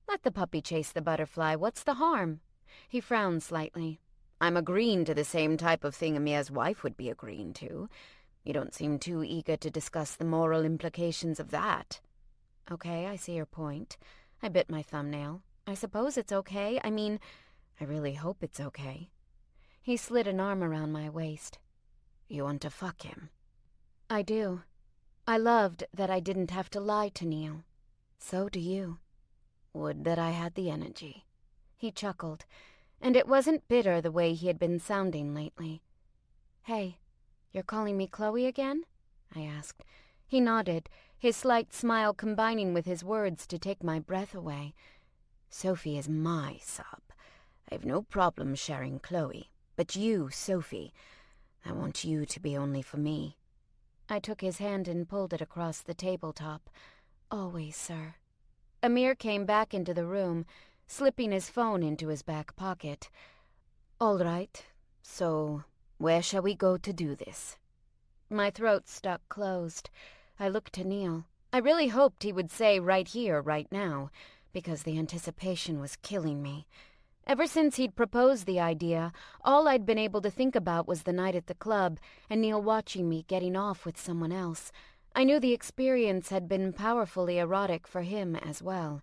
"Let the puppy chase the butterfly. What's the harm?" He frowned slightly. "I'm agreeing to the same type of thing Amir's wife would be agreeing to. You don't seem too eager to discuss the moral implications of that." "Okay, I see your point." I bit my thumbnail. "I suppose it's okay. I mean, I really hope it's okay." He slid an arm around my waist. "You want to fuck him?" "I do. I loved that I didn't have to lie to Neil. So do you. Would that I had the energy." He chuckled, and it wasn't bitter the way he had been sounding lately. "Hey, you're calling me Chloe again?" I asked. He nodded, his slight smile combining with his words to take my breath away. "Sophie is my sub. I've no problem sharing Chloe, but you, Sophie, I want you to be only for me." I took his hand and pulled it across the tabletop. "Always, sir." Amir came back into the room, slipping his phone into his back pocket. "All right, so where shall we go to do this?" My throat stuck closed. I looked to Neil. I really hoped he would say right here, right now, because the anticipation was killing me. Ever since he'd proposed the idea, all I'd been able to think about was the night at the club and Neil watching me getting off with someone else. I knew the experience had been powerfully erotic for him as well.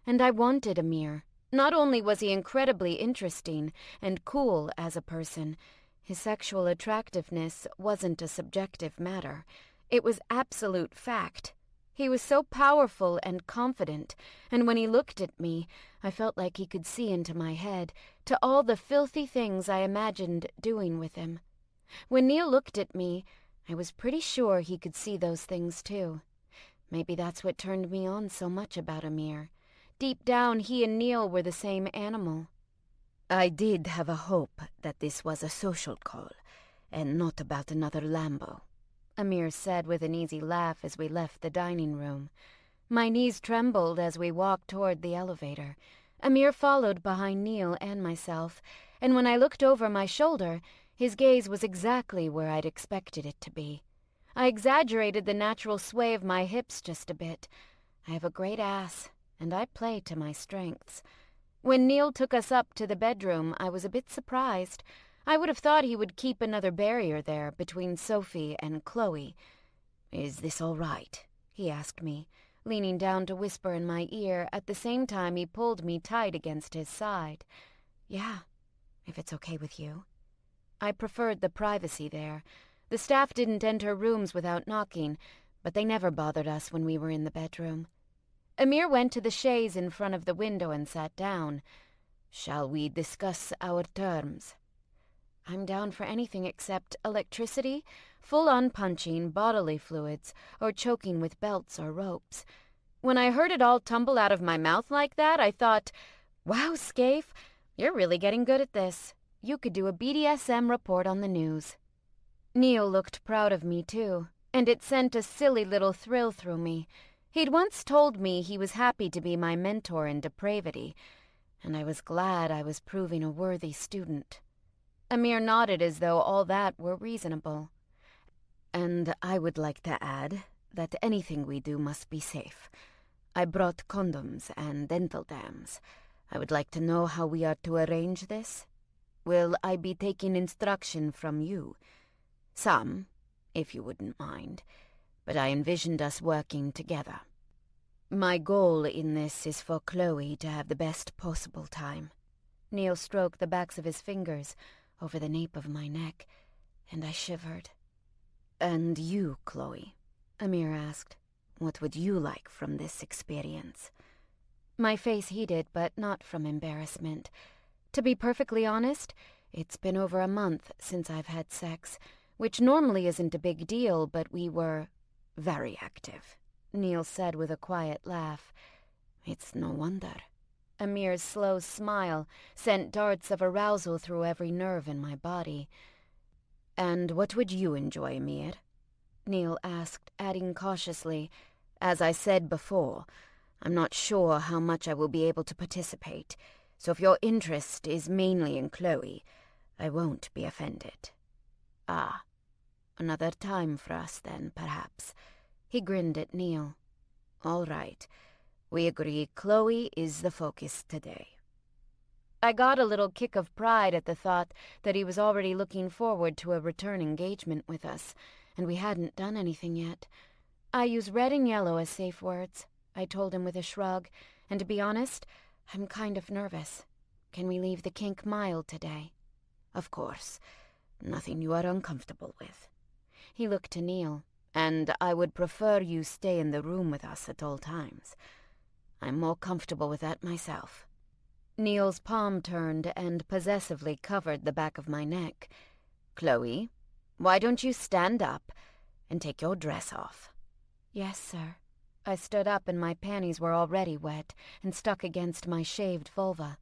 And I wanted Amir. Not only was he incredibly interesting and cool as a person, his sexual attractiveness wasn't a subjective matter. It was absolute fact. He was so powerful and confident, and when he looked at me, I felt like he could see into my head, to all the filthy things I imagined doing with him. When Neil looked at me, I was pretty sure he could see those things too. Maybe that's what turned me on so much about Amir. Deep down, he and Neil were the same animal. "I did have a hope that this was a social call, and not about another Lambo," Amir said with an easy laugh as we left the dining room. My knees trembled as we walked toward the elevator. Amir followed behind Neil and myself, and when I looked over my shoulder, his gaze was exactly where I'd expected it to be. I exaggerated the natural sway of my hips just a bit. I have a great ass, and I play to my strengths. When Neil took us up to the bedroom, I was a bit surprised. I would have thought he would keep another barrier there between Sophie and Chloe. "Is this all right?" he asked me, leaning down to whisper in my ear at the same time he pulled me tight against his side. "Yeah, if it's okay with you." I preferred the privacy there. The staff didn't enter rooms without knocking, but they never bothered us when we were in the bedroom. Amir went to the chaise in front of the window and sat down. "Shall we discuss our terms?" "I'm down for anything except electricity, full-on punching, bodily fluids, or choking with belts or ropes." When I heard it all tumble out of my mouth like that, I thought, wow, Scaife, you're really getting good at this. You could do a BDSM report on the news. Neil looked proud of me, too, and it sent a silly little thrill through me. He'd once told me he was happy to be my mentor in depravity, and I was glad I was proving a worthy student. Amir nodded as though all that were reasonable. "And I would like to add that anything we do must be safe. I brought condoms and dental dams. I would like to know how we are to arrange this. Will I be taking instruction from you? Some, if you wouldn't mind, but I envisioned us working together. My goal in this is for Chloe to have the best possible time." Neil stroked the backs of his fingers over the nape of my neck, and I shivered. "And you, Chloe?" Amir asked. "What would you like from this experience?" My face heated, but not from embarrassment. To be perfectly honest, it's been over a month since I've had sex, which normally isn't a big deal, but we were very active, Neil said with a quiet laugh. "It's no wonder." Amir's slow smile sent darts of arousal through every nerve in my body. "And what would you enjoy, Amir?" Neil asked, adding cautiously, "As I said before, I'm not sure how much I will be able to participate, so if your interest is mainly in Chloe, I won't be offended." "Ah, another time for us then, perhaps." He grinned at Neil. "All right. We agree Chloe is the focus today." I got a little kick of pride at the thought that he was already looking forward to a return engagement with us, and we hadn't done anything yet. "I use red and yellow as safe words," I told him with a shrug, "and to be honest, I'm kind of nervous. Can we leave the kink mild today?" "Of course. Nothing you are uncomfortable with." He looked to Neil. "And I would prefer you stay in the room with us at all times. I'm more comfortable with that myself." Neil's palm turned and possessively covered the back of my neck. "Chloe, why don't you stand up and take your dress off?" "Yes, sir." I stood up and my panties were already wet and stuck against my shaved vulva.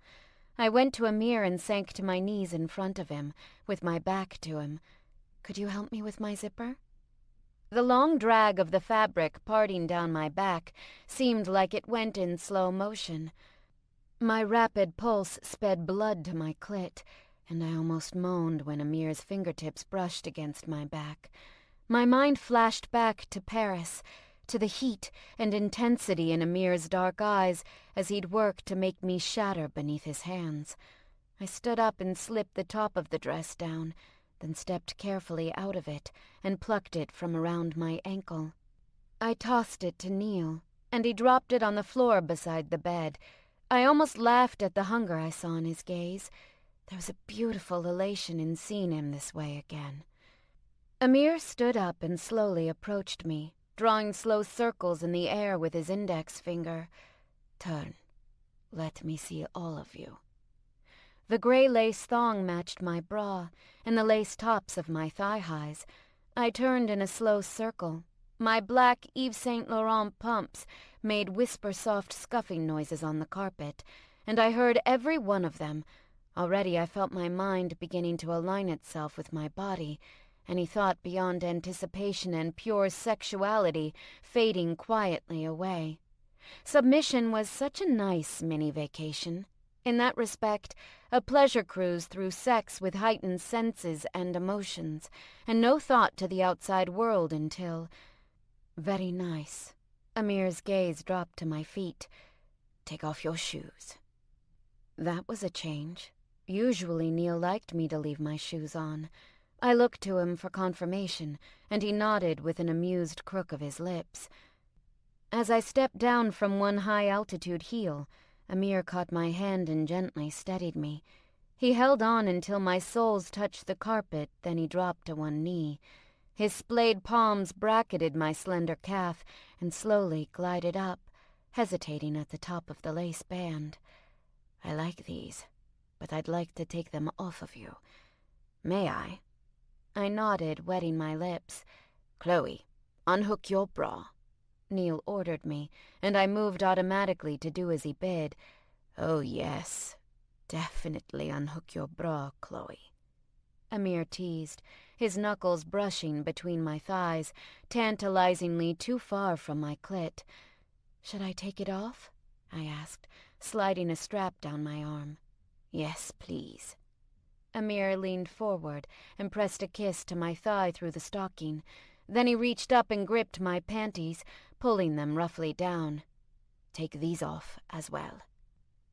I went to Amir and sank to my knees in front of him, with my back to him. "Could you help me with my zipper?" The long drag of the fabric parting down my back seemed like it went in slow motion. My rapid pulse sped blood to my clit, and I almost moaned when Amir's fingertips brushed against my back. My mind flashed back to Paris, to the heat and intensity in Amir's dark eyes as he'd worked to make me shatter beneath his hands. I stood up and slipped the top of the dress down, then stepped carefully out of it and plucked it from around my ankle. I tossed it to Neil, and he dropped it on the floor beside the bed. I almost laughed at the hunger I saw in his gaze. There was a beautiful elation in seeing him this way again. Amir stood up and slowly approached me, drawing slow circles in the air with his index finger. "Turn. Let me see all of you." The gray lace thong matched my bra and the lace tops of my thigh-highs. I turned in a slow circle. My black Yves Saint Laurent pumps made whisper-soft scuffing noises on the carpet, and I heard every one of them. Already I felt my mind beginning to align itself with my body, any thought beyond anticipation and pure sexuality fading quietly away. Submission was such a nice mini-vacation. In that respect, a pleasure cruise through sex with heightened senses and emotions, and no thought to the outside world until... "Very nice." Amir's gaze dropped to my feet. "Take off your shoes." That was a change. Usually Neil liked me to leave my shoes on. I looked to him for confirmation, and he nodded with an amused crook of his lips. As I stepped down from one high-altitude heel, Amir caught my hand and gently steadied me. He held on until my soles touched the carpet, then he dropped to one knee. His splayed palms bracketed my slender calf and slowly glided up. hesitating at the top of the lace band. "I like these, but I'd like to take them off of you. May I?" I nodded, wetting my lips. "Chloe, unhook your bra," Neil ordered me, and I moved automatically to do as he bid. "Oh yes, definitely unhook your bra, Chloe," Amir teased, his knuckles brushing between my thighs, tantalizingly too far from my clit. "Should I take it off?" I asked, sliding a strap down my arm. "Yes, please." Amir leaned forward and pressed a kiss to my thigh through the stocking. Then he reached up and gripped my panties, pulling them roughly down. "Take these off as well."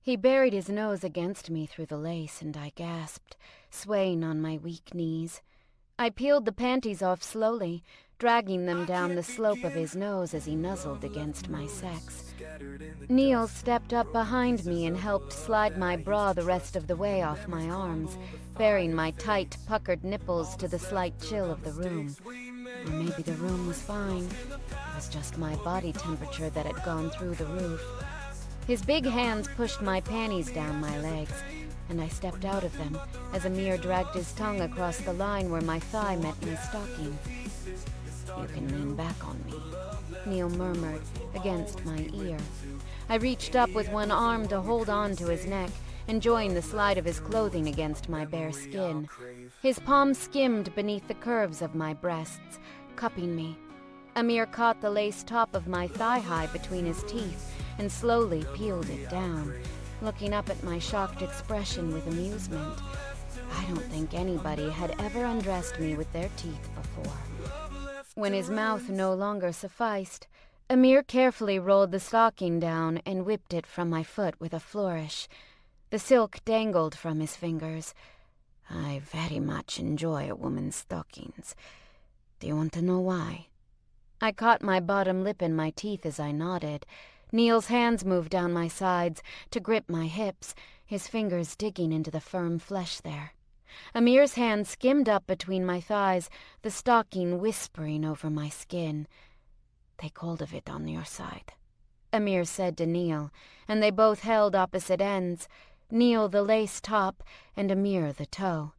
He buried his nose against me through the lace, and I gasped, swaying on my weak knees. I peeled the panties off slowly, dragging them down the slope of his nose as he nuzzled against my sex. Neil stepped up behind me and helped slide my bra the rest of the way off my arms, baring my tight, puckered nipples to the slight chill of the room. Or maybe the room was fine. It was just my body temperature that had gone through the roof. His big hands pushed my panties down my legs, and I stepped out of them as Amir dragged his tongue across the line where my thigh met my stocking. "You can lean back on me," Neil murmured against my ear. I reached up with one arm to hold on to his neck, enjoying the slide of his clothing against my bare skin. His palm skimmed beneath the curves of my breasts, cupping me. Amir caught the lace top of my thigh-high between his teeth and slowly peeled it down, looking up at my shocked expression with amusement. I don't think anybody had ever undressed me with their teeth before. When his mouth no longer sufficed, Amir carefully rolled the stocking down and whipped it from my foot with a flourish. The silk dangled from his fingers. "I very much enjoy a woman's stockings. Do you want to know why?" I caught my bottom lip in my teeth as I nodded. Neil's hands moved down my sides to grip my hips, his fingers digging into the firm flesh there. Amir's hand skimmed up between my thighs, the stocking whispering over my skin. "Take hold of it on your side," Amir said to Neil, and they both held opposite ends, Neil the lace top and Amir the toe.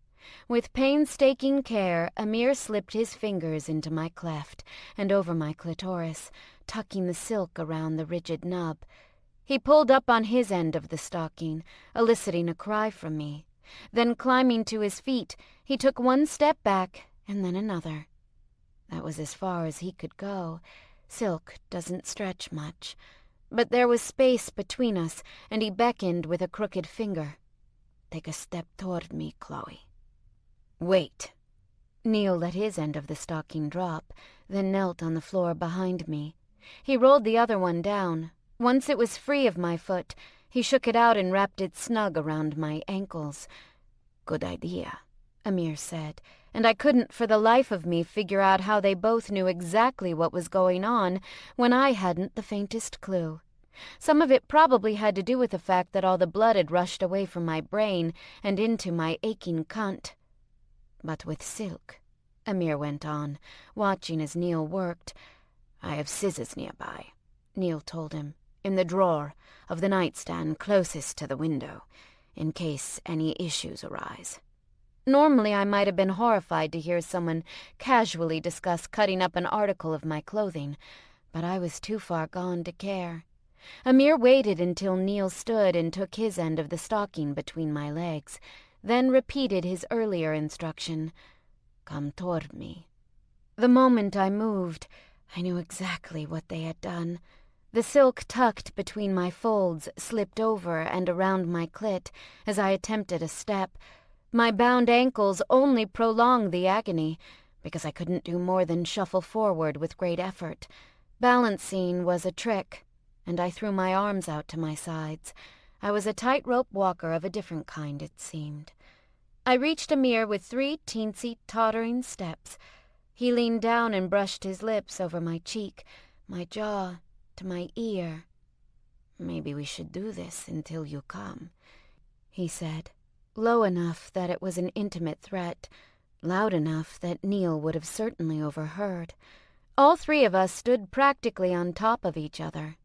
With painstaking care, Amir slipped his fingers into my cleft and over my clitoris, tucking the silk around the rigid nub. He pulled up on his end of the stocking, eliciting a cry from me. Then, climbing to his feet, he took one step back and then another. That was as far as he could go. Silk doesn't stretch much. But there was space between us, and he beckoned with a crooked finger. "Take a step toward me, Chloe." "Wait." Neil let his end of the stocking drop, then knelt on the floor behind me. He rolled the other one down. Once it was free of my foot, he shook it out and wrapped it snug around my ankles. "Good idea," Amir said, and I couldn't for the life of me figure out how they both knew exactly what was going on when I hadn't the faintest clue. Some of it probably had to do with the fact that all the blood had rushed away from my brain and into my aching cunt. "But with silk," Amir went on, watching as Neil worked. "I have scissors nearby," Neil told him, "in the drawer of the nightstand closest to the window, in case any issues arise." Normally I might have been horrified to hear someone casually discuss cutting up an article of my clothing, but I was too far gone to care. Amir waited until Neil stood and took his end of the stocking between my legs, then repeated his earlier instruction, "Come toward me." The moment I moved, I knew exactly what they had done. The silk tucked between my folds slipped over and around my clit as I attempted a step. My bound ankles only prolonged the agony, because I couldn't do more than shuffle forward with great effort. Balancing was a trick, and I threw my arms out to my sides. I was a tightrope walker of a different kind, it seemed. I reached Amir with 3 teensy, tottering steps. He leaned down and brushed his lips over my cheek, my jaw, to my ear. "Maybe we should do this until you come," he said, low enough that it was an intimate threat, loud enough that Neil would have certainly overheard. All 3 of us stood practically on top of each other.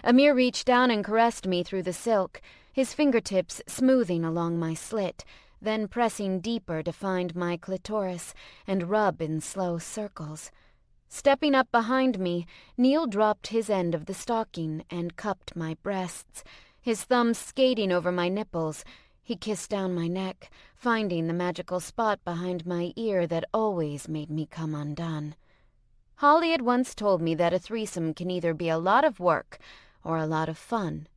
Amir reached down and caressed me through the silk, his fingertips smoothing along my slit, then pressing deeper to find my clitoris and rub in slow circles. Stepping up behind me, Neil dropped his end of the stocking and cupped my breasts, his thumbs skating over my nipples. He kissed down my neck, finding the magical spot behind my ear that always made me come undone. Holly had once told me that a threesome can either be a lot of work or a lot of fun.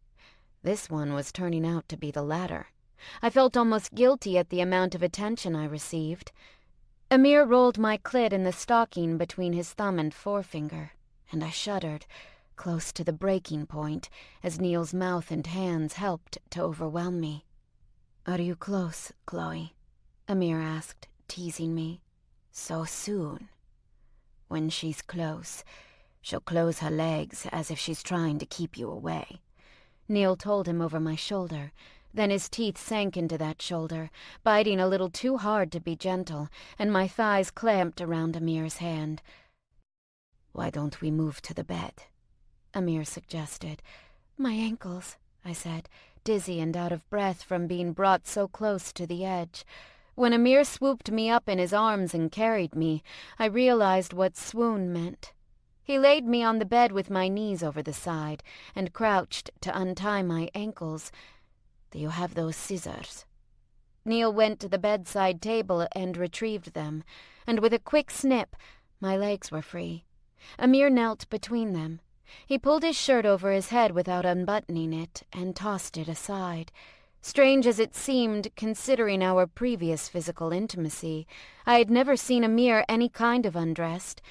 This one was turning out to be the latter. I felt almost guilty at the amount of attention I received. Amir rolled my clit in the stocking between his thumb and forefinger, and I shuddered, close to the breaking point, as Neil's mouth and hands helped to overwhelm me. "Are you close, Chloe?" Amir asked, teasing me. "So soon?" "When she's close, she'll close her legs as if she's trying to keep you away," Neil told him over my shoulder. Then his teeth sank into that shoulder, biting a little too hard to be gentle, and my thighs clamped around Amir's hand. "Why don't we move to the bed?" Amir suggested. "My ankles," I said, dizzy and out of breath from being brought so close to the edge. When Amir swooped me up in his arms and carried me, I realized what swoon meant. He laid me on the bed with my knees over the side and crouched to untie my ankles. "Do you have those scissors?" Neil went to the bedside table and retrieved them, and with a quick snip, my legs were free. Amir knelt between them. He pulled his shirt over his head without unbuttoning it and tossed it aside. Strange as it seemed, considering our previous physical intimacy, I had never seen Amir any kind of undressed.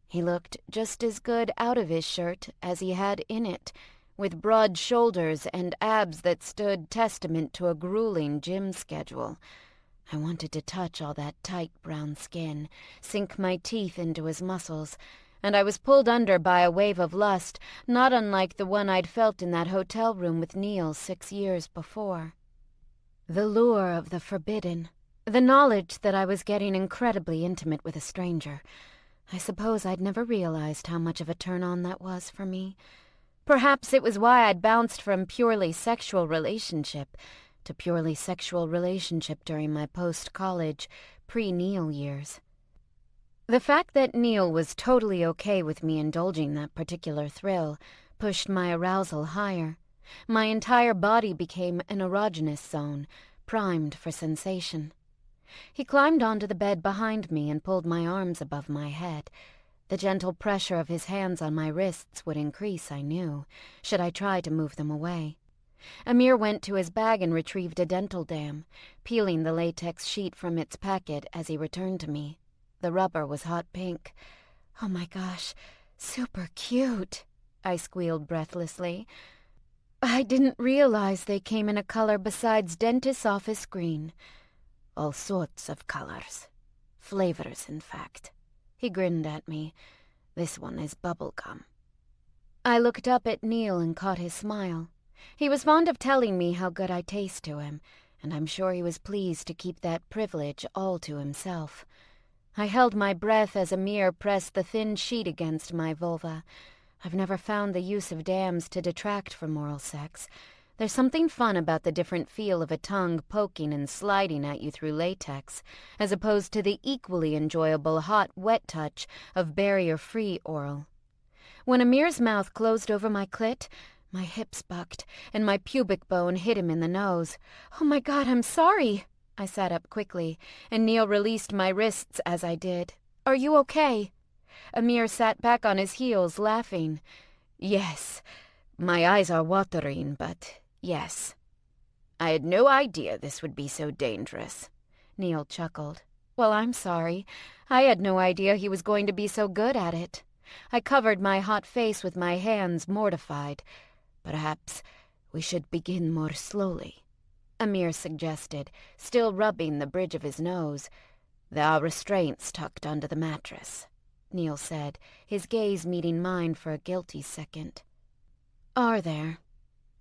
He looked just as good out of his shirt as he had in it, with broad shoulders and abs that stood testament to a grueling gym schedule. I wanted to touch all that tight brown skin, sink my teeth into his muscles, and I was pulled under by a wave of lust, not unlike the one I'd felt in that hotel room with Neil 6 years before. The lure of the forbidden, the knowledge that I was getting incredibly intimate with a stranger. I suppose I'd never realized how much of a turn-on that was for me. Perhaps it was why I'd bounced from purely sexual relationship to purely sexual relationship during my post-college, pre-Neil years. The fact that Neil was totally okay with me indulging that particular thrill pushed my arousal higher. My entire body became an erogenous zone, primed for sensation. He climbed onto the bed behind me and pulled my arms above my head. The gentle pressure of his hands on my wrists would increase, I knew, should I try to move them away. Amir went to his bag and retrieved a dental dam, peeling the latex sheet from its packet as he returned to me. The rubber was hot pink. "Oh my gosh, super cute," I squealed breathlessly. "I didn't realize they came in a color besides dentist's office green." "All sorts of colors. Flavors, in fact." He grinned at me. "This one is bubblegum." I looked up at Neil and caught his smile. He was fond of telling me how good I taste to him, and I'm sure he was pleased to keep that privilege all to himself. I held my breath as Amir pressed the thin sheet against my vulva. I've never found the use of dams to detract from oral sex. There's something fun about the different feel of a tongue poking and sliding at you through latex, as opposed to the equally enjoyable hot, wet touch of barrier-free oral. When Amir's mouth closed over my clit, my hips bucked, and my pubic bone hit him in the nose. "Oh my God, I'm sorry!" I sat up quickly, and Neil released my wrists as I did. "Are you okay?" Amir sat back on his heels, laughing. "Yes. My eyes are watering, but yes." "I had no idea this would be so dangerous," Neil chuckled. "Well, I'm sorry. I had no idea he was going to be so good at it." I covered my hot face with my hands, mortified. "Perhaps we should begin more slowly," Amir suggested, still rubbing the bridge of his nose. "There are restraints tucked under the mattress," Neil said, his gaze meeting mine for a guilty second. "Are there?"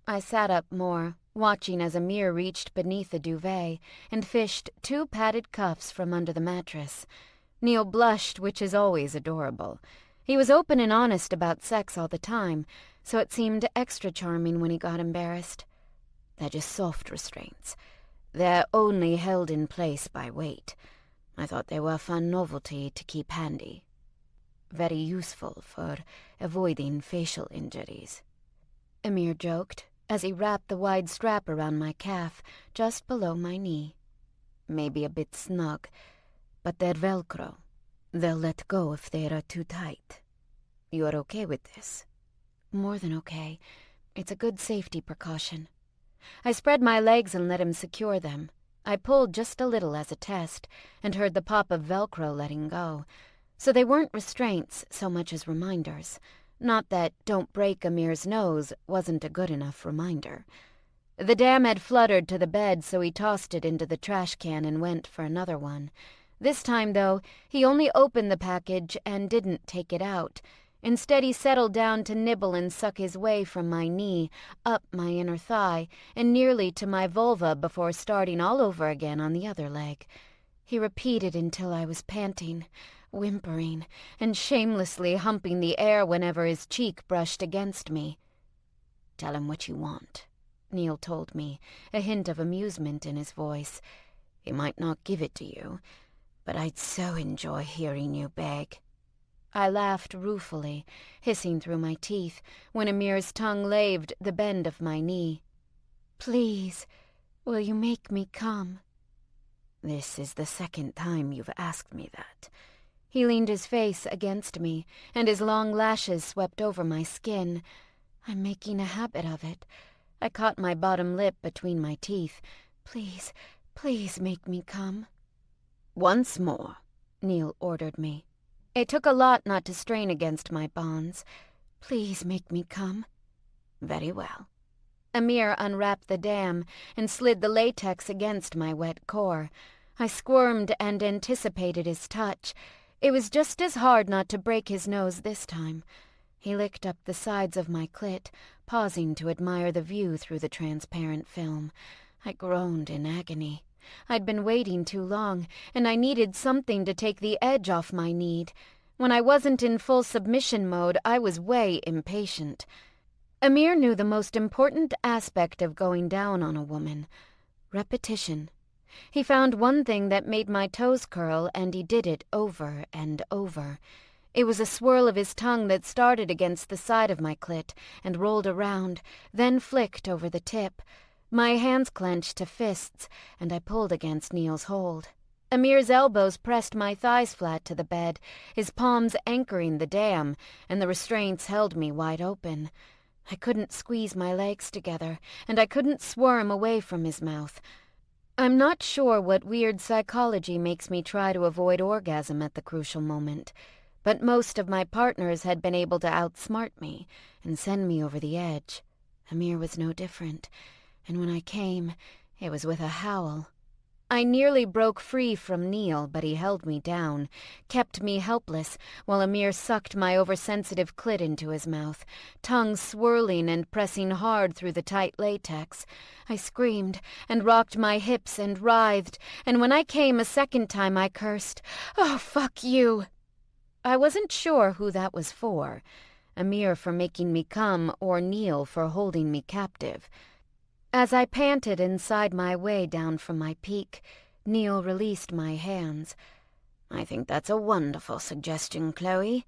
I sat up more, watching as Amir reached beneath the duvet and fished 2 padded cuffs from under the mattress. Neil blushed, which is always adorable. He was open and honest about sex all the time, so it seemed extra charming when he got embarrassed. They're just soft restraints. They're only held in place by weight. I thought they were a fun novelty to keep handy. Very useful for avoiding facial injuries. Amir joked as he wrapped the wide strap around my calf, just below my knee. Maybe a bit snug, but they're Velcro. They'll let go if they're too tight. You're okay with this? More than okay. It's a good safety precaution. I spread my legs and let him secure them. I pulled just a little as a test, and heard the pop of Velcro letting go. So they weren't restraints so much as reminders. Not that "don't break Amir's nose" wasn't a good enough reminder. The dam had fluttered to the bed, so he tossed it into the trash can and went for another one. This time, though, he only opened the package and didn't take it out. Instead, he settled down to nibble and suck his way from my knee, up my inner thigh, and nearly to my vulva before starting all over again on the other leg. He repeated until I was panting, whimpering, and shamelessly humping the air whenever his cheek brushed against me. "Tell him what you want," Neil told me, a hint of amusement in his voice. "He might not give it to you, but I'd so enjoy hearing you beg." I laughed ruefully, hissing through my teeth, when Amir's tongue laved the bend of my knee. "Please, will you make me come?" "This is the second time you've asked me that." He leaned his face against me, and his long lashes swept over my skin. I'm making a habit of it. I caught my bottom lip between my teeth. "Please, please make me come." "Once more," Neil ordered me. It took a lot not to strain against my bonds. "Please make me come." "Very well." Amir unwrapped the dam and slid the latex against my wet core. I squirmed and anticipated his touch. It was just as hard not to break his nose this time. He licked up the sides of my clit, pausing to admire the view through the transparent film. I groaned in agony. I'd been waiting too long, and I needed something to take the edge off my need. When I wasn't in full submission mode, I was way impatient. Amir knew the most important aspect of going down on a woman: repetition. He found one thing that made my toes curl, and he did it over and over. It was a swirl of his tongue that started against the side of my clit and rolled around, then flicked over the tip. My hands clenched to fists, and I pulled against Neil's hold. Amir's elbows pressed my thighs flat to the bed, his palms anchoring the dam, and the restraints held me wide open. I couldn't squeeze my legs together, and I couldn't squirm away from his mouth. I'm not sure what weird psychology makes me try to avoid orgasm at the crucial moment, but most of my partners had been able to outsmart me and send me over the edge. Amir was no different, and when I came, it was with a howl. I nearly broke free from Neil, but he held me down, kept me helpless, while Amir sucked my oversensitive clit into his mouth, tongue swirling and pressing hard through the tight latex. I screamed and rocked my hips and writhed, and when I came a second time I cursed, "Oh, fuck you!" I wasn't sure who that was for, Amir for making me come or Neil for holding me captive. As I panted and sighed my way down from my peak, Neil released my hands. "I think that's a wonderful suggestion, Chloe.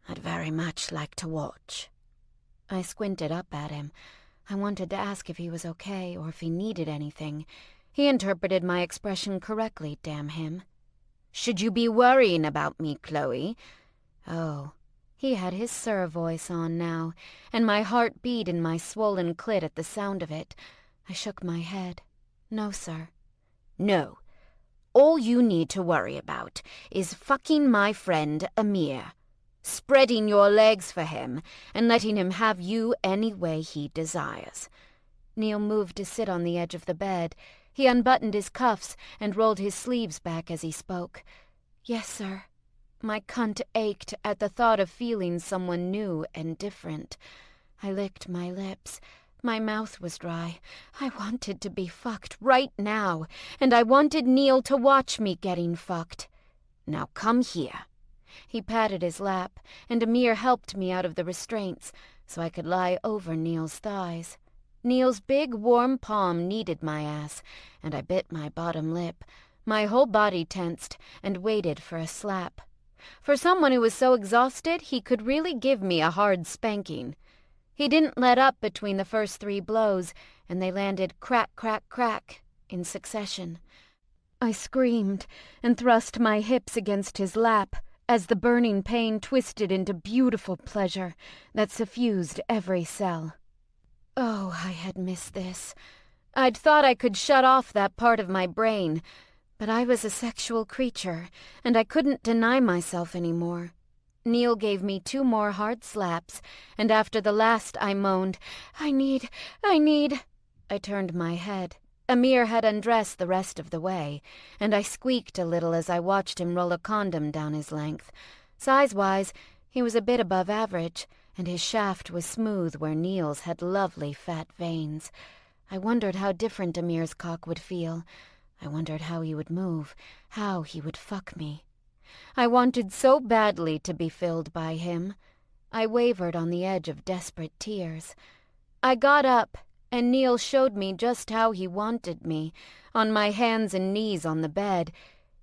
I'd very much like to watch." I squinted up at him. I wanted to ask if he was okay or if he needed anything. He interpreted my expression correctly, damn him. "Should you be worrying about me, Chloe?" Oh, he had his sir voice on now, and my heart beat in my swollen clit at the sound of it. I shook my head. "No, sir." "No. All you need to worry about is fucking my friend Amir, spreading your legs for him and letting him have you any way he desires." Neil moved to sit on the edge of the bed. He unbuttoned his cuffs and rolled his sleeves back as he spoke. "Yes, sir." My cunt ached at the thought of feeling someone new and different. I licked my lips. My mouth was dry. I wanted to be fucked right now, and I wanted Neil to watch me getting fucked. "Now come here." He patted his lap, and Amir helped me out of the restraints. so I could lie over Neil's thighs. Neil's big, warm palm kneaded my ass, and I bit my bottom lip. My whole body tensed and waited for a slap. For someone who was so exhausted, he could really give me a hard spanking. He didn't let up between the first 3 blows, and they landed crack, crack, crack in succession. I screamed and thrust my hips against his lap as the burning pain twisted into beautiful pleasure that suffused every cell. Oh, I had missed this. I'd thought I could shut off that part of my brain, but I was a sexual creature, and I couldn't deny myself anymore. Neil gave me 2 more hard slaps, and after the last I moaned, I need. I turned my head. Amir had undressed the rest of the way, and I squeaked a little as I watched him roll a condom down his length. Size-wise, he was a bit above average, and his shaft was smooth where Neil's had lovely fat veins. I wondered how different Amir's cock would feel. I wondered how he would move, how he would fuck me. I wanted so badly to be filled by him. I wavered on the edge of desperate tears. I got up, and Neil showed me just how he wanted me, on my hands and knees on the bed.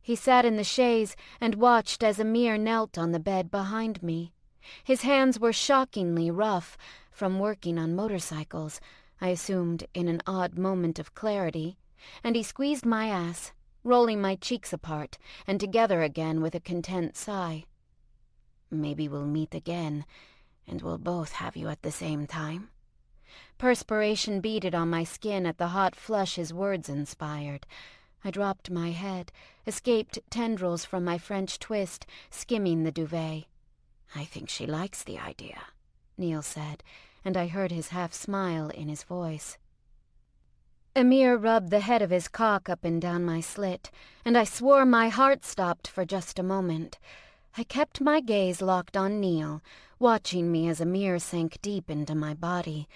He sat in the chaise and watched as Amir knelt on the bed behind me. His hands were shockingly rough, from working on motorcycles, I assumed in an odd moment of clarity, and he squeezed my ass, rolling my cheeks apart and together again with a content sigh. Maybe we'll meet again, and we'll both have you at the same time. Perspiration beaded on my skin at the hot flush his words inspired. I dropped my head, escaped tendrils from my French twist, skimming the duvet. I think she likes the idea, Neil said, and I heard his half-smile in his voice. Amir rubbed the head of his cock up and down my slit, and I swore my heart stopped for just a moment. I kept my gaze locked on Neil, watching me as Amir sank deep into my body.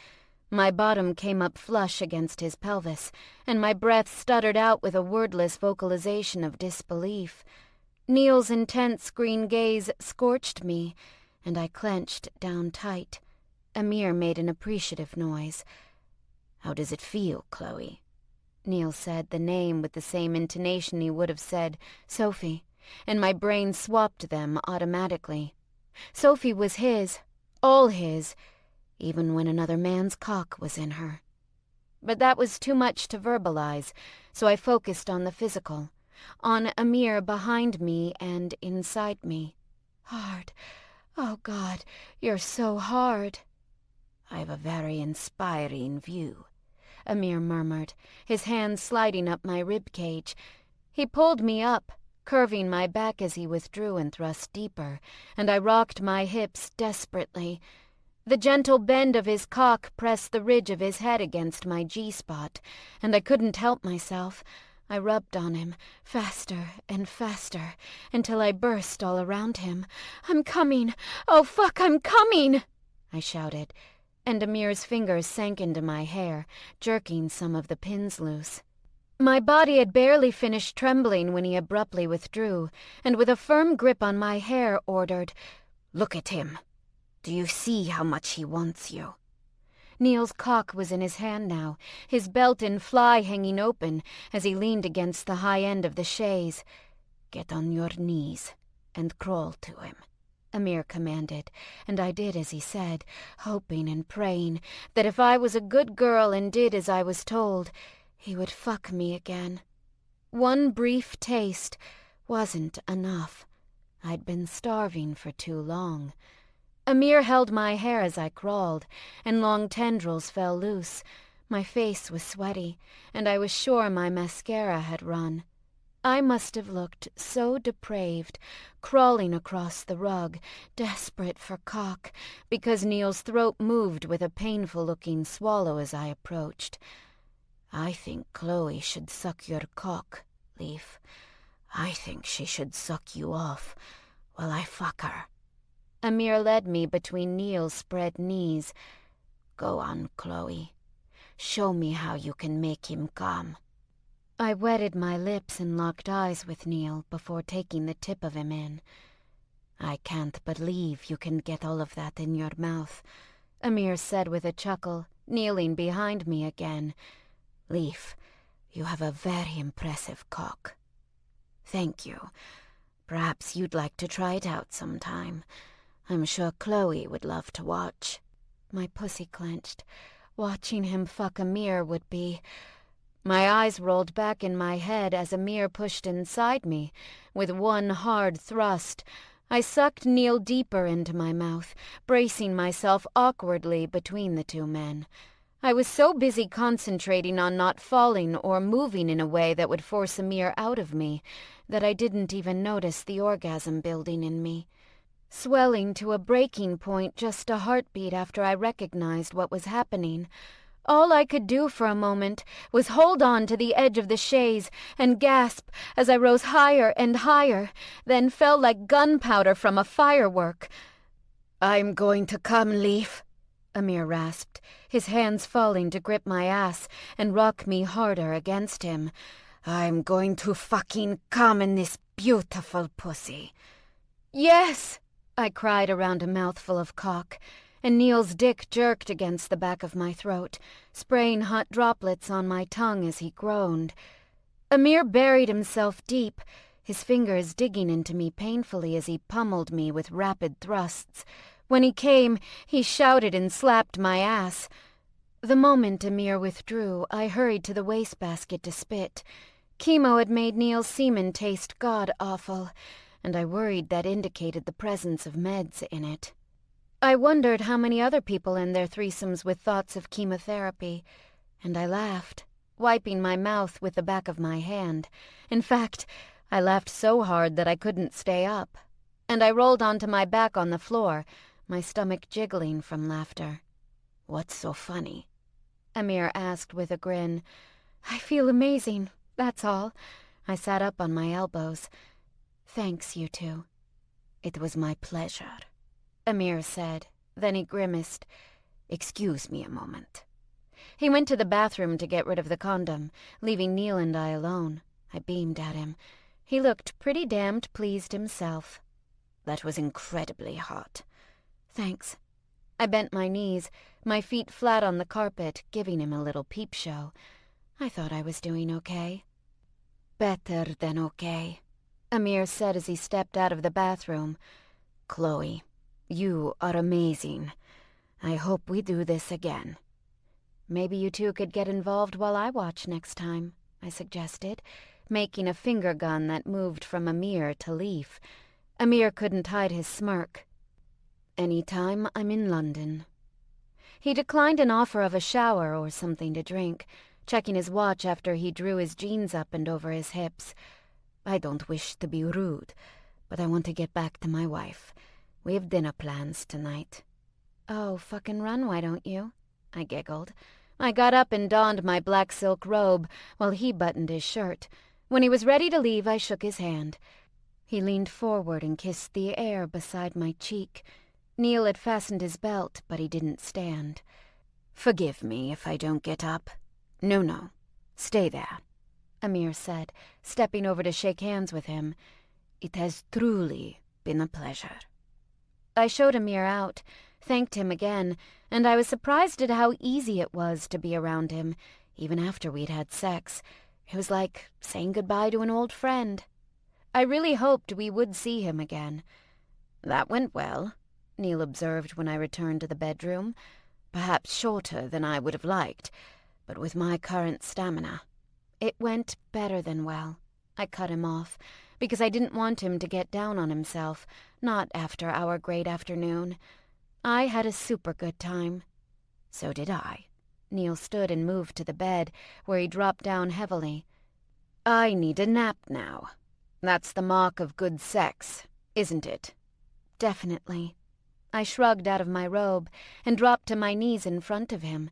My bottom came up flush against his pelvis, and my breath stuttered out with a wordless vocalization of disbelief. Neil's intense green gaze scorched me, and I clenched down tight. Amir made an appreciative noise. "How does it feel, Chloe?" Neil said the name with the same intonation he would have said Sophie, and my brain swapped them automatically. Sophie was his, all his, even when another man's cock was in her. But that was too much to verbalize, so I focused on the physical, on Amir behind me and inside me. Hard. Oh, God, you're so hard. "I've a very inspiring view," Amir murmured, his hand sliding up my rib cage. He pulled me up, curving my back as he withdrew and thrust deeper, and I rocked my hips desperately. The gentle bend of his cock pressed the ridge of his head against my G-spot, and I couldn't help myself. I rubbed on him, faster and faster, until I burst all around him. "I'm coming! Oh, fuck, I'm coming!" I shouted, and Amir's fingers sank into my hair, jerking some of the pins loose. My body had barely finished trembling when he abruptly withdrew, and with a firm grip on my hair ordered, "Look at him. Do you see how much he wants you?" Neil's cock was in his hand now, his belt-in fly hanging open as he leaned against the high end of the chaise. "Get on your knees and crawl to him," Amir commanded, and I did as he said, hoping and praying that if I was a good girl and did as I was told, he would fuck me again. One brief taste wasn't enough. I'd been starving for too long. Amir held my hair as I crawled, and long tendrils fell loose. My face was sweaty, and I was sure my mascara had run. I must have looked so depraved, crawling across the rug, desperate for cock, because Neil's throat moved with a painful-looking swallow as I approached. "I think Chloe should suck your cock, Leaf. I think she should suck you off while I fuck her." Amir led me between Neil's spread knees. "Go on, Chloe. Show me how you can make him come." I wetted my lips and locked eyes with Neil before taking the tip of him in. "I can't believe you can get all of that in your mouth," Amir said with a chuckle, kneeling behind me again. Leaf, you have a very impressive cock. Thank you. Perhaps you'd like to try it out sometime. I'm sure Chloe would love to watch. My pussy clenched. Watching him fuck Amir would be... My eyes rolled back in my head as Amir pushed inside me. With one hard thrust, I sucked Neil deeper into my mouth, bracing myself awkwardly between the two men. I was so busy concentrating on not falling or moving in a way that would force Amir out of me that I didn't even notice the orgasm building in me. Swelling to a breaking point just a heartbeat after I recognized what was happening. All I could do for a moment was hold on to the edge of the chaise and gasp as I rose higher and higher, then fell like gunpowder from a firework. "I'm going to come, Leaf," Amir rasped, his hands falling to grip my ass and rock me harder against him. "I'm going to fucking come in this beautiful pussy." "Yes!" I cried around a mouthful of cock, and Neil's dick jerked against the back of my throat, spraying hot droplets on my tongue as he groaned. Amir buried himself deep, his fingers digging into me painfully as he pummeled me with rapid thrusts. When he came, he shouted and slapped my ass. The moment Amir withdrew, I hurried to the wastebasket to spit. Chemo had made Neil's semen taste god-awful, and I worried that indicated the presence of meds in it. I wondered how many other people end their threesomes with thoughts of chemotherapy, and I laughed, wiping my mouth with the back of my hand. In fact, I laughed so hard that I couldn't stay up, and I rolled onto my back on the floor, my stomach jiggling from laughter. "What's so funny?" Amir asked with a grin. "I feel amazing, that's all." I sat up on my elbows. "Thanks, you two." "It was my pleasure," Amir said. Then he grimaced. "Excuse me a moment." He went to the bathroom to get rid of the condom, leaving Neil and I alone. I beamed at him. He looked pretty damned pleased himself. "That was incredibly hot." "Thanks." I bent my knees, my feet flat on the carpet, giving him a little peep show. I thought I was doing okay. "Better than okay," Amir said as he stepped out of the bathroom. "Chloe, you are amazing. I hope we do this again." "Maybe you two could get involved while I watch next time," I suggested, making a finger gun that moved from Amir to Leaf. Amir couldn't hide his smirk. "Any time I'm in London." He declined an offer of a shower or something to drink, checking his watch after he drew his jeans up and over his hips. "I don't wish to be rude, but I want to get back to my wife. We have dinner plans tonight." "Oh, fucking run, why don't you?" I giggled. I got up and donned my black silk robe while he buttoned his shirt. When he was ready to leave, I shook his hand. He leaned forward and kissed the air beside my cheek. Neil had fastened his belt, but he didn't stand. "Forgive me if I don't get up." No, stay there," Amir said, stepping over to shake hands with him. "It has truly been a pleasure." I showed Amir out, thanked him again, and I was surprised at how easy it was to be around him, even after we'd had sex. It was like saying goodbye to an old friend. I really hoped we would see him again. "That went well," Neil observed when I returned to the bedroom. "Perhaps shorter than I would have liked, but with my current stamina." "It went better than well." I cut him off, because I didn't want him to get down on himself, not after our great afternoon. I had a super good time. "So did I." Neil stood and moved to the bed, where he dropped down heavily. "I need a nap now. That's the mark of good sex, isn't it?" "Definitely." I shrugged out of my robe and dropped to my knees in front of him.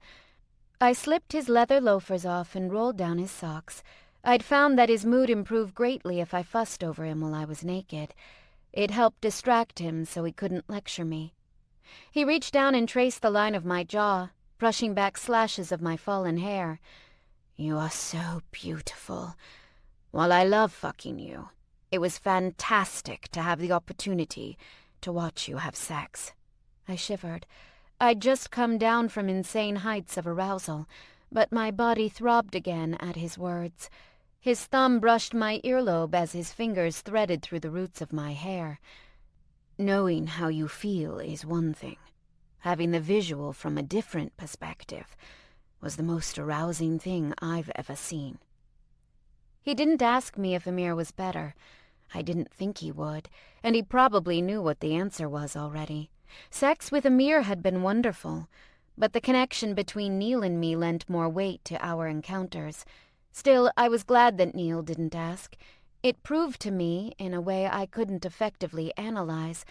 I slipped his leather loafers off and rolled down his socks. I'd found that his mood improved greatly if I fussed over him while I was naked. It helped distract him so he couldn't lecture me. He reached down and traced the line of my jaw, brushing back slashes of my fallen hair. "You are so beautiful. While I love fucking you, it was fantastic to have the opportunity to watch you have sex." I shivered. I'd just come down from insane heights of arousal, but my body throbbed again at his words. His thumb brushed my earlobe as his fingers threaded through the roots of my hair. Knowing how you feel is one thing. Having the visual from a different perspective was the most arousing thing I've ever seen. He didn't ask me if Amir was better. I didn't think he would, and he probably knew what the answer was already. Sex with Amir had been wonderful, but the connection between Neil and me lent more weight to our encounters. Still, I was glad that Neil didn't ask. It proved to me, in a way I couldn't effectively analyze,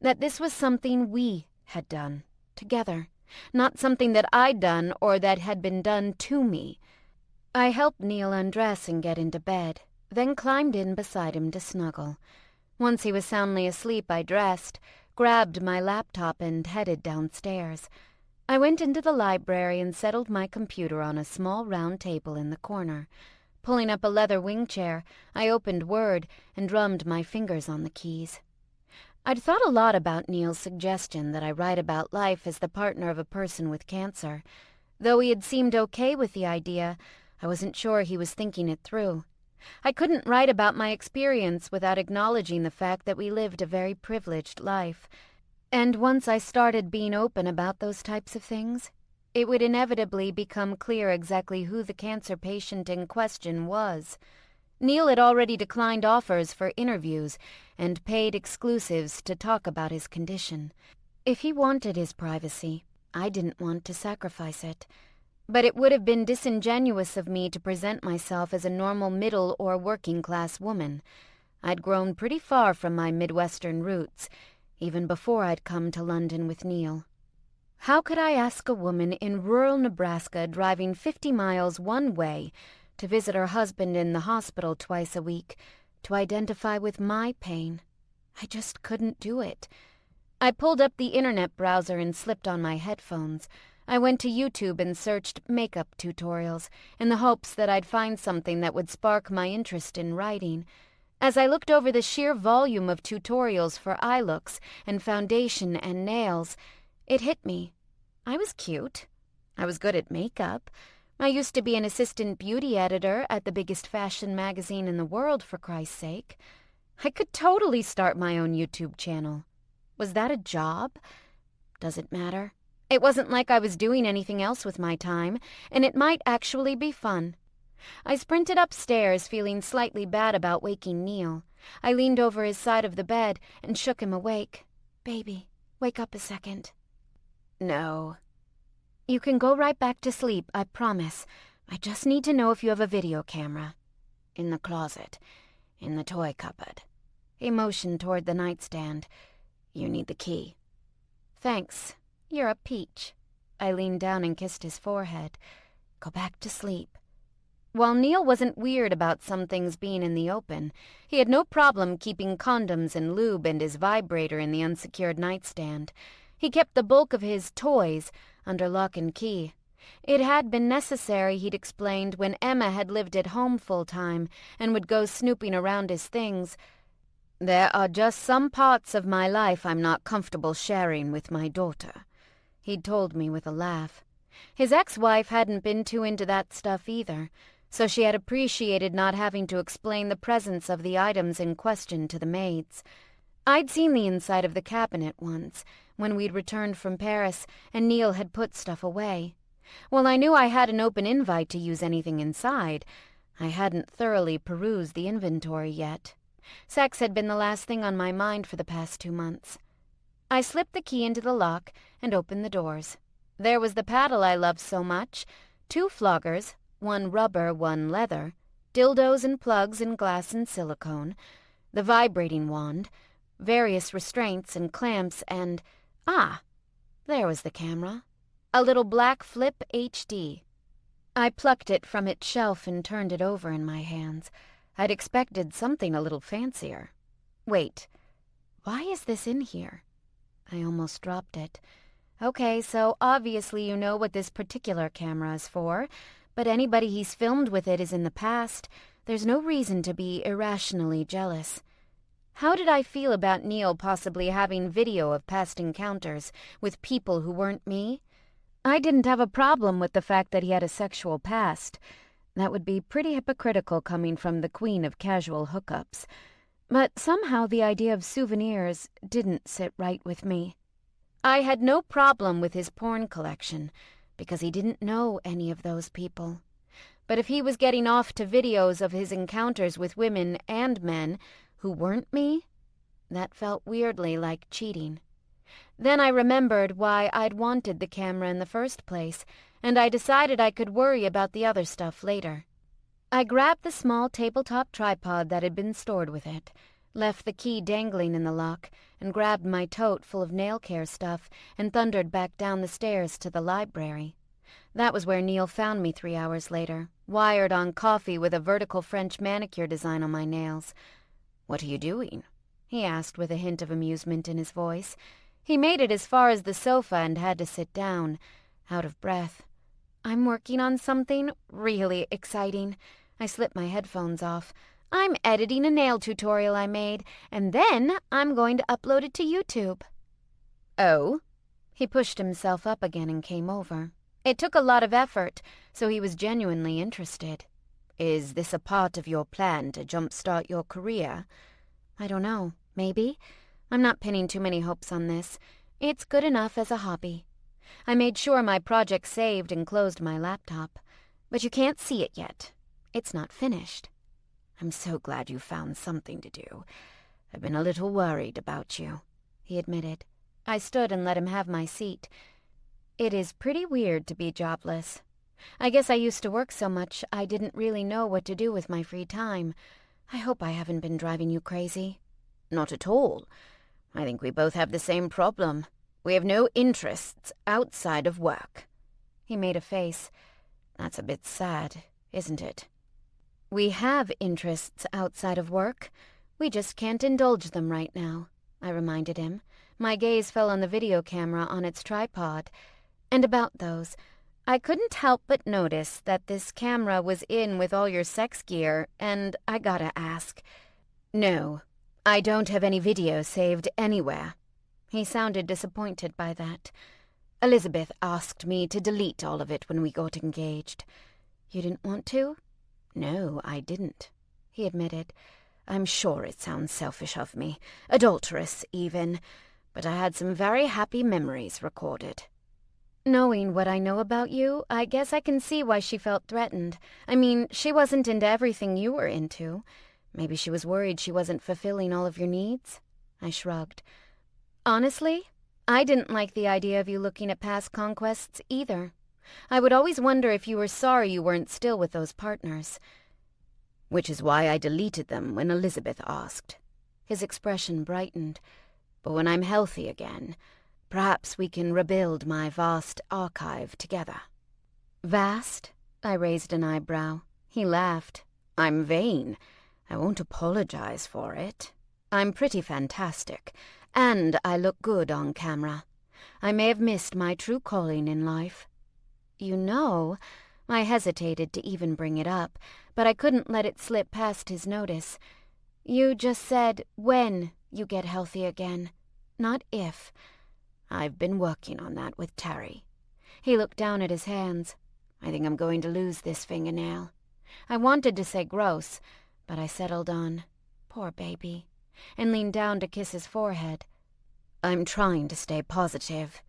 that this was something we had done, together, not something that I'd done or that had been done to me. I helped Neil undress and get into bed, then climbed in beside him to snuggle. Once he was soundly asleep, I dressed, grabbed my laptop and headed downstairs. I went into the library and settled my computer on a small round table in the corner. Pulling up a leather wing chair, I opened Word and drummed my fingers on the keys. I'd thought a lot about Neil's suggestion that I write about life as the partner of a person with cancer. Though he had seemed okay with the idea, I wasn't sure he was thinking it through. I couldn't write about my experience without acknowledging the fact that we lived a very privileged life. And once I started being open about those types of things, it would inevitably become clear exactly who the cancer patient in question was. Neil had already declined offers for interviews and paid exclusives to talk about his condition. If he wanted his privacy, I didn't want to sacrifice it. But it would have been disingenuous of me to present myself as a normal middle or working-class woman. I'd grown pretty far from my Midwestern roots, even before I'd come to London with Neil. How could I ask a woman in rural Nebraska driving 50 miles one way to visit her husband in the hospital twice a week to identify with my pain? I just couldn't do it. I pulled up the internet browser and slipped on my headphones. I went to YouTube and searched makeup tutorials in the hopes that I'd find something that would spark my interest in writing. As I looked over the sheer volume of tutorials for eye looks and foundation and nails, it hit me. I was cute. I was good at makeup. I used to be an assistant beauty editor at the biggest fashion magazine in the world, for Christ's sake. I could totally start my own YouTube channel. Was that a job? Does it matter? It wasn't like I was doing anything else with my time, and it might actually be fun. I sprinted upstairs, feeling slightly bad about waking Neil. I leaned over his side of the bed and shook him awake. "Baby, wake up a second." No. "You can go right back to sleep, I promise. I just need to know if you have a video camera." In the closet. In the toy cupboard. He motioned toward the nightstand. You need the key. "Thanks. You're a peach." I leaned down and kissed his forehead. "Go back to sleep." While Neil wasn't weird about some things being in the open, he had no problem keeping condoms and lube and his vibrator in the unsecured nightstand. He kept the bulk of his toys under lock and key. It had been necessary, he'd explained, when Emma had lived at home full-time and would go snooping around his things. "There are just some parts of my life I'm not comfortable sharing with my daughter," he'd told me with a laugh. His ex-wife hadn't been too into that stuff either, so she had appreciated not having to explain the presence of the items in question to the maids. I'd seen the inside of the cabinet once, when we'd returned from Paris and Neil had put stuff away. While I knew I had an open invite to use anything inside, I hadn't thoroughly perused the inventory yet. Sex had been the last thing on my mind for the past 2 months. I slipped the key into the lock and opened the doors. There was the paddle I loved so much, 2 floggers, 1 rubber, 1 leather, dildos and plugs in glass and silicone, the vibrating wand, various restraints and clamps, and, there was the camera. A little black flip HD. I plucked it from its shelf and turned it over in my hands. I'd expected something a little fancier. Wait, why is this in here? I almost dropped it. Okay, so obviously you know what this particular camera is for, but anybody he's filmed with it is in the past. There's no reason to be irrationally jealous. How did I feel about Neil possibly having video of past encounters with people who weren't me? I didn't have a problem with the fact that he had a sexual past. That would be pretty hypocritical coming from the queen of casual hookups. But somehow the idea of souvenirs didn't sit right with me. I had no problem with his porn collection, because he didn't know any of those people. But if he was getting off to videos of his encounters with women and men who weren't me, that felt weirdly like cheating. Then I remembered why I'd wanted the camera in the first place, and I decided I could worry about the other stuff later. I grabbed the small tabletop tripod that had been stored with it, left the key dangling in the lock, and grabbed my tote full of nail care stuff and thundered back down the stairs to the library. That was where Neil found me 3 hours later, wired on coffee with a vertical French manicure design on my nails. "What are you doing?" he asked with a hint of amusement in his voice. He made it as far as the sofa and had to sit down, out of breath. "I'm working on something really exciting." I slipped my headphones off. "I'm editing a nail tutorial I made, and then I'm going to upload it to YouTube." "Oh?" He pushed himself up again and came over. It took a lot of effort, so he was genuinely interested. "Is this a part of your plan to jumpstart your career?" "I don't know. Maybe. I'm not pinning too many hopes on this. It's good enough as a hobby." I made sure my project saved and closed my laptop. "But you can't see it yet. It's not finished." "I'm so glad you found something to do. I've been a little worried about you," he admitted. I stood and let him have my seat. It is pretty weird to be jobless. I guess I used to work so much I didn't really know what to do with my free time. I hope I haven't been driving you crazy. "Not at all. I think we both have the same problem. We have no interests outside of work." He made a face. "That's a bit sad, isn't it?" "We have interests outside of work. We just can't indulge them right now," I reminded him. My gaze fell on the video camera on its tripod. "And about those, I couldn't help but notice that this camera was in with all your sex gear, and I gotta ask." "No, I don't have any video saved anywhere." He sounded disappointed by that. "Elizabeth asked me to delete all of it when we got engaged." "You didn't want to?" "No, I didn't," he admitted. "I'm sure it sounds selfish of me, adulterous even, but I had some very happy memories recorded." "Knowing what I know about you, I guess I can see why she felt threatened. I mean, she wasn't into everything you were into. Maybe she was worried she wasn't fulfilling all of your needs?" I shrugged. "Honestly, I didn't like the idea of you looking at past conquests either. I would always wonder if you were sorry you weren't still with those partners." "Which is why I deleted them when Elizabeth asked." His expression brightened. "But when I'm healthy again, perhaps we can rebuild my vast archive together." "Vast?" I raised an eyebrow. He laughed. "I'm vain. I won't apologize for it. I'm pretty fantastic, and I look good on camera. I may have missed my true calling in life." "You know," I hesitated to even bring it up, but I couldn't let it slip past his notice. "You just said when you get healthy again, not if." "I've been working on that with Terry." He looked down at his hands. "I think I'm going to lose this fingernail." I wanted to say gross, but I settled on "poor baby," and leaned down to kiss his forehead. "I'm trying to stay positive.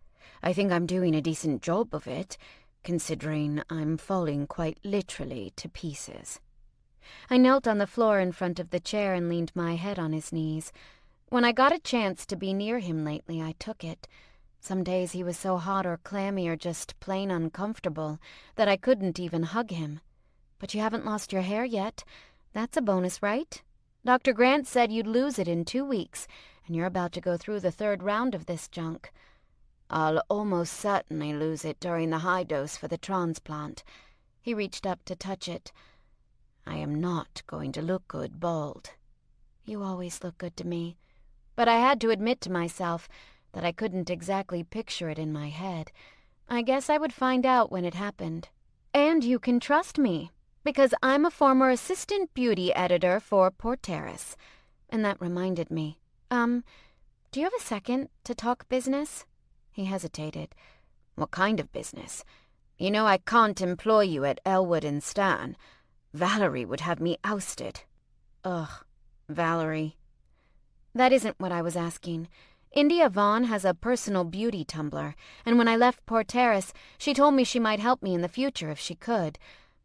I think I'm doing a decent job of it, considering I'm falling quite literally to pieces." I knelt on the floor in front of the chair and leaned my head on his knees. When I got a chance to be near him lately, I took it. Some days he was so hot or clammy or just plain uncomfortable that I couldn't even hug him. "But you haven't lost your hair yet. That's a bonus, right? Dr. Grant said you'd lose it in 2 weeks, and you're about to go through the 3rd round of this junk." "I'll almost certainly lose it during the high dose for the transplant." He reached up to touch it. "I am not going to look good bald." "You always look good to me." But I had to admit to myself that I couldn't exactly picture it in my head. I guess I would find out when it happened. "And you can trust me, because I'm a former assistant beauty editor for Porteris." And that reminded me. Do you have a second to talk business? He hesitated. What kind of business? You know I can't employ you at Elwood and Stan. Valerie would have me ousted. Ugh, Valerie. That isn't what I was asking. India Vaughn has a personal beauty Tumblr, and when I left Port Terrace, she told me she might help me in the future if she could.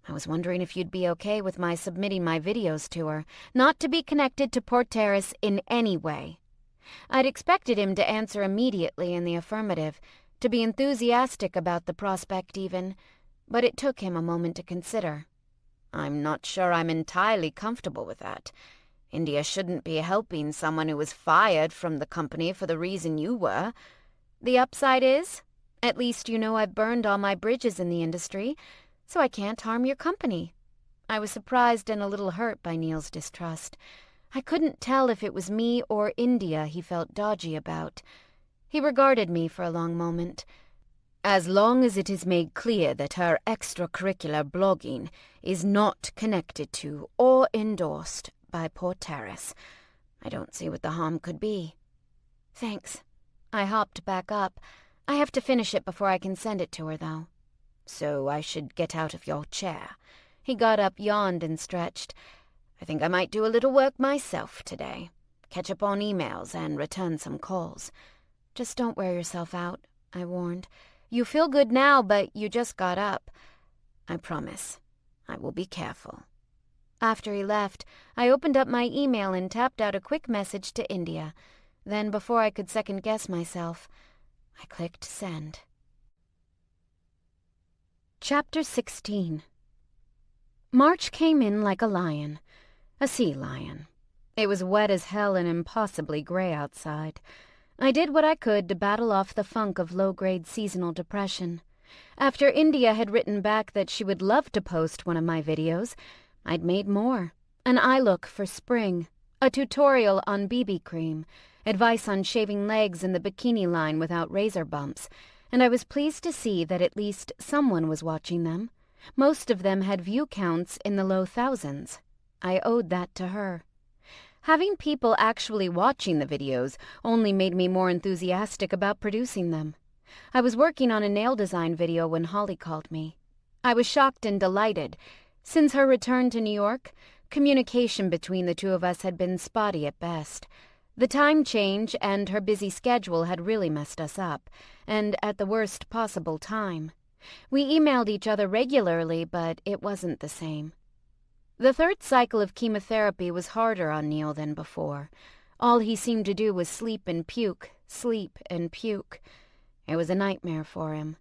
I was wondering if you'd be okay with my submitting my videos to her, not to be connected to Port Terrace in any way. I'd expected him to answer immediately in the affirmative, to be enthusiastic about the prospect even, but it took him a moment to consider. I'm not sure I'm entirely comfortable with that. India shouldn't be helping someone who was fired from the company for the reason you were. The upside is, at least you know I've burned all my bridges in the industry, so I can't harm your company. I was surprised and a little hurt by Neil's distrust. I couldn't tell if it was me or India he felt dodgy about. He regarded me for a long moment. As long as it is made clear that her extracurricular blogging is not connected to or endorsed by Port Terrace, I don't see what the harm could be. Thanks. I hopped back up. I have to finish it before I can send it to her, though. So I should get out of your chair. He got up, yawned, and stretched. I think I might do a little work myself today. Catch up on emails and return some calls. Just don't wear yourself out, I warned. You feel good now, but you just got up. I promise. I will be careful. After he left, I opened up my email and tapped out a quick message to India. Then, before I could second-guess myself, I clicked send. Chapter 16. March came in like a lion. A sea lion. It was wet as hell and impossibly gray outside. I did what I could to battle off the funk of low-grade seasonal depression. After India had written back that she would love to post one of my videos, I'd made more. An eye look for spring, a tutorial on BB cream, advice on shaving legs in the bikini line without razor bumps, and I was pleased to see that at least someone was watching them. Most of them had view counts in the low thousands. I owed that to her. Having people actually watching the videos only made me more enthusiastic about producing them. I was working on a nail design video when Holly called me. I was shocked and delighted. Since her return to New York, communication between the two of us had been spotty at best. The time change and her busy schedule had really messed us up, and at the worst possible time. We emailed each other regularly, but it wasn't the same. The third cycle of chemotherapy was harder on Neil than before. All he seemed to do was sleep and puke, sleep and puke. It was a nightmare for him.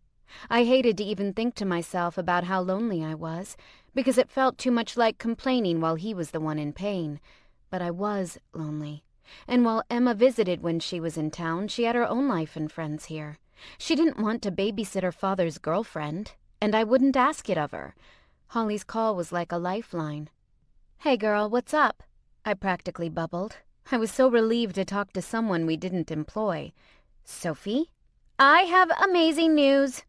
I hated to even think to myself about how lonely I was, because it felt too much like complaining while he was the one in pain. But I was lonely. And while Emma visited when she was in town, she had her own life and friends here. She didn't want to babysit her father's girlfriend, and I wouldn't ask it of her. Holly's call was like a lifeline. "Hey girl, what's up?" I practically bubbled. I was so relieved to talk to someone we didn't employ. "Sophie? I have amazing news."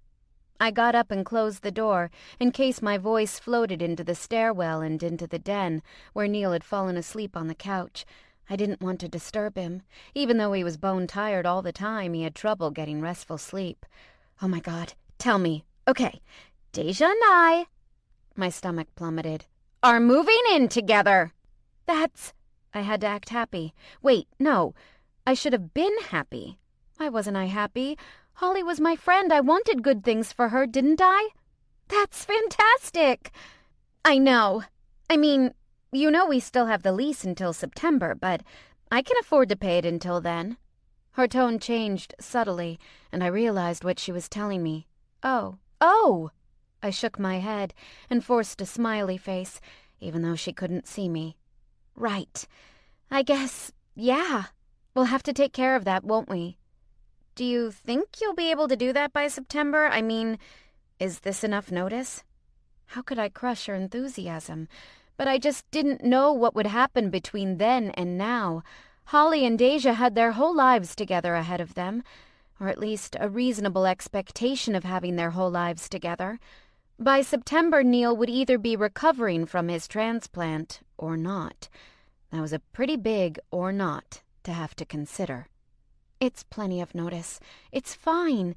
I got up and closed the door, in case my voice floated into the stairwell and into the den, where Neil had fallen asleep on the couch. I didn't want to disturb him. Even though he was bone-tired all the time, he had trouble getting restful sleep. "Oh my God, tell me. Okay, Deja and I," my stomach plummeted, "are moving in together." "That's..." I had to act happy. Wait, no. I should have been happy. Why wasn't I happy? Holly was my friend. I wanted good things for her, didn't I? "That's fantastic." "I know. I mean, you know we still have the lease until September, but I can afford to pay it until then." Her tone changed subtly, and I realized what she was telling me. Oh. I shook my head and forced a smiley face, even though she couldn't see me. "Right. I guess, yeah. We'll have to take care of that, won't we?" "Do you think you'll be able to do that by September? I mean, is this enough notice?" How could I crush her enthusiasm? But I just didn't know what would happen between then and now. Holly and Deja had their whole lives together ahead of them, or at least a reasonable expectation of having their whole lives together. By September, Neil would either be recovering from his transplant or not. That was a pretty big or not to have to consider. It's plenty of notice. It's fine.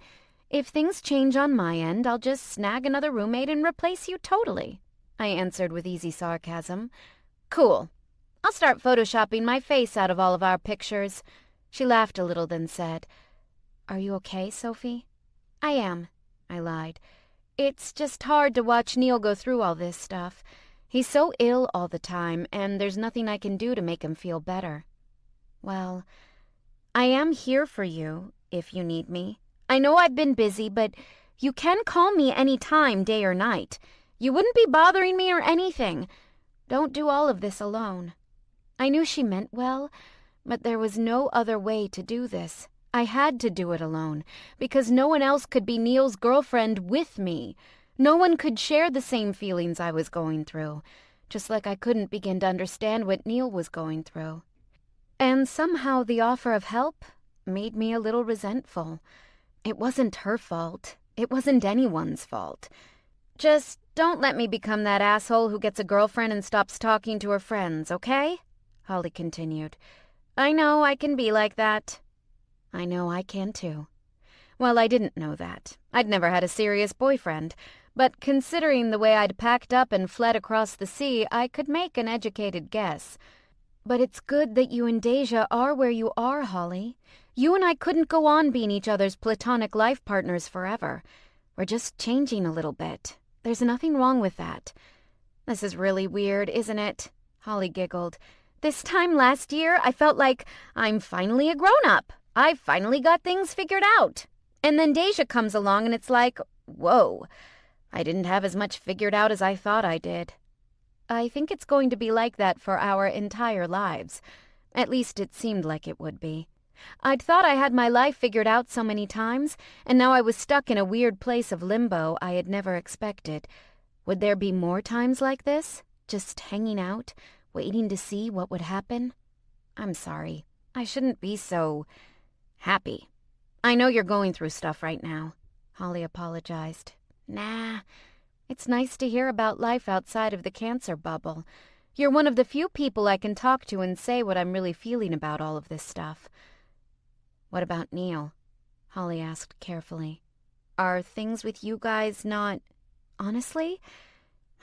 If things change on my end, I'll just snag another roommate and replace you totally, I answered with easy sarcasm. Cool. I'll start photoshopping my face out of all of our pictures. She laughed a little, then said, Are you okay, Sophie? I am, I lied. It's just hard to watch Neil go through all this stuff. He's so ill all the time, and there's nothing I can do to make him feel better. Well, I am here for you, if you need me. I know I've been busy, but you can call me any time, day or night. You wouldn't be bothering me or anything. Don't do all of this alone. I knew she meant well, but there was no other way to do this. I had to do it alone, because no one else could be Neil's girlfriend with me. No one could share the same feelings I was going through, just like I couldn't begin to understand what Neil was going through. And somehow the offer of help made me a little resentful. It wasn't her fault. It wasn't anyone's fault. Just don't let me become that asshole who gets a girlfriend and stops talking to her friends, okay? Holly continued. I know I can be like that. I know I can too. Well, I didn't know that. I'd never had a serious boyfriend. But considering the way I'd packed up and fled across the sea, I could make an educated guess. But it's good that you and Deja are where you are, Holly. You and I couldn't go on being each other's platonic life partners forever. We're just changing a little bit. There's nothing wrong with that. This is really weird, isn't it? Holly giggled. This time last year, I felt like I'm finally a grown-up. I've finally got things figured out. And then Deja comes along and it's like, whoa, I didn't have as much figured out as I thought I did. I think it's going to be like that for our entire lives. At least it seemed like it would be. I'd thought I had my life figured out so many times, and now I was stuck in a weird place of limbo I had never expected. Would there be more times like this? Just hanging out, waiting to see what would happen? I'm sorry. I shouldn't be so happy. I know you're going through stuff right now, Holly apologized. Nah, it's nice to hear about life outside of the cancer bubble. You're one of the few people I can talk to and say what I'm really feeling about all of this stuff. What about Neil? Holly asked carefully. Are things with you guys not... Honestly,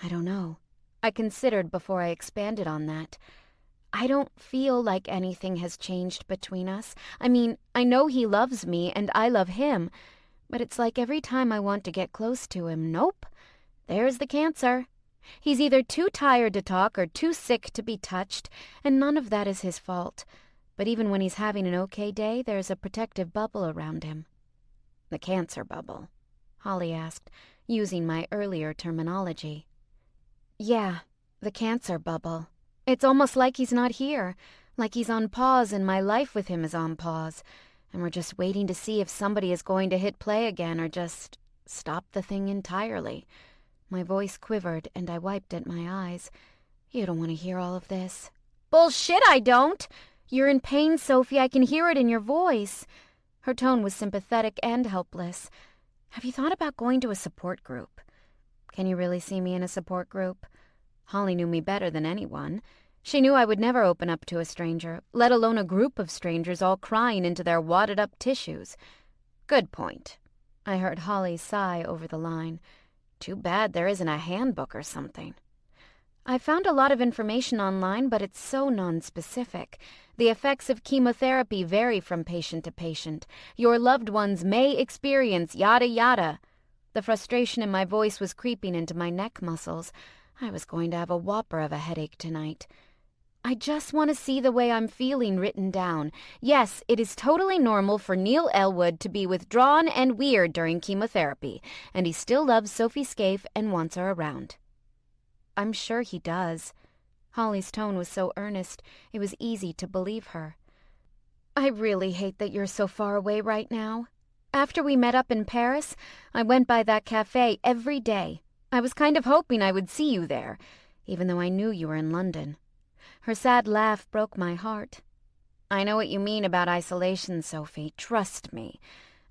I don't know. I considered before I expanded on that. I don't feel like anything has changed between us. I mean, I know he loves me and I love him, but it's like every time I want to get close to him, nope, there's the cancer. He's either too tired to talk or too sick to be touched, and none of that is his fault. But even when he's having an okay day, there's a protective bubble around him. The cancer bubble? Holly asked, using my earlier terminology. Yeah, the cancer bubble. It's almost like he's not here, like he's on pause and my life with him is on pause, and we're just waiting to see if somebody is going to hit play again or just stop the thing entirely. My voice quivered and I wiped at my eyes. You don't want to hear all of this. Bullshit, I don't! You're in pain, Sophie. I can hear it in your voice. Her tone was sympathetic and helpless. Have you thought about going to a support group? Can you really see me in a support group? Holly knew me better than anyone. She knew I would never open up to a stranger, let alone a group of strangers all crying into their wadded-up tissues. Good point. I heard Holly sigh over the line. Too bad there isn't a handbook or something. I found a lot of information online, but it's so non-specific. The effects of chemotherapy vary from patient to patient. Your loved ones may experience yada yada. The frustration in my voice was creeping into my neck muscles. I was going to have a whopper of a headache tonight. I just want to see the way I'm feeling written down. Yes, it is totally normal for Neil Elwood to be withdrawn and weird during chemotherapy, and he still loves Sophie Scaife and wants her around. I'm sure he does. Holly's tone was so earnest, it was easy to believe her. I really hate that you're so far away right now. After we met up in Paris, I went by that cafe every day. I was kind of hoping I would see you there, even though I knew you were in London. Her sad laugh broke my heart. I know what you mean about isolation, Sophie. Trust me.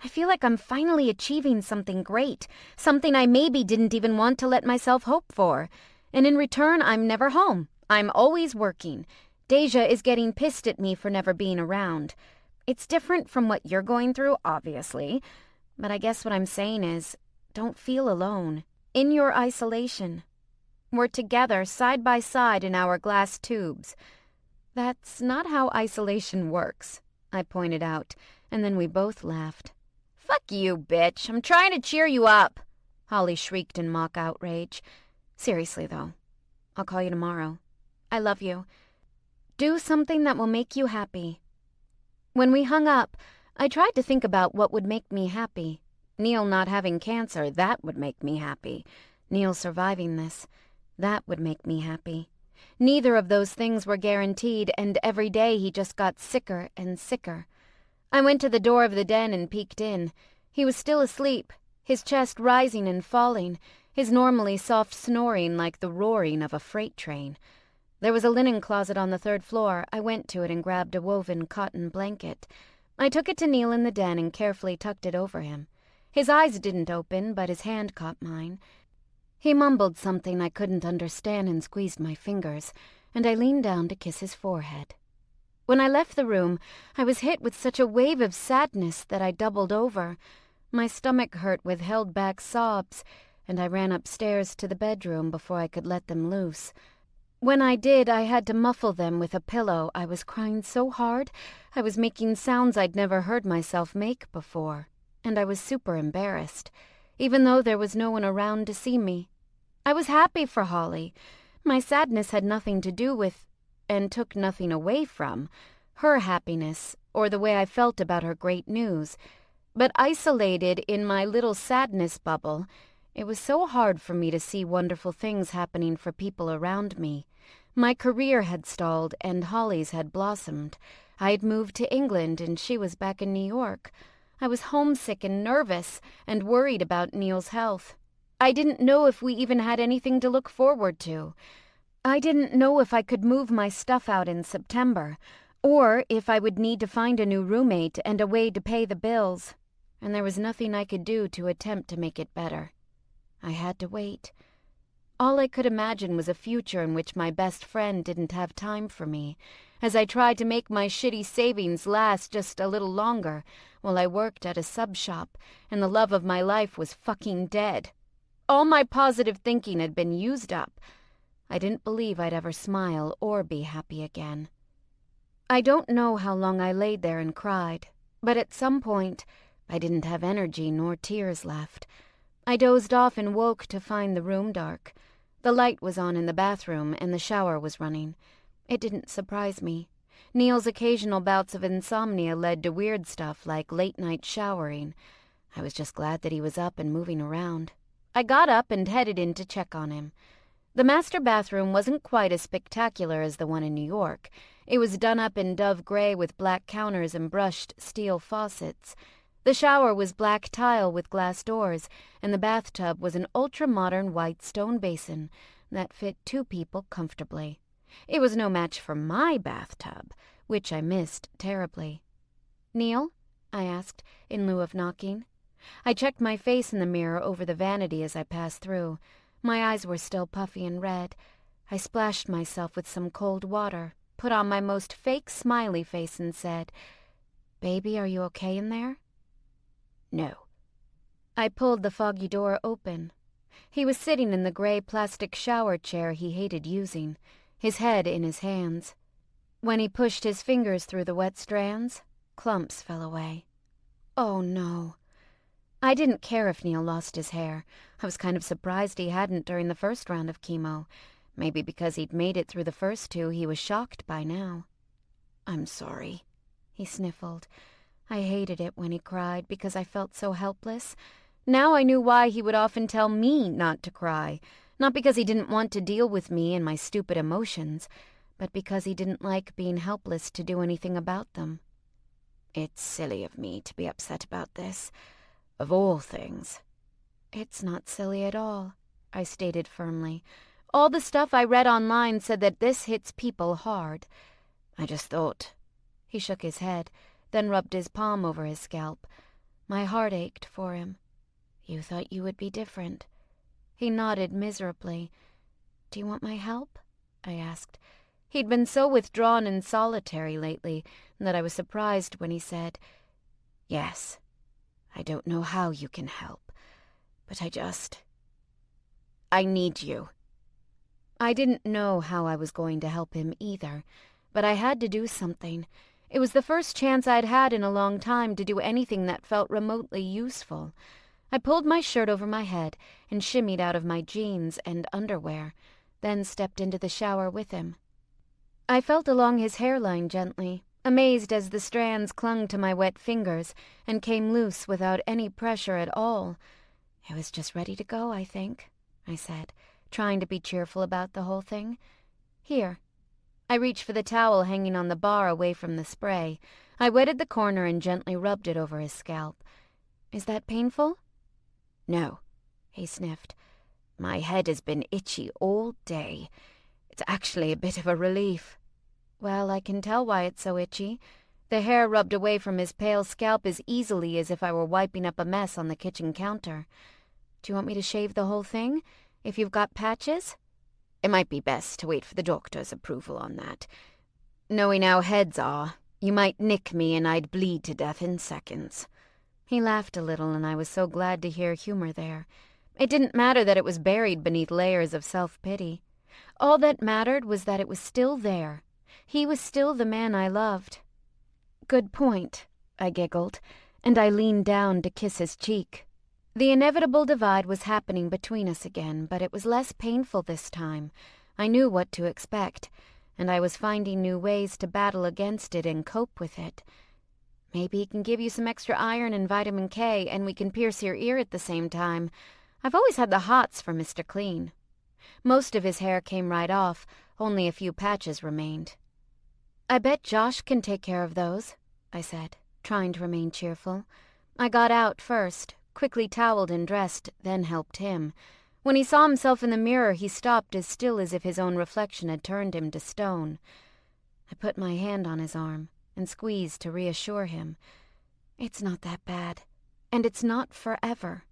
I feel like I'm finally achieving something great, something I maybe didn't even want to let myself hope for. And in return, I'm never home. I'm always working. Deja is getting pissed at me for never being around. It's different from what you're going through, obviously, but I guess what I'm saying is, don't feel alone. In your isolation. We're together, side by side in our glass tubes. That's not how isolation works, I pointed out, and then we both laughed. Fuck you, bitch. I'm trying to cheer you up, Holly shrieked in mock outrage. Seriously, though. I'll call you tomorrow. I love you. Do something that will make you happy. When we hung up, I tried to think about what would make me happy. Neil not having cancer, that would make me happy. Neil surviving this, that would make me happy. Neither of those things were guaranteed, and every day he just got sicker and sicker. I went to the door of the den and peeked in. He was still asleep, his chest rising and falling, his normally soft snoring like the roaring of a freight train. There was a linen closet on the 3rd floor. I went to it and grabbed a woven cotton blanket. I took it to Neil in the den and carefully tucked it over him. His eyes didn't open, but his hand caught mine. He mumbled something I couldn't understand and squeezed my fingers, and I leaned down to kiss his forehead. When I left the room, I was hit with such a wave of sadness that I doubled over. My stomach hurt with held-back sobs, and I ran upstairs to the bedroom before I could let them loose. When I did, I had to muffle them with a pillow. I was crying so hard, I was making sounds I'd never heard myself make before, and I was super embarrassed, even though there was no one around to see me. I was happy for Holly. My sadness had nothing to do with, and took nothing away from, her happiness or the way I felt about her great news. But isolated in my little sadness bubble, it was so hard for me to see wonderful things happening for people around me. My career had stalled and Holly's had blossomed. I had moved to England and she was back in New York. I was homesick and nervous and worried about Neil's health. I didn't know if we even had anything to look forward to. I didn't know if I could move my stuff out in September, or if I would need to find a new roommate and a way to pay the bills. And there was nothing I could do to attempt to make it better. I had to wait. All I could imagine was a future in which my best friend didn't have time for me, as I tried to make my shitty savings last just a little longer while I worked at a sub shop and the love of my life was fucking dead. All my positive thinking had been used up. I didn't believe I'd ever smile or be happy again. I don't know how long I laid there and cried, but at some point I didn't have energy nor tears left. I dozed off and woke to find the room dark. The light was on in the bathroom and the shower was running. It didn't surprise me. Neil's occasional bouts of insomnia led to weird stuff like late-night showering. I was just glad that he was up and moving around. I got up and headed in to check on him. The master bathroom wasn't quite as spectacular as the one in New York. It was done up in dove gray with black counters and brushed steel faucets. The shower was black tile with glass doors, and the bathtub was an ultra-modern white stone basin that fit 2 people comfortably. It was no match for my bathtub, which I missed terribly. "Neil?" I asked, in lieu of knocking. I checked my face in the mirror over the vanity as I passed through. My eyes were still puffy and red. I splashed myself with some cold water, put on my most fake smiley face and said, "Baby, are you okay in there?" "No." I pulled the foggy door open. He was sitting in the gray plastic shower chair he hated using, his head in his hands. When he pushed his fingers through the wet strands, clumps fell away. Oh no. I didn't care if Neil lost his hair. I was kind of surprised he hadn't during the first round of chemo. Maybe because he'd made it through the first 2, he was shocked by now. "I'm sorry," he sniffled. I hated it when he cried because I felt so helpless. Now I knew why he would often tell me not to cry. Not because he didn't want to deal with me and my stupid emotions, but because he didn't like being helpless to do anything about them. "It's silly of me to be upset about this. Of all things." "It's not silly at all," I stated firmly. "All the stuff I read online said that this hits people hard." "I just thought—" He shook his head, then rubbed his palm over his scalp. My heart ached for him. "You thought you would be different." He nodded miserably. "Do you want my help?" I asked. He'd been so withdrawn and solitary lately that I was surprised when he said, "Yes, I don't know how you can help, but I need you." I didn't know how I was going to help him either, but I had to do something. It was the first chance I'd had in a long time to do anything that felt remotely useful. I pulled my shirt over my head and shimmied out of my jeans and underwear, then stepped into the shower with him. I felt along his hairline gently, amazed as the strands clung to my wet fingers and came loose without any pressure at all. "It was just ready to go, I think," I said, trying to be cheerful about the whole thing. "Here." I reached for the towel hanging on the bar away from the spray. I wetted the corner and gently rubbed it over his scalp. "Is that painful?" "No," he sniffed. "My head has been itchy all day. It's actually a bit of a relief." "Well, I can tell why it's so itchy. The hair rubbed away from his pale scalp as easily as if I were wiping up a mess on the kitchen counter. Do you want me to shave the whole thing, if you've got patches?" "It might be best to wait for the doctor's approval on that. Knowing how heads are, you might nick me and I'd bleed to death in seconds." He laughed a little, and I was so glad to hear humor there. It didn't matter that it was buried beneath layers of self-pity. All that mattered was that it was still there. He was still the man I loved. "Good point," I giggled, and I leaned down to kiss his cheek. The inevitable divide was happening between us again, but it was less painful this time. I knew what to expect, and I was finding new ways to battle against it and cope with it. "Maybe he can give you some extra iron and vitamin K, and we can pierce your ear at the same time. I've always had the hots for Mr. Clean." Most of his hair came right off, only a few patches remained. "I bet Josh can take care of those," I said, trying to remain cheerful. I got out first, quickly toweled and dressed, then helped him. When he saw himself in the mirror, he stopped as still as if his own reflection had turned him to stone. I put my hand on his arm and squeezed to reassure him. "It's not that bad, and it's not forever."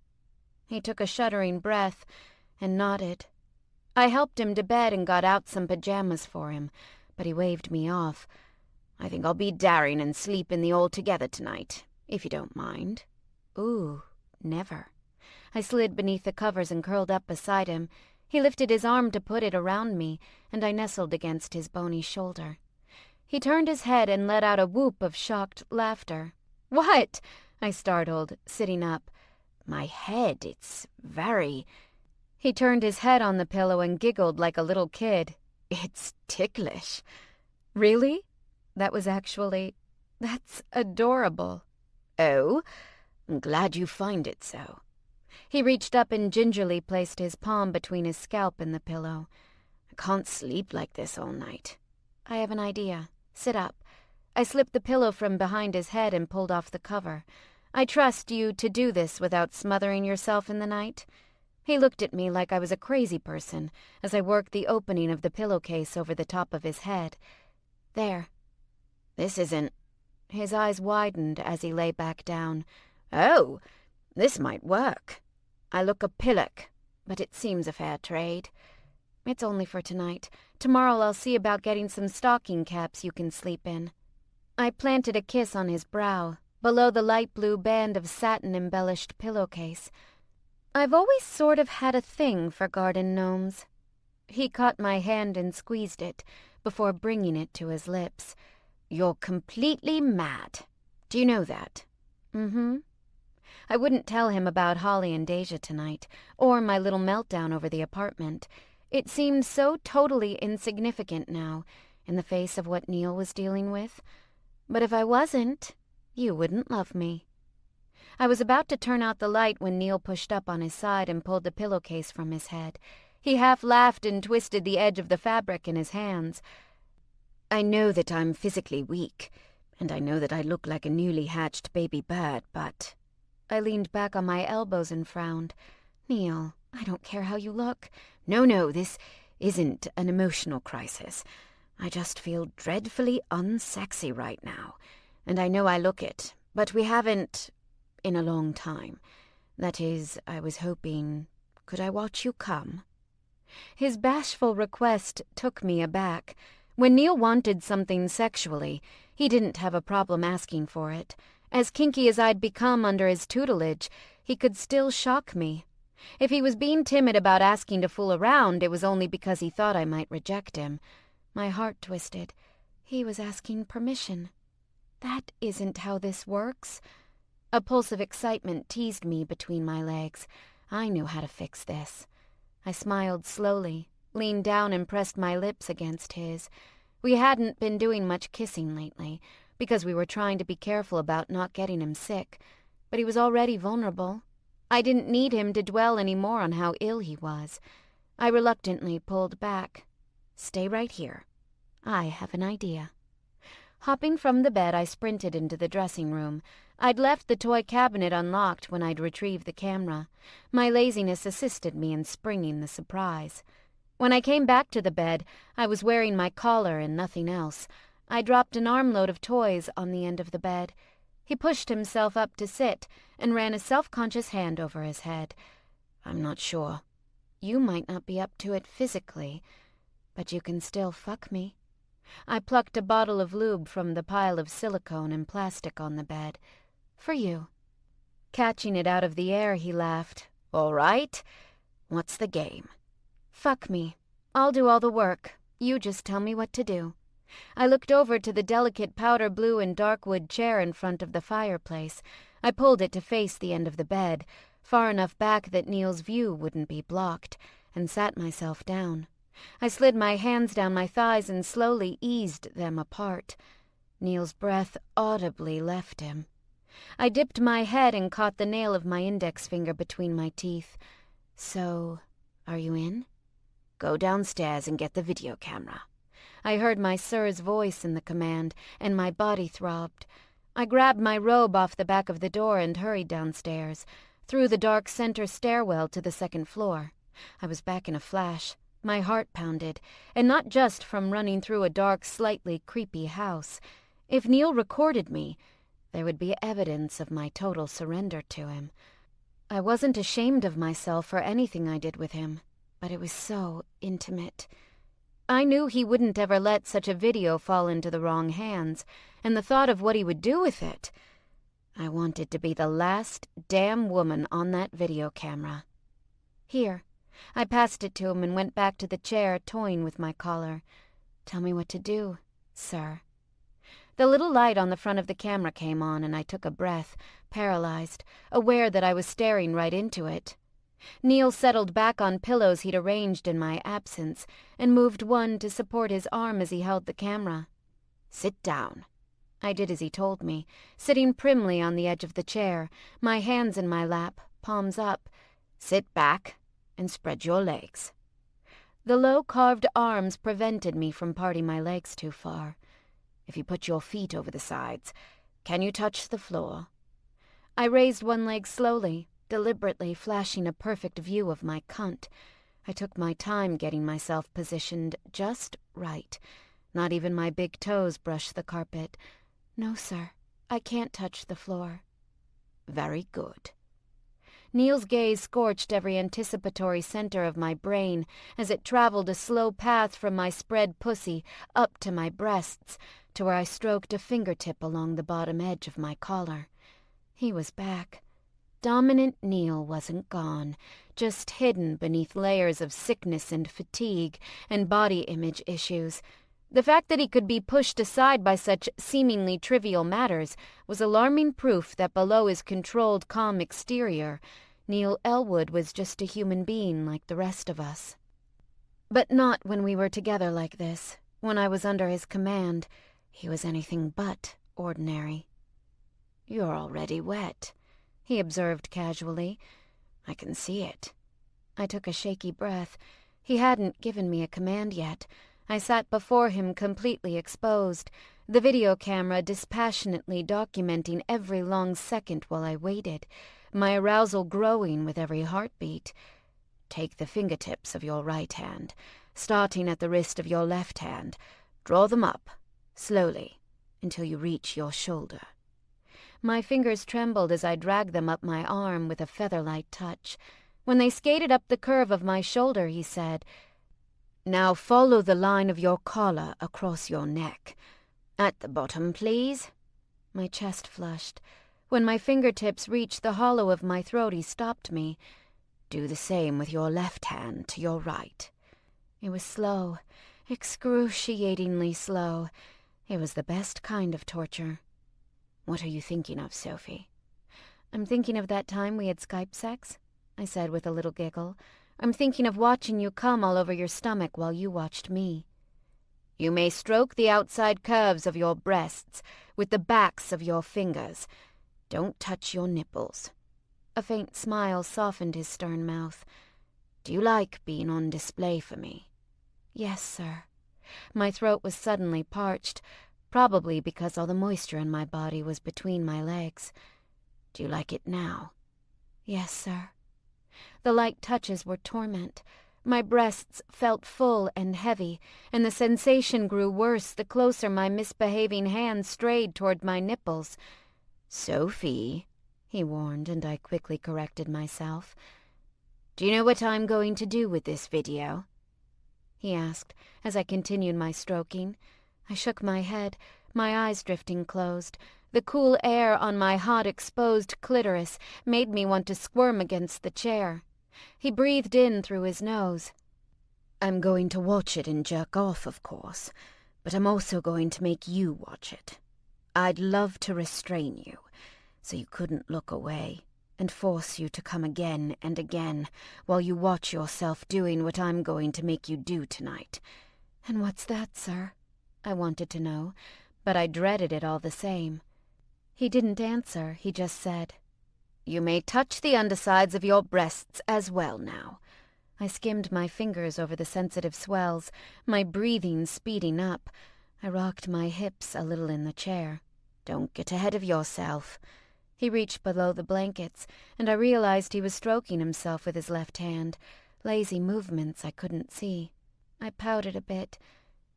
He took a shuddering breath and nodded. I helped him to bed and got out some pajamas for him, but he waved me off. "I think I'll be daring and sleep in the all-together tonight, if you don't mind." "Ooh, never." I slid beneath the covers and curled up beside him. He lifted his arm to put it around me, and I nestled against his bony shoulder. He turned his head and let out a whoop of shocked laughter. "What?" I startled, sitting up. "My head, it's very—" He turned his head on the pillow and giggled like a little kid. "It's ticklish." "Really?" That's adorable." "Oh, I'm glad you find it so." He reached up and gingerly placed his palm between his scalp and the pillow. "I can't sleep like this all night." "I have an idea. Sit up." I slipped the pillow from behind his head and pulled off the cover. "I trust you to do this without smothering yourself in the night." He looked at me like I was a crazy person as I worked the opening of the pillowcase over the top of his head. "There." "This isn't—" His eyes widened as he lay back down. "Oh, this might work." "I look a pillock, but it seems a fair trade." "It's only for tonight. Tomorrow I'll see about getting some stocking caps you can sleep in." I planted a kiss on his brow, below the light blue band of satin-embellished pillowcase. "I've always sort of had a thing for garden gnomes." He caught my hand and squeezed it, before bringing it to his lips. "You're completely mad. Do you know that?" "Mm-hmm." I wouldn't tell him about Holly and Deja tonight, or my little meltdown over the apartment. It seemed so totally insignificant now, in the face of what Neil was dealing with. But if I wasn't, you wouldn't love me. I was about to turn out the light when Neil pushed up on his side and pulled the pillowcase from his head. He half laughed and twisted the edge of the fabric in his hands. "I know that I'm physically weak, and I know that I look like a newly hatched baby bird, but—" I leaned back on my elbows and frowned. "Neil, I don't care how you look." No, this isn't an emotional crisis. I just feel dreadfully unsexy right now, and I know I look it, but we haven't in a long time. That is, I was hoping, could I watch you come?" His bashful request took me aback. When Neil wanted something sexually, he didn't have a problem asking for it. As kinky as I'd become under his tutelage, he could still shock me. If he was being timid about asking to fool around, it was only because he thought I might reject him. My heart twisted. He was asking permission. That isn't how this works. A pulse of excitement teased me between my legs. I knew how to fix this. I smiled slowly, leaned down and pressed my lips against his. We hadn't been doing much kissing lately, because we were trying to be careful about not getting him sick, but he was already vulnerable. I didn't need him to dwell any more on how ill he was. I reluctantly pulled back. Stay right here. I have an idea. Hopping from the bed, I sprinted into the dressing room. I'd left the toy cabinet unlocked when I'd retrieved the camera. My laziness assisted me in springing the surprise. When I came back to the bed, I was wearing my collar and nothing else. I dropped an armload of toys on the end of the bed. He pushed himself up to sit and ran a self-conscious hand over his head. I'm not sure. You might not be up to it physically, but you can still fuck me. I plucked a bottle of lube from the pile of silicone and plastic on the bed. For you. Catching it out of the air, he laughed. All right. What's the game? Fuck me. I'll do all the work. You just tell me what to do. I looked over to the delicate powder blue and dark wood chair in front of the fireplace. I pulled it to face the end of the bed, far enough back that Neil's view wouldn't be blocked, and sat myself down. I slid my hands down my thighs and slowly eased them apart. Neil's breath audibly left him. I dipped my head and caught the nail of my index finger between my teeth. So, are you in? Go downstairs and get the video camera. I heard my sir's voice in the command, and my body throbbed. I grabbed my robe off the back of the door and hurried downstairs, through the dark center stairwell to the second floor. I was back in a flash. My heart pounded, and not just from running through a dark, slightly creepy house. If Neil recorded me, there would be evidence of my total surrender to him. I wasn't ashamed of myself for anything I did with him, but it was so intimate. I knew he wouldn't ever let such a video fall into the wrong hands, and the thought of what he would do with it. I wanted to be the last damn woman on that video camera. Here. I passed it to him and went back to the chair, toying with my collar. Tell me what to do, sir. The little light on the front of the camera came on, and I took a breath, paralyzed, aware that I was staring right into it. Neil settled back on pillows he'd arranged in my absence, and moved one to support his arm as he held the camera. Sit down. I did as he told me, sitting primly on the edge of the chair, my hands in my lap, palms up. Sit back and spread your legs. The low carved arms prevented me from parting my legs too far. If you put your feet over the sides, can you touch the floor? I raised one leg slowly, deliberately flashing a perfect view of my cunt. I took my time getting myself positioned just right. Not even my big toes brushed the carpet. No, sir, I can't touch the floor. Very good. Neil's gaze scorched every anticipatory center of my brain as it traveled a slow path from my spread pussy up to my breasts, to where I stroked a fingertip along the bottom edge of my collar. He was back. Dominant Neil wasn't gone, just hidden beneath layers of sickness and fatigue and body image issues. The fact that he could be pushed aside by such seemingly trivial matters was alarming proof that below his controlled, calm exterior, Neil Elwood was just a human being like the rest of us. But not when we were together like this. When I was under his command, he was anything but ordinary. You're already wet, he observed casually. I can see it. I took a shaky breath. He hadn't given me a command yet. I sat before him completely exposed, the video camera dispassionately documenting every long second while I waited, my arousal growing with every heartbeat. Take the fingertips of your right hand, starting at the wrist of your left hand. Draw them up, slowly, until you reach your shoulder. My fingers trembled as I dragged them up my arm with a feather-light touch. When they skated up the curve of my shoulder, he said, Now follow the line of your collar across your neck. At the bottom, please." My chest flushed. When my fingertips reached the hollow of my throat, he stopped me. "Do the same with your left hand to your right." It was slow, excruciatingly slow. It was the best kind of torture. "What are you thinking of, Sophie?" "I'm thinking of that time we had Skype sex," I said with a little giggle. "I'm thinking of watching you come all over your stomach while you watched me." "You may stroke the outside curves of your breasts with the backs of your fingers. Don't touch your nipples." A faint smile softened his stern mouth. "Do you like being on display for me?" "Yes, sir." My throat was suddenly parched, probably because all the moisture in my body was between my legs. "Do you like it now?" "Yes, sir." The light touches were torment. My breasts felt full and heavy, and the sensation grew worse the closer my misbehaving hand strayed toward my nipples. "Sophie," he warned, and I quickly corrected myself. "Do you know what I'm going to do with this video?" he asked as I continued my stroking. I shook my head, my eyes drifting closed. The cool air on my hot, exposed clitoris made me want to squirm against the chair. He breathed in through his nose. "I'm going to watch it and jerk off, of course, but I'm also going to make you watch it. I'd love to restrain you, so you couldn't look away, and force you to come again and again while you watch yourself doing what I'm going to make you do tonight." "And what's that, sir?" I wanted to know, but I dreaded it all the same. He didn't answer, he just said, "You may touch the undersides of your breasts as well now." I skimmed my fingers over the sensitive swells, my breathing speeding up. I rocked my hips a little in the chair. "Don't get ahead of yourself." He reached below the blankets, and I realized he was stroking himself with his left hand, lazy movements I couldn't see. I pouted a bit.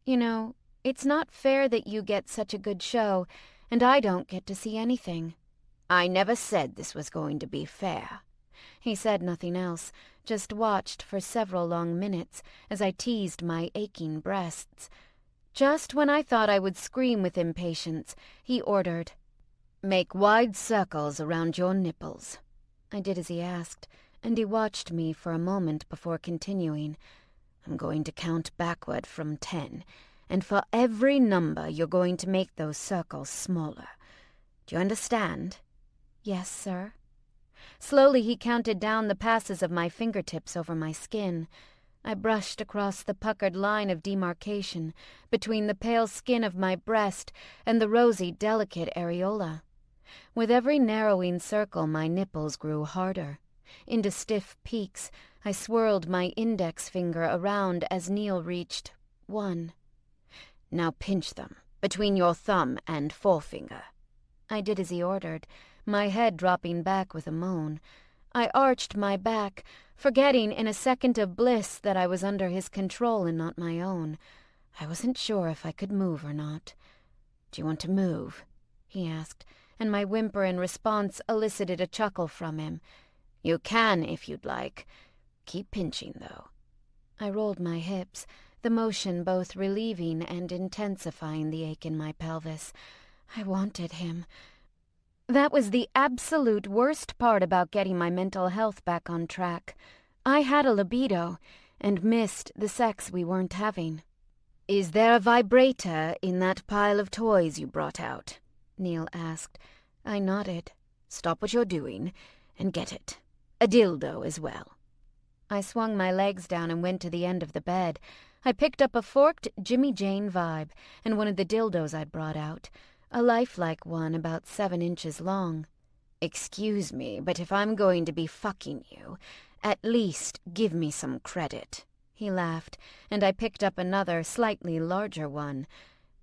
"You know, it's not fair that you get such a good show, and I don't get to see anything." "I never said this was going to be fair." He said nothing else, just watched for several long minutes as I teased my aching breasts. Just when I thought I would scream with impatience, he ordered, "Make wide circles around your nipples." I did as he asked, and he watched me for a moment before continuing. "I'm going to count backward from 10, and for every number you're going to make those circles smaller. Do you understand?" "Yes, sir." Slowly he counted down the passes of my fingertips over my skin. I brushed across the puckered line of demarcation between the pale skin of my breast and the rosy, delicate areola. With every narrowing circle, my nipples grew harder. Into stiff peaks, I swirled my index finger around as Neil reached 1. "Now pinch them between your thumb and forefinger." I did as he ordered, my head dropping back with a moan. I arched my back, forgetting in a second of bliss that I was under his control and not my own. I wasn't sure if I could move or not. "Do you want to move?" he asked, and my whimper in response elicited a chuckle from him. "You can if you'd like. Keep pinching, though." I rolled my hips, the motion both relieving and intensifying the ache in my pelvis. I wanted him. That was the absolute worst part about getting my mental health back on track. I had a libido, and missed the sex we weren't having. "Is there a vibrator in that pile of toys you brought out?" Neil asked. I nodded. "Stop what you're doing and get it. A dildo as well." I swung my legs down and went to the end of the bed. I picked up a forked Jimmy Jane vibe and one of the dildos I'd brought out, a lifelike one about 7 inches long. "Excuse me, but if I'm going to be fucking you, at least give me some credit." He laughed, and I picked up another, slightly larger one.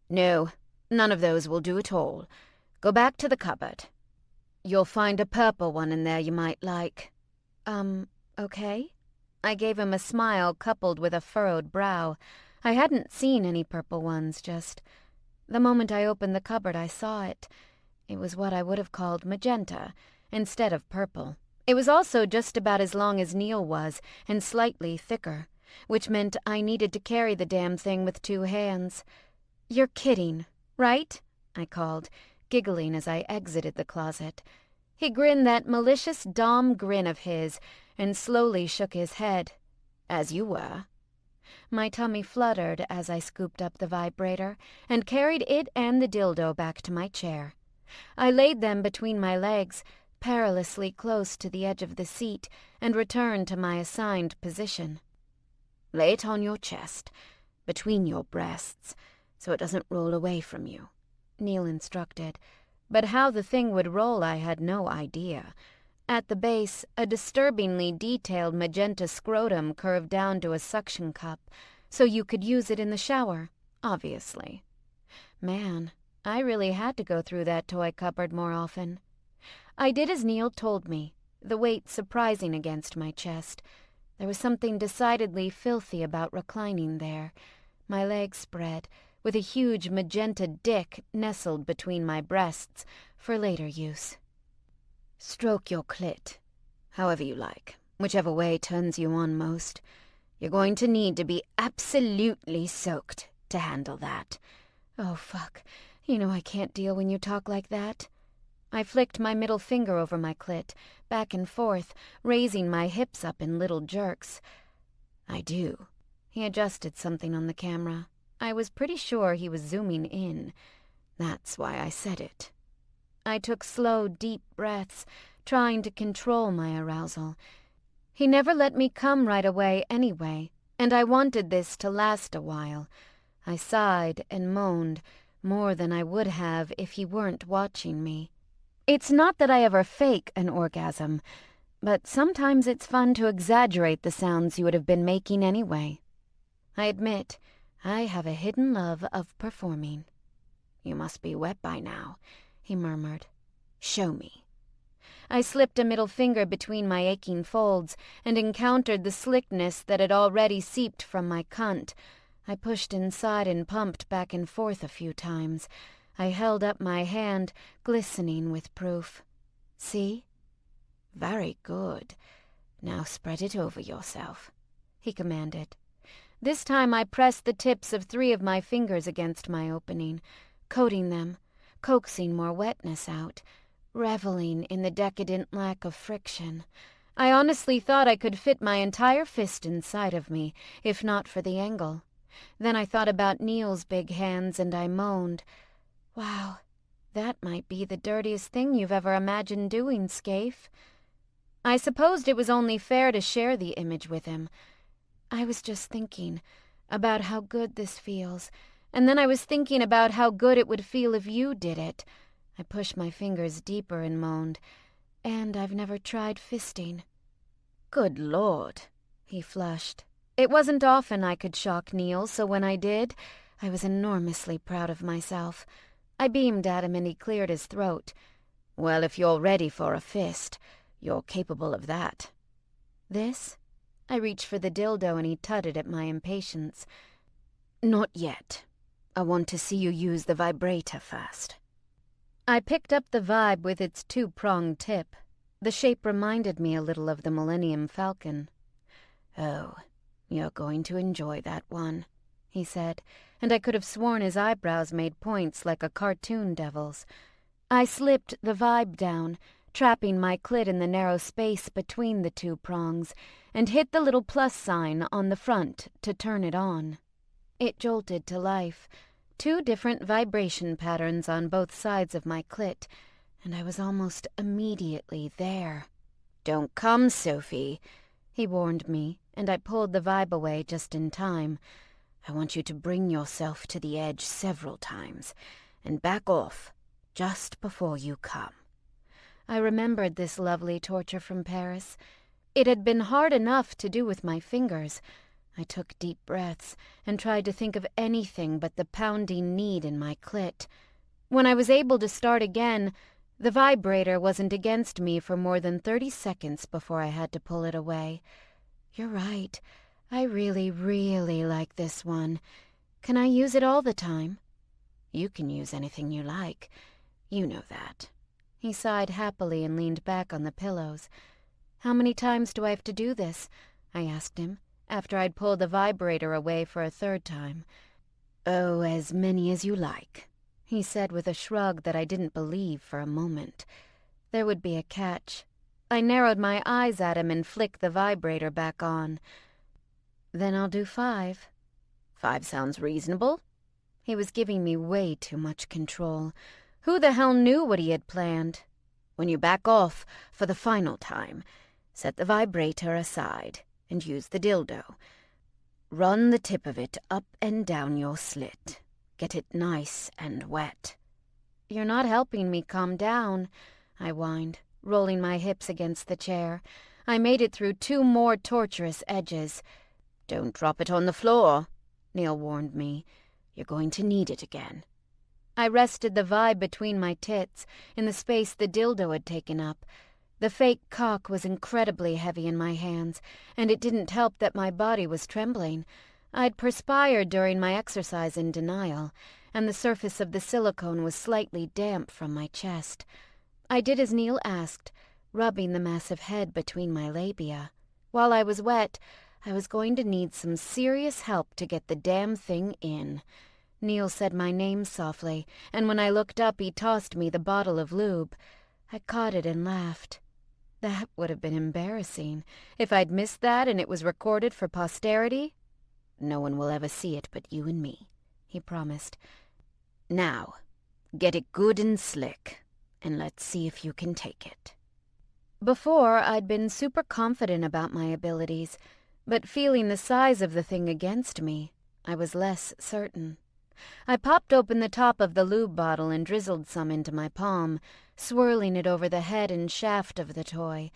"No, none of those will do at all. Go back to the cupboard. You'll find a purple one in there you might like." Okay?" I gave him a smile coupled with a furrowed brow. I hadn't seen any purple ones, just... The moment I opened the cupboard, I saw it. It was what I would have called magenta, instead of purple. It was also just about as long as Neil was, and slightly thicker. which meant I needed to carry the damn thing with 2 hands. "You're kidding, right?" I called, giggling as I exited the closet. He grinned that malicious Dom grin of his and slowly shook his head. "As you were." My tummy fluttered as I scooped up the vibrator and carried it and the dildo back to my chair. I laid them between my legs, perilously close to the edge of the seat, and returned to my assigned position. "Lay it on your chest, between your breasts, so it doesn't roll away from you," Neil instructed. But how the thing would roll I had no idea. At the base, a disturbingly detailed magenta scrotum curved down to a suction cup, so you could use it in the shower, obviously. Man, I really had to go through that toy cupboard more often. I did as Neil told me, the weight surprising against my chest. There was something decidedly filthy about reclining there, my legs spread, with a huge magenta dick nestled between my breasts for later use. "Stroke your clit, however you like, whichever way turns you on most. You're going to need to be absolutely soaked to handle that." "Oh, fuck. You know I can't deal when you talk like that." I flicked my middle finger over my clit, back and forth, raising my hips up in little jerks. "I do." He adjusted something on the camera. I was pretty sure he was zooming in. "That's why I said it." I took slow, deep breaths, trying to control my arousal. He never let me come right away anyway, and I wanted this to last a while. I sighed and moaned, more than I would have if he weren't watching me. It's not that I ever fake an orgasm, but sometimes it's fun to exaggerate the sounds you would have been making anyway. I admit, I have a hidden love of performing. "You must be wet by now," he murmured. "Show me." I slipped a middle finger between my aching folds and encountered the slickness that had already seeped from my cunt. I pushed inside and pumped back and forth a few times. I held up my hand, glistening with proof. "See?" "Very good. Now spread it over yourself," he commanded. This time I pressed the tips of 3 of my fingers against my opening, coating them, coaxing more wetness out, reveling in the decadent lack of friction. I honestly thought I could fit my entire fist inside of me, if not for the angle. Then I thought about Neil's big hands and I moaned, "Wow, that might be the dirtiest thing you've ever imagined doing, Scaife." I supposed it was only fair to share the image with him. I was just thinking about how good this feels, and then I was thinking about how good it would feel if you did it. I pushed my fingers deeper and moaned, "And I've never tried fisting." "Good Lord," he flushed. It wasn't often I could shock Neil, so when I did, I was enormously proud of myself. I beamed at him and he cleared his throat. "Well, if you're ready for a fist, you're capable of that." "This?" I reached for the dildo and he tutted at my impatience. "Not yet. I want to see you use the vibrator first." I picked up the vibe with its 2-pronged tip. The shape reminded me a little of the Millennium Falcon. "Oh, you're going to enjoy that one," he said, and I could have sworn his eyebrows made points like a cartoon devil's. I slipped the vibe down, trapping my clit in the narrow space between the 2 prongs, and hit the little plus sign on the front to turn it on. It jolted to life, 2 different vibration patterns on both sides of my clit, and I was almost immediately there. "Don't come, Sophie," he warned me, and I pulled the vibe away just in time. "I want you to bring yourself to the edge several times, and back off just before you come." I remembered this lovely torture from Paris. It had been hard enough to do with my fingers. I took deep breaths and tried to think of anything but the pounding need in my clit. When I was able to start again, the vibrator wasn't against me for more than 30 seconds before I had to pull it away. "You're right. I really, really like this one. Can I use it all the time?" "You can use anything you like. You know that." He sighed happily and leaned back on the pillows. "How many times do I have to do this?" I asked him, after I'd pulled the vibrator away for a third time. "Oh, as many as you like," he said with a shrug that I didn't believe for a moment. There would be a catch. I narrowed my eyes at him and flicked the vibrator back on. "Then I'll do 5. 5 sounds reasonable." He was giving me way too much control. Who the hell knew what he had planned? "When you back off for the final time, set the vibrator aside and use the dildo. Run the tip of it up and down your slit. Get it nice and wet." "You're not helping me calm down," I whined, rolling my hips against the chair. I made it through 2 more torturous edges. "Don't drop it on the floor," Neil warned me. "You're going to need it again." I rested the vibe between my tits, in the space the dildo had taken up. The fake cock was incredibly heavy in my hands, and it didn't help that my body was trembling. I'd perspired during my exercise in denial, and the surface of the silicone was slightly damp from my chest. I did as Neil asked, rubbing the massive head between my labia. While I was wet, I was going to need some serious help to get the damn thing in. Neil said my name softly, and when I looked up he tossed me the bottle of lube. I caught it and laughed. That would have been embarrassing. If I'd missed that and it was recorded for posterity. "No one will ever see it but you and me," he promised. "Now, get it good and slick, and let's see if you can take it." Before, I'd been super confident about my abilities, but feeling the size of the thing against me, I was less certain. I popped open the top of the lube bottle and drizzled some into my palm, swirling it over the head and shaft of the toy.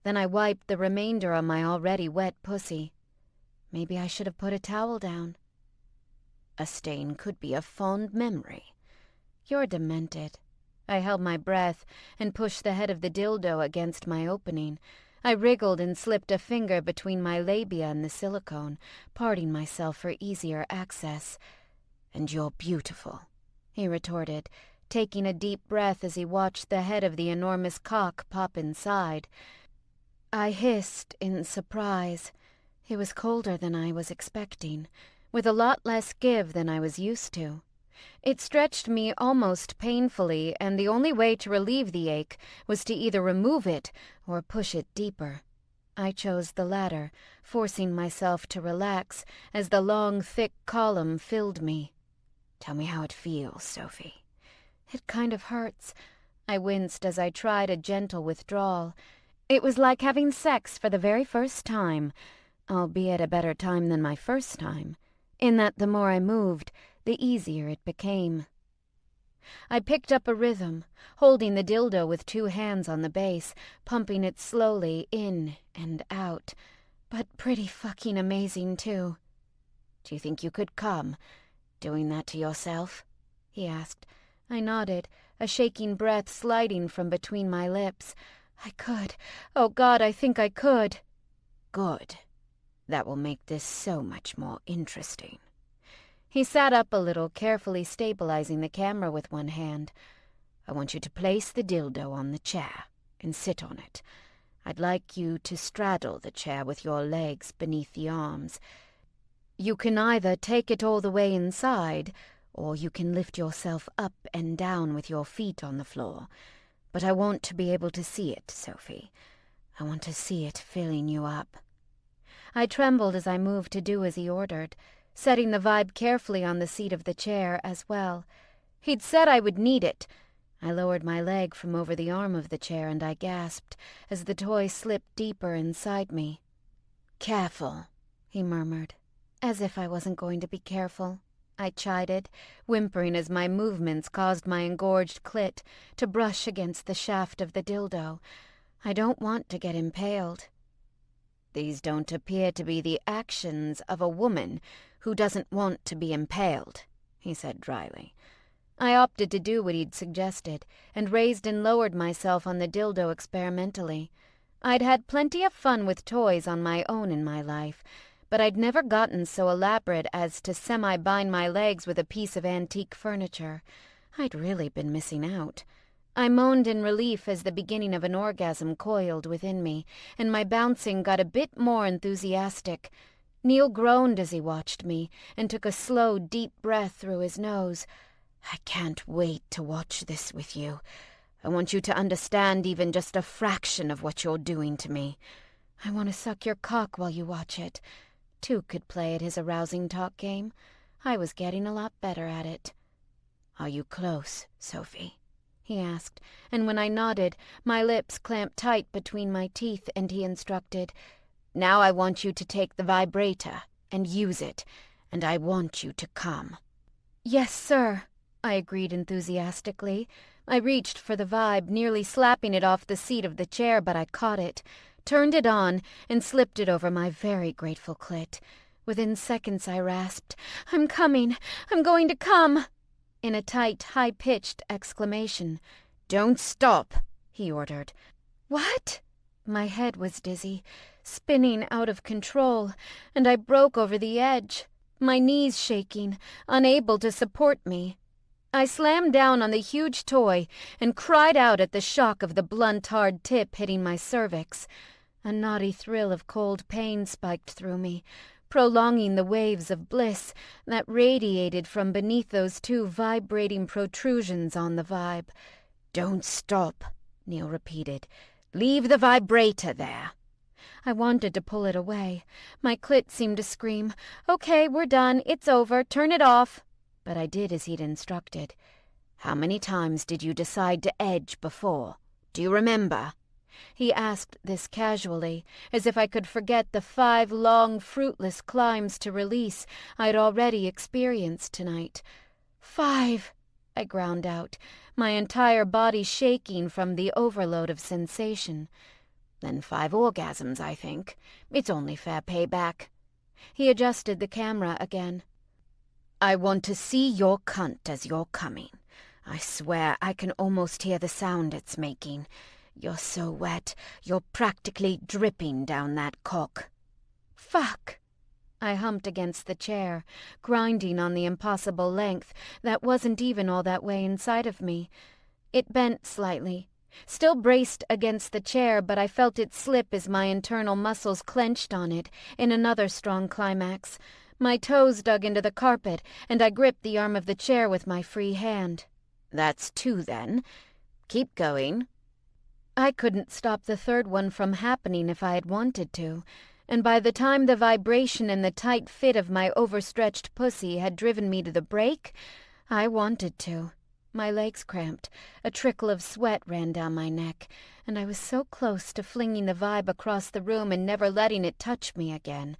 Then I wiped the remainder on my already wet pussy. Maybe I should have put a towel down. "A stain could be a fond memory." "You're demented." I held my breath and pushed the head of the dildo against my opening. I wriggled and slipped a finger between my labia and the silicone, parting myself for easier access. "And you're beautiful," he retorted, taking a deep breath as he watched the head of the enormous cock pop inside. I hissed in surprise. It was colder than I was expecting, with a lot less give than I was used to. It stretched me almost painfully, and the only way to relieve the ache was to either remove it or push it deeper. I chose the latter, forcing myself to relax as the long, thick column filled me. "Tell me how it feels, Sophie." "It kind of hurts." I winced as I tried a gentle withdrawal. It was like having sex for the very first time, albeit a better time than my first time, in that the more I moved, the easier it became. I picked up a rhythm, holding the dildo with 2 hands on the base, pumping it slowly in and out, but pretty fucking amazing, too. "Do you think you could come, doing that to yourself?" he asked. I nodded, a shaking breath sliding from between my lips. I could. Oh, God, I think I could. "Good. That will make this so much more interesting." He sat up a little, carefully stabilizing the camera with one hand. "I want you to place the dildo on the chair and sit on it. I'd like you to straddle the chair with your legs beneath the arms. You can either take it all the way inside, or you can lift yourself up and down with your feet on the floor. But I want to be able to see it, Sophie. I want to see it filling you up." I trembled as I moved to do as he ordered, setting the vibe carefully on the seat of the chair as well. He'd said I would need it. I lowered my leg from over the arm of the chair and I gasped as the toy slipped deeper inside me. "Careful," he murmured. As if I wasn't going to be careful, I chided, whimpering as my movements caused my engorged clit to brush against the shaft of the dildo. I don't want to get impaled. "These don't appear to be the actions of a woman who doesn't want to be impaled," he said dryly. I opted to do what he'd suggested, and raised and lowered myself on the dildo experimentally. I'd had plenty of fun with toys on my own in my life, but I'd never gotten so elaborate as to semi-bind my legs with a piece of antique furniture. I'd really been missing out. I moaned in relief as the beginning of an orgasm coiled within me, and my bouncing got a bit more enthusiastic. Neil groaned as he watched me and took a slow, deep breath through his nose. "I can't wait to watch this with you. I want you to understand even just a fraction of what you're doing to me. I want to suck your cock while you watch it." Two could play at his arousing talk game. I was getting a lot better at it. "Are you close, Sophie?" he asked, and when I nodded, my lips clamped tight between my teeth, and he instructed, "Now I want you to take the vibrator and use it, and I want you to come." "Yes, sir," I agreed enthusiastically. I reached for the vibe, nearly slapping it off the seat of the chair, but I caught it, turned it on, and slipped it over my very grateful clit. Within seconds I rasped, "I'm coming! I'm going to come!" in a tight, high-pitched exclamation. "Don't stop," he ordered. "What?" My head was dizzy, spinning out of control, and I broke over the edge, my knees shaking, unable to support me. I slammed down on the huge toy and cried out at the shock of the blunt, hard tip hitting my cervix. A naughty thrill of cold pain spiked through me, prolonging the waves of bliss that radiated from beneath those two vibrating protrusions on the vibe. "Don't stop," Neil repeated. "Leave the vibrator there." I wanted to pull it away. My clit seemed to scream, "Okay, we're done. It's over. Turn it off." But I did as he'd instructed. "How many times did you decide to edge before? Do you remember?" He asked this casually, as if I could forget the 5 long, fruitless climbs to release I'd already experienced tonight. 5, I ground out, my entire body shaking from the overload of sensation. "Then 5 orgasms, I think. It's only fair payback." He adjusted the camera again. "I want to see your cunt as you're coming. I swear I can almost hear the sound it's making. You're so wet, you're practically dripping down that cock." "Fuck!" I humped against the chair, grinding on the impossible length that wasn't even all that way inside of me. It bent slightly, still braced against the chair, but I felt it slip as my internal muscles clenched on it in another strong climax. My toes dug into the carpet, and I gripped the arm of the chair with my free hand. "That's 2, then. Keep going." I couldn't stop the third one from happening if I had wanted to, and by the time the vibration and the tight fit of my overstretched pussy had driven me to the brake, I wanted to. My legs cramped, a trickle of sweat ran down my neck, and I was so close to flinging the vibe across the room and never letting it touch me again.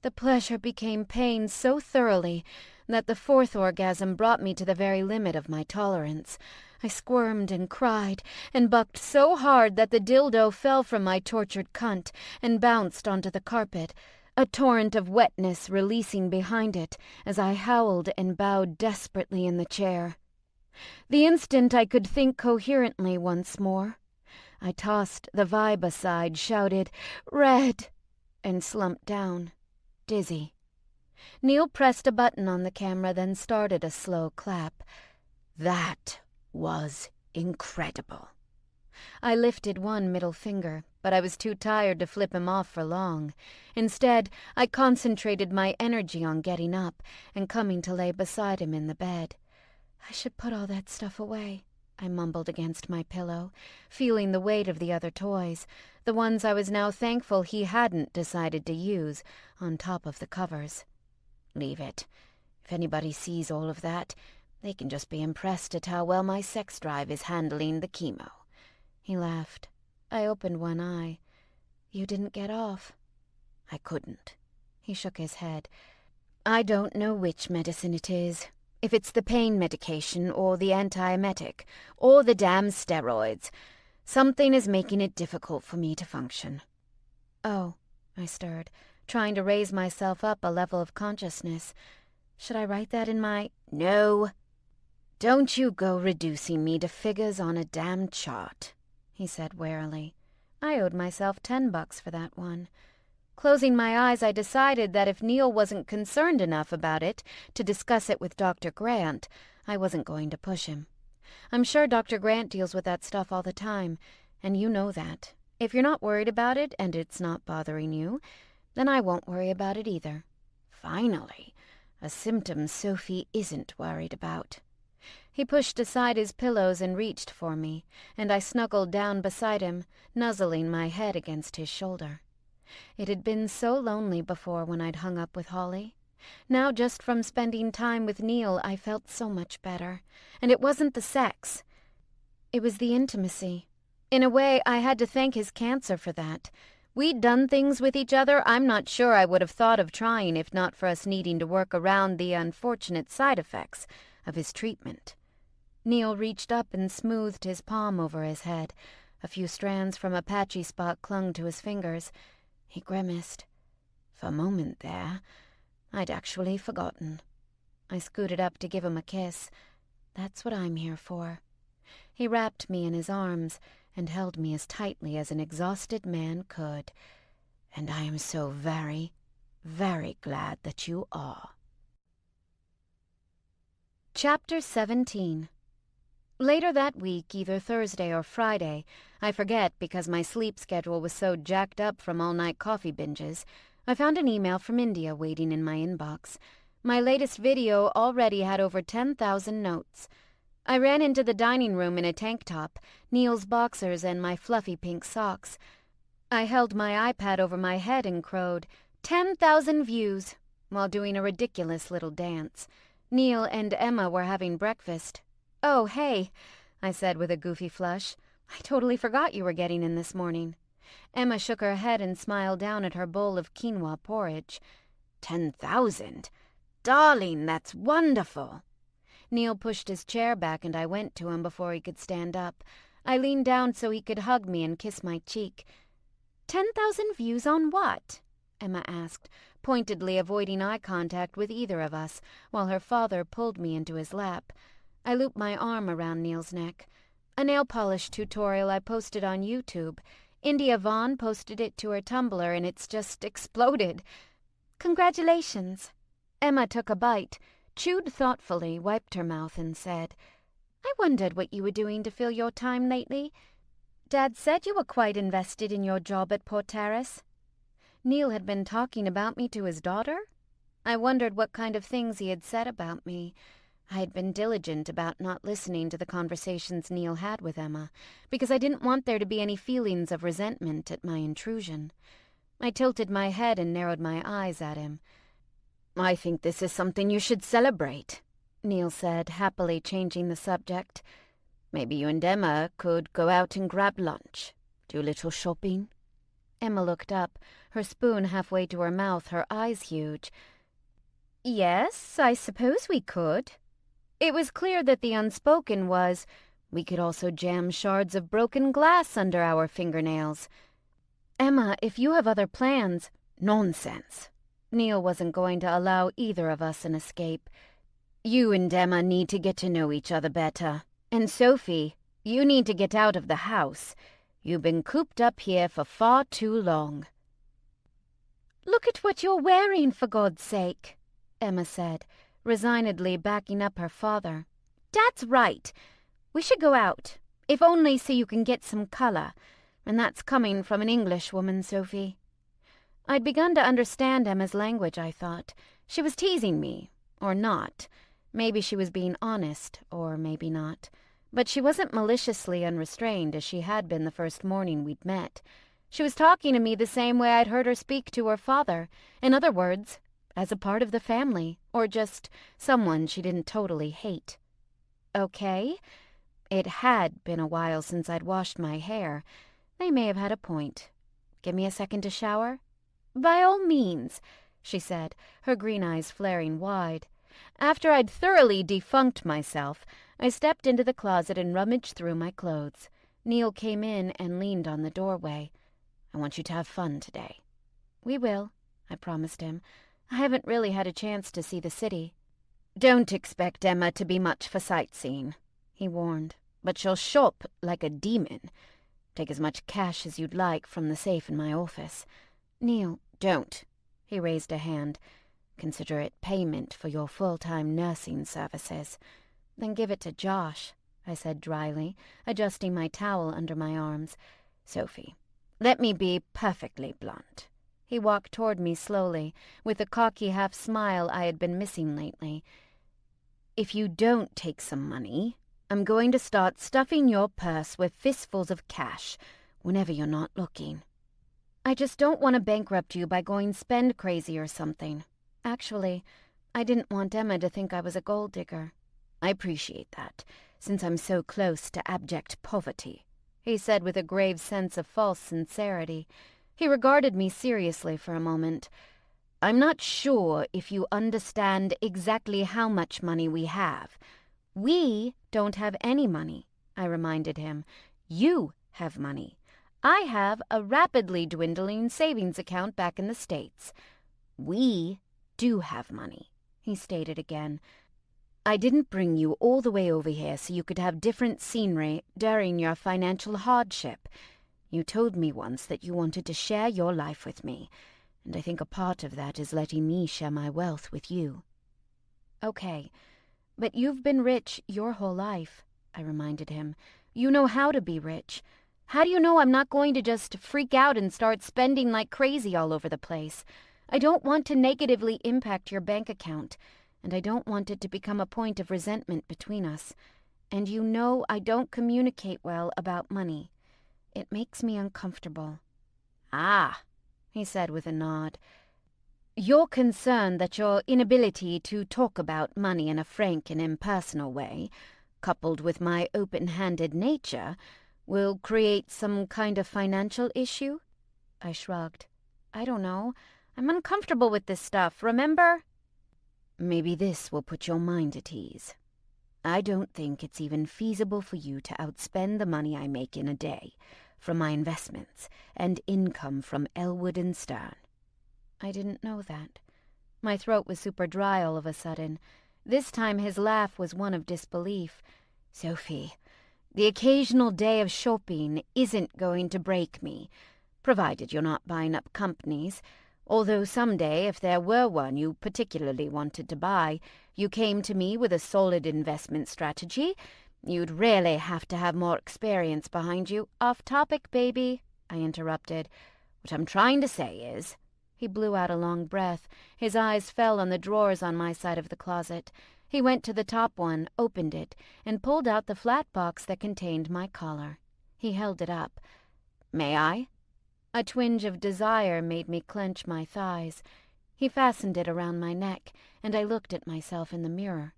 The pleasure became pain so thoroughly that the 4th orgasm brought me to the very limit of my tolerance. I squirmed and cried and bucked so hard that the dildo fell from my tortured cunt and bounced onto the carpet, a torrent of wetness releasing behind it as I howled and bowed desperately in the chair. The instant I could think coherently once more, I tossed the vibe aside, shouted, "Red!" and slumped down, dizzy. Neil pressed a button on the camera, then started a slow clap. "That was incredible." I lifted one middle finger, but I was too tired to flip him off for long. Instead, I concentrated my energy on getting up and coming to lay beside him in the bed. "I should put all that stuff away," I mumbled against my pillow, feeling the weight of the other toys, the ones I was now thankful he hadn't decided to use, on top of the covers. "Leave it. If anybody sees all of that, they can just be impressed at how well my sex drive is handling the chemo." He laughed. I opened one eye. "You didn't get off?" "I couldn't." He shook his head. "I don't know which medicine it is. If it's the pain medication or the antiemetic or the damn steroids. Something is making it difficult for me to function." "Oh," I stirred, trying to raise myself up a level of consciousness. "Should I write that in my—" "No. Don't you go reducing me to figures on a damn chart," he said warily. I owed myself $10 for that one. Closing my eyes, I decided that if Neil wasn't concerned enough about it to discuss it with Dr. Grant, I wasn't going to push him. I'm sure Dr. Grant deals with that stuff all the time, and you know that. If you're not worried about it and it's not bothering you, Then I won't worry about it either. Finally, a symptom Sophie isn't worried about. He pushed aside his pillows and reached for me, and I snuggled down beside him, nuzzling my head against his shoulder. It had been so lonely before when I'd hung up with Holly. Now, just from spending time with Neil, I felt so much better. And it wasn't the sex. It was the intimacy. In a way, I had to thank his cancer for that. We'd done things with each other I'm not sure I would have thought of trying if not for us needing to work around the unfortunate side effects of his treatment. Neil reached up and smoothed his palm over his head. A few strands from a patchy spot clung to his fingers. He grimaced. For a moment there, I'd actually forgotten. I scooted up to give him a kiss. That's what I'm here for. He wrapped me in his arms and held me as tightly as an exhausted man could. And I am so very, very glad that you are. Chapter 17. Later that week, either Thursday or Friday, I forget because my sleep schedule was so jacked up from all-night coffee binges, I found an email from India waiting in my inbox. My latest video already had over 10,000 notes. I ran into the dining room in a tank top, Neil's boxers, and my fluffy pink socks. I held my iPad over my head and crowed, 10,000 views, while doing a ridiculous little dance. Neil and Emma were having breakfast. "Oh, hey," I said with a goofy flush. "I totally forgot you were getting in this morning." Emma shook her head and smiled down at her bowl of quinoa porridge. 10,000? Darling, that's wonderful. Neil pushed his chair back and I went to him before he could stand up. I leaned down so he could hug me and kiss my cheek. 10,000 views on what? Emma asked, pointedly avoiding eye contact with either of us, while her father pulled me into his lap. I looped my arm around Neil's neck. A nail polish tutorial I posted on YouTube. India Vaughn posted it to her Tumblr and it's just exploded. Congratulations. Emma took a bite, chewed thoughtfully, wiped her mouth and said, I wondered what you were doing to fill your time lately. Dad said you were quite invested in your job at Port Terrace. Neil had been talking about me to his daughter? I wondered what kind of things he had said about me. I had been diligent about not listening to the conversations Neil had with Emma, because I didn't want there to be any feelings of resentment at my intrusion. I tilted my head and narrowed my eyes at him. I think this is something you should celebrate, Neil said, happily changing the subject. Maybe you and Emma could go out and grab lunch, do a little shopping. Emma looked up, her spoon halfway to her mouth, her eyes huge. Yes, I suppose we could. It was clear that the unspoken was, we could also jam shards of broken glass under our fingernails. Emma, if you have other plans— Nonsense. Neil wasn't going to allow either of us an escape. You and Emma need to get to know each other better. And Sophie, you need to get out of the house. You've been cooped up here for far too long. Look at what you're wearing, for God's sake, Emma said, resignedly backing up her father. Dad's right. We should go out, if only so you can get some color. And that's coming from an Englishwoman, Sophie. I'd begun to understand Emma's language, I thought. She was teasing me, or not. Maybe she was being honest, or maybe not. But she wasn't maliciously unrestrained as she had been the first morning we'd met. She was talking to me the same way I'd heard her speak to her father. In other words, as a part of the family, or just someone she didn't totally hate. Okay. It had been a while since I'd washed my hair. They may have had a point. Give me a second to shower? By all means, she said, her green eyes flaring wide. After I'd thoroughly defunked myself, I stepped into the closet and rummaged through my clothes. Neil came in and leaned on the doorway. I want you to have fun today. We will, I promised him. I haven't really had a chance to see the city. Don't expect Emma to be much for sightseeing, he warned, but she'll shop like a demon. Take as much cash as you'd like from the safe in my office. Neil, don't. He raised a hand. Consider it payment for your full-time nursing services. Then give it to Josh, I said dryly, adjusting my towel under my arms. Sophie, let me be perfectly blunt. He walked toward me slowly, with the cocky half-smile I had been missing lately. "If you don't take some money, I'm going to start stuffing your purse with fistfuls of cash whenever you're not looking." "I just don't want to bankrupt you by going spend crazy or something. Actually, I didn't want Emma to think I was a gold digger." "I appreciate that, since I'm so close to abject poverty," he said with a grave sense of false sincerity. He regarded me seriously for a moment. "I'm not sure if you understand exactly how much money we have." "We don't have any money," I reminded him. "You have money. I have a rapidly dwindling savings account back in the States." "We do have money," he stated again. "I didn't bring you all the way over here so you could have different scenery during your financial hardship. You told me once that you wanted to share your life with me, and I think a part of that is letting me share my wealth with you." "Okay, but you've been rich your whole life," I reminded him. "You know how to be rich. How do you know I'm not going to just freak out and start spending like crazy all over the place? I don't want to negatively impact your bank account, and I don't want it to become a point of resentment between us. And you know I don't communicate well about money. It makes me uncomfortable." "Ah," he said with a nod. "You're concerned that your inability to talk about money in a frank and impersonal way, coupled with my open-handed nature, will create some kind of financial issue?" I shrugged. "I don't know. I'm uncomfortable with this stuff, remember?" "Maybe this will put your mind at ease. I don't think it's even feasible for you to outspend the money I make in a day from my investments and income from Elwood and Stern." I didn't know that. My throat was super dry all of a sudden. This time his laugh was one of disbelief. "Sophie, the occasional day of shopping isn't going to break me, provided you're not buying up companies. Although someday, if there were one you particularly wanted to buy, you came to me with a solid investment strategy, you'd really have to have more experience behind you." "Off topic, baby," I interrupted. "What I'm trying to say is—" He blew out a long breath. His eyes fell on the drawers on my side of the closet. He went to the top one, opened it, and pulled out the flat box that contained my collar. He held it up. "May I?" A twinge of desire made me clench my thighs. He fastened it around my neck, and I looked at myself in the mirror.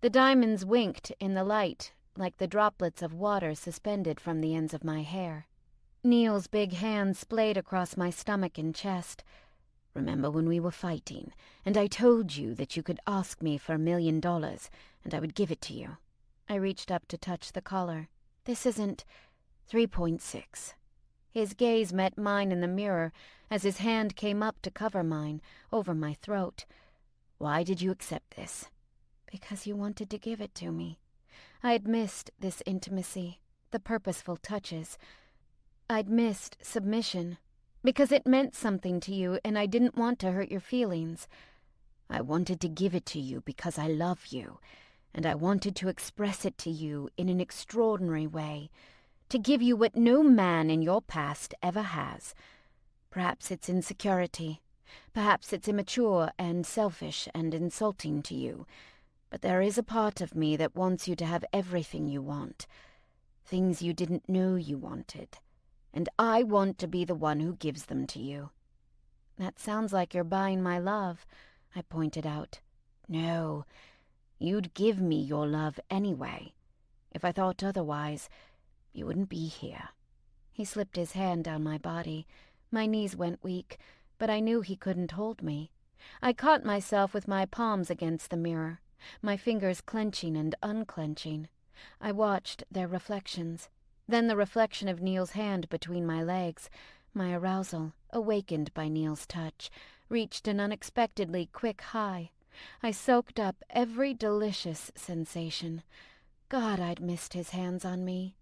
The diamonds winked in the light, like the droplets of water suspended from the ends of my hair. Neil's big hand splayed across my stomach and chest. "Remember when we were fighting, and I told you that you could ask me for $1 million, and I would give it to you?" I reached up to touch the collar. "This isn't—" 3.6. His gaze met mine in the mirror as his hand came up to cover mine, over my throat. "Why did you accept this?" "Because you wanted to give it to me. I'd missed this intimacy, the purposeful touches. I'd missed submission, because it meant something to you and I didn't want to hurt your feelings." "I wanted to give it to you because I love you, and I wanted to express it to you in an extraordinary way, to give you what no man in your past ever has. Perhaps it's insecurity. Perhaps it's immature and selfish and insulting to you. But there is a part of me that wants you to have everything you want, things you didn't know you wanted. And I want to be the one who gives them to you." "That sounds like you're buying my love," I pointed out. "No, you'd give me your love anyway. If I thought otherwise, you wouldn't be here." He slipped his hand down my body. My knees went weak, but I knew he couldn't hold me. I caught myself with my palms against the mirror, my fingers clenching and unclenching. I watched their reflections, then the reflection of Neil's hand between my legs. My arousal, awakened by Neil's touch, reached an unexpectedly quick high. I soaked up every delicious sensation. God, I'd missed his hands on me.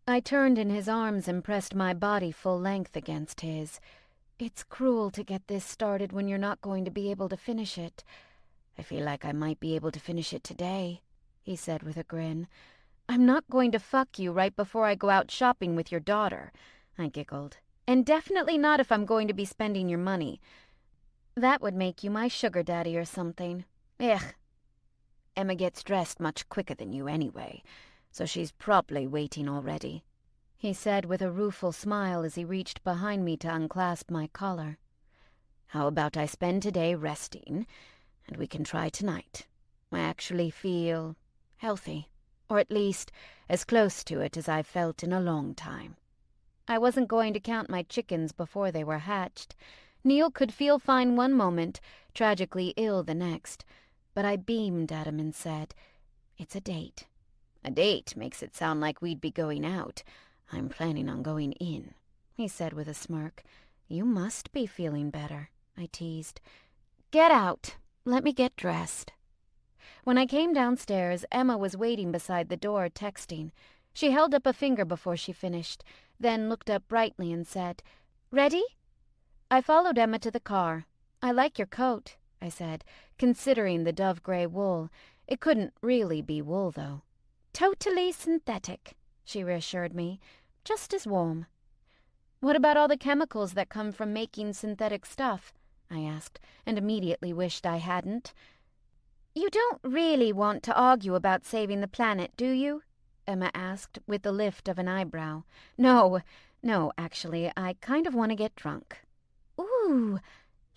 I turned in his arms and pressed my body full length against his. "It's cruel to get this started when you're not going to be able to finish it." "I feel like I might be able to finish it today," he said with a grin. "I'm not going to fuck you right before I go out shopping with your daughter," I giggled. And definitely not if I'm going to be spending your money. That would make you my sugar daddy or something. Ugh. Emma gets dressed much quicker than you anyway, so she's probably waiting already," he said with a rueful smile as he reached behind me to unclasp my collar. "How about I spend today resting, and we can try tonight? I actually feel healthy, or at least as close to it as I've felt in a long time." I wasn't going to count my chickens before they were hatched. Neil could feel fine one moment, tragically ill the next. But I beamed at him and said, "It's a date." "A date makes it sound like we'd be going out. I'm planning on going in," he said with a smirk. "You must be feeling better," I teased. "Get out. Let me get dressed." When I came downstairs, Emma was waiting beside the door, texting. She held up a finger before she finished, then looked up brightly and said, "Ready?" I followed Emma to the car. "I like your coat," I said, considering the dove-gray wool. It couldn't really be wool, though. "Totally synthetic," she reassured me. "Just as warm." "What about all the chemicals that come from making synthetic stuff?" I asked, and immediately wished I hadn't. "You don't really want to argue about saving the planet, do you?" Emma asked, with the lift of an eyebrow. No, actually, I kind of want to get drunk." "Ooh,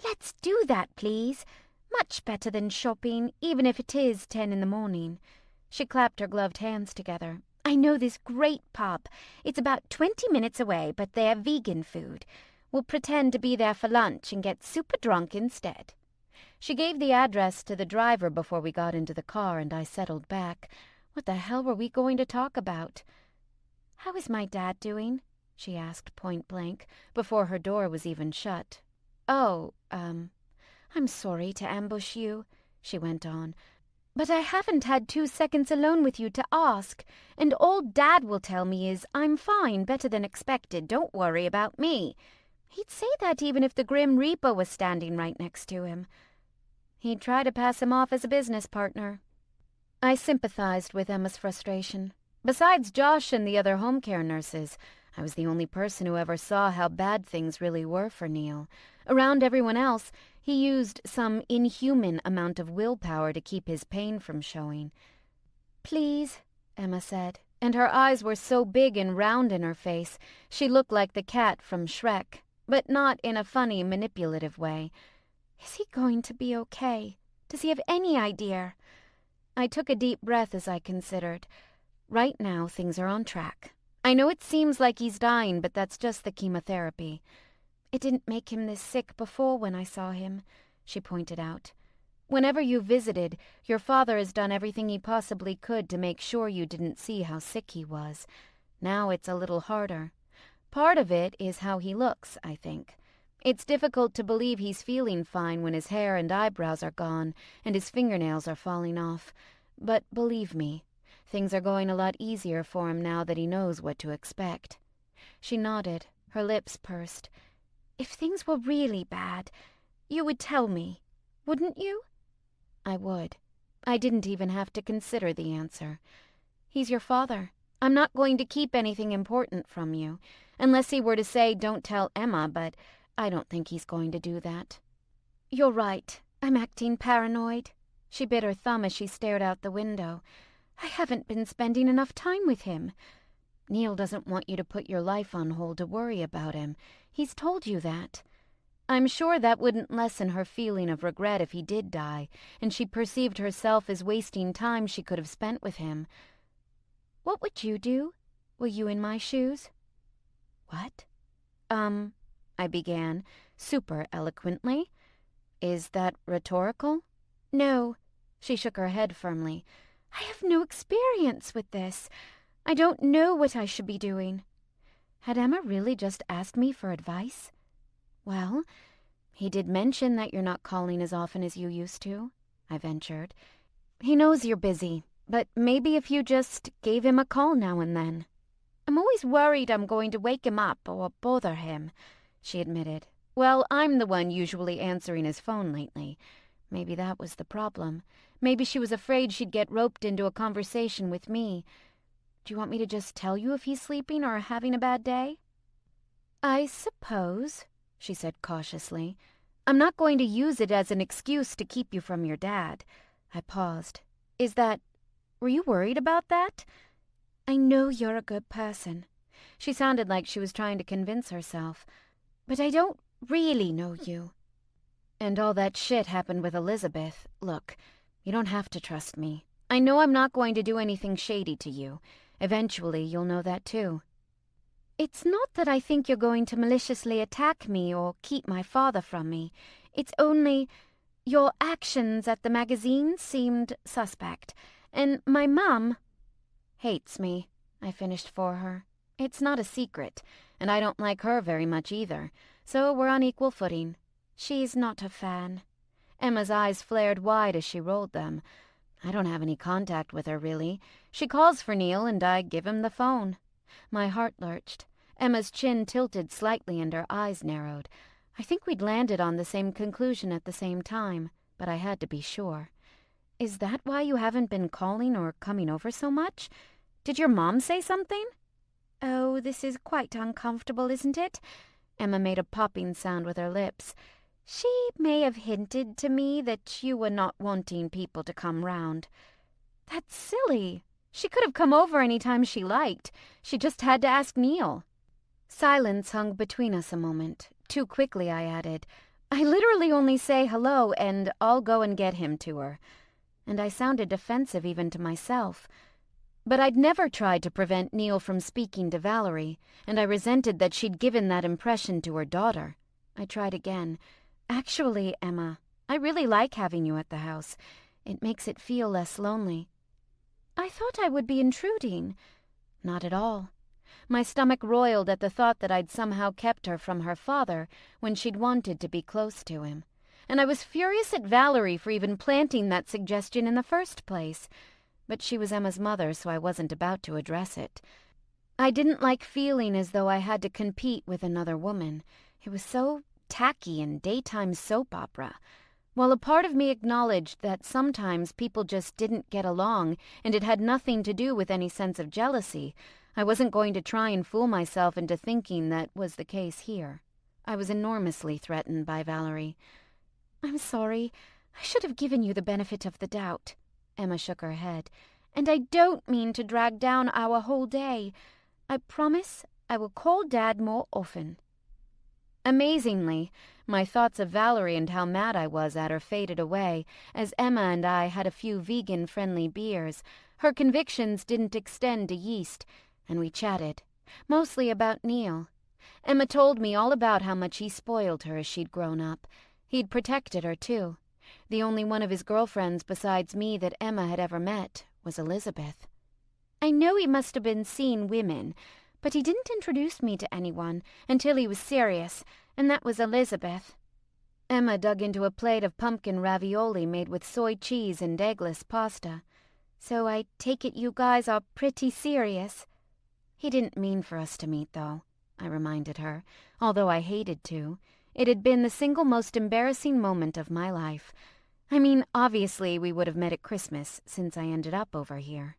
let's do that, please. Much better than shopping, even if it is 10 in the morning." She clapped her gloved hands together. "I know this great pub. It's about 20 minutes away, but they're vegan food. We'll pretend to be there for lunch and get super drunk instead." She gave the address to the driver before we got into the car, and I settled back. What the hell were we going to talk about? "How is my dad doing?" she asked point blank, before her door was even shut. "Oh, I'm sorry to ambush you," she went on, "but I haven't had 2 seconds alone with you to ask, and all Dad will tell me is, 'I'm fine, better than expected, don't worry about me.' He'd say that even if the Grim Reaper was standing right next to him. He'd try to pass him off as a business partner." I sympathized with Emma's frustration. Besides Josh and the other home care nurses, I was the only person who ever saw how bad things really were for Neil. Around everyone else, he used some inhuman amount of willpower to keep his pain from showing. "Please," Emma said, and her eyes were so big and round in her face, she looked like the cat from Shrek, but not in a funny, manipulative way. "Is he going to be okay? Does he have any idea?" I took a deep breath as I considered. Right now, things are on track. I know it seems like he's dying, but that's just the chemotherapy. "It didn't make him this sick before when I saw him," she pointed out. "Whenever you visited, your father has done everything he possibly could to make sure you didn't see how sick he was. Now it's a little harder. Part of it is how he looks, I think. It's difficult to believe he's feeling fine when his hair and eyebrows are gone and his fingernails are falling off. But believe me, things are going a lot easier for him now that he knows what to expect." She nodded, her lips pursed. "If things were really bad, you would tell me, wouldn't you?" I would. I didn't even have to consider the answer. "He's your father. I'm not going to keep anything important from you, unless he were to say, 'Don't tell Emma,' but I don't think he's going to do that." "You're right. I'm acting paranoid." She bit her thumb as she stared out the window. "I haven't been spending enough time with him." "Neil doesn't want you to put your life on hold to worry about him. He's told you that." I'm sure that wouldn't lessen her feeling of regret if he did die, and she perceived herself as wasting time she could have spent with him. "What would you do? Were you in my shoes?" "What?" I began, super eloquently. "Is that rhetorical?" "No." She shook her head firmly. "I have no experience with this. I don't know what I should be doing." Had Emma really just asked me for advice? "Well, he did mention that you're not calling as often as you used to," I ventured. "He knows you're busy, but maybe if you just gave him a call now and then." "I'm always worried I'm going to wake him up or bother him," she admitted. "Well, I'm the one usually answering his phone lately. Maybe that was the problem. Maybe she was afraid she'd get roped into a conversation with me. Do you want me to just tell you if he's sleeping or having a bad day?" "I suppose," she said cautiously. "I'm not going to use it as an excuse to keep you from your dad." I paused. Were you worried about that?" "I know you're a good person." She sounded like she was trying to convince herself. "But I don't really know you." "And all that shit happened with Elizabeth. Look, you don't have to trust me. I know I'm not going to do anything shady to you. Eventually, you'll know that too." "It's not that I think you're going to maliciously attack me or keep my father from me. It's only your actions at the magazine seemed suspect. And my mum hates me," I finished for her. "It's not a secret, and I don't like her very much either, so we're on equal footing." "She's not a fan." Emma's eyes flared wide as she rolled them. "I don't have any contact with her, really. She calls for Neil, and I give him the phone." My heart lurched. Emma's chin tilted slightly and her eyes narrowed. I think we'd landed on the same conclusion at the same time, but I had to be sure. "Is that why you haven't been calling or coming over so much? Did your mom say something?" "Oh, this is quite uncomfortable, isn't it?" Emma made a popping sound with her lips. "She may have hinted to me that you were not wanting people to come round." "That's silly. She could have come over any time she liked. She just had to ask Neil." Silence hung between us a moment. Too quickly I added, "I literally only say hello, and I'll go and get him to her." And I sounded defensive even to myself. But I'd never tried to prevent Neil from speaking to Valerie, and I resented that she'd given that impression to her daughter. I tried again. "Actually, Emma, I really like having you at the house. It makes it feel less lonely." "I thought I would be intruding." "Not at all." My stomach roiled at the thought that I'd somehow kept her from her father when she'd wanted to be close to him. And I was furious at Valerie for even planting that suggestion in the first place. But she was Emma's mother, so I wasn't about to address it. I didn't like feeling as though I had to compete with another woman. It was so tacky and daytime soap opera. While a part of me acknowledged that sometimes people just didn't get along and it had nothing to do with any sense of jealousy, I wasn't going to try and fool myself into thinking that was the case here. I was enormously threatened by Valerie. "I'm sorry. I should have given you the benefit of the doubt." Emma shook her head. "And I don't mean to drag down our whole day. I promise I will call Dad more often." Amazingly, my thoughts of Valerie and how mad I was at her faded away as Emma and I had a few vegan-friendly beers. Her convictions didn't extend to yeast, and we chatted, mostly about Neil. Emma told me all about how much he spoiled her as she'd grown up. He'd protected her, too. The only one of his girlfriends besides me that Emma had ever met was Elizabeth. "I know he must have been seeing women, but he didn't introduce me to anyone until he was serious, and that was Elizabeth." Emma dug into a plate of pumpkin ravioli made with soy cheese and eggless pasta. "So I take it you guys are pretty serious." "He didn't mean for us to meet, though," I reminded her, although I hated to. It had been the single most embarrassing moment of my life. I mean, obviously we would have met at Christmas, since I ended up over here.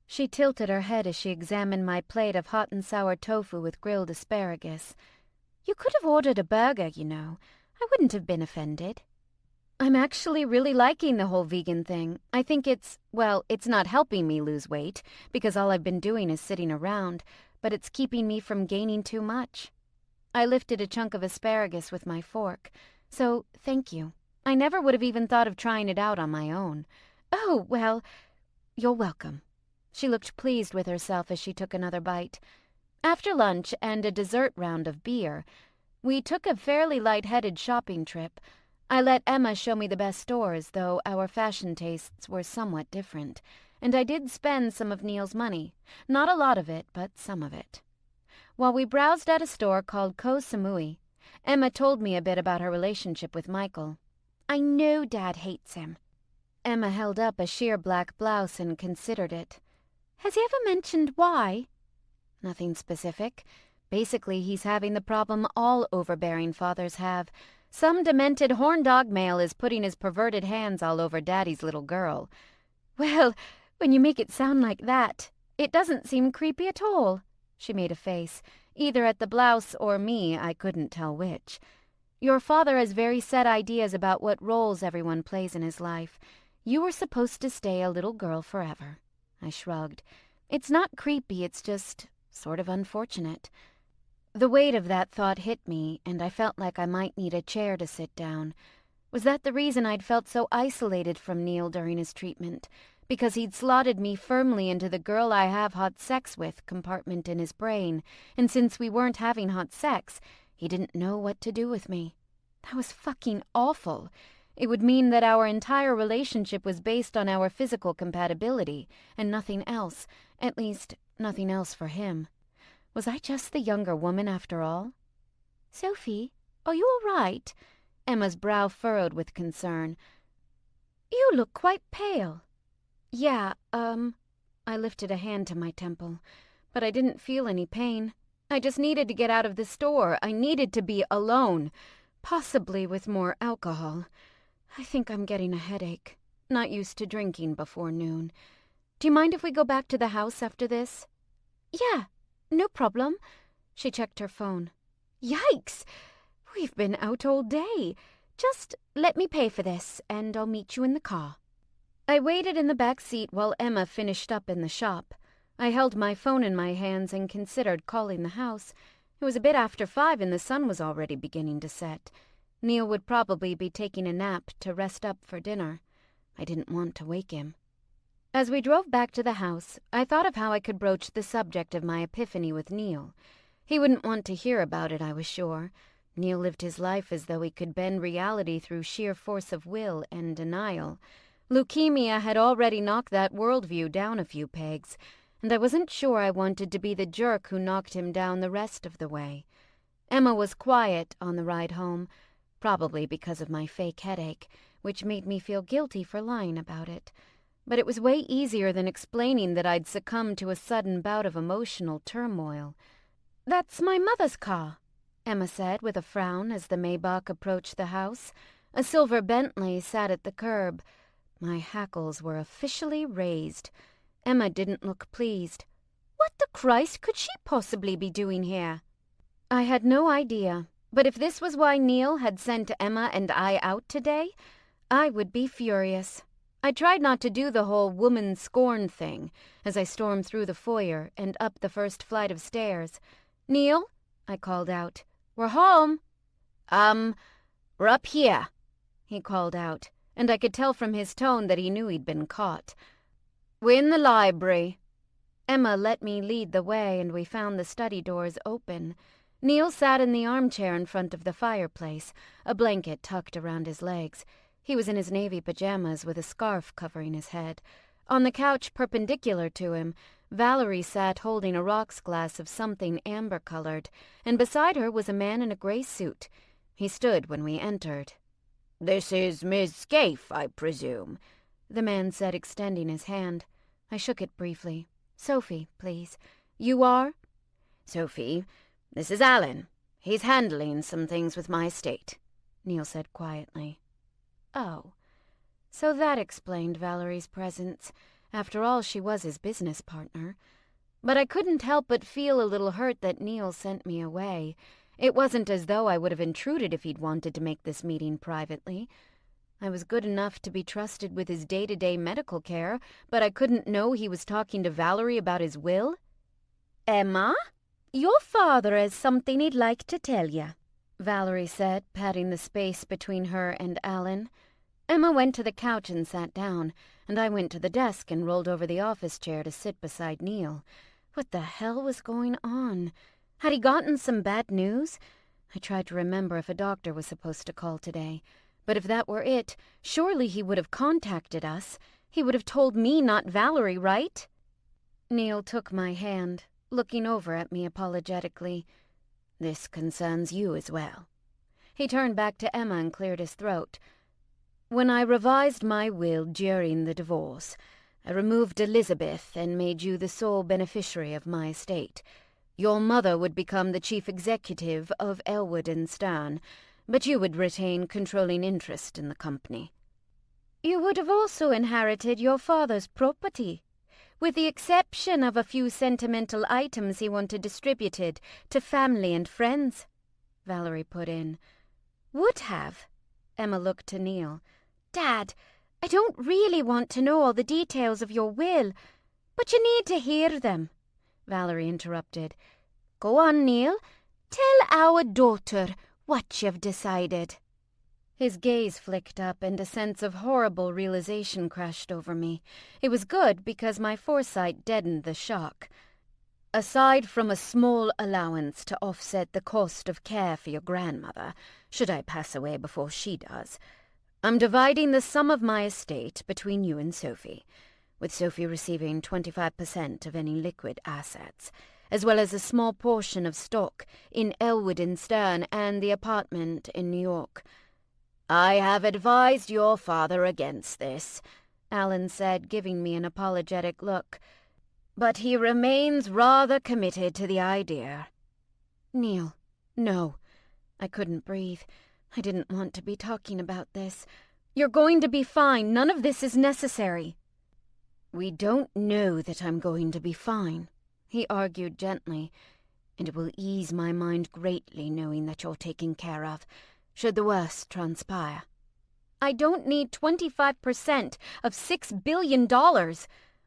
She tilted her head as she examined my plate of hot and sour tofu with grilled asparagus. "You could have ordered a burger, you know. I wouldn't have been offended." "I'm actually really liking the whole vegan thing. I think it's not helping me lose weight, because all I've been doing is sitting around, but it's keeping me from gaining too much." I lifted a chunk of asparagus with my fork. "So, thank you. I never would have even thought of trying it out on my own." "Oh, well, you're welcome." She looked pleased with herself as she took another bite. After lunch and a dessert round of beer, we took a fairly light-headed shopping trip. I let Emma show me the best stores, though our fashion tastes were somewhat different, and I did spend some of Neil's money. Not a lot of it, but some of it. While we browsed at a store called Koh Samui, Emma told me a bit about her relationship with Michael. "I know Dad hates him." Emma held up a sheer black blouse and considered it. "Has he ever mentioned why?" "Nothing specific. Basically, he's having the problem all overbearing fathers have. Some demented horn-dog male is putting his perverted hands all over Daddy's little girl." "Well, when you make it sound like that, it doesn't seem creepy at all." She made a face, either at the blouse or me, I couldn't tell which. Your father has very set ideas about what roles everyone plays in his life. You were supposed to stay a little girl forever. I shrugged. It's not creepy, it's just sort of unfortunate. The weight of that thought hit me, and I felt like I might need a chair to sit down. Was that the reason I'd felt so isolated from Neil during his treatment? Because he'd slotted me firmly into the girl I have hot sex with compartment in his brain, and since we weren't having hot sex, he didn't know what to do with me. That was fucking awful. It would mean that our entire relationship was based on our physical compatibility, and nothing else. At least, nothing else for him. Was I just the younger woman after all? "Sophie, are you all right?" Emma's brow furrowed with concern. "You look quite pale." "Yeah, I lifted a hand to my temple, but I didn't feel any pain. I just needed to get out of the store. I needed to be alone, possibly with more alcohol. I think I'm getting a headache. Not used to drinking before noon. Do you mind if we go back to the house after this?" "Yeah, no problem." She checked her phone. "Yikes! We've been out all day. Just let me pay for this, and I'll meet you in the car." I waited in the back seat while Emma finished up in the shop. I held my phone in my hands and considered calling the house. It was a bit after 5 and the sun was already beginning to set. Neil would probably be taking a nap to rest up for dinner. I didn't want to wake him. As we drove back to the house, I thought of how I could broach the subject of my epiphany with Neil. He wouldn't want to hear about it, I was sure. Neil lived his life as though he could bend reality through sheer force of will and denial. Leukemia had already knocked that worldview down a few pegs, and I wasn't sure I wanted to be the jerk who knocked him down the rest of the way. Emma was quiet on the ride home, probably because of my fake headache, which made me feel guilty for lying about it. But it was way easier than explaining that I'd succumbed to a sudden bout of emotional turmoil. "That's my mother's car," Emma said with a frown as the Maybach approached the house. A silver Bentley sat at the curb. My hackles were officially raised. Emma didn't look pleased. "What the Christ could she possibly be doing here?" I had no idea, but if this was why Neil had sent Emma and I out today, I would be furious. I tried not to do the whole woman scorn thing as I stormed through the foyer and up the first flight of stairs. "Neil," I called out, "we're home." We're up here," he called out, and I could tell from his tone that he knew he'd been caught. "We're in the library." Emma let me lead the way, and we found the study doors open. Neil sat in the armchair in front of the fireplace, a blanket tucked around his legs. He was in his navy pajamas with a scarf covering his head. On the couch perpendicular to him, Valerie sat holding a rocks glass of something amber-colored, and beside her was a man in a gray suit. He stood when we entered. "This is Miss Scaife, I presume," the man said, extending his hand. I shook it briefly. "Sophie, please." "You are?" "Sophie, this is Alan. He's handling some things with my estate," Neil said quietly. Oh, so that explained Valerie's presence. After all, she was his business partner. But I couldn't help but feel a little hurt that Neil sent me away. It wasn't as though I would have intruded if he'd wanted to make this meeting privately. I was good enough to be trusted with his day-to-day medical care, but I couldn't know he was talking to Valerie about his will. "Emma, your father has something he'd like to tell you," Valerie said, patting the space between her and Alan. Emma went to the couch and sat down, and I went to the desk and rolled over the office chair to sit beside Neil. What the hell was going on? Had he gotten some bad news? I tried to remember if a doctor was supposed to call today. But if that were it, surely he would have contacted us. He would have told me, not Valerie, right? Neil took my hand, looking over at me apologetically. "This concerns you as well." He turned back to Emma and cleared his throat. "When I revised my will during the divorce, I removed Elizabeth and made you the sole beneficiary of my estate. Your mother would become the chief executive of Elwood and Stern, but you would retain controlling interest in the company." "You would have also inherited your father's property. with the exception of a few sentimental items he wanted distributed to family and friends," Valerie put in. "Would have." Emma looked to Neil. "Dad, I don't really want to know all the details of your will, but you need to hear them," Valerie interrupted. "Go on, Neil. Tell our daughter what you've decided." His gaze flicked up and a sense of horrible realization crashed over me. It was good because my foresight deadened the shock. "Aside from a small allowance to offset the cost of care for your grandmother, should I pass away before she does, I'm dividing the sum of my estate between you and Sophie, with Sophie receiving 25% of any liquid assets, as well as a small portion of stock in Elwood and Stern and the apartment in New York. I have advised your father against this," Alan said, giving me an apologetic look, "but he remains rather committed to the idea." "Neil, no." I couldn't breathe. I didn't want to be talking about this. "You're going to be fine. None of this is necessary." "We don't know that I'm going to be fine," he argued gently, "and it will ease my mind greatly knowing that you're taken care of, should the worst transpire." "I don't need 25% of $6 billion.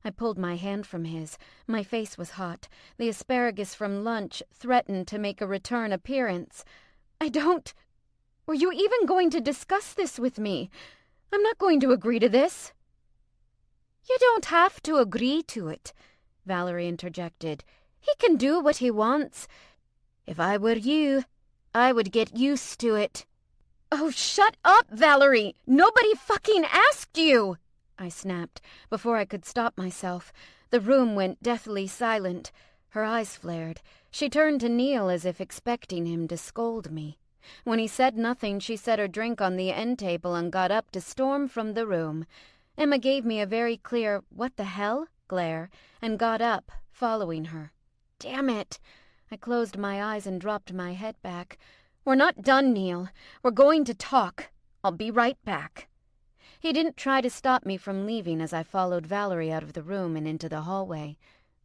I pulled my hand from his. My face was hot. The asparagus from lunch threatened to make a return appearance. "I don't... Were you even going to discuss this with me? I'm not going to agree to this." "You don't have to agree to it," Valerie interjected. "He can do what he wants. If I were you, I would get used to it." "Oh, shut up, Valerie! Nobody fucking asked you!" I snapped, before I could stop myself. The room went deathly silent. Her eyes flared. She turned to Neil as if expecting him to scold me. When he said nothing, she set her drink on the end table and got up to storm from the room. Emma gave me a very clear "what the hell" glare and got up, following her. Damn it! I closed my eyes and dropped my head back. "We're not done, Neil. We're going to talk. I'll be right back." He didn't try to stop me from leaving as I followed Valerie out of the room and into the hallway.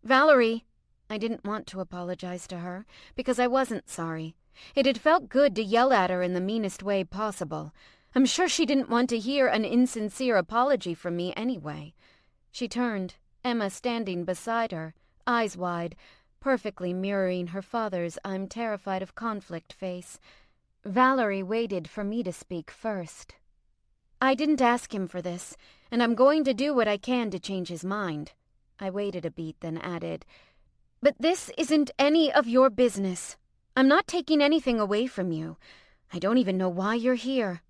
"Valerie!" I didn't want to apologize to her, because I wasn't sorry. It had felt good to yell at her in the meanest way possible. I'm sure she didn't want to hear an insincere apology from me anyway. She turned, Emma standing beside her, eyes wide, perfectly mirroring her father's "I'm terrified of conflict" face. Valerie waited for me to speak first. "I didn't ask him for this, and I'm going to do what I can to change his mind." I waited a beat, then added, "But this isn't any of your business. I'm not taking anything away from you. I don't even know why you're here."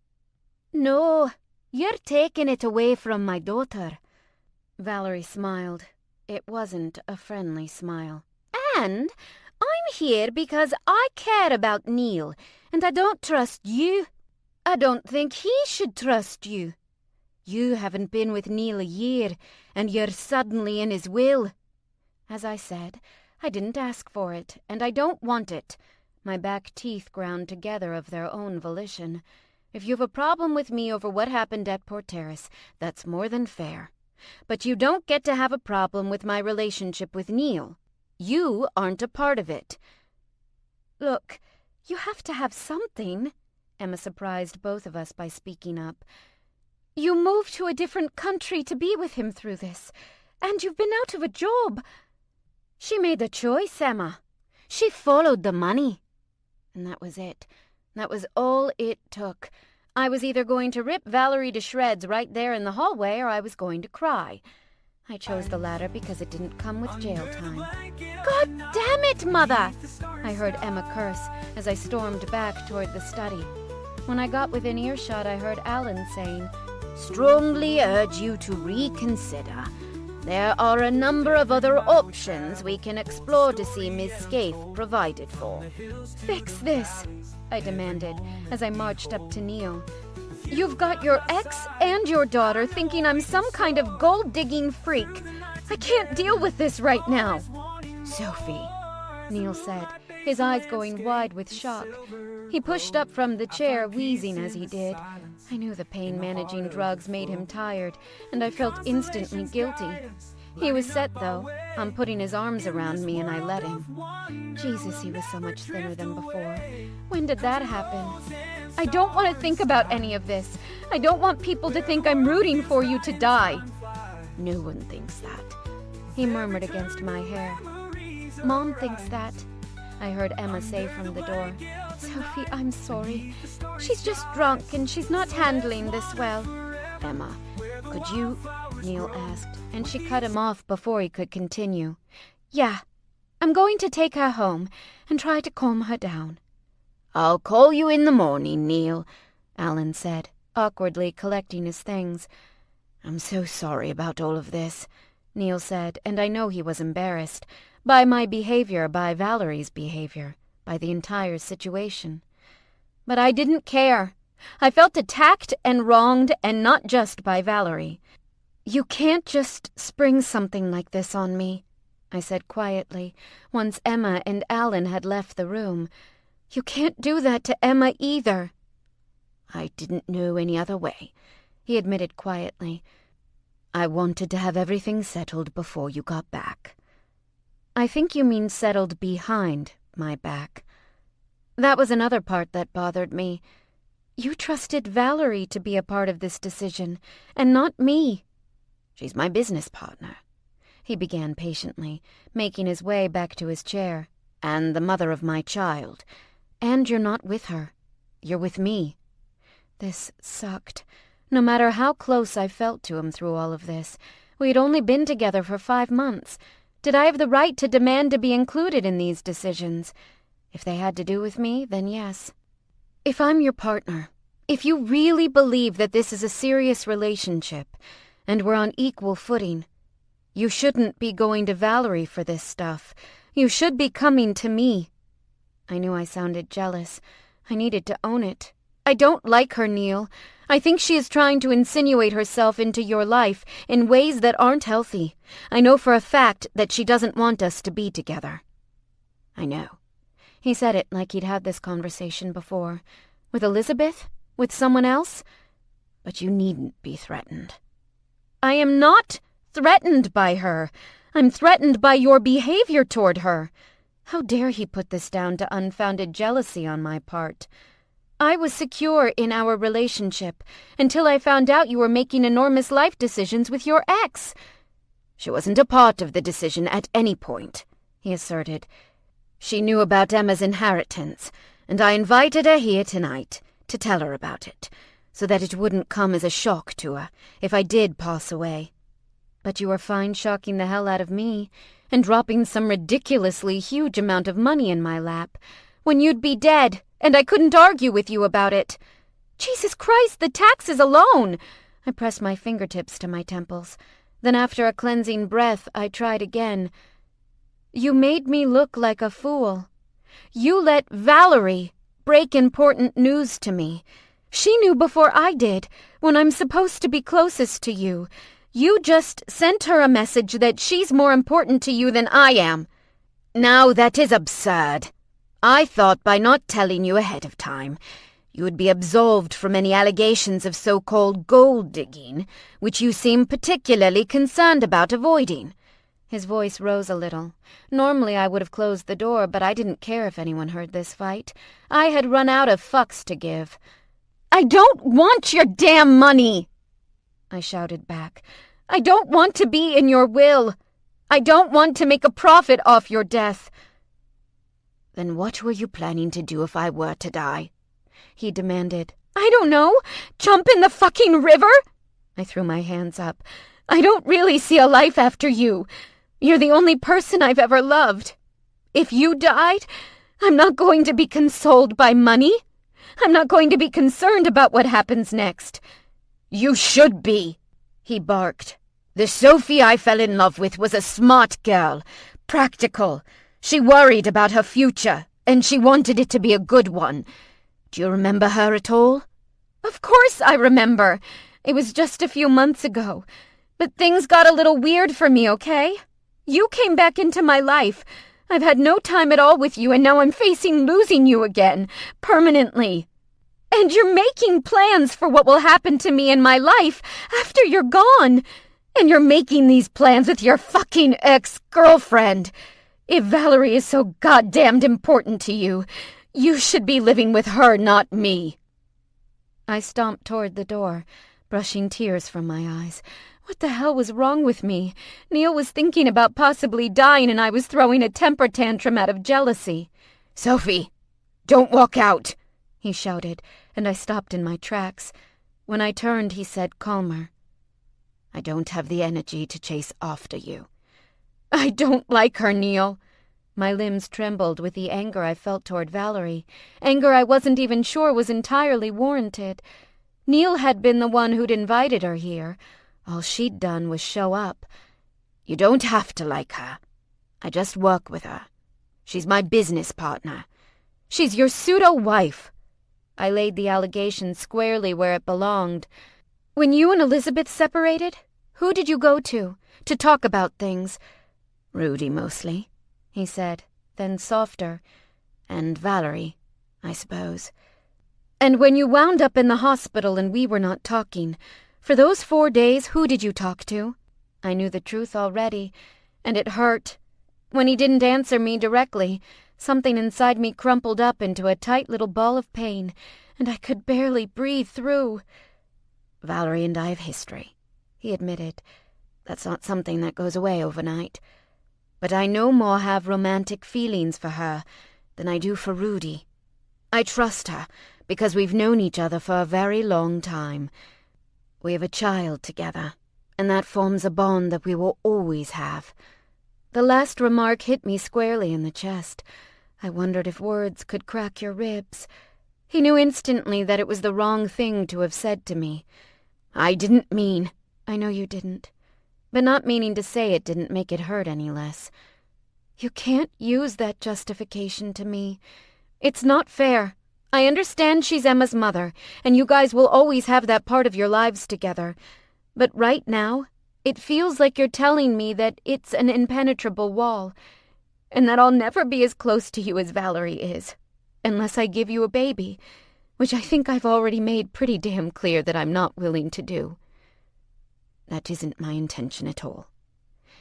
"No, you're taking it away from my daughter." Valerie smiled. It wasn't a friendly smile. "And I'm here because I care about Neil, and I don't trust you. I don't think he should trust you. You haven't been with Neil a year, and you're suddenly in his will. As I said, I didn't ask for it, and I don't want it." My back teeth ground together of their own volition. "If you've a problem with me over what happened at Port Terrace, that's more than fair. But you don't get to have a problem with my relationship with Neil. You aren't a part of it." "Look, you have to have something." Emma surprised both of us by speaking up. "You moved to a different country to be with him through this, and you've been out of a job." "She made the choice, Emma. She followed the money." And that was it. That was all it took. I was either going to rip Valerie to shreds right there in the hallway, or I was going to cry. I chose the latter because it didn't come with jail time. "God damn it, Mother!" I heard Emma curse as I stormed back toward the study. When I got within earshot, I heard Alan saying, "Strongly urge you to reconsider. There are a number of other options we can explore to see Miss Scaife provided for." "Fix this," I demanded as I marched up to Neil. "You've got your ex and your daughter thinking I'm some kind of gold-digging freak. I can't deal with this right now." "Sophie," Neil said, his eyes going wide with shock. He pushed up from the chair, wheezing as he did. I knew the pain-managing drugs made him tired, and I felt instantly guilty. He was set, though, on putting his arms around me, and I let him. Jesus, he was so much thinner than before. When did that happen? I don't want to think about any of this. I don't want people to think I'm rooting for you to die. No one thinks that, he murmured against my hair. Mom thinks that, I heard Emma say from the door. Sophie, I'm sorry. She's just drunk and she's not handling this well. Emma, could you? Neil asked, and she cut him off before he could continue. Yeah, I'm going to take her home and try to calm her down. I'll call you in the morning, Neil, Alan said, awkwardly collecting his things. I'm so sorry about all of this, Neil said, and I know he was embarrassed. By my behavior, by Valerie's behavior, by the entire situation. But I didn't care. I felt attacked and wronged, and not just by Valerie. You can't just spring something like this on me, I said quietly, once Emma and Alan had left the room. You can't do that to Emma either. I didn't know any other way, he admitted quietly. I wanted to have everything settled before you got back. I think you mean settled behind my back. That was another part that bothered me. You trusted Valerie to be a part of this decision, and not me. She's my business partner, he began patiently, making his way back to his chair. And the mother of my child. And you're not with her. You're with me. This sucked. No matter how close I felt to him through all of this, we'd only been together for 5 months. Did I have the right to demand to be included in these decisions? If they had to do with me, then yes. If I'm your partner, if you really believe that this is a serious relationship, and we're on equal footing, you shouldn't be going to Valerie for this stuff. You should be coming to me. I knew I sounded jealous. I needed to own it. I don't like her, Neil. I think she is trying to insinuate herself into your life in ways that aren't healthy. I know for a fact that she doesn't want us to be together. I know. He said it like he'd had this conversation before. With Elizabeth? With someone else? But you needn't be threatened. I am not threatened by her. I'm threatened by your behavior toward her. How dare he put this down to unfounded jealousy on my part? I was secure in our relationship until I found out you were making enormous life decisions with your ex. She wasn't a part of the decision at any point, he asserted. She knew about Emma's inheritance, and I invited her here tonight to tell her about it, so that it wouldn't come as a shock to her if I did pass away. But you were fine shocking the hell out of me and dropping some ridiculously huge amount of money in my lap when you'd be dead. And I couldn't argue with you about it. Jesus Christ, the taxes alone! I pressed my fingertips to my temples. Then after a cleansing breath, I tried again. You made me look like a fool. You let Valerie break important news to me. She knew before I did, when I'm supposed to be closest to you. You just sent her a message that she's more important to you than I am. Now that is absurd. I thought by not telling you ahead of time, you would be absolved from any allegations of so-called gold-digging, which you seem particularly concerned about avoiding. His voice rose a little. Normally I would have closed the door, but I didn't care if anyone heard this fight. I had run out of fucks to give. I don't want your damn money! I shouted back. I don't want to be in your will. I don't want to make a profit off your death. Then what were you planning to do if I were to die? He demanded. I don't know. Jump in the fucking river? I threw my hands up. I don't really see a life after you. You're the only person I've ever loved. If you died, I'm not going to be consoled by money. I'm not going to be concerned about what happens next. You should be, he barked. The Sophie I fell in love with was a smart girl, practical. She worried about her future, and she wanted it to be a good one. Do you remember her at all? Of course I remember. It was just a few months ago. But things got a little weird for me, okay? You came back into my life. I've had no time at all with you, and now I'm facing losing you again, permanently. And you're making plans for what will happen to me in my life after you're gone. And you're making these plans with your fucking ex-girlfriend. If Valerie is so goddamned important to you, you should be living with her, not me. I stomped toward the door, brushing tears from my eyes. What the hell was wrong with me? Neil was thinking about possibly dying, and I was throwing a temper tantrum out of jealousy. "Sophie, don't walk out," he shouted, and I stopped in my tracks. When I turned, he said, calmer, "I don't have the energy to chase after you." "I don't like her, Neil." My limbs trembled with the anger I felt toward Valerie, anger I wasn't even sure was entirely warranted. Neil had been the one who'd invited her here. All she'd done was show up. "You don't have to like her. I just work with her. She's my business partner." "She's your pseudo-wife." I laid the allegation squarely where it belonged. "When you and Elizabeth separated, who did you go to talk about things?" "Rudy, mostly," he said, then softer. "And Valerie, I suppose." "And when you wound up in the hospital and we were not talking, for those 4 days, who did you talk to?" I knew the truth already, and it hurt. When he didn't answer me directly, something inside me crumpled up into a tight little ball of pain, and I could barely breathe through. "Valerie and I have history," he admitted. "That's not something that goes away overnight. But I no more have romantic feelings for her than I do for Rudy. I trust her because we've known each other for a very long time. We have a child together, and that forms a bond that we will always have." The last remark hit me squarely in the chest. I wondered if words could crack your ribs. He knew instantly that it was the wrong thing to have said to me. "I didn't mean—" "I know you didn't. But not meaning to say it didn't make it hurt any less. You can't use that justification to me. It's not fair. I understand she's Emma's mother, and you guys will always have that part of your lives together. But right now, it feels like you're telling me that it's an impenetrable wall, and that I'll never be as close to you as Valerie is, unless I give you a baby, which I think I've already made pretty damn clear that I'm not willing to do." "That isn't my intention at all."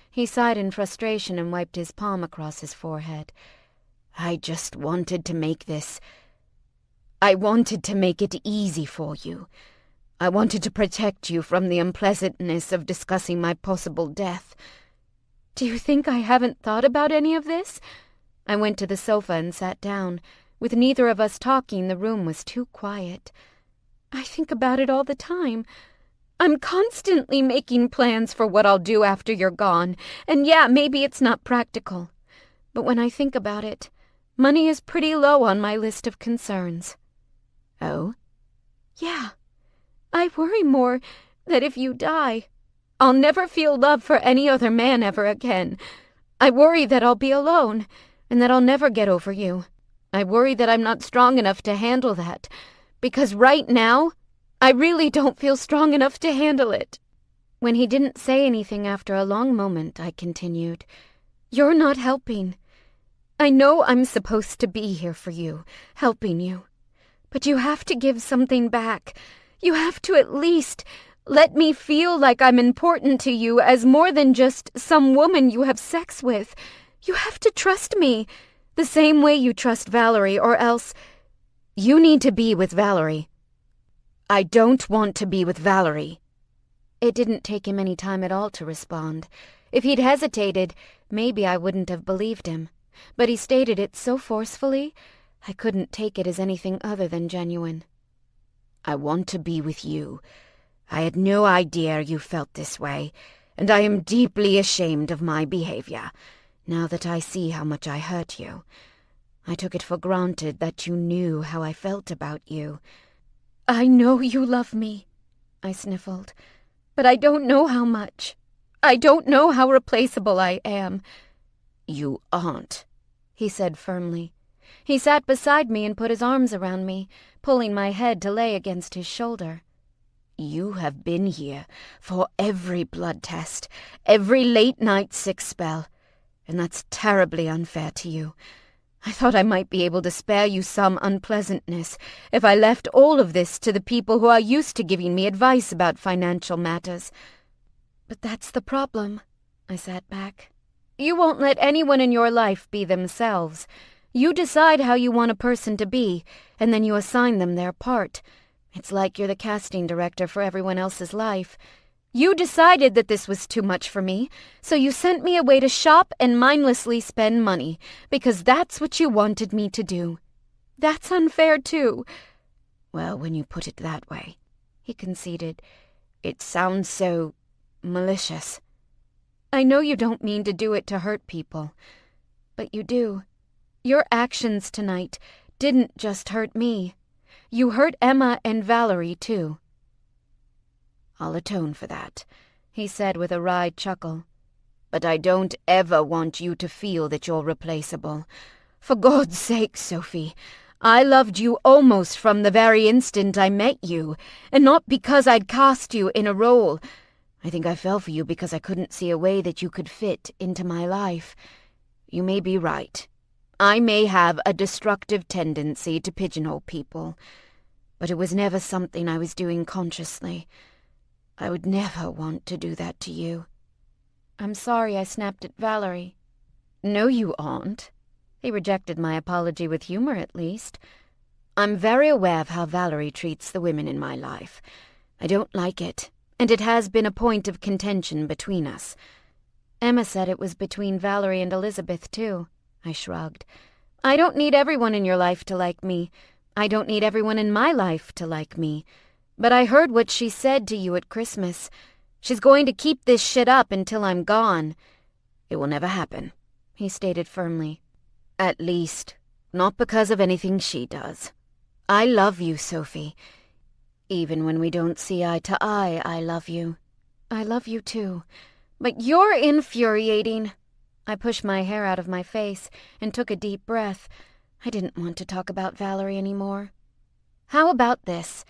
He sighed in frustration and wiped his palm across his forehead. "I just wanted to make this... I wanted to make it easy for you. I wanted to protect you from the unpleasantness of discussing my possible death." "Do you think I haven't thought about any of this?" I went to the sofa and sat down. With neither of us talking, the room was too quiet. "I think about it all the time. I'm constantly making plans for what I'll do after you're gone, and yeah, maybe it's not practical. But when I think about it, money is pretty low on my list of concerns." "Oh?" "Yeah. I worry more that if you die, I'll never feel love for any other man ever again. I worry that I'll be alone, and that I'll never get over you. I worry that I'm not strong enough to handle that, because right now, I really don't feel strong enough to handle it." When he didn't say anything after a long moment, I continued, "You're not helping. I know I'm supposed to be here for you, helping you. But you have to give something back. You have to at least let me feel like I'm important to you as more than just some woman you have sex with. You have to trust me, the same way you trust Valerie, or else—" "You need to be with Valerie." "I don't want to be with Valerie." It didn't take him any time at all to respond. If he'd hesitated, maybe I wouldn't have believed him. But he stated it so forcefully, I couldn't take it as anything other than genuine. "I want to be with you. I had no idea you felt this way, and I am deeply ashamed of my behavior, now that I see how much I hurt you. I took it for granted that you knew how I felt about you." "I know you love me," I sniffled, "but I don't know how much. I don't know how replaceable I am." "You aren't," he said firmly. He sat beside me and put his arms around me, pulling my head to lay against his shoulder. "You have been here for every blood test, every late-night sick spell, and that's terribly unfair to you. I thought I might be able to spare you some unpleasantness if I left all of this to the people who are used to giving me advice about financial matters. But that's the problem, I sat back. You won't let anyone in your life be themselves. You decide how you want a person to be, and then you assign them their part. It's like you're the casting director for everyone else's life. You decided that this was too much for me, so you sent me away to shop and mindlessly spend money, because that's what you wanted me to do. That's unfair, too. Well, when you put it that way, he conceded, it sounds so malicious. I know you don't mean to do it to hurt people, but you do. Your actions tonight didn't just hurt me. You hurt Emma and Valerie, too. I'll atone for that, he said with a wry chuckle. But I don't ever want you to feel that you're replaceable. For God's sake, Sophie, I loved you almost from the very instant I met you, and not because I'd cast you in a role. I think I fell for you because I couldn't see a way that you could fit into my life. You may be right. I may have a destructive tendency to pigeonhole people, but it was never something I was doing consciously. I would never want to do that to you. I'm sorry I snapped at Valerie. No, you aren't. He rejected my apology with humor, at least. I'm very aware of how Valerie treats the women in my life. I don't like it, and it has been a point of contention between us. Emma said it was between Valerie and Elizabeth, too. I shrugged. I don't need everyone in your life to like me. I don't need everyone in my life to like me. But I heard what she said to you at Christmas. She's going to keep this shit up until I'm gone. It will never happen, he stated firmly. At least, not because of anything she does. I love you, Sophie. Even when we don't see eye to eye, I love you. I love you too. But you're infuriating. I pushed my hair out of my face and took a deep breath. I didn't want to talk about Valerie anymore. How about this?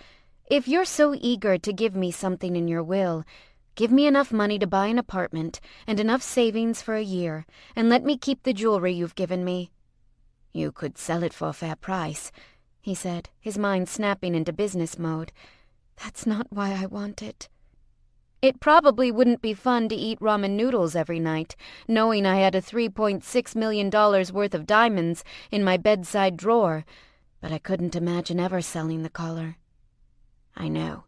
If you're so eager to give me something in your will, give me enough money to buy an apartment and enough savings for a year, and let me keep the jewelry you've given me. You could sell it for a fair price, he said, his mind snapping into business mode. That's not why I want it. It probably wouldn't be fun to eat ramen noodles every night, knowing I had a $3.6 million worth of diamonds in my bedside drawer, but I couldn't imagine ever selling the collar. I know.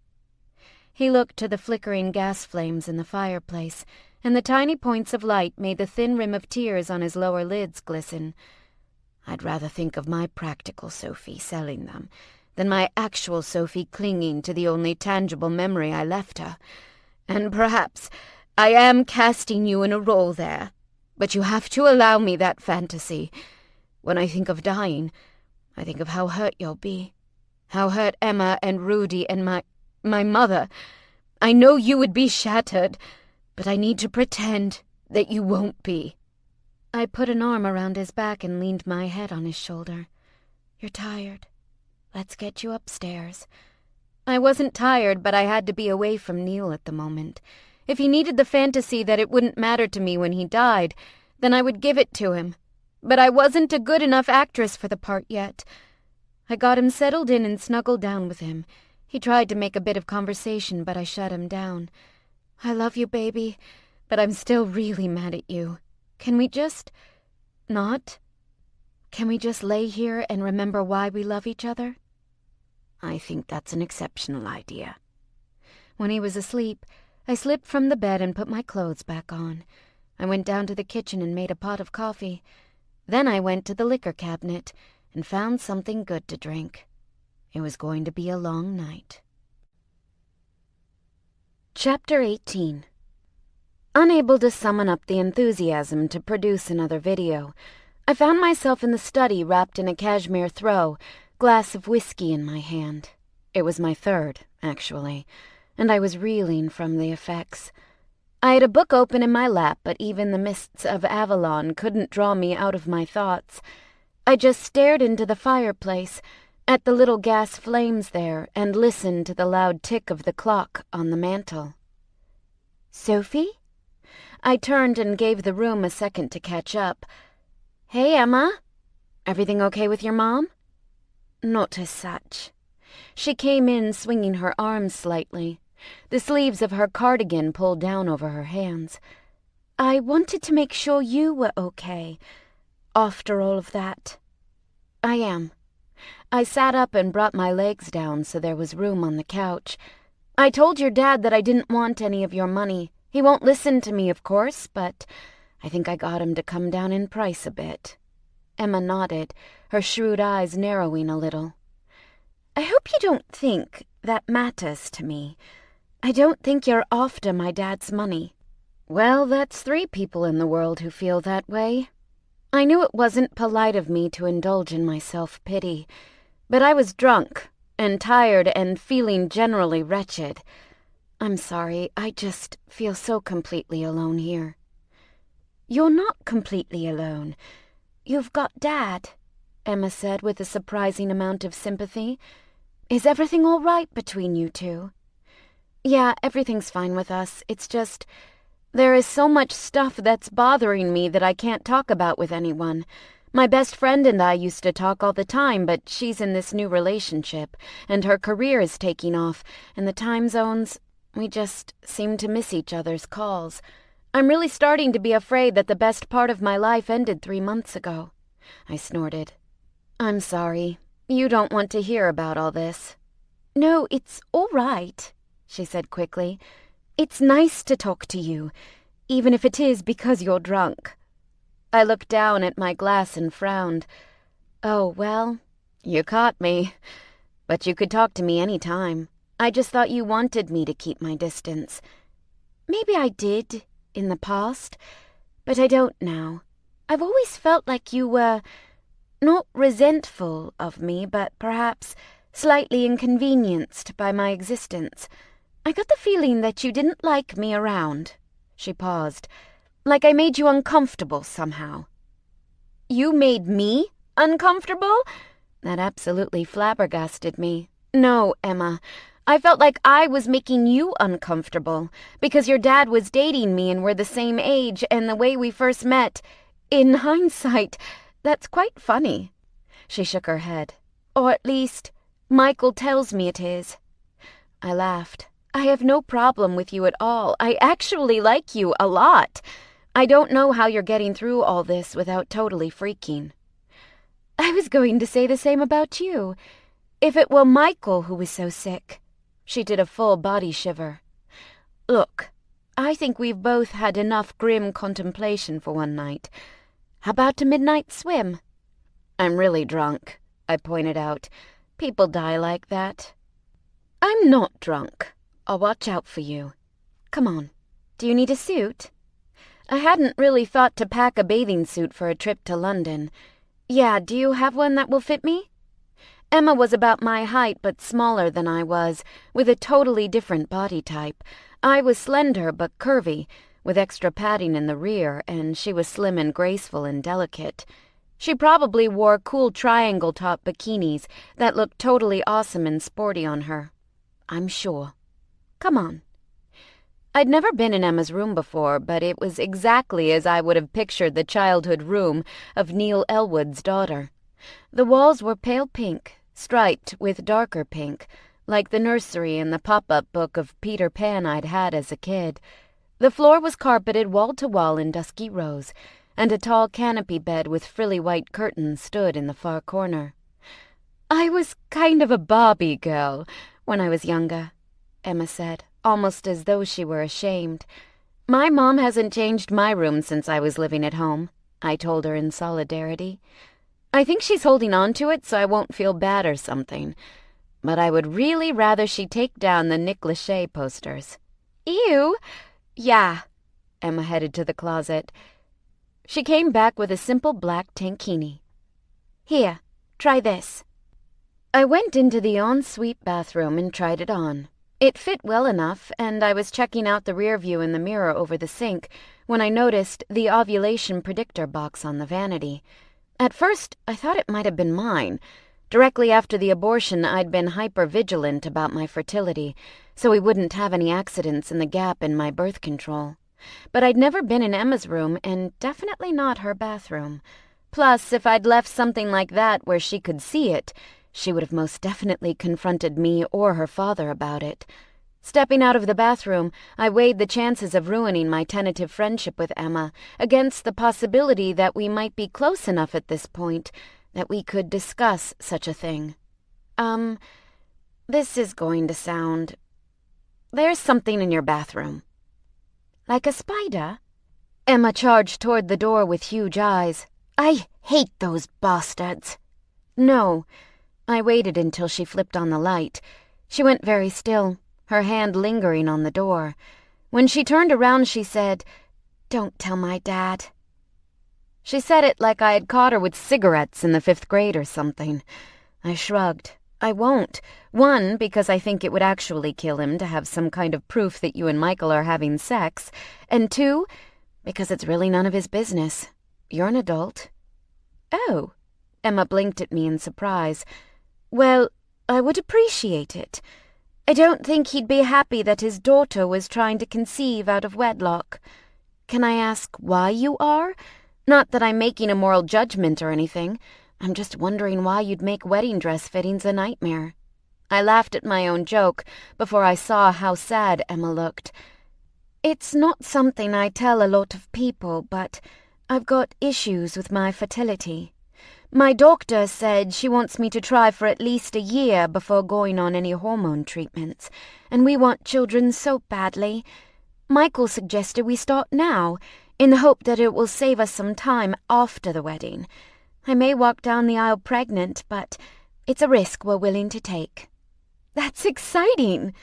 He looked to the flickering gas flames in the fireplace, and the tiny points of light made the thin rim of tears on his lower lids glisten. I'd rather think of my practical Sophie selling them than my actual Sophie clinging to the only tangible memory I left her. And perhaps I am casting you in a role there, but you have to allow me that fantasy. When I think of dying, I think of how hurt you'll be, how hurt Emma and Rudy and my mother. I know you would be shattered, but I need to pretend that you won't be. I put an arm around his back and leaned my head on his shoulder. You're tired. Let's get you upstairs. I wasn't tired, but I had to be away from Neil at the moment. If he needed the fantasy that it wouldn't matter to me when he died, then I would give it to him. But I wasn't a good enough actress for the part yet. I got him settled in and snuggled down with him. He tried to make a bit of conversation, but I shut him down. I love you, baby, but I'm still really mad at you. Can we just... not? Can we just lay here and remember why we love each other? I think that's an exceptional idea. When he was asleep, I slipped from the bed and put my clothes back on. I went down to the kitchen and made a pot of coffee. Then I went to the liquor cabinet and found something good to drink. It was going to be a long night. Chapter 18. Unable to summon up the enthusiasm to produce another video, I found myself in the study wrapped in a cashmere throw, glass of whiskey in my hand. It was my third, actually, and I was reeling from the effects. I had a book open in my lap, but even the mists of Avalon couldn't draw me out of my thoughts. I just stared into the fireplace, at the little gas flames there, and listened to the loud tick of the clock on the mantel. Sophie? I turned and gave the room a second to catch up. Hey, Emma. Everything okay with your mom? Not as such. She came in swinging her arms slightly. the sleeves of her cardigan pulled down over her hands. "I wanted to make sure you were okay, after all of that." "I am." I sat up and brought my legs down so there was room on the couch. "I told your dad that I didn't want any of your money. He won't listen to me, of course, but I think I got him to come down in price a bit." Emma nodded, her shrewd eyes narrowing a little. "I hope you don't think that matters to me. I don't think you're after my dad's money." "Well, that's 3 people in the world who feel that way." I knew it wasn't polite of me to indulge in my self-pity, but I was drunk and tired and feeling generally wretched. "I'm sorry, I just feel so completely alone here." "You're not completely alone. You've got Dad," Emma said with a surprising amount of sympathy. "Is everything all right between you two?" "Yeah, everything's fine with us. It's just there is so much stuff that's bothering me that I can't talk about with anyone. My best friend and I used to talk all the time, but she's in this new relationship, and her career is taking off, and the time zones, we just seem to miss each other's calls. I'm really starting to be afraid that the best part of my life ended 3 months ago." I snorted. "I'm sorry. You don't want to hear about all this." "No, it's all right," she said quickly. "It's nice to talk to you, even if it is because you're drunk." I looked down at my glass and frowned. "Oh, well, you caught me. But you could talk to me any time. I just thought you wanted me to keep my distance. Maybe I did in the past, but I don't now. I've always felt like you were not resentful of me, but perhaps slightly inconvenienced by my existence. I got the feeling that you didn't like me around." She paused. "Like I made you uncomfortable somehow." "You made me uncomfortable?" That absolutely flabbergasted me. "No, Emma. I felt like I was making you uncomfortable because your dad was dating me and we're the same age, and the way we first met, in hindsight, that's quite funny." She shook her head. "Or at least, Michael tells me it is." I laughed. "I have no problem with you at all. I actually like you a lot. I don't know how you're getting through all this without totally freaking." "I was going to say the same about you. If it were Michael who was so sick." She did a full body shiver. "Look, I think we've both had enough grim contemplation for one night. How about a midnight swim?" "I'm really drunk," I pointed out. "People die like that." "I'm not drunk. I'll watch out for you. Come on. Do you need a suit?" I hadn't really thought to pack a bathing suit for a trip to London. "Yeah, do you have one that will fit me?" Emma was about my height but smaller than I was, with a totally different body type. I was slender but curvy, with extra padding in the rear, and she was slim and graceful and delicate. She probably wore cool triangle-top bikinis that looked totally awesome and sporty on her. I'm sure. Come on. I'd never been in Emma's room before, but it was exactly as I would have pictured the childhood room of Neil Elwood's daughter. The walls were pale pink, striped with darker pink, like the nursery in the pop-up book of Peter Pan I'd had as a kid. The floor was carpeted wall-to-wall in dusky rose, and a tall canopy bed with frilly white curtains stood in the far corner. "I was kind of a Barbie girl when I was younger," Emma said, almost as though she were ashamed. "My mom hasn't changed my room since I was living at home," I told her in solidarity. "I think she's holding on to it so I won't feel bad or something. But I would really rather she take down the Nick Lachey posters." "Ew!" "Yeah." Emma headed to the closet. She came back with a simple black tankini. "Here, try this." I went into the ensuite bathroom and tried it on. It fit well enough, and I was checking out the rear view in the mirror over the sink when I noticed the ovulation predictor box on the vanity. At first, I thought it might have been mine. Directly after the abortion, I'd been hyper-vigilant about my fertility, so we wouldn't have any accidents in the gap in my birth control. But I'd never been in Emma's room, and definitely not her bathroom. Plus, if I'd left something like that where she could see it, she would have most definitely confronted me or her father about it. Stepping out of the bathroom, I weighed the chances of ruining my tentative friendship with Emma against the possibility that we might be close enough at this point that we could discuss such a thing. This is going to sound... There's something in your bathroom. Like a spider? Emma charged toward the door with huge eyes. I hate those bastards. No. I waited until she flipped on the light. She went very still, her hand lingering on the door. When she turned around, she said, "Don't tell my dad." She said it like I had caught her with cigarettes in the 5th grade or something. I shrugged. I won't. 1, because I think it would actually kill him to have some kind of proof that you and Michael are having sex, and 2, because it's really none of his business. You're an adult. Oh. Emma blinked at me in surprise. Well, I would appreciate it. I don't think he'd be happy that his daughter was trying to conceive out of wedlock. Can I ask why you are? Not that I'm making a moral judgment or anything. I'm just wondering why you'd make wedding dress fittings a nightmare. I laughed at my own joke before I saw how sad Emma looked. It's not something I tell a lot of people, but I've got issues with my fertility. My doctor said she wants me to try for at least a year before going on any hormone treatments, and we want children so badly. Michael suggested we start now, in the hope that it will save us some time after the wedding. I may walk down the aisle pregnant, but it's a risk we're willing to take. That's exciting!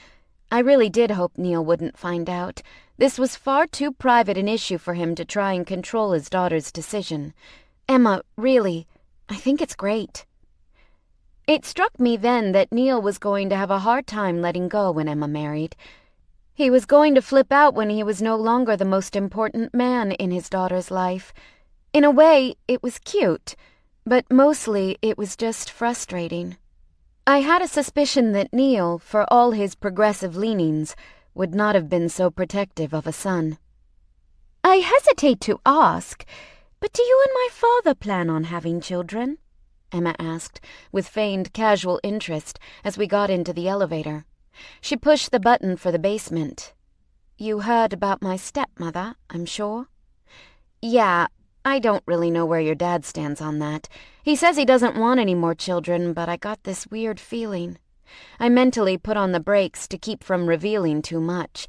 I really did hope Neil wouldn't find out. This was far too private an issue for him to try and control his daughter's decision. Emma, really, I think it's great. It struck me then that Neil was going to have a hard time letting go when Emma married. He was going to flip out when he was no longer the most important man in his daughter's life. In a way, it was cute, but mostly it was just frustrating. I had a suspicion that Neil, for all his progressive leanings, would not have been so protective of a son. I hesitate to ask, but do you and my father plan on having children? Emma asked, with feigned casual interest as we got into the elevator. She pushed the button for the basement. You heard about my stepmother, I'm sure? Yeah, I don't really know where your dad stands on that. He says he doesn't want any more children, but I got this weird feeling. I mentally put on the brakes to keep from revealing too much.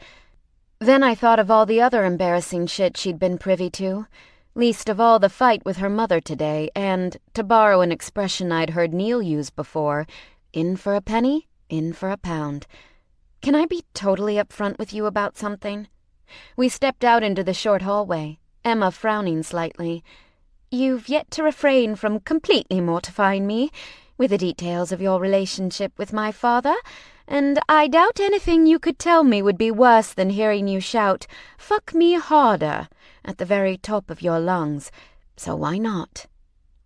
Then I thought of all the other embarrassing shit she'd been privy to, least of all the fight with her mother today, and, to borrow an expression I'd heard Neil use before, in for a penny, in for a pound. Can I be totally upfront with you about something? We stepped out into the short hallway, Emma frowning slightly. You've yet to refrain from completely mortifying me with the details of your relationship with my father, and I doubt anything you could tell me would be worse than hearing you shout, "Fuck me harder," at the very top of your lungs, so why not?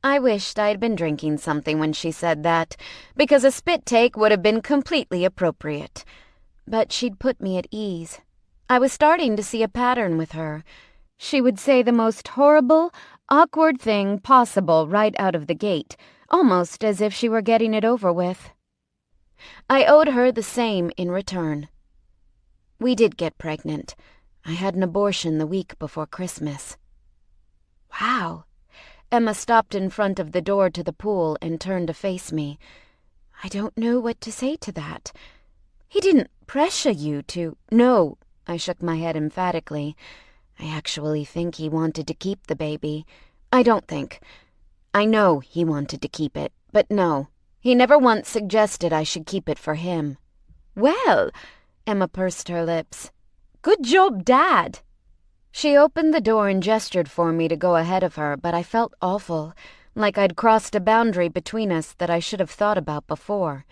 I wished I'd been drinking something when she said that, because a spit take would have been completely appropriate. But she'd put me at ease. I was starting to see a pattern with her. She would say the most horrible, awkward thing possible right out of the gate, almost as if she were getting it over with. I owed her the same in return. We did get pregnant. I had an abortion the week before Christmas. Wow. Emma stopped in front of the door to the pool and turned to face me. I don't know what to say to that. He didn't pressure you to... No, I shook my head emphatically. I actually think he wanted to keep the baby. I don't think. I know he wanted to keep it, but no. He never once suggested I should keep it for him. Well, Emma pursed her lips. Good job, Dad. She opened the door and gestured for me to go ahead of her, but I felt awful, like I'd crossed a boundary between us that I should have thought about before.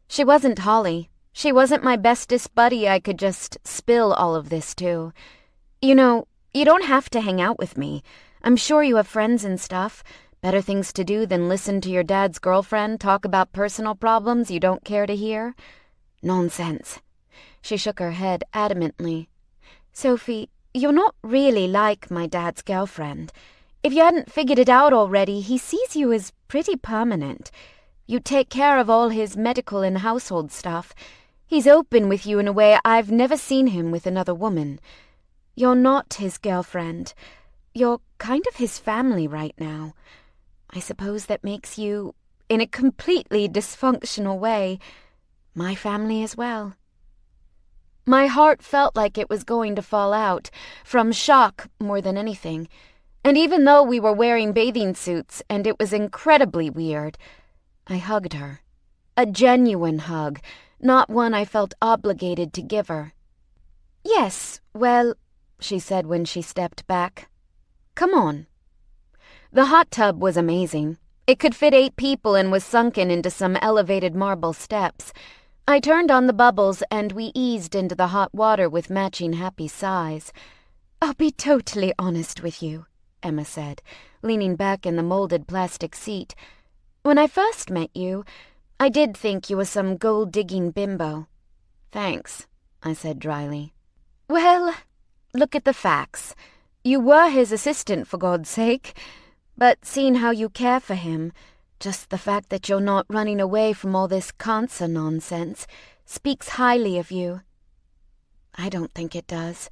She wasn't Holly. She wasn't my bestest buddy I could just spill all of this to. You know, you don't have to hang out with me. I'm sure you have friends and stuff. Better things to do than listen to your dad's girlfriend talk about personal problems you don't care to hear. Nonsense. She shook her head adamantly. Sophie, you're not really like my dad's girlfriend. If you hadn't figured it out already, he sees you as pretty permanent. You take care of all his medical and household stuff. He's open with you in a way I've never seen him with another woman. You're not his girlfriend. You're kind of his family right now. I suppose that makes you, in a completely dysfunctional way, my family as well." My heart felt like it was going to fall out, from shock more than anything. And even though we were wearing bathing suits and it was incredibly weird, I hugged her. A genuine hug, not one I felt obligated to give her. "Yes, well," she said when she stepped back. "Come on." The hot tub was amazing. It could fit 8 people and was sunken into some elevated marble steps. I turned on the bubbles and we eased into the hot water with matching happy sighs. "I'll be totally honest with you," Emma said, leaning back in the molded plastic seat. "When I first met you, I did think you were some gold-digging bimbo." "Thanks," I said dryly. "Well, look at the facts. You were his assistant, for God's sake. But seeing how you care for him, just the fact that you're not running away from all this cancer nonsense, speaks highly of you." "I don't think it does."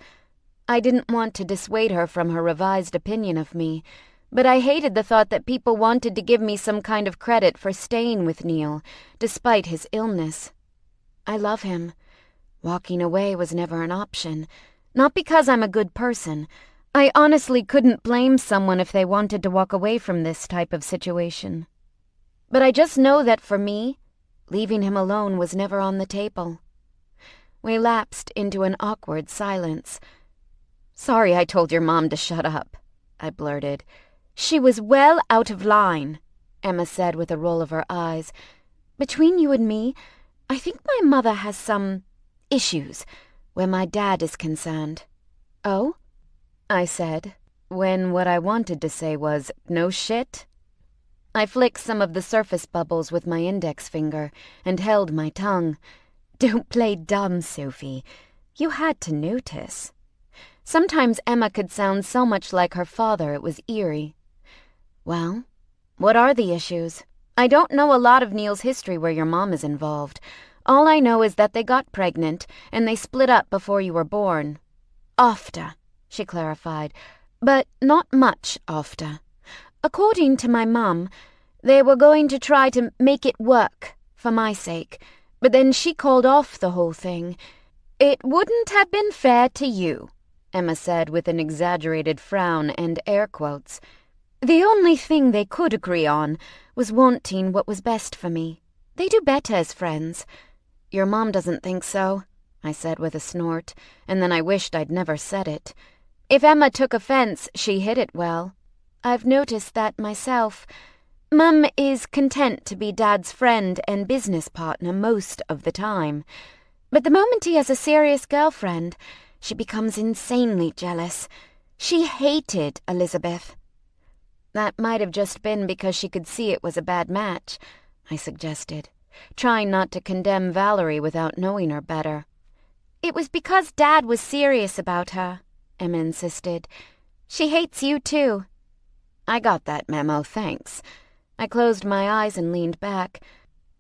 I didn't want to dissuade her from her revised opinion of me, but I hated the thought that people wanted to give me some kind of credit for staying with Neil, despite his illness. I love him. Walking away was never an option. Not because I'm a good person. I honestly couldn't blame someone if they wanted to walk away from this type of situation. But I just know that for me, leaving him alone was never on the table. We lapsed into an awkward silence. "Sorry I told your mom to shut up," I blurted. "She was well out of line," Emma said with a roll of her eyes. "Between you and me, I think my mother has some issues where my dad is concerned." "Oh?" I said, when what I wanted to say was, "No shit?" I flicked some of the surface bubbles with my index finger and held my tongue. "Don't play dumb, Sophie. You had to notice." Sometimes Emma could sound so much like her father it was eerie. "Well, what are the issues? I don't know a lot of Neil's history where your mom is involved. All I know is that they got pregnant and they split up before you were born." "After," she clarified, "but not much after. According to my mum, they were going to try to make it work for my sake, but then she called off the whole thing. It wouldn't have been fair to you," Emma said with an exaggerated frown and air quotes. "The only thing they could agree on was wanting what was best for me. They do better as friends." "Your mom doesn't think so," I said with a snort, and then I wished I'd never said it. If Emma took offense, she hid it well. I've noticed that myself. Mum is content to be Dad's friend and business partner most of the time. But the moment he has a serious girlfriend, she becomes insanely jealous. She hated Elizabeth. "That might have just been because she could see it was a bad match," I suggested, trying not to condemn Valerie without knowing her better. "It was because Dad was serious about her," Emma insisted. "She hates you too." "I got that memo, thanks." I closed my eyes and leaned back.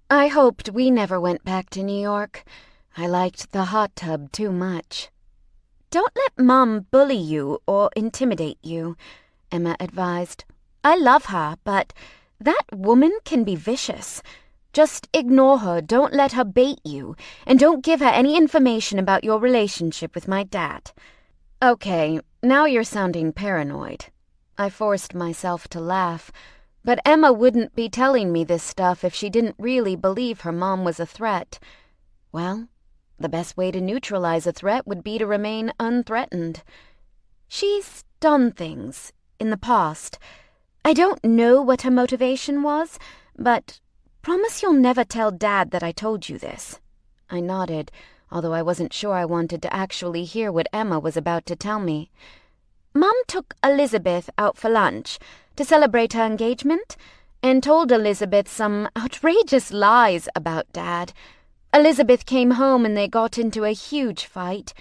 I hoped we never went back to New York. I liked the hot tub too much. "Don't let Mum bully you or intimidate you," Emma advised. "I love her, but that woman can be vicious. Just ignore her, don't let her bait you, and don't give her any information about your relationship with my dad." "Okay, now you're sounding paranoid." I forced myself to laugh, but Emma wouldn't be telling me this stuff if she didn't really believe her mom was a threat. Well, the best way to neutralize a threat would be to remain unthreatened. She's done things in the past. I don't know what her motivation was, but promise you'll never tell Dad that I told you this. I nodded, although I wasn't sure I wanted to actually hear what Emma was about to tell me. Mum took Elizabeth out for lunch to celebrate her engagement and told Elizabeth some outrageous lies about Dad. Elizabeth came home and they got into a huge fight.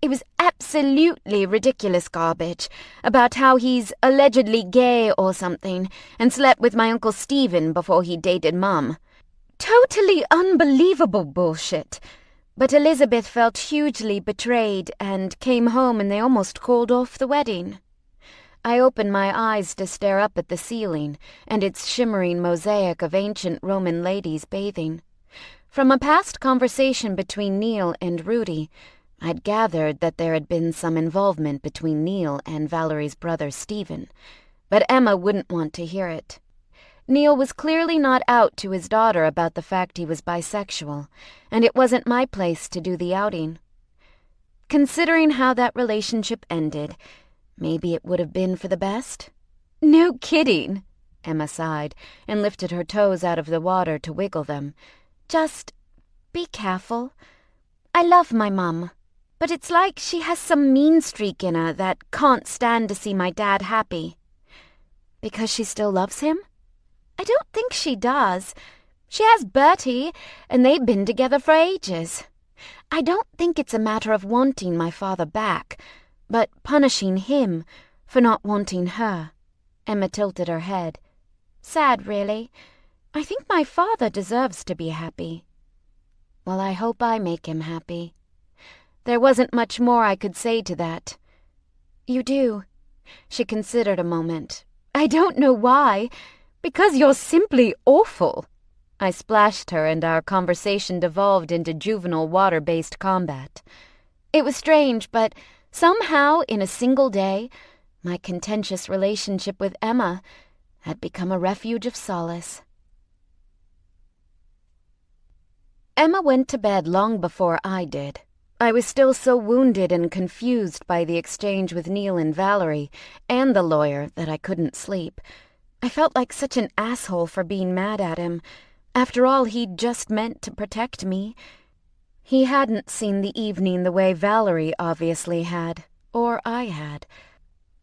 It was absolutely ridiculous garbage about how he's allegedly gay or something and slept with my Uncle Stephen before he dated Mum. Totally unbelievable bullshit. But Elizabeth felt hugely betrayed and came home and they almost called off the wedding. I opened my eyes to stare up at the ceiling and its shimmering mosaic of ancient Roman ladies bathing. From a past conversation between Neil and Rudy, I'd gathered that there had been some involvement between Neil and Valerie's brother Stephen, but Emma wouldn't want to hear it. Neil was clearly not out to his daughter about the fact he was bisexual, and it wasn't my place to do the outing. Considering how that relationship ended, maybe it would have been for the best? No kidding, Emma sighed and lifted her toes out of the water to wiggle them. Just be careful. I love my mum, but it's like she has some mean streak in her that can't stand to see my dad happy. Because she still loves him? I don't think she does. She has Bertie, and they've been together for ages. I don't think it's a matter of wanting my father back, but punishing him for not wanting her. Emma tilted her head. Sad, really. I think my father deserves to be happy. Well, I hope I make him happy. There wasn't much more I could say to that. You do. She considered a moment. I don't know why. Because you're simply awful. I splashed her and our conversation devolved into juvenile water-based combat. It was strange, but somehow in a single day, my contentious relationship with Emma had become a refuge of solace. Emma went to bed long before I did. I was still so wounded and confused by the exchange with Neil and Valerie and the lawyer that I couldn't sleep. I felt like such an asshole for being mad at him. After all, he'd just meant to protect me. He hadn't seen the evening the way Valerie obviously had, or I had.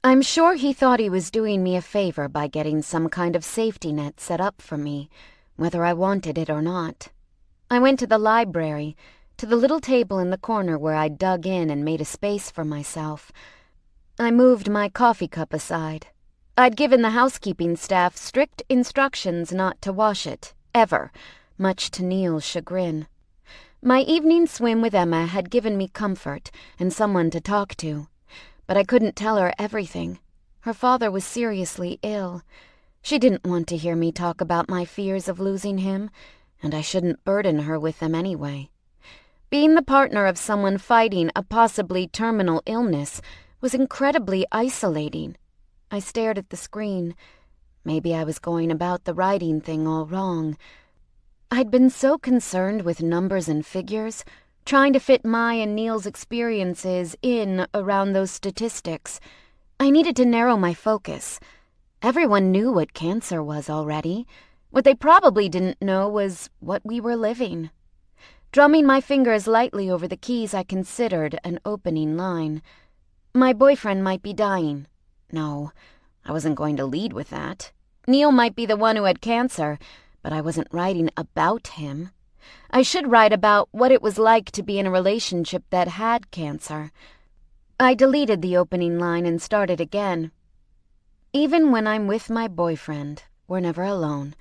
I'm sure he thought he was doing me a favor by getting some kind of safety net set up for me, whether I wanted it or not. I went to the library, to the little table in the corner where I'd dug in and made a space for myself. I moved my coffee cup aside. I'd given the housekeeping staff strict instructions not to wash it, ever, much to Neil's chagrin. My evening swim with Emma had given me comfort and someone to talk to, but I couldn't tell her everything. Her father was seriously ill. She didn't want to hear me talk about my fears of losing him, and I shouldn't burden her with them anyway. Being the partner of someone fighting a possibly terminal illness was incredibly isolating. I stared at the screen. Maybe I was going about the writing thing all wrong. I'd been so concerned with numbers and figures, trying to fit my and Neil's experiences in around those statistics. I needed to narrow my focus. Everyone knew what cancer was already. What they probably didn't know was what we were living. Drumming my fingers lightly over the keys, I considered an opening line. My boyfriend might be dying. No, I wasn't going to lead with that. Neil might be the one who had cancer, but I wasn't writing about him. I should write about what it was like to be in a relationship that had cancer. I deleted the opening line and started again. Even when I'm with my boyfriend, we're never alone.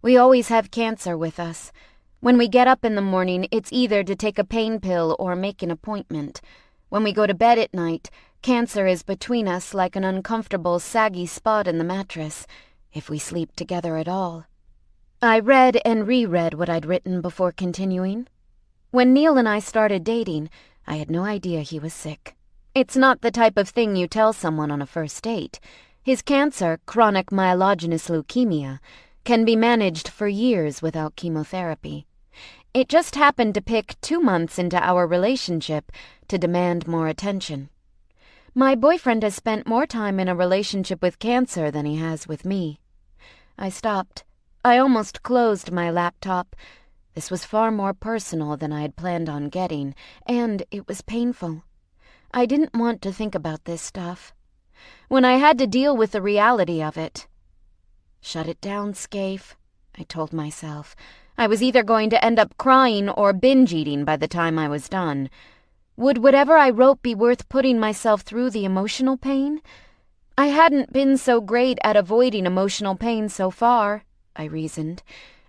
We always have cancer with us. When we get up in the morning, it's either to take a pain pill or make an appointment. When we go to bed at night, cancer is between us like an uncomfortable, saggy spot in the mattress, if we sleep together at all. I read and reread what I'd written before continuing. When Neil and I started dating, I had no idea he was sick. It's not the type of thing you tell someone on a first date. His cancer, chronic myelogenous leukemia, can be managed for years without chemotherapy. It just happened to pick 2 months into our relationship to demand more attention. My boyfriend has spent more time in a relationship with cancer than he has with me. I stopped. I almost closed my laptop. This was far more personal than I had planned on getting, and it was painful. I didn't want to think about this stuff. When I had to deal with the reality of it. Shut it down, Scaife, I told myself. I was either going to end up crying or binge-eating by the time I was done. Would whatever I wrote be worth putting myself through the emotional pain? I hadn't been so great at avoiding emotional pain so far, I reasoned,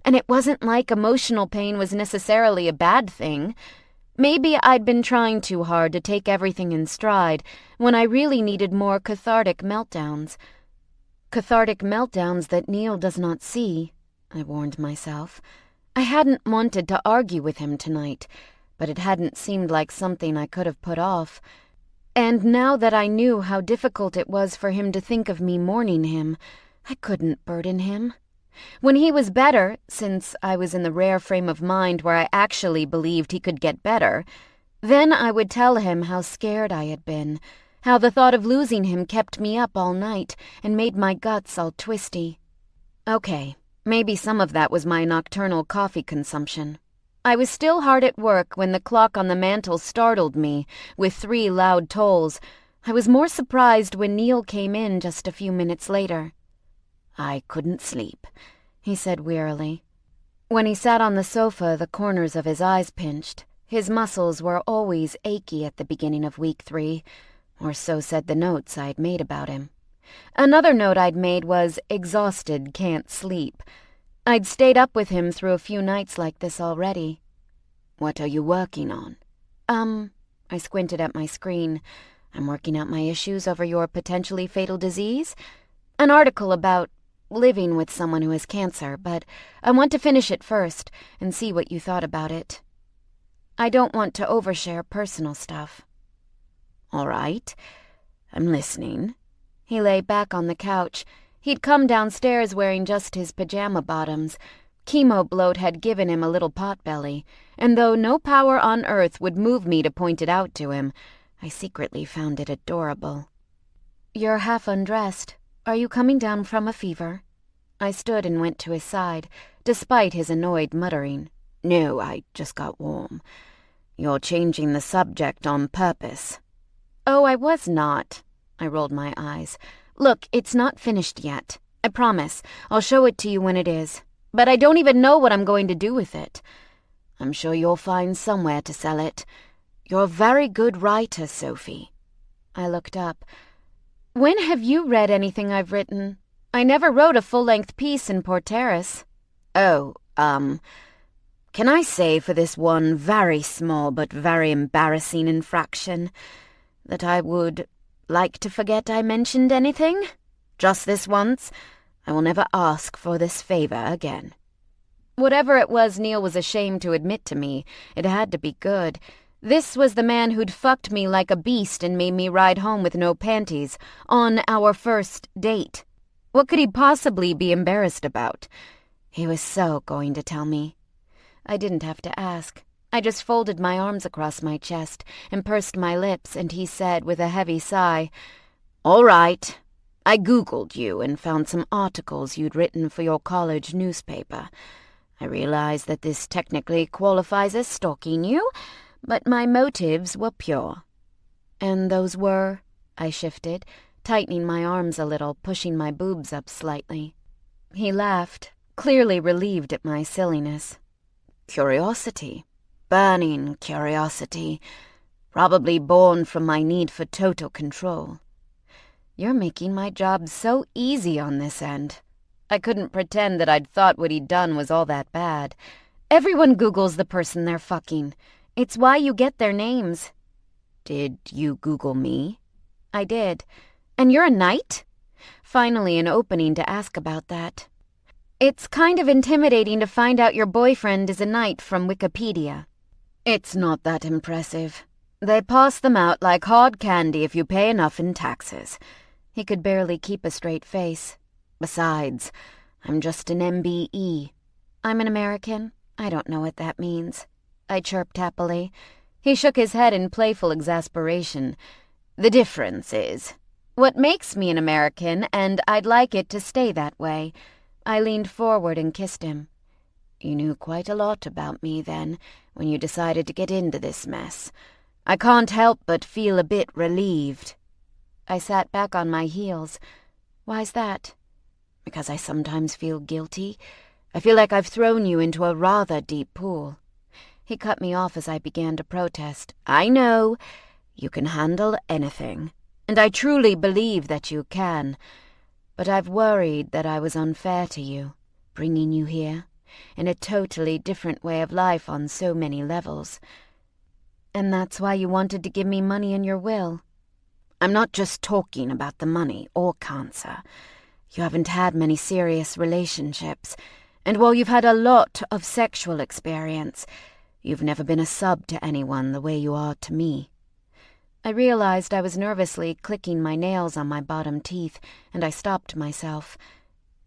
and it wasn't like emotional pain was necessarily a bad thing. Maybe I'd been trying too hard to take everything in stride when I really needed more cathartic meltdowns. Cathartic meltdowns that Neil does not see, I warned myself. I hadn't wanted to argue with him tonight, but it hadn't seemed like something I could have put off. And now that I knew how difficult it was for him to think of me mourning him, I couldn't burden him. When he was better, since I was in the rare frame of mind where I actually believed he could get better, then I would tell him how scared I had been, how the thought of losing him kept me up all night and made my guts all twisty. Okay, maybe some of that was my nocturnal coffee consumption. I was still hard at work when the clock on the mantel startled me with 3 loud tolls. I was more surprised when Neil came in just a few minutes later. "I couldn't sleep," he said wearily. When he sat on the sofa, the corners of his eyes pinched. His muscles were always achy at the beginning of week 3, or so said the notes I'd made about him. Another note I'd made was exhausted, can't sleep. I'd stayed up with him through a few nights like this already. "What are you working on?" I squinted at my screen. "I'm working out my issues over your potentially fatal disease? An article about living with someone who has cancer, but I want to finish it first and see what you thought about it. I don't want to overshare personal stuff." "All right, I'm listening." He lay back on the couch. He'd come downstairs wearing just his pajama bottoms. Chemo bloat had given him a little potbelly, and though no power on earth would move me to point it out to him, I secretly found it adorable. "You're half undressed. Are you coming down from a fever?" I stood and went to his side, despite his annoyed muttering. "No, I just got warm. You're changing the subject on purpose." "Oh, I was not." I rolled my eyes. "Look, it's not finished yet. I promise. I'll show it to you when it is. But I don't even know what I'm going to do with it." "I'm sure you'll find somewhere to sell it. You're a very good writer, Sophie." I looked up. "When have you read anything I've written? I never wrote a full-length piece in Porteris." "Oh, can I say for this one very small but very embarrassing infraction that I would like to forget I mentioned anything? Just this once. I will never ask for this favor again." Whatever it was Neil was ashamed to admit to me, it had to be good. This was the man who'd fucked me like a beast and made me ride home with no panties on our first date. What could he possibly be embarrassed about? He was so going to tell me. I didn't have to ask. I just folded my arms across my chest and pursed my lips, and he said with a heavy sigh, "All right. I Googled you and found some articles you'd written for your college newspaper. I realize that this technically qualifies as stalking you, but my motives were pure." "And those were?" I shifted, tightening my arms a little, pushing my boobs up slightly. He laughed, clearly relieved at my silliness. "Curiosity. Burning curiosity. Probably born from my need for total control." "You're making my job so easy on this end." I couldn't pretend that I'd thought what he'd done was all that bad. Everyone Googles the person they're fucking. It's why you get their names. "Did you Google me?" "I did. And you're a knight?" Finally an opening to ask about that. "It's kind of intimidating to find out your boyfriend is a knight from Wikipedia." "It's not that impressive. They pass them out like hard candy if you pay enough in taxes." He could barely keep a straight face. "Besides, I'm just an MBE. "I'm an American. I don't know what that means." I chirped happily. He shook his head in playful exasperation. "The difference is what makes me an American, and I'd like it to stay that way." I leaned forward and kissed him. "You knew quite a lot about me then, when you decided to get into this mess. I can't help but feel a bit relieved." I sat back on my heels. "Why's that?" "Because I sometimes feel guilty. I feel like I've thrown you into a rather deep pool." He cut me off as I began to protest. "I know. You can handle anything, and I truly believe that you can. But I've worried that I was unfair to you, bringing you here, in a totally different way of life on so many levels. And that's why you wanted to give me money in your will? I'm not just talking about the money or cancer. You haven't had many serious relationships, and while you've had a lot of sexual experience, you've never been a sub to anyone the way you are to me. I realized I was nervously clicking my nails on my bottom teeth, and I stopped myself.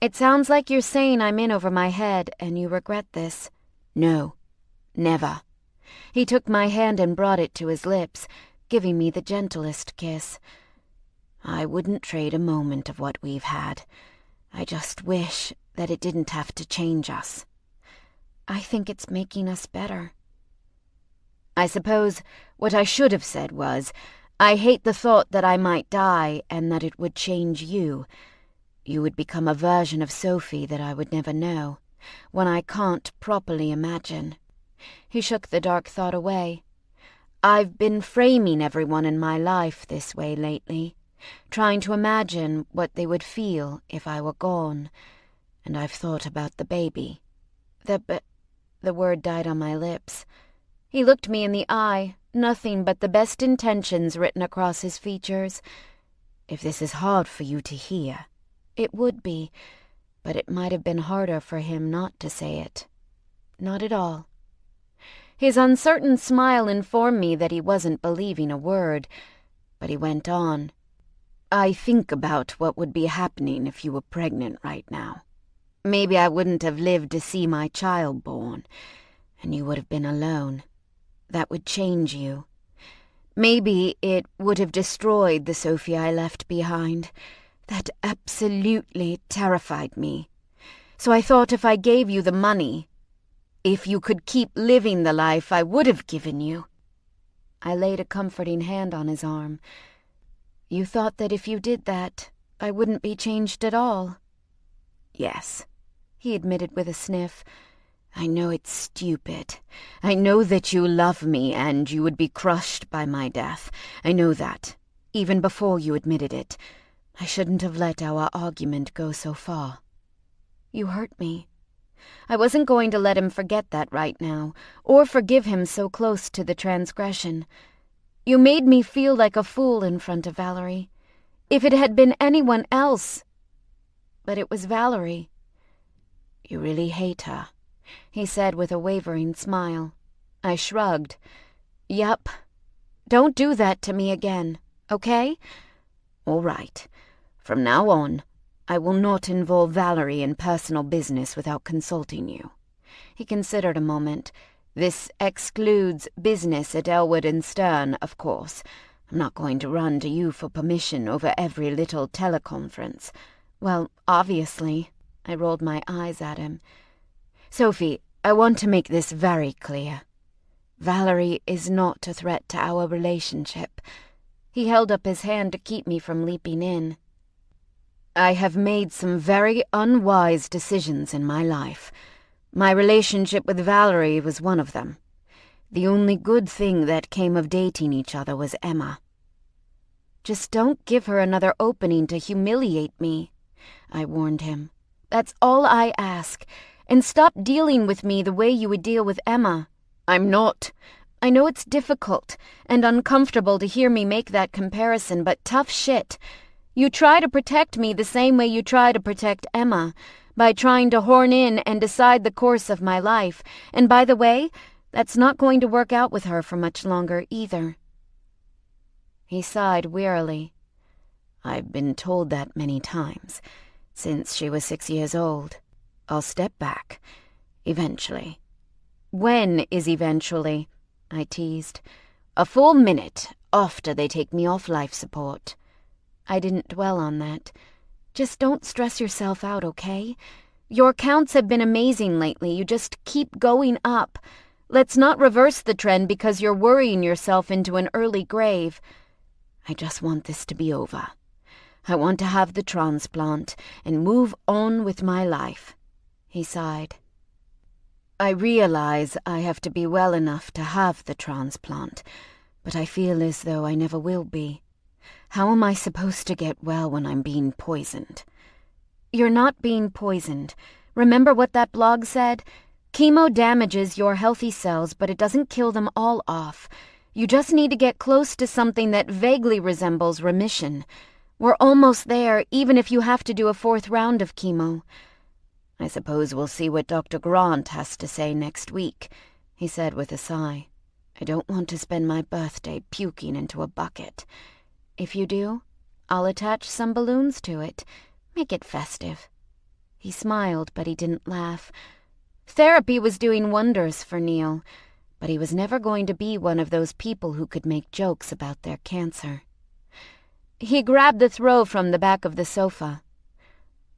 It sounds like you're saying I'm in over my head, and you regret this. No, never. He took my hand and brought it to his lips, giving me the gentlest kiss. I wouldn't trade a moment of what we've had. I just wish that it didn't have to change us. I think it's making us better. I suppose what I should have said was, I hate the thought that I might die and that it would change you. You would become a version of Sophie that I would never know, one I can't properly imagine. He shook the dark thought away. I've been framing everyone in my life this way lately, trying to imagine what they would feel if I were gone, and I've thought about the baby. The word died on my lips. He looked me in the eye, nothing but the best intentions written across his features. If this is hard for you to hear, it would be, but it might have been harder for him not to say it. Not at all. His uncertain smile informed me that he wasn't believing a word, but he went on. I think about what would be happening if you were pregnant right now. Maybe I wouldn't have lived to see my child born, and you would have been alone. That would change you. Maybe it would have destroyed the Sophie I left behind. That absolutely terrified me. So I thought if I gave you the money, if you could keep living the life I would have given you. I laid a comforting hand on his arm. You thought that if you did that, I wouldn't be changed at all? Yes, he admitted with a sniff. I know it's stupid. I know that you love me and you would be crushed by my death. I know that, even before you admitted it. I shouldn't have let our argument go so far. You hurt me. I wasn't going to let him forget that right now, or forgive him so close to the transgression. You made me feel like a fool in front of Valerie. If it had been anyone else... But it was Valerie. You really hate her, he said with a wavering smile. I shrugged. Yup. Don't do that to me again, okay? All right. From now on, I will not involve Valerie in personal business without consulting you. He considered a moment. This excludes business at Elwood and Stern, of course. I'm not going to run to you for permission over every little teleconference. Well, obviously. I rolled my eyes at him. Sophie, I want to make this very clear. Valerie is not a threat to our relationship. He held up his hand to keep me from leaping in. I have made some very unwise decisions in my life. My relationship with Valerie was one of them. The only good thing that came of dating each other was Emma. Just don't give her another opening to humiliate me, I warned him. That's all I ask. And stop dealing with me the way you would deal with Emma. I'm not. I know it's difficult and uncomfortable to hear me make that comparison, but tough shit. You try to protect me the same way you try to protect Emma, by trying to horn in and decide the course of my life. And by the way, that's not going to work out with her for much longer either. He sighed wearily. I've been told that many times, since she was 6 years old. I'll step back, eventually. When is eventually? I teased. A full minute after they take me off life support. I didn't dwell on that. Just don't stress yourself out, okay? Your counts have been amazing lately. You just keep going up. Let's not reverse the trend because you're worrying yourself into an early grave. I just want this to be over. I want to have the transplant and move on with my life. He sighed. I realize I have to be well enough to have the transplant, but I feel as though I never will be. How am I supposed to get well when I'm being poisoned? You're not being poisoned. Remember what that blog said? Chemo damages your healthy cells, but it doesn't kill them all off. You just need to get close to something that vaguely resembles remission. We're almost there, even if you have to do a 4th round of chemo. I suppose we'll see what Dr. Grant has to say next week, he said with a sigh. I don't want to spend my birthday puking into a bucket. If you do, I'll attach some balloons to it. Make it festive. He smiled, but he didn't laugh. Therapy was doing wonders for Neil, but he was never going to be one of those people who could make jokes about their cancer. He grabbed the throw from the back of the sofa.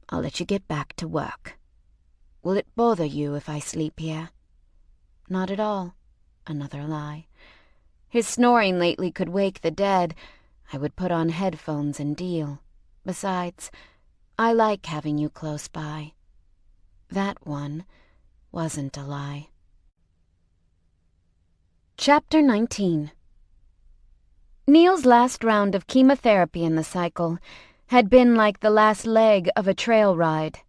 I'll let you get back to work. Will it bother you if I sleep here? Not at all. Another lie. His snoring lately could wake the dead. I would put on headphones and deal. Besides, I like having you close by. That one wasn't a lie. Chapter 19. Neil's last round of chemotherapy in the cycle had been like the last leg of a trail ride.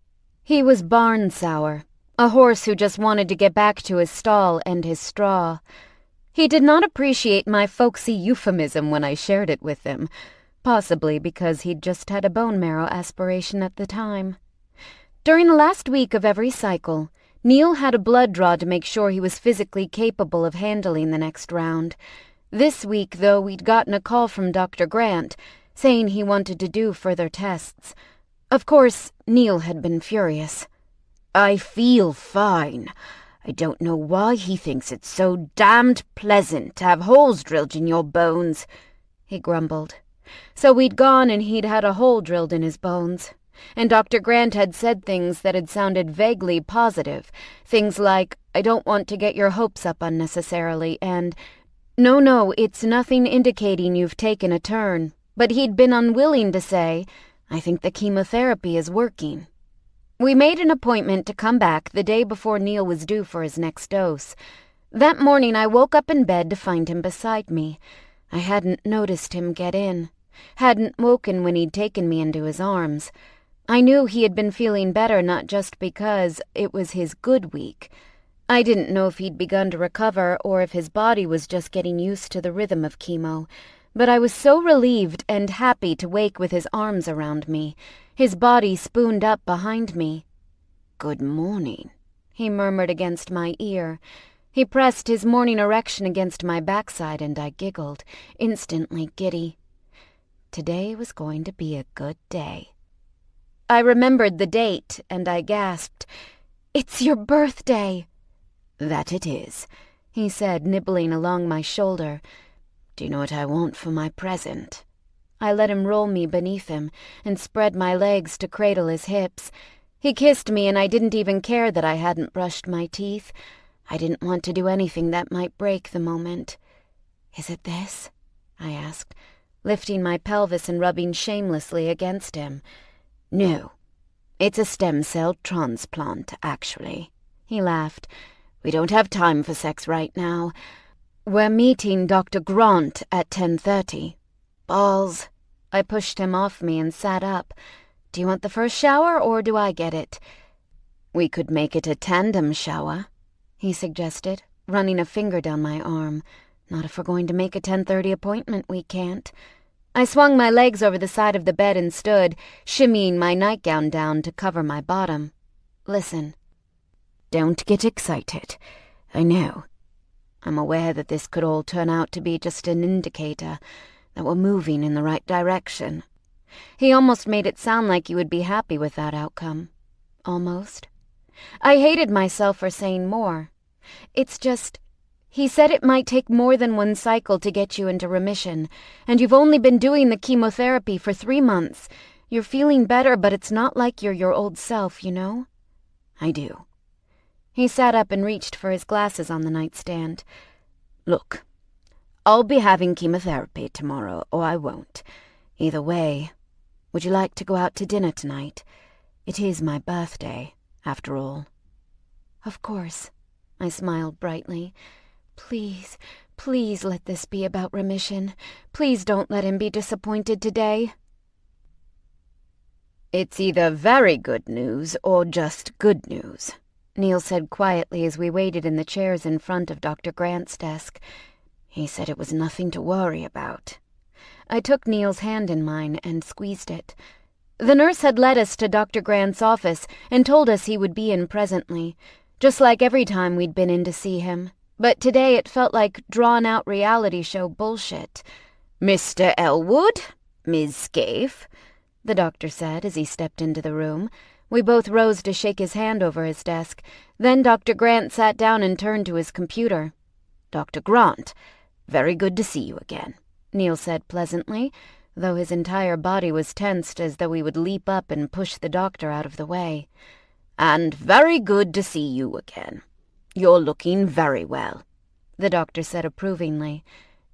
He was barn sour, a horse who just wanted to get back to his stall and his straw. He did not appreciate my folksy euphemism when I shared it with him, possibly because he'd just had a bone marrow aspiration at the time. During the last week of every cycle, Neil had a blood draw to make sure he was physically capable of handling the next round. This week, though, we'd gotten a call from Dr. Grant, saying he wanted to do further tests. Of course, Neil had been furious. I feel fine. I don't know why he thinks it's so damned pleasant to have holes drilled in your bones, he grumbled. So we'd gone and he'd had a hole drilled in his bones. And Dr. Grant had said things that had sounded vaguely positive. Things like, I don't want to get your hopes up unnecessarily, and, no, it's nothing indicating you've taken a turn. But he'd been unwilling to say, I think the chemotherapy is working. We made an appointment to come back the day before Neil was due for his next dose. That morning I woke up in bed to find him beside me. I hadn't noticed him get in. Hadn't woken when he'd taken me into his arms. I knew he had been feeling better not just because it was his good week. I didn't know if he'd begun to recover or if his body was just getting used to the rhythm of chemo, but I was so relieved and happy to wake with his arms around me, his body spooned up behind me. Good morning, he murmured against my ear. He pressed his morning erection against my backside and I giggled, instantly giddy. Today was going to be a good day. I remembered the date, and I gasped, It's your birthday! That it is, he said, nibbling along my shoulder. Do you know what I want for my present? I let him roll me beneath him, and spread my legs to cradle his hips. He kissed me, and I didn't even care that I hadn't brushed my teeth. I didn't want to do anything that might break the moment. Is it this? I asked, lifting my pelvis and rubbing shamelessly against him. No, it's a stem cell transplant, actually, he laughed. We don't have time for sex right now. We're meeting Dr. Grant at 10:30. Balls. I pushed him off me and sat up. Do you want the first shower, or do I get it? We could make it a tandem shower, he suggested, running a finger down my arm. Not if we're going to make a 10:30 appointment, we can't. I swung my legs over the side of the bed and stood, shimmying my nightgown down to cover my bottom. Listen. Don't get excited. I know. I'm aware that this could all turn out to be just an indicator that we're moving in the right direction. He almost made it sound like you would be happy with that outcome. Almost. I hated myself for saying more. It's just, he said it might take more than one cycle to get you into remission, and you've only been doing the chemotherapy for 3 months. You're feeling better, but it's not like you're your old self, you know? I do. He sat up and reached for his glasses on the nightstand. Look, I'll be having chemotherapy tomorrow, or I won't. Either way, would you like to go out to dinner tonight? It is my birthday, after all. Of course, I smiled brightly. Please, please let this be about remission. Please don't let him be disappointed today. It's either very good news or just good news, Neil said quietly as we waited in the chairs in front of Dr. Grant's desk. He said it was nothing to worry about. I took Neil's hand in mine and squeezed it. The nurse had led us to Dr. Grant's office and told us he would be in presently, just like every time we'd been in to see him. But today it felt like drawn-out reality show bullshit. "Mr. Elwood, Ms. Scaife," the doctor said as he stepped into the room. We both rose to shake his hand over his desk. Then Dr. Grant sat down and turned to his computer. "Dr. Grant, very good to see you again," Neil said pleasantly, though his entire body was tensed as though he would leap up and push the doctor out of the way. "And very good to see you again. You're looking very well," the doctor said approvingly.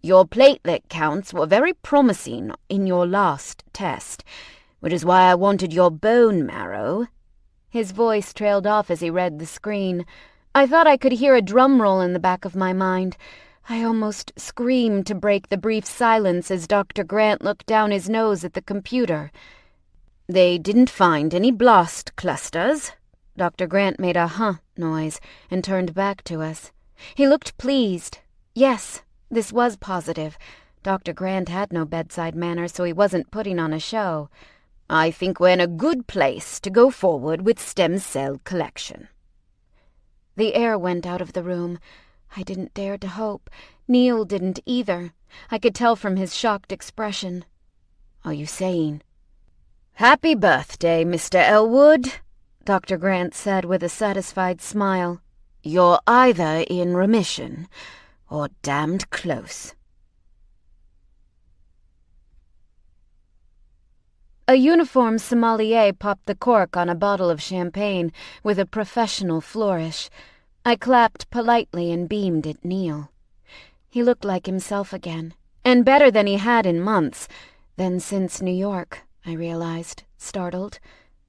"Your platelet counts were very promising in your last test, which is why I wanted your bone marrow." His voice trailed off as he read the screen. I thought I could hear a drum roll in the back of my mind. I almost screamed to break the brief silence as Dr. Grant looked down his nose at the computer. "They didn't find any blast clusters?" Dr. Grant made a huh noise and turned back to us. He looked pleased. Yes, this was positive. Dr. Grant had no bedside manner, so he wasn't putting on a show. "I think we're in a good place to go forward with stem cell collection." The air went out of the room. I didn't dare to hope. Neil didn't either. I could tell from his shocked expression. "Are you saying?" "Happy birthday, Mr. Elwood," Dr. Grant said with a satisfied smile. "You're either in remission or damned close." A uniformed sommelier popped the cork on a bottle of champagne with a professional flourish. I clapped politely and beamed at Neil. He looked like himself again, and better than he had in months, than since New York, I realized, startled.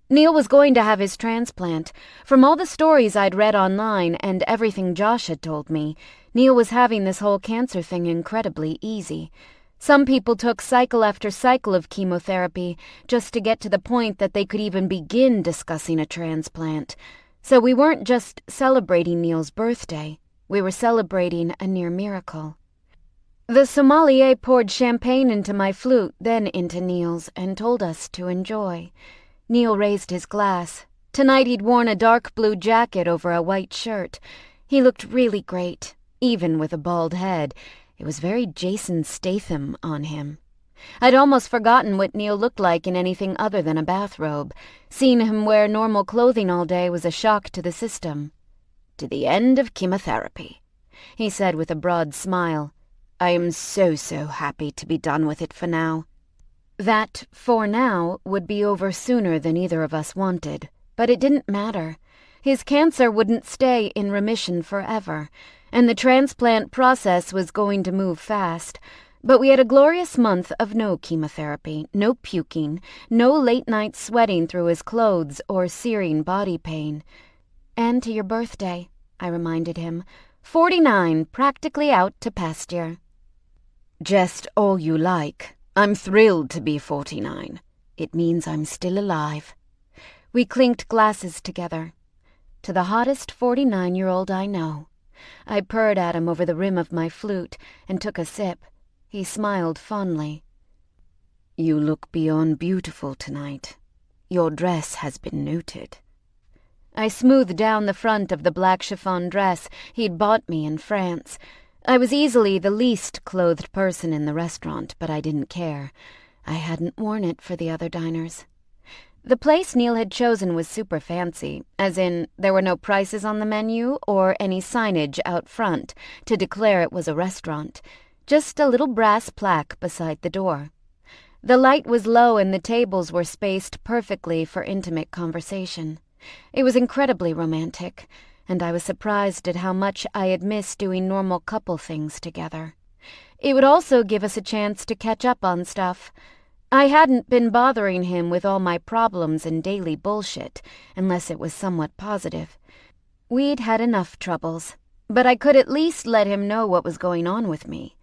Neil was going to have his transplant. From all the stories I'd read online and everything Josh had told me, Neil was having this whole cancer thing incredibly easy. Some people took cycle after cycle of chemotherapy just to get to the point that they could even begin discussing a transplant. So we weren't just celebrating Neil's birthday. We were celebrating a near miracle. The sommelier poured champagne into my flute, then into Neil's, and told us to enjoy. Neil raised his glass. Tonight he'd worn a dark blue jacket over a white shirt. He looked really great, even with a bald head. It was very Jason Statham on him. I'd almost forgotten what Neil looked like in anything other than a bathrobe. Seeing him wear normal clothing all day was a shock to the system. "To the end of chemotherapy," he said with a broad smile. "I am so happy to be done with it for now." That "for now" would be over sooner than either of us wanted, but it didn't matter. His cancer wouldn't stay in remission forever, and the transplant process was going to move fast. But we had a glorious month of no chemotherapy, no puking, no late-night sweating through his clothes or searing body pain. "And to your birthday," I reminded him. 49, practically out to pasture. "Just all you like. I'm thrilled to be 49. It means I'm still alive." We clinked glasses together. "To the hottest 49-year-old I know." I purred at him over the rim of my flute and took a sip. He smiled fondly. "You look beyond beautiful tonight. Your dress has been noted." I smoothed down the front of the black chiffon dress he'd bought me in France. I was easily the least clothed person in the restaurant, but I didn't care. I hadn't worn it for the other diners. The place Neil had chosen was super fancy, as in there were no prices on the menu or any signage out front to declare it was a restaurant. Just a little brass plaque beside the door. The light was low and the tables were spaced perfectly for intimate conversation. It was incredibly romantic, and I was surprised at how much I had missed doing normal couple things together. It would also give us a chance to catch up on stuff. I hadn't been bothering him with all my problems and daily bullshit, unless it was somewhat positive. We'd had enough troubles, but I could at least let him know what was going on with me.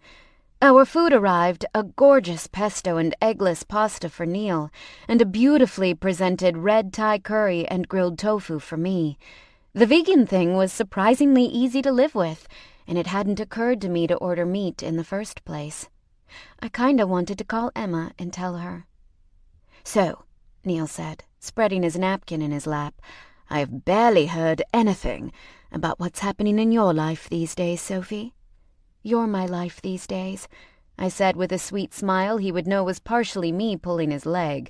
Our food arrived, a gorgeous pesto and eggless pasta for Neil, and a beautifully presented red Thai curry and grilled tofu for me. The vegan thing was surprisingly easy to live with, and it hadn't occurred to me to order meat in the first place. I kinda wanted to call Emma and tell her. "So," Neil said, spreading his napkin in his lap, "I've barely heard anything about what's happening in your life these days, Sophie." "You're my life these days," I said with a sweet smile he would know was partially me pulling his leg.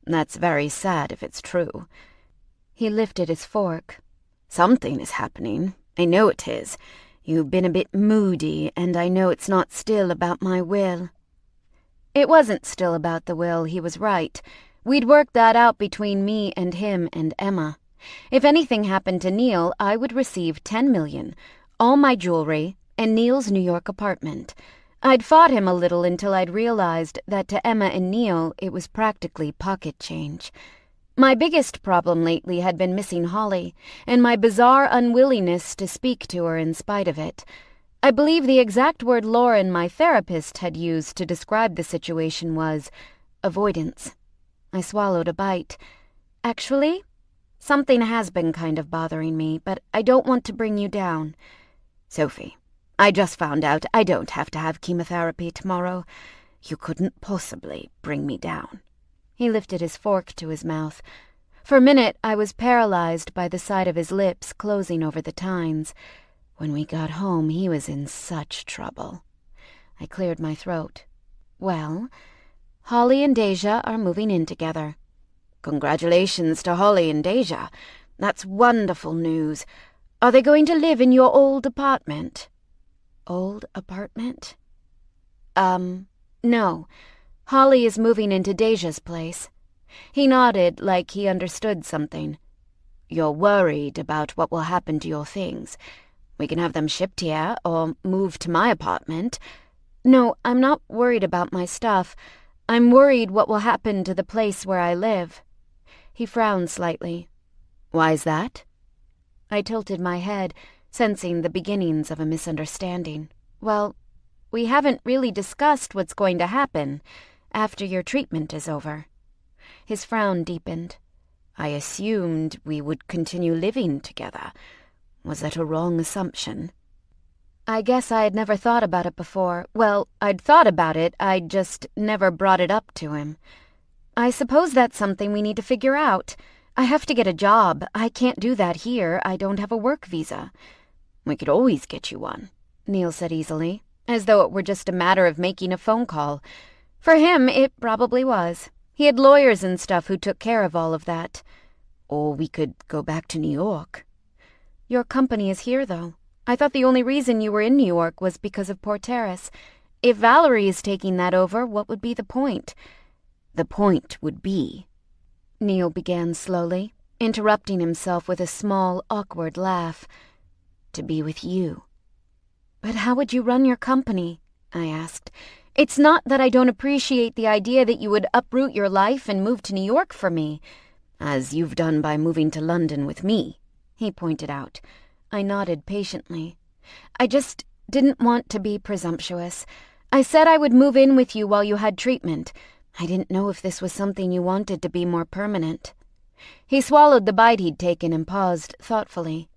"That's very sad if it's true." He lifted his fork. "Something is happening. I know it is. You've been a bit moody, and I know it's not still about my will." It wasn't still about the will, he was right. We'd worked that out between me and him and Emma. If anything happened to Neil, I would receive $10 million, all my jewelry, and Neil's New York apartment. I'd fought him a little until I'd realized that to Emma and Neil it was practically pocket change. My biggest problem lately had been missing Holly, and my bizarre unwillingness to speak to her in spite of it. I believe the exact word Lauren, my therapist, had used to describe the situation was avoidance. I swallowed a bite. "Actually, something has been kind of bothering me, but I don't want to bring you down." "Sophie, I just found out I don't have to have chemotherapy tomorrow. You couldn't possibly bring me down." He lifted his fork to his mouth. For a minute, I was paralyzed by the sight of his lips closing over the tines. When we got home, he was in such trouble. I cleared my throat. "Well, Holly and Deja are moving in together." "Congratulations to Holly and Deja. That's wonderful news. Are they going to live in your old apartment?" "Old apartment?" No. Holly is moving into Deja's place." He nodded like he understood something. "You're worried about what will happen to your things. We can have them shipped here or move to my apartment." "No, I'm not worried about my stuff. I'm worried what will happen to the place where I live." He frowned slightly. "Why's that?" I tilted my head, sensing the beginnings of a misunderstanding. "Well, we haven't really discussed what's going to happen after your treatment is over." His frown deepened. "I assumed we would continue living together. Was that a wrong assumption?" I guess I had never thought about it before. Well, I'd thought about it, I'd just never brought it up to him. "I suppose that's something we need to figure out. I have to get a job. I can't do that here. I don't have a work visa." "We could always get you one," Neil said easily, as though it were just a matter of making a phone call. For him, it probably was. He had lawyers and stuff who took care of all of that. "Or we could go back to New York." "Your company is here, though. I thought the only reason you were in New York was because of Porteris. If Valerie is taking that over, what would be the point?" "The point would be," Neil began slowly, interrupting himself with a small, awkward laugh, "to be with you." "But how would you run your company?" I asked. "It's not that I don't appreciate the idea that you would uproot your life and move to New York for me." "As you've done by moving to London with me," he pointed out. I nodded patiently. "I just didn't want to be presumptuous. I said I would move in with you while you had treatment. I didn't know if this was something you wanted to be more permanent." He swallowed the bite he'd taken and paused thoughtfully.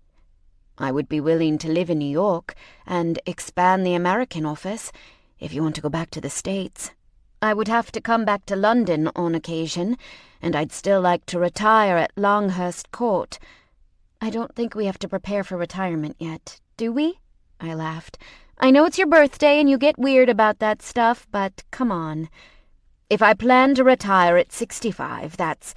"I would be willing to live in New York and expand the American office if you want to go back to the States. I would have to come back to London on occasion, and I'd still like to retire at Longhurst Court." "I don't think we have to prepare for retirement yet, do we?" I laughed. "I know it's your birthday and you get weird about that stuff, but come on." "If I plan to retire at 65, that's...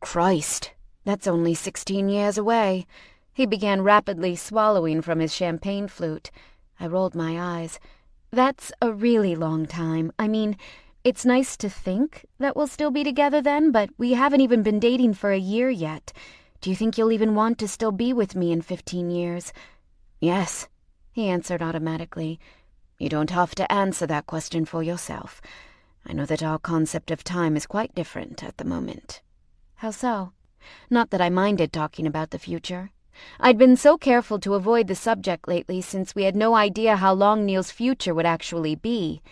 Christ, that's only 16 years away." He began rapidly swallowing from his champagne flute. I rolled my eyes. "That's a really long time. I mean, it's nice to think that we'll still be together then, but we haven't even been dating for a year yet. Do you think you'll even want to still be with me in 15 years? "Yes," he answered automatically. "You don't have to answer that question for yourself. I know that our concept of time is quite different at the moment." "How so?" Not that I minded talking about the future. I'd been so careful to avoid the subject lately since we had no idea how long Neil's future would actually be.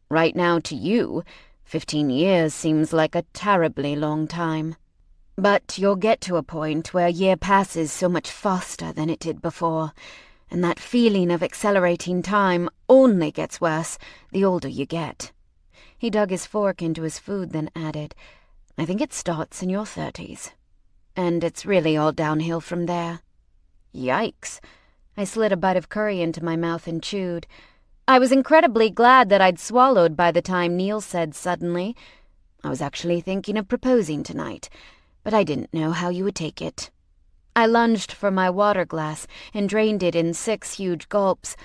"Right now to you, 15 years seems like a terribly long time. But you'll get to a point where a year passes so much faster than it did before. And that feeling of accelerating time only gets worse the older you get." He dug his fork into his food, then added, "I think it starts in your 30s. And it's really all downhill from there." Yikes. I slid a bite of curry into my mouth and chewed. I was incredibly glad that I'd swallowed by the time Neil said suddenly, "I was actually thinking of proposing tonight, but I didn't know how you would take it." I lunged for my water glass and drained it in 6 huge gulps.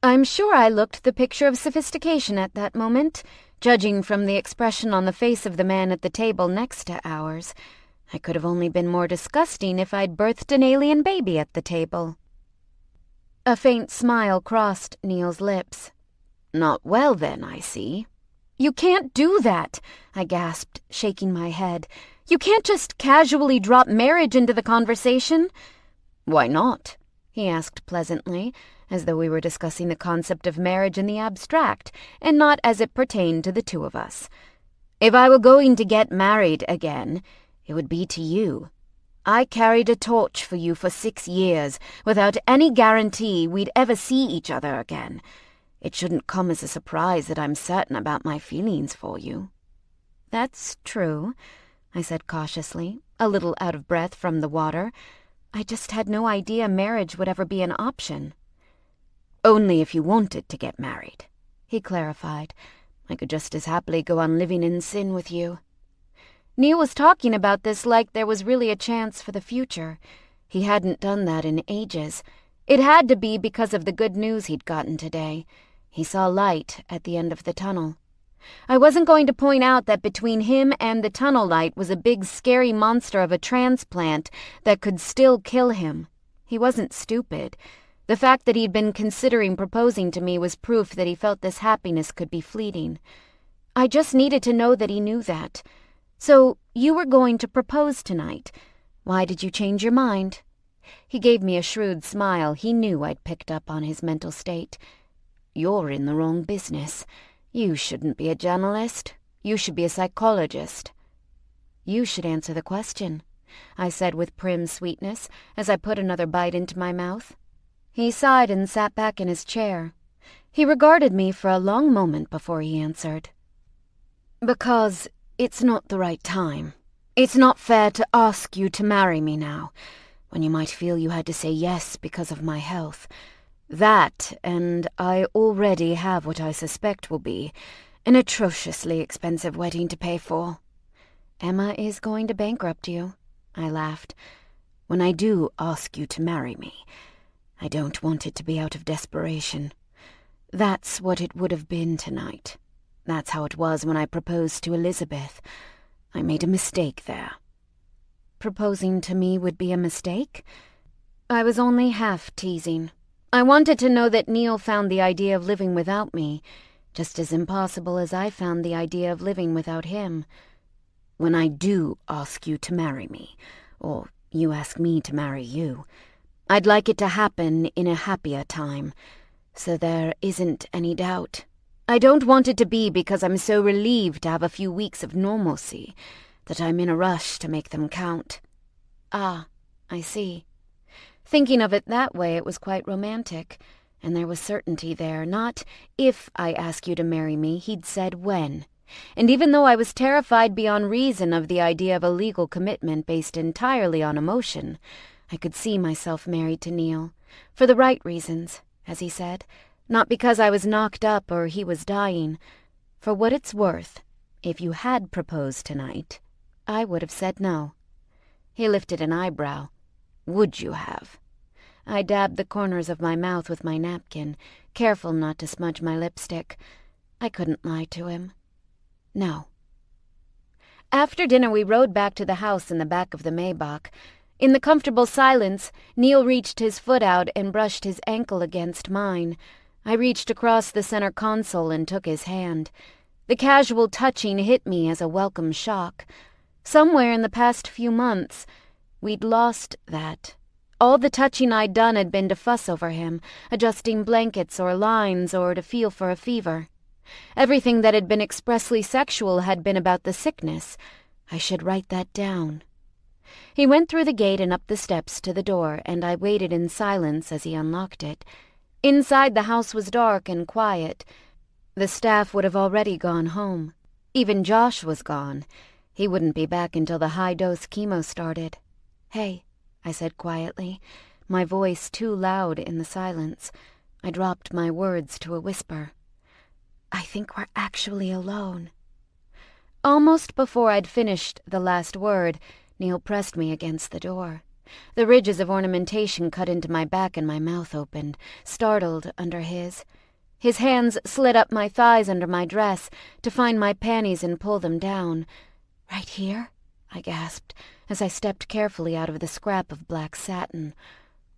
I'm sure I looked the picture of sophistication at that moment, judging from the expression on the face of the man at the table next to ours. I could have only been more disgusting if I'd birthed an alien baby at the table. A faint smile crossed Neil's lips. "Not well, then, I see." "You can't do that," I gasped, shaking my head. "You can't just casually drop marriage into the conversation." "Why not?" he asked pleasantly, as though we were discussing the concept of marriage in the abstract, and not as it pertained to the two of us. "If I were going to get married again, it would be to you. I carried a torch for you for 6 years, without any guarantee we'd ever see each other again. It shouldn't come as a surprise that I'm certain about my feelings for you." "That's true," I said cautiously, a little out of breath from the water. I just had no idea marriage would ever be an option. "Only if you wanted to get married," he clarified. "I could just as happily go on living in sin with you." Neil was talking about this like there was really a chance for the future. He hadn't done that in ages. It had to be because of the good news he'd gotten today. He saw light at the end of the tunnel. I wasn't going to point out that between him and the tunnel light was a big scary monster of a transplant that could still kill him. He wasn't stupid. The fact that he'd been considering proposing to me was proof that he felt this happiness could be fleeting. I just needed to know that he knew that. "So, you were going to propose tonight. Why did you change your mind?" He gave me a shrewd smile. He knew I'd picked up on his mental state. "You're in the wrong business. You shouldn't be a journalist. You should be a psychologist." "You should answer the question," I said with prim sweetness as I put another bite into my mouth. He sighed and sat back in his chair. He regarded me for a long moment before he answered. "Because it's not the right time. It's not fair to ask you to marry me now, when you might feel you had to say yes because of my health. That, and I already have what I suspect will be an atrociously expensive wedding to pay for." "Emma is going to bankrupt you," I laughed. "When I do ask you to marry me, I don't want it to be out of desperation. That's what it would have been tonight. That's how it was when I proposed to Elizabeth. I made a mistake there." "Proposing to me would be a mistake?" I was only half teasing. I wanted to know that Neil found the idea of living without me just as impossible as I found the idea of living without him. "When I do ask you to marry me, or you ask me to marry you, I'd like it to happen in a happier time, so there isn't any doubt. I don't want it to be because I'm so relieved to have a few weeks of normalcy that I'm in a rush to make them count." "Ah, I see." Thinking of it that way, it was quite romantic, and there was certainty there. Not "if I ask you to marry me," he'd said when. And even though I was terrified beyond reason of the idea of a legal commitment based entirely on emotion, I could see myself married to Neil, for the right reasons, as he said, not because I was knocked up or he was dying. For what it's worth, if you had proposed tonight, I would have said no. He lifted an eyebrow. "Would you have?" I dabbed the corners of my mouth with my napkin, careful not to smudge my lipstick. I couldn't lie to him. No. After dinner we rode back to the house in the back of the Maybach. In the comfortable silence, Neil reached his foot out and brushed his ankle against mine. I reached across the center console and took his hand. The casual touching hit me as a welcome shock. Somewhere in the past few months, we'd lost that. All the touching I'd done had been to fuss over him, adjusting blankets or lines or to feel for a fever. Everything that had been expressly sexual had been about the sickness. I should write that down. He went through the gate and up the steps to the door, and I waited in silence as he unlocked it. Inside, the house was dark and quiet. The staff would have already gone home. Even Josh was gone. He wouldn't be back until the high-dose chemo started. "Hey," I said quietly, my voice too loud in the silence. I dropped my words to a whisper. "I think we're actually alone." Almost before I'd finished the last word, Neil pressed me against the door. The ridges of ornamentation cut into my back and my mouth opened, startled under his. His hands slid up my thighs under my dress to find my panties and pull them down. "Right here?" I gasped, as I stepped carefully out of the scrap of black satin.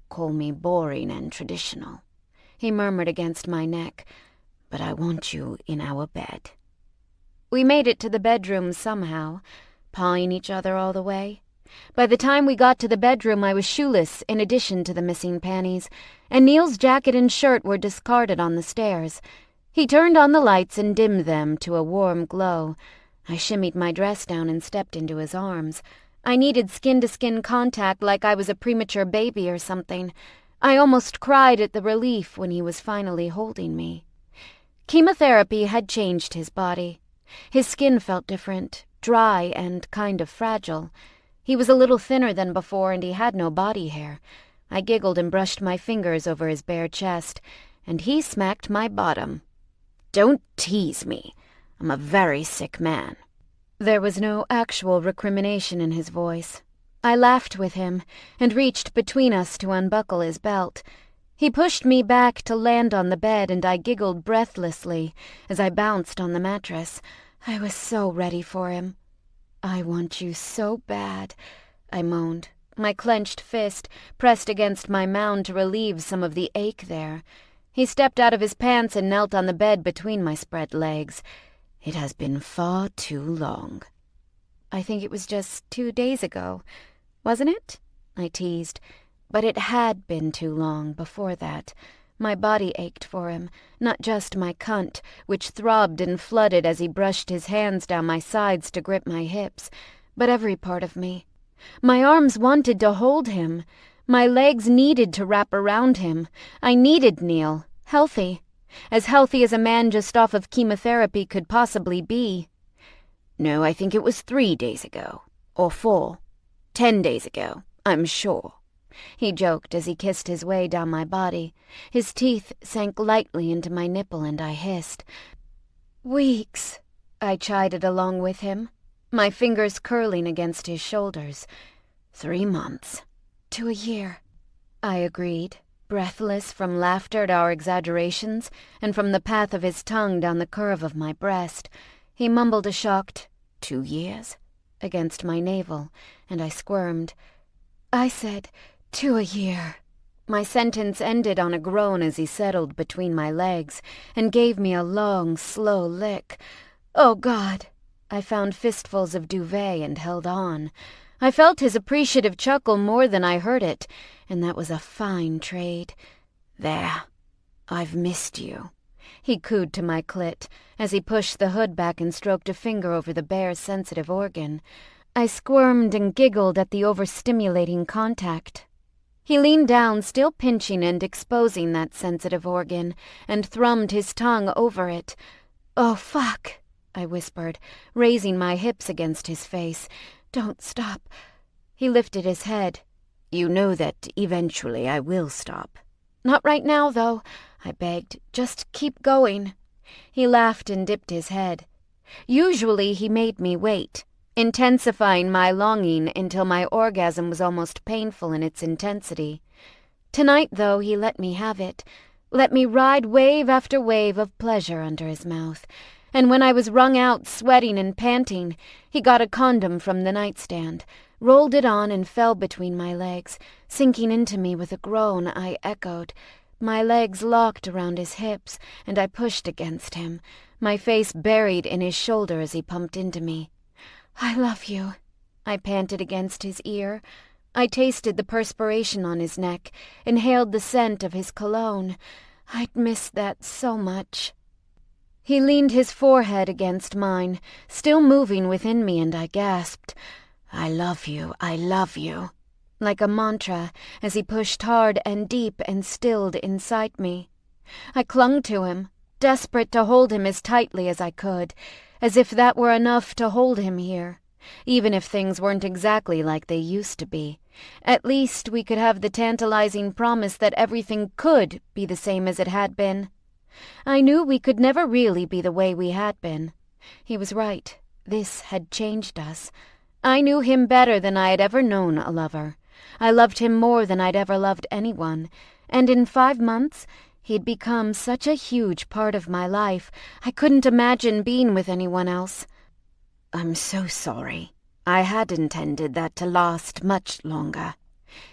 "Call me boring and traditional," he murmured against my neck, "but I want you in our bed." We made it to the bedroom somehow, pawing each other all the way. By the time we got to the bedroom, I was shoeless in addition to the missing panties, and Neil's jacket and shirt were discarded on the stairs. He turned on the lights and dimmed them to a warm glow. I shimmied my dress down and stepped into his arms. I needed skin-to-skin contact like I was a premature baby or something. I almost cried at the relief when he was finally holding me. Chemotherapy had changed his body. His skin felt different, dry and kind of fragile. He was a little thinner than before, and he had no body hair. I giggled and brushed my fingers over his bare chest, and he smacked my bottom. "Don't tease me. I'm a very sick man." There was no actual recrimination in his voice. I laughed with him and reached between us to unbuckle his belt. He pushed me back to land on the bed, and I giggled breathlessly as I bounced on the mattress. I was so ready for him. "I want you so bad," I moaned, my clenched fist pressed against my mound to relieve some of the ache there. He stepped out of his pants and knelt on the bed between my spread legs. "It has been far too long." "I think it was just 2 days ago, wasn't it?" I teased. But it had been too long before that. My body ached for him, not just my cunt, which throbbed and flooded as he brushed his hands down my sides to grip my hips, but every part of me. My arms wanted to hold him. My legs needed to wrap around him. I needed Neil, healthy as a man just off of chemotherapy could possibly be. "No, I think it was 3 days ago. Or 4. 10 days ago, I'm sure," he joked as he kissed his way down my body. His teeth sank lightly into my nipple, and I hissed. "Weeks," I chided along with him, my fingers curling against his shoulders. 3 months. To a year," I agreed, breathless from laughter at our exaggerations and from the path of his tongue down the curve of my breast. He mumbled a shocked, 2 years, against my navel, and I squirmed. I said, 2 a year. My sentence ended on a groan as he settled between my legs and gave me a long, slow lick. Oh, God! I found fistfuls of duvet and held on. I felt his appreciative chuckle more than I heard it, and that was a fine trade. "There, I've missed you," he cooed to my clit as he pushed the hood back and stroked a finger over the bare, sensitive organ. I squirmed and giggled at the overstimulating contact. He leaned down, still pinching and exposing that sensitive organ, and thrummed his tongue over it. "Oh, fuck," I whispered, raising my hips against his face. "Don't stop." He lifted his head. "You know that eventually I will stop." "Not right now, though," I begged. "Just keep going." He laughed and dipped his head. Usually he made me wait, intensifying my longing until my orgasm was almost painful in its intensity. Tonight, though, he let me have it, let me ride wave after wave of pleasure under his mouth, and when I was wrung out, sweating and panting, he got a condom from the nightstand, rolled it on and fell between my legs, sinking into me with a groan I echoed. My legs locked around his hips, and I pushed against him, my face buried in his shoulder as he pumped into me. "I love you," I panted against his ear. I tasted the perspiration on his neck, inhaled the scent of his cologne. I'd missed that so much. He leaned his forehead against mine, still moving within me, and I gasped. I love you, like a mantra as he pushed hard and deep and stilled inside me. I clung to him, desperate to hold him as tightly as I could, as if that were enough to hold him here. Even if things weren't exactly like they used to be, at least we could have the tantalizing promise that everything could be the same as it had been. I knew we could never really be the way we had been. He was right. This had changed us. I knew him better than I had ever known a lover. I loved him more than I'd ever loved anyone, and in 5 months he'd become such a huge part of my life, I couldn't imagine being with anyone else. I'm so sorry. I had intended that to last much longer.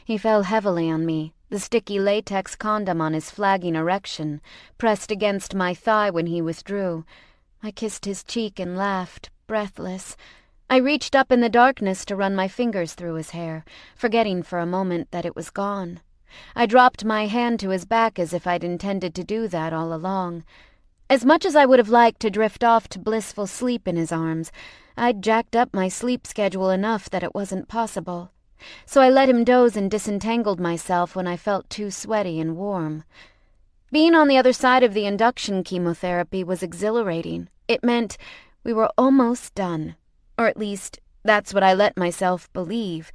He fell heavily on me, the sticky latex condom on his flagging erection, pressed against my thigh when he withdrew. I kissed his cheek and laughed, breathless. I reached up in the darkness to run my fingers through his hair, forgetting for a moment that it was gone. I dropped my hand to his back as if I'd intended to do that all along. As much as I would have liked to drift off to blissful sleep in his arms, I'd jacked up my sleep schedule enough that it wasn't possible. So I let him doze and disentangled myself when I felt too sweaty and warm. Being on the other side of the induction chemotherapy was exhilarating. It meant we were almost done. Or at least, that's what I let myself believe.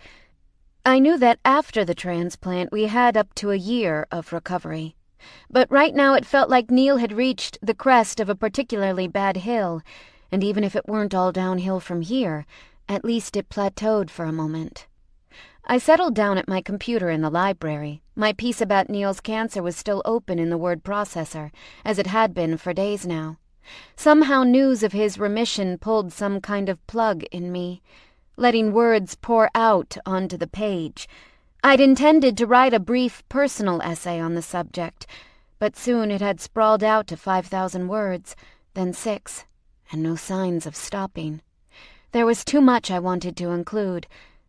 I knew that after the transplant we had up to a year of recovery. But right now it felt like Neil had reached the crest of a particularly bad hill, and even if it weren't all downhill from here, at least it plateaued for a moment. I settled down at my computer in the library. My piece about Neil's cancer was still open in the word processor, as it had been for days now. Somehow news of his remission pulled some kind of plug in me, letting words pour out onto the page. I'd intended to write a brief personal essay on the subject, but soon it had sprawled out to 5,000 words, then 6, and no signs of stopping. There was too much I wanted to include.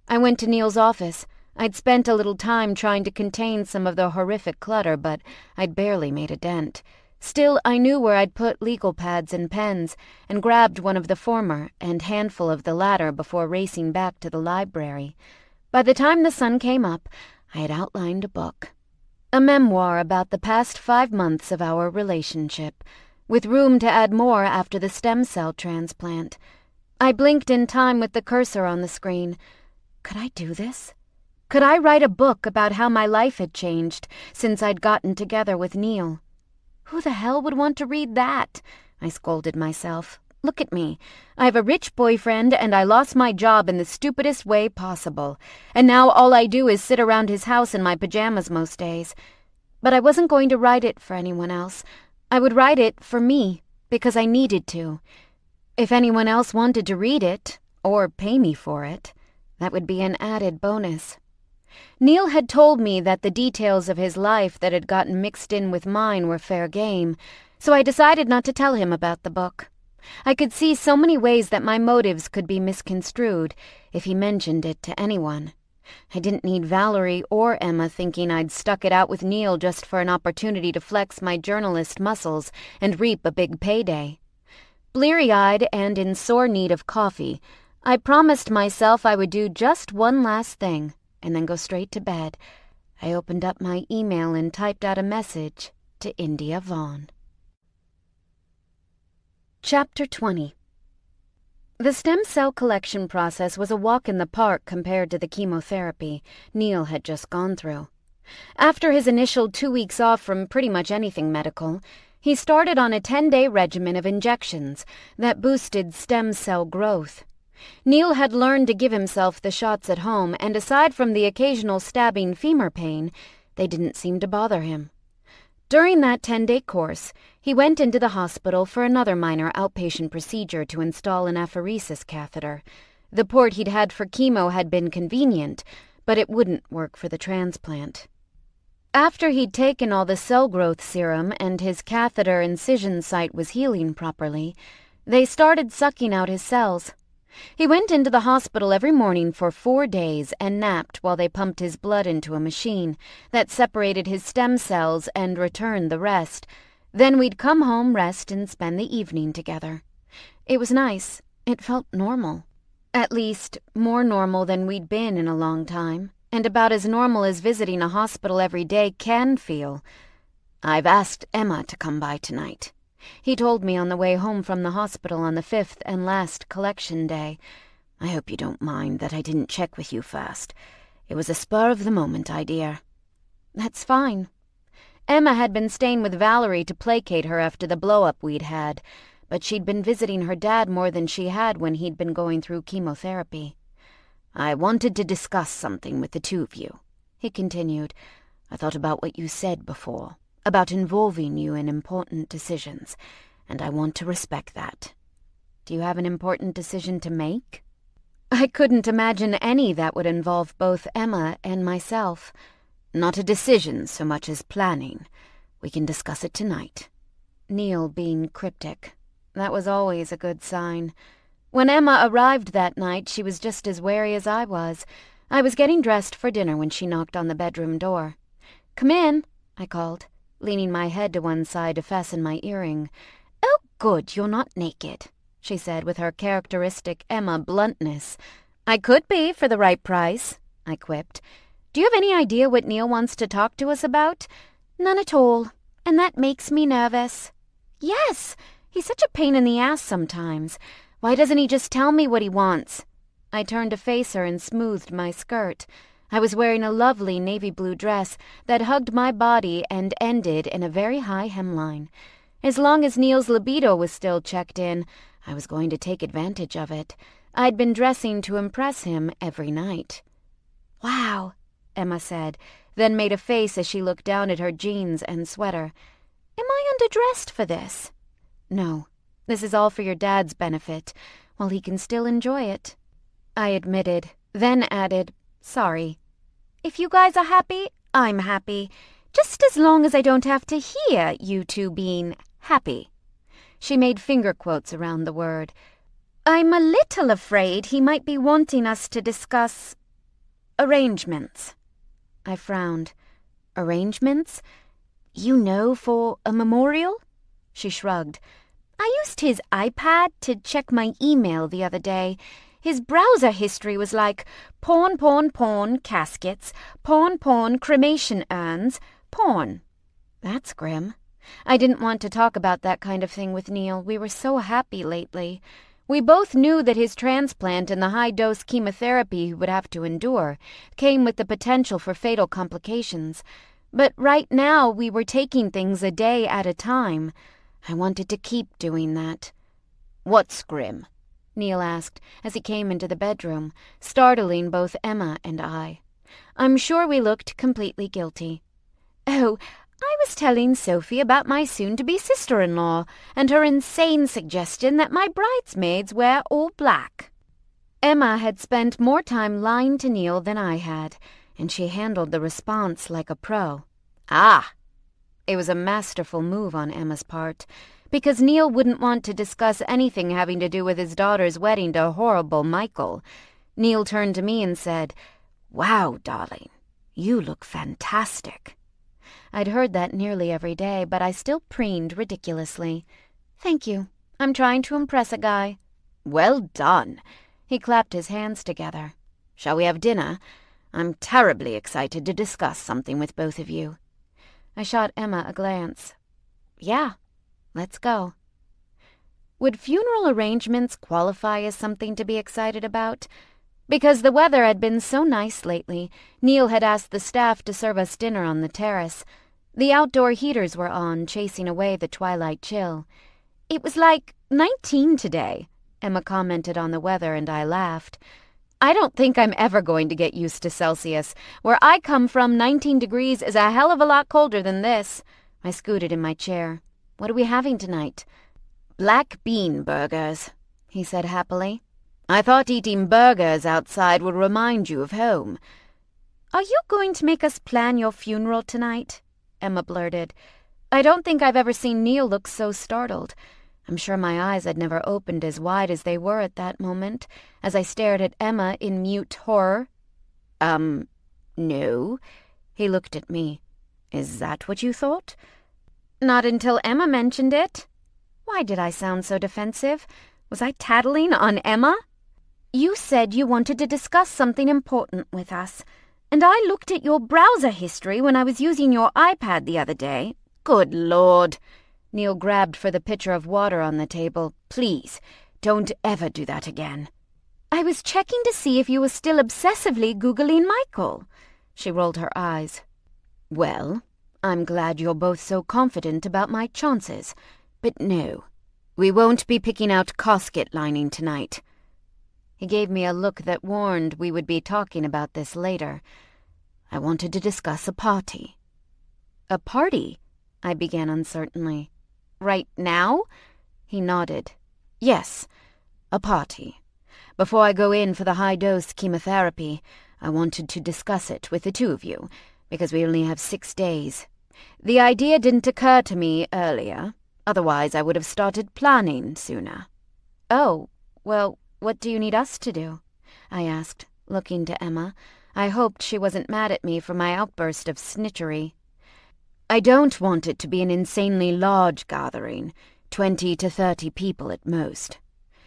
I went to Neil's office. I'd spent a little time trying to contain some of the horrific clutter, but I'd barely made a dent. Still, I knew where I'd put legal pads and pens, and grabbed one of the former and handful of the latter before racing back to the library. By the time the sun came up, I had outlined a book. A memoir about the past 5 months of our relationship, with room to add more after the stem cell transplant. I blinked in time with the cursor on the screen. Could I do this? Could I write a book about how my life had changed since I'd gotten together with Neil? Who the hell would want to read that? I scolded myself. Look at me. I have a rich boyfriend and I lost my job in the stupidest way possible. And now all I do is sit around his house in my pajamas most days. But I wasn't going to write it for anyone else. I would write it for me, because I needed to. If anyone else wanted to read it, or pay me for it, that would be an added bonus. Neil had told me that the details of his life that had gotten mixed in with mine were fair game, so I decided not to tell him about the book. I could see so many ways that my motives could be misconstrued if he mentioned it to anyone. I didn't need Valerie or Emma thinking I'd stuck it out with Neil just for an opportunity to flex my journalist muscles and reap a big payday. Bleary-eyed and in sore need of coffee, I promised myself I would do just one last thing and then go straight to bed. I opened up my email and typed out a message to India Vaughn. Chapter 20. The stem cell collection process was a walk in the park compared to the chemotherapy Neil had just gone through. After his initial 2 weeks off from pretty much anything medical, he started on a 10-day regimen of injections that boosted stem cell growth. Neil had learned to give himself the shots at home, and aside from the occasional stabbing femur pain, they didn't seem to bother him. During that 10-day course, he went into the hospital for another minor outpatient procedure to install an apheresis catheter. The port he'd had for chemo had been convenient, but it wouldn't work for the transplant. After he'd taken all the cell growth serum and his catheter incision site was healing properly, they started sucking out his cells. He went into the hospital every morning for 4 days and napped while they pumped his blood into a machine that separated his stem cells and returned the rest. Then we'd come home, rest, and spend the evening together. It was nice. It felt normal. At least, more normal than we'd been in a long time, and about as normal as visiting a hospital every day can feel. "I've asked Emma to come by tonight," he told me on the way home from the hospital on the 5th and last collection day. "I hope you don't mind that I didn't check with you first. It was a spur-of-the-moment idea." "That's fine." Emma had been staying with Valerie to placate her after the blow-up we'd had, but she'd been visiting her dad more than she had when he'd been going through chemotherapy. "I wanted to discuss something with the two of you," he continued. "I thought about what you said before, about involving you in important decisions, and I want to respect that." "Do you have an important decision to make?" I couldn't imagine any that would involve both Emma and myself. "Not a decision so much as planning. We can discuss it tonight." Neil being cryptic. That was always a good sign. When Emma arrived that night, she was just as wary as I was. I was getting dressed for dinner when she knocked on the bedroom door. "Come in," I called, leaning my head to one side to fasten my earring. "Oh, good, you're not naked," she said with her characteristic Emma bluntness. "I could be for the right price," I quipped. "Do you have any idea what Neil wants to talk to us about?" "None at all, and that makes me nervous." "Yes, he's such a pain in the ass sometimes. Why doesn't he just tell me what he wants?" I turned to face her and smoothed my skirt. I was wearing a lovely navy blue dress that hugged my body and ended in a very high hemline. As long as Neil's libido was still checked in, I was going to take advantage of it. I'd been dressing to impress him every night. "Wow," Emma said, then made a face as she looked down at her jeans and sweater. "Am I underdressed for this?" "No, this is all for your dad's benefit, while he can still enjoy it," I admitted, then added, "Sorry." "If you guys are happy, I'm happy. Just as long as I don't have to hear you two being happy." She made finger quotes around the word. "I'm a little afraid he might be wanting us to discuss arrangements." I frowned. "Arrangements? You know, for a memorial?" She shrugged. "I used his iPad to check my email the other day. His browser history was like porn, porn, porn, caskets, porn, porn, cremation urns, porn." "That's grim." I didn't want to talk about that kind of thing with Neil. We were so happy lately. We both knew that his transplant and the high-dose chemotherapy he would have to endure came with the potential for fatal complications. But right now we were taking things a day at a time. I wanted to keep doing that. "What's grim?" Neil asked as he came into the bedroom, startling both Emma and I. I'm sure we looked completely guilty. "Oh, I was telling Sophie about my soon-to-be sister-in-law and her insane suggestion that my bridesmaids wear all black." Emma had spent more time lying to Neil than I had, and she handled the response like a pro. "Ah!" It was a masterful move on Emma's part, because Neil wouldn't want to discuss anything having to do with his daughter's wedding to horrible Michael. Neil turned to me and said, "Wow, darling, you look fantastic." I'd heard that nearly every day, but I still preened ridiculously. "Thank you. I'm trying to impress a guy." "Well done." He clapped his hands together. "Shall we have dinner? I'm terribly excited to discuss something with both of you." I shot Emma a glance. "Yeah, let's go." Would funeral arrangements qualify as something to be excited about? Because the weather had been so nice lately, Neil had asked the staff to serve us dinner on the terrace. The outdoor heaters were on, chasing away the twilight chill. "It was like 19 today," Emma commented on the weather, and I laughed. "I don't think I'm ever going to get used to Celsius. Where I come from, 19 degrees is a hell of a lot colder than this." I scooted in my chair. "What are we having tonight?" "Black bean burgers," he said happily. "I thought eating burgers outside would remind you of home." "Are you going to make us plan your funeral tonight?" Emma blurted. I don't think I've ever seen Neil look so startled. I'm sure my eyes had never opened as wide as they were at that moment, as I stared at Emma in mute horror. No. He looked at me. "Is that what you thought?" "Not until Emma mentioned it." Why did I sound so defensive? Was I tattling on Emma? You said you wanted to discuss something important with us, and I looked at your browser history when I was using your iPad the other day. Good Lord. Neil grabbed for the pitcher of water on the table. Please, don't ever do that again. I was checking to see if you were still obsessively Googling Michael. She rolled her eyes. Well, I'm glad you're both so confident about my chances. But no, we won't be picking out casket lining tonight. He gave me a look that warned we would be talking about this later. I wanted to discuss a party. A party? I began uncertainly. Right now? He nodded. Yes, a party. Before I go in for the high-dose chemotherapy, I wanted to discuss it with the two of you, because we only have 6 days. The idea didn't occur to me earlier. Otherwise, I would have started planning sooner. Oh, well, what do you need us to do? I asked, looking to Emma. I hoped she wasn't mad at me for my outburst of snitchery. I don't want it to be an insanely large gathering, 20 to 30 people at most.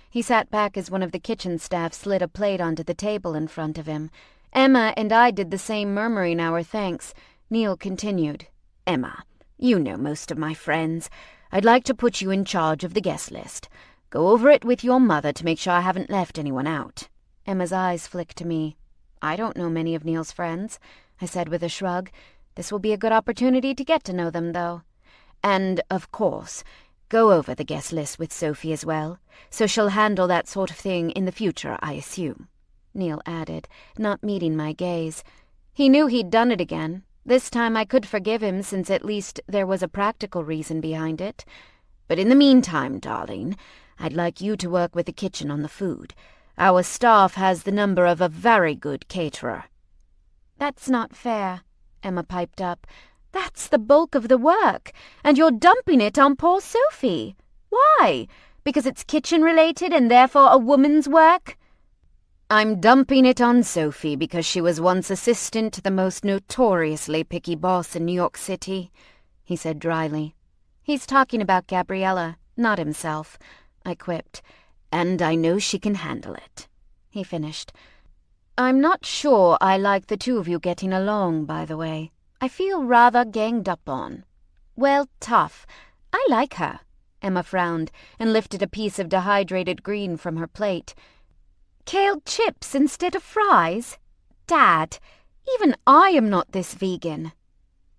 He sat back as one of the kitchen staff slid a plate onto the table in front of him. Emma and I did the same, murmuring our thanks. Neil continued. Emma, you know most of my friends. I'd like to put you in charge of the guest list. Go over it with your mother to make sure I haven't left anyone out. Emma's eyes flicked to me. I don't know many of Neil's friends, I said with a shrug. This will be a good opportunity to get to know them, though. And, of course, go over the guest list with Sophie as well, so she'll handle that sort of thing in the future, I assume, Neil added, not meeting my gaze. He knew he'd done it again. This time I could forgive him, since at least there was a practical reason behind it. But in the meantime, darling, I'd like you to work with the kitchen on the food. Our staff has the number of a very good caterer. That's not fair, Emma piped up. That's the bulk of the work, and you're dumping it on poor Sophie. Why? Because it's kitchen-related and therefore a woman's work? I'm dumping it on Sophie because she was once assistant to the most notoriously picky boss in New York City, he said dryly. He's talking about Gabriella, not himself, I quipped. And I know she can handle it, he finished. I'm not sure I like the two of you getting along, by the way. I feel rather ganged up on. Well, tough. I like her. Emma frowned and lifted a piece of dehydrated green from her plate. Kale chips instead of fries? Dad, even I am not this vegan.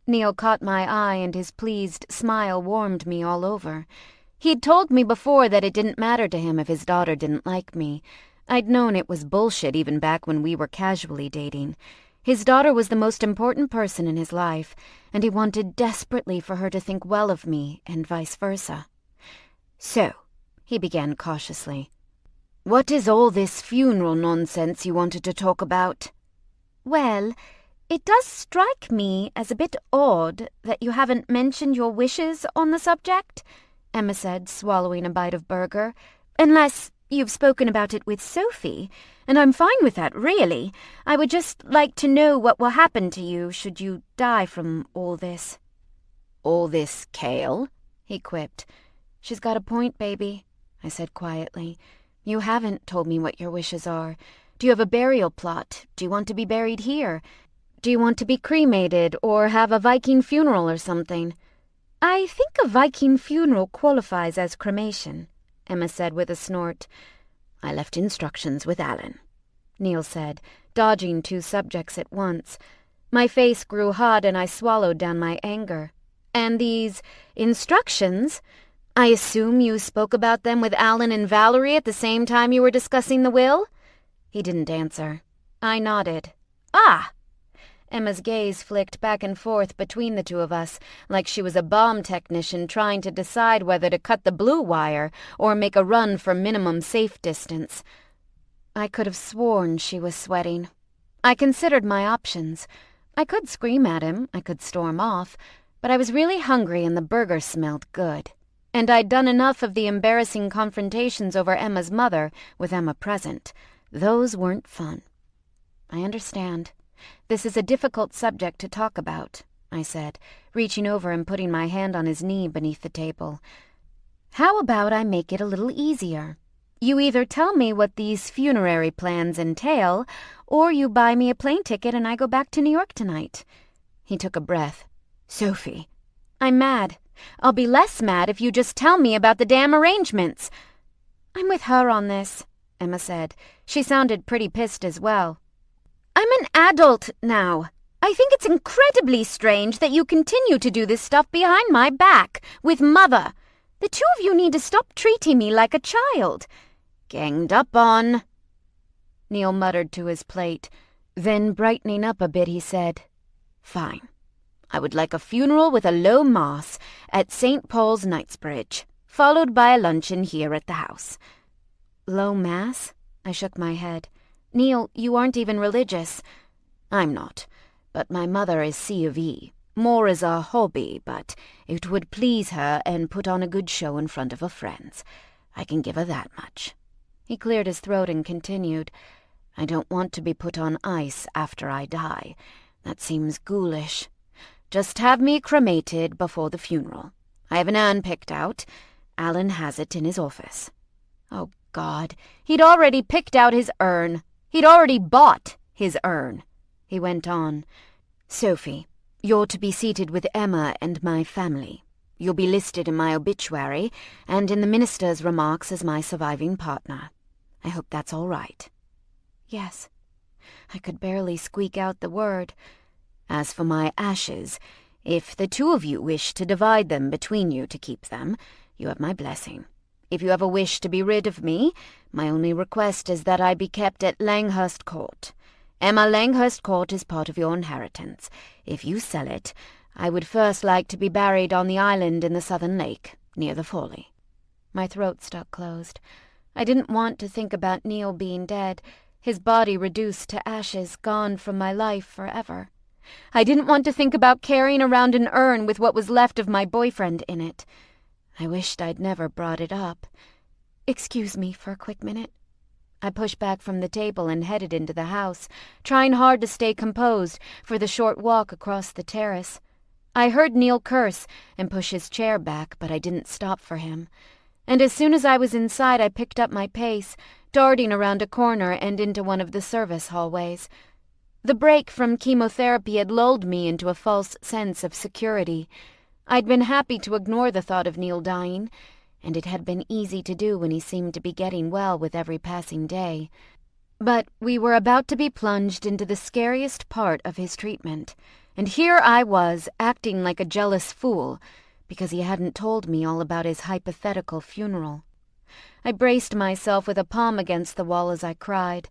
Neil caught my eye and his pleased smile warmed me all over. He'd told me before that it didn't matter to him if his daughter didn't like me. I'd known it was bullshit even back when we were casually dating. His daughter was the most important person in his life, and he wanted desperately for her to think well of me, and vice versa. So, he began cautiously, what is all this funeral nonsense you wanted to talk about? Well, it does strike me as a bit odd that you haven't mentioned your wishes on the subject, Emma said, swallowing a bite of burger. Unless you've spoken about it with Sophie, and I'm fine with that, really. I would just like to know what will happen to you should you die from all this. All this kale? He quipped. She's got a point, baby, I said quietly. You haven't told me what your wishes are. Do you have a burial plot? Do you want to be buried here? Do you want to be cremated or have a Viking funeral or something? I think a Viking funeral qualifies as cremation, Emma said with a snort. I left instructions with Alan, Neil said, dodging two subjects at once. My face grew hot and I swallowed down my anger. And these instructions? I assume you spoke about them with Alan and Valerie at the same time you were discussing the will? He didn't answer. I nodded. Ah! Emma's gaze flicked back and forth between the two of us, like she was a bomb technician trying to decide whether to cut the blue wire or make a run for minimum safe distance. I could have sworn she was sweating. I considered my options. I could scream at him, I could storm off, but I was really hungry and the burger smelled good. And I'd done enough of the embarrassing confrontations over Emma's mother with Emma present. Those weren't fun. I understand. This is a difficult subject to talk about, I said, reaching over and putting my hand on his knee beneath the table. How about I make it a little easier? You either tell me what these funerary plans entail, or you buy me a plane ticket and I go back to New York tonight." He took a breath. "Sophie." "I'm mad. I'll be less mad if you just tell me about the damn arrangements." "I'm with her on this," Emma said. She sounded pretty pissed as well. "I'm an adult now. I think it's incredibly strange that you continue to do this stuff behind my back, with Mother. The two of you need to stop treating me like a child." "Ganged up on," Neil muttered to his plate. Then, brightening up a bit, he said, "Fine. I would like a funeral with a low mass at St. Paul's, Knightsbridge, followed by a luncheon here at the house." "Low mass?" I shook my head. "Neil, you aren't even religious." "I'm not, but my mother is C of E. More as a hobby, but it would please her and put on a good show in front of her friends. I can give her that much." He cleared his throat and continued, "I don't want to be put on ice after I die. That seems ghoulish. Just have me cremated before the funeral. I have an urn picked out. Alan has it in his office." Oh, God. He'd already picked out his urn. He'd already bought his urn. He went on, "Sophie, you're to be seated with Emma and my family. You'll be listed in my obituary and in the minister's remarks as my surviving partner. I hope that's all right." "Yes." I could barely squeak out the word. "As for my ashes, if the two of you wish to divide them between you to keep them, you have my blessing. If you ever wish to be rid of me, my only request is that I be kept at Langhurst Court. Emma, Langhurst Court is part of your inheritance. If you sell it, I would first like to be buried on the island in the Southern Lake, near the Folly." My throat stuck closed. I didn't want to think about Neil being dead, his body reduced to ashes, gone from my life forever. I didn't want to think about carrying around an urn with what was left of my boyfriend in it. I wished I'd never brought it up. "Excuse me for a quick minute." I pushed back from the table and headed into the house, trying hard to stay composed for the short walk across the terrace. I heard Neil curse and push his chair back, but I didn't stop for him. And as soon as I was inside, I picked up my pace, darting around a corner and into one of the service hallways. The break from chemotherapy had lulled me into a false sense of security. I'd been happy to ignore the thought of Neil dying, and it had been easy to do when he seemed to be getting well with every passing day. But we were about to be plunged into the scariest part of his treatment, and here I was, acting like a jealous fool, because he hadn't told me all about his hypothetical funeral. I braced myself with a palm against the wall as I cried.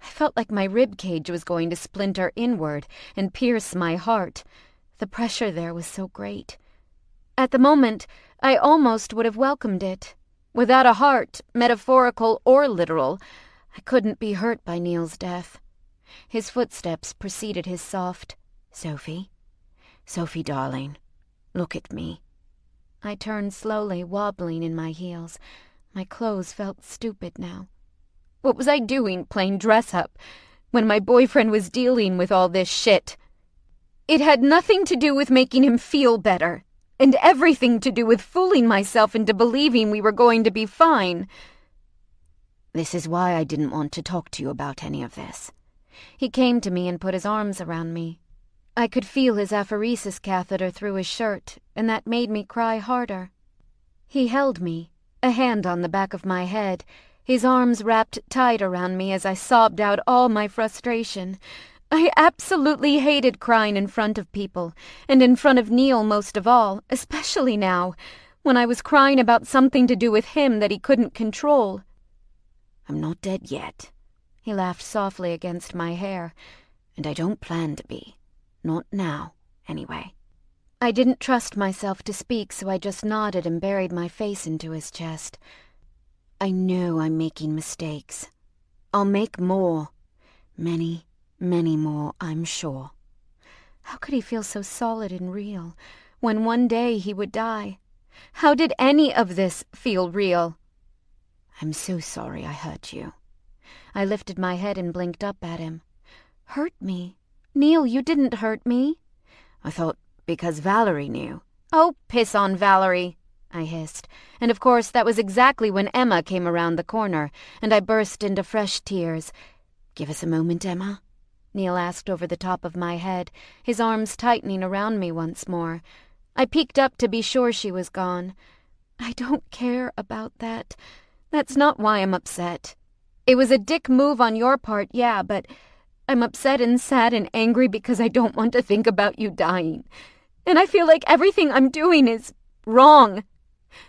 I felt like my rib cage was going to splinter inward and pierce my heart. The pressure there was so great. At the moment, I almost would have welcomed it. Without a heart, metaphorical or literal, I couldn't be hurt by Neil's death. His footsteps preceded his soft, "Sophie, Sophie, darling, look at me." I turned slowly, wobbling in my heels. My clothes felt stupid now. What was I doing playing dress-up when my boyfriend was dealing with all this shit? It had nothing to do with making him feel better, and everything to do with fooling myself into believing we were going to be fine. "This is why I didn't want to talk to you about any of this." He came to me and put his arms around me. I could feel his apheresis catheter through his shirt, and that made me cry harder. He held me, a hand on the back of my head, his arms wrapped tight around me as I sobbed out all my frustration. I absolutely hated crying in front of people, and in front of Neil most of all, especially now, when I was crying about something to do with him that he couldn't control. "I'm not dead yet." He laughed softly against my hair. "And I don't plan to be. Not now, anyway." I didn't trust myself to speak, so I just nodded and buried my face into his chest. "I know I'm making mistakes. I'll make more. Many, many more, I'm sure." How could he feel so solid and real, when one day he would die? How did any of this feel real? "I'm so sorry I hurt you." I lifted my head and blinked up at him. "Hurt me? Neil, you didn't hurt me." "I thought because Valerie knew." "Oh, piss on Valerie." I hissed, and of course that was exactly when Emma came around the corner, and I burst into fresh tears. "Give us a moment, Emma," Neil asked over the top of my head, his arms tightening around me once more. I peeked up to be sure she was gone. "I don't care about that. That's not why I'm upset. It was a dick move on your part, yeah, but I'm upset and sad and angry because I don't want to think about you dying. And I feel like everything I'm doing is wrong.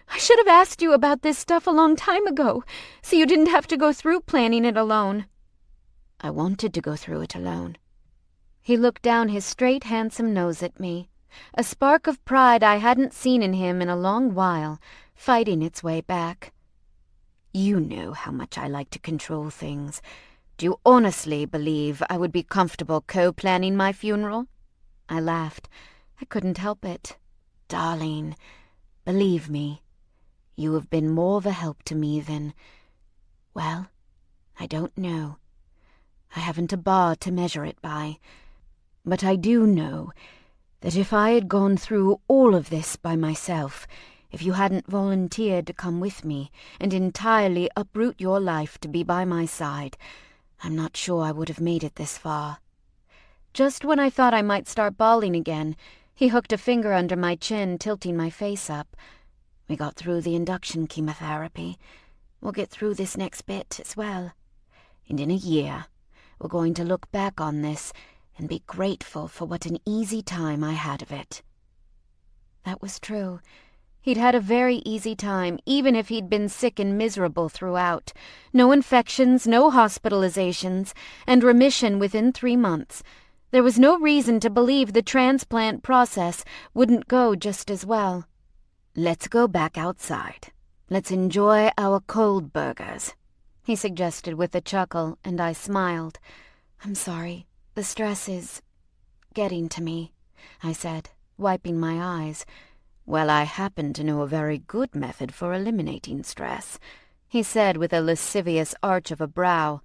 I should have asked you about this stuff a long time ago, so you didn't have to go through planning it alone." "I wanted to go through it alone." He looked down his straight, handsome nose at me, a spark of pride I hadn't seen in him in a long while, fighting its way back. "You know how much I like to control things. Do you honestly believe I would be comfortable co-planning my funeral?" I laughed. I couldn't help it. "Darling, believe me, you have been more of a help to me than... well, I don't know. I haven't a bar to measure it by. But I do know that if I had gone through all of this by myself, if you hadn't volunteered to come with me and entirely uproot your life to be by my side, I'm not sure I would have made it this far." Just when I thought I might start bawling again, he hooked a finger under my chin, tilting my face up. "We got through the induction chemotherapy. We'll get through this next bit as well. And in a year, we're going to look back on this and be grateful for what an easy time I had of it." That was true. He'd had a very easy time, even if he'd been sick and miserable throughout. No infections, no hospitalizations, and remission within 3 months. There was no reason to believe the transplant process wouldn't go just as well. "Let's go back outside. Let's enjoy our cold burgers," he suggested with a chuckle, and I smiled. "I'm sorry. The stress is getting to me," I said, wiping my eyes. "Well, I happen to know a very good method for eliminating stress," he said with a lascivious arch of a brow.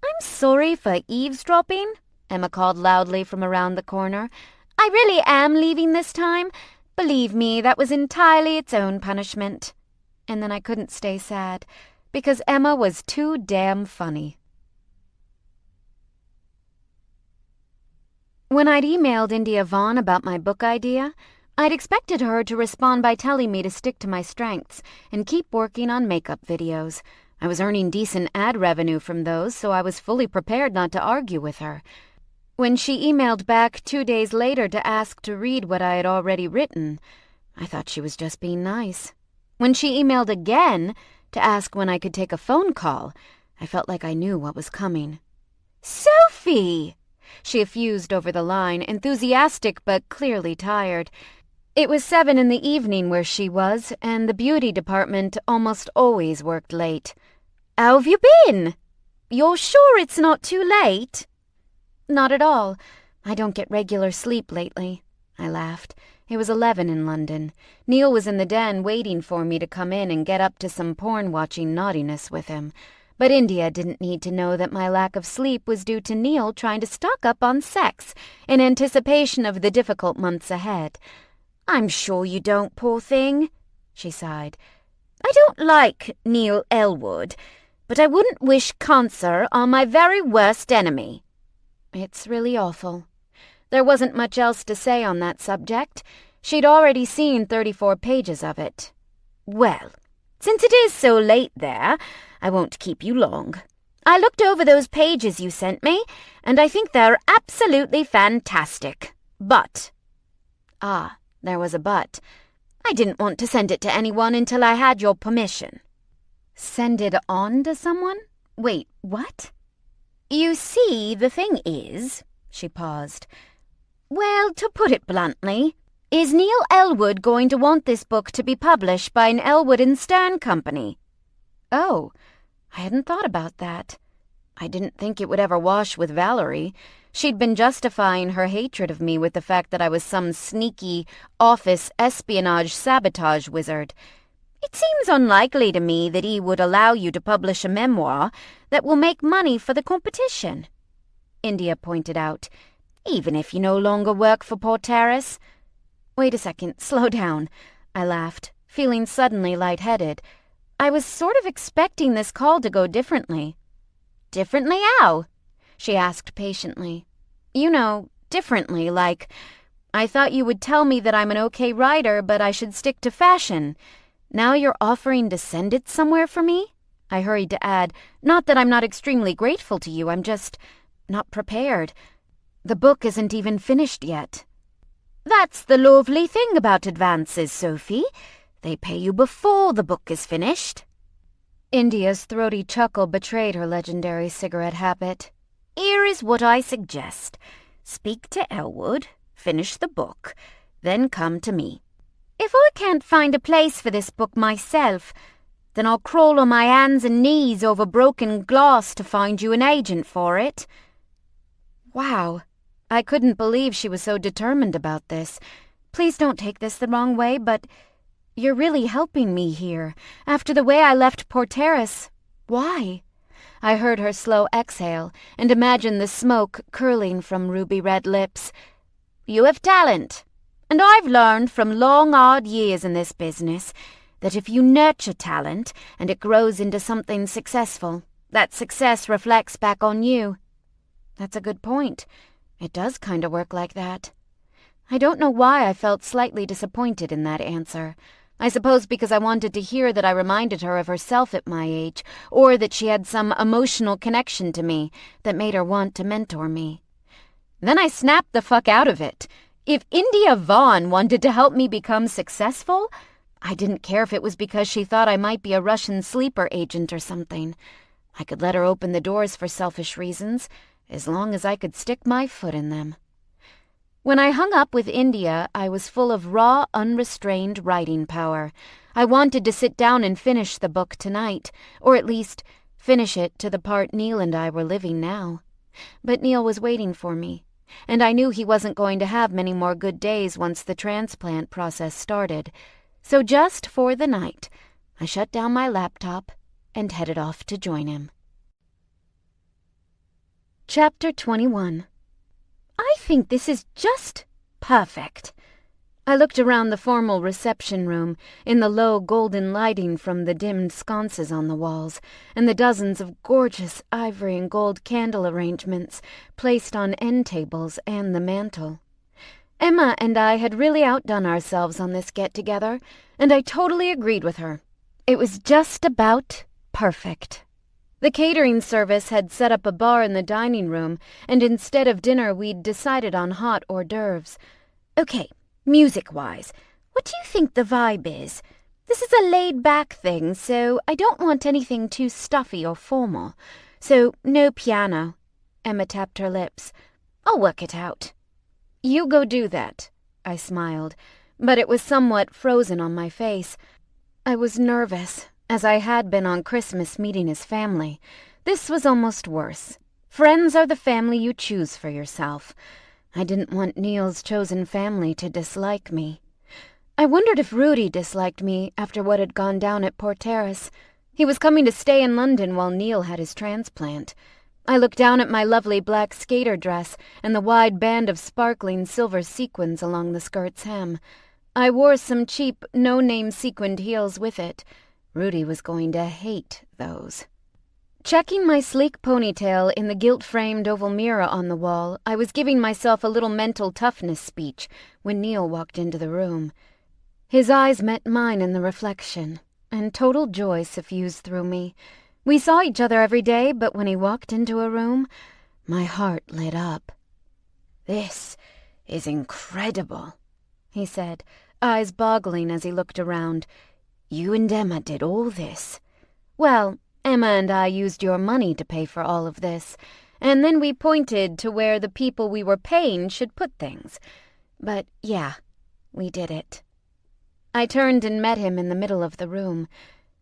"I'm sorry for eavesdropping," Emma called loudly from around the corner. "I really am leaving this time. Believe me, that was entirely its own punishment." And then I couldn't stay sad, because Emma was too damn funny. When I'd emailed India Vaughn about my book idea, I'd expected her to respond by telling me to stick to my strengths and keep working on makeup videos. I was earning decent ad revenue from those, so I was fully prepared not to argue with her. When she emailed back 2 days later to ask to read what I had already written, I thought she was just being nice. When she emailed again to ask when I could take a phone call, I felt like I knew what was coming. "Sophie!" She effused over the line, enthusiastic but clearly tired. It was 7 in the evening where she was, and the beauty department almost always worked late. "How have you been? You're sure it's not too late?" "Not at all. I don't get regular sleep lately," I laughed. It was 11 in London. Neil was in the den waiting for me to come in and get up to some porn-watching naughtiness with him. But India didn't need to know that my lack of sleep was due to Neil trying to stock up on sex in anticipation of the difficult months ahead. "I'm sure you don't, poor thing," she sighed. "I don't like Neil Elwood, but I wouldn't wish cancer on my very worst enemy." It's really awful. There wasn't much else to say on that subject. She'd already seen 34 pages of it. "Well, since it is so late there, I won't keep you long. I looked over those pages you sent me, and I think they're absolutely fantastic. But..." Ah, there was a but. "I didn't want to send it to anyone until I had your permission." "Send it on to someone? Wait, what?" "You see, the thing is," she paused, "well, to put it bluntly, is Neil Elwood going to want this book to be published by an Elwood and Stern company?" Oh, I hadn't thought about that. I didn't think it would ever wash with Valerie. She'd been justifying her hatred of me with the fact that I was some sneaky office espionage sabotage wizard. "It seems unlikely to me that he would allow you to publish a memoir that will make money for the competition," India pointed out, "even if you no longer work for Porteris." "Wait a second, slow down," I laughed. feeling suddenly lightheaded. I was sort of expecting this call to go differently. "Differently how?" she asked patiently. "You know, differently, like, I thought you would tell me that I'm an okay writer, but I should stick to fashion. Now you're offering to send it somewhere for me?" I hurried to add, "Not that I'm not extremely grateful to you, I'm just not prepared. The book isn't even finished yet." "That's the lovely thing about advances, Sophie. They pay you before the book is finished." India's throaty chuckle betrayed her legendary cigarette habit. "Here is what I suggest. Speak to Elwood, finish the book, then come to me. If I can't find a place for this book myself, then I'll crawl on my hands and knees over broken glass to find you an agent for it." Wow. I couldn't believe she was so determined about this. Please don't take this the wrong way, but you're really helping me here. After the way I left Porteris. Why? I heard her slow exhale and imagined the smoke curling from ruby-red lips. "You have talent, and I've learned from long, hard years in this business that if you nurture talent and it grows into something successful, that success reflects back on you." That's a good point. It does kind of work like that. I don't know why I felt slightly disappointed in that answer. I suppose because I wanted to hear that I reminded her of herself at my age, or that she had some emotional connection to me that made her want to mentor me. Then I snapped the fuck out of it. If India Vaughn wanted to help me become successful, I didn't care if it was because she thought I might be a Russian sleeper agent or something. I could let her open the doors for selfish reasons, as long as I could stick my foot in them. When I hung up with India, I was full of raw, unrestrained writing power. I wanted to sit down and finish the book tonight, or at least finish it to the part Neil and I were living now. But Neil was waiting for me, and I knew he wasn't going to have many more good days once the transplant process started. So just for the night, I shut down my laptop and headed off to join him. Chapter 21. I think this is just perfect. I looked around the formal reception room, in the low golden lighting from the dimmed sconces on the walls, and the dozens of gorgeous ivory and gold candle arrangements placed on end tables and the mantel. Emma and I had really outdone ourselves on this get-together, and I totally agreed with her. It was just about perfect. The catering service had set up a bar in the dining room, and instead of dinner we'd decided on hot hors d'oeuvres. "Okay, music-wise, what do you think the vibe is? This is a laid-back thing, so I don't want anything too stuffy or formal. So no piano." Emma tapped her lips. "I'll work it out." "You go do that," I smiled, but it was somewhat frozen on my face. I was nervous, as I had been on Christmas meeting his family. This was almost worse. Friends are the family you choose for yourself. I didn't want Neil's chosen family to dislike me. I wondered if Rudy disliked me after what had gone down at Porteris. He was coming to stay in London while Neil had his transplant. I looked down at my lovely black skater dress and the wide band of sparkling silver sequins along the skirt's hem. I wore some cheap, no-name sequined heels with it. Rudy was going to hate those. Checking my sleek ponytail in the gilt-framed oval mirror on the wall, I was giving myself a little mental toughness speech when Neil walked into the room. His eyes met mine in the reflection, and total joy suffused through me. We saw each other every day, but when he walked into a room, my heart lit up. "This is incredible," he said, eyes boggling as he looked around. "You and Emma did all this." "Well, Emma and I used your money to pay for all of this, and then we pointed to where the people we were paying should put things. But yeah, we did it." I turned and met him in the middle of the room.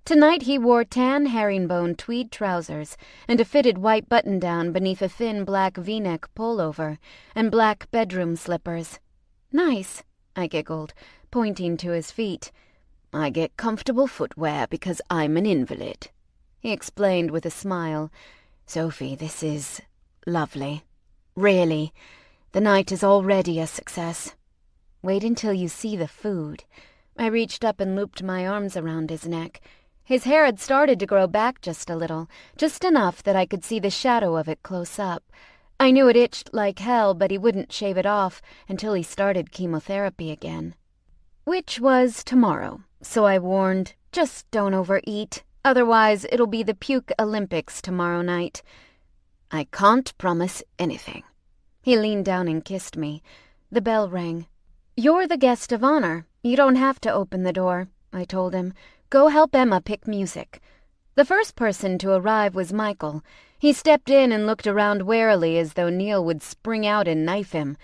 Tonight he wore tan herringbone tweed trousers and a fitted white button-down beneath a thin black V-neck pullover and black bedroom slippers. "Nice," I giggled, pointing to his feet. "I get comfortable footwear because I'm an invalid," he explained with a smile. "Sophie, this is lovely. Really, the night is already a success. Wait until you see the food. I reached up and looped my arms around his neck. His hair had started to grow back just a little, just enough that I could see the shadow of it close up. I knew it itched like hell, but he wouldn't shave it off until he started chemotherapy again. Which was tomorrow, so I warned, just don't overeat, otherwise it'll be the puke Olympics tomorrow night. I can't promise anything. He leaned down and kissed me. The bell rang. You're the guest of honor. You don't have to open the door, I told him. Go help Emma pick music. The first person to arrive was Michael. He stepped in and looked around warily as though Neil would spring out and knife him.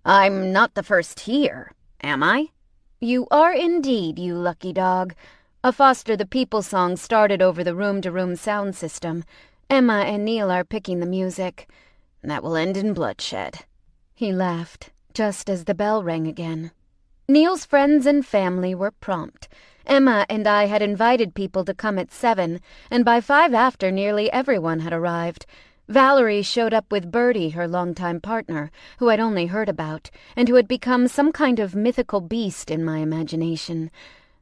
I'm not the first here, am I? You are indeed, you lucky dog. A Foster the People song started over the room-to-room sound system. Emma and Neil are picking the music. That will end in bloodshed. He laughed, just as the bell rang again. Neil's friends and family were prompt. Emma and I had invited people to come at 7, and by 5 after nearly everyone had arrived. Valerie showed up with Bertie, her longtime partner, who I'd only heard about, and who had become some kind of mythical beast in my imagination.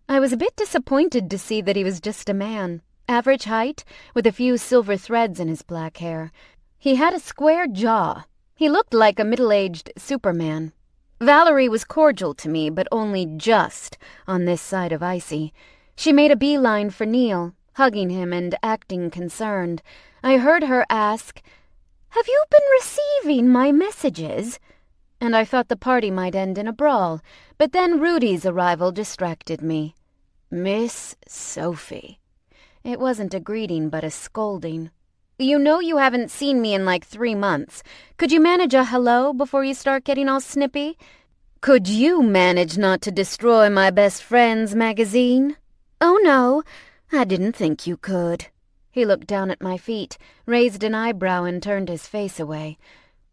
I was a bit disappointed to see that he was just a man, average height, with a few silver threads in his black hair. He had a square jaw. He looked like a middle-aged Superman. Valerie was cordial to me, but only just on this side of icy. She made a beeline for Neil, hugging him and acting concerned. I heard her ask, "Have you been receiving my messages?" And I thought the party might end in a brawl, but then Rudy's arrival distracted me. Miss Sophie. It wasn't a greeting, but a scolding. You know you haven't seen me in like 3 months. Could you manage a hello before you start getting all snippy? Could you manage not to destroy my best friend's magazine? Oh no, I didn't think you could. He looked down at my feet, raised an eyebrow and turned his face away.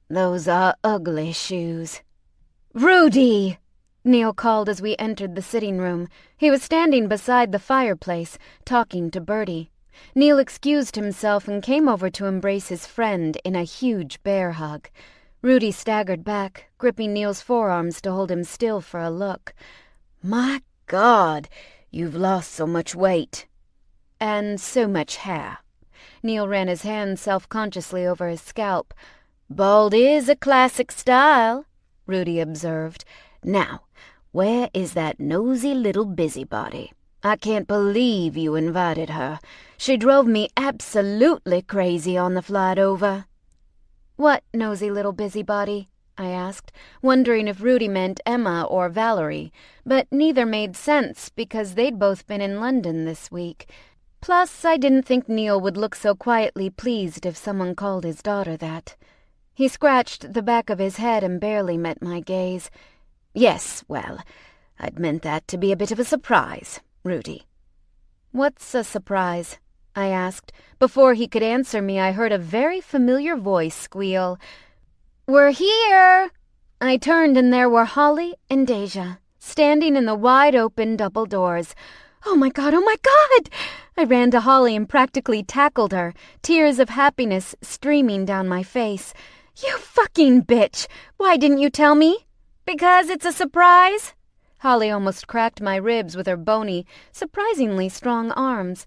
Those are ugly shoes. Rudy! Neil called as we entered the sitting room. He was standing beside the fireplace, talking to Bertie. Neil excused himself and came over to embrace his friend in a huge bear hug. Rudy staggered back, gripping Neil's forearms to hold him still for a look. My God, you've lost so much weight. And so much hair. Neil ran his hand self-consciously over his scalp. Bald is a classic style, Rudy observed. Now, where is that nosy little busybody? I can't believe you invited her. She drove me absolutely crazy on the flight over. What nosy little busybody? I asked, wondering if Rudy meant Emma or Valerie, but neither made sense because they'd both been in London this week. Plus, I didn't think Neil would look so quietly pleased if someone called his daughter that. He scratched the back of his head and barely met my gaze. Yes, well, I'd meant that to be a bit of a surprise, Rudy. What's a surprise? I asked. Before he could answer me, I heard a very familiar voice squeal, "We're here!" I turned and there were Holly and Deja, standing in the wide-open double doors. Oh my God! I ran to Holly and practically tackled her, tears of happiness streaming down my face. You fucking bitch! Why didn't you tell me? Because it's a surprise? Holly almost cracked my ribs with her bony, surprisingly strong arms.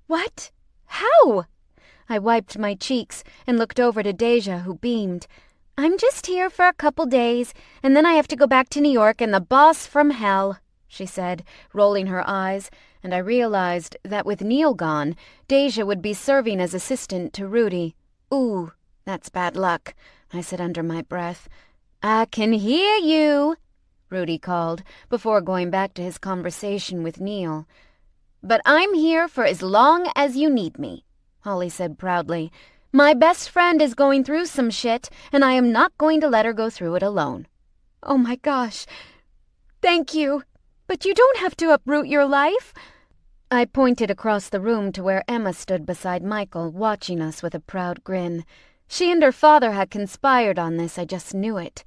What? How? I wiped my cheeks and looked over to Deja, who beamed. I'm just here for a couple days, and then I have to go back to New York and the boss from hell, she said, rolling her eyes, and I realized that with Neil gone, Deja would be serving as assistant to Rudy. Ooh, that's bad luck, I said under my breath. I can hear you, Rudy called, before going back to his conversation with Neil. But I'm here for as long as you need me, Holly said proudly. My best friend is going through some shit, and I am not going to let her go through it alone. Oh my gosh. Thank you. But you don't have to uproot your life. I pointed across the room to where Emma stood beside Michael, watching us with a proud grin. She and her father had conspired on this, I just knew it.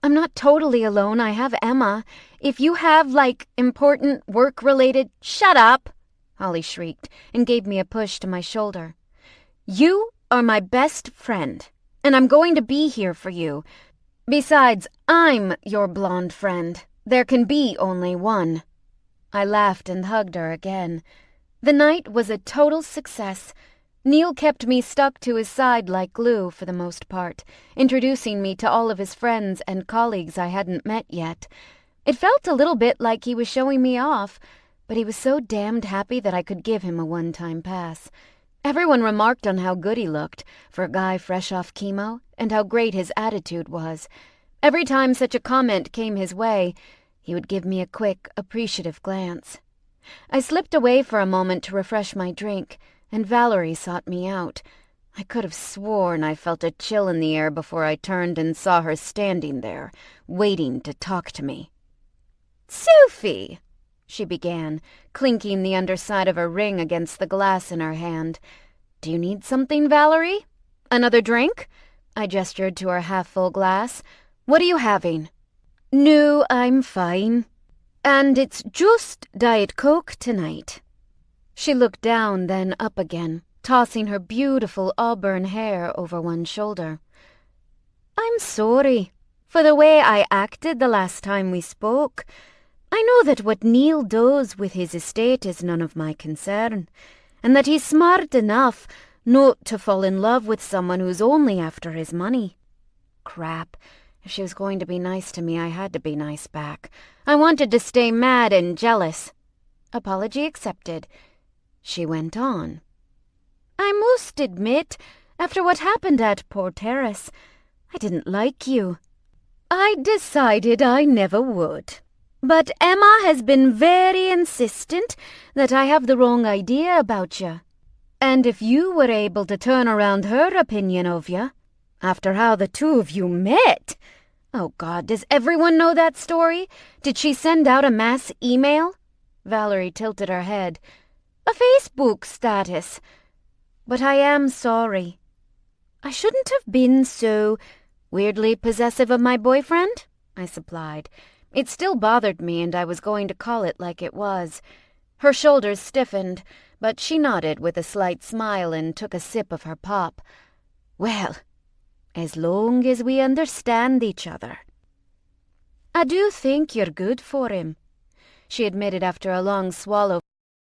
I'm not totally alone, I have Emma. If you have, important work-related— Shut up, Holly shrieked, and gave me a push to my shoulder. You are my best friend, and I'm going to be here for you. Besides, I'm your blonde friend. There can be only one. I laughed and hugged her again. The night was a total success. Neil kept me stuck to his side like glue for the most part, introducing me to all of his friends and colleagues I hadn't met yet. It felt a little bit like he was showing me off, but he was so damned happy that I could give him a one-time pass. Everyone remarked on how good he looked for a guy fresh off chemo, and how great his attitude was. Every time such a comment came his way, he would give me a quick, appreciative glance. I slipped away for a moment to refresh my drink, and Valerie sought me out. I could have sworn I felt a chill in the air before I turned and saw her standing there, waiting to talk to me. "Sophie," she began, clinking the underside of her ring against the glass in her hand. "Do you need something, Valerie? Another drink?" I gestured to her half-full glass. "What are you having?" "No, I'm fine. And it's just Diet Coke tonight." She looked down, then up again, tossing her beautiful auburn hair over one shoulder. "I'm sorry for the way I acted the last time we spoke. I know that what Neil does with his estate is none of my concern, and that he's smart enough not to fall in love with someone who's only after his money." Crap. If she was going to be nice to me, I had to be nice back. I wanted to stay mad and jealous. Apology accepted. She went on. "I must admit, after what happened at Port Terrace, I didn't like you. I decided I never would. But Emma has been very insistent that I have the wrong idea about you. And if you were able to turn around her opinion of you, after how the two of you met—" Oh God, does everyone know that story? Did she send out a mass email? Valerie tilted her head. "A Facebook status. But I am sorry. I shouldn't have been so weirdly possessive of my boyfriend," I supplied. It still bothered me, and I was going to call it like it was. Her shoulders stiffened, but she nodded with a slight smile and took a sip of her pop. "Well, as long as we understand each other." "I do think you're good for him," she admitted after a long swallow